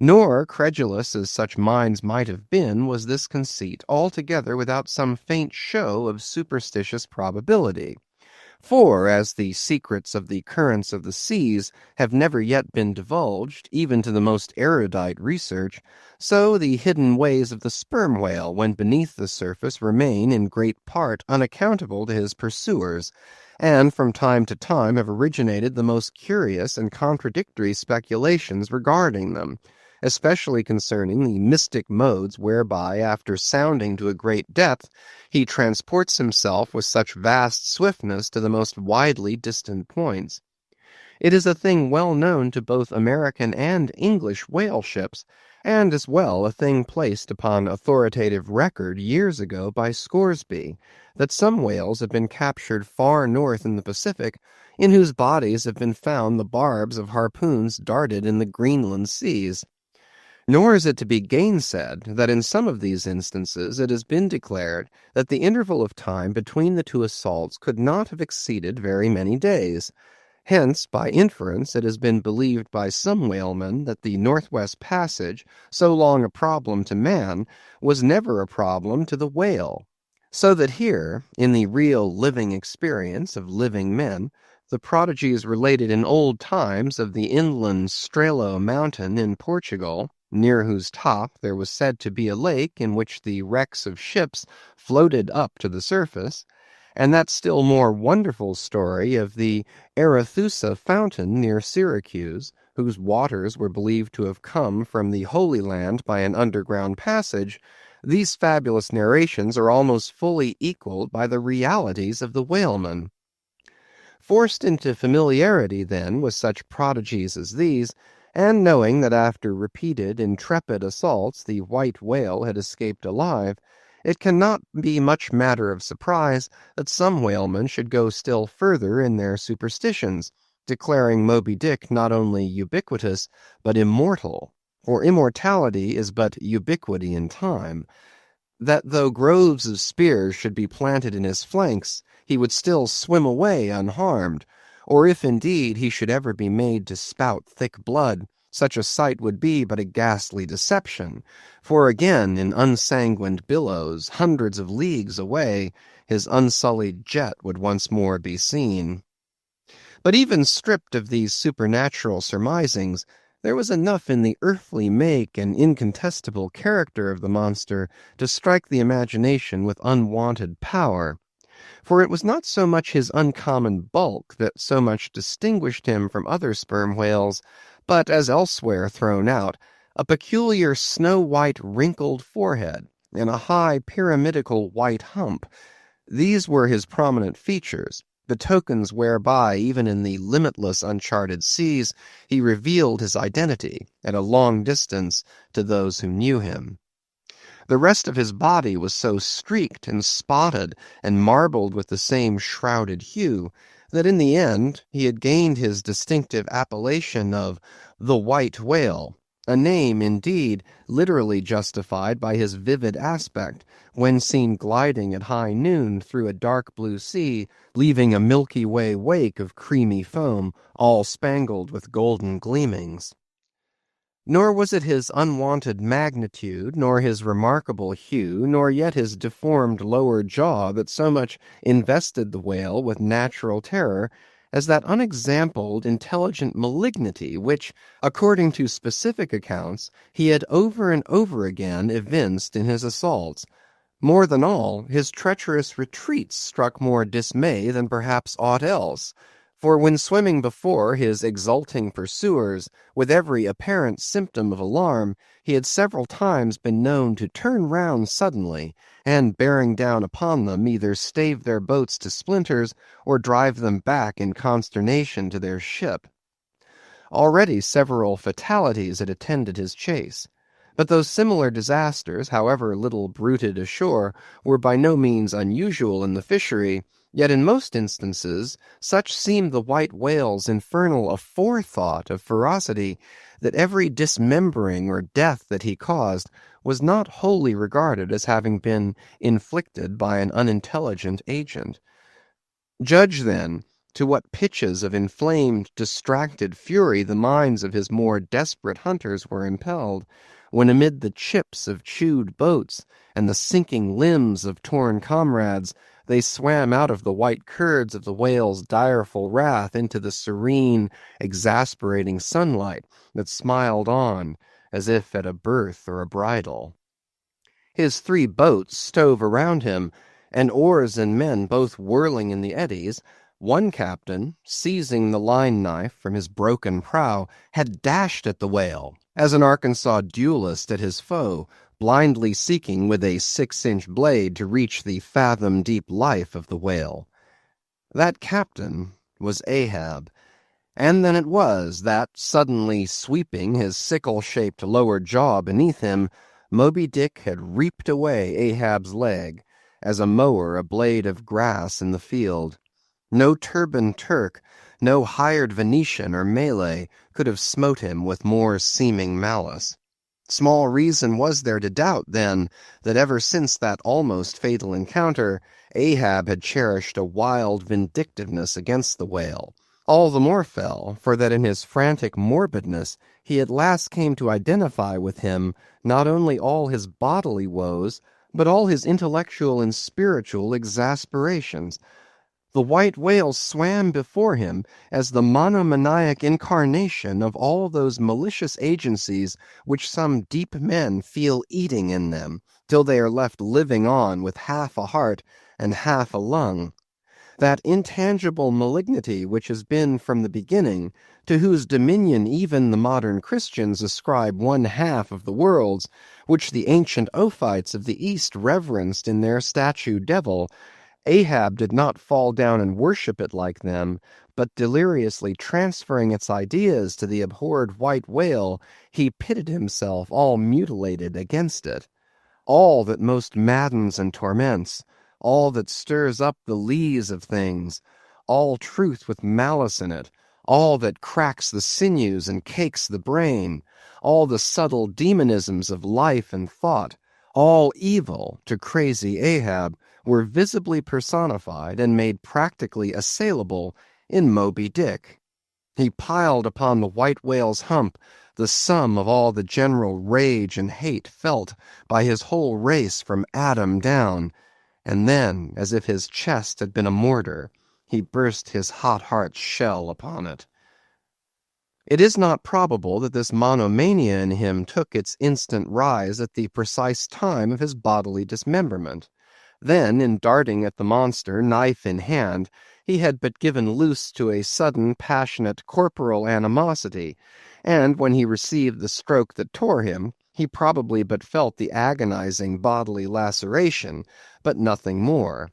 Nor, credulous as such minds might have been, was this conceit altogether without some faint show of superstitious probability. For, as the secrets of the currents of the seas have never yet been divulged, even to the most erudite research, so the hidden ways of the sperm whale when beneath the surface remain in great part unaccountable to his pursuers, and from time to time have originated the most curious and contradictory speculations regarding them, especially concerning the mystic modes whereby, after sounding to a great depth, he transports himself with such vast swiftness to the most widely distant points. It is a thing well known to both American and English whale ships, and as well a thing placed upon authoritative record years ago by Scoresby, that some whales have been captured far north in the Pacific, in whose bodies have been found the barbs of harpoons darted in the Greenland seas. Nor is it to be gainsaid that in some of these instances it has been declared that the interval of time between the two assaults could not have exceeded very many days. Hence, by inference, it has been believed by some whalemen that the Northwest Passage, so long a problem to man, was never a problem to the whale. So that here, in the real living experience of living men, the prodigies related in old times of the inland Strelo mountain in Portugal, near whose top there was said to be a lake in which the wrecks of ships floated up to the surface, and that still more wonderful story of the Arethusa fountain near Syracuse, whose waters were believed to have come from the Holy Land by an underground passage, these fabulous narrations are almost fully equaled by the realities of the whaleman. Forced into familiarity, then, with such prodigies as these, and knowing that after repeated intrepid assaults the white whale had escaped alive, It cannot be much matter of surprise that some whalemen should go still further in their superstitions, declaring Moby Dick not only ubiquitous, but immortal, for immortality is but ubiquity in time, that though groves of spears should be planted in his flanks, he would still swim away unharmed, or if indeed he should ever be made to spout thick blood, such a sight would be but a ghastly deception, for again in unsanguined billows, hundreds of leagues away, his unsullied jet would once more be seen. But even stripped of these supernatural surmisings, there was enough in the earthly make and incontestable character of the monster to strike the imagination with unwonted power. For it was not so much his uncommon bulk that so much distinguished him from other sperm whales, but, as elsewhere thrown out, a peculiar snow-white wrinkled forehead and a high pyramidical white hump. These were his prominent features, the tokens whereby, even in the limitless uncharted seas, he revealed his identity at a long distance to those who knew him. The rest of his body was so streaked and spotted and marbled with the same shrouded hue, that in the end he had gained his distinctive appellation of the white whale, a name, indeed, literally justified by his vivid aspect, when seen gliding at high noon through a dark blue sea, leaving a Milky Way wake of creamy foam, all spangled with golden gleamings. Nor was it his unwonted magnitude, nor his remarkable hue, nor yet his deformed lower jaw that so much invested the whale with natural terror as that unexampled, intelligent malignity which, according to specific accounts, he had over and over again evinced in his assaults. More than all, his treacherous retreats struck more dismay than perhaps aught else. For when swimming before his exulting pursuers, with every apparent symptom of alarm, he had several times been known to turn round suddenly, and bearing down upon them, either stave their boats to splinters, or drive them back in consternation to their ship. Already several fatalities had attended his chase. But those similar disasters, however little bruited ashore, were by no means unusual in the fishery. Yet in most instances such seemed the white whale's infernal aforethought of ferocity, that every dismembering or death that he caused was not wholly regarded as having been inflicted by an unintelligent agent. Judge, then, to what pitches of inflamed, distracted fury the minds of his more desperate hunters were impelled, when amid the chips of chewed boats and the sinking limbs of torn comrades, they swam out of the white curds of the whale's direful wrath into the serene, exasperating sunlight that smiled on as if at a birth or a bridal. His 3 boats stove around him, and oars and men both whirling in the eddies. One captain, seizing the line-knife from his broken prow, had dashed at the whale, as an Arkansas duelist at his foe, blindly seeking with a 6-inch blade to reach the fathom-deep life of the whale. That captain was Ahab, and then it was that, suddenly sweeping his sickle-shaped lower jaw beneath him, Moby Dick had reaped away Ahab's leg, as a mower a blade of grass in the field. No turbaned Turk, no hired Venetian or Malay could have smote him with more seeming malice. Small reason was there to doubt, then, that ever since that almost fatal encounter, Ahab had cherished a wild vindictiveness against the whale. All the more fell, for that in his frantic morbidness he at last came to identify with him not only all his bodily woes, but all his intellectual and spiritual exasperations. The white whale swam before him as the monomaniac incarnation of all those malicious agencies which some deep men feel eating in them, till they are left living on with half a heart and half a lung. That intangible malignity which has been from the beginning, to whose dominion even the modern Christians ascribe 1/2 of the worlds, which the ancient Ophites of the East reverenced in their statue devil, Ahab did not fall down and worship it like them, but deliriously transferring its ideas to the abhorred white whale, he pitted himself all mutilated against it. all that most maddens and torments, all that stirs up the lees of things, all truth with malice in it, all that cracks the sinews and cakes the brain, all the subtle demonisms of life and thought, all evil to crazy Ahab, were visibly personified and made practically assailable in Moby Dick. He piled upon the white whale's hump the sum of all the general rage and hate felt by his whole race from Adam down, and then, as if his chest had been a mortar, he burst his hot heart's shell upon it. It is not probable that this monomania in him took its instant rise at the precise time of his bodily dismemberment. Then, in darting at the monster, knife in hand, he had but given loose to a sudden, passionate, corporal animosity, and when he received the stroke that tore him, he probably but felt the agonizing bodily laceration, but nothing more.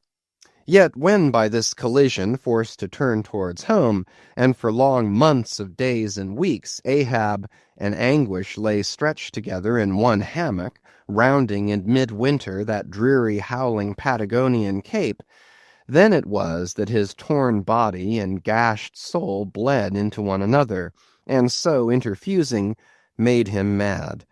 Yet when by this collision forced to turn towards home, and for long months of days and weeks Ahab and Anguish lay stretched together in one hammock, rounding in midwinter that dreary howling Patagonian cape, then it was that his torn body and gashed soul bled into one another, and so interfusing, made him mad.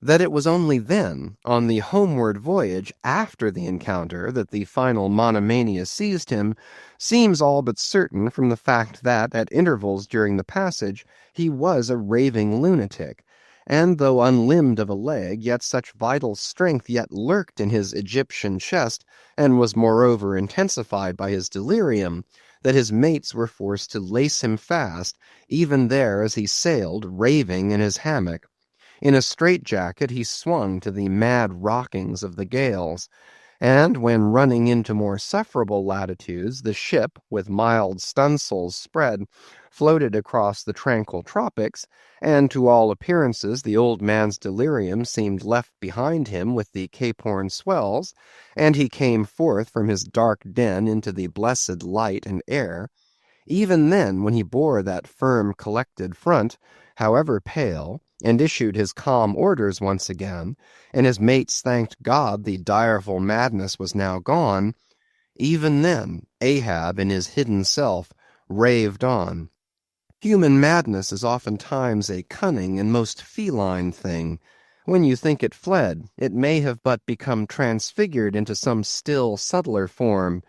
That it was only then, on the homeward voyage after the encounter, that the final monomania seized him, seems all but certain from the fact that, at intervals during the passage, he was a raving lunatic, and though unlimbed of a leg, yet such vital strength yet lurked in his Egyptian chest, and was moreover intensified by his delirium, that his mates were forced to lace him fast, even there as he sailed, raving in his hammock. In a straitjacket he swung to the mad rockings of the gales, and when running into more sufferable latitudes, the ship, with mild stunsails spread, floated across the tranquil tropics, and to all appearances the old man's delirium seemed left behind him with the Cape Horn swells, and he came forth from his dark den into the blessed light and air. Even then, when he bore that firm, collected front, however pale, and issued his calm orders once again, and his mates thanked God the direful madness was now gone, even then Ahab in his hidden self raved on. Human madness is oftentimes a cunning and most feline thing. When you think it fled, it may have but become transfigured into some still subtler form.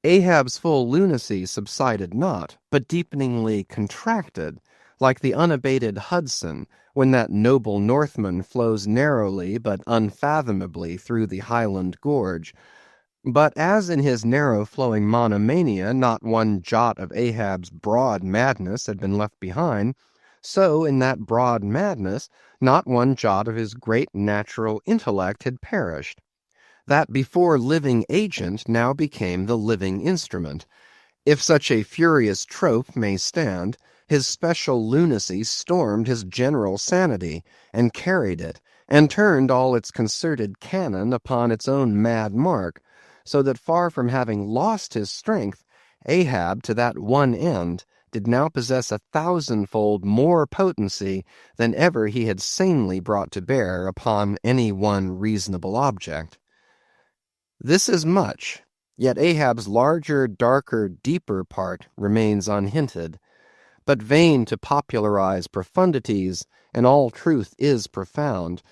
Ahab's full lunacy subsided not, but deepeningly contracted, like the unabated Hudson, when that noble Northman flows narrowly but unfathomably through the Highland gorge. But as in his narrow-flowing monomania not one jot of Ahab's broad madness had been left behind, so in that broad madness not one jot of his great natural intellect had perished. That before living agent now became the living instrument. If such a furious trope may stand, his special lunacy stormed his general sanity, and carried it, and turned all its concerted cannon upon its own mad mark, so that far from having lost his strength, Ahab to that one end did now possess 1,000-fold more potency than ever he had sanely brought to bear upon any one reasonable object. This is much, yet Ahab's larger, darker, deeper part remains unhinted. But vain to popularize profundities, and all truth is profound.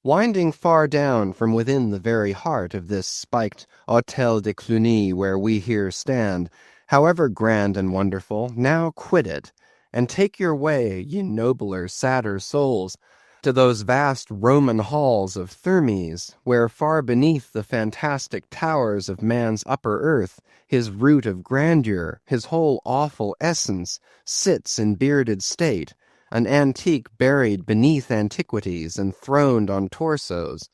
Winding far down from within the very heart of this spiked Hôtel de Cluny where we here stand, however grand and wonderful, now quit it, and take your way, ye nobler, sadder souls, to those vast Roman halls of Thermes, where far beneath the fantastic towers of man's upper earth, his root of grandeur, his whole awful essence, sits in bearded state, an antique buried beneath antiquities and throned on torsos.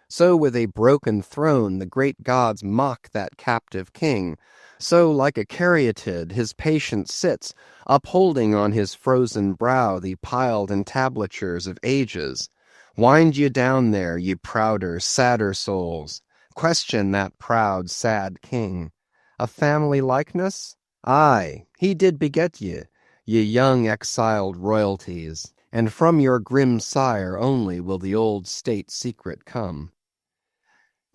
So with a broken throne the great gods mock that captive king. So like a caryatid his patient sits, upholding on his frozen brow the piled entablatures of ages. Wind ye down there, ye prouder, sadder souls. Question that proud, sad king. A family likeness? Aye, he did beget ye, ye young exiled royalties, and from your grim sire only will the old state secret come.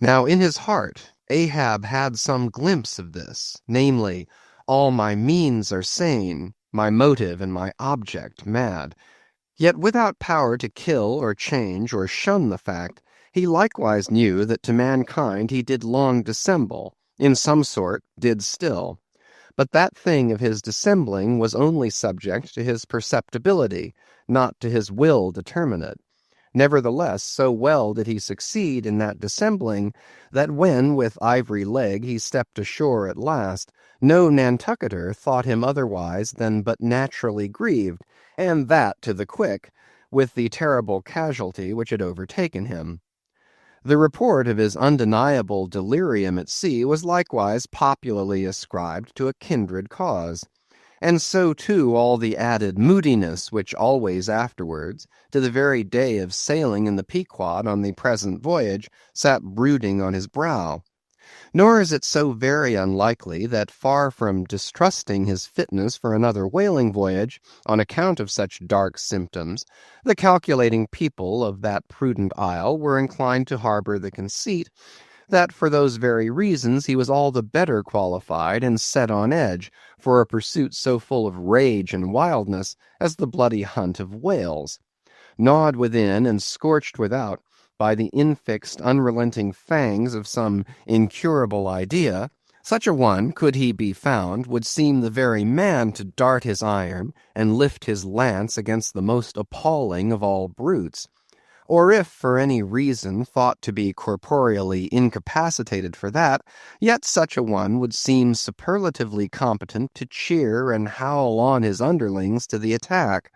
Now in his heart Ahab had some glimpse of this, namely, all my means are sane, my motive and my object mad. Yet without power to kill or change or shun the fact, he likewise knew that to mankind he did long dissemble, in some sort did still. But that thing of his dissembling was only subject to his perceptibility, not to his will determinate. Nevertheless, so well did he succeed in that dissembling, that when with ivory leg he stepped ashore at last, no Nantucketer thought him otherwise than but naturally grieved, and that to the quick, with the terrible casualty which had overtaken him. The report of his undeniable delirium at sea was likewise popularly ascribed to a kindred cause. And so too all the added moodiness which always afterwards, to the very day of sailing in the Pequod on the present voyage, sat brooding on his brow. Nor is it so very unlikely that far from distrusting his fitness for another whaling voyage, on account of such dark symptoms, the calculating people of that prudent isle were inclined to harbor the conceit that for those very reasons he was all the better qualified and set on edge for a pursuit so full of rage and wildness as the bloody hunt of whales. Gnawed within and scorched without by the infixed, unrelenting fangs of some incurable idea, such a one, could he be found, would seem the very man to dart his iron and lift his lance against the most appalling of all brutes. Or if for any reason thought to be corporeally incapacitated for that, yet such a one would seem superlatively competent to cheer and howl on his underlings to the attack.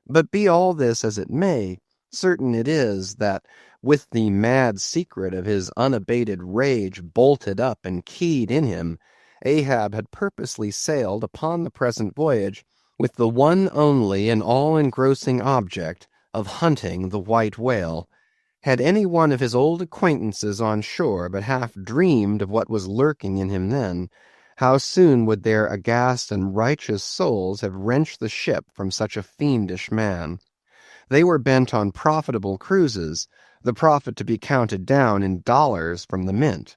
But be all this as it may, certain it is that, with the mad secret of his unabated rage bolted up and keyed in him, Ahab had purposely sailed upon the present voyage with the one only and all-engrossing object of hunting the white whale. Had any one of his old acquaintances on shore but half dreamed of what was lurking in him then, how soon would their aghast and righteous souls have wrenched the ship from such a fiendish man. They were bent on profitable cruises, the profit to be counted down in dollars from the mint.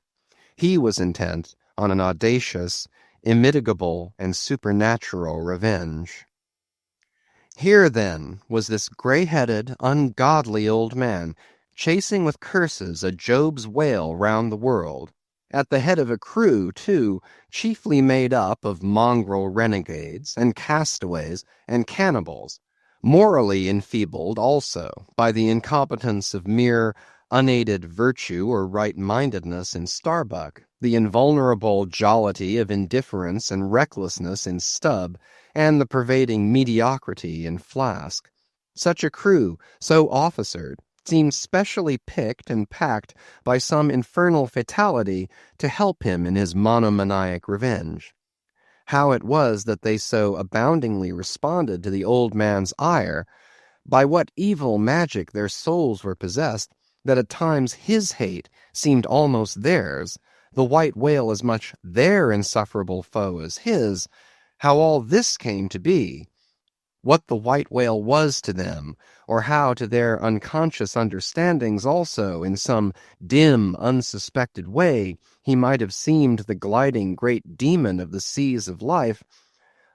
He was intent on an audacious, immitigable, and supernatural revenge. Here, then, was this grey-headed, ungodly old man, chasing with curses a Job's whale round the world, at the head of a crew, too, chiefly made up of mongrel renegades, and castaways, and cannibals, morally enfeebled also by the incompetence of mere unaided virtue or right-mindedness in Starbuck, the invulnerable jollity of indifference and recklessness in Stubb, and the pervading mediocrity in Flask. Such a crew, so officered, seemed specially picked and packed by some infernal fatality to help him in his monomaniac revenge. How it was that they so aboundingly responded to the old man's ire, by what evil magic their souls were possessed, that at times his hate seemed almost theirs, the white whale as much their insufferable foe as his, how all this came to be, what the white whale was to them, or how to their unconscious understandings also, in some dim, unsuspected way, he might have seemed the gliding great demon of the seas of life,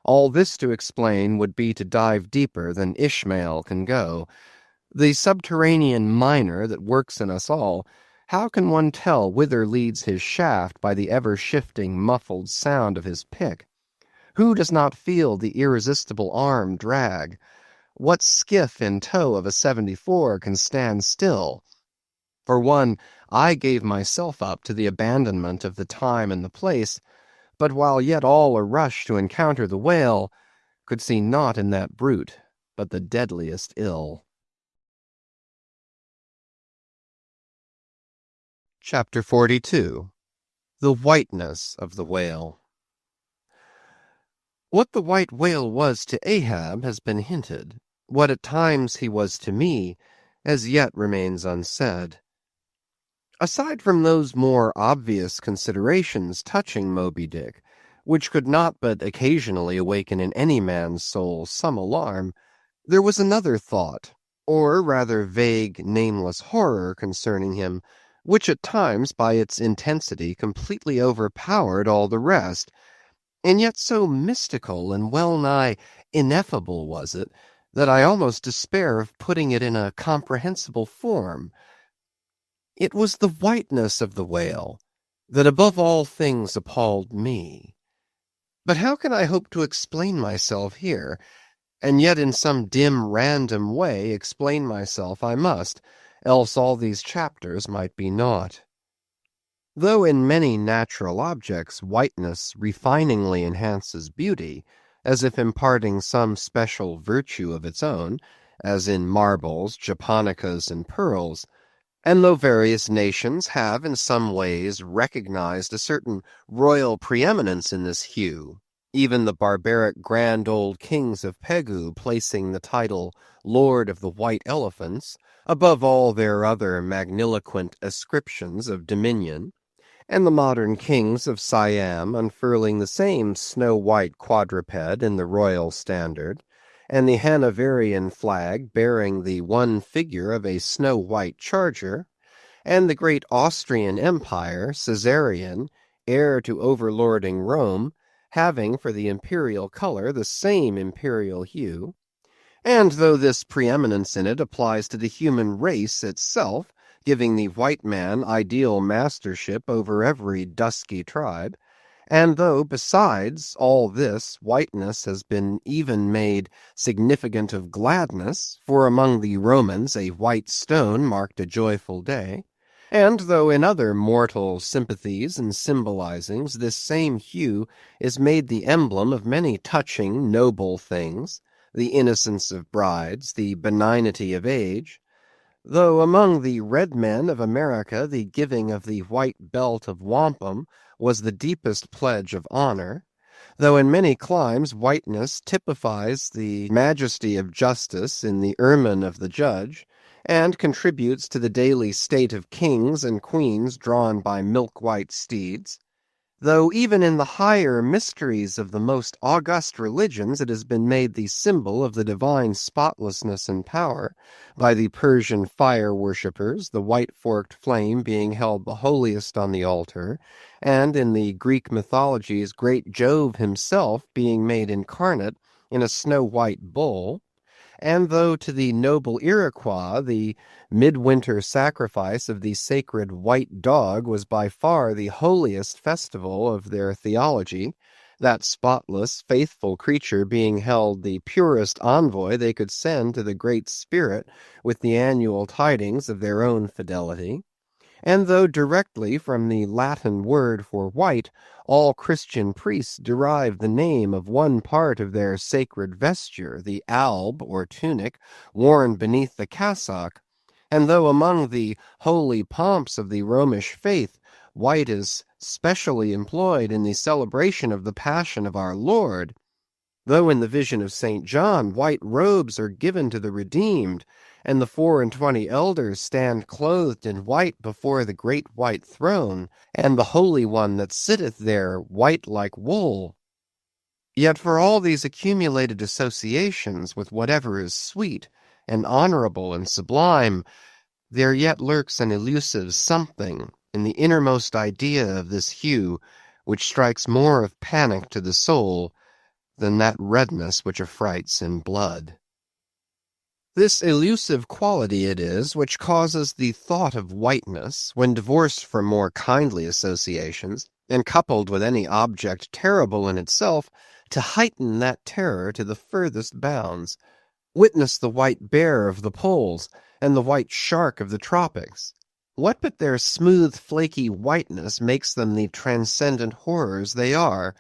all this to explain would be to dive deeper than Ishmael can go. The subterranean miner that works in us all, how can one tell whither leads his shaft by the ever-shifting muffled sound of his pick? Who does not feel the irresistible arm drag? What skiff in tow of a 74 can stand still? For one, I gave myself up to the abandonment of the time and the place, but while yet all a rush to encounter the whale, could see naught in that brute but the deadliest ill. Chapter 42. The Whiteness of the Whale. What the white whale was to Ahab has been hinted. What at times he was to me, as yet remains unsaid. Aside from those more obvious considerations touching Moby Dick, which could not but occasionally awaken in any man's soul some alarm, there was another thought, or rather vague, nameless horror concerning him, which at times by its intensity completely overpowered all the rest, and yet so mystical and well-nigh ineffable was it, that I almost despair of putting it in a comprehensible form. It was the whiteness of the whale that above all things appalled me. But how can I hope to explain myself here? And yet in some dim random way explain myself I must, else all these chapters might be naught. Though in many natural objects whiteness refiningly enhances beauty, as if imparting some special virtue of its own, as in marbles, japonicas, and pearls, and though various nations have in some ways recognized a certain royal preeminence in this hue, even the barbaric grand old kings of Pequod placing the title Lord of the White Elephants above all their other magniloquent ascriptions of dominion, and the modern kings of Siam unfurling the same snow-white quadruped in the royal standard, and the Hanoverian flag bearing the one figure of a snow-white charger, and the great Austrian Empire, Caesarian, heir to overlording Rome, having for the imperial color the same imperial hue, and though this preeminence in it applies to the human race itself, giving the white man ideal mastership over every dusky tribe, and though, besides all this, whiteness has been even made significant of gladness, for among the Romans a white stone marked a joyful day, and though in other mortal sympathies and symbolizings this same hue is made the emblem of many touching, noble things, the innocence of brides, the benignity of age, though among the red men of America the giving of the white belt of wampum was the deepest pledge of honor, though in many climes whiteness typifies the majesty of justice in the ermine of the judge, and contributes to the daily state of kings and queens drawn by milk-white steeds, though even in the higher mysteries of the most august religions it has been made the symbol of the divine spotlessness and power, by the Persian fire-worshippers, the white-forked flame being held the holiest on the altar, and in the Greek mythologies great Jove himself being made incarnate in a snow-white bull, and though to the noble Iroquois the midwinter sacrifice of the sacred white dog was by far the holiest festival of their theology, that spotless, faithful creature being held the purest envoy they could send to the Great Spirit with the annual tidings of their own fidelity, and though directly from the Latin word for white, all Christian priests derive the name of one part of their sacred vesture, the alb, or tunic, worn beneath the cassock, and though among the holy pomps of the Romish faith, white is specially employed in the celebration of the Passion of our Lord, though in the vision of St. John white robes are given to the redeemed, and the 24 elders stand clothed in white before the great white throne, and the Holy One that sitteth there white like wool. Yet for all these accumulated associations with whatever is sweet, and honorable, and sublime, there yet lurks an elusive something in the innermost idea of this hue, which strikes more of panic to the soul than that redness which affrights in blood. This elusive quality it is which causes the thought of whiteness, when divorced from more kindly associations, and coupled with any object terrible in itself, to heighten that terror to the furthest bounds. Witness the white bear of the poles, and the white shark of the tropics. What but their smooth, flaky whiteness makes them the transcendent horrors they are?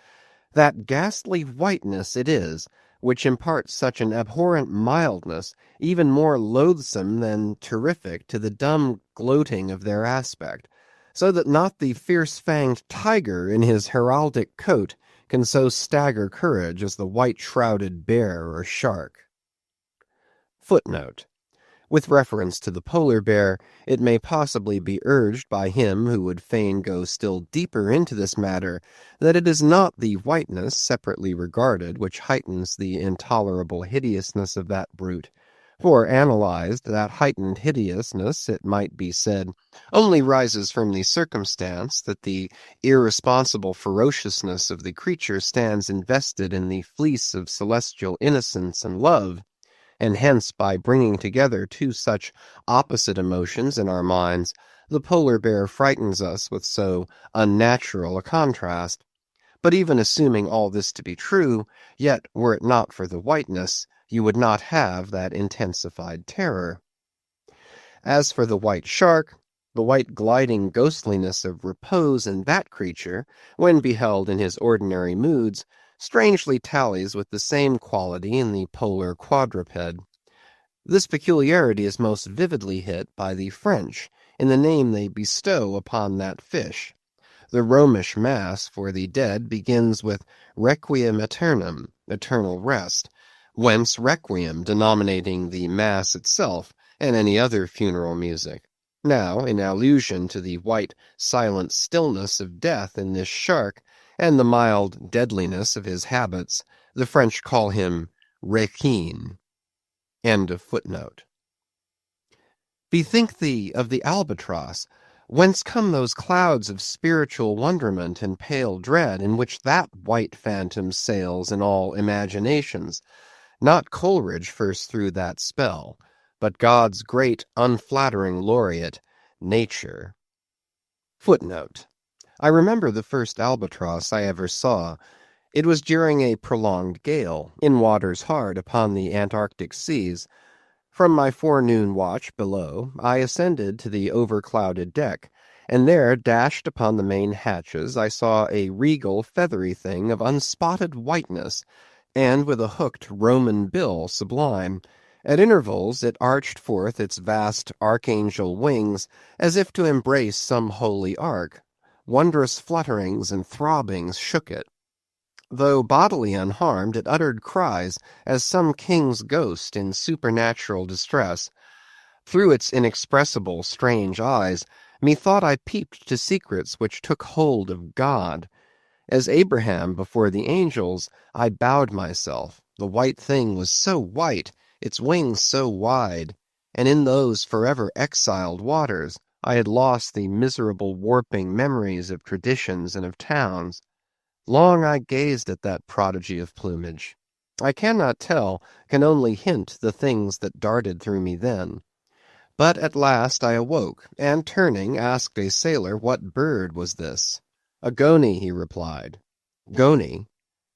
That ghastly whiteness it is, which imparts such an abhorrent mildness, even more loathsome than terrific, to the dumb gloating of their aspect, so that not the fierce-fanged tiger in his heraldic coat can so stagger courage as the white-shrouded bear or shark. Footnote. With reference to the polar bear, it may possibly be urged by him who would fain go still deeper into this matter, that it is not the whiteness separately regarded which heightens the intolerable hideousness of that brute, For analyzed, that heightened hideousness, it might be said, only rises from the circumstance that the irresponsible ferociousness of the creature stands invested in the fleece of celestial innocence and love, and hence by bringing together two such opposite emotions in our minds, the polar bear frightens us with so unnatural a contrast. But even assuming all this to be true, yet were it not for the whiteness, you would not have that intensified terror. As for the white shark, the white gliding ghostliness of repose in that creature, when beheld in his ordinary moods, strangely tallies with the same quality in the polar quadruped. This peculiarity is most vividly hit by the French in the name they bestow upon that fish. The Romish Mass for the dead begins with Requiem Aeternam, eternal rest, whence Requiem denominating the Mass itself and any other funeral music. Now, in allusion to the white, silent stillness of death in this shark, and the mild deadliness of his habits, the French call him Requin. End of footnote. Bethink thee of the albatross. Whence come those clouds of spiritual wonderment and pale dread in which that white phantom sails in all imaginations? Not Coleridge first threw that spell, but God's great unflattering laureate, Nature. Footnote. I remember the first albatross I ever saw. It was during a prolonged gale, in waters hard upon the Antarctic seas. From my forenoon watch below, I ascended to the overclouded deck, and there, dashed upon the main hatches, I saw a regal, feathery thing of unspotted whiteness, and with a hooked Roman bill sublime. At intervals it arched forth its vast archangel wings, as if to embrace some holy ark. Wondrous flutterings and throbbings shook it. Though bodily unharmed, it uttered cries as some king's ghost in supernatural distress. Through its inexpressible, strange eyes, methought I peeped to secrets which took hold of God. As Abraham before the angels, I bowed myself. The white thing was so white, its wings so wide, and in those forever exiled waters I had lost the miserable warping memories of traditions and of towns. Long I gazed at that prodigy of plumage. I cannot tell, can only hint the things that darted through me then. But at last I awoke, and turning, asked a sailor what bird was this. A goney, he replied. Goney?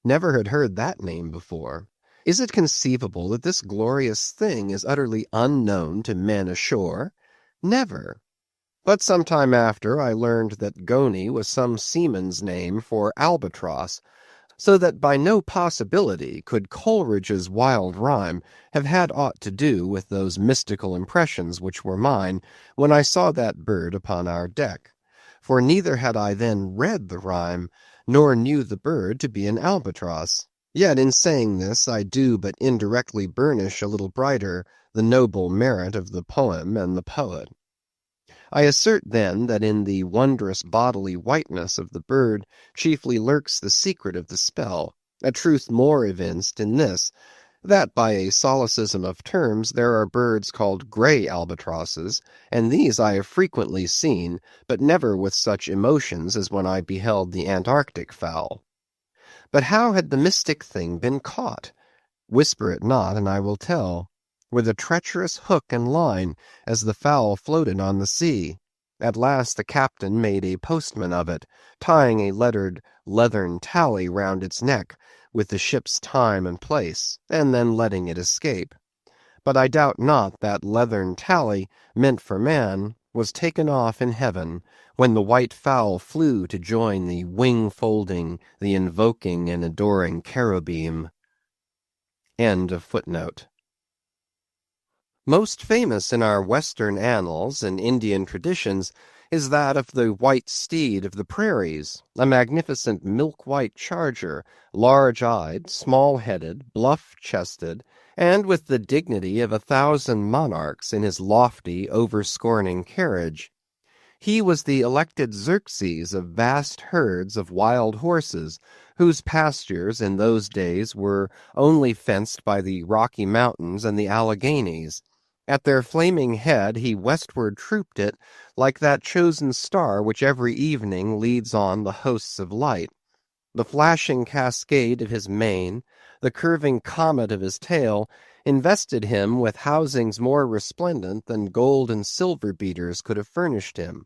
Never had heard that name before. Is it conceivable that this glorious thing is utterly unknown to men ashore? Never. But some time after I learned that goney was some seaman's name for albatross, so that by no possibility could Coleridge's wild rhyme have had aught to do with those mystical impressions which were mine when I saw that bird upon our deck. For neither had I then read the rhyme, nor knew the bird to be an albatross. Yet in saying this I do but indirectly burnish a little brighter the noble merit of the poem and the poet. I assert then that in the wondrous bodily whiteness of the bird chiefly lurks the secret of the spell, a truth more evinced in this, that by a solecism of terms there are birds called grey albatrosses, and these I have frequently seen, but never with such emotions as when I beheld the Antarctic fowl. But how had the mystic thing been caught? Whisper it not, and I will tell. With a treacherous hook and line, as the fowl floated on the sea. At last the captain made a postman of it, tying a lettered leathern tally round its neck, with the ship's time and place, and then letting it escape. But I doubt not that leathern tally, meant for man, was taken off in heaven, when the white fowl flew to join the wing-folding, the invoking and adoring cherubim. End of footnote. Most famous in our Western annals and Indian traditions is that of the white steed of the prairies, a magnificent milk-white charger, large-eyed, small-headed, bluff-chested, and with the dignity of 1,000 monarchs in his lofty, over-scorning carriage. He was the elected Xerxes of vast herds of wild horses, whose pastures in those days were only fenced by the Rocky Mountains and the Alleghanies. At their flaming head he westward trooped it, like that chosen star which every evening leads on the hosts of light. The flashing cascade of his mane, the curving comet of his tail, invested him with housings more resplendent than gold and silver beaters could have furnished him.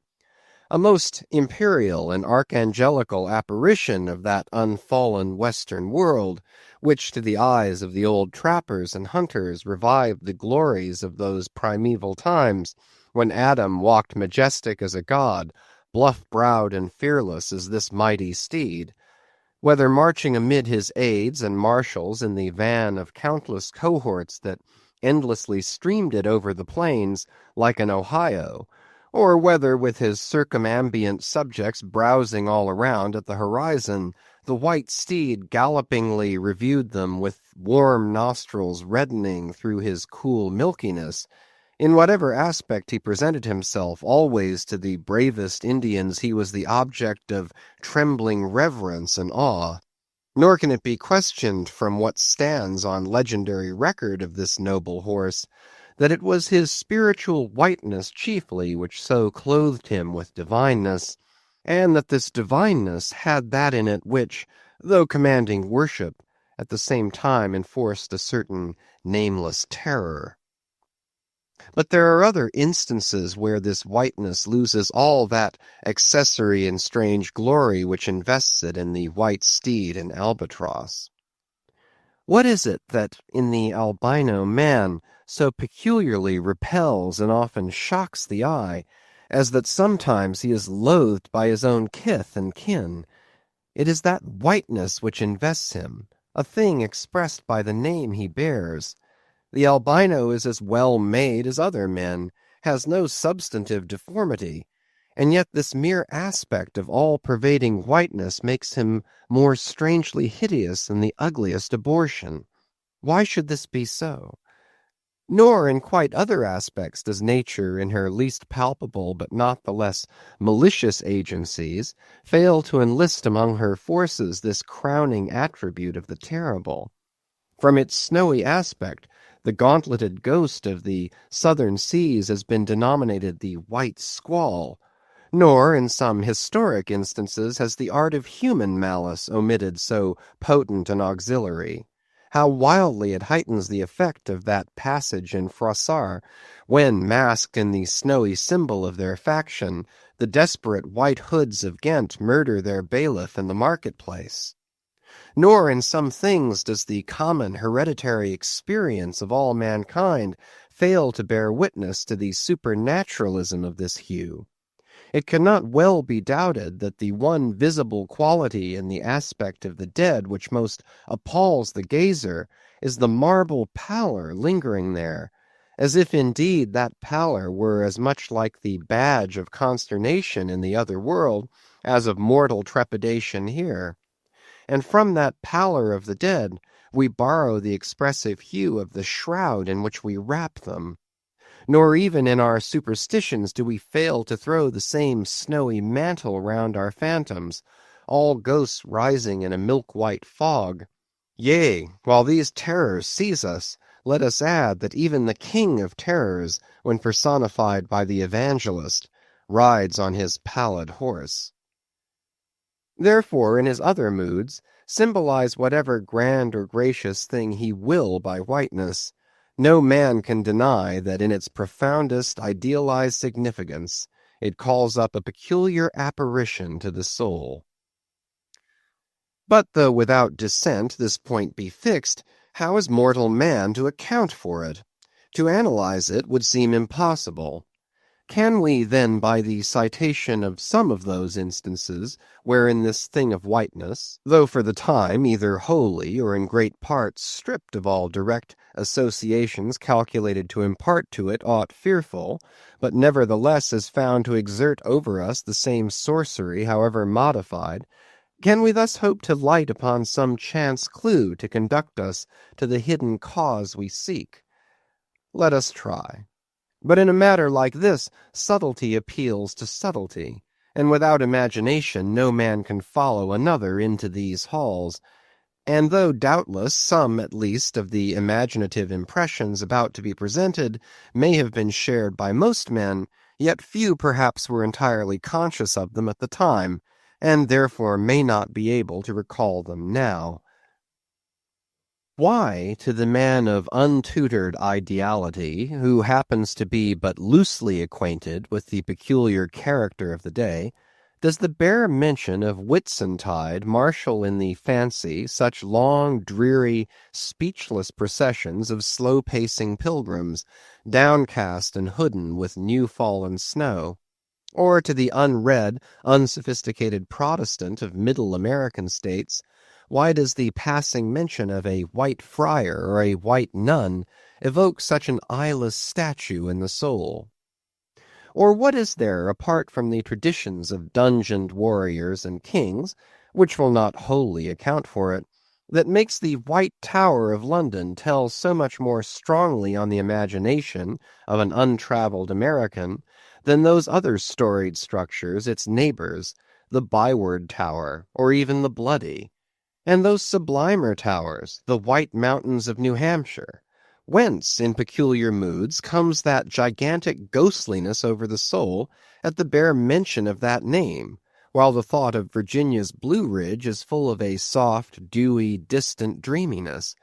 A most imperial and archangelical apparition of that unfallen western world, which to the eyes of the old trappers and hunters revived the glories of those primeval times, when Adam walked majestic as a god, bluff-browed and fearless as this mighty steed. Whether marching amid his aides and marshals in the van of countless cohorts that endlessly streamed it over the plains like an Ohio, or whether with his circumambient subjects browsing all around at the horizon, the white steed gallopingly reviewed them with warm nostrils reddening through his cool milkiness. In whatever aspect he presented himself, always to the bravest Indians he was the object of trembling reverence and awe. Nor can it be questioned from what stands on legendary record of this noble horse, that it was his spiritual whiteness chiefly which so clothed him with divineness, and that this divineness had that in it which, though commanding worship, at the same time enforced a certain nameless terror. But there are other instances where this whiteness loses all that accessory and strange glory which invests it in the white steed and albatross. What is it that in the albino man so peculiarly repels and often shocks the eye, as that sometimes he is loathed by his own kith and kin? It is that whiteness which invests him, a thing expressed by the name he bears. The albino is as well made as other men, has no substantive deformity, and yet this mere aspect of all-pervading whiteness makes him more strangely hideous than the ugliest abortion. Why should this be so? Nor in quite other aspects does nature, in her least palpable but not the less malicious agencies, fail to enlist among her forces this crowning attribute of the terrible. From its snowy aspect, the gauntleted ghost of the southern seas has been denominated the white squall, nor in some historic instances has the art of human malice omitted so potent an auxiliary. How wildly it heightens the effect of that passage in Froissart, when, masked in the snowy symbol of their faction, the desperate white hoods of Ghent murder their bailiff in the marketplace. Nor in some things does the common hereditary experience of all mankind fail to bear witness to the supernaturalism of this hue. It cannot well be doubted that the one visible quality in the aspect of the dead which most appalls the gazer is the marble pallor lingering there, as if indeed that pallor were as much like the badge of consternation in the other world as of mortal trepidation here. And from that pallor of the dead we borrow the expressive hue of the shroud in which we wrap them. Nor even in our superstitions do we fail to throw the same snowy mantle round our phantoms, all ghosts rising in a milk-white fog. Yea, while these terrors seize us, let us add that even the king of terrors, when personified by the evangelist, rides on his pallid horse. Therefore, in his other moods, symbolize whatever grand or gracious thing he will by whiteness. No man can deny that in its profoundest idealized significance it calls up a peculiar apparition to the soul. But though without dissent this point be fixed, how is mortal man to account for it? To analyze it would seem impossible. Can we, then, by the citation of some of those instances wherein this thing of whiteness, though for the time either wholly or in great part stripped of all direct associations calculated to impart to it aught fearful, but nevertheless is found to exert over us the same sorcery however modified, can we thus hope to light upon some chance clue to conduct us to the hidden cause we seek? Let us try. But in a matter like this, subtlety appeals to subtlety, and without imagination no man can follow another into these halls. And though doubtless some at least of the imaginative impressions about to be presented may have been shared by most men, yet few perhaps were entirely conscious of them at the time, and therefore may not be able to recall them now. Why, to the man of untutored ideality, who happens to be but loosely acquainted with the peculiar character of the day, does the bare mention of Whitsuntide marshal in the fancy such long, dreary, speechless processions of slow-pacing pilgrims, downcast and hooded with new-fallen snow? Or to the unread, unsophisticated Protestant of middle American states, why does the passing mention of a white friar or a white nun evoke such an eyeless statue in the soul? Or what is there, apart from the traditions of dungeoned warriors and kings, which will not wholly account for it, that makes the White Tower of London tell so much more strongly on the imagination of an untravelled American than those other storied structures, its neighbors, the Byward Tower, or even the Bloody? And those sublimer towers, the White Mountains of New Hampshire? Whence, in peculiar moods, comes that gigantic ghostliness over the soul at the bare mention of that name, while the thought of Virginia's Blue Ridge is full of a soft, dewy, distant dreaminess?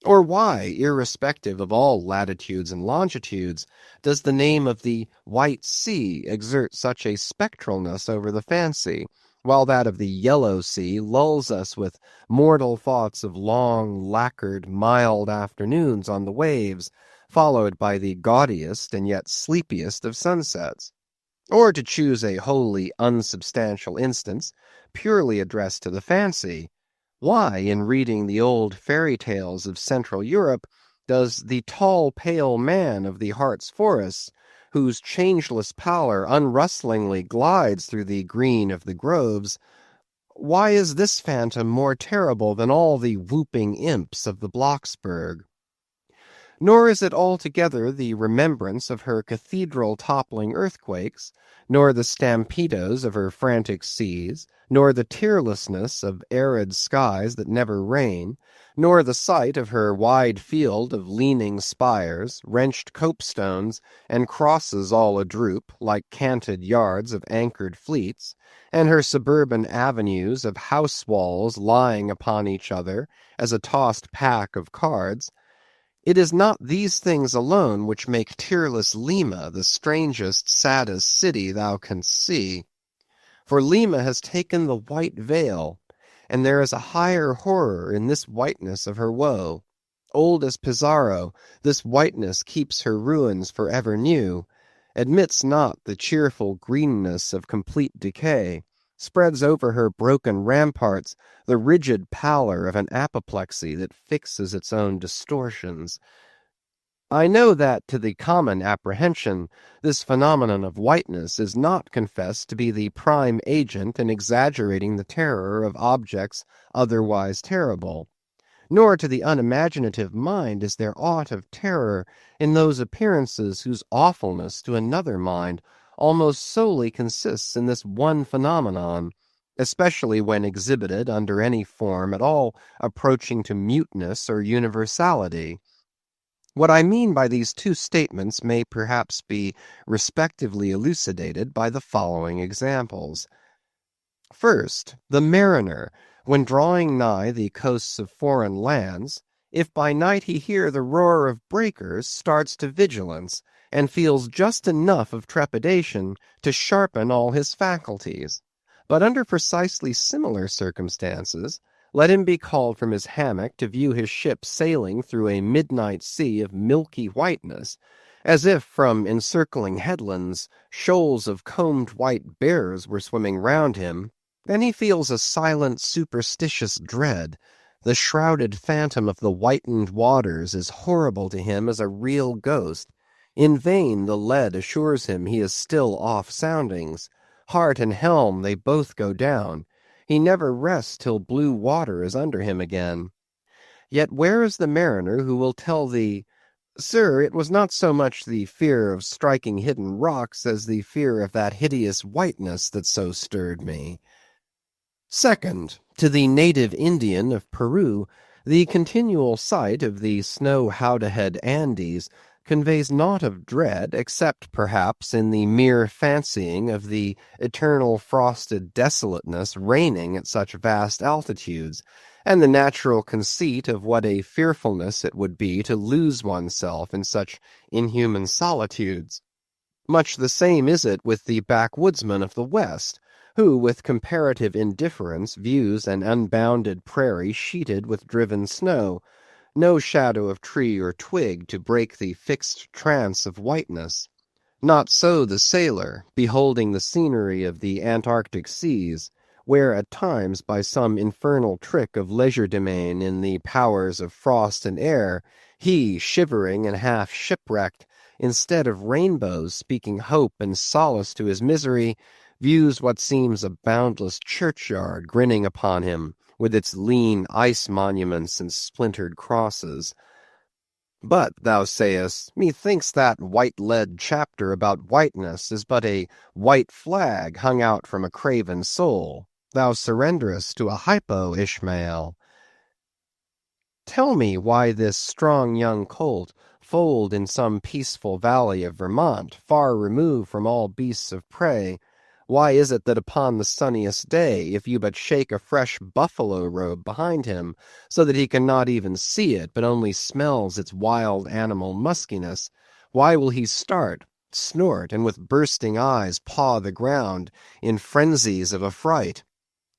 Or why, irrespective of all latitudes and longitudes, does the name of the White Sea exert such a spectralness over the fancy, while that of the Yellow Sea lulls us with mortal thoughts of long, lacquered, mild afternoons on the waves, followed by the gaudiest and yet sleepiest of sunsets? Or, to choose a wholly unsubstantial instance, purely addressed to the fancy, why, in reading the old fairy tales of Central Europe, does the tall, pale man of the Hartz forests, whose changeless pallor unrustlingly glides through the green of the groves, why is this phantom more terrible than all the whooping imps of the Blocksberg? Nor is it altogether the remembrance of her cathedral-toppling earthquakes, nor the stampedos of her frantic seas, nor the tearlessness of arid skies that never rain, nor the sight of her wide field of leaning spires, wrenched copestones, and crosses all adroop, like canted yards of anchored fleets, and her suburban avenues of house-walls lying upon each other as a tossed pack of cards. It is not these things alone which make tearless Lima the strangest, saddest city thou canst see. For Lima has taken the white veil, and there is a higher horror in this whiteness of her woe. Old as Pizarro, this whiteness keeps her ruins for ever new, admits not the cheerful greenness of complete decay, spreads over her broken ramparts the rigid pallor of an apoplexy that fixes its own distortions. I know that to the common apprehension, this phenomenon of whiteness is not confessed to be the prime agent in exaggerating the terror of objects otherwise terrible. Nor to the unimaginative mind is there aught of terror in those appearances whose awfulness to another mind almost solely consists in this one phenomenon, especially when exhibited under any form at all approaching to muteness or universality. What I mean by these two statements may perhaps be respectively elucidated by the following examples. First, the mariner, when drawing nigh the coasts of foreign lands, if by night he hear the roar of breakers, starts to vigilance, and feels just enough of trepidation to sharpen all his faculties. But under precisely similar circumstances, let him be called from his hammock to view his ship sailing through a midnight sea of milky whiteness, as if from encircling headlands shoals of combed white bears were swimming round him. Then he feels a silent, superstitious dread. The shrouded phantom of the whitened waters is horrible to him as a real ghost. In vain the lead assures him he is still off soundings. Heart and helm they both go down. He never rests till blue water is under him again. Yet where is the mariner who will tell thee, Sir, it was not so much the fear of striking hidden rocks as the fear of that hideous whiteness that so stirred me. Second, to the native Indian of Peru, the continual sight of the snow-howdahed Andes conveys naught of dread, except perhaps in the mere fancying of the eternal frosted desolateness reigning at such vast altitudes, and the natural conceit of what a fearfulness it would be to lose oneself in such inhuman solitudes. Much the same is it with the backwoodsman of the West, who with comparative indifference views an unbounded prairie sheeted with driven snow, no shadow of tree or twig to break the fixed trance of whiteness. Not so the sailor, beholding the scenery of the Antarctic seas, where at times by some infernal trick of legerdemain in the powers of frost and air, he, shivering and half shipwrecked, instead of rainbows speaking hope and solace to his misery, views what seems a boundless churchyard grinning upon him, with its lean ice monuments and splintered crosses. But, thou sayest, methinks that white-lead chapter about whiteness is but a white flag hung out from a craven soul. Thou surrenderest to a hypo, Ishmael. Tell me why this strong young colt, foaled in some peaceful valley of Vermont, far removed from all beasts of prey, why is it that upon the sunniest day, if you but shake a fresh buffalo robe behind him, so that he cannot even see it, but only smells its wild animal muskiness, why will he start, snort, and with bursting eyes paw the ground, in frenzies of affright?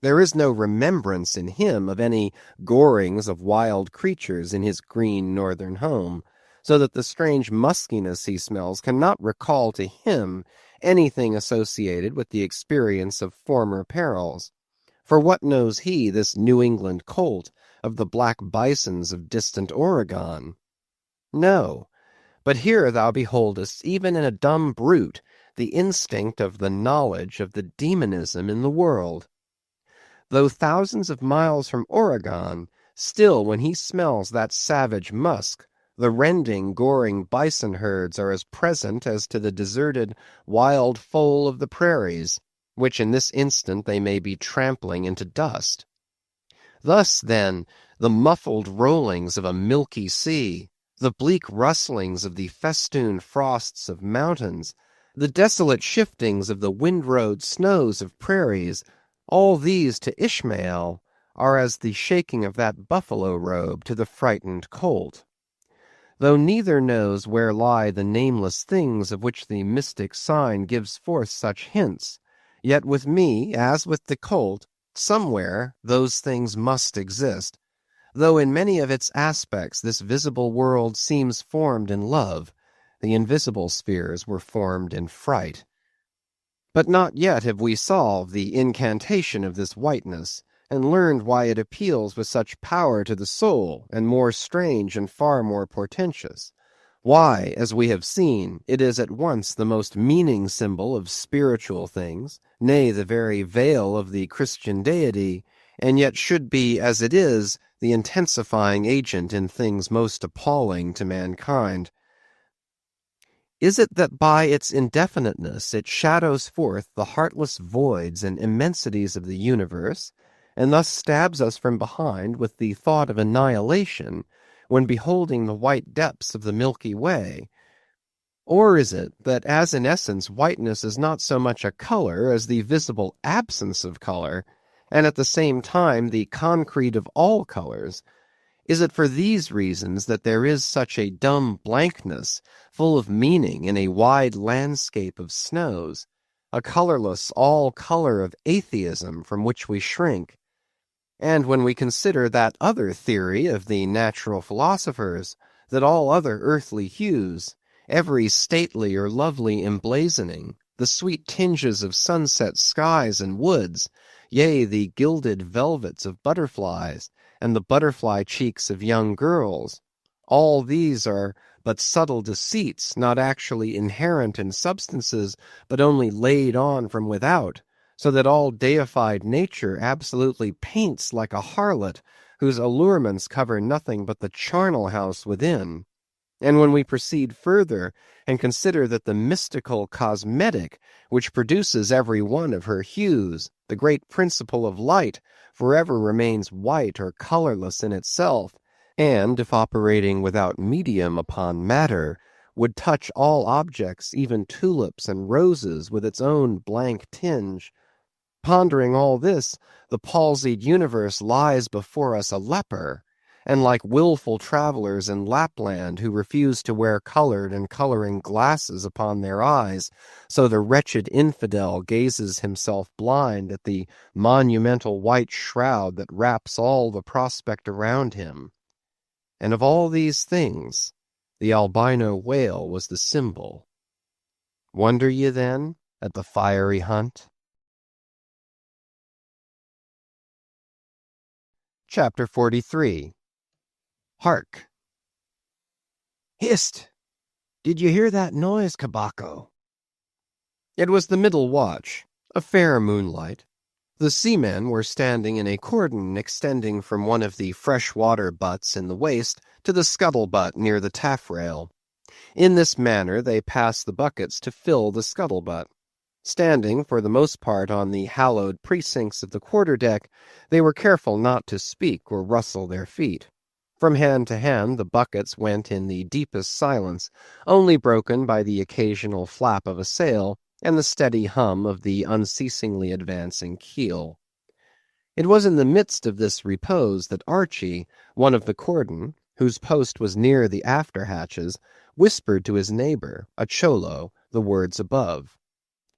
There is no remembrance in him of any gorings of wild creatures in his green northern home, so that the strange muskiness he smells cannot recall to him anything associated with the experience of former perils. For what knows he, this New England colt, of the black bisons of distant Oregon? No, but here thou beholdest, even in a dumb brute, the instinct of the knowledge of the demonism in the world. Though thousands of miles from Oregon, still when he smells that savage musk, the rending, goring bison herds are as present as to the deserted, wild foal of the prairies, which in this instant they may be trampling into dust. Thus, then, the muffled rollings of a milky sea, the bleak rustlings of the festooned frosts of mountains, the desolate shiftings of the windrowed snows of prairies, all these to Ishmael are as the shaking of that buffalo robe to the frightened colt. Though neither knows where lie the nameless things of which the mystic sign gives forth such hints, yet with me, as with the colt, somewhere those things must exist, though in many of its aspects this visible world seems formed in love, the invisible spheres were formed in fright. But not yet have we solved the incantation of this whiteness, and learned why it appeals with such power to the soul, and more strange and far more portentous. Why, as we have seen, it is at once the most meaning symbol of spiritual things, nay, the very veil of the Christian deity, and yet should be, as it is, the intensifying agent in things most appalling to mankind. Is it that by its indefiniteness it shadows forth the heartless voids and immensities of the universe, and thus stabs us from behind with the thought of annihilation when beholding the white depths of the Milky Way? Or is it that as in essence whiteness is not so much a color as the visible absence of color, and at the same time the concrete of all colors? Is it for these reasons that there is such a dumb blankness, full of meaning in a wide landscape of snows, a colorless all-color of atheism from which we shrink? And when we consider that other theory of the natural philosophers, that all other earthly hues, every stately or lovely emblazoning, the sweet tinges of sunset skies and woods, yea, the gilded velvets of butterflies, and the butterfly cheeks of young girls, all these are but subtle deceits, not actually inherent in substances, but only laid on from without, so that all deified nature absolutely paints like a harlot, whose allurements cover nothing but the charnel house within. And when we proceed further and consider that the mystical cosmetic which produces every one of her hues, the great principle of light, forever remains white or colorless in itself, and, if operating without medium upon matter, would touch all objects, even tulips and roses, with its own blank tinge. Pondering all this, the palsied universe lies before us a leper, and like willful travelers in Lapland who refuse to wear colored and coloring glasses upon their eyes, so the wretched infidel gazes himself blind at the monumental white shroud that wraps all the prospect around him. And of all these things, the albino whale was the symbol. Wonder ye, then, at the fiery hunt? Chapter 43. Hark! Hist! Did you hear that noise, Kabako? It was the middle watch, a fair moonlight. The seamen were standing in a cordon extending from one of the fresh-water butts in the waist to the scuttle-butt near the taffrail. In this manner they passed the buckets to fill the scuttle-butt. Standing, for the most part, on the hallowed precincts of the quarter-deck, they were careful not to speak or rustle their feet. From hand to hand the buckets went in the deepest silence, only broken by the occasional flap of a sail and the steady hum of the unceasingly advancing keel. It was in the midst of this repose that Archie, one of the cordon, whose post was near the after-hatches, whispered to his neighbor, a cholo, the words above.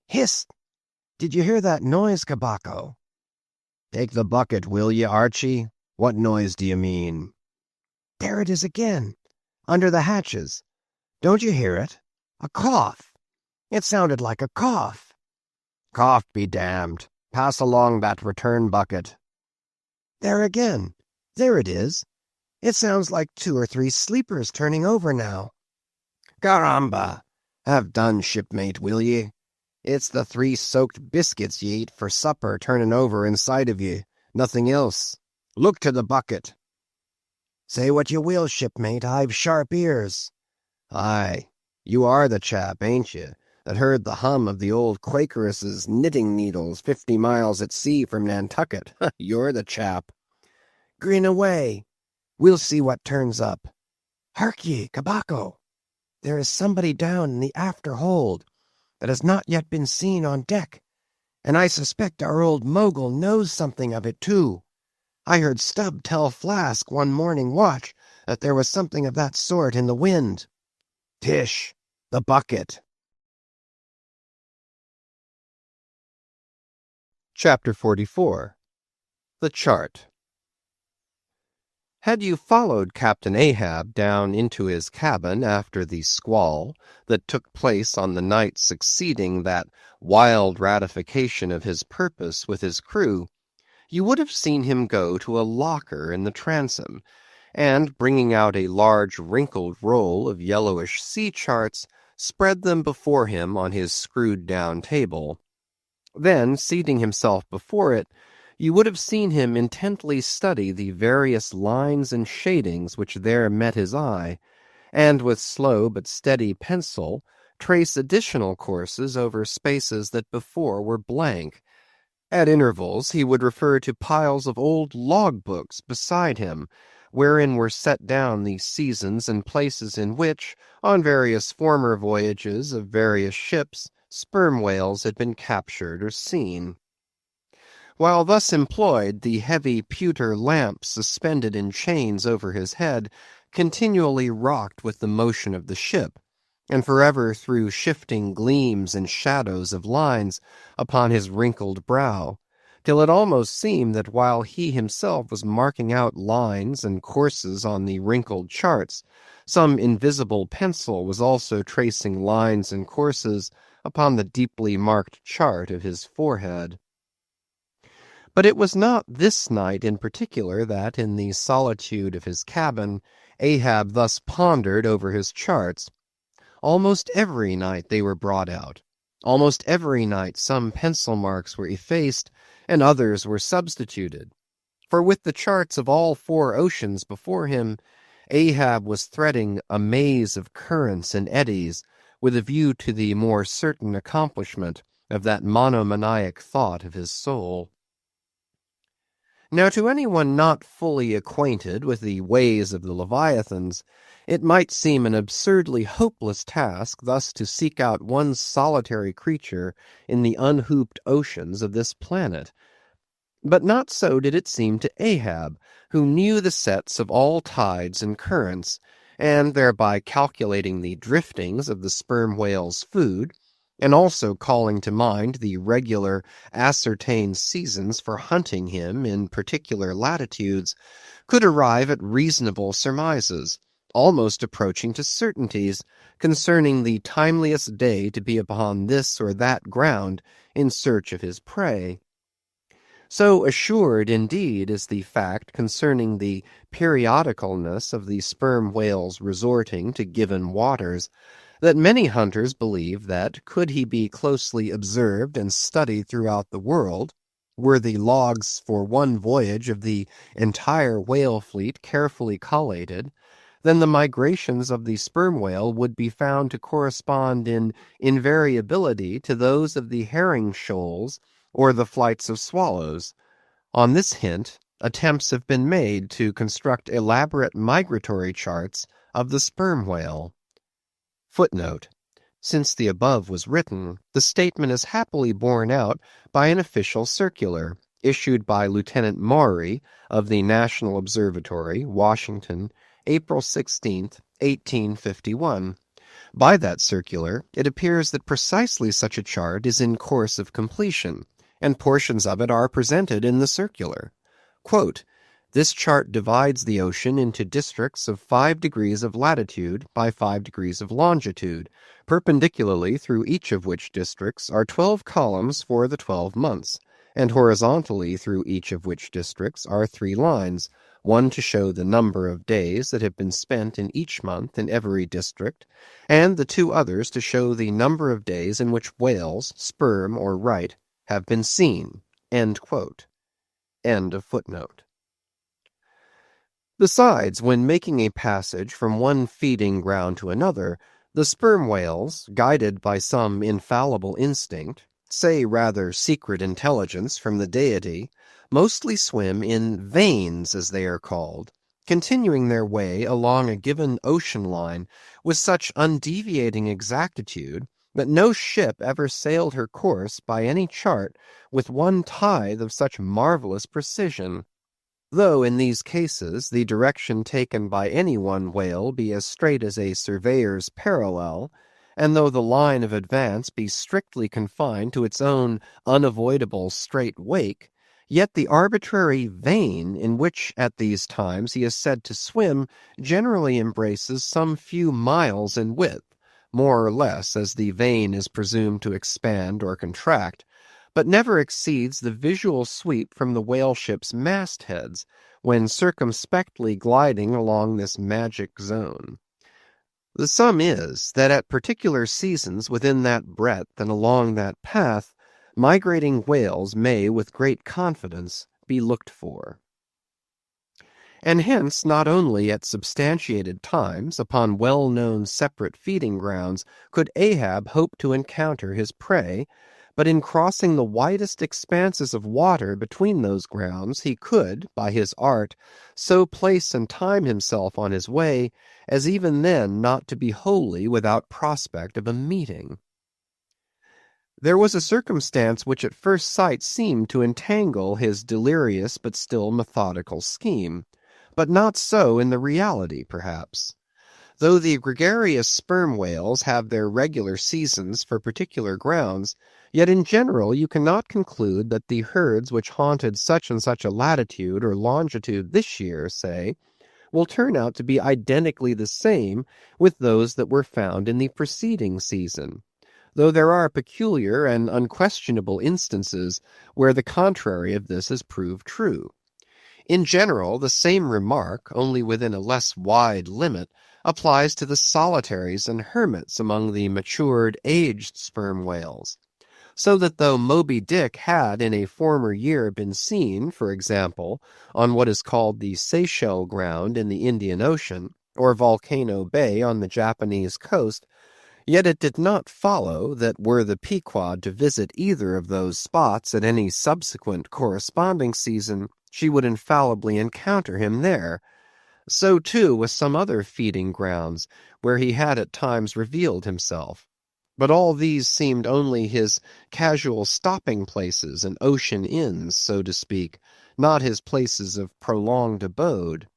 Hist! Did you hear that noise, Kabako? Take the bucket, will ye, Archie? What noise do you mean? There it is again, under the hatches. Don't you hear it? A cough. It sounded like a cough. Cough be damned. Pass along that return bucket. There again. There it is. It sounds like 2 or 3 sleepers turning over now. Caramba! Have done, shipmate, will ye? It's the 3 soaked biscuits ye ate for supper turning over inside of ye. Nothing else. Look to the bucket. Say what you will, shipmate, I've sharp ears. Aye, you are the chap, ain't you, that heard the hum of the old Quakeress's knitting needles 50 miles at sea from Nantucket. You're the chap. Grin away. We'll see what turns up. Hark ye, Kabako. There is somebody down in the after hold that has not yet been seen on deck, and I suspect our old mogul knows something of it, too. I heard Stubb tell Flask one morning watch that there was something of that sort in the wind. Tish, the bucket. Chapter 44. The Chart. Had you followed Captain Ahab down into his cabin after the squall that took place on the night succeeding that wild ratification of his purpose with his crew, you would have seen him go to a locker in the transom, and, bringing out a large wrinkled roll of yellowish sea charts, spread them before him on his screwed-down table. Then, seating himself before it, you would have seen him intently study the various lines and shadings which there met his eye, and with slow but steady pencil trace additional courses over spaces that before were blank. At intervals he would refer to piles of old log-books beside him, wherein were set down the seasons and places in which, on various former voyages of various ships, sperm whales had been captured or seen. While thus employed, the heavy pewter lamp suspended in chains over his head continually rocked with the motion of the ship, and forever threw shifting gleams and shadows of lines upon his wrinkled brow, till it almost seemed that while he himself was marking out lines and courses on the wrinkled charts, some invisible pencil was also tracing lines and courses upon the deeply marked chart of his forehead. But it was not this night in particular that, in the solitude of his cabin, Ahab thus pondered over his charts. Almost every night they were brought out. Almost every night some pencil marks were effaced, and others were substituted. For with the charts of all 4 oceans before him, Ahab was threading a maze of currents and eddies with a view to the more certain accomplishment of that monomaniac thought of his soul. Now, to anyone not fully acquainted with the ways of the Leviathans, it might seem an absurdly hopeless task thus to seek out one solitary creature in the unhooped oceans of this planet. But not so did it seem to Ahab, who knew the sets of all tides and currents, and thereby calculating the driftings of the sperm whale's food, and also calling to mind the regular, ascertained seasons for hunting him in particular latitudes, could arrive at reasonable surmises, almost approaching to certainties, concerning the timeliest day to be upon this or that ground in search of his prey. So assured, indeed, is the fact concerning the periodicalness of the sperm whale's resorting to given waters, that many hunters believe that, could he be closely observed and studied throughout the world, were the logs for one voyage of the entire whale fleet carefully collated, then the migrations of the sperm whale would be found to correspond in invariability to those of the herring shoals or the flights of swallows. On this hint, attempts have been made to construct elaborate migratory charts of the sperm whale. Footnote. Since the above was written, the statement is happily borne out by an official circular issued by Lieutenant Maury of the National Observatory, Washington, April 16, 1851. By that circular, it appears that precisely such a chart is in course of completion, and portions of it are presented in the circular. Quote, "This chart divides the ocean into districts of 5 degrees of latitude by 5 degrees of longitude, perpendicularly through each of which districts are 12 columns for the 12 months, and horizontally through each of which districts are 3 lines, one to show the number of days that have been spent in each month in every district, and the 2 others to show the number of days in which whales, sperm or right, have been seen." End quote. End of footnote. Besides, when making a passage from one feeding ground to another, the sperm whales, guided by some infallible instinct, say rather secret intelligence from the deity, mostly swim in veins, as they are called, continuing their way along a given ocean line with such undeviating exactitude that no ship ever sailed her course by any chart with one tithe of such marvelous precision, though in these cases the direction taken by any one whale be as straight as a surveyor's parallel, and though the line of advance be strictly confined to its own unavoidable straight wake, yet the arbitrary vein in which at these times he is said to swim generally embraces some few miles in width, more or less as the vein is presumed to expand or contract, but never exceeds the visual sweep from the whale ship's mastheads when circumspectly gliding along this magic zone. The sum is that at particular seasons within that breadth and along that path, migrating whales may with great confidence be looked for. And hence not only at substantiated times upon well-known separate feeding grounds could Ahab hope to encounter his prey, but in crossing the widest expanses of water between those grounds he could, by his art, so place and time himself on his way as even then not to be wholly without prospect of a meeting. There was a circumstance which at first sight seemed to entangle his delirious but still methodical scheme, but not so in the reality, perhaps. Though the gregarious sperm whales have their regular seasons for particular grounds, yet in general you cannot conclude that the herds which haunted such and such a latitude or longitude this year, say, will turn out to be identically the same with those that were found in the preceding season, though there are peculiar and unquestionable instances where the contrary of this has proved true. In general, the same remark, only within a less wide limit, applies to the solitaries and hermits among the matured, aged sperm whales. So that though Moby Dick had in a former year been seen, for example, on what is called the Seychelles ground in the Indian Ocean, or Volcano Bay on the Japanese coast, yet it did not follow that were the Pequod to visit either of those spots at any subsequent corresponding season, she would infallibly encounter him there. So, too, with some other feeding grounds, where he had at times revealed himself. But all these seemed only his casual stopping places and ocean inns, so to speak, not his places of prolonged abode.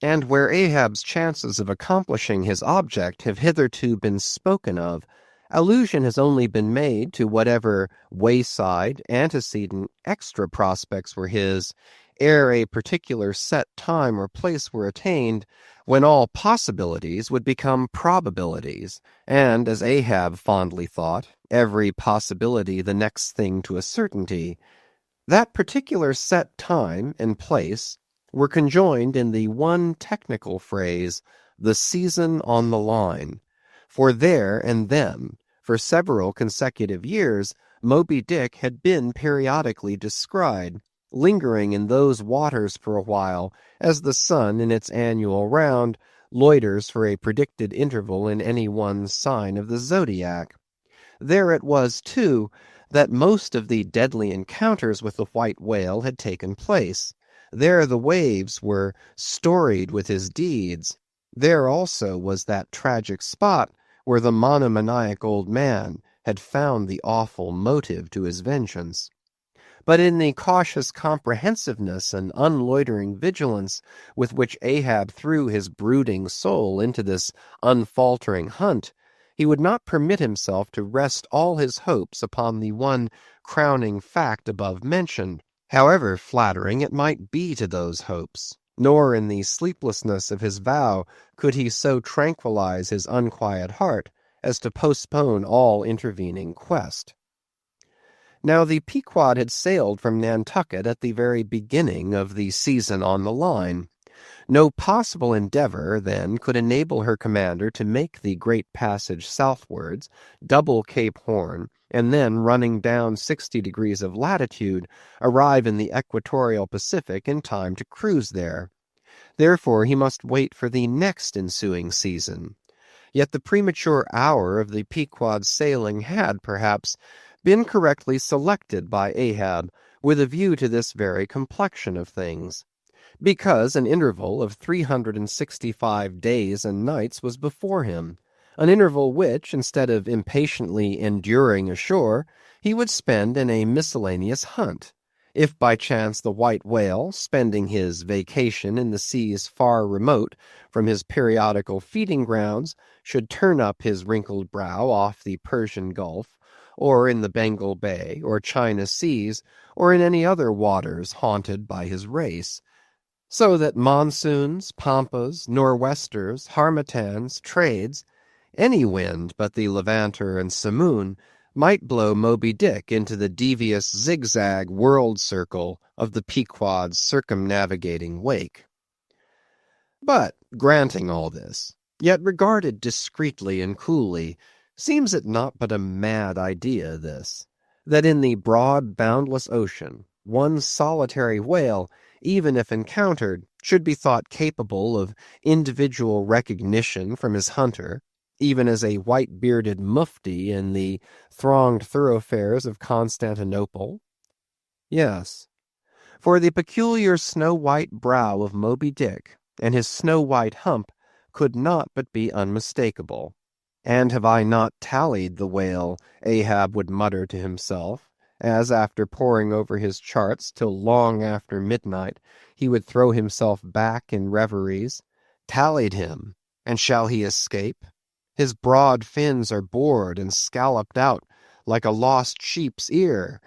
And where Ahab's chances of accomplishing his object have hitherto been spoken of, allusion has only been made to whatever wayside, antecedent, extra prospects were his, ere a particular set time or place were attained, when all possibilities would become probabilities, and, as Ahab fondly thought, every possibility the next thing to a certainty. That particular set time and place were conjoined in the one technical phrase, the season on the line. For there and then, for several consecutive years, Moby Dick had been periodically descried, lingering in those waters for a while, as the sun in its annual round loiters for a predicted interval in any one sign of the zodiac. There it was, too, that most of the deadly encounters with the white whale had taken place. There the waves were storied with his deeds. There also was that tragic spot where the monomaniac old man had found the awful motive to his vengeance. But in the cautious comprehensiveness and unloitering vigilance with which Ahab threw his brooding soul into this unfaltering hunt, he would not permit himself to rest all his hopes upon the one crowning fact above mentioned, however flattering it might be to those hopes, nor in the sleeplessness of his vow could he so tranquilize his unquiet heart as to postpone all intervening quest. Now the Pequod had sailed from Nantucket at the very beginning of the season on the line. No possible endeavor, then, could enable her commander to make the great passage southwards, double Cape Horn, and then, running down 60 degrees of latitude, arrive in the equatorial Pacific in time to cruise there. Therefore he must wait for the next ensuing season. Yet the premature hour of the Pequod's sailing had, perhaps, been correctly selected by Ahab with a view to this very complexion of things, because an interval of 365 days and nights was before him, an interval which, instead of impatiently enduring ashore, he would spend in a miscellaneous hunt, if by chance the white whale, spending his vacation in the seas far remote from his periodical feeding grounds, should turn up his wrinkled brow off the Persian Gulf, or in the Bengal Bay, or China Seas, or in any other waters haunted by his race, so that monsoons, pampas, nor'westers, harmattans, trades, any wind but the levanter and simoon, might blow Moby Dick into the devious zigzag world circle of the Pequod's circumnavigating wake. But, granting all this, yet regarded discreetly and coolly, seems it not but a mad idea, this, that in the broad boundless ocean, one solitary whale, even if encountered, should be thought capable of individual recognition from his hunter, even as a white-bearded mufti in the thronged thoroughfares of Constantinople? Yes, for the peculiar snow-white brow of Moby Dick and his snow-white hump could not but be unmistakable. And have I not tallied the whale, Ahab would mutter to himself, as after poring over his charts till long after midnight he would throw himself back in reveries, tallied him, and shall he escape? His broad fins are bored and scalloped out like a lost sheep's ear,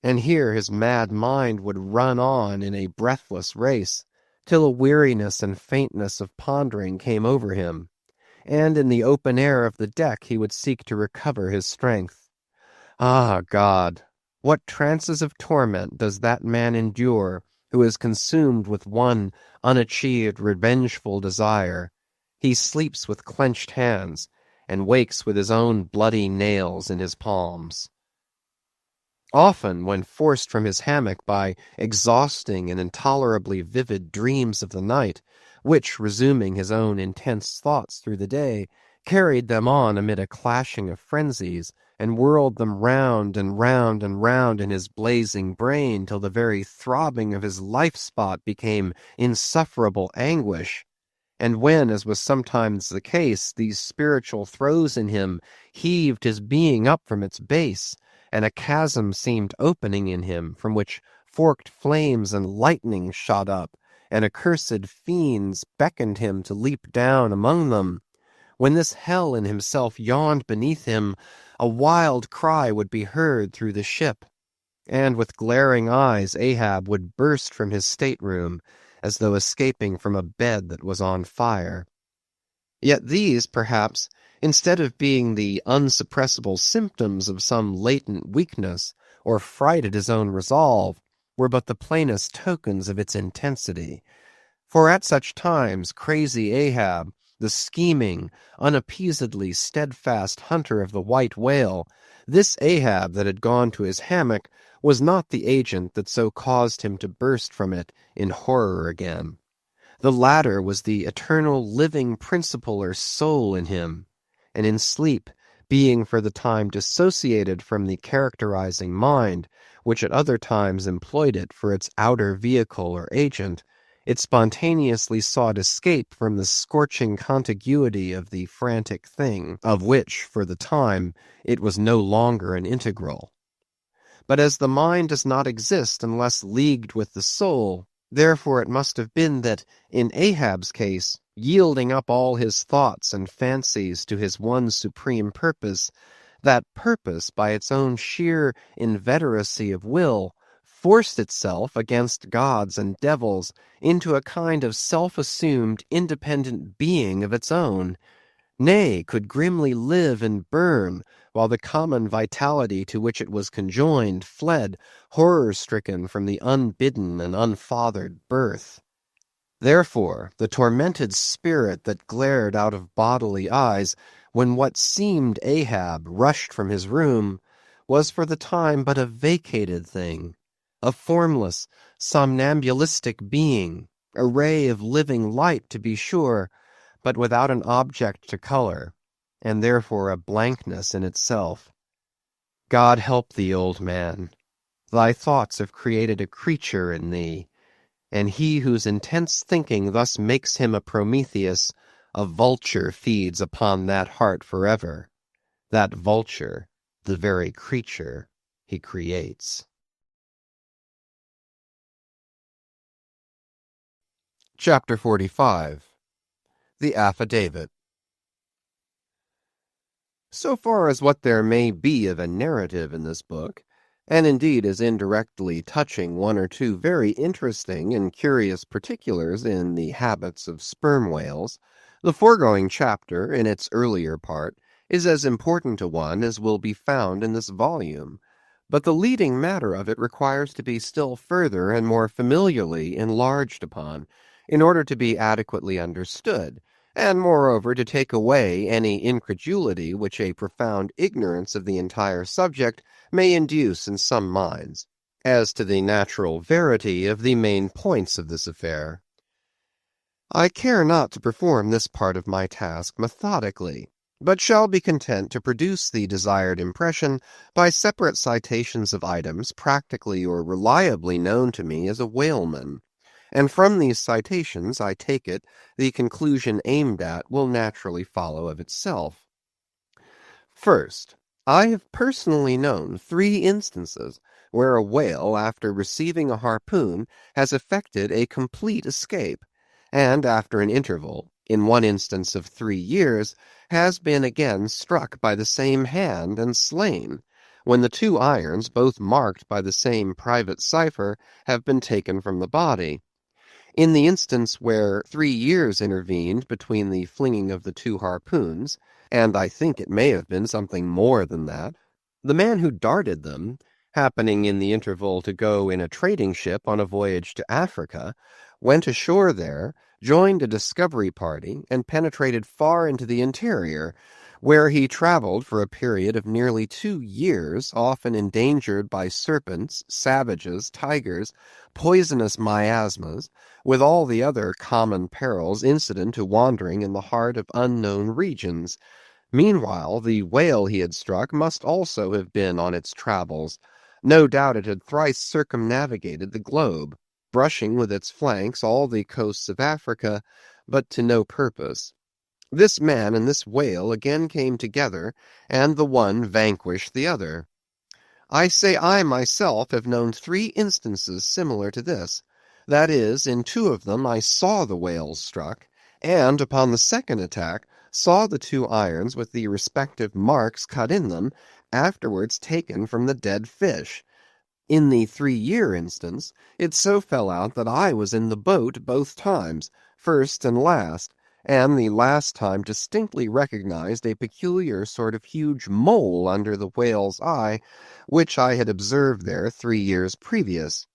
and here his mad mind would run on in a breathless race, till a weariness and faintness of pondering came over him, and in the open air of the deck he would seek to recover his strength. Ah, God! What trances of torment does that man endure who is consumed with one unachieved revengeful desire? He sleeps with clenched hands, and wakes with his own bloody nails in his palms. Often, when forced from his hammock by exhausting and intolerably vivid dreams of the night, which, resuming his own intense thoughts through the day, carried them on amid a clashing of frenzies, and whirled them round and round and round in his blazing brain till the very throbbing of his life-spot became insufferable anguish. And when, as was sometimes the case, these spiritual throes in him heaved his being up from its base, and a chasm seemed opening in him, from which forked flames and lightning shot up, and accursed fiends beckoned him to leap down among them, when this hell in himself yawned beneath him, a wild cry would be heard through the ship, and with glaring eyes Ahab would burst from his stateroom, as though escaping from a bed that was on fire. Yet these, perhaps, instead of being the unsuppressible symptoms of some latent weakness, or fright at his own resolve, were but the plainest tokens of its intensity. For at such times crazy Ahab, the scheming, unappeasedly steadfast hunter of the white whale, this Ahab that had gone to his hammock, was not the agent that so caused him to burst from it in horror again. The latter was the eternal living principle or soul in him, and in sleep, being for the time dissociated from the characterizing mind, which at other times employed it for its outer vehicle or agent, it spontaneously sought escape from the scorching contiguity of the frantic thing, of which, for the time, it was no longer an integral. But as the mind does not exist unless leagued with the soul, therefore it must have been that, in Ahab's case, yielding up all his thoughts and fancies to his one supreme purpose, that purpose, by its own sheer inveteracy of will, forced itself against gods and devils into a kind of self-assumed independent being of its own, nay, could grimly live and burn, while the common vitality to which it was conjoined fled, horror-stricken from the unbidden and unfathered birth. Therefore, the tormented spirit that glared out of bodily eyes when what seemed Ahab rushed from his room was for the time but a vacated thing, a formless, somnambulistic being, a ray of living light to be sure, but without an object to color, and therefore a blankness in itself. God help thee, old man. Thy thoughts have created a creature in thee, and he whose intense thinking thus makes him a Prometheus, a vulture feeds upon that heart forever. That vulture, the very creature he creates. Chapter 45. The Affidavit. So far as what there may be of a narrative in this book, and indeed is indirectly touching one or two very interesting and curious particulars in the habits of sperm whales, the foregoing chapter, in its earlier part, is as important a one as will be found in this volume, but the leading matter of it requires to be still further and more familiarly enlarged upon, in order to be adequately understood, and moreover to take away any incredulity which a profound ignorance of the entire subject may induce in some minds, as to the natural verity of the main points of this affair. I care not to perform this part of my task methodically, but shall be content to produce the desired impression by separate citations of items practically or reliably known to me as a whaleman, and from these citations, I take it, the conclusion aimed at will naturally follow of itself. First, I have personally known 3 instances where a whale, after receiving a harpoon, has effected a complete escape, and after an interval, in one instance of 3 years, has been again struck by the same hand and slain, when the 2 irons, both marked by the same private cipher, have been taken from the body. In the instance where 3 years intervened between the flinging of the 2 harpoons, and I think it may have been something more than that, the man who darted them, happening in the interval to go in a trading ship on a voyage to Africa, went ashore there, joined a discovery party, and penetrated far into the interior, where he traveled for a period of nearly 2 years, often endangered by serpents, savages, tigers, poisonous miasmas, with all the other common perils incident to wandering in the heart of unknown regions. Meanwhile, the whale he had struck must also have been on its travels. No doubt it had thrice circumnavigated the globe, brushing with its flanks all the coasts of Africa, but to no purpose. This man and this whale again came together, and the one vanquished the other. I say I myself have known 3 instances similar to this. That is, in 2 of them I saw the whales struck, and upon the second attack saw the 2 irons with the respective marks cut in them, afterwards taken from the dead fish. In the 3-year instance, it so fell out that I was in the boat both times, first and last, and the last time distinctly recognized a peculiar sort of huge mole under the whale's eye, which I had observed there 3 years previous.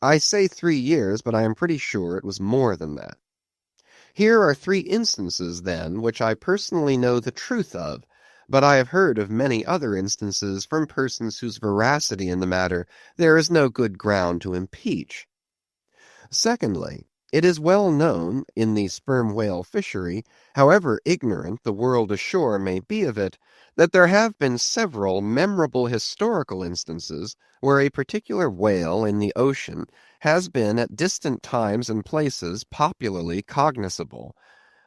I say 3 years, but I am pretty sure it was more than that. Here are 3 instances, then, which I personally know the truth of, but I have heard of many other instances from persons whose veracity in the matter there is no good ground to impeach. Secondly, it is well known in the sperm whale fishery, however ignorant the world ashore may be of it, that there have been several memorable historical instances where a particular whale in the ocean has been at distant times and places popularly cognizable.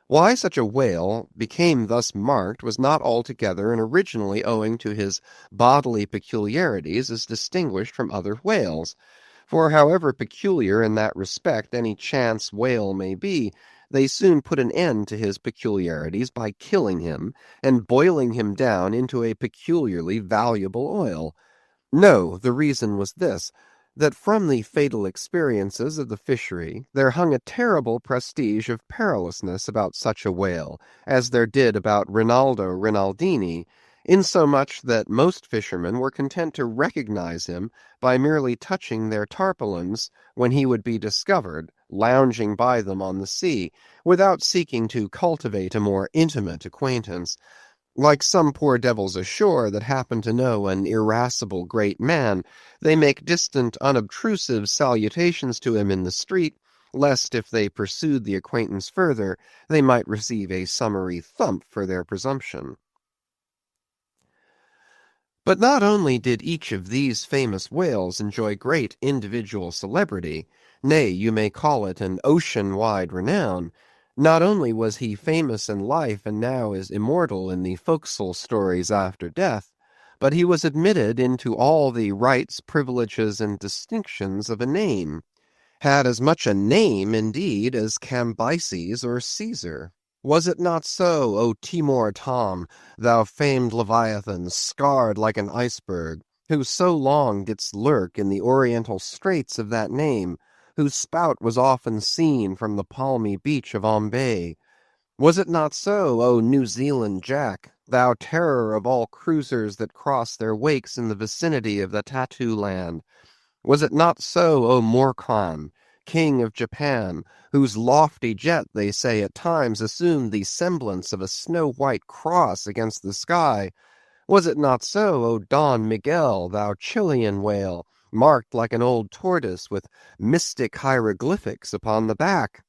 Why such a whale became thus marked was not altogether and originally owing to his bodily peculiarities as distinguished from other whales. For however peculiar in that respect any chance whale may be, they soon put an end to his peculiarities by killing him and boiling him down into a peculiarly valuable oil. No, the reason was this, that from the fatal experiences of the fishery there hung a terrible prestige of perilousness about such a whale, as there did about Rinaldo Rinaldini, insomuch that most fishermen were content to recognize him by merely touching their tarpaulins when he would be discovered, lounging by them on the sea, without seeking to cultivate a more intimate acquaintance. Like some poor devils ashore that happen to know an irascible great man, they make distant, unobtrusive salutations to him in the street, lest if they pursued the acquaintance further, they might receive a summary thump for their presumption. But not only did each of these famous whales enjoy great individual celebrity, nay, you may call it an ocean-wide renown, not only was he famous in life and now is immortal in the forecastle stories after death, but he was admitted into all the rights, privileges, and distinctions of a name, had as much a name, indeed, as Cambyses or Caesar. Was it not so, O Timor Tom, thou famed Leviathan, scarred like an iceberg, who so long didst lurk in the oriental straits of that name, whose spout was often seen from the palmy beach of Ombay? Was it not so, O New Zealand Jack, thou terror of all cruisers that cross their wakes in the vicinity of the Tattoo Land? Was it not so, O Morkan, king of Japan, whose lofty jet, they say, at times assumed the semblance of a snow-white cross against the sky? Was it not so, O Don Miguel, thou Chilean whale, marked like an old tortoise with mystic hieroglyphics upon the back?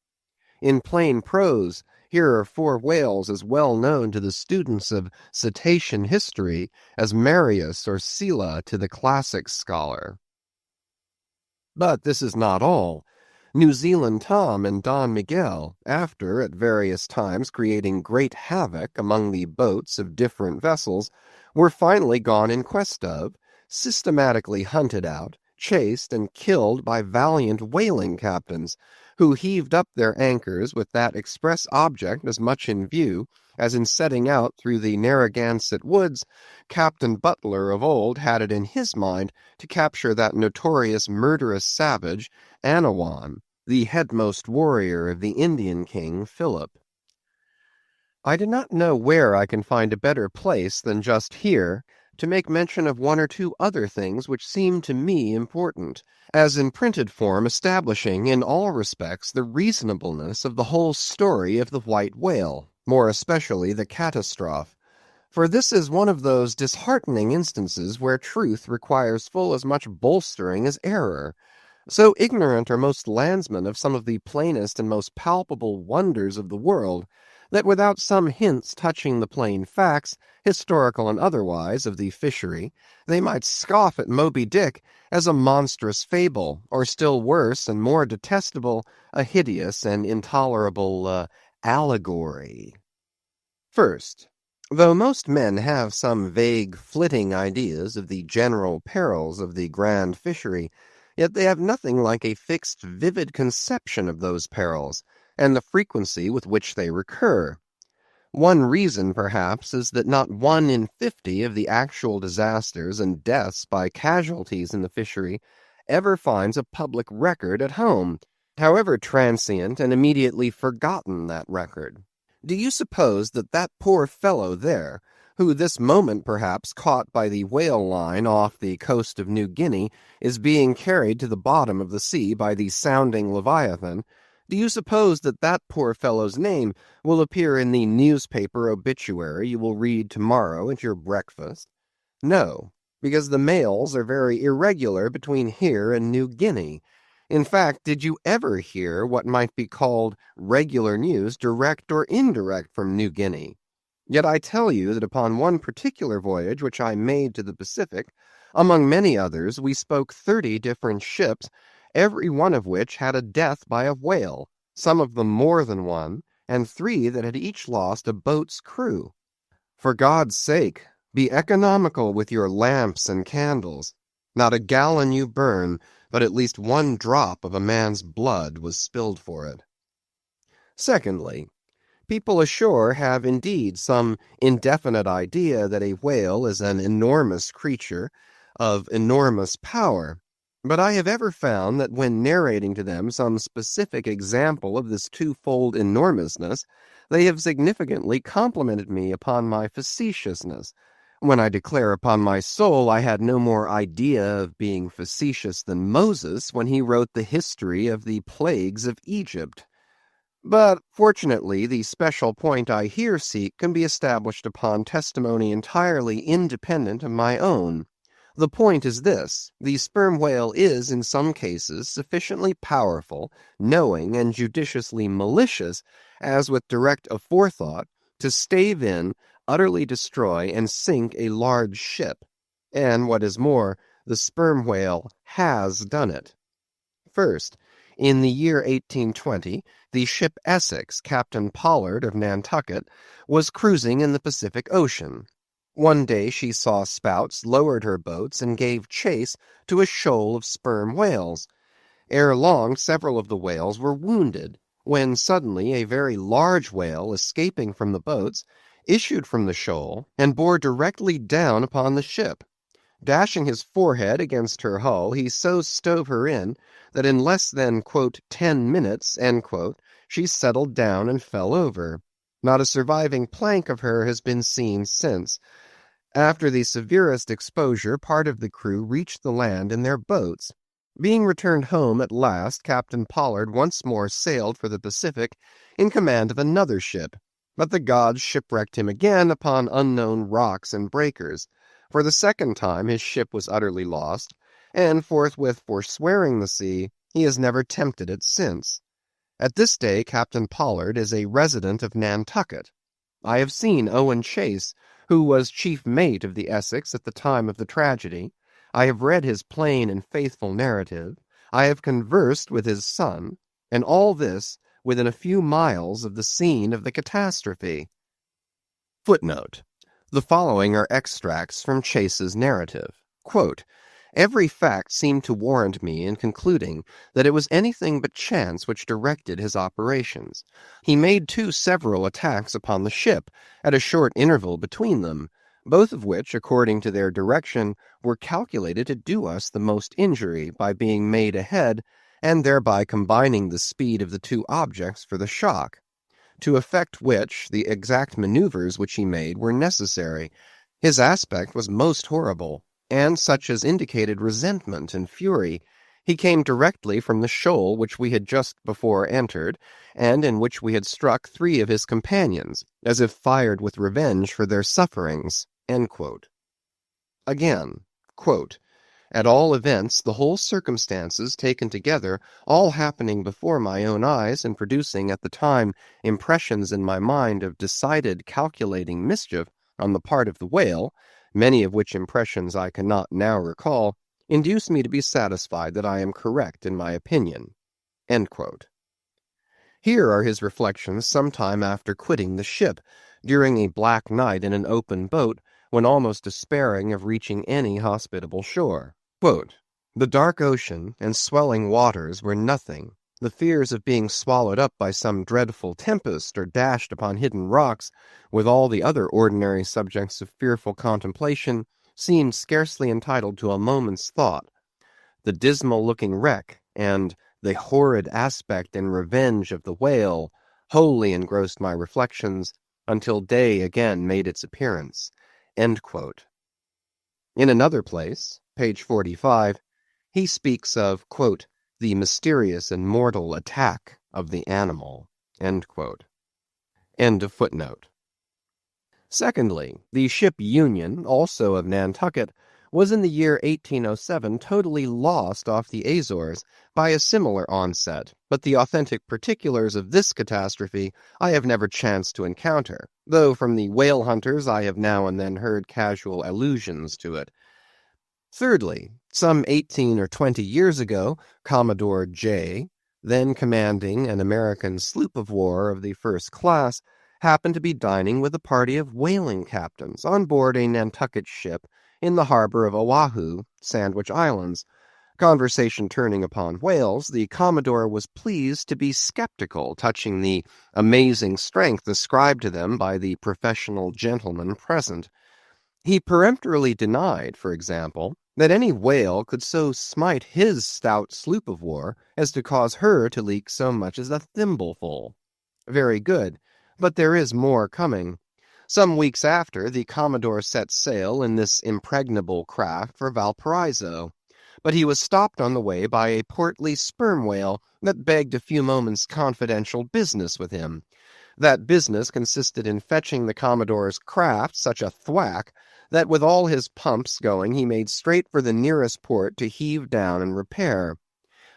In plain prose, here are 4 whales as well known to the students of cetacean history as Marius or Scylla to the classic scholar. But this is not all. New Zealand Tom and Don Miguel, after at various times creating great havoc among the boats of different vessels, were finally gone in quest of, systematically hunted out, chased, and killed by valiant whaling captains, who heaved up their anchors with that express object as much in view as in setting out through the Narragansett woods, Captain Butler of old had it in his mind to capture that notorious murderous savage, Anawan, the headmost warrior of the Indian king, Philip. I do not know where I can find a better place than just here to make mention of 1 or 2 other things which seem to me important, as in printed form establishing in all respects the reasonableness of the whole story of the white whale, more especially the catastrophe. For this is one of those disheartening instances where truth requires full as much bolstering as error. So ignorant are most landsmen of some of the plainest and most palpable wonders of the world, that without some hints touching the plain facts, historical and otherwise, of the fishery, they might scoff at Moby Dick as a monstrous fable, or still worse and more detestable, a hideous and intolerable allegory. First, though most men have some vague, flitting ideas of the general perils of the grand fishery, yet they have nothing like a fixed, vivid conception of those perils, and the frequency with which they recur. One reason, perhaps, is that not 1 in 50 of the actual disasters and deaths by casualties in the fishery ever finds a public record at home, however transient and immediately forgotten that record. Do you suppose that that poor fellow there, who this moment perhaps caught by the whale line off the coast of New Guinea, is being carried to the bottom of the sea by the sounding Leviathan, do you suppose that that poor fellow's name will appear in the newspaper obituary you will read tomorrow at your breakfast? No, because the mails are very irregular between here and New Guinea. In fact, did you ever hear what might be called regular news, direct or indirect, from New Guinea? Yet I tell you that upon one particular voyage which I made to the Pacific, among many others, we spoke 30 different ships, every one of which had a death by a whale, some of them more than one, and 3 that had each lost a boat's crew. For God's sake, be economical with your lamps and candles. Not a gallon you burn, but at least 1 drop of a man's blood was spilled for it. Secondly, people ashore have indeed some indefinite idea that a whale is an enormous creature of enormous power, but I have ever found that when narrating to them some specific example of this twofold enormousness, they have significantly complimented me upon my facetiousness, when I declare upon my soul I had no more idea of being facetious than Moses when he wrote the history of the plagues of Egypt. But fortunately the special point I here seek can be established upon testimony entirely independent of my own. The point is this: the sperm whale is in some cases sufficiently powerful, knowing, and judiciously malicious, as with direct aforethought, to stave in, utterly destroy, and sink a large ship. And what is more, the sperm whale has done it. First, in the year 1820, the ship Essex, Captain Pollard of Nantucket, was cruising in the Pacific Ocean. One day she saw spouts, lowered her boats, and gave chase to a shoal of sperm whales. Ere long several of the whales were wounded, when suddenly a very large whale, escaping from the boats, issued from the shoal, and bore directly down upon the ship. Dashing his forehead against her hull, he so stove her in, that in less than, quote, 10 minutes, end quote, she settled down and fell over. Not a surviving plank of her has been seen since. After the severest exposure, part of the crew reached the land in their boats. Being returned home at last, Captain Pollard once more sailed for the Pacific in command of another ship, but the gods shipwrecked him again upon unknown rocks and breakers. For the second time his ship was utterly lost, and forthwith forswearing the sea, he has never tempted it since. At this day Captain Pollard is a resident of Nantucket. I have seen Owen Chase, who was chief mate of the Essex at the time of the tragedy. I have read his plain and faithful narrative. I have conversed with his son, and all this within a few miles of the scene of the catastrophe. Footnote. The following are extracts from Chase's narrative. Quote, "Every fact seemed to warrant me in concluding that it was anything but chance which directed his operations. He made too several attacks upon the ship, at a short interval between them, both of which, according to their direction, were calculated to do us the most injury by being made ahead, and thereby combining the speed of the 2 objects for the shock. To effect which, the exact maneuvers which he made were necessary. His aspect was most horrible, and such as indicated resentment and fury. He came directly from the shoal which we had just before entered, and in which we had struck 3 of his companions, as if fired with revenge for their sufferings." Again, quote, "At all events, the whole circumstances taken together, all happening before my own eyes, and producing at the time impressions in my mind of decided calculating mischief on the part of the whale, many of which impressions I cannot now recall, induce me to be satisfied that I am correct in my opinion." End quote. Here are his reflections some time after quitting the ship, during a black night in an open boat, when almost despairing of reaching any hospitable shore. Quote, "The dark ocean and swelling waters were nothing. The fears of being swallowed up by some dreadful tempest or dashed upon hidden rocks, with all the other ordinary subjects of fearful contemplation, seemed scarcely entitled to a moment's thought. The dismal-looking wreck, and the horrid aspect and revenge of the whale, wholly engrossed my reflections, until day again made its appearance." End quote. In another place, page 45, he speaks of, quote, "the mysterious and mortal attack of the animal." End quote. End of footnote. Secondly, the ship Union, also of Nantucket, was in the year 1807 totally lost off the Azores by a similar onset, but the authentic particulars of this catastrophe I have never chanced to encounter, though from the whale hunters I have now and then heard casual allusions to it. Thirdly, some 18 or 20 years ago, Commodore J., then commanding an American sloop of war of the first class, happened to be dining with a party of whaling captains on board a Nantucket ship in the harbor of Oahu, Sandwich Islands. Conversation turning upon whales, the Commodore was pleased to be skeptical touching the amazing strength ascribed to them by the professional gentlemen present. He peremptorily denied, for example, that any whale could so smite his stout sloop of war as to cause her to leak so much as a thimbleful. Very good, but there is more coming. Some weeks after, the Commodore set sail in this impregnable craft for Valparaiso, but he was stopped on the way by a portly sperm whale that begged a few moments' confidential business with him. That business consisted in fetching the Commodore's craft such a thwack that with all his pumps going he made straight for the nearest port to heave down and repair.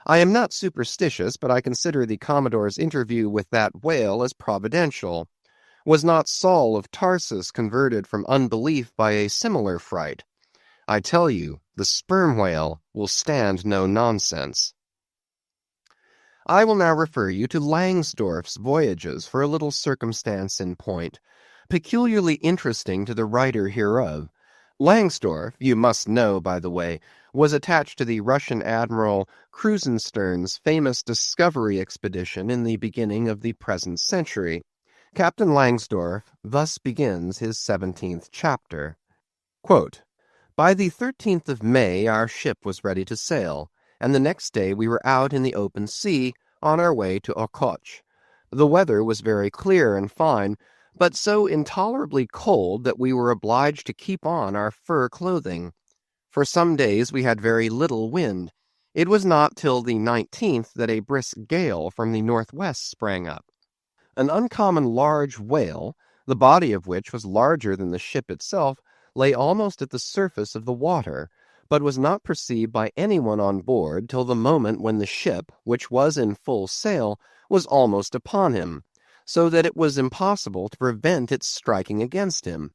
I am not superstitious, but I consider the Commodore's interview with that whale as providential. Was not Saul of Tarsus converted from unbelief by a similar fright? I tell you, the sperm whale will stand no nonsense. I will now refer you to Langsdorff's voyages for a little circumstance in point, peculiarly interesting to the writer hereof. Langsdorff, you must know, by the way, was attached to the Russian Admiral Krusenstern's famous discovery expedition in the beginning of the present century. Captain Langsdorff thus begins his 17th chapter. Quote, "By the 13th of May our ship was ready to sail, and the next day we were out in the open sea on our way to Okoch. The weather was very clear and fine, but so intolerably cold that we were obliged to keep on our fur clothing. For some days we had very little wind. It was not till the 19th that a brisk gale from the northwest sprang up. An uncommon large whale, the body of which was larger than the ship itself, lay almost at the surface of the water, but was not perceived by anyone on board till the moment when the ship, which was in full sail, was almost upon him, so that it was impossible to prevent its striking against him.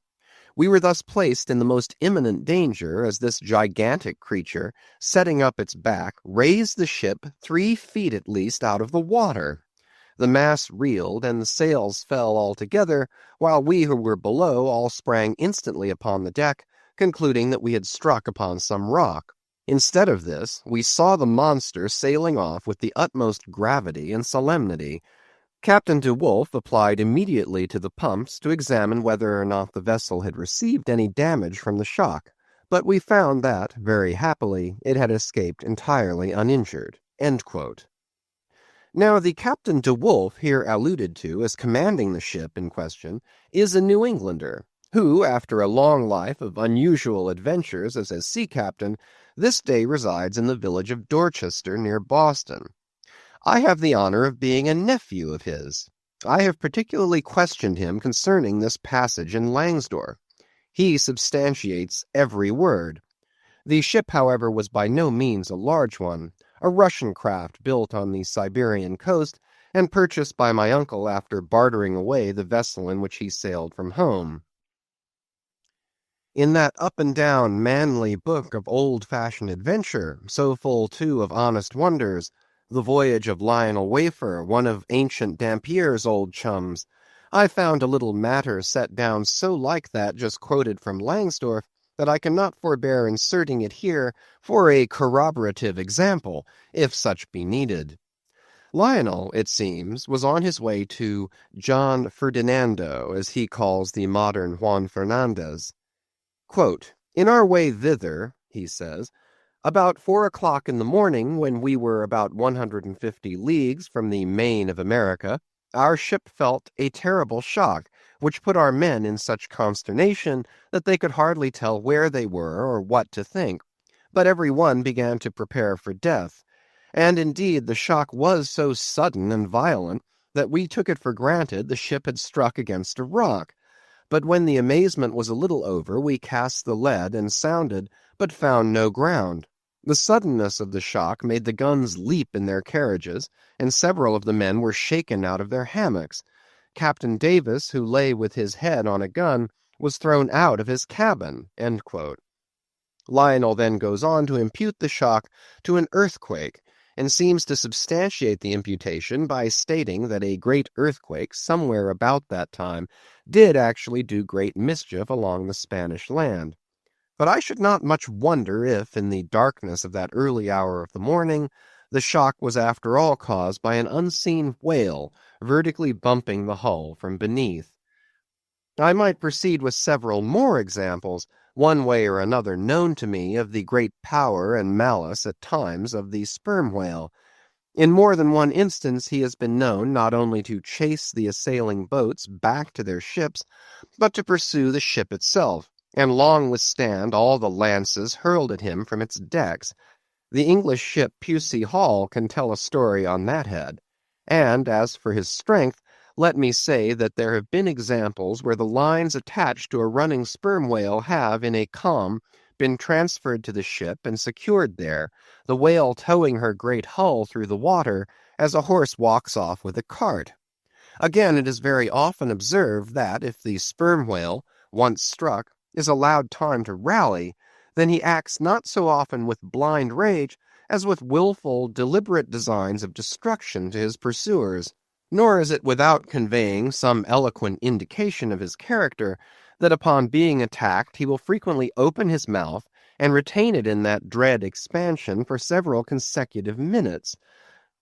We were thus placed in the most imminent danger, as this gigantic creature, setting up its back, raised the ship 3 feet at least out of the water. The mast reeled, and the sails fell altogether, while we who were below all sprang instantly upon the deck, concluding that we had struck upon some rock. Instead of this, we saw the monster sailing off with the utmost gravity and solemnity. Captain de Wolf applied immediately to the pumps to examine whether or not the vessel had received any damage from the shock, but we found that, very happily, it had escaped entirely uninjured." End quote. Now, the Captain de Wolf here alluded to as commanding the ship in question is a New Englander, who, after a long life of unusual adventures as a sea captain, this day resides in the village of Dorchester near Boston. I have the honor of being a nephew of his. I have particularly questioned him concerning this passage in Langsdorff. He substantiates every word. The ship, however, was by no means a large one, a Russian craft built on the Siberian coast and purchased by my uncle after bartering away the vessel in which he sailed from home. In that up-and-down, manly book of old-fashioned adventure, so full, too, of honest wonders, The Voyage of Lionel Wafer, one of ancient Dampier's old chums, I found a little matter set down so like that just quoted from Langsdorff that I cannot forbear inserting it here for a corroborative example, if such be needed. Lionel, it seems, was on his way to John Ferdinando, as he calls the modern Juan Fernandez. Quote, "In our way thither," he says, "about 4 o'clock in the morning, when we were about 150 leagues from the main of America, our ship felt a terrible shock, which put our men in such consternation that they could hardly tell where they were or what to think, but every one began to prepare for death. And indeed the shock was so sudden and violent that we took it for granted the ship had struck against a rock. But when the amazement was a little over, we cast the lead and sounded, but found no ground. The suddenness of the shock made the guns leap in their carriages, and several of the men were shaken out of their hammocks. Captain Davis, who lay with his head on a gun, was thrown out of his cabin." End quote. Lionel then goes on to impute the shock to an earthquake, and seems to substantiate the imputation by stating that a great earthquake somewhere about that time did actually do great mischief along the Spanish land. But I should not much wonder if, in the darkness of that early hour of the morning, the shock was after all caused by an unseen whale vertically bumping the hull from beneath. I might proceed with several more examples, one way or another known to me, of the great power and malice at times of the sperm whale. In more than one instance he has been known not only to chase the assailing boats back to their ships, but to pursue the ship itself, and long withstand all the lances hurled at him from its decks. The English ship Pusey Hall can tell a story on that head. And as for his strength, let me say that there have been examples where the lines attached to a running sperm whale have, in a calm, been transferred to the ship and secured there, the whale towing her great hull through the water as a horse walks off with a cart. Again, it is very often observed that if the sperm whale, once struck, is allowed time to rally, then he acts not so often with blind rage as with willful, deliberate designs of destruction to his pursuers. Nor is it without conveying some eloquent indication of his character that upon being attacked he will frequently open his mouth and retain it in that dread expansion for several consecutive minutes.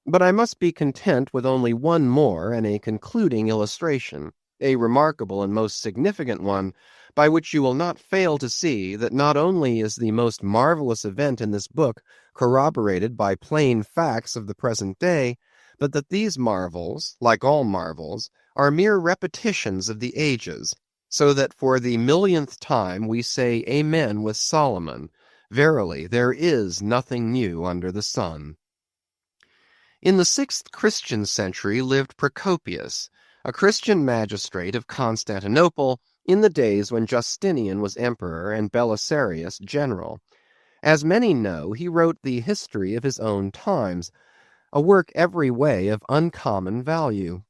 But I must be content with only one more and a concluding illustration, a remarkable and most significant one, by which you will not fail to see that not only is the most marvelous event in this book corroborated by plain facts of the present day, but that these marvels, like all marvels, are mere repetitions of the ages, so that for the millionth time we say Amen with Solomon, verily there is nothing new under the sun. In the 6th Christian century lived Procopius, a Christian magistrate of Constantinople, in the days when Justinian was emperor and Belisarius general. As many know, he wrote the history of his own times, a work every way of uncommon value.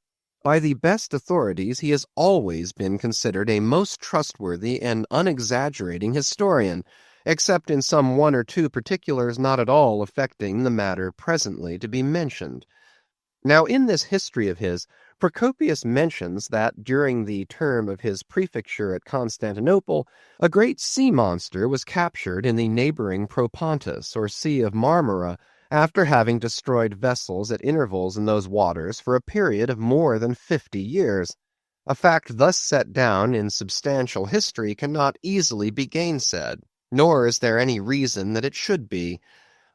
By the best authorities he has always been considered a most trustworthy and unexaggerating historian, except in some one or two particulars not at all affecting the matter presently to be mentioned. Now in this history of his, Procopius mentions that during the term of his prefecture at Constantinople, a great sea monster was captured in the neighboring Propontis, or Sea of Marmora, after having destroyed vessels at intervals in those waters for a period of more than 50 years. A fact thus set down in substantial history cannot easily be gainsaid, nor is there any reason that it should be.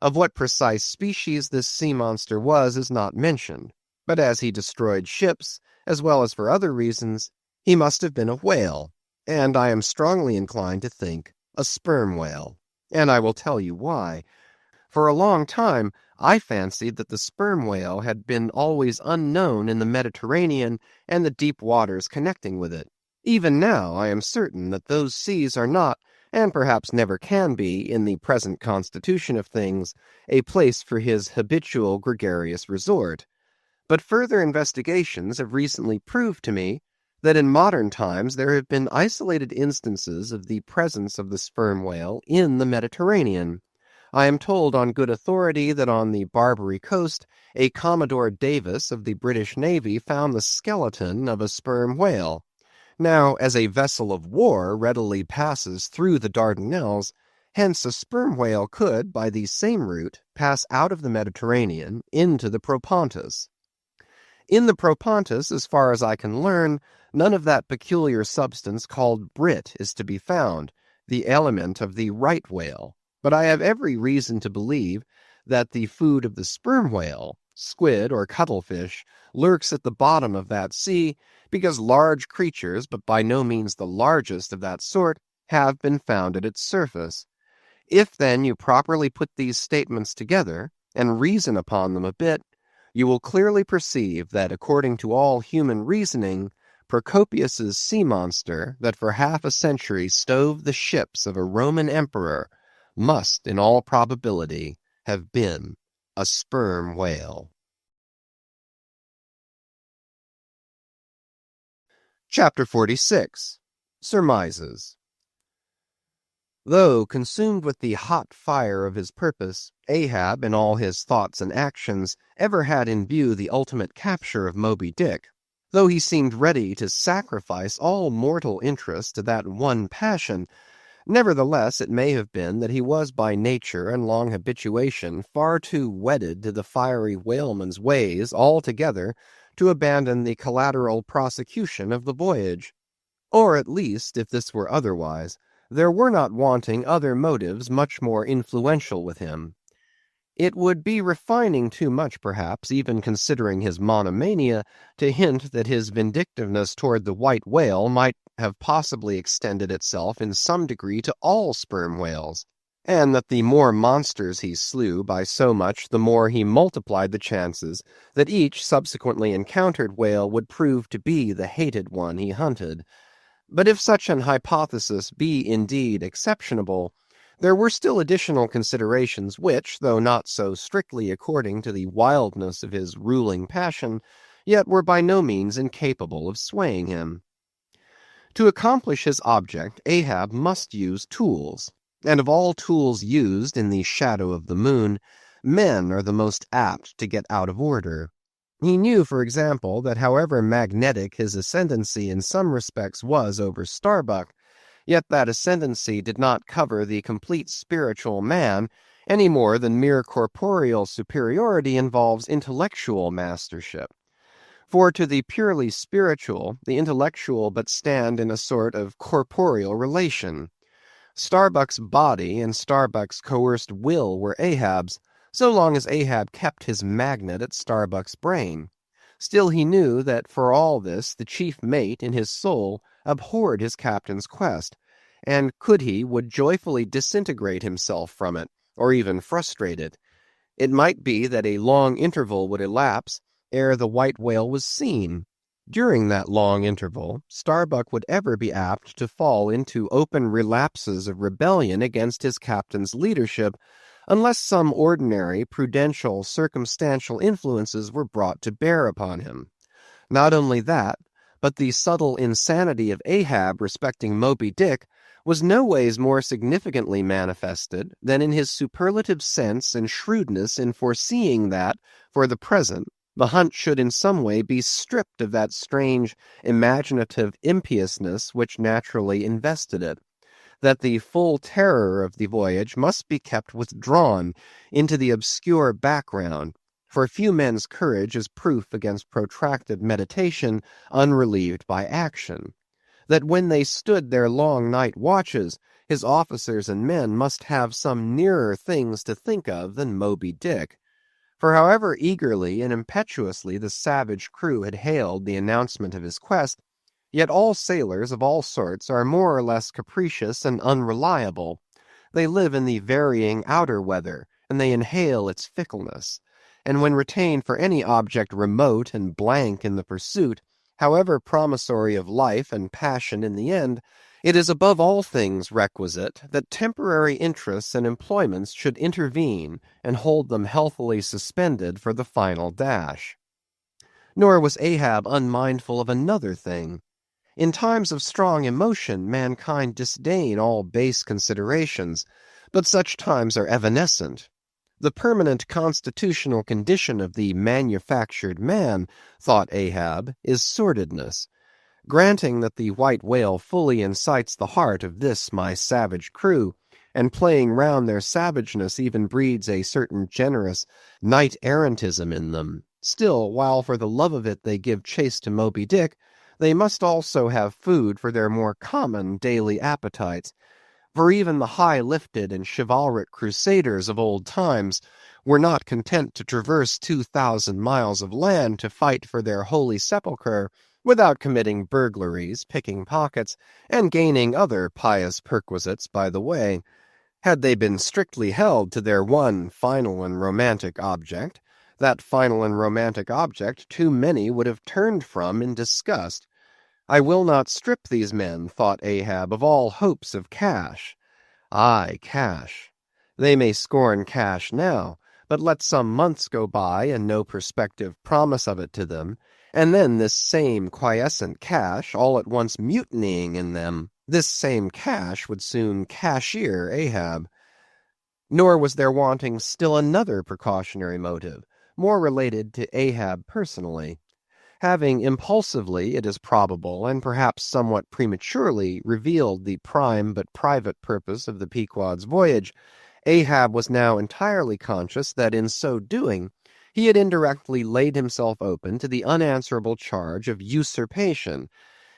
Of what precise species this sea monster was is not mentioned, but as he destroyed ships, as well as for other reasons, he must have been a whale. and I am strongly inclined to think a sperm whale. And I will tell you why. For a long time, I fancied that the sperm whale had been always unknown in the Mediterranean and the deep waters connecting with it. Even now, I am certain that those seas are not, and perhaps never can be, in the present constitution of things, a place for his habitual gregarious resort. But further investigations have recently proved to me that in modern times there have been isolated instances of the presence of the sperm whale in the Mediterranean. I am told on good authority that on the Barbary coast, a Commodore Davis of the British Navy found the skeleton of a sperm whale. Now, as a vessel of war readily passes through the Dardanelles, hence a sperm whale could, by the same route, pass out of the Mediterranean into the Propontis. In the Propontis, as far as I can learn, none of that peculiar substance called brit is to be found, the aliment of the right whale. But I have every reason to believe that the food of the sperm whale, squid or cuttlefish, lurks at the bottom of that sea, because large creatures, but by no means the largest of that sort, have been found at its surface. If then you properly put these statements together, and reason upon them a bit, you will clearly perceive that according to all human reasoning, Procopius's sea monster that for half a century stove the ships of a Roman emperor must in all probability have been a sperm whale. Chapter 46. Surmises. Though consumed with the hot fire of his purpose, Ahab, in all his thoughts and actions, ever had in view the ultimate capture of Moby Dick. Though he seemed ready to sacrifice all mortal interest to that one passion, nevertheless it may have been that he was by nature and long habituation far too wedded to the fiery whaleman's ways altogether to abandon the collateral prosecution of the voyage. Or at least, if this were otherwise, there were not wanting other motives much more influential with him. It would be refining too much, perhaps, even considering his monomania, to hint that his vindictiveness toward the white whale might have possibly extended itself in some degree to all sperm whales, and that the more monsters he slew by so much, the more he multiplied the chances that each subsequently encountered whale would prove to be the hated one he hunted. But if such an hypothesis be indeed exceptionable, there were still additional considerations which, though not so strictly according to the wildness of his ruling passion, yet were by no means incapable of swaying him. To accomplish his object, Ahab must use tools, and of all tools used in the shadow of the moon, men are the most apt to get out of order. He knew, for example, that however magnetic his ascendancy in some respects was over Starbuck, yet that ascendancy did not cover the complete spiritual man any more than mere corporeal superiority involves intellectual mastership. For to the purely spiritual, the intellectual but stand in a sort of corporeal relation. Starbuck's body and Starbuck's coerced will were Ahab's, so long as Ahab kept his magnet at Starbuck's brain. Still he knew that for all this the chief mate in his soul abhorred his captain's quest, and could he, would joyfully disintegrate himself from it, or even frustrate it. It might be that a long interval would elapse ere the white whale was seen. During that long interval, Starbuck would ever be apt to fall into open relapses of rebellion against his captain's leadership, unless some ordinary, prudential, circumstantial influences were brought to bear upon him. Not only that, but the subtle insanity of Ahab respecting Moby Dick was no ways more significantly manifested than in his superlative sense and shrewdness in foreseeing that, for the present, the hunt should in some way be stripped of that strange, imaginative impiousness which naturally invested it, that the full terror of the voyage must be kept withdrawn into the obscure background, for few men's courage is proof against protracted meditation unrelieved by action, that when they stood their long night watches, his officers and men must have some nearer things to think of than Moby Dick. For however eagerly and impetuously the savage crew had hailed the announcement of his quest, Yet all sailors of all sorts are more or less capricious and unreliable. They live in the varying outer weather, and they inhale its fickleness. And when retained for any object remote and blank in the pursuit, however promissory of life and passion in the end, it is above all things requisite that temporary interests and employments should intervene and hold them healthily suspended for the final dash. Nor was Ahab unmindful of another thing. In times of strong emotion, mankind disdain all base considerations, but such times are evanescent. The permanent constitutional condition of the manufactured man, thought Ahab, is sordidness. Granting that the white whale fully incites the heart of this my savage crew, and playing round their savageness even breeds a certain generous knight-errantism in them, still, while for the love of it they give chase to Moby Dick, they must also have food for their more common daily appetites. For even the high-lifted and chivalric crusaders of old times were not content to traverse 2,000 miles of land to fight for their holy sepulchre without committing burglaries, picking pockets, and gaining other pious perquisites by the way. Had they been strictly held to their one final and romantic object, that final and romantic object too many would have turned from in disgust. I will not strip these men, thought Ahab, of all hopes of cash. Aye, cash. They may scorn cash now, but let some months go by and no prospective promise of it to them, and then this same quiescent cash all at once mutinying in them, this same cash would soon cashier Ahab. Nor was there wanting still another precautionary motive, more related to Ahab personally. Having impulsively, it is probable, and perhaps somewhat prematurely, revealed the prime but private purpose of the Pequod's voyage, Ahab was now entirely conscious that in so doing he had indirectly laid himself open to the unanswerable charge of usurpation,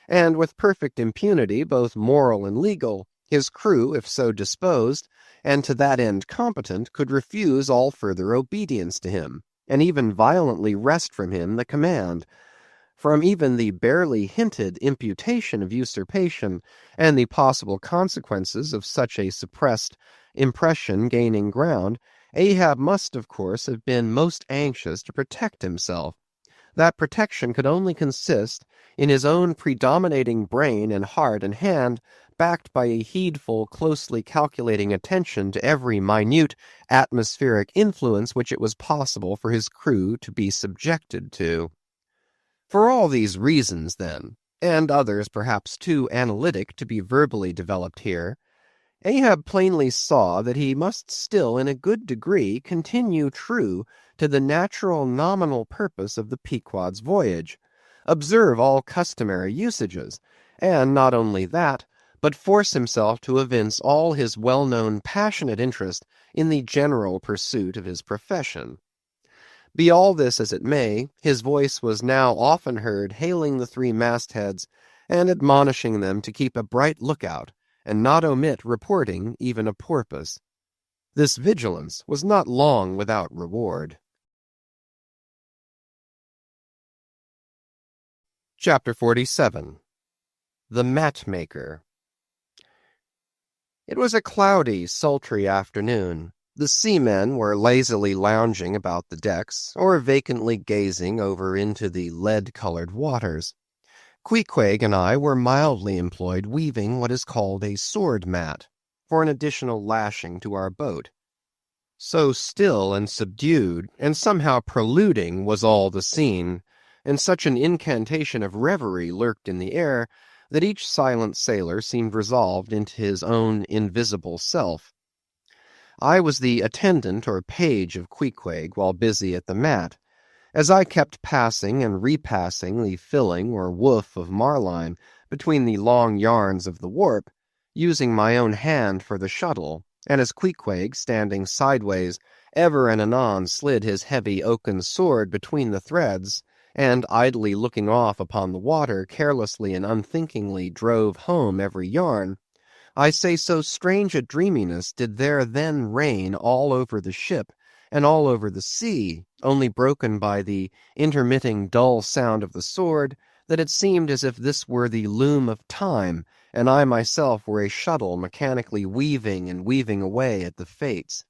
and with perfect impunity, both moral and legal, his crew, if so disposed, and to that end competent, could refuse all further obedience to him, and even violently wrest from him the command. From even the barely hinted imputation of usurpation, and the possible consequences of such a suppressed impression gaining ground, Ahab must, of course, have been most anxious to protect himself. That protection could only consist in his own predominating brain and heart and hand, backed by a heedful, closely calculating attention to every minute atmospheric influence which it was possible for his crew to be subjected to. For all these reasons, then, and others perhaps too analytic to be verbally developed here, Ahab plainly saw that he must still in a good degree continue true to the natural nominal purpose of the Pequod's voyage, observe all customary usages, and not only that, but force himself to evince all his well-known passionate interest in the general pursuit of his profession. Be all this as it may, his voice was now often heard hailing the three mastheads and admonishing them to keep a bright lookout and not omit reporting even a porpoise. This vigilance was not long without reward. Chapter 47. The Mat-Maker. It was a cloudy, sultry afternoon. The seamen were lazily lounging about the decks, or vacantly gazing over into the lead-colored waters. Queequeg and I were mildly employed weaving what is called a sword mat, for an additional lashing to our boat. So still and subdued, and somehow preluding was all the scene, and such an incantation of reverie lurked in the air, that each silent sailor seemed resolved into his own invisible self. I was the attendant or page of Queequeg while busy at the mat. As I kept passing and repassing the filling or woof of marline between the long yarns of the warp, using my own hand for the shuttle, and as Queequeg, standing sideways, ever and anon slid his heavy oaken sword between the threads, and idly looking off upon the water, carelessly and unthinkingly drove home every yarn, I say so strange a dreaminess did there then reign all over the ship, and all over the sea, only broken by the intermitting dull sound of the sword, that it seemed as if this were the loom of time, and I myself were a shuttle mechanically weaving and weaving away at the fates.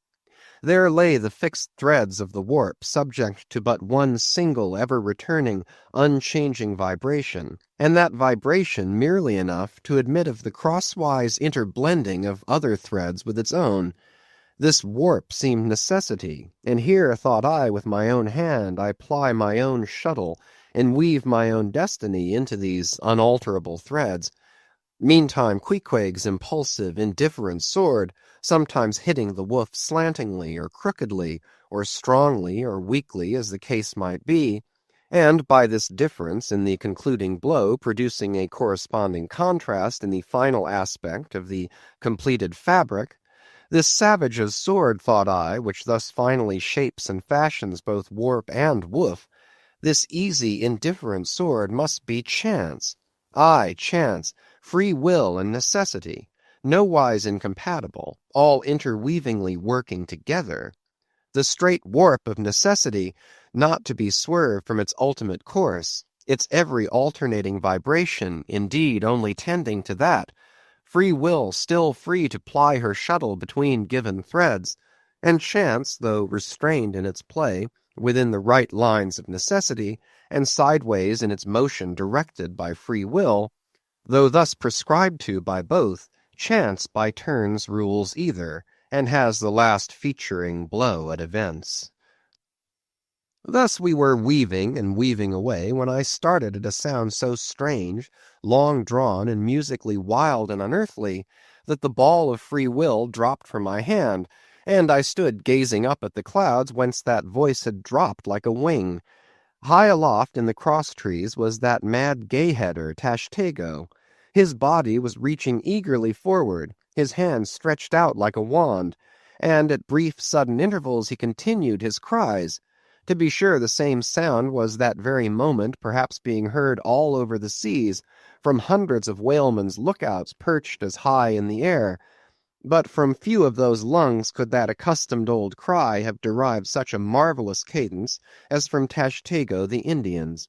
There lay the fixed threads of the warp, subject to but one single, ever-returning, unchanging vibration, and that vibration merely enough to admit of the crosswise interblending of other threads with its own. This warp seemed necessity, and here, thought I, with my own hand I ply my own shuttle, and weave my own destiny into these unalterable threads. Meantime Queequeg's impulsive, indifferent sword, sometimes hitting the woof slantingly or crookedly, or strongly or weakly as the case might be, and by this difference in the concluding blow producing a corresponding contrast in the final aspect of the completed fabric, this savage's sword, thought I, which thus finally shapes and fashions both warp and woof, this easy, indifferent sword must be chance. Aye, chance, free will and necessity, nowise incompatible, all interweavingly working together. The straight warp of necessity, not to be swerved from its ultimate course, its every alternating vibration, indeed, only tending to that, free will still free to ply her shuttle between given threads, and chance, though restrained in its play, within the right lines of necessity, and sideways in its motion directed by free will, though thus prescribed to by both, chance by turns rules either, and has the last featuring blow at events. Thus we were weaving and weaving away, when I started at a sound so strange, long-drawn, and musically wild and unearthly, that the ball of free will dropped from my hand, and I stood gazing up at the clouds whence that voice had dropped like a wing. High aloft in the cross-trees was that mad gay-header, Tashtego. His body was reaching eagerly forward, his hand stretched out like a wand, and at brief sudden intervals he continued his cries. To be sure, the same sound was that very moment perhaps being heard all over the seas, from hundreds of whalemen's lookouts perched as high in the air, but from few of those lungs could that accustomed old cry have derived such a marvellous cadence as from Tashtego the Indian's.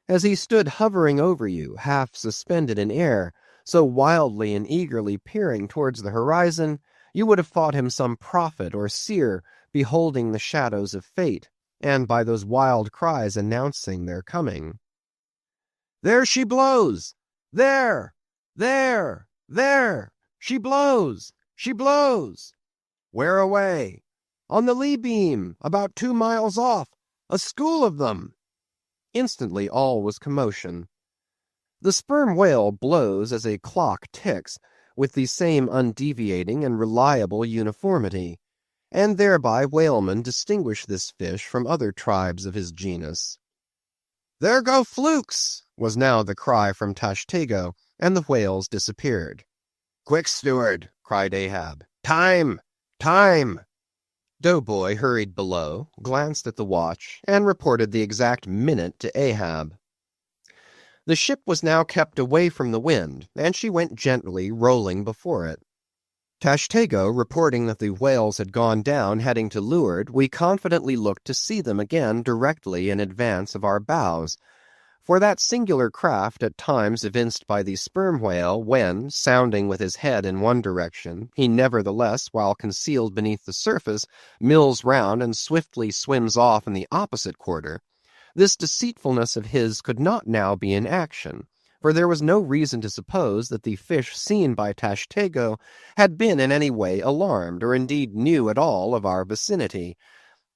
As he stood hovering over you, half suspended in air, so wildly and eagerly peering towards the horizon, you would have thought him some prophet or seer beholding the shadows of fate, and by those wild cries announcing their coming. "There she blows! There! There! There! She blows! She blows! Where away? On the lee beam, about 2 miles off, a school of them!" Instantly all was commotion. The sperm whale blows as a clock ticks, with the same undeviating and reliable uniformity, and thereby whalemen distinguish this fish from other tribes of his genus. "There go flukes!" was now the cry from Tashtego, and the whales disappeared. "Quick, steward!" cried Ahab. "Time! Time!" Doughboy hurried below, glanced at the watch, and reported the exact minute to Ahab. The ship was now kept away from the wind, and she went gently rolling before it. Tashtego reporting that the whales had gone down heading to leeward, we confidently looked to see them again directly in advance of our bows. For that singular craft at times evinced by the sperm whale, when, sounding with his head in one direction, he nevertheless, while concealed beneath the surface, mills round and swiftly swims off in the opposite quarter, this deceitfulness of his could not now be in action, for there was no reason to suppose that the fish seen by Tashtego had been in any way alarmed, or indeed knew at all of our vicinity.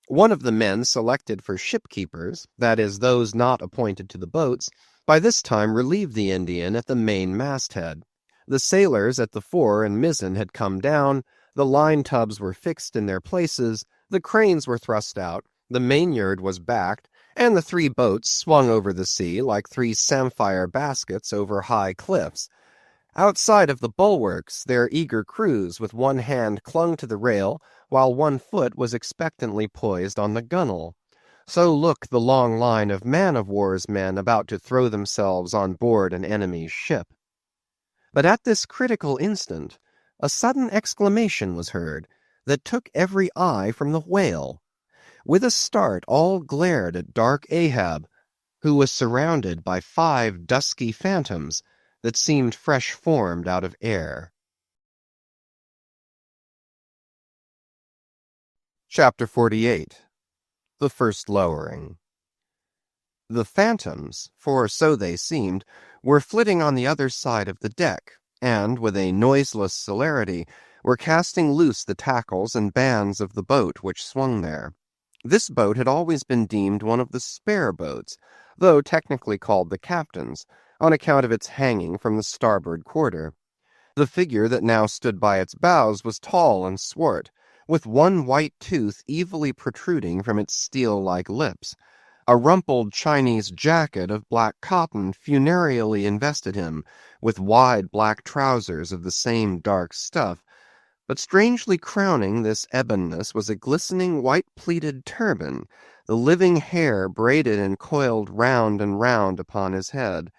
One of the men selected for shipkeepers, that is, those not appointed to the boats, by this time relieved the Indian at the main masthead. The sailors at the fore and mizzen had come down, the line tubs were fixed in their places, the cranes were thrust out, the mainyard was backed, and the 3 boats swung over the sea like 3 samphire baskets over high cliffs. Outside of the bulwarks, their eager crews with one hand clung to the rail, while one foot was expectantly poised on the gunwale. So looked the long line of man-of-war's men about to throw themselves on board an enemy's ship. But at this critical instant, a sudden exclamation was heard that took every eye from the whale. With a start all glared at dark Ahab. who was surrounded by 5 dusky phantoms that seemed fresh formed out of air. Chapter 48. The First Lowering. The phantoms, for so they seemed, were flitting on the other side of the deck, and, with a noiseless celerity, were casting loose the tackles and bands of the boat which swung there. This boat had always been deemed one of the spare boats, though technically called the captain's, on account of its hanging from the starboard quarter. The figure that now stood by its bows was tall and swart, with one white tooth evilly protruding from its steel-like lips. A rumpled Chinese jacket of black cotton funereally invested him, with wide black trousers of the same dark stuff, but strangely crowning this ebonness was a glistening white-pleated turban, the living hair braided and coiled round and round upon his head.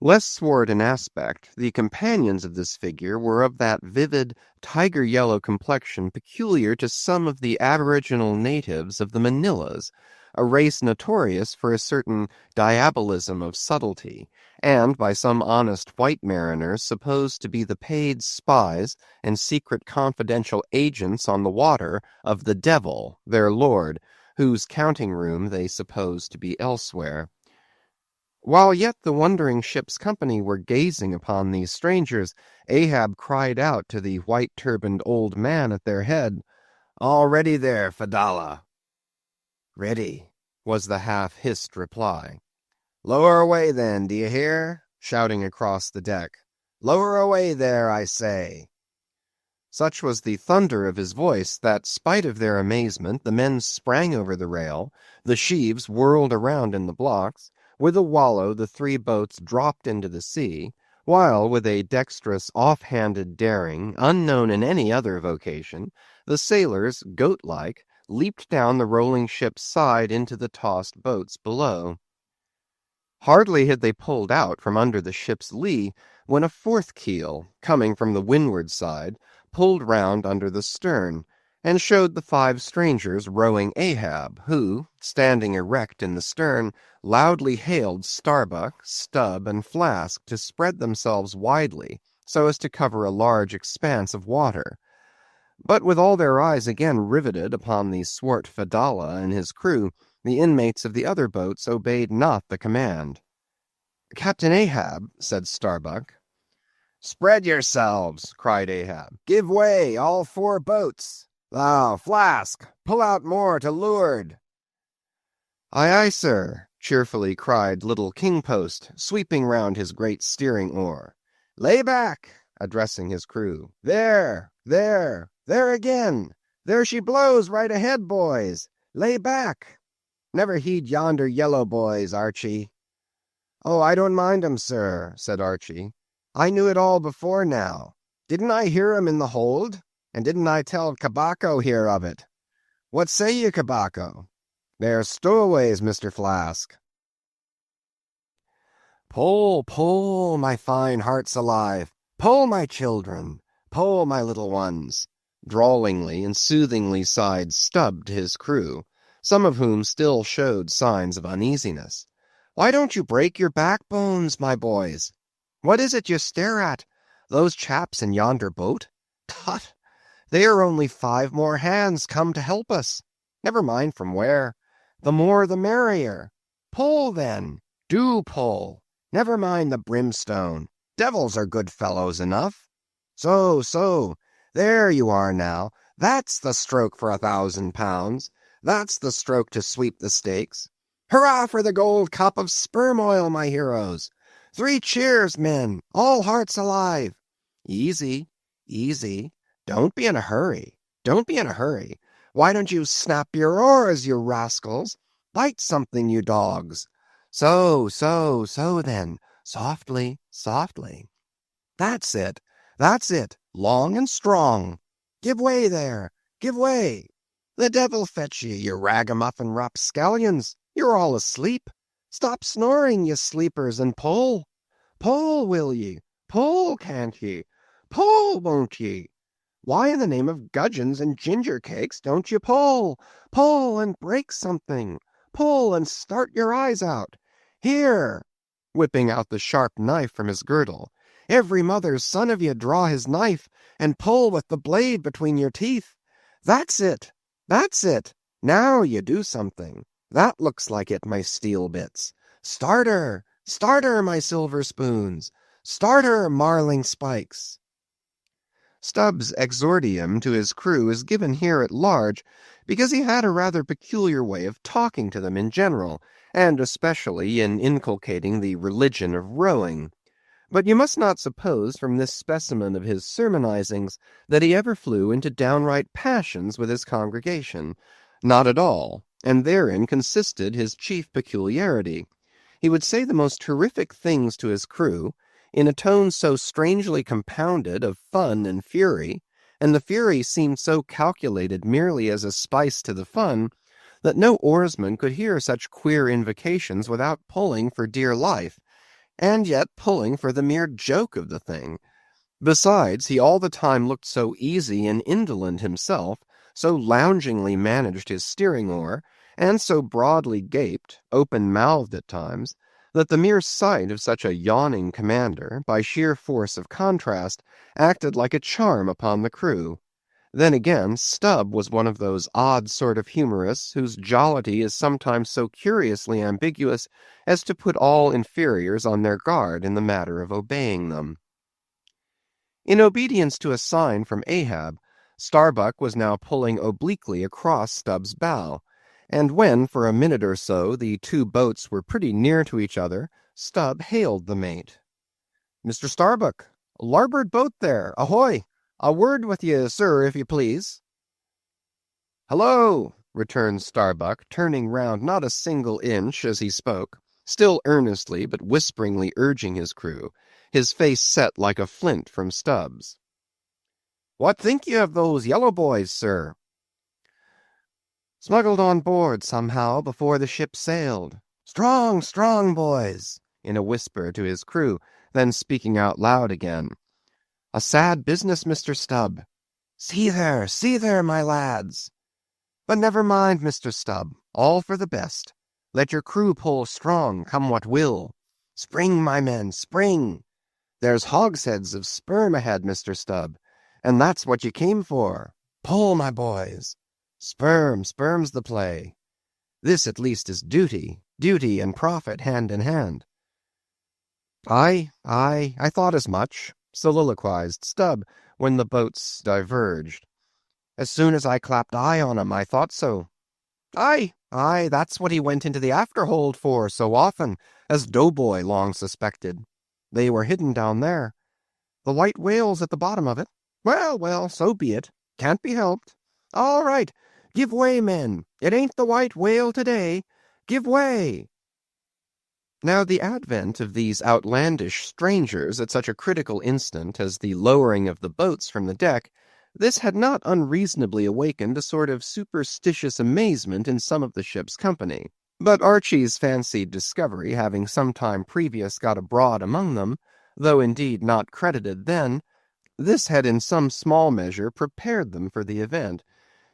Less swart in aspect, the companions of this figure were of that vivid, tiger-yellow complexion peculiar to some of the aboriginal natives of the Manilas, a race notorious for a certain diabolism of subtlety, and by some honest white mariners supposed to be the paid spies and secret confidential agents on the water of the devil, their lord, whose counting-room they supposed to be elsewhere. While yet the wondering ship's company were gazing upon these strangers, Ahab cried out to the white-turbaned old man at their head, "All ready there, Fedallah?" "Ready," was the half-hissed reply. "Lower away then, do you hear?" shouting across the deck. "Lower away there, I say." Such was the thunder of his voice that, spite of their amazement, the men sprang over the rail, the sheaves whirled around in the blocks, with a wallow the 3 boats dropped into the sea, while, with a dexterous, off-handed daring, unknown in any other vocation, the sailors, goat-like, leaped down the rolling ship's side into the tossed boats below. Hardly had they pulled out from under the ship's lee, when a 4th keel, coming from the windward side, pulled round under the stern, and showed the 5 strangers rowing Ahab, who, standing erect in the stern, loudly hailed Starbuck, Stubb, and Flask to spread themselves widely, so as to cover a large expanse of water. But with all their eyes again riveted upon the swart Fedallah and his crew, the inmates of the other boats obeyed not the command. "Captain Ahab," said Starbuck. "Spread yourselves," cried Ahab. "Give way, all 4 boats. Thou, Flask, pull out more to leeward." "Aye, aye, sir," cheerfully cried little Kingpost, sweeping round his great steering oar. "Lay back," addressing his crew. "There again. There she blows right ahead, boys. Lay back. Never heed yonder yellow boys, Archie." "Oh, I don't mind 'em, sir," said Archie. "I knew it all before now. Didn't I hear 'em in the hold? And didn't I tell Cabaco here of it? What say you, Cabaco? They're stowaways, Mr. Flask." "Pull, pull, my fine hearts alive. Pull, my children. Pull, my little ones," drawlingly and soothingly sighed Stubb to his crew, some of whom still showed signs of uneasiness. "Why don't you break your backbones, my boys? What is it you stare at? Those chaps in yonder boat? Tut! They are only 5 more hands come to help us. Never mind from where. The more the merrier. Pull, then. Do pull. Never mind the brimstone. Devils are good fellows enough. So. There you are now. That's the stroke for £1,000. That's the stroke to sweep the stakes. Hurrah for the gold cup of sperm oil, my heroes. 3 cheers, men, all hearts alive. Easy. Don't be in a hurry. Why don't you snap your oars, you rascals? Bite something, you dogs. So then. Softly. That's it. Long and strong. Give way there. Give way. The devil fetch ye, you ragamuffin rapscallions. You're all asleep. Stop snoring, you sleepers, and pull. Pull, will ye? Pull, can't ye? Pull, won't ye? Why in the name of gudgeons and ginger cakes don't you pull? Pull and break something. Pull and start your eyes out. Here!" whipping out the sharp knife from his girdle. "Every mother's son of ye draw his knife, and pull with the blade between your teeth. That's it! That's it! Now you do something. That looks like it, my steel bits. Starter! Starter, my silver spoons! Starter, marling spikes!" Stubb's exordium to his crew is given here at large because he had a rather peculiar way of talking to them in general, and especially in inculcating the religion of rowing. But you must not suppose from this specimen of his sermonizings that he ever flew into downright passions with his congregation. Not at all, and therein consisted his chief peculiarity. He would say the most terrific things to his crew, in a tone so strangely compounded of fun and fury, and the fury seemed so calculated merely as a spice to the fun, that no oarsman could hear such queer invocations without pulling for dear life, and yet pulling for the mere joke of the thing. Besides, he all the time looked so easy and indolent himself, so loungingly managed his steering oar, and so broadly gaped, open-mouthed at times, that the mere sight of such a yawning commander, by sheer force of contrast, acted like a charm upon the crew. Then again, Stubb was one of those odd sort of humorists whose jollity is sometimes so curiously ambiguous as to put all inferiors on their guard in the matter of obeying them. In obedience to a sign from Ahab, Starbuck was now pulling obliquely across Stubb's bow, and when, for a minute or so, the two boats were pretty near to each other, Stubb hailed the mate. "Mr. Starbuck, larboard boat there, ahoy! A word with ye, sir, if you please." "Hello!" returned Starbuck, turning round not a single inch as he spoke, still earnestly but whisperingly urging his crew, his face set like a flint from Stubb's. "What think ye of those yellow boys, sir?" "Smuggled on board somehow before the ship sailed. Strong, strong boys," in a whisper to his crew, then speaking out loud again. "A sad business, Mr. Stubb. See there, my lads. But never mind, Mr. Stubb, all for the best. Let your crew pull strong, come what will. Spring, my men, spring. There's hogsheads of sperm ahead, Mr. Stubb, and that's what you came for. Pull, my boys. Sperm's the play. This at least is duty and profit hand in hand." "Aye, I thought as much," soliloquized Stubb, when the boats diverged. "As soon as I clapped eye on 'em, I thought so. Aye, that's what he went into the afterhold for so often, as Doughboy long suspected. They were hidden down there. The white whale's at the bottom of it. Well, so be it. Can't be helped. All right, give way, men. It ain't the white whale today. Give way." Now the advent of these outlandish strangers at such a critical instant as the lowering of the boats from the deck, this had not unreasonably awakened a sort of superstitious amazement in some of the ship's company. But Archy's fancied discovery having some time previous got abroad among them, though indeed not credited then, this had in some small measure prepared them for the event.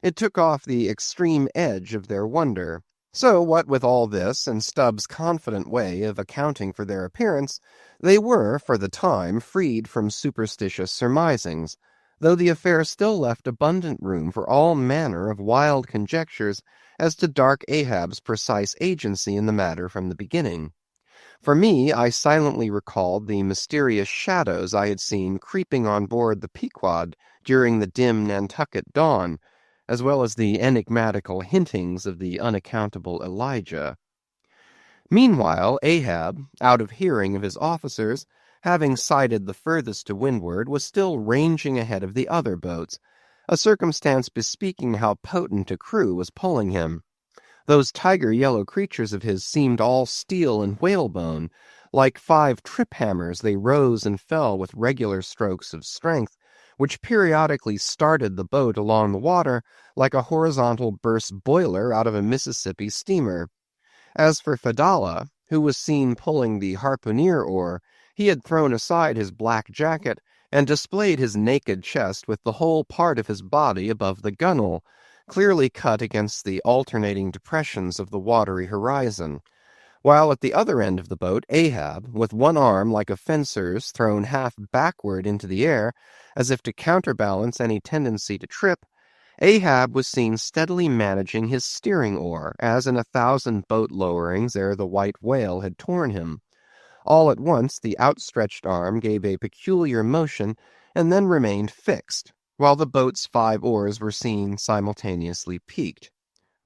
It took off the extreme edge of their wonder. So what with all this, and Stubb's confident way of accounting for their appearance, they were, for the time, freed from superstitious surmisings, though the affair still left abundant room for all manner of wild conjectures as to dark Ahab's precise agency in the matter from the beginning. For me, I silently recalled the mysterious shadows I had seen creeping on board the Pequod during the dim Nantucket dawn, as well as the enigmatical hintings of the unaccountable Elijah. Meanwhile, Ahab, out of hearing of his officers, having sighted the furthest to windward, was still ranging ahead of the other boats, a circumstance bespeaking how potent a crew was pulling him. Those tiger-yellow creatures of his seemed all steel and whalebone. Like 5 trip-hammers they rose and fell with regular strokes of strength, which periodically started the boat along the water like a horizontal burst boiler out of a Mississippi steamer. As for Fedallah, who was seen pulling the harpooneer oar, he had thrown aside his black jacket and displayed his naked chest with the whole part of his body above the gunwale, clearly cut against the alternating depressions of the watery horizon, while at the other end of the boat Ahab, with one arm like a fencer's thrown half backward into the air, as if to counterbalance any tendency to trip, Ahab was seen steadily managing his steering oar, as in 1,000 boat lowerings ere the white whale had torn him. All at once the outstretched arm gave a peculiar motion, and then remained fixed, while the boat's 5 oars were seen simultaneously peaked.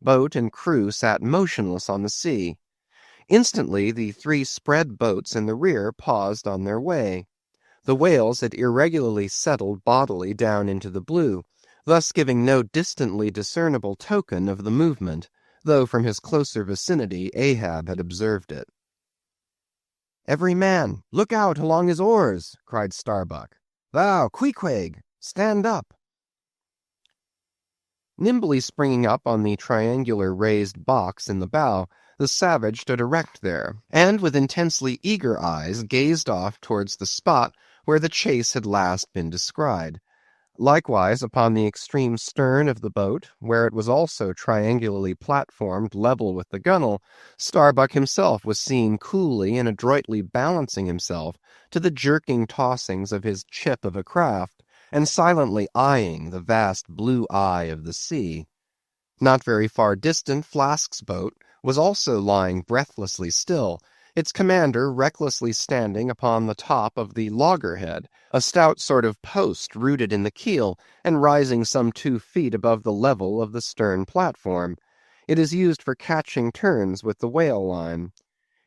Boat and crew sat motionless on the sea. Instantly the 3 spread boats in the rear paused on their way. The whales had irregularly settled bodily down into the blue, thus giving no distantly discernible token of the movement, though from his closer vicinity Ahab had observed it. "Every man, look out along his oars!" cried Starbuck. "Thou, Queequeg, stand up!" Nimbly springing up on the triangular raised box in the bow, the savage stood erect there, and with intensely eager eyes gazed off towards the spot where the chase had last been descried. Likewise upon the extreme stern of the boat, where it was also triangularly platformed level with the gunwale, Starbuck himself was seen coolly and adroitly balancing himself to the jerking tossings of his chip of a craft, and silently eyeing the vast blue eye of the sea. Not very far distant, Flask's boat was also lying breathlessly still, its commander recklessly standing upon the top of the loggerhead, a stout sort of post rooted in the keel, and rising some 2 feet above the level of the stern platform. It is used for catching turns with the whale line.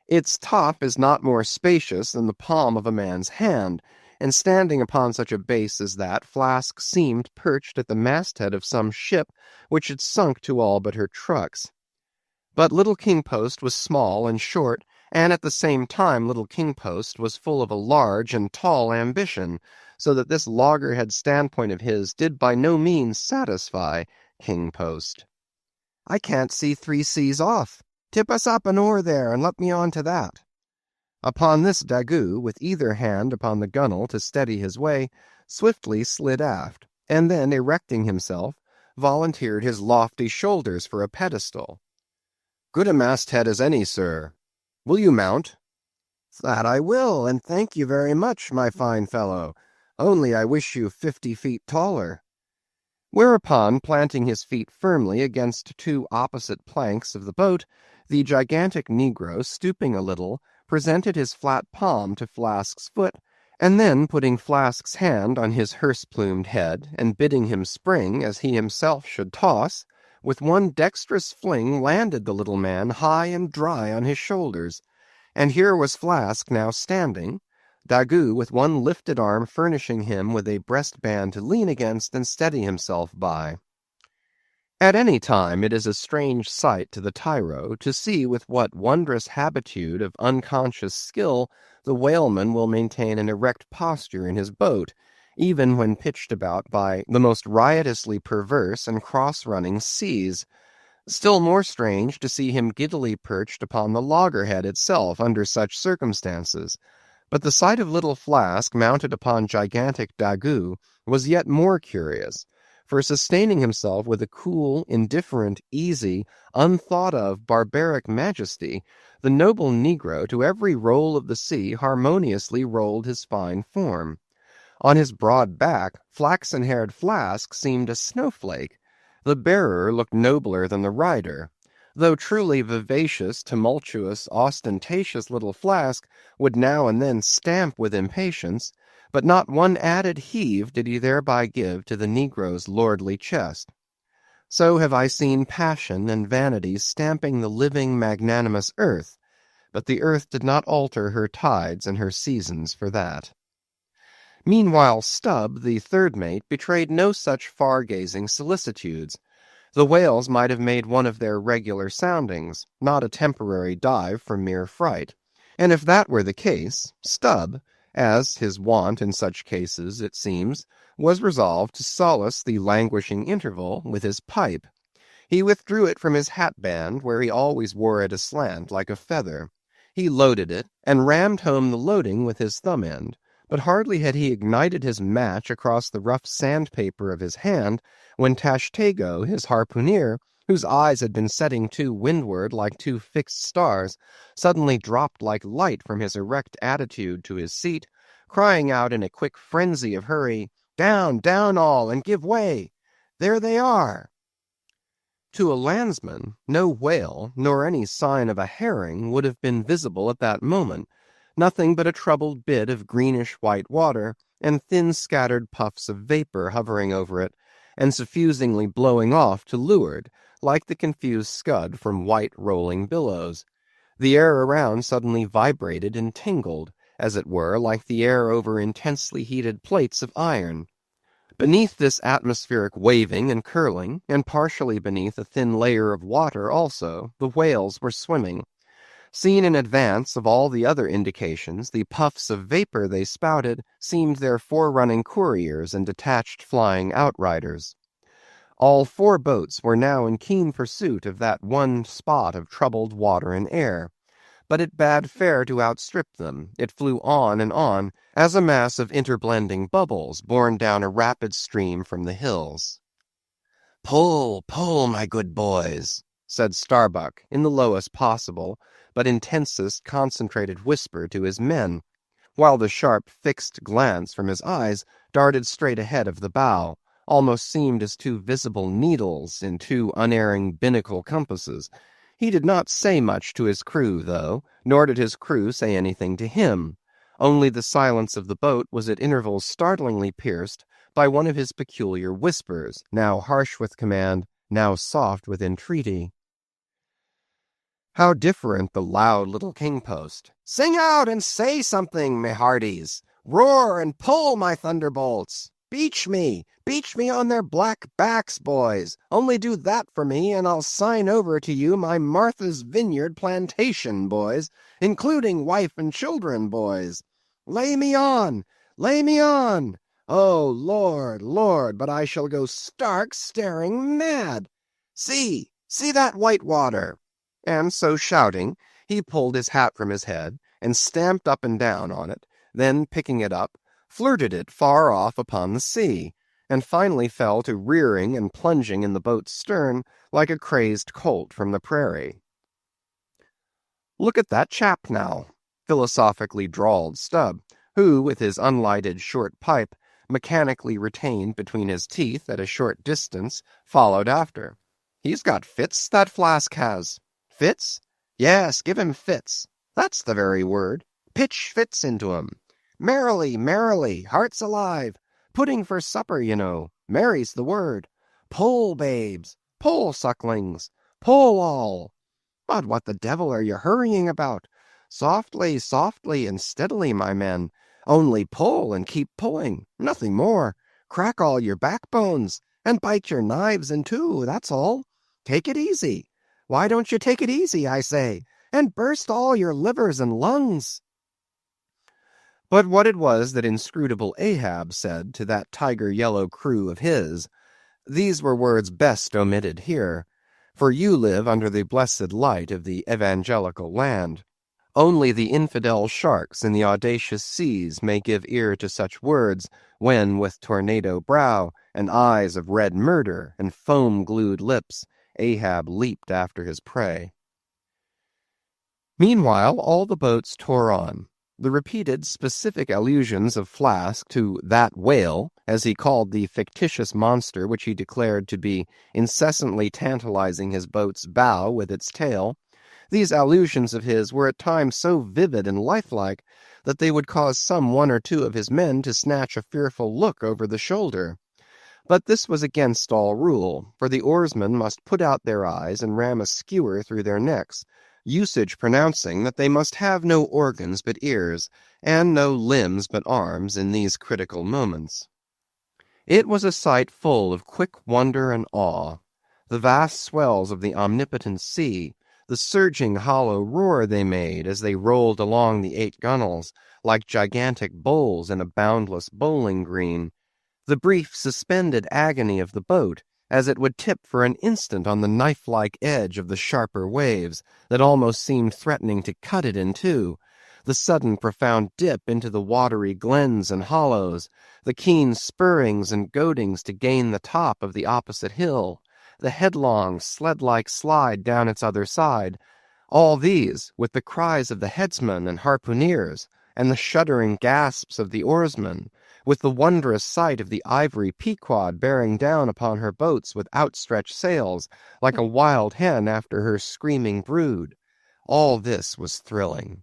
Its top is not more spacious than the palm of a man's hand, and standing upon such a base as that, Flask seemed perched at the masthead of some ship which had sunk to all but her trucks. But Little King Post was small and short, and at the same time Little King Post was full of a large and tall ambition, so that this loggerhead standpoint of his did by no means satisfy King Post. "I can't see 3 seas off. Tip us up an oar there, and let me on to that." Upon this Daggoo, with either hand upon the gunwale to steady his way, swiftly slid aft, and then, erecting himself, volunteered his lofty shoulders for a pedestal. "Good a masthead as any, sir. Will you mount?" "That I will, and thank you very much, my fine fellow. Only I wish you 50 feet taller." Whereupon, planting his feet firmly against 2 opposite planks of the boat, the gigantic negro, stooping a little, presented his flat palm to Flask's foot, and then putting Flask's hand on his hearse-plumed head, and bidding him spring as he himself should toss, with one dexterous fling landed the little man high and dry on his shoulders, and here was Flask now standing, Daggoo with one lifted arm furnishing him with a breastband to lean against and steady himself by. At any time it is a strange sight to the tyro to see with what wondrous habitude of unconscious skill the whaleman will maintain an erect posture in his boat, even when pitched about by the most riotously perverse and cross-running seas. Still more strange to see him giddily perched upon the loggerhead itself under such circumstances. But the sight of little Flask mounted upon gigantic Daggoo was yet more curious, for sustaining himself with a cool, indifferent, easy, unthought-of, barbaric majesty, the noble negro to every roll of the sea harmoniously rolled his fine form. On his broad back, flaxen-haired Flask seemed a snowflake. The bearer looked nobler than the rider. Though truly vivacious, tumultuous, ostentatious little Flask would now and then stamp with impatience, but not one added heave did he thereby give to the negro's lordly chest. So have I seen passion and vanity stamping the living, magnanimous earth, but the earth did not alter her tides and her seasons for that. Meanwhile Stubb, the third mate, betrayed no such far-gazing solicitudes. The whales might have made one of their regular soundings, not a temporary dive from mere fright. And if that were the case, Stubb, as his wont in such cases, it seems, was resolved to solace the languishing interval with his pipe. He withdrew it from his hat-band, where he always wore it aslant like a feather. He loaded it, and rammed home the loading with his thumb-end. But hardly had he ignited his match across the rough sandpaper of his hand, when Tashtego, his harpooneer, whose eyes had been setting to windward like two fixed stars, suddenly dropped like light from his erect attitude to his seat, crying out in a quick frenzy of hurry, "Down, down all, and give way! There they are!" To a landsman, no whale, nor any sign of a herring would have been visible at that moment, nothing but a troubled bit of greenish-white water, and thin scattered puffs of vapor hovering over it, and suffusingly blowing off to leeward, like the confused scud from white rolling billows. The air around suddenly vibrated and tingled, as it were, like the air over intensely heated plates of iron. Beneath this atmospheric waving and curling, and partially beneath a thin layer of water also, the whales were swimming. Seen in advance of all the other indications, the puffs of vapor they spouted seemed their forerunning couriers and detached flying outriders. All 4 boats were now in keen pursuit of that one spot of troubled water and air, but it bade fair to outstrip them. It flew on and on, as a mass of interblending bubbles borne down a rapid stream from the hills. "Pull, pull, my good boys," said Starbuck in the lowest possible, but intensest concentrated whisper to his men, while the sharp fixed glance from his eyes darted straight ahead of the bow, almost seemed as 2 visible needles in 2 unerring binnacle compasses. He did not say much to his crew, though, nor did his crew say anything to him. Only the silence of the boat was at intervals startlingly pierced by one of his peculiar whispers, now harsh with command, now soft with entreaty. How different the loud little king-post. "Sing out and say something, me hearties! Roar and pull, my thunderbolts! Beach me on their black backs, boys! Only do that for me, and I'll sign over to you my Martha's Vineyard plantation, boys, including wife and children, boys! Lay me on! Lay me on! Oh, Lord, Lord, but I shall go stark staring mad! See that white water!" And so shouting, he pulled his hat from his head, and stamped up and down on it, then picking it up, flirted it far off upon the sea, and finally fell to rearing and plunging in the boat's stern like a crazed colt from the prairie. "Look at that chap now," philosophically drawled Stubb, who, with his unlighted short pipe, mechanically retained between his teeth at a short distance, followed after. "He's got fits, that Flask has. Fits? Yes, give him fits. That's the very word. Pitch fits into 'em. Merrily, merrily, hearts alive. Pudding for supper, you know. Merry's the word. Pull, babes. Pull, sucklings. Pull all. But what the devil are you hurrying about? Softly, softly, and steadily, my men. Only pull and keep pulling. Nothing more. Crack all your backbones, and bite your knives in two, that's all. Take it easy. Why don't you take it easy, I say, and burst all your livers and lungs?" But what it was that inscrutable Ahab said to that tiger-yellow crew of his, these were words best omitted here, for you live under the blessed light of the evangelical land. Only the infidel sharks in the audacious seas may give ear to such words, when, with tornado brow, and eyes of red murder, and foam-glued lips, Ahab leaped after his prey. Meanwhile, all the boats tore on. The repeated specific allusions of Flask to that whale, as he called the fictitious monster which he declared to be incessantly tantalizing his boat's bow with its tail, these allusions of his were at times so vivid and lifelike that they would cause some one or two of his men to snatch a fearful look over the shoulder. But this was against all rule, for the oarsmen must put out their eyes and ram a skewer through their necks, usage pronouncing that they must have no organs but ears, and no limbs but arms in these critical moments. It was a sight full of quick wonder and awe. The vast swells of the omnipotent sea, the surging hollow roar they made as they rolled along the 8 gunwales, like gigantic bowls in a boundless bowling green, the brief suspended agony of the boat, as it would tip for an instant on the knife-like edge of the sharper waves that almost seemed threatening to cut it in two, the sudden profound dip into the watery glens and hollows, the keen spurrings and goadings to gain the top of the opposite hill, the headlong, sled-like slide down its other side, all these, with the cries of the headsmen and harpooneers, and the shuddering gasps of the oarsmen, with the wondrous sight of the ivory Pequod bearing down upon her boats with outstretched sails, like a wild hen after her screaming brood, all this was thrilling.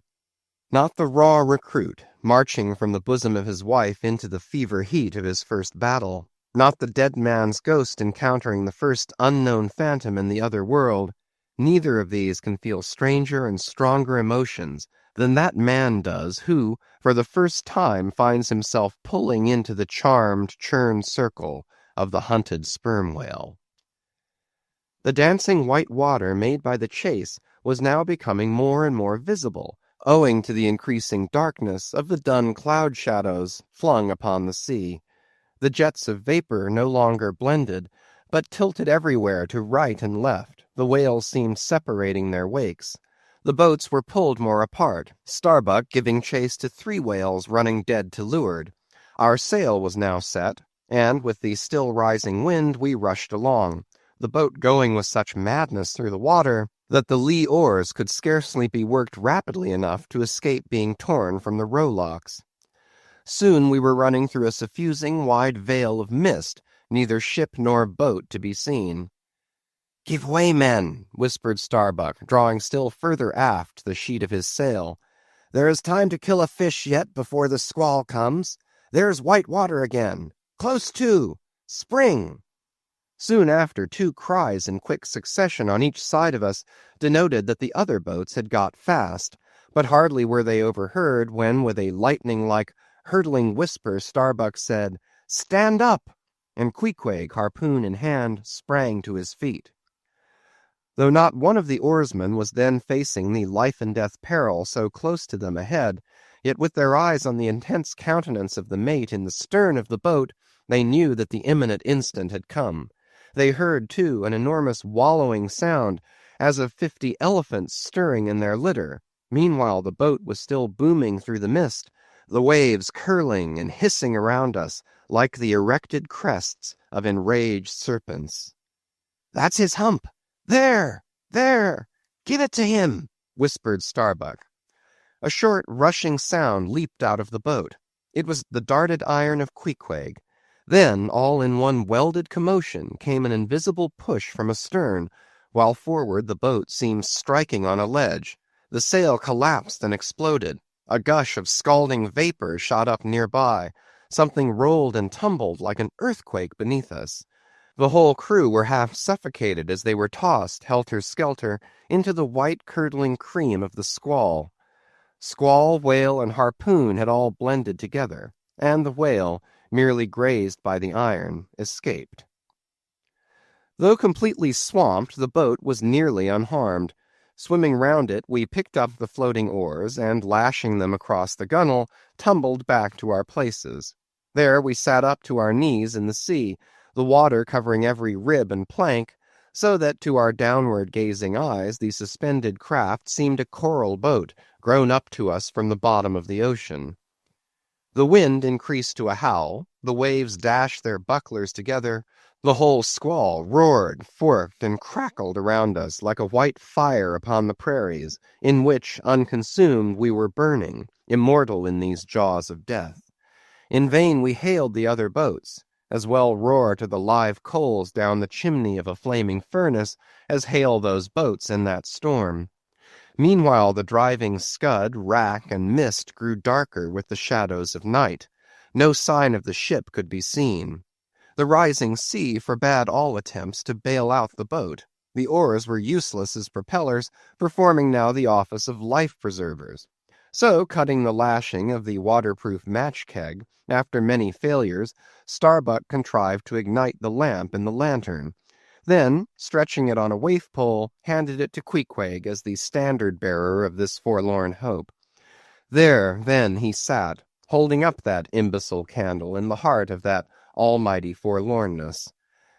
Not the raw recruit, marching from the bosom of his wife into the fever heat of his first battle, not the dead man's ghost encountering the first unknown phantom in the other world. Neither of these can feel stranger and stronger emotions than that man does who, for the first time, finds himself pulling into the charmed, churned circle of the hunted sperm whale. The dancing white water made by the chase was now becoming more and more visible, owing to the increasing darkness of the dun cloud shadows flung upon the sea. The jets of vapor no longer blended, but tilted everywhere to right and left. The whales seemed separating their wakes. The boats were pulled more apart, Starbuck giving chase to 3 whales running dead to leeward. Our sail was now set, and with the still rising wind we rushed along, the boat going with such madness through the water that the lee oars could scarcely be worked rapidly enough to escape being torn from the rowlocks. Soon we were running through a suffusing wide veil of mist, neither ship nor boat to be seen. "Give way, men," whispered Starbuck, drawing still further aft the sheet of his sail. "There is time to kill a fish yet before the squall comes. There's white water again. Close to! Spring!" Soon after, 2 cries in quick succession on each side of us denoted that the other boats had got fast, but hardly were they overheard when, with a lightning-like, hurtling whisper, Starbuck said, "Stand up!" and Queequeg, harpoon in hand, sprang to his feet. Though not one of the oarsmen was then facing the life-and-death peril so close to them ahead, yet with their eyes on the intense countenance of the mate in the stern of the boat, they knew that the imminent instant had come. They heard, too, an enormous wallowing sound, as of 50 elephants stirring in their litter. Meanwhile the boat was still booming through the mist, the waves curling and hissing around us like the erected crests of enraged serpents. "That's his hump! There! There! Give it to him!" whispered Starbuck. A short, rushing sound leaped out of the boat. It was the darted iron of Queequeg. Then, all in one welded commotion, came an invisible push from astern, while forward the boat seemed striking on a ledge. The sail collapsed and exploded. A gush of scalding vapor shot up nearby. Something rolled and tumbled like an earthquake beneath us. The whole crew were half suffocated as they were tossed, helter-skelter, into the white curdling cream of the squall. Squall, whale, and harpoon had all blended together, and the whale, merely grazed by the iron, escaped. Though completely swamped, the boat was nearly unharmed. Swimming round it, we picked up the floating oars, and lashing them across the gunwale, tumbled back to our places. There we sat up to our knees in the sea, the water covering every rib and plank, so that to our downward-gazing eyes the suspended craft seemed a coral boat grown up to us from the bottom of the ocean. The wind increased to a howl, the waves dashed their bucklers together, the whole squall roared, forked, and crackled around us like a white fire upon the prairies, in which, unconsumed, we were burning, immortal in these jaws of death. In vain we hailed the other boats, as well roar to the live coals down the chimney of a flaming furnace as hail those boats in that storm. Meanwhile the driving scud, rack, and mist grew darker with the shadows of night. No sign of the ship could be seen. The rising sea forbade all attempts to bail out the boat. The oars were useless as propellers, performing now the office of life-preservers. So, cutting the lashing of the waterproof match-keg, after many failures, Starbuck contrived to ignite the lamp in the lantern. Then, stretching it on a waif-pole, handed it to Queequeg as the standard-bearer of this forlorn hope. There, then, he sat, holding up that imbecile candle in the heart of that almighty forlornness.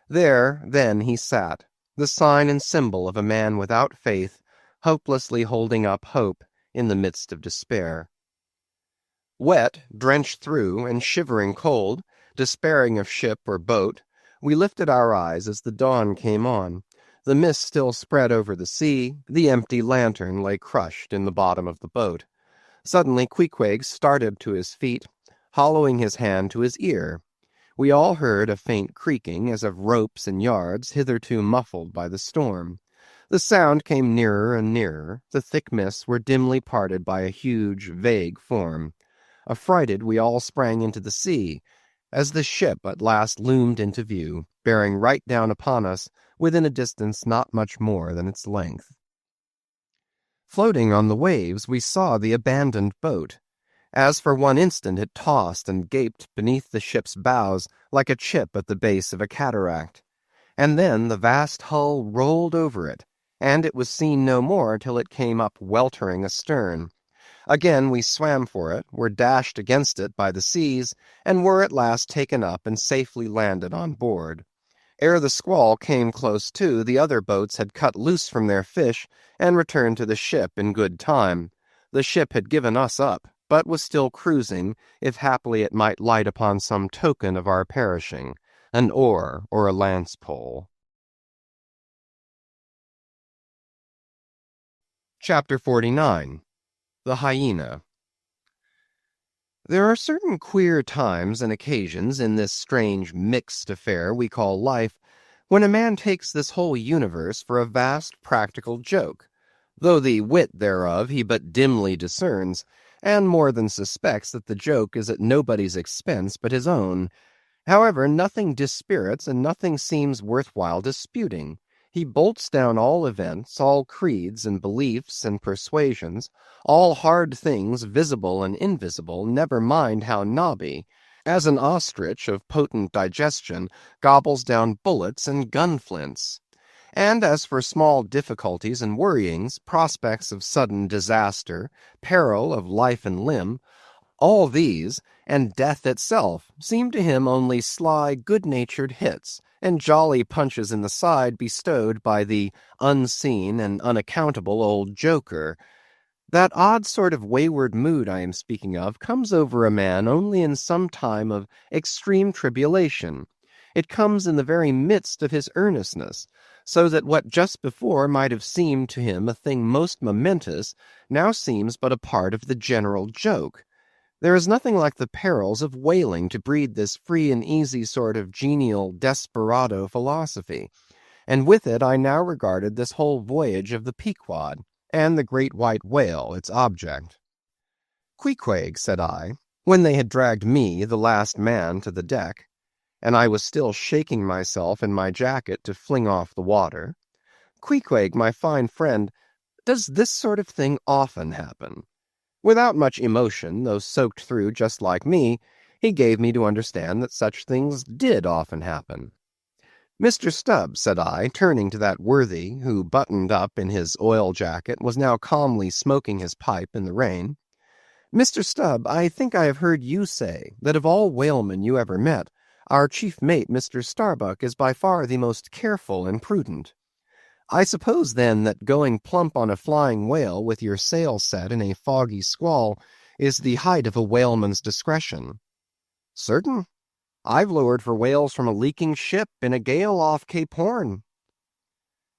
There, then, he sat, the sign and symbol of a man without faith, hopelessly holding up hope in the midst of despair. Wet, drenched through, and shivering cold, despairing of ship or boat, We lifted our eyes as the dawn came on. The mist still spread over the sea. The empty lantern lay crushed in the bottom of the boat. Suddenly Queequeg started to his feet, hollowing his hand to his ear. We all heard a faint creaking as of ropes and yards hitherto muffled by the storm. The sound came nearer and nearer. The thick mists were dimly parted by a huge, vague form. Affrighted, we all sprang into the sea, as the ship at last loomed into view, bearing right down upon us, within a distance not much more than its length. Floating on the waves, we saw the abandoned boat. As for one instant it tossed and gaped beneath the ship's bows like a chip at the base of a cataract. And then the vast hull rolled over it, and it was seen no more till it came up weltering astern. Again we swam for it, were dashed against it by the seas, and were at last taken up and safely landed on board. Ere the squall came close to, the other boats had cut loose from their fish and returned to the ship in good time. The ship had given us up, but was still cruising, if haply it might light upon some token of our perishing, an oar or a lance-pole. Chapter 49. The Hyena. There are certain queer times and occasions in this strange mixed affair we call life, when a man takes this whole universe for a vast practical joke, though the wit thereof he but dimly discerns, and more than suspects that the joke is at nobody's expense but his own. However, nothing dispirits and nothing seems worthwhile disputing. He bolts down all events, all creeds and beliefs and persuasions, all hard things visible and invisible, never mind how knobby, as an ostrich of potent digestion gobbles down bullets and gun-flints. And as for small difficulties and worryings, prospects of sudden disaster, peril of life and limb, all these, and death itself, seem to him only sly, good-natured hits, and jolly punches in the side bestowed by the unseen and unaccountable old joker. That odd sort of wayward mood I am speaking of comes over a man only in some time of extreme tribulation. It comes in the very midst of his earnestness, so that what just before might have seemed to him a thing most momentous now seems but a part of the general joke. There is nothing like the perils of whaling to breed this free and easy sort of genial desperado philosophy, and with it I now regarded this whole voyage of the Pequod, and the great white whale its object. "Queequeg," said I, when they had dragged me, the last man, to the deck, and I was still shaking myself in my jacket to fling off the water, "Queequeg, my fine friend, does this sort of thing often happen?" Without much emotion, though soaked through just like me, he gave me to understand that such things did often happen. "Mr. Stubbs," said I, turning to that worthy, who, buttoned up in his oil jacket, was now calmly smoking his pipe in the rain, "Mr. Stubb, I think I have heard you say that of all whalemen you ever met, our chief mate, Mr. Starbuck, is by far the most careful and prudent. I suppose, then, that going plump on a flying whale with your sail set in a foggy squall is the height of a whaleman's discretion." "Certain. I've lowered for whales from a leaking ship in a gale off Cape Horn."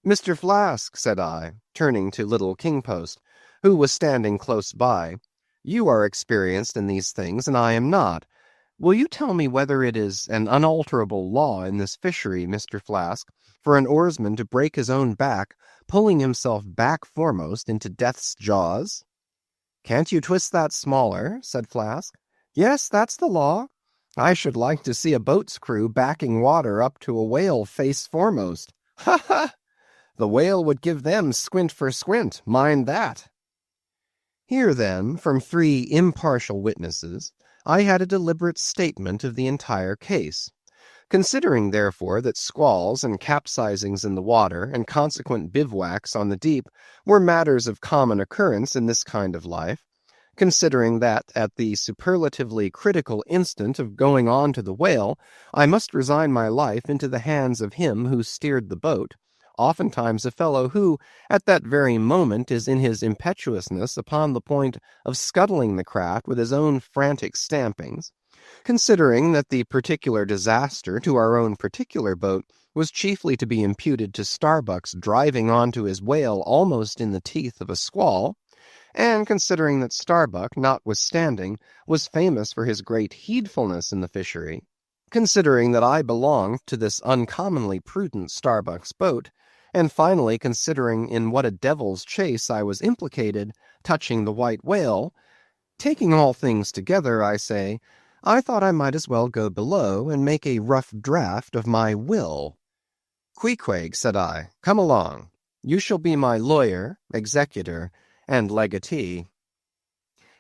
"Mr. Flask," said I, turning to little Kingpost, who was standing close by, "you are experienced in these things, and I am not. Will you tell me whether it is an unalterable law in this fishery, Mr. Flask, for an oarsman to break his own back, pulling himself back foremost into death's jaws?" "Can't you twist that smaller?" said Flask. "Yes, that's the law. I should like to see a boat's crew backing water up to a whale face foremost. Ha ha! The whale would give them squint for squint, mind that." Here, then, from three impartial witnesses, I had a deliberate statement of the entire case. Considering, therefore, that squalls and capsizings in the water, and consequent bivouacs on the deep, were matters of common occurrence in this kind of life, considering that at the superlatively critical instant of going on to the whale, I must resign my life into the hands of him who steered the boat, oftentimes a fellow who, at that very moment, is in his impetuousness upon the point of scuttling the craft with his own frantic stampings, considering that the particular disaster to our own particular boat was chiefly to be imputed to Starbuck's driving onto his whale almost in the teeth of a squall, and considering that Starbuck, notwithstanding, was famous for his great heedfulness in the fishery, considering that I belonged to this uncommonly prudent Starbuck's boat, and finally considering in what a devil's chase I was implicated touching the white whale, taking all things together, I say, I thought I might as well go below and make a rough draft of my will. Queequeg, said I, come along. You shall be my lawyer, executor, and legatee.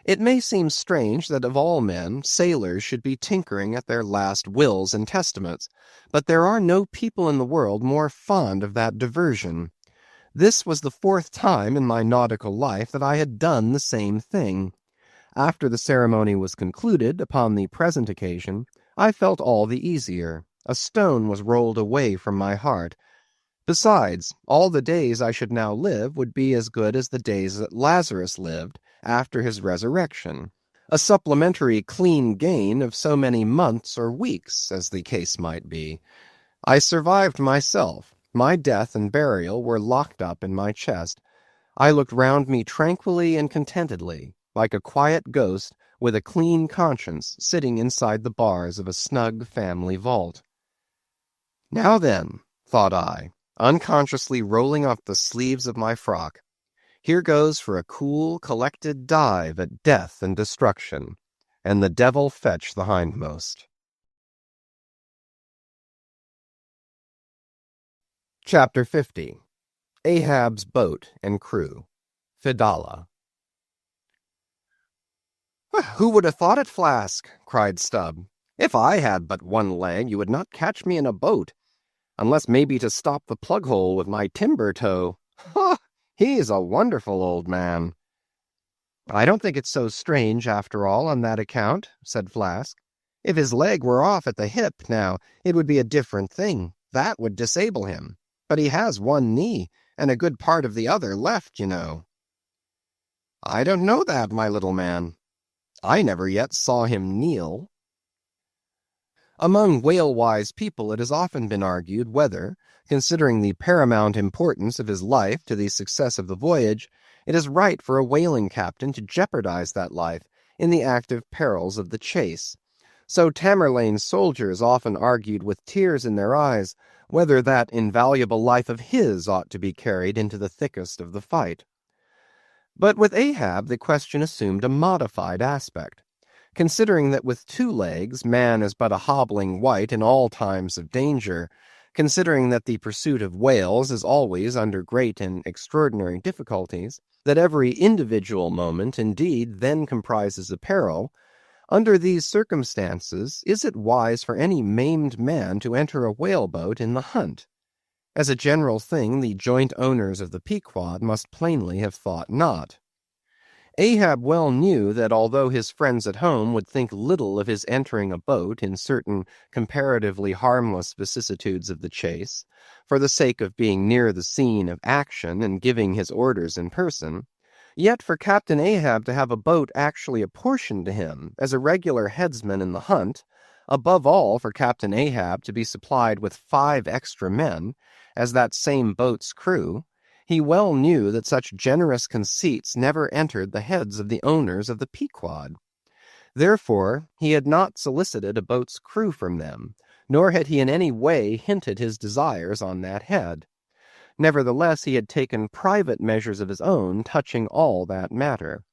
It may seem strange that of all men, sailors should be tinkering at their last wills and testaments, but there are no people in the world more fond of that diversion. This was the 4th time in my nautical life that I had done the same thing. After the ceremony was concluded, upon the present occasion, I felt all the easier. A stone was rolled away from my heart. Besides, all the days I should now live would be as good as the days that Lazarus lived after his resurrection, a supplementary clean gain of so many months or weeks, as the case might be. I survived myself. My death and burial were locked up in my chest. I looked round me tranquilly and contentedly, like a quiet ghost with a clean conscience sitting inside the bars of a snug family vault. Now then, thought I, unconsciously rolling up the sleeves of my frock, here goes for a cool, collected dive at death and destruction, and the devil fetch the hindmost. Chapter 50. Ahab's Boat and Crew. Fidala. "Who would have thought it, Flask?" cried Stubb. "If I had but one leg, you would not catch me in a boat, unless maybe to stop the plug-hole with my timber toe. Ha! He's a wonderful old man." "I don't think it's so strange, after all, on that account," said Flask. "If his leg were off at the hip, now, it would be a different thing. That would disable him. But he has one knee, and a good part of the other left, you know." "I don't know that, my little man. I never yet saw him kneel." Among whale-wise people it has often been argued whether, considering the paramount importance of his life to the success of the voyage, it is right for a whaling captain to jeopardize that life in the active perils of the chase. So Tamerlane's soldiers often argued with tears in their eyes whether that invaluable life of his ought to be carried into the thickest of the fight. But with Ahab the question assumed a modified aspect. Considering that with 2 legs man is but a hobbling wight in all times of danger, considering that the pursuit of whales is always under great and extraordinary difficulties, that every individual moment indeed then comprises a peril, under these circumstances is it wise for any maimed man to enter a whaleboat in the hunt? As a general thing, the joint owners of the Pequod must plainly have thought not. Ahab well knew that although his friends at home would think little of his entering a boat in certain comparatively harmless vicissitudes of the chase, for the sake of being near the scene of action and giving his orders in person, yet for Captain Ahab to have a boat actually apportioned to him as a regular headsman in the hunt, above all for Captain Ahab to be supplied with 5 extra men, as that same boat's crew, he well knew that such generous conceits never entered the heads of the owners of the Pequod. Therefore he had not solicited a boat's crew from them, nor had he in any way hinted his desires on that head. Nevertheless he had taken private measures of his own touching all that matter.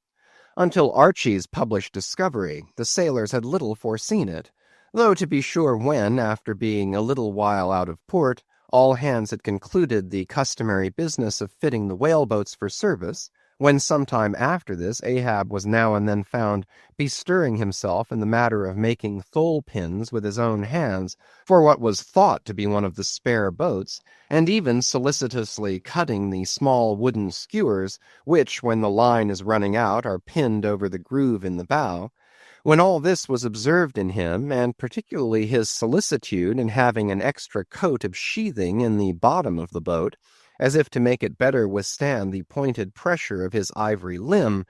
Until Archie's published discovery, the sailors had little foreseen it, though to be sure when, after being a little while out of port, all hands had concluded the customary business of fitting the whaleboats for service, when some time after this Ahab was now and then found bestirring himself in the matter of making thole-pins with his own hands for what was thought to be one of the spare boats, and even solicitously cutting the small wooden skewers, which, when the line is running out, are pinned over the groove in the bow, when all this was observed in him, and particularly his solicitude in having an extra coat of sheathing in the bottom of the boat, as if to make it better withstand the pointed pressure of his ivory limb,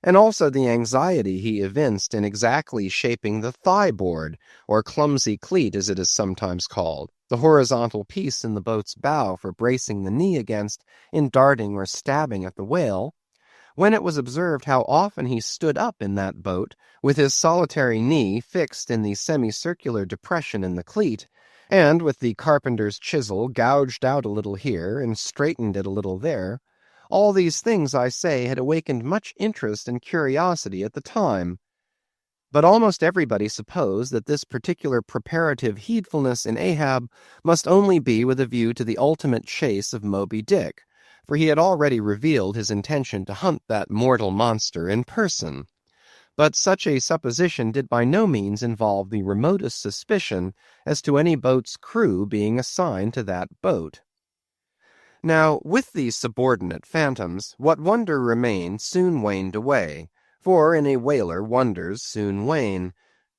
and also the anxiety he evinced in exactly shaping the thigh-board, or clumsy cleat as it is sometimes called, the horizontal piece in the boat's bow for bracing the knee against in darting or stabbing at the whale, when it was observed how often he stood up in that boat with his solitary knee fixed in the semicircular depression in the cleat, and with the carpenter's chisel gouged out a little here and straightened it a little there, all these things, I say, had awakened much interest and curiosity at the time. But almost everybody supposed that this particular preparative heedfulness in Ahab must only be with a view to the ultimate chase of Moby Dick, for he had already revealed his intention to hunt that mortal monster in person. But such a supposition did by no means involve the remotest suspicion as to any boat's crew being assigned to that boat. Now, with these subordinate phantoms, what wonder remained soon waned away, for in a whaler wonders soon wane.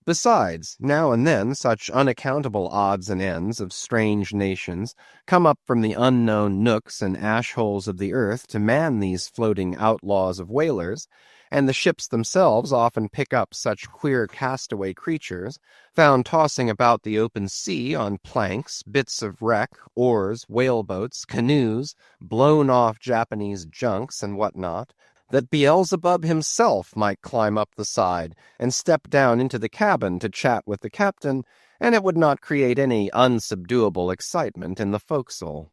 Besides, now and then such unaccountable odds and ends of strange nations come up from the unknown nooks and ash-holes of the earth to man these floating outlaws of whalers, and the ships themselves often pick up such queer castaway creatures, found tossing about the open sea on planks, bits of wreck, oars, whaleboats, canoes, blown-off Japanese junks, and what not, that Beelzebub himself might climb up the side and step down into the cabin to chat with the captain, and it would not create any unsubduable excitement in the forecastle.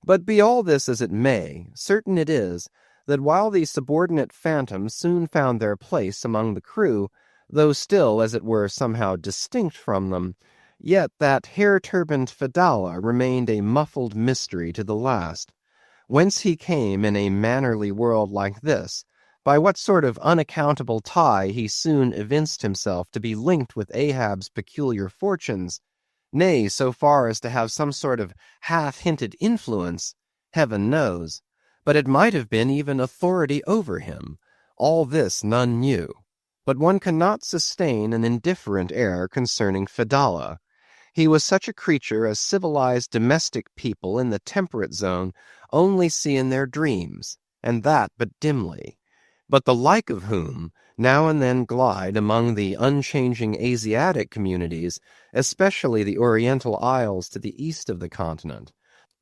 But be all this as it may, certain it is that while these subordinate phantoms soon found their place among the crew, though still, as it were, somehow distinct from them, yet that hair-turbaned Fedallah remained a muffled mystery to the last. Whence he came in a mannerly world like this, by what sort of unaccountable tie he soon evinced himself to be linked with Ahab's peculiar fortunes, nay, so far as to have some sort of half-hinted influence, heaven knows. But it might have been even authority over him. All this none knew. But one cannot sustain an indifferent air concerning Fedallah. He was such a creature as civilized domestic people in the temperate zone only see in their dreams, and that but dimly, but the like of whom now and then glide among the unchanging Asiatic communities, especially the Oriental isles to the east of the continent,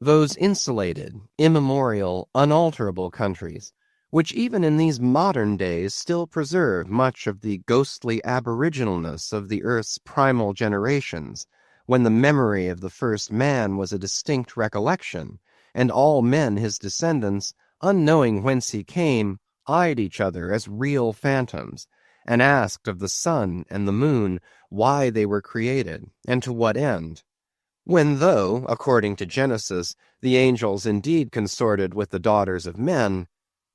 those insulated, immemorial, unalterable countries, which even in these modern days still preserve much of the ghostly aboriginalness of the earth's primal generations, when the memory of the first man was a distinct recollection, and all men his descendants, unknowing whence he came, eyed each other as real phantoms, and asked of the sun and the moon why they were created, and to what end. When though, according to Genesis, the angels indeed consorted with the daughters of men,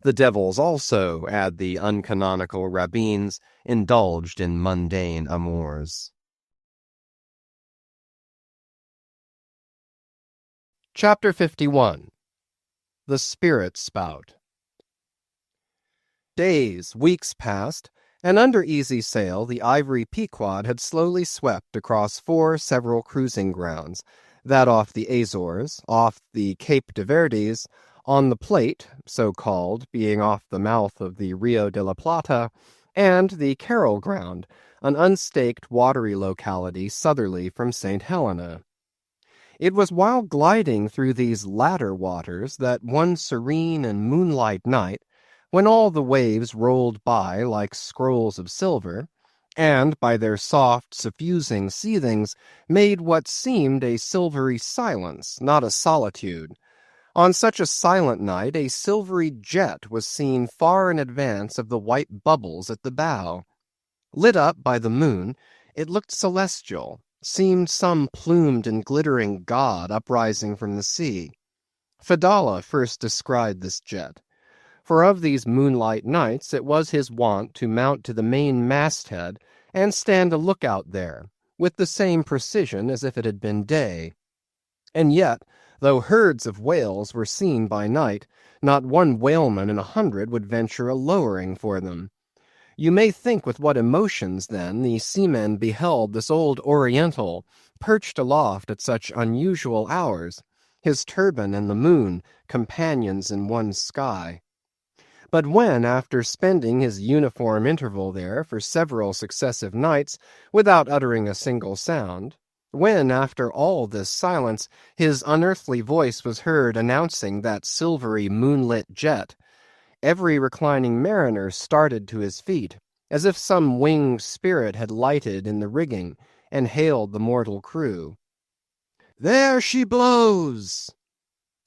the devils also, add the uncanonical rabbins, indulged in mundane amours. Chapter 51. The Spirit Spout. Days, weeks passed, and under easy sail the ivory Pequod had slowly swept across 4 several cruising grounds, that off the Azores, off the Cape de Verdes, on the Plate, so called, being off the mouth of the Rio de la Plata, and the Carroll Ground, an unstaked watery locality southerly from St. Helena. It was while gliding through these latter waters that one serene and moonlight night, when all the waves rolled by like scrolls of silver, and by their soft, suffusing seethings made what seemed a silvery silence, not a solitude. On such a silent night a silvery jet was seen far in advance of the white bubbles at the bow. Lit up by the moon, it looked celestial, seemed some plumed and glittering god uprising from the sea. Fedallah first descried this jet, for of these moonlight nights it was his wont to mount to the main masthead and stand a lookout there, with the same precision as if it had been day. And yet, though herds of whales were seen by night, not one whaleman in 100 would venture a lowering for them. You may think with what emotions, then, the seamen beheld this old Oriental, perched aloft at such unusual hours, his turban and the moon, companions in one sky. But when, after spending his uniform interval there for several successive nights without uttering a single sound, when, after all this silence, his unearthly voice was heard announcing that silvery moonlit jet, every reclining mariner started to his feet, as if some winged spirit had lighted in the rigging and hailed the mortal crew. "There she blows!"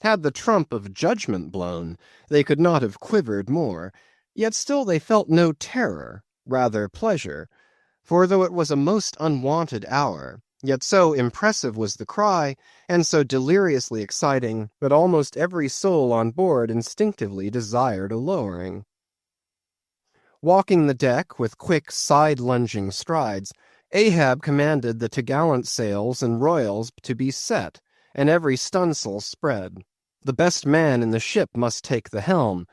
Had the trump of judgment blown, they could not have quivered more, yet still they felt no terror, rather pleasure, for though it was a most unwonted hour, yet so impressive was the cry, and so deliriously exciting, that almost every soul on board instinctively desired a lowering. Walking the deck with quick side-lunging strides, Ahab commanded the topgallant sails and royals to be set, and every stunsail spread. The best man in the ship must take the helm.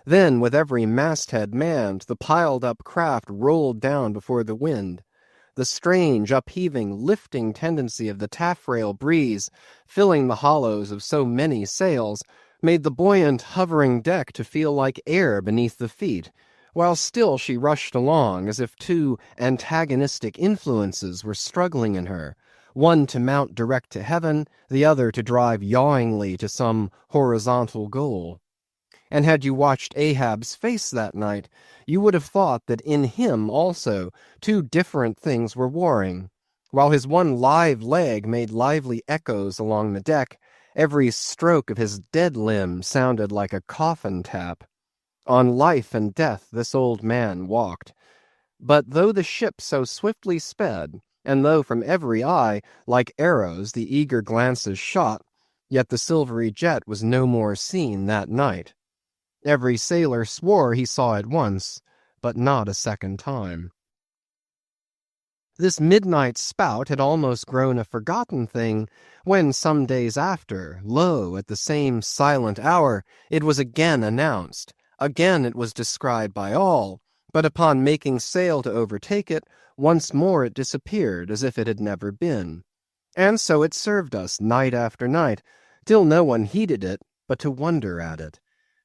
Then, with every masthead manned, the piled-up craft rolled down before the wind. The strange, upheaving, lifting tendency of the taffrail breeze, filling the hollows of so many sails, made the buoyant, hovering deck to feel like air beneath the feet, while still she rushed along as if two antagonistic influences were struggling in her, one to mount direct to heaven, the other to drive yawingly to some horizontal goal. And had you watched Ahab's face that night, you would have thought that in him also two different things were warring. While his one live leg made lively echoes along the deck, every stroke of his dead limb sounded like a coffin tap. On life and death this old man walked. But though the ship so swiftly sped, and though from every eye, like arrows, the eager glances shot, yet the silvery jet was no more seen that night. Every sailor swore he saw it once, but not a second time. This midnight spout had almost grown a forgotten thing, when some days after, lo, at the same silent hour, it was again announced. Again it was described by all, but upon making sail to overtake it, once more it disappeared as if it had never been. And so it served us night after night, till no one heeded it but to wonder at it.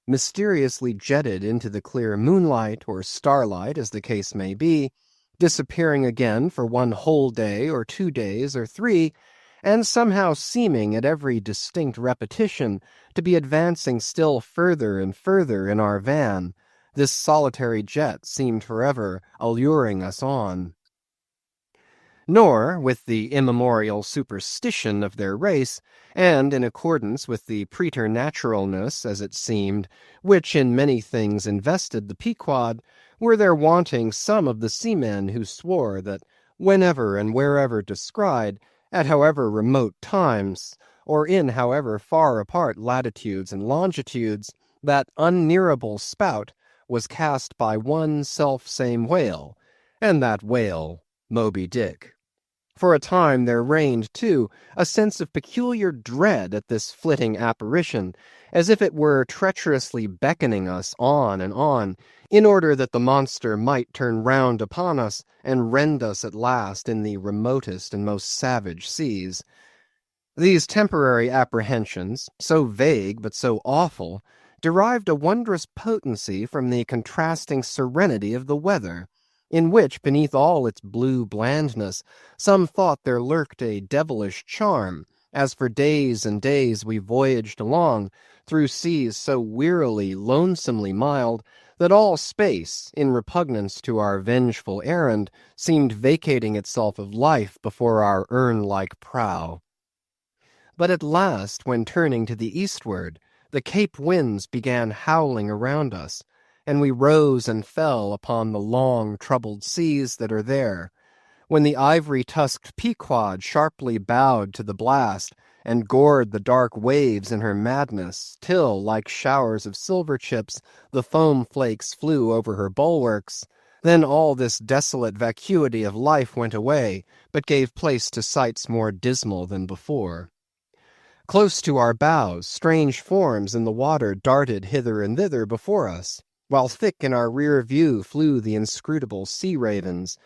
Mysteriously jetted into the clear moonlight or starlight, as the case may be, disappearing again for one whole day or 2 days or 3, and somehow seeming at every distinct repetition to be advancing still further and further in our van, this solitary jet seemed forever alluring us on. Nor, with the immemorial superstition of their race, and in accordance with the preternaturalness, as it seemed, which in many things invested the Pequod, were there wanting some of the seamen who swore that whenever and wherever descried, at however remote times, or in however far apart latitudes and longitudes, that unnearable spout was cast by one self-same whale, and that whale Moby Dick. For a time there reigned, too, a sense of peculiar dread at this flitting apparition, as if it were treacherously beckoning us on and on, in order that the monster might turn round upon us and rend us at last in the remotest and most savage seas. These temporary apprehensions, so vague but so awful, derived a wondrous potency from the contrasting serenity of the weather, in which, beneath all its blue blandness, some thought there lurked a devilish charm, as for days and days we voyaged along, through seas so wearily, lonesomely mild, that all space, in repugnance to our vengeful errand, seemed vacating itself of life before our urn-like prow. But at last, when turning to the eastward, the Cape winds began howling around us, and we rose and fell upon the long, troubled seas that are there, when the ivory-tusked Pequod sharply bowed to the blast, and gored the dark waves in her madness, till, like showers of silver chips, the foam flakes flew over her bulwarks. Then all this desolate vacuity of life went away, but gave place to sights more dismal than before. Close to our bows, strange forms in the water darted hither and thither before us, while thick in our rear view flew the inscrutable sea-ravens,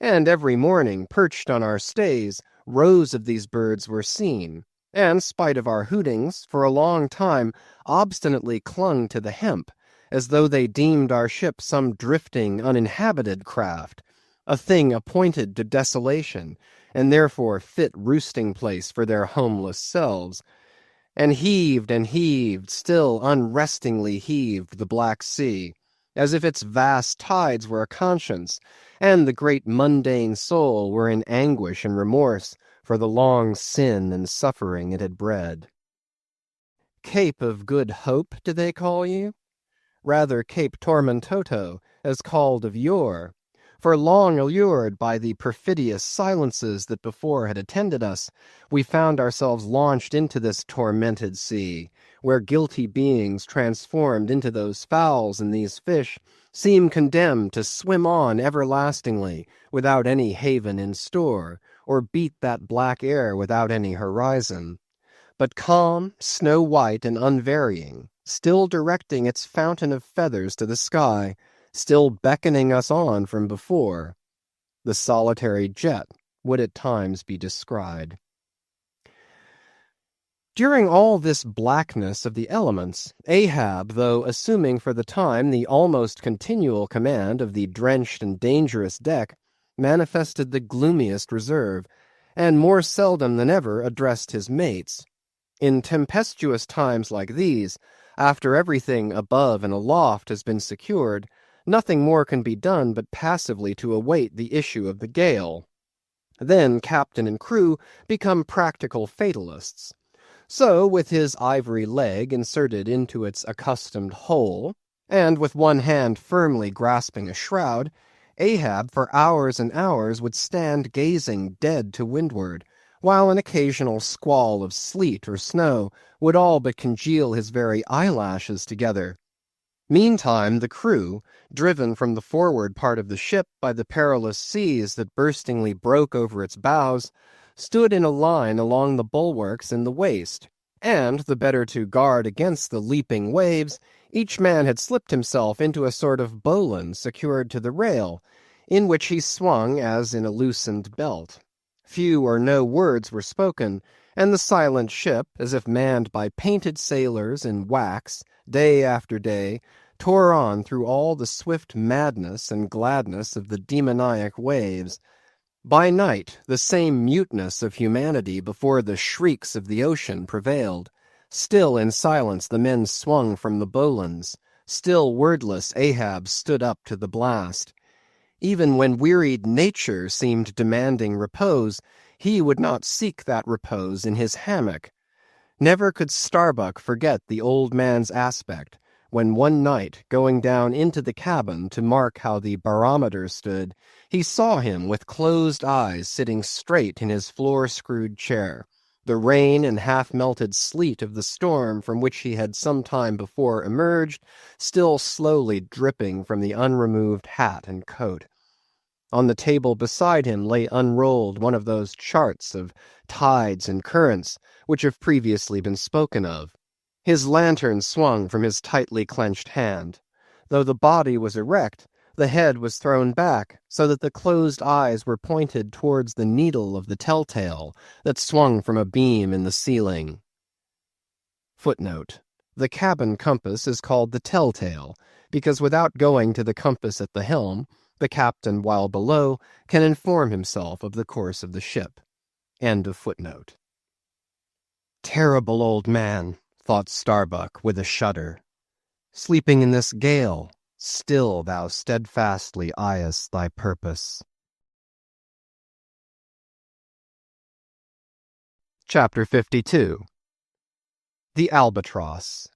and every morning, perched on our stays, rows of these birds were seen, and, spite of our hootings, for a long time obstinately clung to the hemp, as though they deemed our ship some drifting, uninhabited craft, a thing appointed to desolation, and therefore fit roosting place for their homeless selves, and heaved, still unrestingly heaved the black sea, as if its vast tides were a conscience, and the great mundane soul were in anguish and remorse for the long sin and suffering it had bred. Cape of Good Hope, do they call you? Rather Cape Tormentoso, as called of yore, for long allured by the perfidious silences that before had attended us, we found ourselves launched into this tormented sea, where guilty beings transformed into those fowls and these fish seem condemned to swim on everlastingly without any haven in store, or beat that black air without any horizon. But calm, snow-white, and unvarying, still directing its fountain of feathers to the sky, still beckoning us on from before, the solitary jet would at times be descried. During all this blackness of the elements, Ahab, though assuming for the time the almost continual command of the drenched and dangerous deck, manifested the gloomiest reserve, and more seldom than ever addressed his mates. In tempestuous times like these, after everything above and aloft has been secured, nothing more can be done but passively to await the issue of the gale. Then captain and crew become practical fatalists. So, with his ivory leg inserted into its accustomed hole, and with one hand firmly grasping a shroud, Ahab for hours and hours would stand gazing dead to windward, while an occasional squall of sleet or snow would all but congeal his very eyelashes together. Meantime the crew, driven from the forward part of the ship by the perilous seas that burstingly broke over its bows, stood in a line along the bulwarks in the waist, and, the better to guard against the leaping waves, each man had slipped himself into a sort of bowline secured to the rail, in which he swung as in a loosened belt. Few or no words were spoken, and the silent ship, as if manned by painted sailors in wax, day after day, tore on through all the swift madness and gladness of the demoniac waves. By night, the same muteness of humanity before the shrieks of the ocean prevailed. Still in silence the men swung from the bowlines. Still wordless Ahab stood up to the blast. Even when wearied nature seemed demanding repose, he would not seek that repose in his hammock. Never could Starbuck forget the old man's aspect, when one night, going down into the cabin to mark how the barometer stood, he saw him with closed eyes sitting straight in his floor-screwed chair, the rain and half-melted sleet of the storm from which he had some time before emerged, still slowly dripping from the unremoved hat and coat. On the table beside him lay unrolled one of those charts of tides and currents which have previously been spoken of. His lantern swung from his tightly clenched hand. Though the body was erect, the head was thrown back so that the closed eyes were pointed towards the needle of the telltale that swung from a beam in the ceiling. Footnote: the cabin compass is called the telltale, because without going to the compass at the helm, the captain, while below, can inform himself of the course of the ship. End of footnote. Terrible old man, thought Starbuck with a shudder. Sleeping in this gale, still thou steadfastly eyest thy purpose. Chapter 52. The Albatross.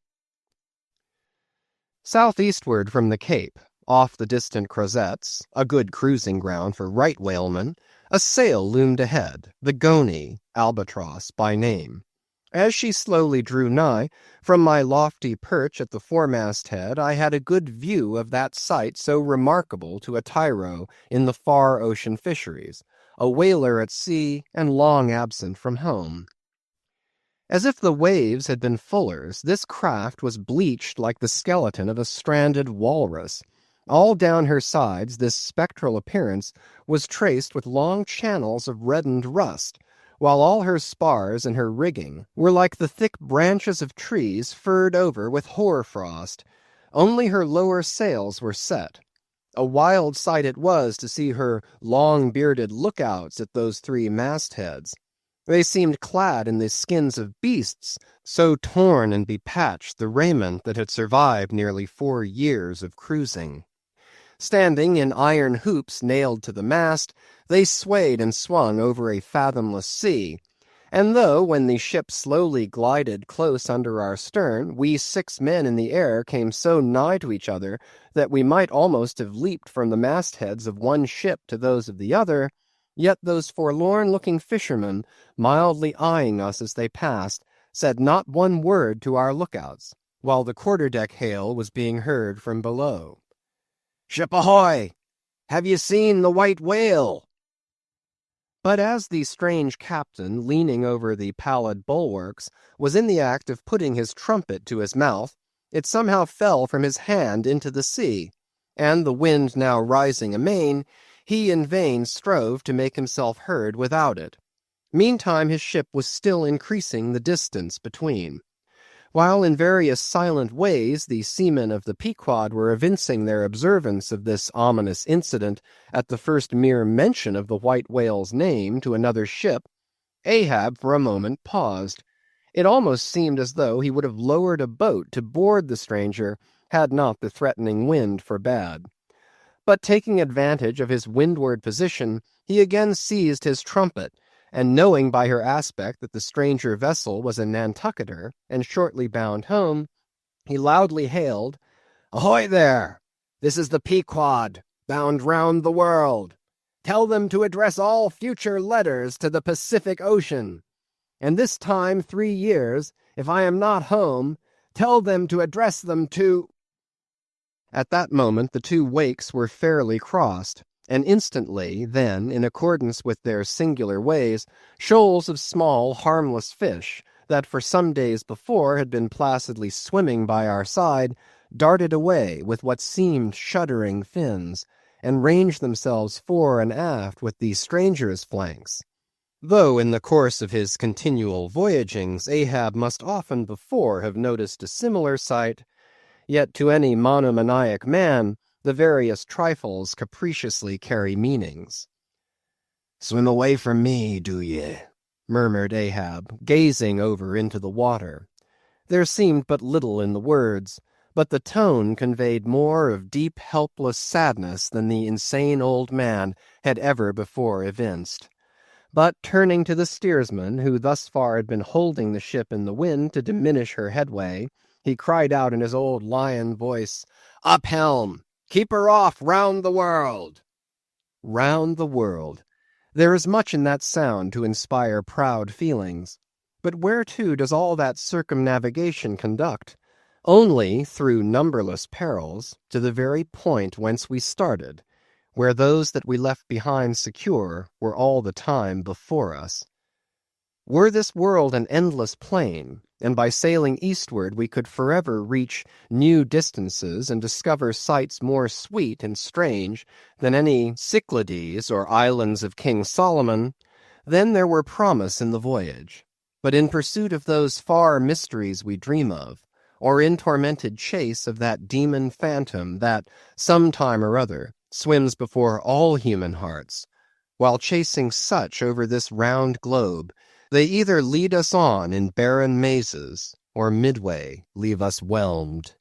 Southeastward from the Cape, off the distant Crozettes, a good cruising ground for right whalemen, a sail loomed ahead, the Goney, Albatross by name. As she slowly drew nigh, from my lofty perch at the foremast head I had a good view of that sight so remarkable to a tyro in the far ocean fisheries, a whaler at sea and long absent from home. As if the waves had been fullers, this craft was bleached like the skeleton of a stranded walrus. All down her sides this spectral appearance was traced with long channels of reddened rust, while all her spars and her rigging were like the thick branches of trees furred over with hoar frost. Only her lower sails were set. A wild sight it was to see her long-bearded lookouts at those 3 mastheads. They seemed clad in the skins of beasts, so torn and bepatched the raiment that had survived nearly 4 years of cruising. Standing in iron hoops nailed to the mast, they swayed and swung over a fathomless sea, and though, when the ship slowly glided close under our stern, we 6 men in the air came so nigh to each other that we might almost have leaped from the mastheads of one ship to those of the other, yet those forlorn-looking fishermen, mildly eyeing us as they passed, said not one word to our lookouts, while the quarter-deck hail was being heard from below. "Ship ahoy! Have you seen the white whale?" But as the strange captain, leaning over the pallid bulwarks, was in the act of putting his trumpet to his mouth, it somehow fell from his hand into the sea, and the wind now rising amain, he in vain strove to make himself heard without it. Meantime his ship was still increasing the distance between. While in various silent ways the seamen of the Pequod were evincing their observance of this ominous incident at the first mere mention of the white whale's name to another ship, Ahab for a moment paused. It almost seemed as though he would have lowered a boat to board the stranger had not the threatening wind forbade. But taking advantage of his windward position, he again seized his trumpet, and knowing by her aspect that the stranger vessel was a Nantucketer, and shortly bound home, he loudly hailed, "Ahoy there! This is the Pequod, bound round the world. Tell them to address all future letters to the Pacific Ocean. And this time 3 years, if I am not home, tell them to address them to—" At that moment the 2 wakes were fairly crossed, and instantly, then, in accordance with their singular ways, shoals of small, harmless fish, that for some days before had been placidly swimming by our side, darted away with what seemed shuddering fins, and ranged themselves fore and aft with the stranger's flanks. Though in the course of his continual voyagings Ahab must often before have noticed a similar sight, yet to any monomaniac man the various trifles capriciously carry meanings. "Swim away from me, do ye?" murmured Ahab, gazing over into the water. There seemed but little in the words, but the tone conveyed more of deep, helpless sadness than the insane old man had ever before evinced. But turning to the steersman, who thus far had been holding the ship in the wind to diminish her headway, he cried out in his old lion voice, "Up helm! Keep her off round the world!" Round the world. There is much in that sound to inspire proud feelings. But whereto does all that circumnavigation conduct? Only, through numberless perils, to the very point whence we started, where those that we left behind secure were all the time before us. Were this world an endless plain, and by sailing eastward we could forever reach new distances and discover sights more sweet and strange than any Cyclades or islands of King Solomon, then there were promise in the voyage. But in pursuit of those far mysteries we dream of, or in tormented chase of that demon phantom that, some time or other, swims before all human hearts, while chasing such over this round globe, they either lead us on in barren mazes, or midway leave us whelmed.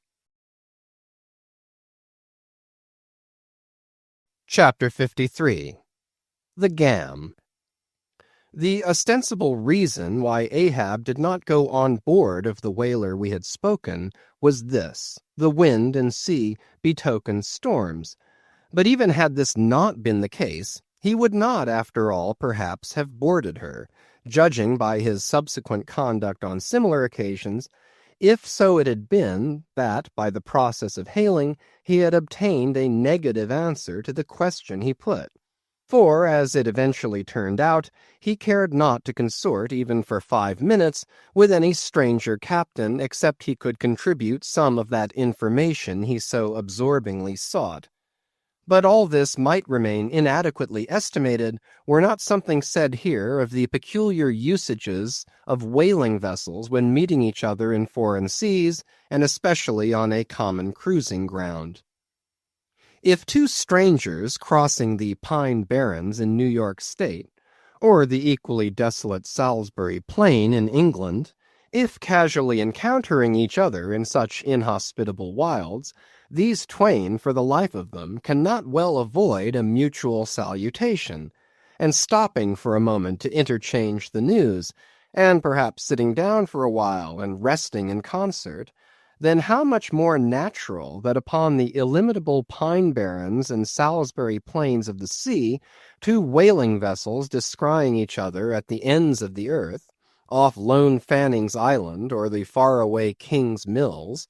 Chapter 53. The Gam. The ostensible reason why Ahab did not go on board of the whaler we had spoken was this: the wind and sea betokened storms. But even had this not been the case, he would not, after all, perhaps have boarded her, judging by his subsequent conduct on similar occasions, if so it had been that, by the process of hailing, he had obtained a negative answer to the question he put. For, as it eventually turned out, he cared not to consort even for 5 minutes with any stranger captain except he could contribute some of that information he so absorbingly sought. But all this might remain inadequately estimated were not something said here of the peculiar usages of whaling vessels when meeting each other in foreign seas, and especially on a common cruising ground. If two strangers crossing the Pine Barrens in New York State, or the equally desolate Salisbury Plain in England, if casually encountering each other in such inhospitable wilds, these twain, for the life of them, cannot well avoid a mutual salutation, and stopping for a moment to interchange the news, and perhaps sitting down for a while and resting in concert, then how much more natural that upon the illimitable pine barrens and Salisbury plains of the sea, two whaling vessels descrying each other at the ends of the earth, off Lone Fanning's Island or the faraway King's Mills,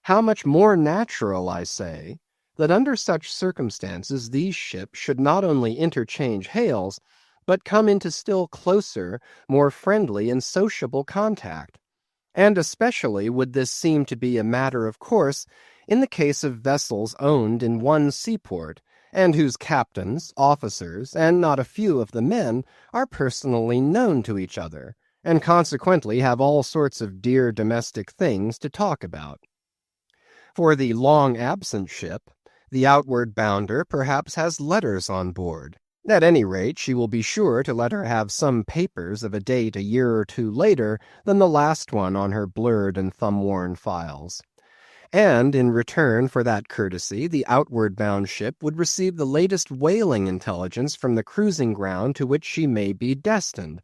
how much more natural, I say, that under such circumstances these ships should not only interchange hails, but come into still closer, more friendly and sociable contact. And especially would this seem to be a matter of course in the case of vessels owned in one seaport, and whose captains, officers, and not a few of the men are personally known to each other, and consequently have all sorts of dear domestic things to talk about. For the long-absent ship, the outward bounder perhaps has letters on board. At any rate, she will be sure to let her have some papers of a date a year or two later than the last one on her blurred and thumb-worn files. And in return for that courtesy, the outward-bound ship would receive the latest whaling intelligence from the cruising ground to which she may be destined,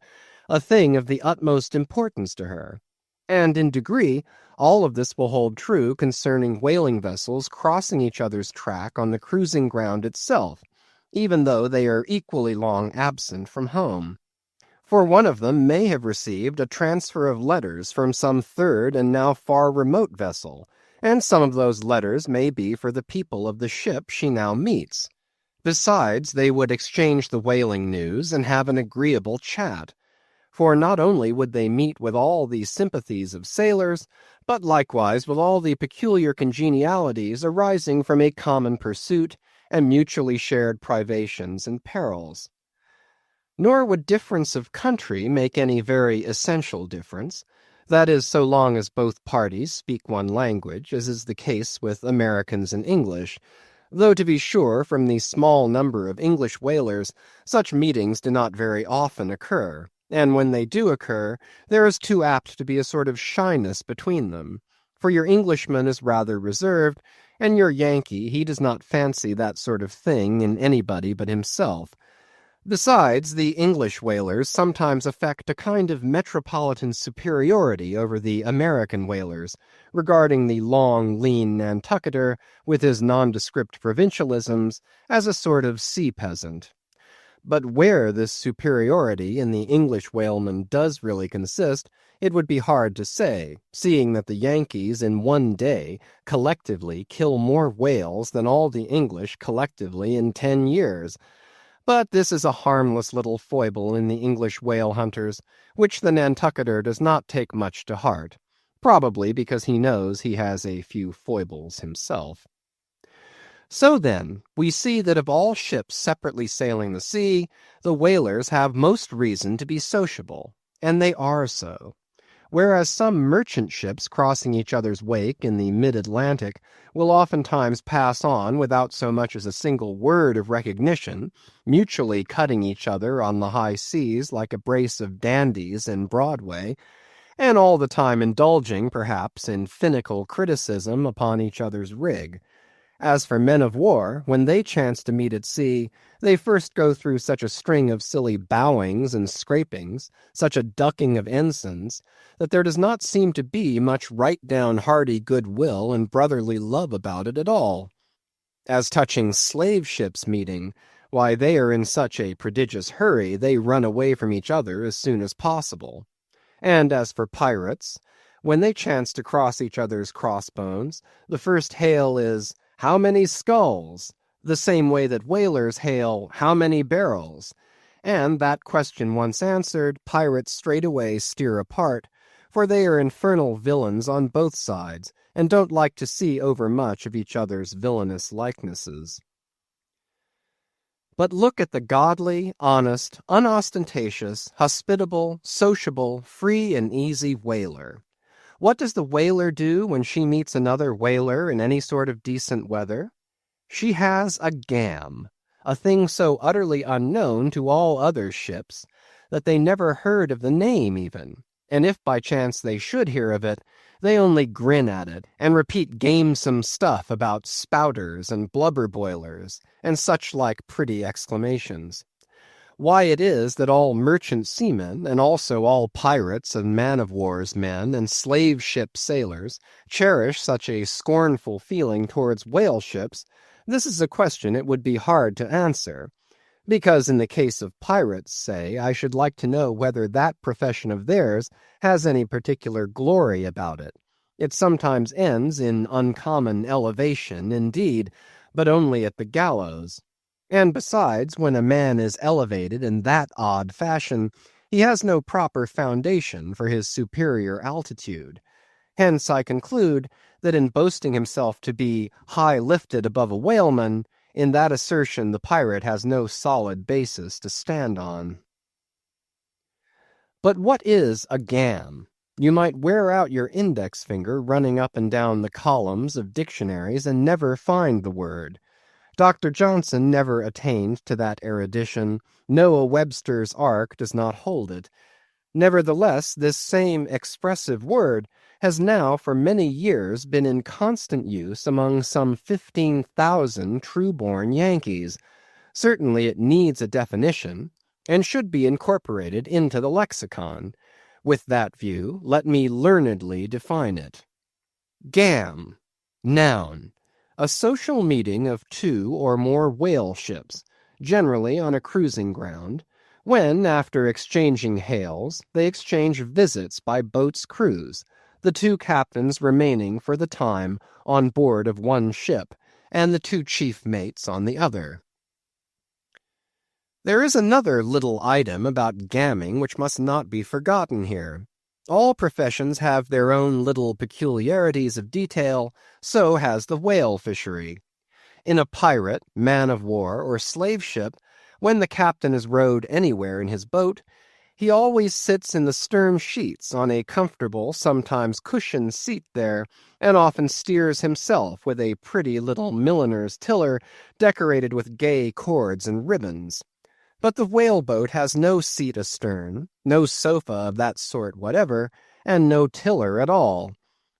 a thing of the utmost importance to her. And in degree, all of this will hold true concerning whaling vessels crossing each other's track on the cruising ground itself, even though they are equally long absent from home. For one of them may have received a transfer of letters from some third and now far remote vessel, and some of those letters may be for the people of the ship she now meets. Besides, they would exchange the whaling news and have an agreeable chat. For not only would they meet with all the sympathies of sailors, but likewise with all the peculiar congenialities arising from a common pursuit and mutually shared privations and perils. Nor would difference of country make any very essential difference, that is, so long as both parties speak one language, as is the case with Americans and English, though to be sure, from the small number of English whalers, such meetings do not very often occur, and when they do occur, there is too apt to be a sort of shyness between them, for your Englishman is rather reserved, and your Yankee, he does not fancy that sort of thing in anybody but himself. Besides, the English whalers sometimes affect a kind of metropolitan superiority over the American whalers, regarding the long, lean Nantucketer, with his nondescript provincialisms, as a sort of sea peasant. But where this superiority in the English whaleman does really consist, it would be hard to say, seeing that the Yankees in one day collectively kill more whales than all the English collectively in 10 years. But this is a harmless little foible in the English whale hunters, which the Nantucketer does not take much to heart, probably because he knows he has a few foibles himself. So then, we see that of all ships separately sailing the sea, the whalers have most reason to be sociable, and they are so. Whereas some merchant ships crossing each other's wake in the mid-Atlantic will oftentimes pass on without so much as a single word of recognition, mutually cutting each other on the high seas like a brace of dandies in Broadway, and all the time indulging, perhaps, in finical criticism upon each other's rig. As for men of war, when they chance to meet at sea, they first go through such a string of silly bowings and scrapings, such a ducking of ensigns, that there does not seem to be much right-down hearty goodwill and brotherly love about it at all. As touching slave ships meeting, why, they are in such a prodigious hurry they run away from each other as soon as possible. And as for pirates, when they chance to cross each other's crossbones, the first hail is, "How many skulls?" the same way that whalers hail, "How many barrels?" And that question once answered, pirates straightway steer apart, for they are infernal villains on both sides, and don't like to see overmuch of each other's villainous likenesses. But look at the godly, honest, unostentatious, hospitable, sociable, free and easy whaler. What does the whaler do when she meets another whaler in any sort of decent weather? She has a gam, a thing so utterly unknown to all other ships that they never heard of the name even, and if by chance they should hear of it, they only grin at it and repeat gamesome stuff about spouters and blubber boilers and such like pretty exclamations. Why it is that all merchant seamen, and also all pirates and man-of-war's men and slave ship sailors, cherish such a scornful feeling towards whale ships, this is a question it would be hard to answer. Because in the case of pirates, say, I should like to know whether that profession of theirs has any particular glory about it. It sometimes ends in uncommon elevation, indeed, but only at the gallows. And besides, when a man is elevated in that odd fashion, he has no proper foundation for his superior altitude. Hence I conclude that in boasting himself to be high-lifted above a whaleman, in that assertion the pirate has no solid basis to stand on. But what is a gam? You might wear out your index finger running up and down the columns of dictionaries and never find the word. Dr. Johnson never attained to that erudition. Noah Webster's Ark does not hold it. Nevertheless, this same expressive word has now for many years been in constant use among some 15,000 true-born Yankees. Certainly it needs a definition, and should be incorporated into the lexicon. With that view, let me learnedly define it. Gam, noun, a social meeting of two or more whale ships, generally on a cruising ground, when, after exchanging hails, they exchange visits by boat's cruise, the two captains remaining for the time on board of one ship, and the two chief mates on the other. There is another little item about gamming which must not be forgotten here. All professions have their own little peculiarities of detail, so has the whale fishery. In a pirate, man-of-war, or slave ship, when the captain is rowed anywhere in his boat, he always sits in the stern sheets on a comfortable, sometimes cushioned seat there, and often steers himself with a pretty little milliner's tiller decorated with gay cords and ribbons. But the whaleboat has no seat astern, no sofa of that sort whatever, and no tiller at all.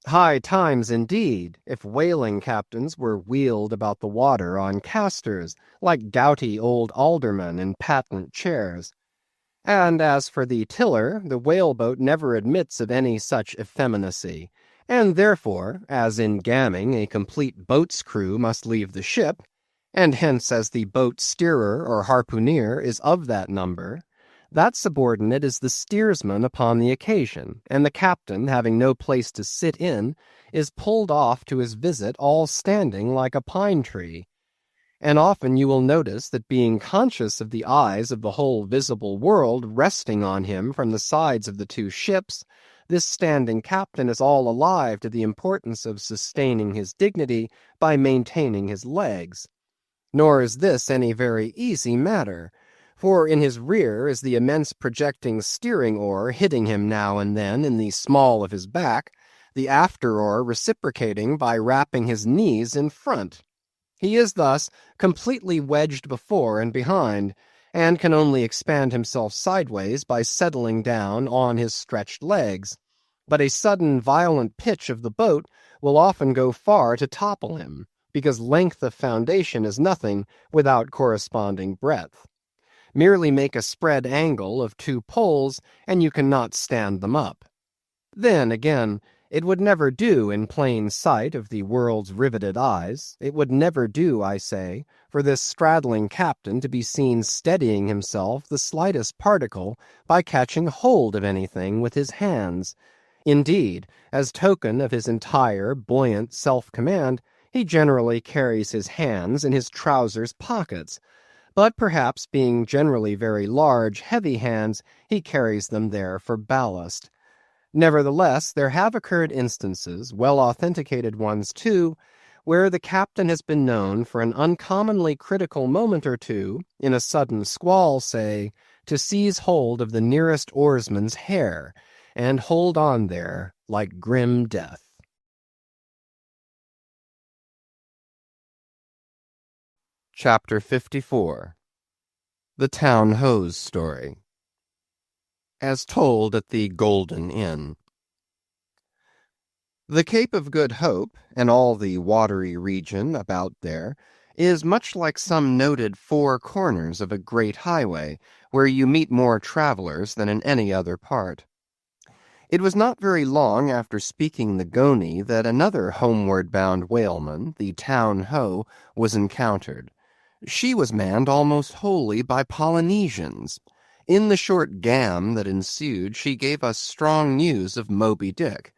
High times indeed, if whaling captains were wheeled about the water on casters, like gouty old aldermen in patent chairs. And as for the tiller, the whaleboat never admits of any such effeminacy, and therefore, as in gamming a complete boat's crew must leave the ship, and hence as the boat steerer or harpooneer is of that number, that subordinate is the steersman upon the occasion, and the captain, having no place to sit in, is pulled off to his visit all standing like a pine tree. And often you will notice that being conscious of the eyes of the whole visible world resting on him from the sides of the two ships, this standing captain is all alive to the importance of sustaining his dignity by maintaining his legs. Nor is this any very easy matter, for in his rear is the immense projecting steering oar hitting him now and then in the small of his back, the after oar reciprocating by rapping his knees in front. He is thus completely wedged before and behind, and can only expand himself sideways by settling down on his stretched legs. But a sudden violent pitch of the boat will often go far to topple him, because length of foundation is nothing without corresponding breadth. Merely make a spread angle of two poles, and you cannot stand them up. Then, again, it would never do in plain sight of the world's riveted eyes, it would never do, I say, for this straddling captain to be seen steadying himself the slightest particle by catching hold of anything with his hands. Indeed, as token of his entire, buoyant self-command, he generally carries his hands in his trousers pockets, but perhaps being generally very large, heavy hands, he carries them there for ballast. Nevertheless, there have occurred instances, well authenticated ones too, where the captain has been known for an uncommonly critical moment or two, in a sudden squall, say, to seize hold of the nearest oarsman's hair, and hold on there like grim death. Chapter 54 The Town Hose Story As told at the Golden Inn. The Cape of Good Hope, and all the watery region about there, is much like some noted four corners of a great highway, where you meet more travelers than in any other part. It was not very long after speaking the Goni that another homeward-bound whaleman, the Town Ho, was encountered. She was manned almost wholly by Polynesians. In the short gam that ensued, she gave us strong news of Moby Dick.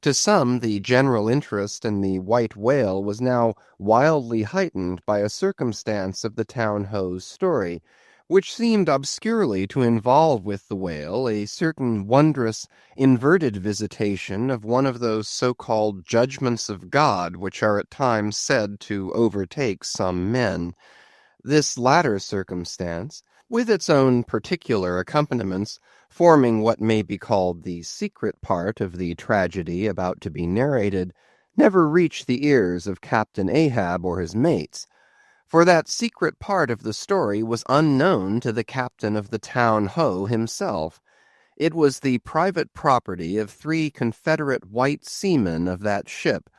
To some, the general interest in the white whale was now wildly heightened by a circumstance of the Town Ho's story, which seemed obscurely to involve with the whale a certain wondrous, inverted visitation of one of those so-called judgments of God which are at times said to overtake some men. This latter circumstance, with its own particular accompaniments, forming what may be called the secret part of the tragedy about to be narrated, never reached the ears of Captain Ahab or his mates, for that secret part of the story was unknown to the captain of the Town Ho himself. It was the private property of 3 Confederate white seamen of that ship,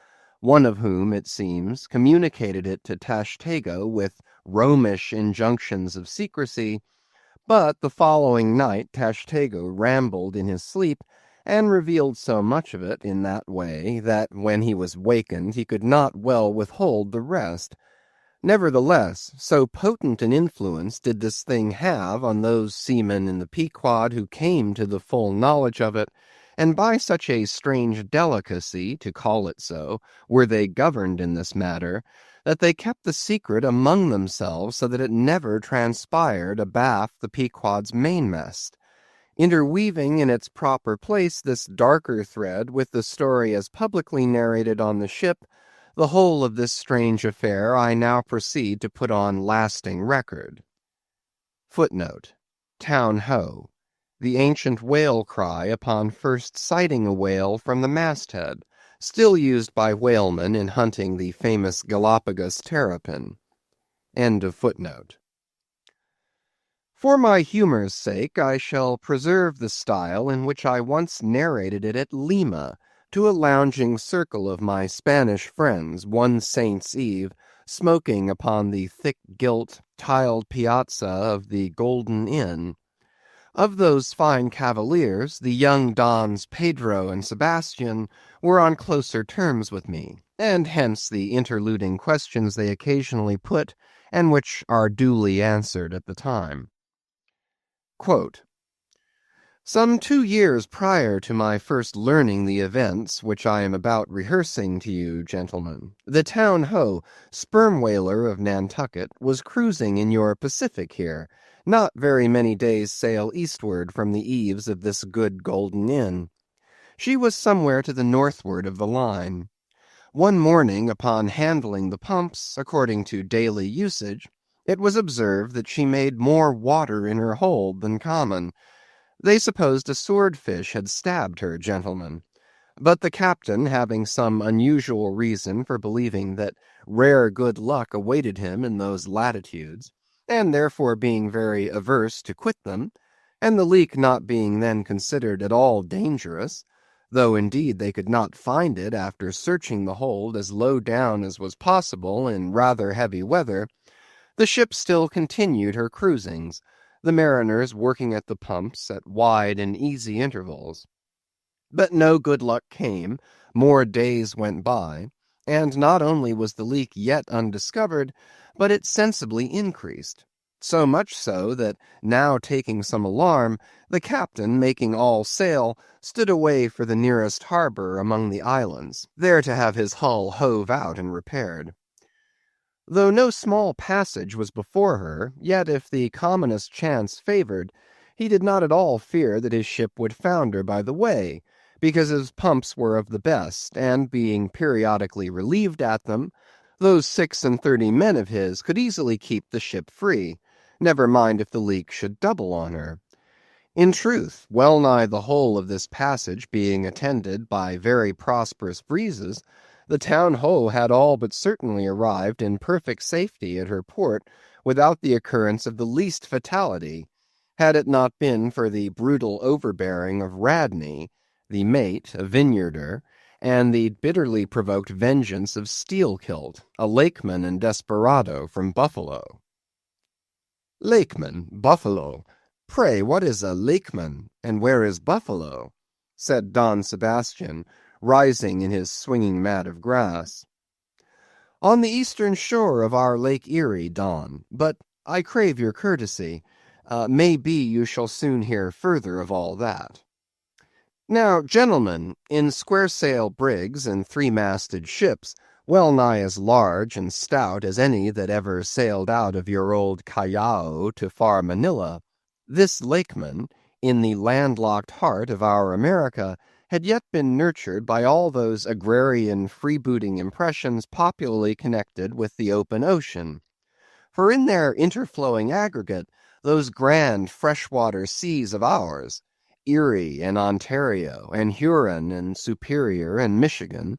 one of whom, it seems, communicated it to Tashtego with Romish injunctions of secrecy, but the following night Tashtego rambled in his sleep, and revealed so much of it in that way that when he was wakened he could not well withhold the rest. Nevertheless, so potent an influence did this thing have on those seamen in the Pequod who came to the full knowledge of it, and by such a strange delicacy, to call it so, were they governed in this matter, that they kept the secret among themselves so that it never transpired abaft the Pequod's mainmast, interweaving in its proper place this darker thread with the story as publicly narrated on the ship. The whole of this strange affair I now proceed to put on lasting record. Footnote: Town Ho, the ancient whale cry upon first sighting a whale from the masthead, still used by whalemen in hunting the famous Galapagos terrapin. End of footnote. For my humor's sake, I shall preserve the style in which I once narrated it at Lima, to a lounging circle of my Spanish friends one Saint's Eve, smoking upon the thick-gilt, tiled piazza of the Golden Inn. Of those fine cavaliers, the young Dons Pedro and Sebastian were on closer terms with me, and hence the interluding questions they occasionally put, and which are duly answered at the time. Quote, Some 2 years prior to my first learning the events which I am about rehearsing to you, gentlemen, the Town Ho, sperm whaler of Nantucket, was cruising in your Pacific here, not very many days' sail eastward from the eaves of this good Golden Inn. She was somewhere to the northward of the line. One morning, upon handling the pumps, according to daily usage, it was observed that she made more water in her hold than common. They supposed a swordfish had stabbed her, gentlemen. But the captain, having some unusual reason for believing that rare good luck awaited him in those latitudes, and therefore being very averse to quit them, and the leak not being then considered at all dangerous, though indeed they could not find it after searching the hold as low down as was possible in rather heavy weather, the ship still continued her cruisings, the mariners working at the pumps at wide and easy intervals. But no good luck came, more days went by, and not only was the leak yet undiscovered, but it sensibly increased, so much so that, now taking some alarm, the captain, making all sail, stood away for the nearest harbor among the islands, there to have his hull hove out and repaired. Though no small passage was before her, yet if the commonest chance favored, he did not at all fear that his ship would founder by the way, because his pumps were of the best, and being periodically relieved at them, those 36 men of his could easily keep the ship free, never mind if the leak should double on her. In truth, well nigh the whole of this passage being attended by very prosperous breezes, the town-ho had all but certainly arrived in perfect safety at her port without the occurrence of the least fatality, had it not been for the brutal overbearing of Radney, the mate, a vineyarder, and the bitterly provoked vengeance of Steelkilt, a lakeman and desperado from Buffalo. Lakeman, Buffalo. Pray, what is a lakeman, and where is Buffalo? Said Don Sebastian, rising in his swinging mat of grass. On the eastern shore of our Lake Erie, Don, but I crave your courtesy. May be you shall soon hear further of all that. Now, gentlemen, in square-sail brigs and three-masted ships, well nigh as large and stout as any that ever sailed out of your old Callao to far Manila, this lakeman, in the landlocked heart of our America, had yet been nurtured by all those agrarian freebooting impressions popularly connected with the open ocean. For in their interflowing aggregate, those grand freshwater seas of ours, Erie and Ontario and Huron and Superior and Michigan,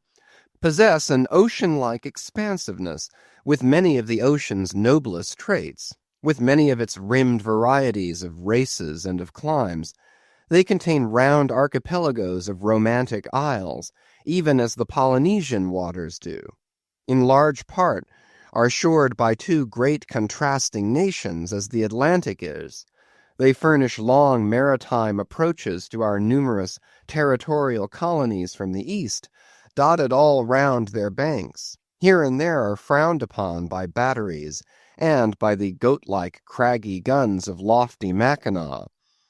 possess an ocean-like expansiveness with many of the ocean's noblest traits, with many of its rimmed varieties of races and of climes. They contain round archipelagos of romantic isles, even as the Polynesian waters do. In large part, are shored by two great contrasting nations as the Atlantic is. They furnish long maritime approaches to our numerous territorial colonies from the east, dotted all round their banks. Here and there are frowned upon by batteries, and by the goat-like craggy guns of lofty Mackinaw.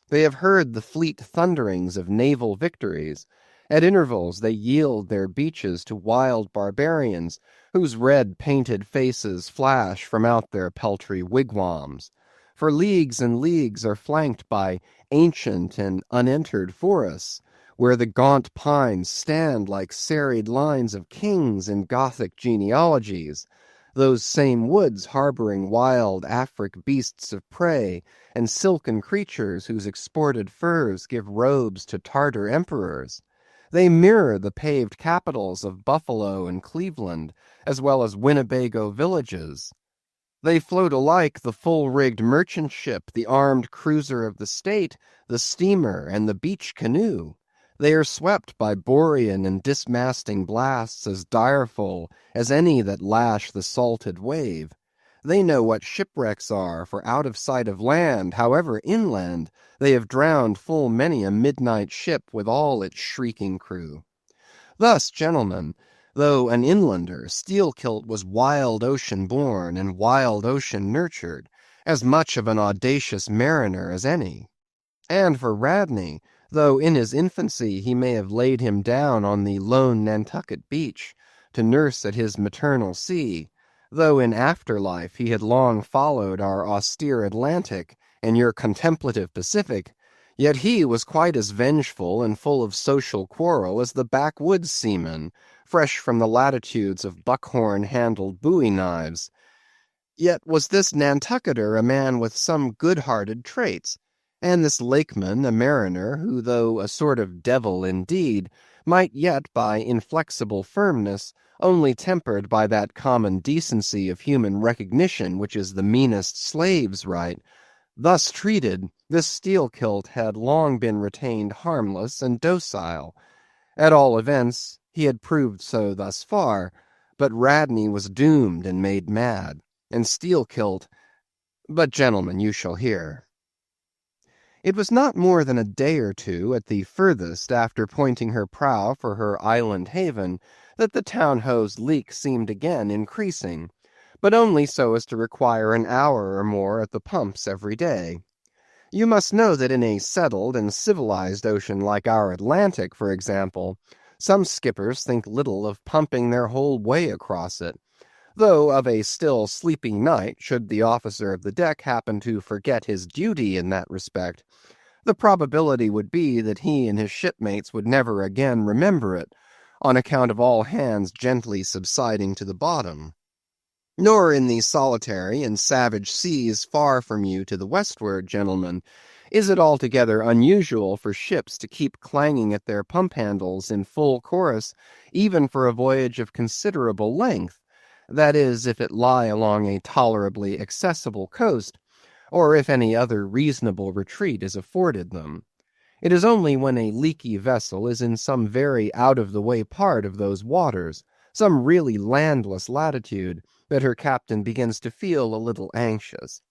They have heard the fleet thunderings of naval victories. At intervals they yield their beaches to wild barbarians, whose red-painted faces flash from out their peltry wigwams. For leagues and leagues are flanked by ancient and unentered forests, where the gaunt pines stand like serried lines of kings in Gothic genealogies, those same woods harboring wild Afric beasts of prey and silken creatures whose exported furs give robes to Tartar emperors. They mirror the paved capitals of Buffalo and Cleveland, as well as Winnebago villages. They float alike the full-rigged merchant ship, the armed cruiser of the state, the steamer, and the beach canoe. They are swept by borean and dismasting blasts as direful as any that lash the salted wave. They know what shipwrecks are, for out of sight of land, however inland, they have drowned full many a midnight ship with all its shrieking crew. Thus, gentlemen, though an inlander, Steelkilt was wild ocean born and wild ocean nurtured, as much of an audacious mariner as any. And for Radney, though in his infancy he may have laid him down on the lone Nantucket beach, to nurse at his maternal sea, though in after life he had long followed our austere Atlantic and your contemplative Pacific, yet he was quite as vengeful and full of social quarrel as the backwoods seaman, fresh from the latitudes of buckhorn-handled bowie knives. Yet was this Nantucketer a man with some good-hearted traits, and this lakeman a mariner who, though a sort of devil indeed, might yet by inflexible firmness, only tempered by that common decency of human recognition which is the meanest slave's right. Thus treated, this Steelkilt had long been retained harmless and docile. At all events, he had proved so thus far, but Radney was doomed and made mad, and Steelkilt— but, gentlemen, you shall hear. It was not more than a day or two at the furthest after pointing her prow for her island haven that the town-ho's leak seemed again increasing, but only so as to require an hour or more at the pumps every day. You must know that in a settled and civilized ocean like our Atlantic, for example, some skippers think little of pumping their whole way across it, though of a still sleepy night, should the officer of the deck happen to forget his duty in that respect, The probability would be that he and his shipmates would never again remember it, on account of all hands gently subsiding to the bottom. Nor in these solitary and savage seas far from you to the westward, gentlemen, is it altogether unusual for ships to keep clanging at their pump handles in full chorus, even for a voyage of considerable length, that is, if it lie along a tolerably accessible coast, or if any other reasonable retreat is afforded them. It is only when a leaky vessel is in some very out-of-the-way part of those waters, some really landless latitude, that her captain begins to feel a little anxious.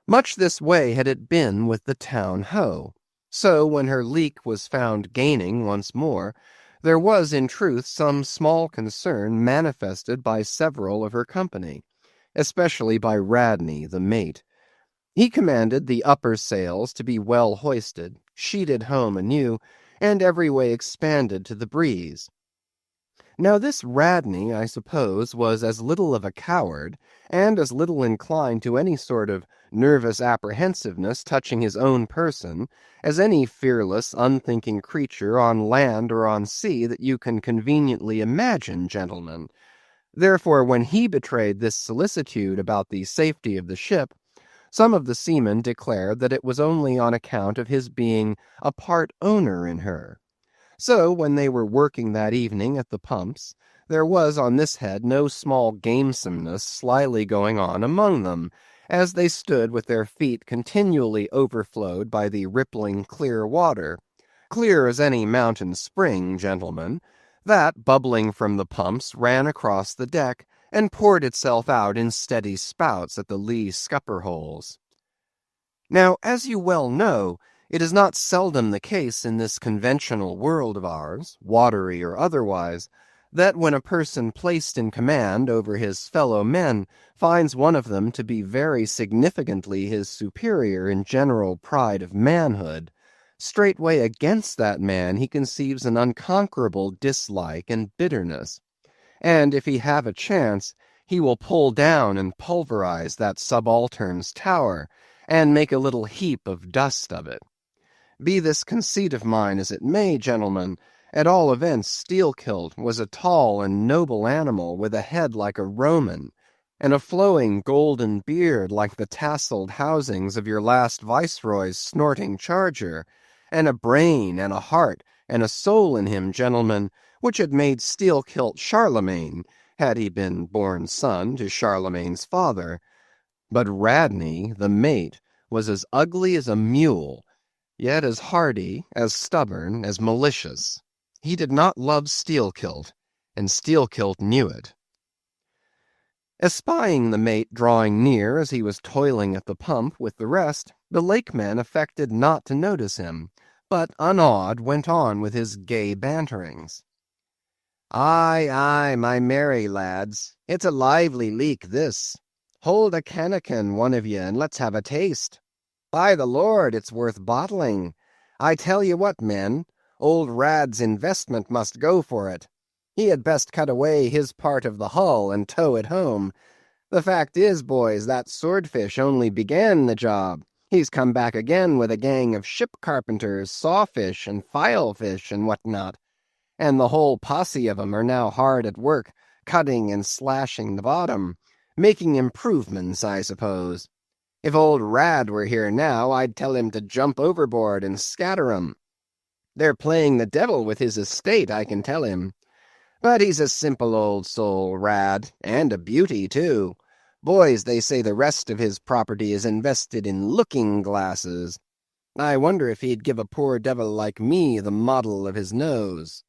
Much this way had it been with the town-ho. So when her leak was found gaining once more, there was in truth some small concern manifested by several of her company, especially by Radney the mate. He commanded the upper sails to be well hoisted, sheeted home anew, and every way expanded to the breeze. Now this Radney, I suppose, was as little of a coward, and as little inclined to any sort of nervous apprehensiveness touching his own person, as any fearless, unthinking creature on land or on sea that you can conveniently imagine, gentlemen. Therefore, when he betrayed this solicitude about the safety of the ship, some of the seamen declared that it was only on account of his being a part owner in her. So, when they were working that evening at the pumps, there was on this head no small gamesomeness slyly going on among them, as they stood with their feet continually overflowed by the rippling clear water, clear as any mountain spring, gentlemen, that, bubbling from the pumps, ran across the deck, and poured itself out in steady spouts at the lee scupper holes. Now, as you well know, it is not seldom the case in this conventional world of ours, watery or otherwise, that when a person placed in command over his fellow men finds one of them to be very significantly his superior in general pride of manhood, straightway against that man he conceives an unconquerable dislike and bitterness, and if he have a chance, he will pull down and pulverize that subaltern's tower, and make a little heap of dust of it. Be this conceit of mine as it may, gentlemen, at all events Steelkilt was a tall and noble animal with a head like a Roman, and a flowing golden beard like the tasselled housings of your last viceroy's snorting charger, and a brain and a heart and a soul in him, gentlemen, which had made Steelkilt Charlemagne, had he been born son to Charlemagne's father. But Radney, the mate, was as ugly as a mule, yet as hardy, as stubborn, as malicious. He did not love Steelkilt, and Steelkilt knew it. Espying the mate drawing near as he was toiling at the pump with the rest, the lakeman affected not to notice him, but unawed went on with his gay banterings. "Aye, aye, my merry lads, it's a lively leak, this. Hold a cannikin, one of ye, and let's have a taste. By the Lord, it's worth bottling. I tell you what, men, old Rad's investment must go for it. He had best cut away his part of the hull and tow it home. The fact is, boys, that swordfish only began the job. He's come back again with a gang of ship carpenters, sawfish, and filefish, and what not, and the whole posse of 'em are now hard at work, cutting and slashing the bottom, making improvements, I suppose. If old Rad were here now, I'd tell him to jump overboard and scatter 'em. They're playing the devil with his estate, I can tell him. But he's a simple old soul, Rad, and a beauty, too. Boys, they say the rest of his property is invested in looking-glasses. I wonder if he'd give a poor devil like me the model of his nose."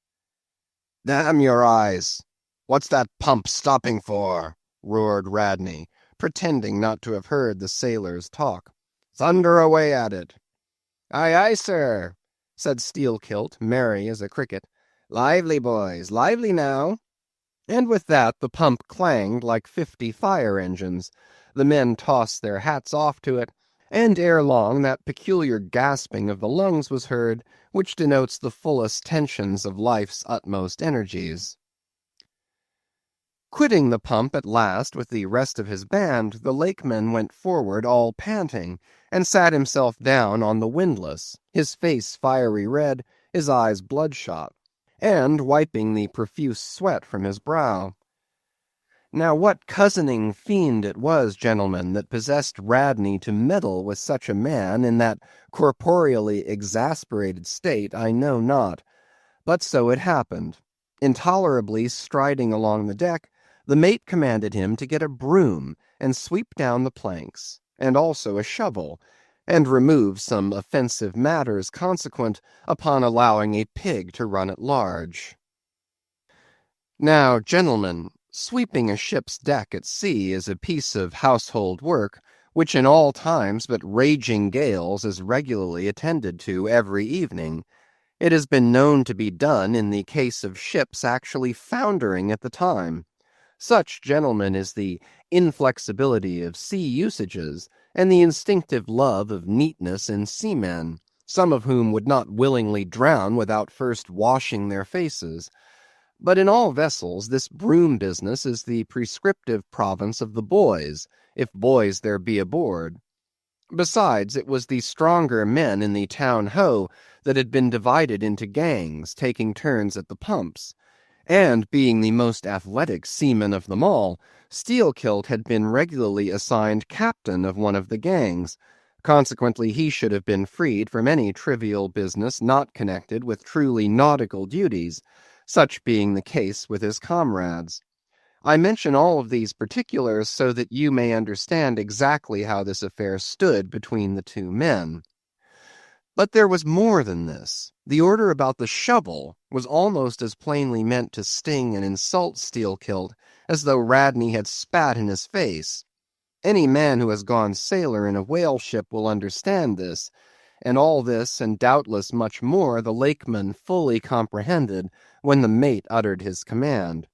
"Damn your eyes! What's that pump stopping for?" roared Radney, pretending not to have heard the sailors' talk. "Thunder away at it." "Aye, aye, sir," said Steelkilt, merry as a cricket. "Lively, boys, lively now." And with that the pump clanged like 50 fire engines. The men tossed their hats off to it, and ere long that peculiar gasping of the lungs was heard, which denotes the fullest tensions of life's utmost energies. Quitting the pump at last with the rest of his band, the lakeman went forward all panting, and sat himself down on the windlass, his face fiery red, his eyes bloodshot, and wiping the profuse sweat from his brow. Now what cozening fiend it was, gentlemen, that possessed Radney to meddle with such a man in that corporeally exasperated state, I know not. But so it happened. Intolerably striding along the deck, the mate commanded him to get a broom and sweep down the planks, and also a shovel, and remove some offensive matters consequent upon allowing a pig to run at large. Now, gentlemen, sweeping a ship's deck at sea is a piece of household work which in all times but raging gales is regularly attended to every evening. It has been known to be done in the case of ships actually foundering at the time. Such, gentlemen, is the inflexibility of sea usages, and the instinctive love of neatness in seamen, some of whom would not willingly drown without first washing their faces. But in all vessels this broom business is the prescriptive province of the boys, if boys there be aboard. Besides, it was the stronger men in the town-ho that had been divided into gangs, taking turns at the pumps, and being the most athletic seaman of them all, Steelkilt had been regularly assigned captain of one of the gangs. Consequently, he should have been freed from any trivial business not connected with truly nautical duties, such being the case with his comrades. I mention all of these particulars so that you may understand exactly how this affair stood between the two men. But there was more than this. The order about the shovel was almost as plainly meant to sting and insult Steelkilt as though Radney had spat in his face. Any man who has gone sailor in a whale ship will understand this, and all this, and doubtless much more, the lakeman fully comprehended when the mate uttered his command.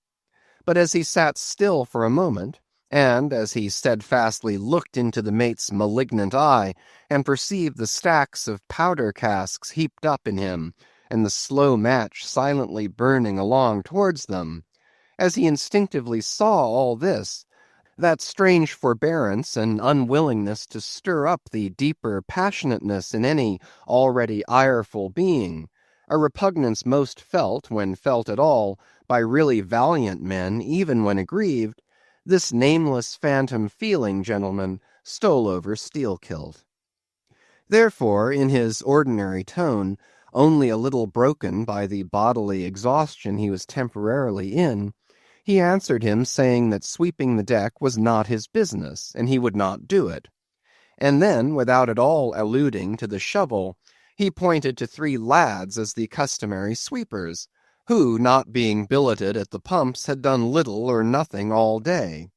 But as he sat still for a moment, and as he steadfastly looked into the mate's malignant eye, and perceived the stacks of powder casks heaped up in him, and the slow match silently burning along towards them, as he instinctively saw all this, that strange forbearance and unwillingness to stir up the deeper passionateness in any already ireful being, a repugnance most felt, when felt at all, by really valiant men, even when aggrieved, this nameless phantom feeling, gentlemen, stole over Steelkilt. Therefore, in his ordinary tone, only a little broken by the bodily exhaustion he was temporarily in, he answered him, saying that sweeping the deck was not his business, and he would not do it. And then, without at all alluding to the shovel, he pointed to 3 lads as the customary sweepers, who, not being billeted at the pumps, had done little or nothing all day.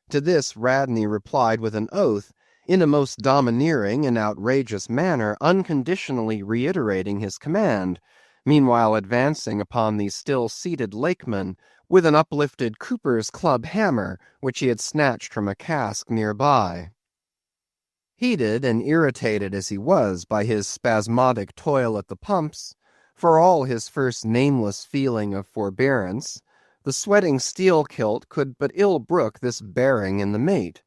To this Radney replied with an oath, in a most domineering and outrageous manner, unconditionally reiterating his command, meanwhile advancing upon the still-seated lakeman with an uplifted Cooper's Club hammer, which he had snatched from a cask near by. Heated and irritated as he was by his spasmodic toil at the pumps, for all his first nameless feeling of forbearance, the sweating Steelkilt could but ill brook this bearing in the mate.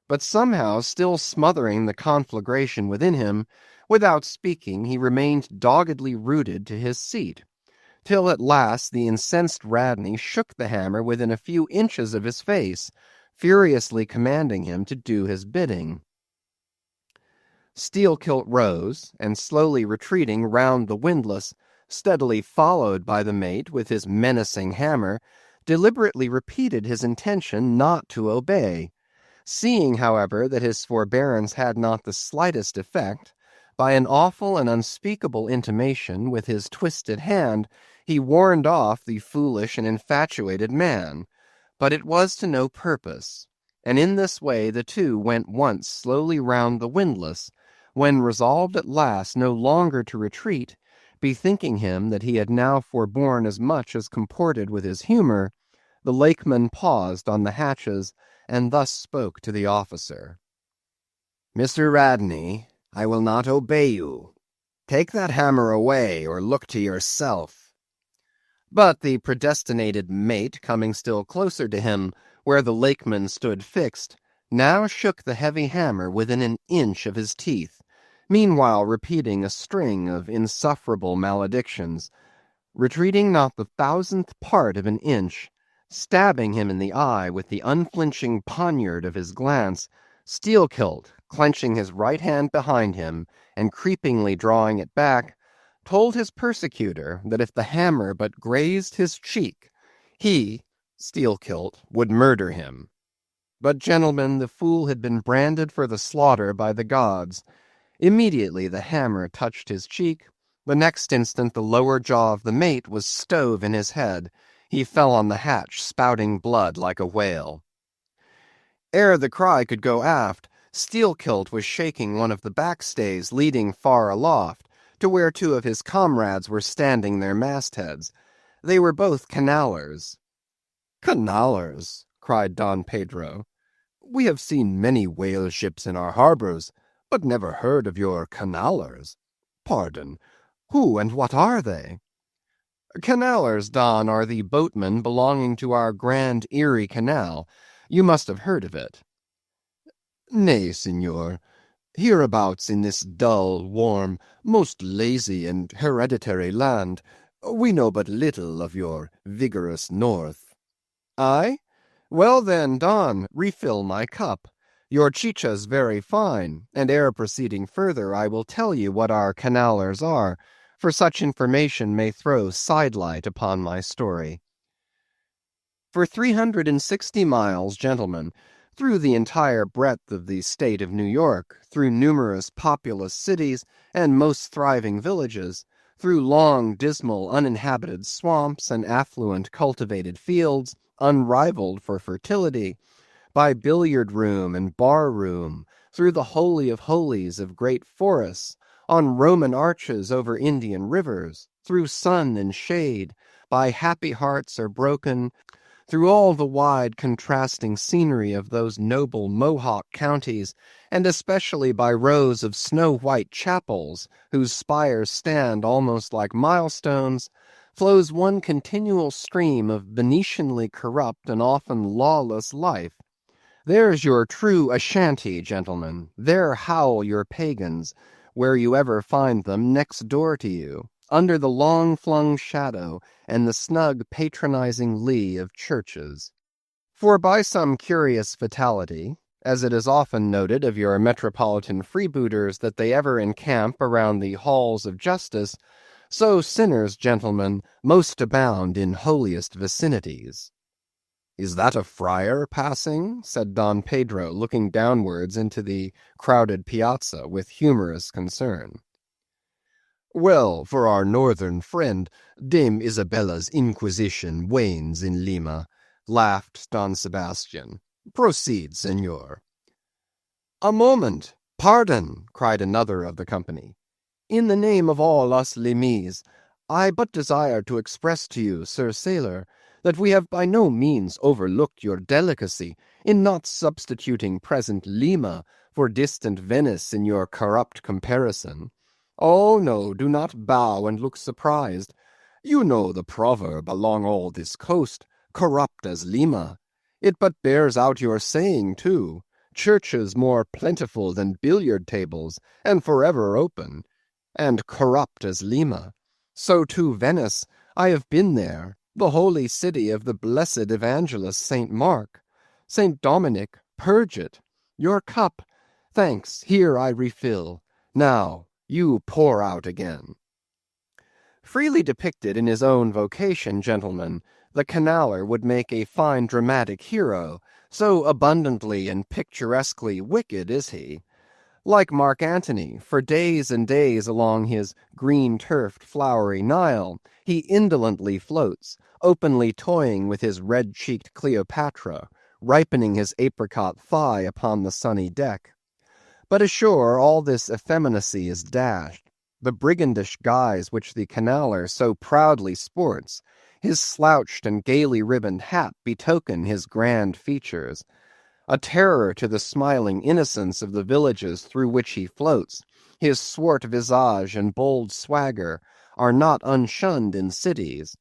But somehow, still smothering the conflagration within him, without speaking he remained doggedly rooted to his seat, till at last the incensed Radney shook the hammer within a few inches of his face, furiously commanding him to do his bidding. Steelkilt rose, and slowly retreating round the windlass, steadily followed by the mate with his menacing hammer, deliberately repeated his intention not to obey. Seeing, however, that his forbearance had not the slightest effect, by an awful and unspeakable intimation with his twisted hand, he warned off the foolish and infatuated man. But it was to no purpose, and in this way the two went once slowly round the windlass, when resolved at last no longer to retreat, bethinking him that he had now forborne as much as comported with his humour, the lakeman paused on the hatches, and thus spoke to the officer. "Mr. Radney, I will not obey you. Take that hammer away, or look to yourself." But the predestinated mate, coming still closer to him, where the lakeman stood fixed, now shook the heavy hammer within an inch of his teeth, meanwhile repeating a string of insufferable maledictions, retreating not the thousandth part of an inch, stabbing him in the eye with the unflinching poniard of his glance, Steelkilt, clenching his right hand behind him and creepingly drawing it back, told his persecutor that if the hammer but grazed his cheek, he, Steelkilt, would murder him. But, gentlemen, the fool had been branded for the slaughter by the gods. Immediately the hammer touched his cheek. The next instant the lower jaw of the mate was stove in his head. He fell on the hatch, spouting blood like a whale. Ere the cry could go aft, Steelkilt was shaking one of the backstays leading far aloft, to where two of his comrades were standing their mastheads. They were both canallers. "Canallers!" cried Don Pedro. "We have seen many whale ships in our harbors, but never heard of your canallers. Pardon, who and what are they?" "Canallers, Don, are the boatmen belonging to our Grand Erie Canal. You must have heard of it." "Nay, senor. Hereabouts in this dull, warm, most lazy and hereditary land, we know but little of your vigorous north." "Aye? Well then, Don, refill my cup. Your chicha's very fine, and ere proceeding further I will tell you what our canallers are, for such information may throw sidelight upon my story. For 360 miles, gentlemen, through the entire breadth of the state of New York, through numerous populous cities and most thriving villages, through long, dismal, uninhabited swamps and affluent cultivated fields, unrivaled for fertility, by billiard room and bar room, through the holy of holies of great forests, on Roman arches over Indian rivers, through sun and shade, by happy hearts or broken, through all the wide contrasting scenery of those noble Mohawk counties, and especially by rows of snow-white chapels, whose spires stand almost like milestones, flows one continual stream of Venetianly corrupt and often lawless life. There's your true Ashanti, gentlemen. There howl your pagans, where you ever find them next door to you, under the long-flung shadow and the snug patronizing lee of churches. For by some curious fatality, as it is often noted of your metropolitan freebooters that they ever encamp around the halls of justice, so sinners, gentlemen, most abound in holiest vicinities. "Is that a friar passing?" said Don Pedro, looking downwards into the crowded piazza with humorous concern. "Well, for our northern friend, Dame Isabella's Inquisition wanes in Lima," laughed Don Sebastian. "Proceed, senor." "A moment! Pardon!" cried another of the company. "In the name of all us Limese, I but desire to express to you, Sir Sailor, that we have by no means overlooked your delicacy in not substituting present Lima for distant Venice in your corrupt comparison. Oh, no, do not bow and look surprised. You know the proverb along all this coast, corrupt as Lima. It but bears out your saying, too. Churches more plentiful than billiard tables, and forever open, and corrupt as Lima. So too Venice, I have been there, the holy city of the blessed evangelist Saint Mark. Saint Dominic, purge it. Your cup, thanks, here I refill. Now, you pour out again." Freely depicted in his own vocation, gentlemen, the canaller would make a fine dramatic hero, so abundantly and picturesquely wicked is he. Like Mark Antony, for days and days along his green-turfed, flowery Nile, he indolently floats, openly toying with his red-cheeked Cleopatra, ripening his apricot thigh upon the sunny deck. But ashore all this effeminacy is dashed. The brigandish guise which the canaller so proudly sports, his slouched and gaily ribboned hat betoken his grand features. A terror to the smiling innocence of the villages through which he floats, his swart visage and bold swagger are not unshunned in cities.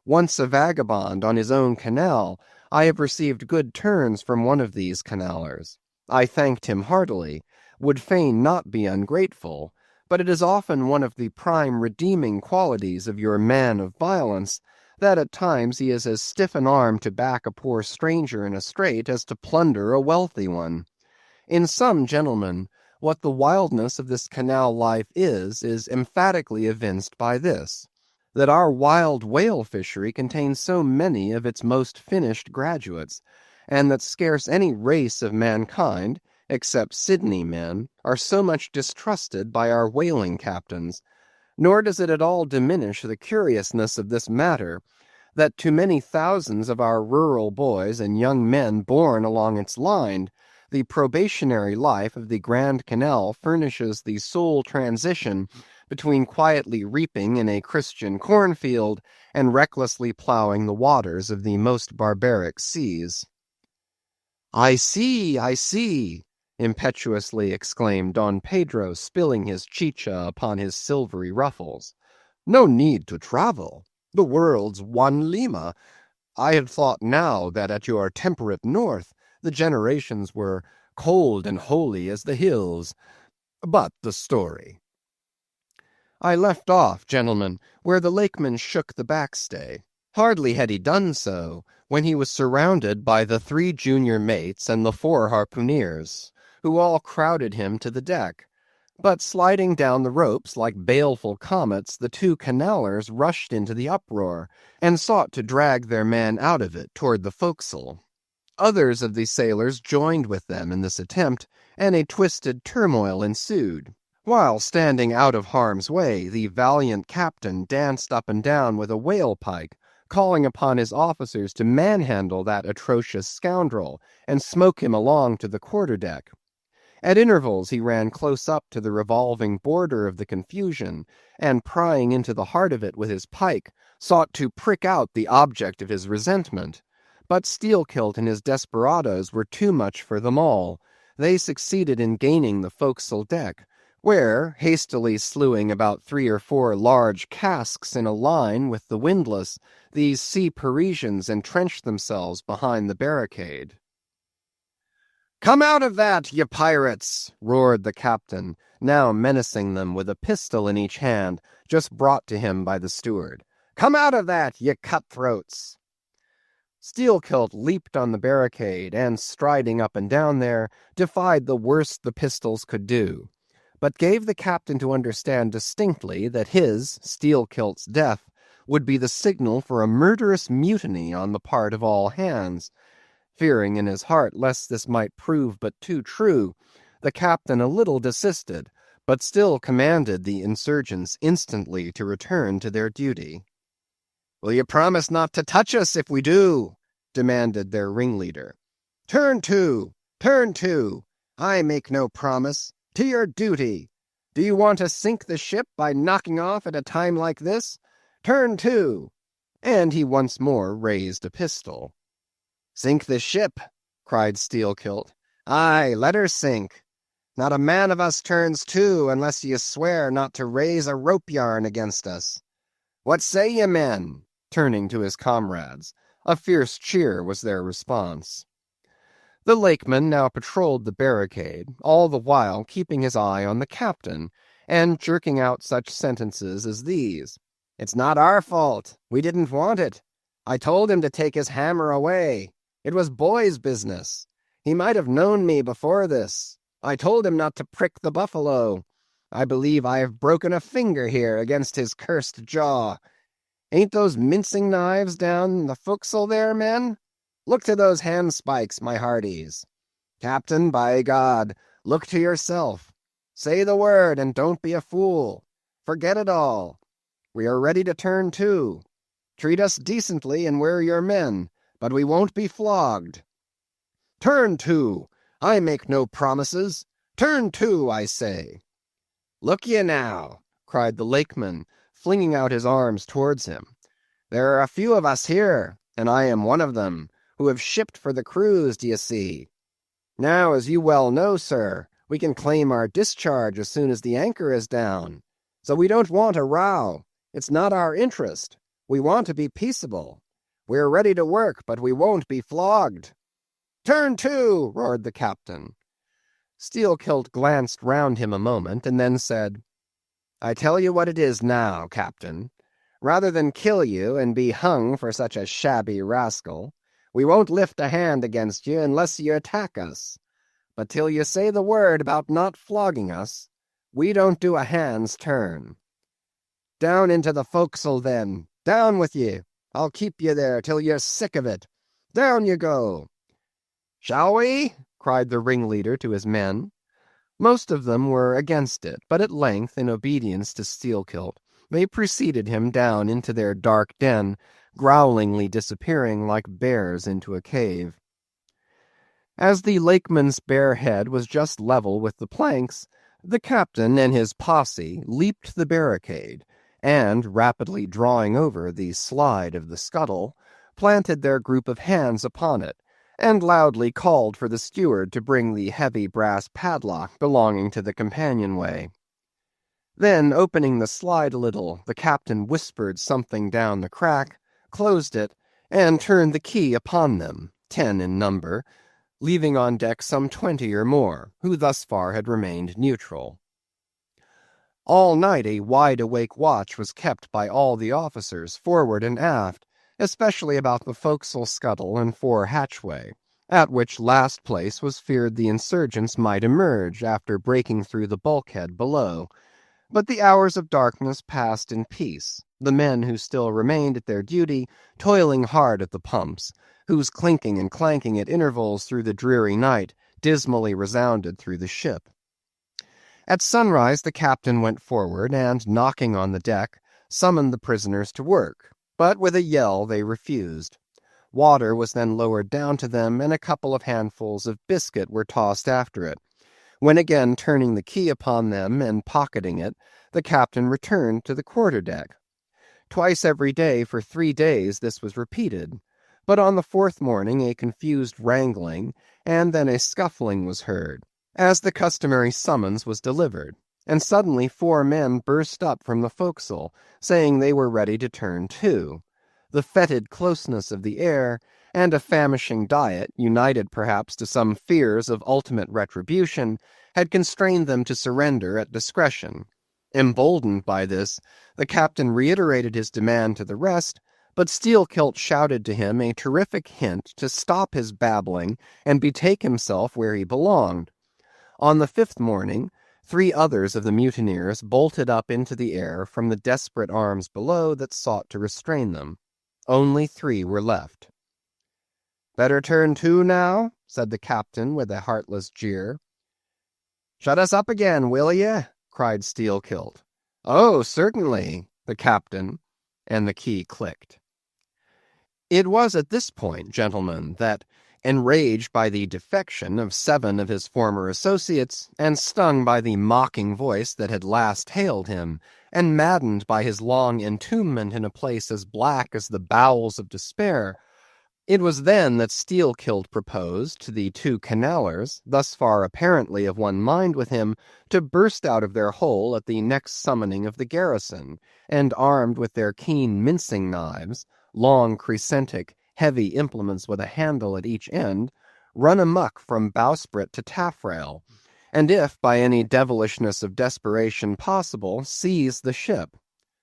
Once a vagabond on his own canal, I have received good turns from one of these canallers. I thanked him heartily, would fain not be ungrateful, but it is often one of the prime redeeming qualities of your man of violence, that at times he is as stiff an arm to back a poor stranger in a strait as to plunder a wealthy one. In some gentlemen, what the wildness of this canal life is emphatically evinced by this, that our wild whale fishery contains so many of its most finished graduates, and that scarce any race of mankind, except Sydney men, are so much distrusted by our whaling captains. Nor does it at all diminish the curiousness of this matter, that to many thousands of our rural boys and young men born along its line, the probationary life of the Grand Canal furnishes the sole transition between quietly reaping in a Christian cornfield and recklessly ploughing the waters of the most barbaric seas. I see, impetuously exclaimed Don Pedro, spilling his chicha upon his silvery ruffles. No need to travel. The world's one Lima. I had thought now that at your temperate north the generations were cold and holy as the hills. But the story. I left off, gentlemen, where the lakeman shook the backstay. Hardly had he done so, when he was surrounded by the 3 junior mates and the 4 harpooneers, who all crowded him to the deck. But sliding down the ropes like baleful comets, the 2 canallers rushed into the uproar, and sought to drag their man out of it toward the forecastle. Others of the sailors joined with them in this attempt, and a twisted turmoil ensued. While standing out of harm's way, the valiant captain danced up and down with a whale pike, calling upon his officers to manhandle that atrocious scoundrel, and smoke him along to the quarter-deck. At intervals he ran close up to the revolving border of the confusion, and prying into the heart of it with his pike, sought to prick out the object of his resentment. But Steelkilt and his desperadoes were too much for them all. They succeeded in gaining the forecastle deck, where, hastily slewing about 3 or 4 large casks in a line with the windlass, these sea Parisians entrenched themselves behind the barricade. "Come out of that, ye pirates!" roared the captain, now menacing them with a pistol in each hand, just brought to him by the steward. "Come out of that, ye cutthroats!" Steelkilt leaped on the barricade, and, striding up and down there, defied the worst the pistols could do, but gave the captain to understand distinctly that his, Steelkilt's, death would be the signal for a murderous mutiny on the part of all hands. Fearing in his heart lest this might prove but too true, the captain a little desisted, but still commanded the insurgents instantly to return to their duty. "Will you promise not to touch us if we do?" demanded their ringleader. "Turn to! Turn to! I make no promise. To your duty! Do you want to sink the ship by knocking off at a time like this? Turn to!" And he once more raised a pistol. "Sink the ship!" cried Steelkilt. "Aye, let her sink. Not a man of us turns to unless ye swear not to raise a rope yarn against us. What say ye, men?" turning to his comrades. A fierce cheer was their response. The lakeman now patrolled the barricade, all the while keeping his eye on the captain, and jerking out such sentences as these. "It's not our fault. We didn't want it. I told him to take his hammer away. It was boy's business. He might have known me before this. I told him not to prick the buffalo. I believe I have broken a finger here against his cursed jaw. Ain't those mincing knives down the forecastle there, men? Look to those handspikes, my hearties. Captain, by God, look to yourself. Say the word, and don't be a fool. Forget it all. We are ready to turn to. Treat us decently, and we're your men, but we won't be flogged. Turn to! I make no promises. Turn to, I say." "Look ye now," cried the lakeman, flinging out his arms towards him. "There are a few of us here, and I am one of them, who have shipped for the cruise, d'ye see. Now, as you well know, sir, we can claim our discharge as soon as the anchor is down. So we don't want a row. It's not our interest. We want to be peaceable. We're ready to work, but we won't be flogged." "Turn to!" roared the captain. Steelkilt glanced round him a moment, and then said, "I tell you what it is now, Captain. Rather than kill you and be hung for such a shabby rascal, we won't lift a hand against you unless you attack us. But till you say the word about not flogging us, we don't do a hand's turn. Down into the forecastle, then. Down with you. I'll keep you there till you're sick of it. Down you go." "Shall we?" cried the ringleader to his men. Most of them were against it, but at length, in obedience to Steelkilt, they preceded him down into their dark den, growlingly disappearing like bears into a cave. As the lakeman's bare head was just level with the planks, the captain and his posse leaped the barricade, and, rapidly drawing over the slide of the scuttle, planted their group of hands upon it, and loudly called for the steward to bring the heavy brass padlock belonging to the companionway. Then, opening the slide a little, the captain whispered something down the crack, closed it, and turned the key upon them, 10 in number, leaving on deck some 20 or more, who thus far had remained neutral. All night a wide-awake watch was kept by all the officers, forward and aft, especially about the forecastle scuttle and fore hatchway, at which last place was feared the insurgents might emerge after breaking through the bulkhead below. But the hours of darkness passed in peace, the men who still remained at their duty toiling hard at the pumps, whose clinking and clanking at intervals through the dreary night dismally resounded through the ship. At sunrise the captain went forward, and, knocking on the deck, summoned the prisoners to work, but with a yell they refused. Water was then lowered down to them, and a couple of handfuls of biscuit were tossed after it, when again turning the key upon them and pocketing it, the captain returned to the quarter-deck. Twice every day for 3 days this was repeated, but on the 4th morning a confused wrangling, and then a scuffling was heard, as the customary summons was delivered, and suddenly 4 men burst up from the forecastle, saying they were ready to turn to. The fetid closeness of the air, and a famishing diet, united perhaps to some fears of ultimate retribution, had constrained them to surrender at discretion. Emboldened by this, the captain reiterated his demand to the rest, but Steelkilt shouted to him a terrific hint to stop his babbling and betake himself where he belonged. On the 5th morning, 3 others of the mutineers bolted up into the air from the desperate arms below that sought to restrain them. Only 3 were left. "Better turn to now?" said the captain with a heartless jeer. "Shut us up again, will ye?" cried Steelkilt. "Oh, certainly," the captain, and the key clicked. It was at this point, gentlemen, that, enraged by the defection of 7 of his former associates, and stung by the mocking voice that had last hailed him, and maddened by his long entombment in a place as black as the bowels of despair, it was then that Steelkilt proposed to the 2 canallers, thus far apparently of one mind with him, to burst out of their hole at the next summoning of the garrison, and armed with their keen mincing knives, long crescentic, heavy implements with a handle at each end, run amuck from bowsprit to taffrail, and if by any devilishness of desperation possible, seize the ship.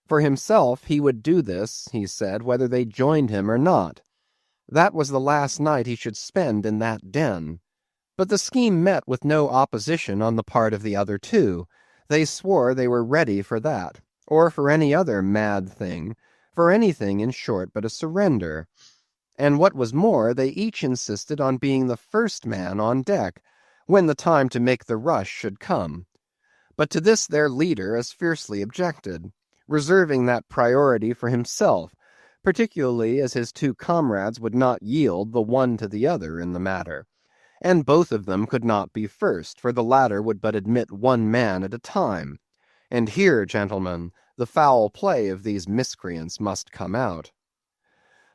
For himself he would do this, he said, whether they joined him or not. That was the last night he should spend in that den. But the scheme met with no opposition on the part of the other 2. They swore they were ready for that, or for any other mad thing, for anything, in short, but a surrender. And what was more, they each insisted on being the first man on deck, when the time to make the rush should come. But to this their leader as fiercely objected, reserving that priority for himself, particularly as his 2 comrades would not yield the one to the other in the matter, and both of them could not be first, for the latter would but admit 1 man at a time. And here, gentlemen, the foul play of these miscreants must come out.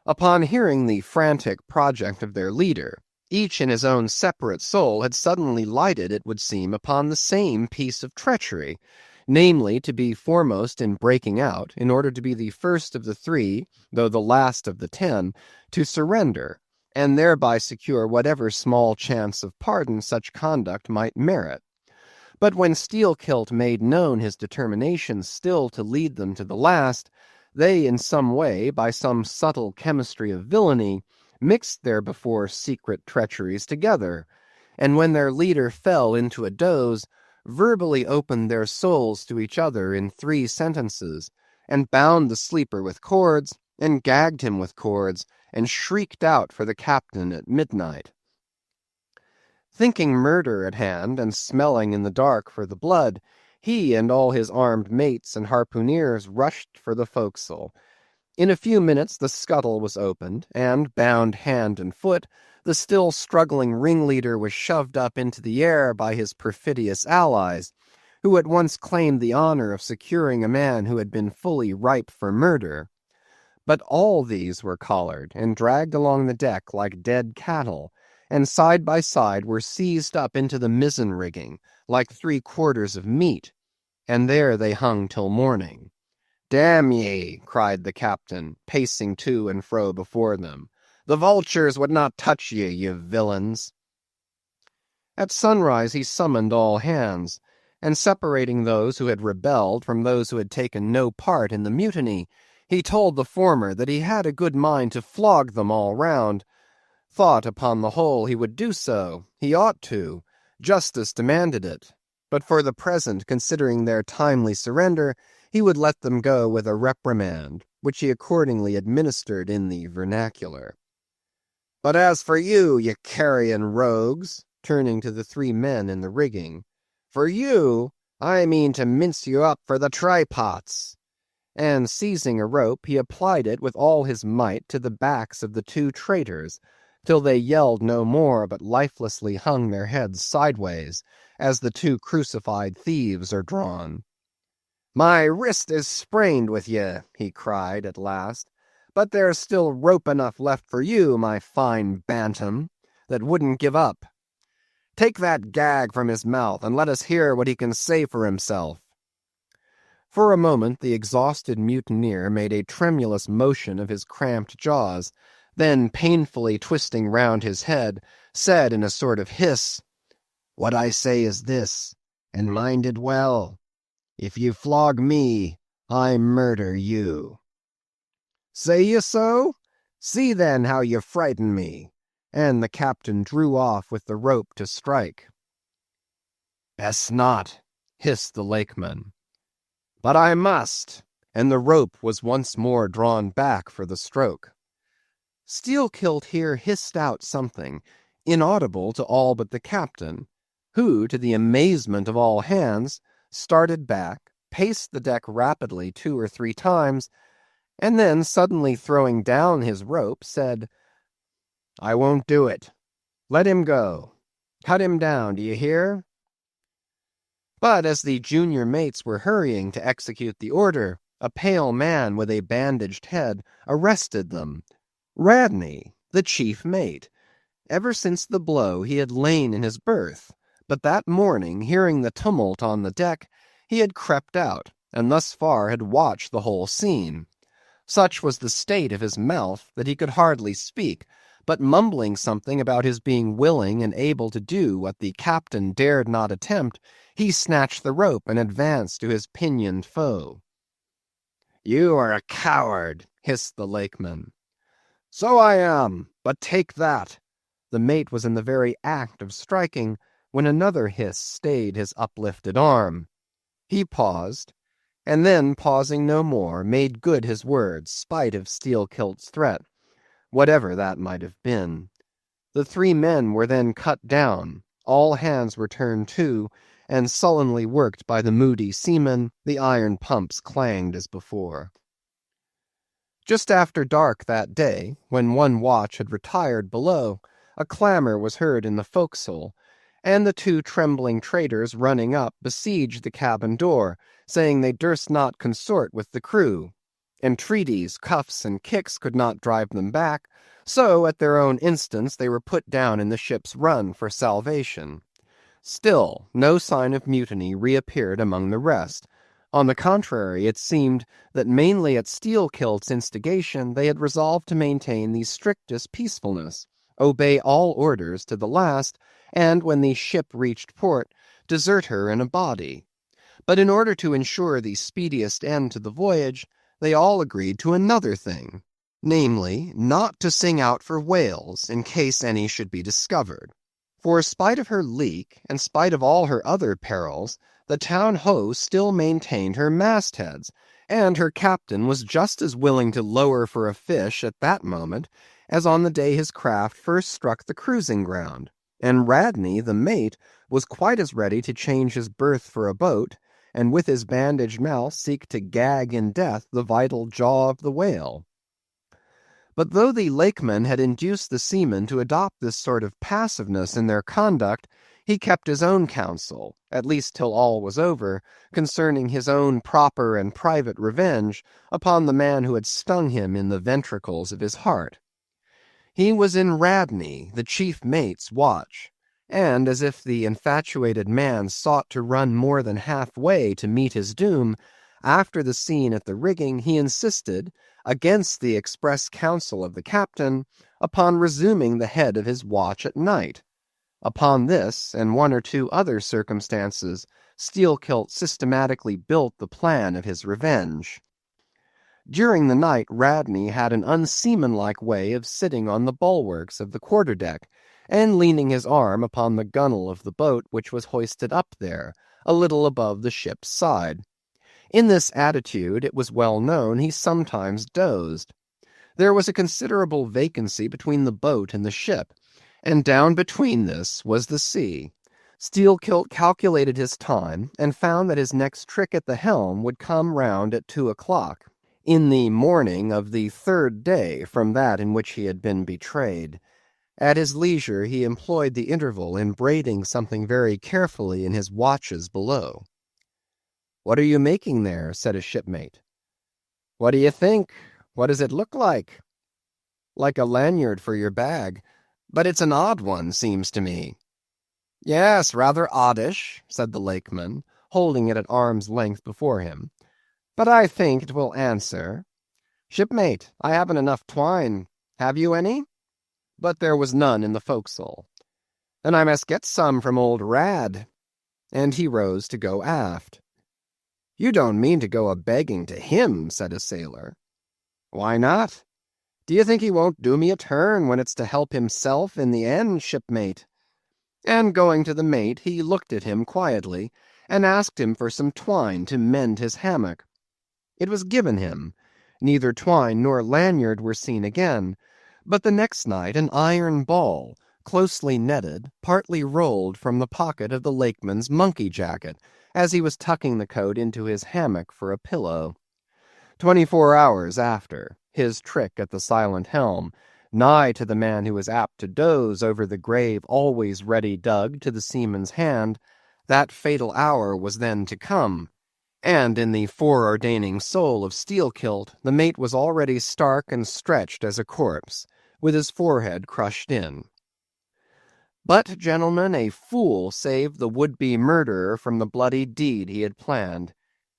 Upon hearing the frantic project of their leader, each in his own separate soul had suddenly lighted, it would seem, upon the same piece of treachery, namely to be foremost in breaking out, in order to be the first of the 3, though the last of the 10, to surrender, and thereby secure whatever small chance of pardon such conduct might merit. But when Steelkilt made known his determination still to lead them to the last, they in some way, by some subtle chemistry of villainy, mixed their before secret treacheries together, and when their leader fell into a doze, verbally opened their souls to each other in 3 sentences, and bound the sleeper with cords, and gagged him with cords, and shrieked out for the captain at midnight. Thinking murder at hand, and smelling in the dark for the blood, he and all his armed mates and harpooneers rushed for the forecastle. In a few minutes the scuttle was opened, and, bound hand and foot, the still struggling ringleader was shoved up into the air by his perfidious allies, who at once claimed the honor of securing a man who had been fully ripe for murder. But all these were collared and dragged along the deck like dead cattle, and side by side were seized up into the mizzen rigging, like 3/4 of meat, and there they hung till morning. "Damn ye," cried the captain, pacing to and fro before them, "the vultures would not touch ye, you villains." At sunrise he summoned all hands, and separating those who had rebelled from those who had taken no part in the mutiny, he told the former that he had a good mind to flog them all round. Thought, upon the whole, he would do so. He ought to. Justice demanded it. But for the present, considering their timely surrender, he would let them go with a reprimand, which he accordingly administered in the vernacular. "But as for you, ye carrion rogues," turning to the 3 men in the rigging, "for you, I mean to mince you up for the trypots." And seizing a rope, he applied it with all his might to the backs of the 2 traitors, till they yelled no more, but lifelessly hung their heads sideways, as the 2 crucified thieves are drawn. "My wrist is sprained with ye," he cried at last, "but there's still rope enough left for you, my fine bantam, that wouldn't give up. Take that gag from his mouth, and let us hear what he can say for himself." For a moment the exhausted mutineer made a tremulous motion of his cramped jaws, then, painfully twisting round his head, said in a sort of hiss, "What I say is this, and mind it well. If you flog me, I murder you." "Say ye so? See then how you frighten me." And the captain drew off with the rope to strike. "Best not," hissed the lakeman. "But I must," and the rope was once more drawn back for the stroke. Steelkilt here hissed out something, inaudible to all but the captain, who, to the amazement of all hands, started back, paced the deck rapidly 2 or 3 times, and then, suddenly throwing down his rope, said, "I won't do it. Let him go. Cut him down, do you hear?" But as the junior mates were hurrying to execute the order, a pale man with a bandaged head arrested them. Radney, the chief mate. Ever since the blow he had lain in his berth, but that morning, hearing the tumult on the deck, he had crept out, and thus far had watched the whole scene. Such was the state of his mouth that he could hardly speak, but mumbling something about his being willing and able to do what the captain dared not attempt, he snatched the rope and advanced to his pinioned foe. "You are a coward," hissed the lakeman. "So I am, but take that." The mate was in the very act of striking, when another hiss stayed his uplifted arm. He paused, and then, pausing no more, made good his words, spite of Steelkilt's threat, whatever that might have been. The 3 men were then cut down, all hands were turned to, and sullenly worked by the moody seamen, the iron pumps clanged as before. Just after dark that day, when one watch had retired below, a clamour was heard in the forecastle, and the 2 trembling traitors running up besieged the cabin door, saying they durst not consort with the crew. Entreaties, cuffs, and kicks could not drive them back, so at their own instance they were put down in the ship's run for salvation. Still, no sign of mutiny reappeared among the rest, On the contrary, it seemed that mainly at Steelkilt's instigation they had resolved to maintain the strictest peacefulness, obey all orders to the last, and when the ship reached port, desert her in a body. But in order to ensure the speediest end to the voyage, they all agreed to another thing, namely, not to sing out for whales in case any should be discovered. For spite of her leak, and spite of all her other perils, the town-ho still maintained her mastheads, and her captain was just as willing to lower for a fish at that moment as on the day his craft first struck the cruising ground, and Radney, the mate, was quite as ready to change his berth for a boat, and with his bandaged mouth seek to gag in death the vital jaw of the whale. But though the lakeman had induced the seamen to adopt this sort of passiveness in their conduct, he kept his own counsel, at least till all was over, concerning his own proper and private revenge upon the man who had stung him in the ventricles of his heart. He was in Radney, the chief mate's watch, and as if the infatuated man sought to run more than halfway to meet his doom, after the scene at the rigging he insisted, against the express counsel of the captain, upon resuming the head of his watch at night. Upon this, and one or two other circumstances, Steelkilt systematically built the plan of his revenge. During the night Radney had an unseamanlike way of sitting on the bulwarks of the quarter-deck, and leaning his arm upon the gunwale of the boat which was hoisted up there, a little above the ship's side. In this attitude, it was well known, he sometimes dozed. There was a considerable vacancy between the boat and the ship, and down between this was the sea. Steelkilt calculated his time, and found that his next trick at the helm would come round at 2 o'clock, in the morning of the third day from that in which he had been betrayed. At his leisure he employed the interval in braiding something very carefully in his watches below. "What are you making there?" said his shipmate. "What do you think? What does it look like?" "Like a lanyard for your bag, but it's an odd one, seems to me." "Yes, rather oddish," said the lakeman, holding it at arm's length before him. "But I think it will answer. Shipmate, I haven't enough twine. Have you any?" But there was none in the forecastle. "Then I must get some from old Rad." And he rose to go aft. "You don't mean to go a-begging to him," said a sailor. "Why not? Do you think he won't do me a turn when it's to help himself in the end, shipmate?" And going to the mate, he looked at him quietly, and asked him for some twine to mend his hammock. It was given him. Neither twine nor lanyard were seen again, but the next night an iron ball, closely netted, partly rolled from the pocket of the lakeman's monkey jacket, as he was tucking the coat into his hammock for a pillow. 24 hours after, his trick at the silent helm, nigh to the man who was apt to doze over the grave always ready dug to the seaman's hand, that fatal hour was then to come, and in the foreordaining soul of Steelkilt, the mate was already stark and stretched as a corpse, with his forehead crushed in. But, gentlemen, a fool saved the would-be murderer from the bloody deed he had planned.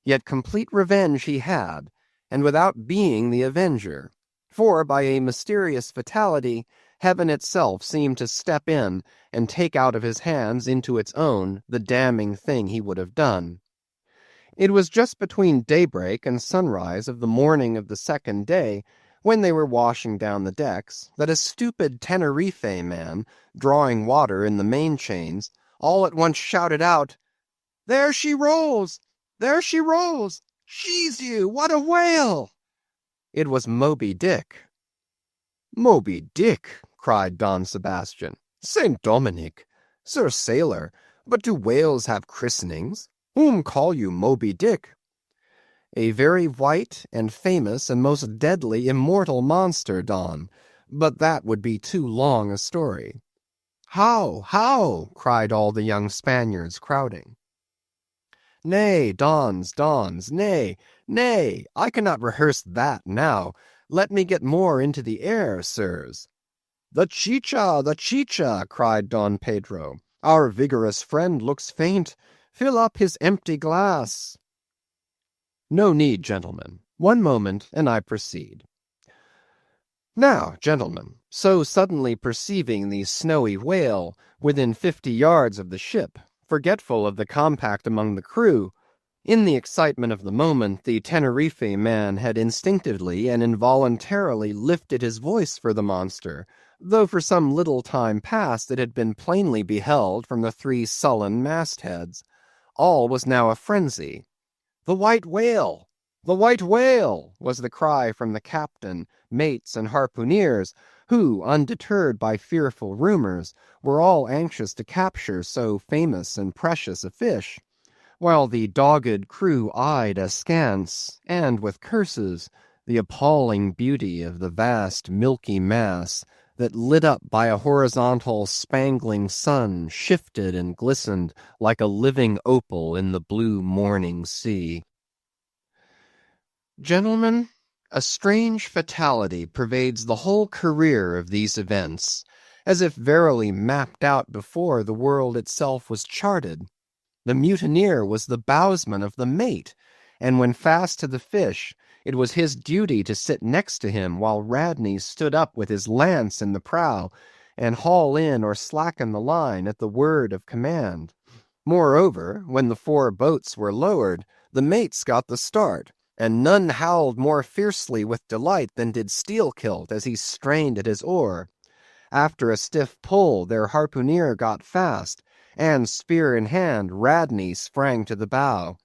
Yet complete revenge he had, and without being the avenger, for by a mysterious fatality, heaven itself seemed to step in and take out of his hands into its own the damning thing he would have done. It was just between daybreak and sunrise of the morning of the second day, when they were washing down the decks, that a stupid Tenerife man, drawing water in the main-chains, all at once shouted out, "There she rolls! There she rolls! She's you! What a whale!" It was Moby Dick. "Moby Dick!" cried Don Sebastian. "Saint Dominic! Sir Sailor, but do whales have christenings? Whom call you Moby Dick?" "A very white and famous and most deadly immortal monster, Don, but that would be too long a story." "How? How?" cried all the young Spaniards crowding. "Nay, Dons, nay, nay, I cannot rehearse that now. Let me get more into the air, sirs." The chicha, cried Don Pedro. "Our vigorous friend looks faint. Fill up his empty glass." No need, gentlemen. One moment, and I proceed. Now, gentlemen, so suddenly perceiving the snowy whale within 50 yards of the ship, forgetful of the compact among the crew, in the excitement of the moment, the Tenerife man had instinctively and involuntarily lifted his voice for the monster, though for some little time past it had been plainly beheld from the 3 sullen mastheads. All was now a frenzy. "The white whale! The white whale!" was the cry from the captain, mates, and harpooneers, who, undeterred by fearful rumors, were all anxious to capture so famous and precious a fish, while the dogged crew eyed askance, and with curses, the appalling beauty of the vast milky mass that, lit up by a horizontal spangling sun, shifted and glistened like a living opal in the blue morning sea. Gentlemen, a strange fatality pervades the whole career of these events, as if verily mapped out before the world itself was charted. The mutineer was the bowsman of the mate, and when fast to the fish, it was his duty to sit next to him while Radney stood up with his lance in the prow, and haul in or slacken the line at the word of command. Moreover, when the 4 boats were lowered, the mates got the start, and none howled more fiercely with delight than did Steelkilt as he strained at his oar. After a stiff pull, their harpooneer got fast, and, spear in hand, Radney sprang to the bow.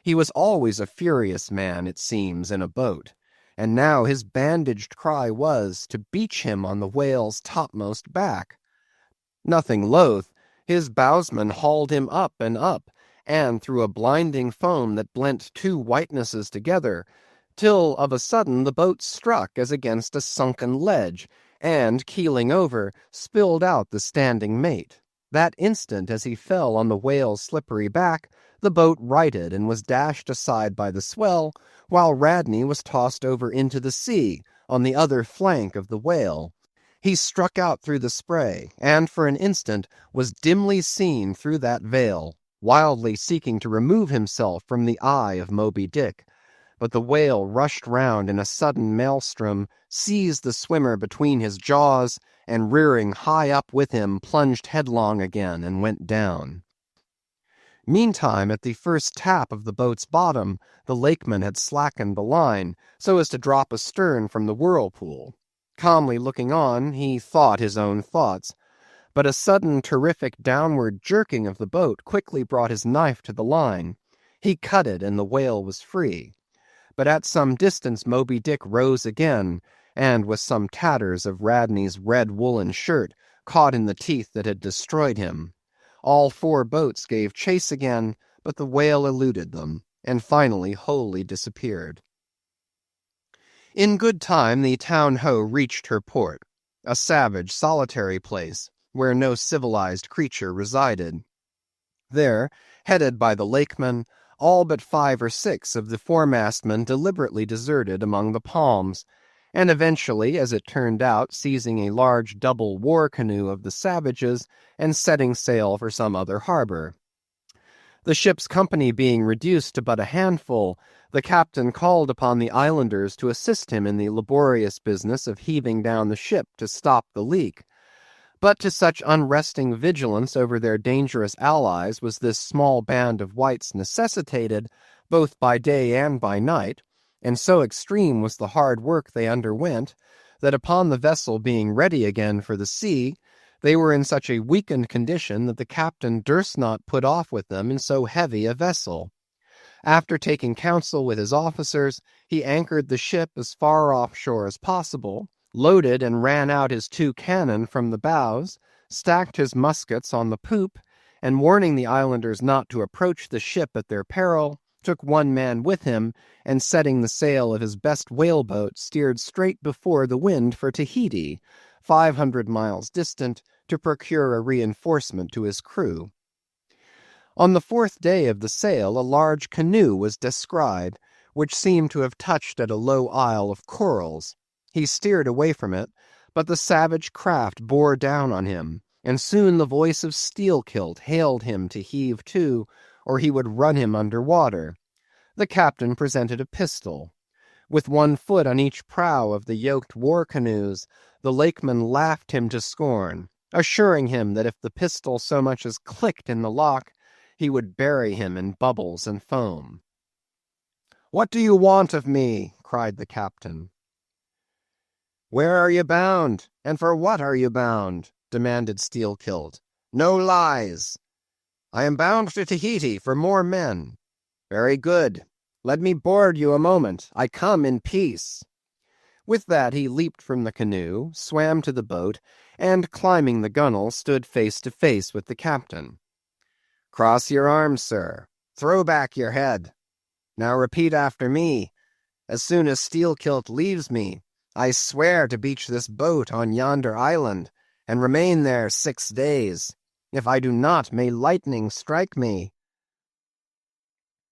He was always a furious man, it seems, in a boat, and now his bandaged cry was to beach him on the whale's topmost back. Nothing loath, his bowsman hauled him up, and through a blinding foam that blent 2 whitenesses together, till of a sudden the boat struck as against a sunken ledge, and, keeling over, spilled out the standing mate. That instant, as he fell on the whale's slippery back, the boat righted and was dashed aside by the swell, while Radney was tossed over into the sea, on the other flank of the whale. He struck out through the spray, and for an instant was dimly seen through that veil, wildly seeking to remove himself from the eye of Moby Dick. But the whale rushed round in a sudden maelstrom, seized the swimmer between his jaws, and rearing high up with him, plunged headlong again and went down. Meantime, at the first tap of the boat's bottom, the lakeman had slackened the line, so as to drop astern from the whirlpool. Calmly looking on, he thought his own thoughts, but a sudden terrific downward jerking of the boat quickly brought his knife to the line. He cut it, and the whale was free. But at some distance Moby Dick rose again, and with some tatters of Radney's red woolen shirt caught in the teeth that had destroyed him. All 4 boats gave chase again, but the whale eluded them, and finally wholly disappeared. In good time the town-ho reached her port, a savage, solitary place, where no civilized creature resided. There, headed by the lakeman, all but 5 or 6 of the foremastmen deliberately deserted among the palms, and eventually, as it turned out, seizing a large double war canoe of the savages, and setting sail for some other harbor. The ship's company being reduced to but a handful, the captain called upon the islanders to assist him in the laborious business of heaving down the ship to stop the leak. But to such unresting vigilance over their dangerous allies was this small band of whites necessitated, both by day and by night, and so extreme was the hard work they underwent, that upon the vessel being ready again for the sea, they were in such a weakened condition that the captain durst not put off with them in so heavy a vessel. After taking counsel with his officers, he anchored the ship as far offshore as possible, loaded and ran out his 2 cannon from the bows, stacked his muskets on the poop, and warning the islanders not to approach the ship at their peril, took 1 man with him, and setting the sail of his best whaleboat, steered straight before the wind for Tahiti, 500 miles distant, to procure a reinforcement to his crew. On the 4th day of the sail, a large canoe was descried, which seemed to have touched at a low isle of corals. He steered away from it, but the savage craft bore down on him, and soon the voice of Steelkilt hailed him to heave to, or he would run him under water. The captain presented a pistol. With one foot on each prow of the yoked war canoes, the lakeman laughed him to scorn, assuring him that if the pistol so much as clicked in the lock, he would bury him in bubbles and foam. "What do you want of me?" cried the captain. "Where are you bound, and for what are you bound?" demanded Steelkilt. "No lies." "I am bound to Tahiti for more men." "Very good. Let me board you a moment. I come in peace." With that he leaped from the canoe, swam to the boat, and, climbing the gunwale, stood face to face with the captain. "Cross your arms, sir. Throw back your head. Now repeat after me. As soon as Steelkilt leaves me, I swear to beach this boat on yonder island, and remain there 6 days. If I do not, may lightning strike me."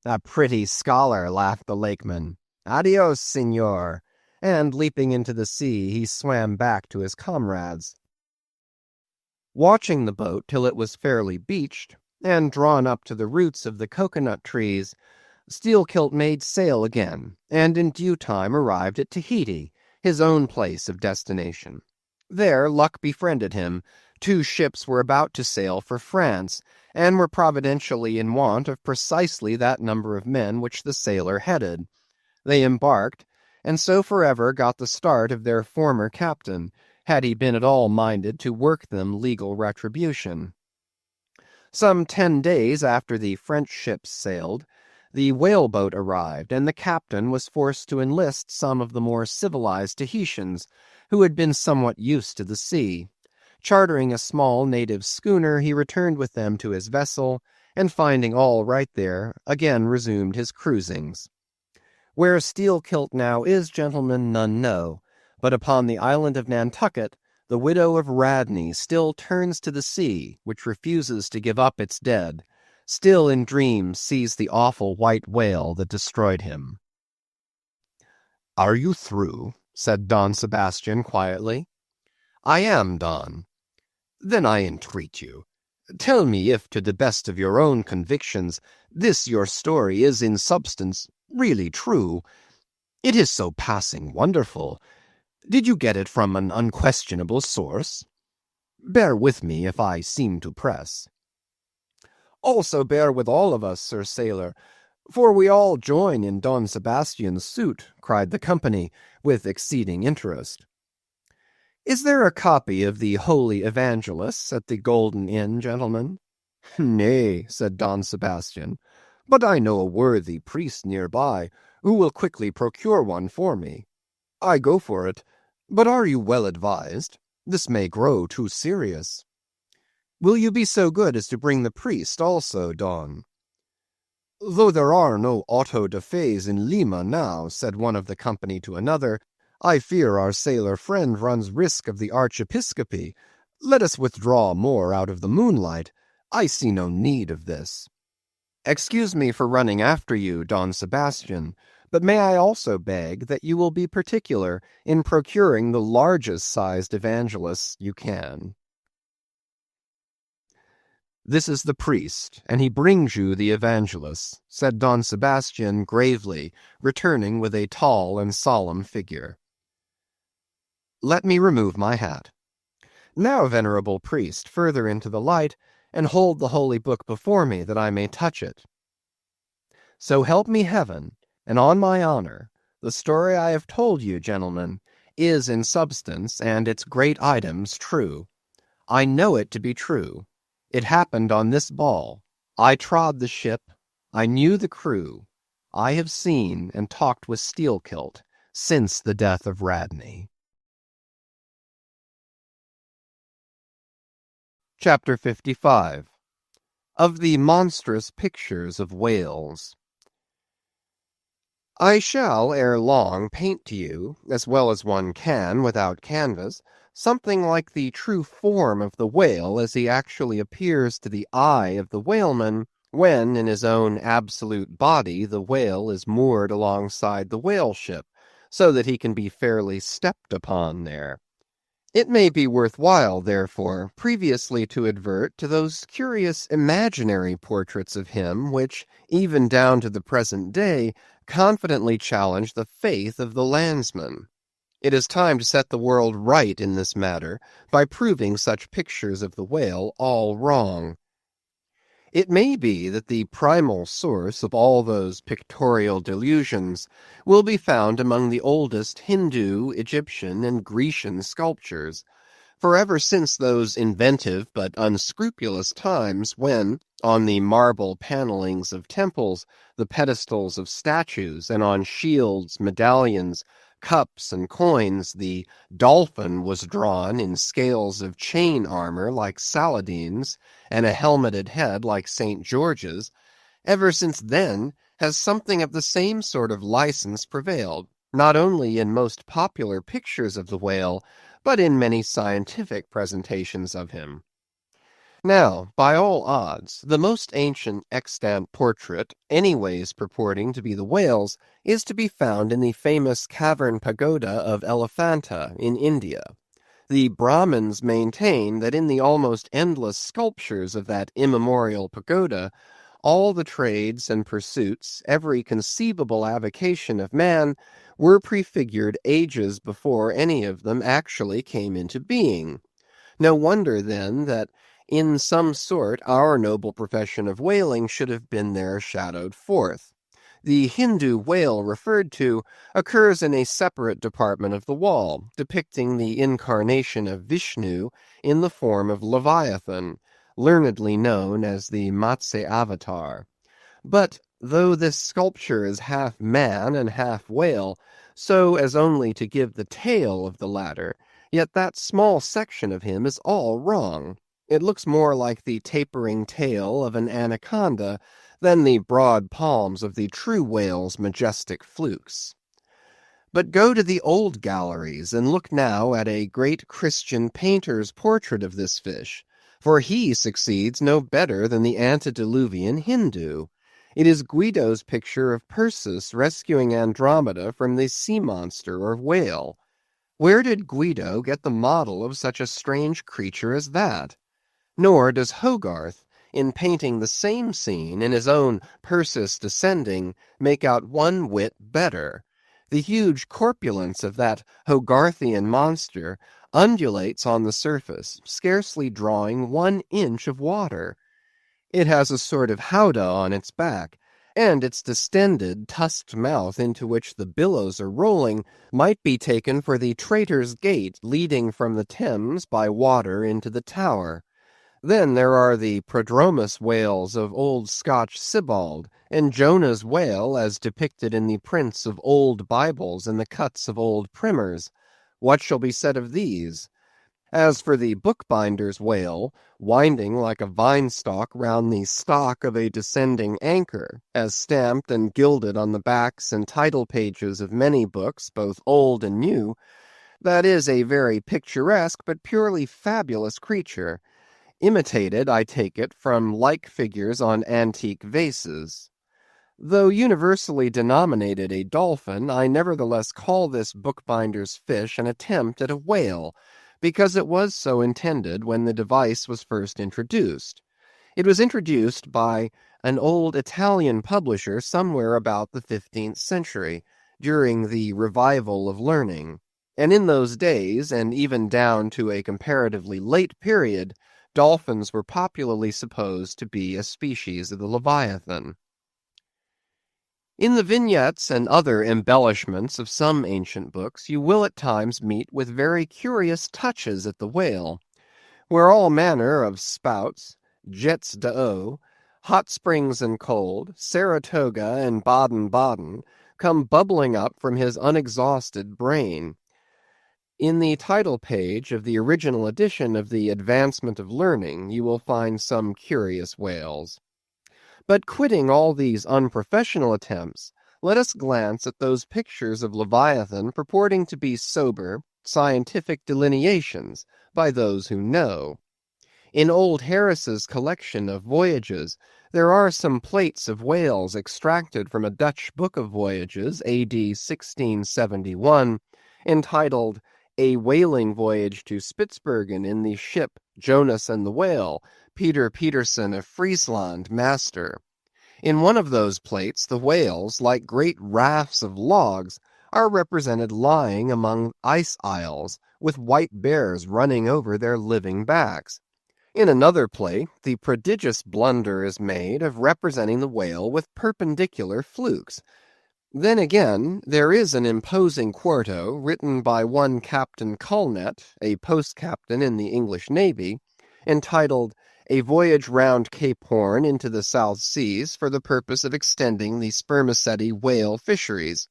"A pretty scholar," laughed the lakeman. "Adios, senor." And, leaping into the sea, he swam back to his comrades. Watching the boat till it was fairly beached, and drawn up to the roots of the coconut trees, Steelkilt made sail again, and in due time arrived at Tahiti, his own place of destination. There luck befriended him. 2 ships were about to sail for France, and were providentially in want of precisely that number of men which the sailor headed. They embarked, and so forever got the start of their former captain, had he been at all minded to work them legal retribution. Some 10 days after the French ships sailed, the whale-boat arrived, and the captain was forced to enlist some of the more civilized Tahitians, who had been somewhat used to the sea. Chartering a small native schooner, he returned with them to his vessel, and finding all right there, again resumed his cruisings. Where Steelkilt now is, gentlemen, none know, but upon the island of Nantucket, the widow of Radney still turns to the sea, which refuses to give up its dead, still in dreams sees the awful white whale that destroyed him. "Are you through?" said Don Sebastian quietly. "I am, Don." "Then I entreat you, tell me if, to the best of your own convictions, this your story is in substance really true. It is so passing wonderful. Did you get it from an unquestionable source? Bear with me if I seem to press." "Also bear with all of us, Sir Sailor, for we all join in Don Sebastian's suit," cried the company, with exceeding interest. "Is there a copy of the Holy Evangelists at the Golden Inn, gentlemen?" "Nay," said Don Sebastian, "but I know a worthy priest near by, who will quickly procure one for me. I go for it, but are you well advised? This may grow too serious." "Will you be so good as to bring the priest also, Don?" "Though there are no auto da fes in Lima now," said one of the company to another, "I fear our sailor friend runs risk of the archiepiscopacy. Let us withdraw more out of the moonlight. I see no need of this." "Excuse me for running after you, Don Sebastian, but may I also beg that you will be particular in procuring the largest sized evangelists you can?" "This is the priest, and he brings you the evangelists," said Don Sebastian gravely, returning with a tall and solemn figure. "Let me remove my hat. Now, venerable priest, further into the light, and hold the holy book before me that I may touch it. So help me heaven, and on my honor, the story I have told you, gentlemen, is in substance and its great items true. I know it to be true. It happened on this ball. I trod the ship. I knew the crew. I have seen and talked with Steelkilt since the death of Radney." Chapter 55. Of the Monstrous Pictures of Whales. I shall ere long paint to you, as well as one can without canvas, something like the true form of the whale as he actually appears to the eye of the whaleman, when in his own absolute body the whale is moored alongside the whale ship, so that he can be fairly stepped upon there. It may be worthwhile, therefore, previously to advert to those curious imaginary portraits of him which, even down to the present day, confidently challenge the faith of the landsman. It is time to set the world right in this matter by proving such pictures of the whale all wrong. It may be that the primal source of all those pictorial delusions will be found among the oldest Hindu, Egyptian, and Grecian sculptures, for ever since those inventive but unscrupulous times when, on the marble panellings of temples, the pedestals of statues, and on shields, medallions, cups, and coins, the dolphin was drawn in scales of chain armor like Saladin's, and a helmeted head like St. George's, ever since then has something of the same sort of license prevailed, not only in most popular pictures of the whale, but in many scientific presentations of him. Now, by all odds, the most ancient extant portrait, anyways purporting to be the whale's, is to be found in the famous cavern pagoda of Elephanta in India. The Brahmins maintain that in the almost endless sculptures of that immemorial pagoda, all the trades and pursuits, every conceivable avocation of man, were prefigured ages before any of them actually came into being. No wonder, then, that in some sort our noble profession of whaling should have been there shadowed forth. The Hindu whale referred to occurs in a separate department of the wall, depicting the incarnation of Vishnu in the form of Leviathan, learnedly known as the Matsya Avatar. But though this sculpture is half man and half whale, so as only to give the tail of the latter, yet that small section of him is all wrong. It looks more like the tapering tail of an anaconda than the broad palms of the true whale's majestic flukes. But go to the old galleries and look now at a great Christian painter's portrait of this fish, for he succeeds no better than the antediluvian Hindu. It is Guido's picture of Perseus rescuing Andromeda from the sea monster or whale. Where did Guido get the model of such a strange creature as that? Nor does Hogarth, in painting the same scene in his own Perseus Descending, make out one whit better. The huge corpulence of that Hogarthian monster undulates on the surface, scarcely drawing 1 inch of water. It has a sort of howdah on its back, and its distended, tusked mouth into which the billows are rolling might be taken for the Traitor's Gate leading from the Thames by water into the Tower. Then there are the Prodromus whales of old Scotch Sibbald, and Jonah's whale as depicted in the prints of old Bibles and the cuts of old primers. What shall be said of these? As for the bookbinder's whale, winding like a vine-stalk round the stock of a descending anchor, as stamped and gilded on the backs and title pages of many books, both old and new, that is a very picturesque but purely fabulous creature, imitated, I take it, from like figures on antique vases. Though universally denominated a dolphin, I nevertheless call this bookbinder's fish an attempt at a whale, because it was so intended when the device was first introduced. It was introduced by an old Italian publisher somewhere about the 15th century, during the revival of learning, and in those days, and even down to a comparatively late period, dolphins were popularly supposed to be a species of the Leviathan. In the vignettes and other embellishments of some ancient books, you will at times meet with very curious touches at the whale, where all manner of spouts, jets d'eau, hot springs and cold, Saratoga and Baden-Baden, come bubbling up from his unexhausted brain. In the title page of the original edition of the Advancement of Learning, you will find some curious whales. But quitting all these unprofessional attempts, let us glance at those pictures of Leviathan purporting to be sober, scientific delineations by those who know. In old Harris's collection of voyages, there are some plates of whales extracted from a Dutch book of voyages, A.D. 1671, entitled a whaling voyage to Spitzbergen in the ship Jonas and the Whale, Peter Peterson of Friesland, master. In one of those plates, the whales, like great rafts of logs, are represented lying among ice isles, with white bears running over their living backs. In another plate, the prodigious blunder is made of representing the whale with perpendicular flukes. Then again, there is an imposing quarto written by one Captain Culnet, a post-captain in the English Navy, entitled A Voyage Round Cape Horn into the South Seas for the purpose of extending the spermaceti whale fisheries.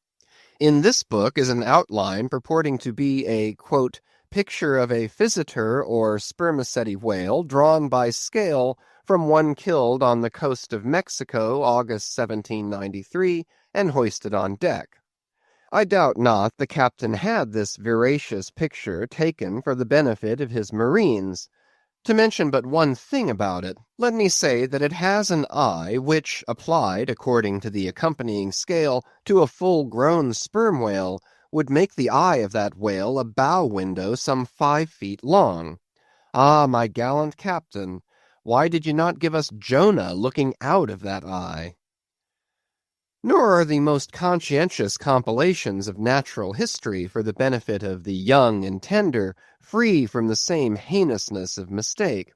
In this book is an outline purporting to be a, quote, picture of a physeter or spermaceti whale drawn by scale from one killed on the coast of Mexico, August 1793, and hoisted on deck. I doubt not the captain had this veracious picture taken for the benefit of his marines. To mention but one thing about it, let me say that it has an eye which, applied, according to the accompanying scale, to a full-grown sperm whale, would make the eye of that whale a bow window some 5 feet long. Ah, my gallant captain, why did you not give us Jonah looking out of that eye? Nor are the most conscientious compilations of natural history for the benefit of the young and tender free from the same heinousness of mistake.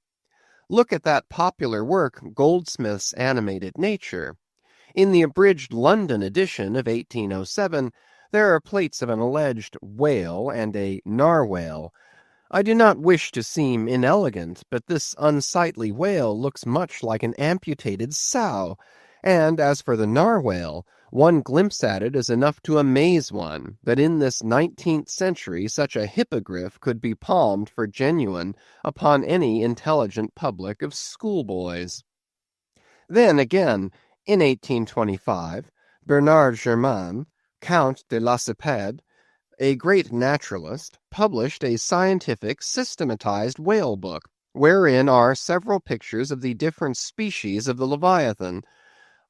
Look at that popular work, Goldsmith's Animated Nature. In the abridged London edition of 1807, there are plates of an alleged whale and a narwhale. I do not wish to seem inelegant, but this unsightly whale looks much like an amputated sow, and as for the narwhale, one glimpse at it is enough to amaze one, that in this 19th century such a hippogriff could be palmed for genuine upon any intelligent public of schoolboys. Then again, in 1825, Bernard Germain, Count de Lacépède, a great naturalist, published a scientific systematized whale book, wherein are several pictures of the different species of the Leviathan.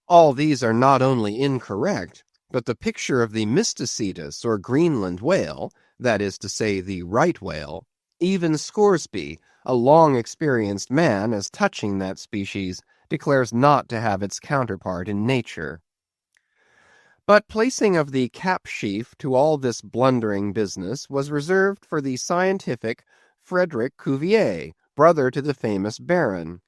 All these are not only incorrect, but the picture of the Mysticetus or Greenland whale, that is to say the right whale, even Scoresby, a long-experienced man as touching that species, declares not to have its counterpart in nature. But placing of the cap-sheaf to all this blundering business was reserved for the scientific Frederick Cuvier, brother to the famous Baron.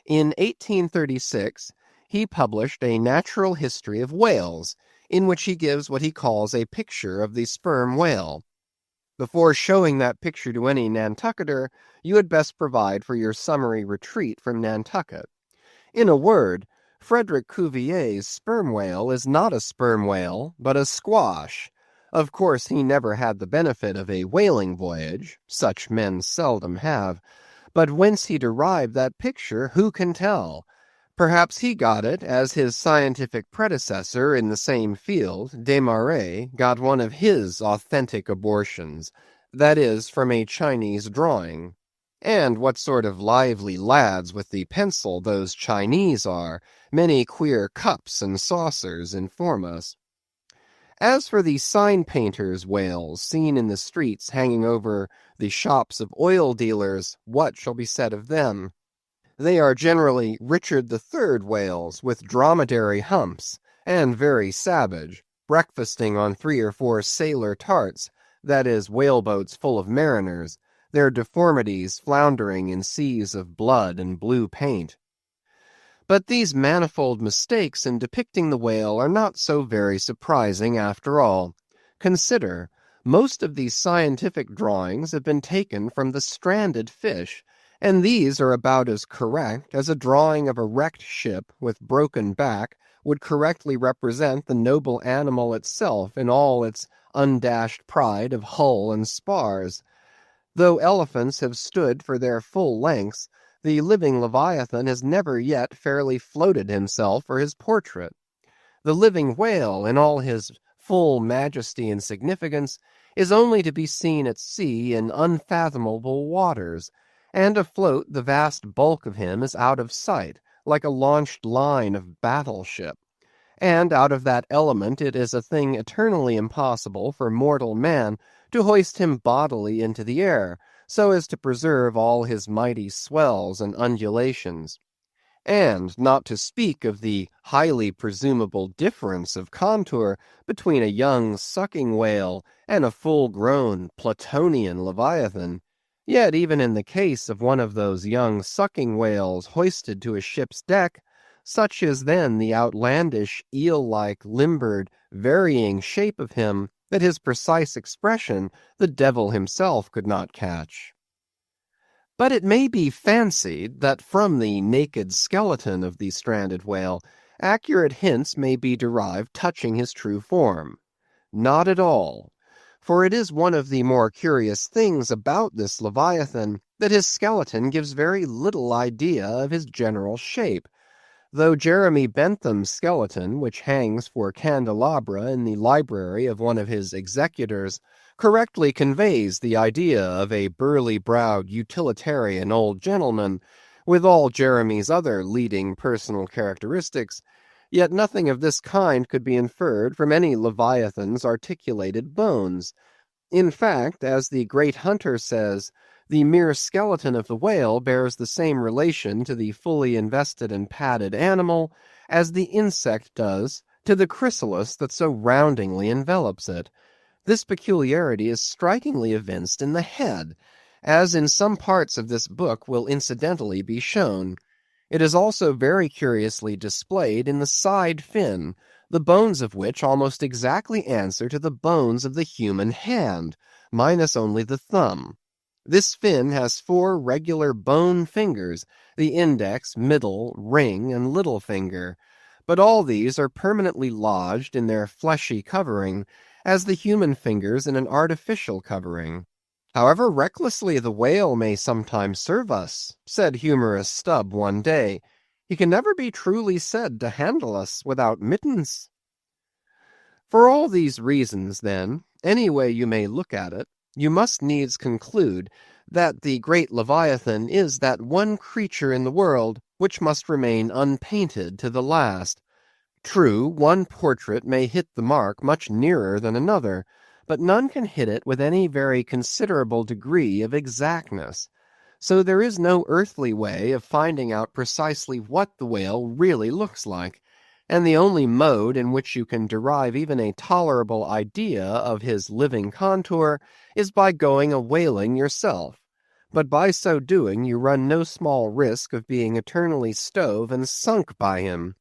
In 1836, he published a natural history of whales, in which he gives what he calls a picture of the sperm whale. Before showing that picture to any Nantucketer, you had best provide for your summary retreat from Nantucket. In a word, Frederick Cuvier's sperm whale is not a sperm whale, but a squash. Of course, he never had the benefit of a whaling voyage, such men seldom have, but whence he derived that picture, who can tell? Perhaps he got it as his scientific predecessor in the same field, Desmarais, got one of his authentic abortions, that is, from a Chinese drawing. And what sort of lively lads with the pencil those Chinese are, many queer cups and saucers inform us. As for the sign-painters' whales seen in the streets hanging over the shops of oil dealers, what shall be said of them? They are generally Richard III whales with dromedary humps, and very savage, breakfasting on 3 or 4 sailor tarts, that is, whaleboats full of mariners, their deformities floundering in seas of blood and blue paint. But these manifold mistakes in depicting the whale are not so very surprising after all. Consider, most of these scientific drawings have been taken from the stranded fish, and these are about as correct as a drawing of a wrecked ship with broken back would correctly represent the noble animal itself in all its undashed pride of hull and spars. Though elephants have stood for their full lengths, the living Leviathan has never yet fairly floated himself for his portrait. The living whale, in all his full majesty and significance, is only to be seen at sea in unfathomable waters, and afloat the vast bulk of him is out of sight, like a launched line of battleship. And out of that element it is a thing eternally impossible for mortal man to hoist him bodily into the air, so as to preserve all his mighty swells and undulations. And not to speak of the highly presumable difference of contour between a young sucking whale and a full-grown Platonian leviathan, yet even in the case of one of those young sucking whales hoisted to a ship's deck, such is then the outlandish, eel-like, limbered, varying shape of him that his precise expression the devil himself could not catch. But it may be fancied that from the naked skeleton of the stranded whale, accurate hints may be derived touching his true form. Not at all, for it is one of the more curious things about this Leviathan that his skeleton gives very little idea of his general shape, though Jeremy Bentham's skeleton, which hangs for candelabra in the library of one of his executors, correctly conveys the idea of a burly-browed utilitarian old gentleman, with all Jeremy's other leading personal characteristics, yet nothing of this kind could be inferred from any Leviathan's articulated bones. In fact, as the great hunter says, the mere skeleton of the whale bears the same relation to the fully invested and padded animal as the insect does to the chrysalis that so roundingly envelops it. This peculiarity is strikingly evinced in the head, as in some parts of this book will incidentally be shown. It is also very curiously displayed in the side fin, the bones of which almost exactly answer to the bones of the human hand, minus only the thumb. This fin has 4 regular bone fingers, the index, middle, ring, and little finger, but all these are permanently lodged in their fleshy covering, as the human fingers in an artificial covering. However recklessly the whale may sometimes serve us, said humorous Stubb one day, he can never be truly said to handle us without mittens. For all these reasons, then, any way you may look at it, you must needs conclude that the great Leviathan is that one creature in the world which must remain unpainted to the last. True, one portrait may hit the mark much nearer than another, but none can hit it with any very considerable degree of exactness. So there is no earthly way of finding out precisely what the whale really looks like, and the only mode in which you can derive even a tolerable idea of his living contour is by going a whaling yourself. But by so doing you run no small risk of being eternally stove and sunk by him.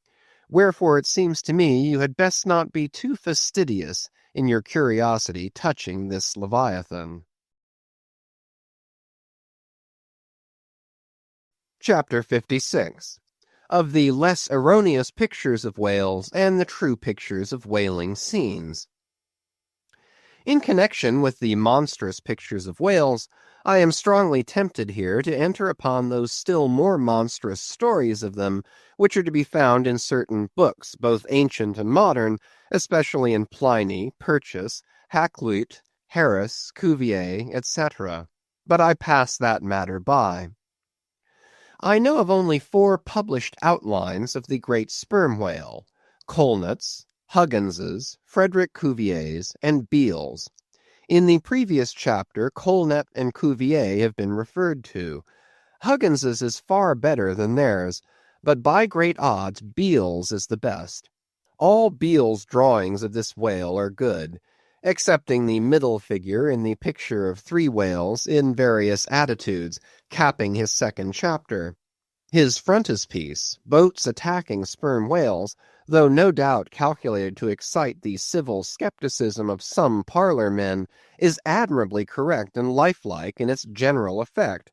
Wherefore it seems to me you had best not be too fastidious in your curiosity touching this Leviathan. Chapter 56. Of the less erroneous pictures of whales and the true pictures of whaling scenes. In connection with the monstrous pictures of whales, I am strongly tempted here to enter upon those still more monstrous stories of them, which are to be found in certain books, both ancient and modern, especially in Pliny, Purchas, Hakluyt, Harris, Cuvier, etc. But I pass that matter by. I know of only 4 published outlines of the great sperm whale, Colnett's, Huggins's, Frederick Cuvier's, and Beale's. In the previous chapter, Colnett and Cuvier have been referred to. Huggins's is far better than theirs, but by great odds Beale's is the best. All Beale's drawings of this whale are good, excepting the middle figure in the picture of 3 whales in various attitudes, capping his second chapter. His frontispiece, boats attacking sperm whales, though no doubt calculated to excite the civil skepticism of some parlor men, is admirably correct and lifelike in its general effect.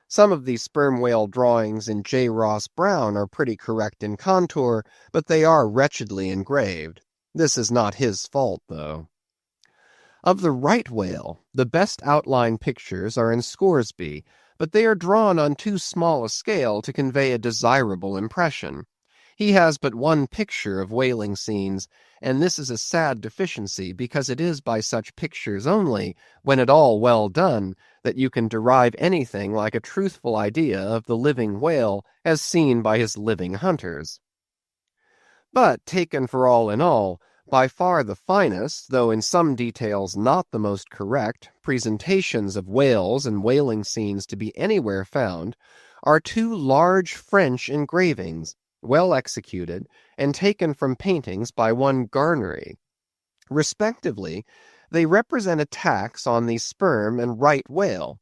Some of the sperm whale drawings in J. Ross Brown are pretty correct in contour, but they are wretchedly engraved. This is not his fault, though. Of the right whale, the best outline pictures are in Scoresby, but they are drawn on too small a scale to convey a desirable impression. He has but one picture of whaling scenes, and this is a sad deficiency, because it is by such pictures only, when at all well done, that you can derive anything like a truthful idea of the living whale as seen by his living hunters. But, taken for all in all, By far the finest, though in some details not the most correct, presentations of whales and whaling scenes to be anywhere found are two large French engravings, well executed, and taken from paintings by one Garnery. Respectively, they represent attacks on the sperm and right whale.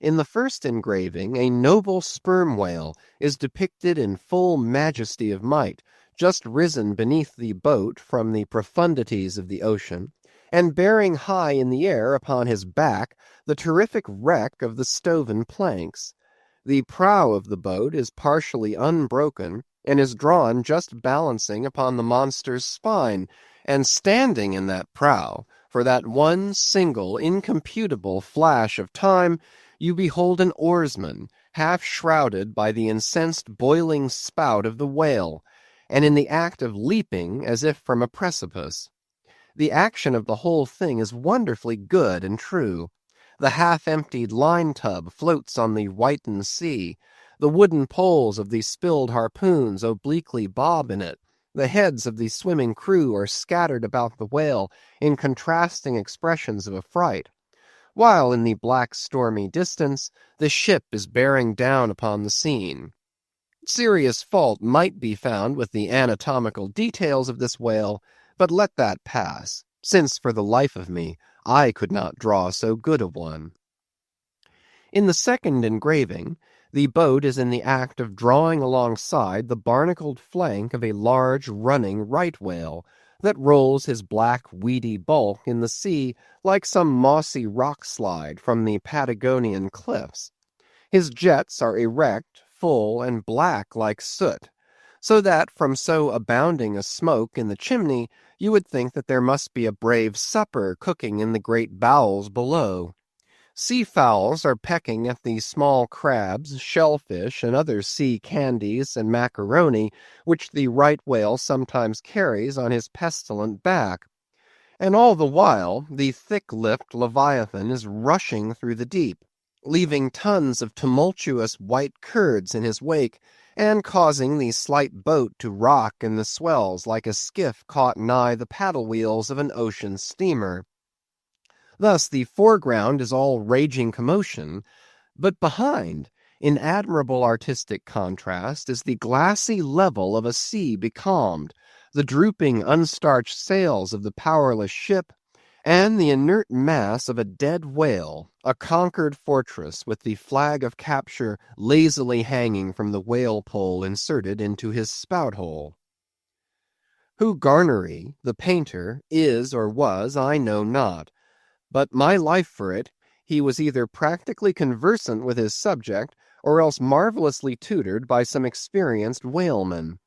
In the first engraving, a noble sperm whale is depicted in full majesty of might, just risen beneath the boat from the profundities of the ocean, and bearing high in the air upon his back the terrific wreck of the stoven planks. The prow of the boat is partially unbroken, and is drawn just balancing upon the monster's spine, and standing in that prow, for that one single incomputable flash of time, you behold an oarsman, half shrouded by the incensed boiling spout of the whale, and in the act of leaping as if from a precipice. The action of the whole thing is wonderfully good and true. The half-emptied line-tub floats on the whitened sea. The wooden poles of the spilled harpoons obliquely bob in it. The heads of the swimming crew are scattered about the whale in contrasting expressions of affright, while in the black stormy distance the ship is bearing down upon the scene. Serious fault might be found with the anatomical details of this whale, but let that pass, since for the life of me I could not draw so good a one. In the second engraving, the boat is in the act of drawing alongside the barnacled flank of a large running right whale, that rolls his black weedy bulk in the sea like some mossy rock slide from the Patagonian cliffs. His jets are erect, full, and black like soot, so that from so abounding a smoke in the chimney you would think that there must be a brave supper cooking in the great bowels below. Sea-fowls are pecking at the small crabs, shellfish, and other sea candies and macaroni which the right whale sometimes carries on his pestilent back. And all the while the thick-lipped Leviathan is rushing through the deep, leaving tons of tumultuous white curds in his wake, and causing the slight boat to rock in the swells like a skiff caught nigh the paddle-wheels of an ocean steamer. Thus the foreground is all raging commotion, but behind, in admirable artistic contrast, is the glassy level of a sea becalmed, the drooping unstarched sails of the powerless ship, and the inert mass of a dead whale, a conquered fortress with the flag of capture lazily hanging from the whale pole inserted into his spout-hole. Who Garnery, the painter, is or was, I know not, but my life for it, he was either practically conversant with his subject, or else marvellously tutored by some experienced whaleman.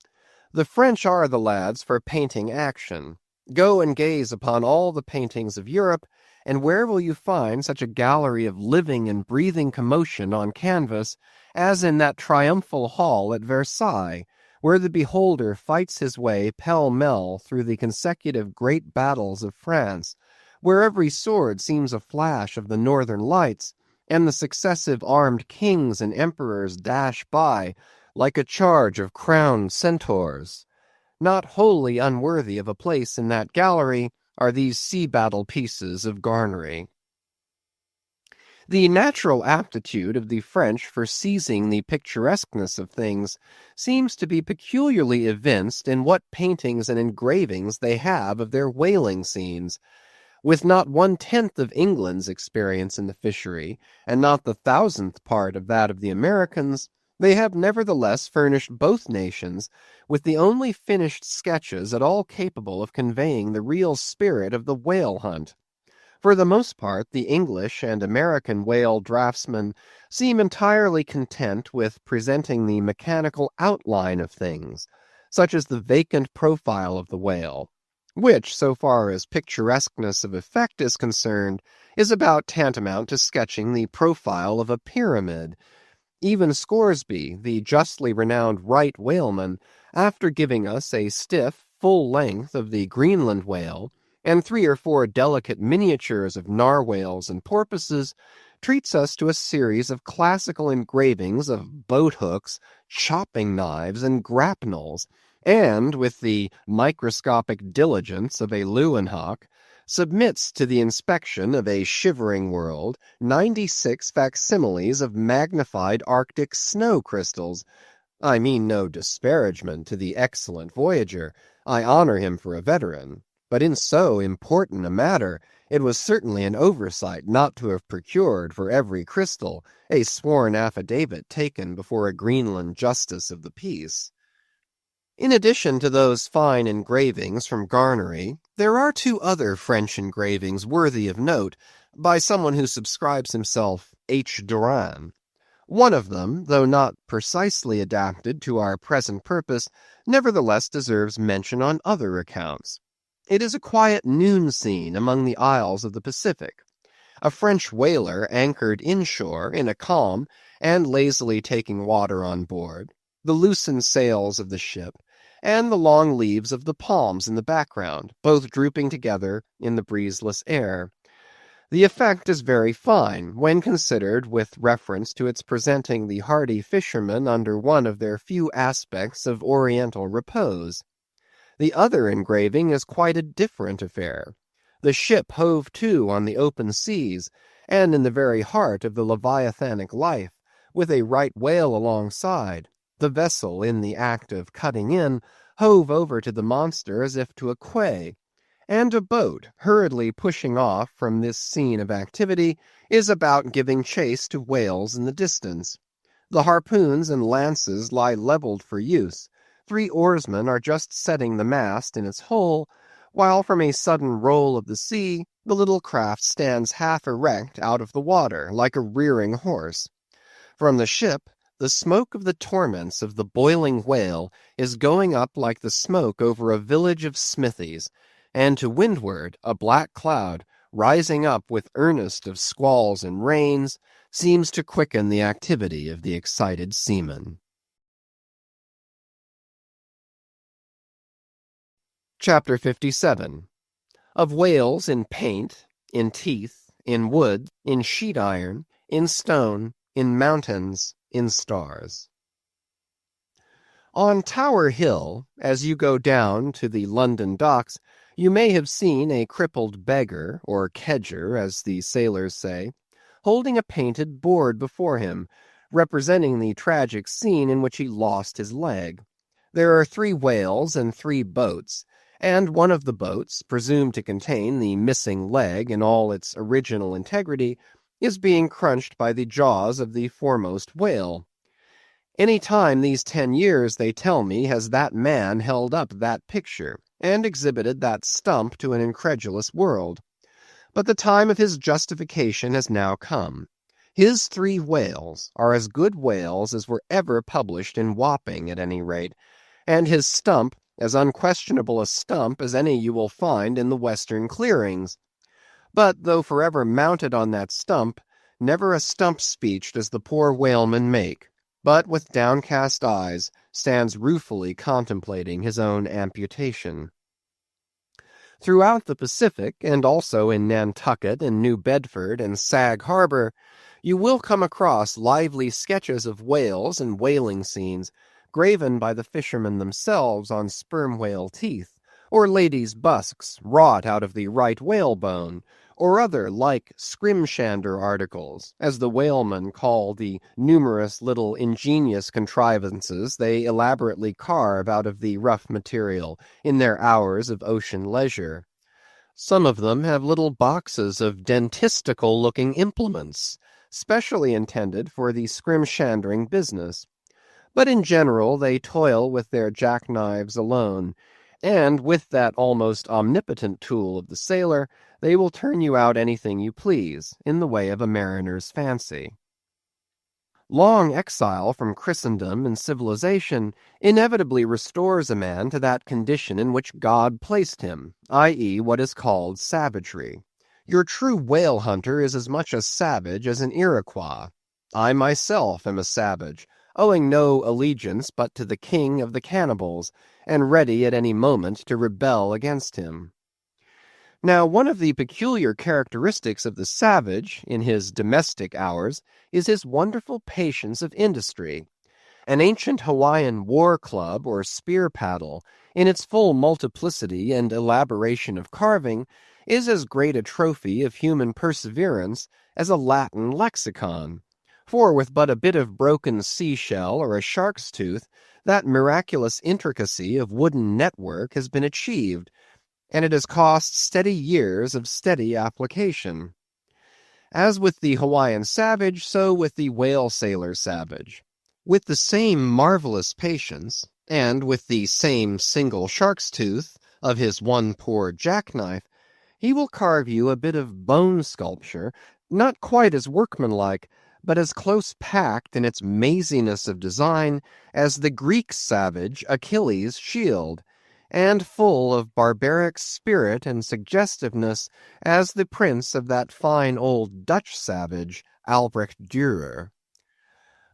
The French are the lads for painting action. Go and gaze upon all the paintings of Europe, and where will you find such a gallery of living and breathing commotion on canvas as in that triumphal hall at Versailles, where the beholder fights his way pell-mell through the consecutive great battles of France, where every sword seems a flash of the northern lights, and the successive armed kings and emperors dash by like a charge of crowned centaurs. Not wholly unworthy of a place in that gallery are these sea-battle pieces of Garnery. The natural aptitude of the French for seizing the picturesqueness of things seems to be peculiarly evinced in what paintings and engravings they have of their whaling scenes. With not 1/10 of England's experience in the fishery, and not the 1,000th part of that of the Americans, they have nevertheless furnished both nations with the only finished sketches at all capable of conveying the real spirit of the whale hunt. For the most part, the English and American whale draftsmen seem entirely content with presenting the mechanical outline of things, such as the vacant profile of the whale, which, so far as picturesqueness of effect is concerned, is about tantamount to sketching the profile of a pyramid. Even Scoresby, the justly renowned right whaleman, after giving us a stiff, full length of the Greenland whale, and 3 or 4 delicate miniatures of narwhales and porpoises, treats us to a series of classical engravings of boat hooks, chopping knives, and grapnels, and with the microscopic diligence of a Leeuwenhoek, submits to the inspection of a shivering world 96 facsimiles of magnified Arctic snow crystals. I mean no disparagement to the excellent voyager. I honor him for a veteran. But in so important a matter, it was certainly an oversight not to have procured for every crystal a sworn affidavit taken before a Greenland justice of the peace. In addition to those fine engravings from Garnery, there are two other French engravings worthy of note by someone who subscribes himself H. Duran. One of them, though not precisely adapted to our present purpose, nevertheless deserves mention on other accounts. It is a quiet noon scene among the isles of the Pacific. A French whaler anchored inshore in a calm and lazily taking water on board, the loosened sails of the ship, and the long leaves of the palms in the background, both drooping together in the breezeless air. The effect is very fine, when considered with reference to its presenting the hardy fishermen under one of their few aspects of oriental repose. The other engraving is quite a different affair. The ship hove to on the open seas, and in the very heart of the leviathanic life, with a right whale alongside. The vessel, in the act of cutting in, hove over to the monster as if to a quay, and a boat, hurriedly pushing off from this scene of activity, is about giving chase to whales in the distance. The harpoons and lances lie levelled for use. 3 oarsmen are just setting the mast in its hole, while from a sudden roll of the sea, the little craft stands half erect out of the water, like a rearing horse. From the ship, the smoke of the torments of the boiling whale is going up like the smoke over a village of smithies, and to windward a black cloud, rising up with earnest of squalls and rains, seems to quicken the activity of the excited seamen. Chapter 57. Of whales in paint, in teeth, in wood, in sheet iron, in stone, in mountains, in stars. On Tower Hill, as you go down to the London docks, you may have seen a crippled beggar, or kedger, as the sailors say, holding a painted board before him, representing the tragic scene in which he lost his leg. There are 3 whales and 3 boats, and one of the boats, presumed to contain the missing leg in all its original integrity, is being crunched by the jaws of the foremost whale. Any time these 10 years, they tell me, has that man held up that picture, and exhibited that stump to an incredulous world. But the time of his justification has now come. His 3 whales are as good whales as were ever published in Wapping, at any rate, and his stump as unquestionable a stump as any you will find in the western clearings. But though forever mounted on that stump, never a stump speech does the poor whaleman make, but with downcast eyes stands ruefully contemplating his own amputation. Throughout the Pacific, and also in Nantucket and New Bedford and Sag Harbor, you will come across lively sketches of whales and whaling scenes, graven by the fishermen themselves on sperm whale teeth, or ladies' busks wrought out of the right whalebone, or other like scrimshander articles, as the whalemen call the numerous little ingenious contrivances they elaborately carve out of the rough material in their hours of ocean leisure. Some of them have little boxes of dentistical-looking implements, specially intended for the scrimshandering business. But in general they toil with their jackknives alone, and with that almost omnipotent tool of the sailor, they will turn you out anything you please, in the way of a mariner's fancy. Long exile from Christendom and civilization inevitably restores a man to that condition in which God placed him, i.e., what is called savagery. Your true whale hunter is as much a savage as an Iroquois. I myself am a savage, owing no allegiance but to the king of the cannibals, and ready at any moment to rebel against him. Now, one of the peculiar characteristics of the savage, in his domestic hours, is his wonderful patience of industry. An ancient Hawaiian war club or spear paddle, in its full multiplicity and elaboration of carving, is as great a trophy of human perseverance as a Latin lexicon. For with but a bit of broken seashell or a shark's tooth, that miraculous intricacy of wooden network has been achieved, and it has cost steady years of steady application. As with the Hawaiian savage, so with the whale sailor savage. With the same marvelous patience, and with the same single shark's tooth of his one poor jackknife, he will carve you a bit of bone sculpture, not quite as workmanlike, but as close-packed in its maziness of design as the Greek savage Achilles' shield, and full of barbaric spirit and suggestiveness as the prince of that fine old Dutch savage, Albrecht Dürer.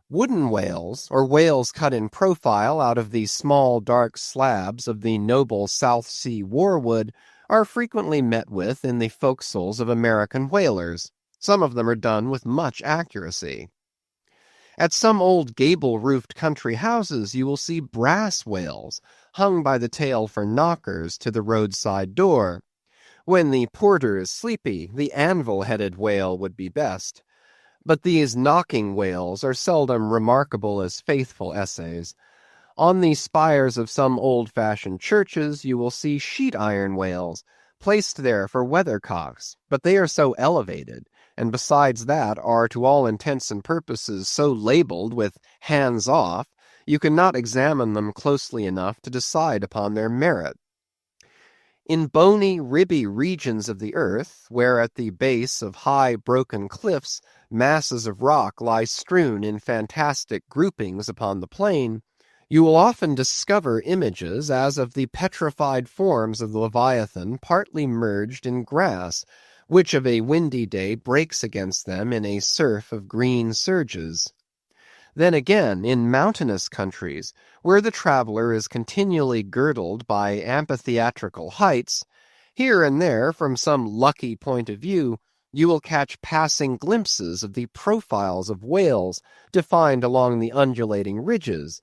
Wooden whales, or whales cut in profile out of the small dark slabs of the noble South Sea warwood, are frequently met with in the forecastles of American whalers. Some of them are done with much accuracy. At some old gable-roofed country houses you will see brass whales, hung by the tail for knockers to the roadside door. When the porter is sleepy, the anvil-headed whale would be best. But these knocking whales are seldom remarkable as faithful essays. On the spires of some old-fashioned churches you will see sheet-iron whales, placed there for weathercocks, but they are so elevated, and besides that are to all intents and purposes so labeled with hands off, you cannot examine them closely enough to decide upon their merit. In bony, ribby regions of the earth, where at the base of high broken cliffs masses of rock lie strewn in fantastic groupings upon the plain, you will often discover images as of the petrified forms of the Leviathan partly merged in grass, which of a windy day breaks against them in a surf of green surges. Then again, in mountainous countries, where the traveller is continually girdled by amphitheatrical heights, here and there, from some lucky point of view, you will catch passing glimpses of the profiles of whales defined along the undulating ridges.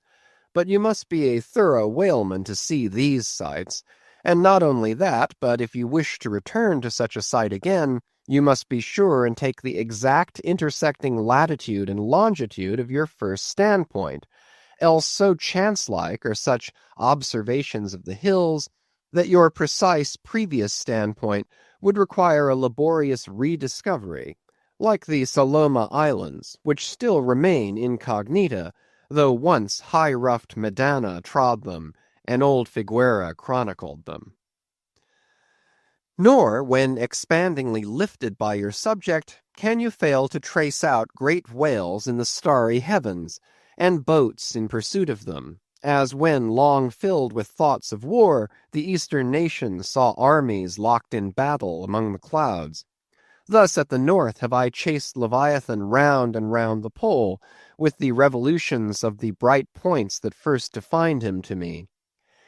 But you must be a thorough whaleman to see these sights, and not only that, but if you wish to return to such a sight again, you must be sure and take the exact intersecting latitude and longitude of your first standpoint, else so chance-like are such observations of the hills that your precise previous standpoint would require a laborious rediscovery, like the Saloma Islands, which still remain incognita, though once high-ruffed Medana trod them, and old Figuera chronicled them. Nor, when expandingly lifted by your subject, can you fail to trace out great whales in the starry heavens, and boats in pursuit of them, as when, long filled with thoughts of war, the eastern nations saw armies locked in battle among the clouds. Thus at the north have I chased Leviathan round and round the pole, with the revolutions of the bright points that first defined him to me.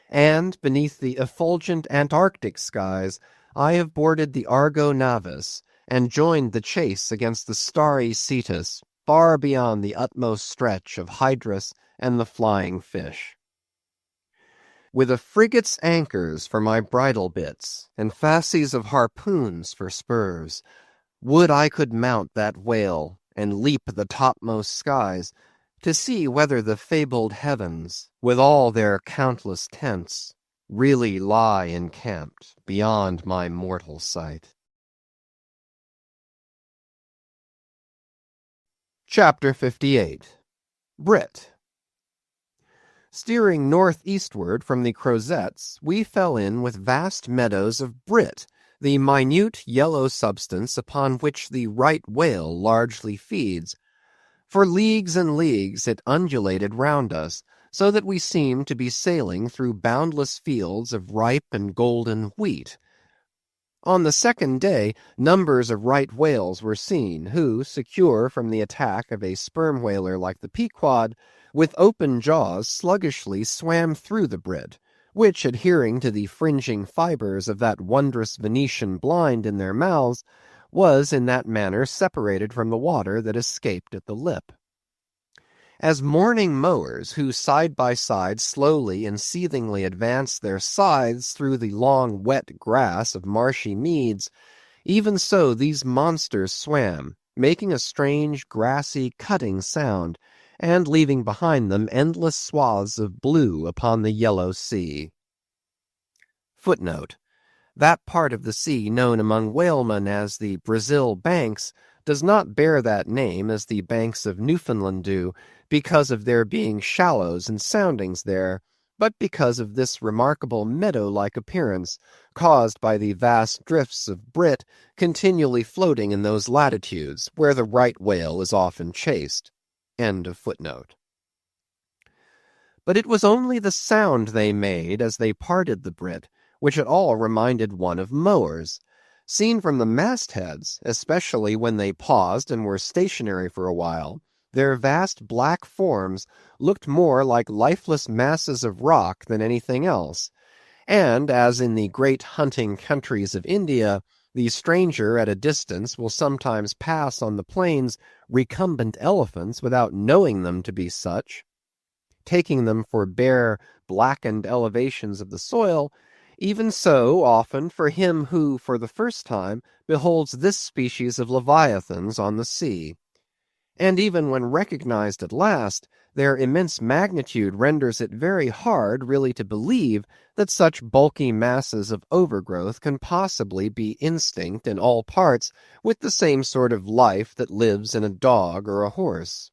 And, beneath the effulgent Antarctic skies, I have boarded the Argo Navis, and joined the chase against the starry Cetus, far beyond the utmost stretch of Hydrus and the flying fish. With a frigate's anchors for my bridle bits, and fasces of harpoons for spurs, would I could mount that whale, and leap the topmost skies, to see whether the fabled heavens, with all their countless tents, really lie encamped beyond my mortal sight. Chapter 58. Brit. Steering northeastward from the Crozettes, we fell in with vast meadows of brit, the minute yellow substance upon which the right whale largely feeds. For leagues and leagues it undulated round us, so that we seemed to be sailing through boundless fields of ripe and golden wheat. On the second day, numbers of right whales were seen, who, secure from the attack of a sperm whaler like the Pequod, with open jaws sluggishly swam through the brit, which, adhering to the fringing fibers of that wondrous Venetian blind in their mouths, was in that manner separated from the water that escaped at the lip. as mourning mowers who side by side slowly and seethingly advance their scythes through the long wet grass of marshy meads, even so these monsters swam, making a strange grassy cutting sound, and leaving behind them endless swaths of blue upon the yellow sea. Footnote: that part of the sea known among whalemen as the Brazil Banks does not bear that name as the banks of Newfoundland do, because of there being shallows and soundings there, but because of this remarkable meadow-like appearance, caused by the vast drifts of brit continually floating in those latitudes, where the right whale is often chased. End of footnote. But it was only the sound they made as they parted the brit, which at all reminded one of mowers. Seen from the mastheads, especially when they paused and were stationary for a while, their vast black forms looked more like lifeless masses of rock than anything else, and, as in the great hunting countries of India, the stranger at a distance will sometimes pass on the plains recumbent elephants without knowing them to be such, taking them for bare, blackened elevations of the soil, even so often for him who, for the first time, beholds this species of leviathans on the sea. And even when recognized at last, their immense magnitude renders it very hard really to believe that such bulky masses of overgrowth can possibly be instinct in all parts with the same sort of life that lives in a dog or a horse.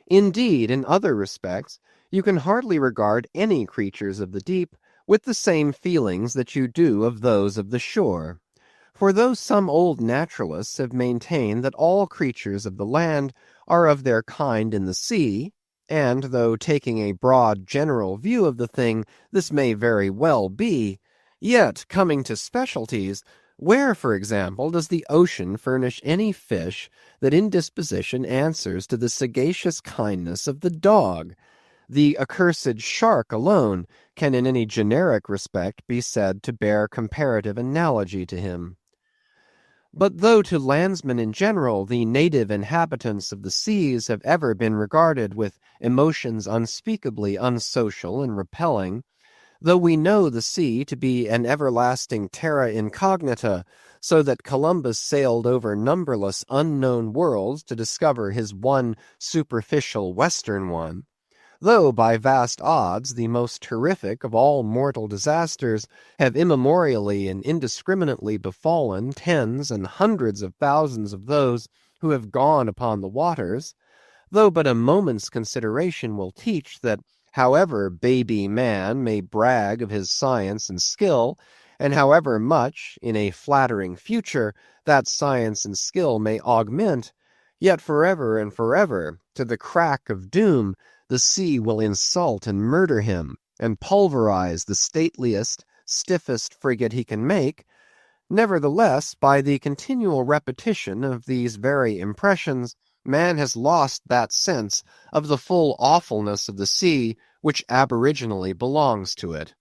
Indeed, in other respects, you can hardly regard any creatures of the deep with the same feelings that you do of those of the shore. For though some old naturalists have maintained that all creatures of the land are of their kind in the sea, and though taking a broad general view of the thing this may very well be, yet, coming to specialties, where, for example, does the ocean furnish any fish that in disposition answers to the sagacious kindness of the dog? The accursed shark alone can in any generic respect be said to bear comparative analogy to him. But though to landsmen in general the native inhabitants of the seas have ever been regarded with emotions unspeakably unsocial and repelling, though we know the sea to be an everlasting terra incognita, so that Columbus sailed over numberless unknown worlds to discover his one superficial western one, though by vast odds the most terrific of all mortal disasters have immemorially and indiscriminately befallen tens and hundreds of thousands of those who have gone upon the waters, though but a moment's consideration will teach that however baby man may brag of his science and skill, and however much, in a flattering future, that science and skill may augment, yet forever and forever, to the crack of doom, the sea will insult and murder him, and pulverize the stateliest, stiffest frigate he can make. Nevertheless, by the continual repetition of these very impressions, man has lost that sense of the full awfulness of the sea which aboriginally belongs to it.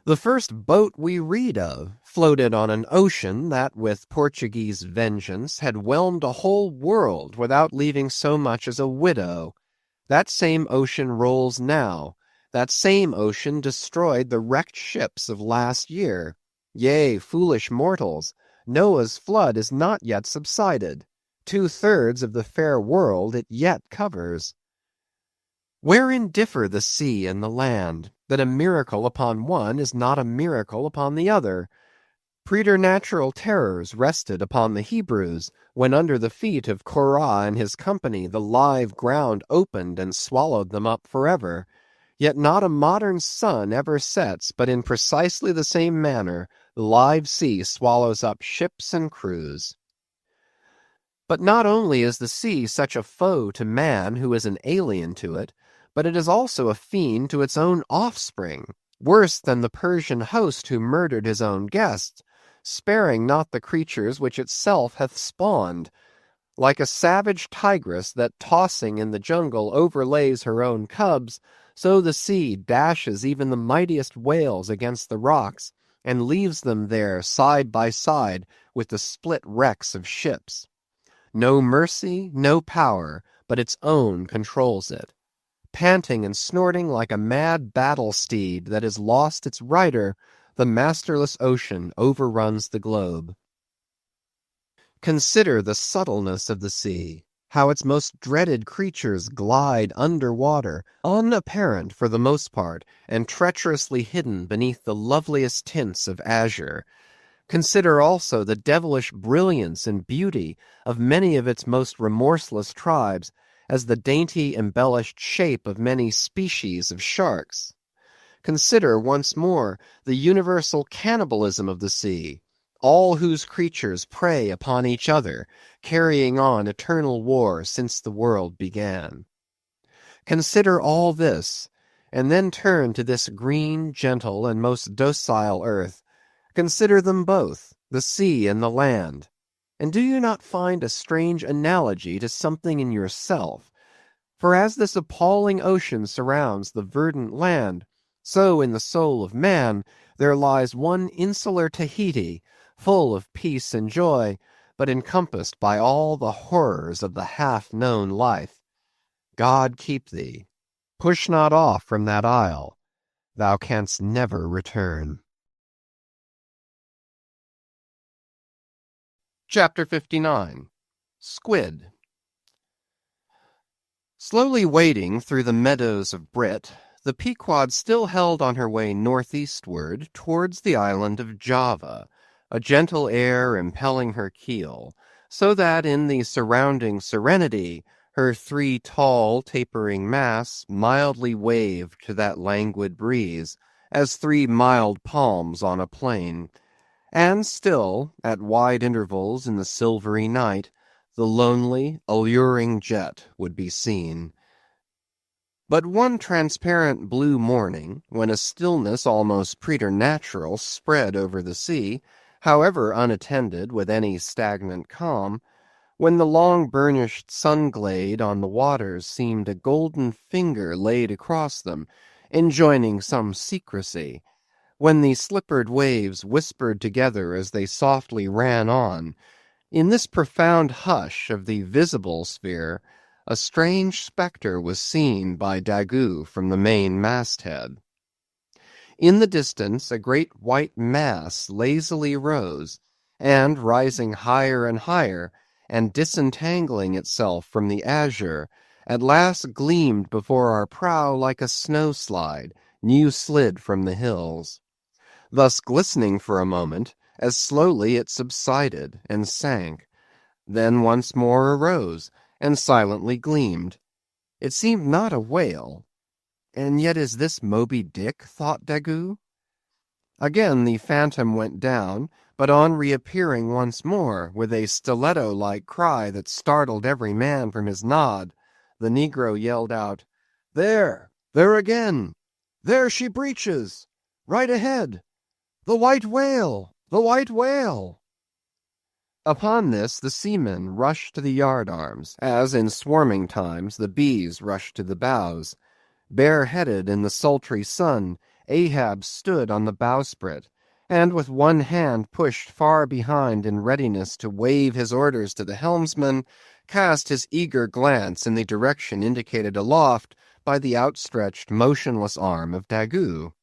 The first boat we read of floated on an ocean that with Portuguese vengeance had whelmed a whole world without leaving so much as a widow. That same ocean rolls now. That same ocean destroyed the wrecked ships of last year. Yea, foolish mortals, Noah's flood is not yet subsided. 2/3 of the fair world it yet covers. Wherein differ the sea and the land, that a miracle upon one is not a miracle upon the other? Preternatural terrors rested upon the Hebrews, when under the feet of Korah and his company the live ground opened and swallowed them up forever. Yet not a modern sun ever sets but in precisely the same manner the live sea swallows up ships and crews. But not only is the sea such a foe to man who is an alien to it, but it is also a fiend to its own offspring, worse than the Persian host who murdered his own guests, sparing not the creatures which itself hath spawned. Like a savage tigress that tossing in the jungle overlays her own cubs, so the sea dashes even the mightiest whales against the rocks, and leaves them there side by side with the split wrecks of ships. No mercy, no power, but its own controls it. Panting and snorting like a mad battle steed that has lost its rider, the masterless ocean overruns the globe. Consider the subtleness of the sea, how its most dreaded creatures glide under water, unapparent for the most part, and treacherously hidden beneath the loveliest tints of azure. Consider also the devilish brilliance and beauty of many of its most remorseless tribes, as the dainty embellished shape of many species of sharks. Consider once more the universal cannibalism of the sea, all whose creatures prey upon each other, carrying on eternal war since the world began. Consider all this, and then turn to this green, gentle, and most docile earth. Consider them both, the sea and the land. And do you not find a strange analogy to something in yourself? For as this appalling ocean surrounds the verdant land, so in the soul of man there lies one insular Tahiti, full of peace and joy, but encompassed by all the horrors of the half-known life. God keep thee. Push not off from that isle. Thou canst never return. Chapter 59. Squid. Slowly wading through the meadows of Brit, the Pequod still held on her way northeastward towards the island of Java, a gentle air impelling her keel, so that in the surrounding serenity her three tall, tapering masts mildly waved to that languid breeze, as three mild palms on a plain. And still, at wide intervals in the silvery night, the lonely, alluring jet would be seen. But one transparent blue morning, when a stillness almost preternatural spread over the sea, however unattended with any stagnant calm, when the long burnished sun-glade on the waters seemed a golden finger laid across them, enjoining some secrecy, when the slippered waves whispered together as they softly ran on, in this profound hush of the visible sphere, a strange spectre was seen by Daggoo from the main masthead. In the distance a great white mass lazily rose, and rising higher and higher, and disentangling itself from the azure, at last gleamed before our prow like a snow-slide, new slid from the hills. Thus glistening for a moment, as slowly it subsided and sank, then once more arose, and silently gleamed. It seemed not a whale. And yet is this Moby Dick, thought Daggoo? Again the phantom went down, but on reappearing once more, with a stiletto-like cry that startled every man from his nod, the negro yelled out, "There! There again! There she breaches! Right ahead! The white whale! The white whale!" Upon this the seamen rushed to the yard-arms, as in swarming times the bees rush to the bows. Bareheaded in the sultry sun, Ahab stood on the bowsprit, and with one hand pushed far behind in readiness to wave his orders to the helmsman, cast his eager glance in the direction indicated aloft by the outstretched motionless arm of Daggoo.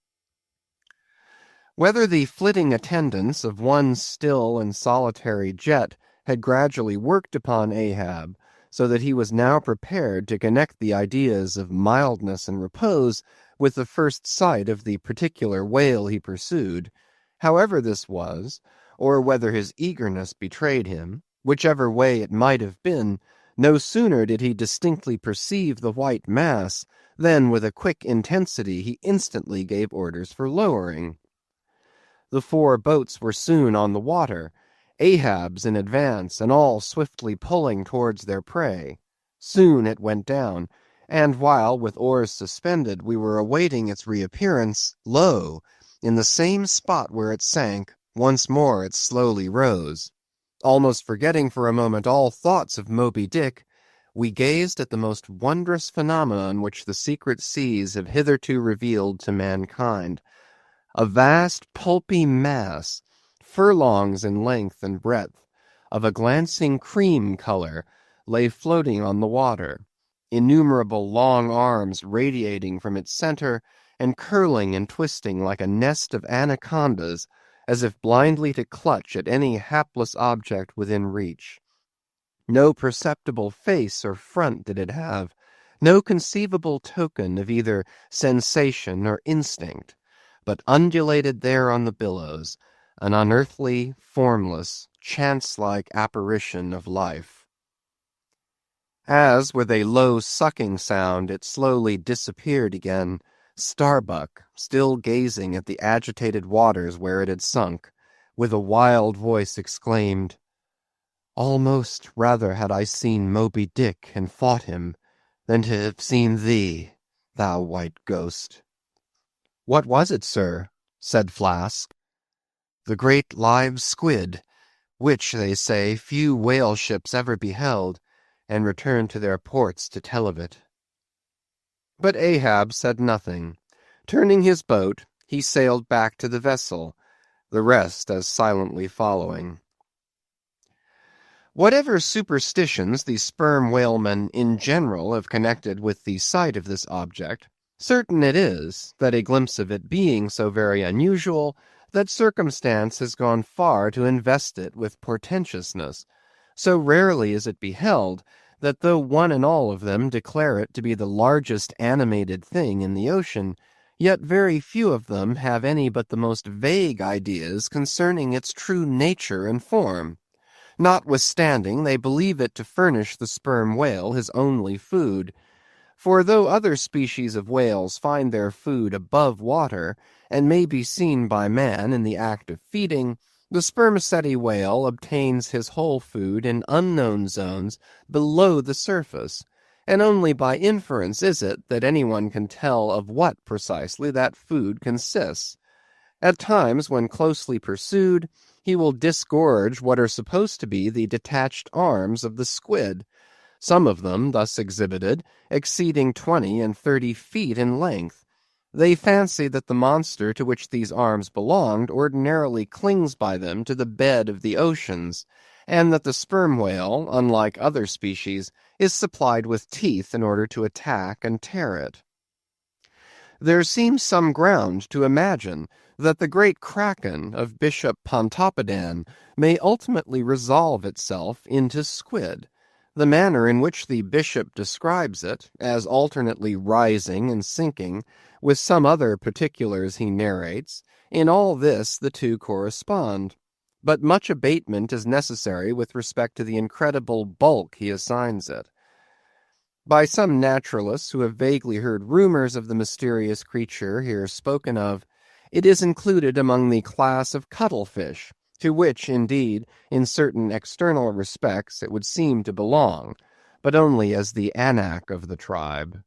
Whether the flitting attendance of one still and solitary jet had gradually worked upon Ahab, so that he was now prepared to connect the ideas of mildness and repose with the first sight of the particular whale he pursued, however this was, or whether his eagerness betrayed him, whichever way it might have been, no sooner did he distinctly perceive the white mass, than with a quick intensity he instantly gave orders for lowering. The 4 boats were soon on the water, Ahab's in advance, and all swiftly pulling towards their prey. Soon it went down, and while, with oars suspended, we were awaiting its reappearance, lo! in the same spot where it sank, once more it slowly rose. Almost forgetting for a moment all thoughts of Moby Dick, we gazed at the most wondrous phenomenon which the secret seas have hitherto revealed to mankind. A vast pulpy mass, furlongs in length and breadth, of a glancing cream color, lay floating on the water, innumerable long arms radiating from its center and curling and twisting like a nest of anacondas, as if blindly to clutch at any hapless object within reach. No perceptible face or front did it have, no conceivable token of either sensation or instinct, but undulated there on the billows, an unearthly, formless, chance-like apparition of life. As, with a low sucking sound, it slowly disappeared again, Starbuck, still gazing at the agitated waters where it had sunk, with a wild voice exclaimed, "Almost rather had I seen Moby Dick and fought him, than to have seen thee, thou white ghost." "What was it, sir?" said Flask. "The great live squid, which, they say, few whale ships ever beheld, and returned to their ports to tell of it." But Ahab said nothing. Turning his boat, he sailed back to the vessel, the rest as silently following. Whatever superstitions the sperm whalemen in general have connected with the sight of this object, certain it is, that a glimpse of it being so very unusual, that circumstance has gone far to invest it with portentousness. So rarely is it beheld, that though one and all of them declare it to be the largest animated thing in the ocean, yet very few of them have any but the most vague ideas concerning its true nature and form. Notwithstanding, they believe it to furnish the sperm whale his only food. For though other species of whales find their food above water, and may be seen by man in the act of feeding, the spermaceti whale obtains his whole food in unknown zones below the surface, and only by inference is it that anyone can tell of what precisely that food consists. At times, when closely pursued, he will disgorge what are supposed to be the detached arms of the squid, some of them thus exhibited exceeding 20 and 30 feet in length. They fancy that the monster to which these arms belonged ordinarily clings by them to the bed of the oceans, and that the sperm whale, unlike other species, is supplied with teeth in order to attack and tear it. There seems some ground to imagine that the great kraken of Bishop Pontoppidan may ultimately resolve itself into squid. The manner in which the bishop describes it, as alternately rising and sinking, with some other particulars he narrates, in all this the two correspond. But much abatement is necessary with respect to the incredible bulk he assigns it. By some naturalists who have vaguely heard rumors of the mysterious creature here spoken of, it is included among the class of cuttlefish, to which, indeed, in certain external respects it would seem to belong, but only as the anak of the tribe.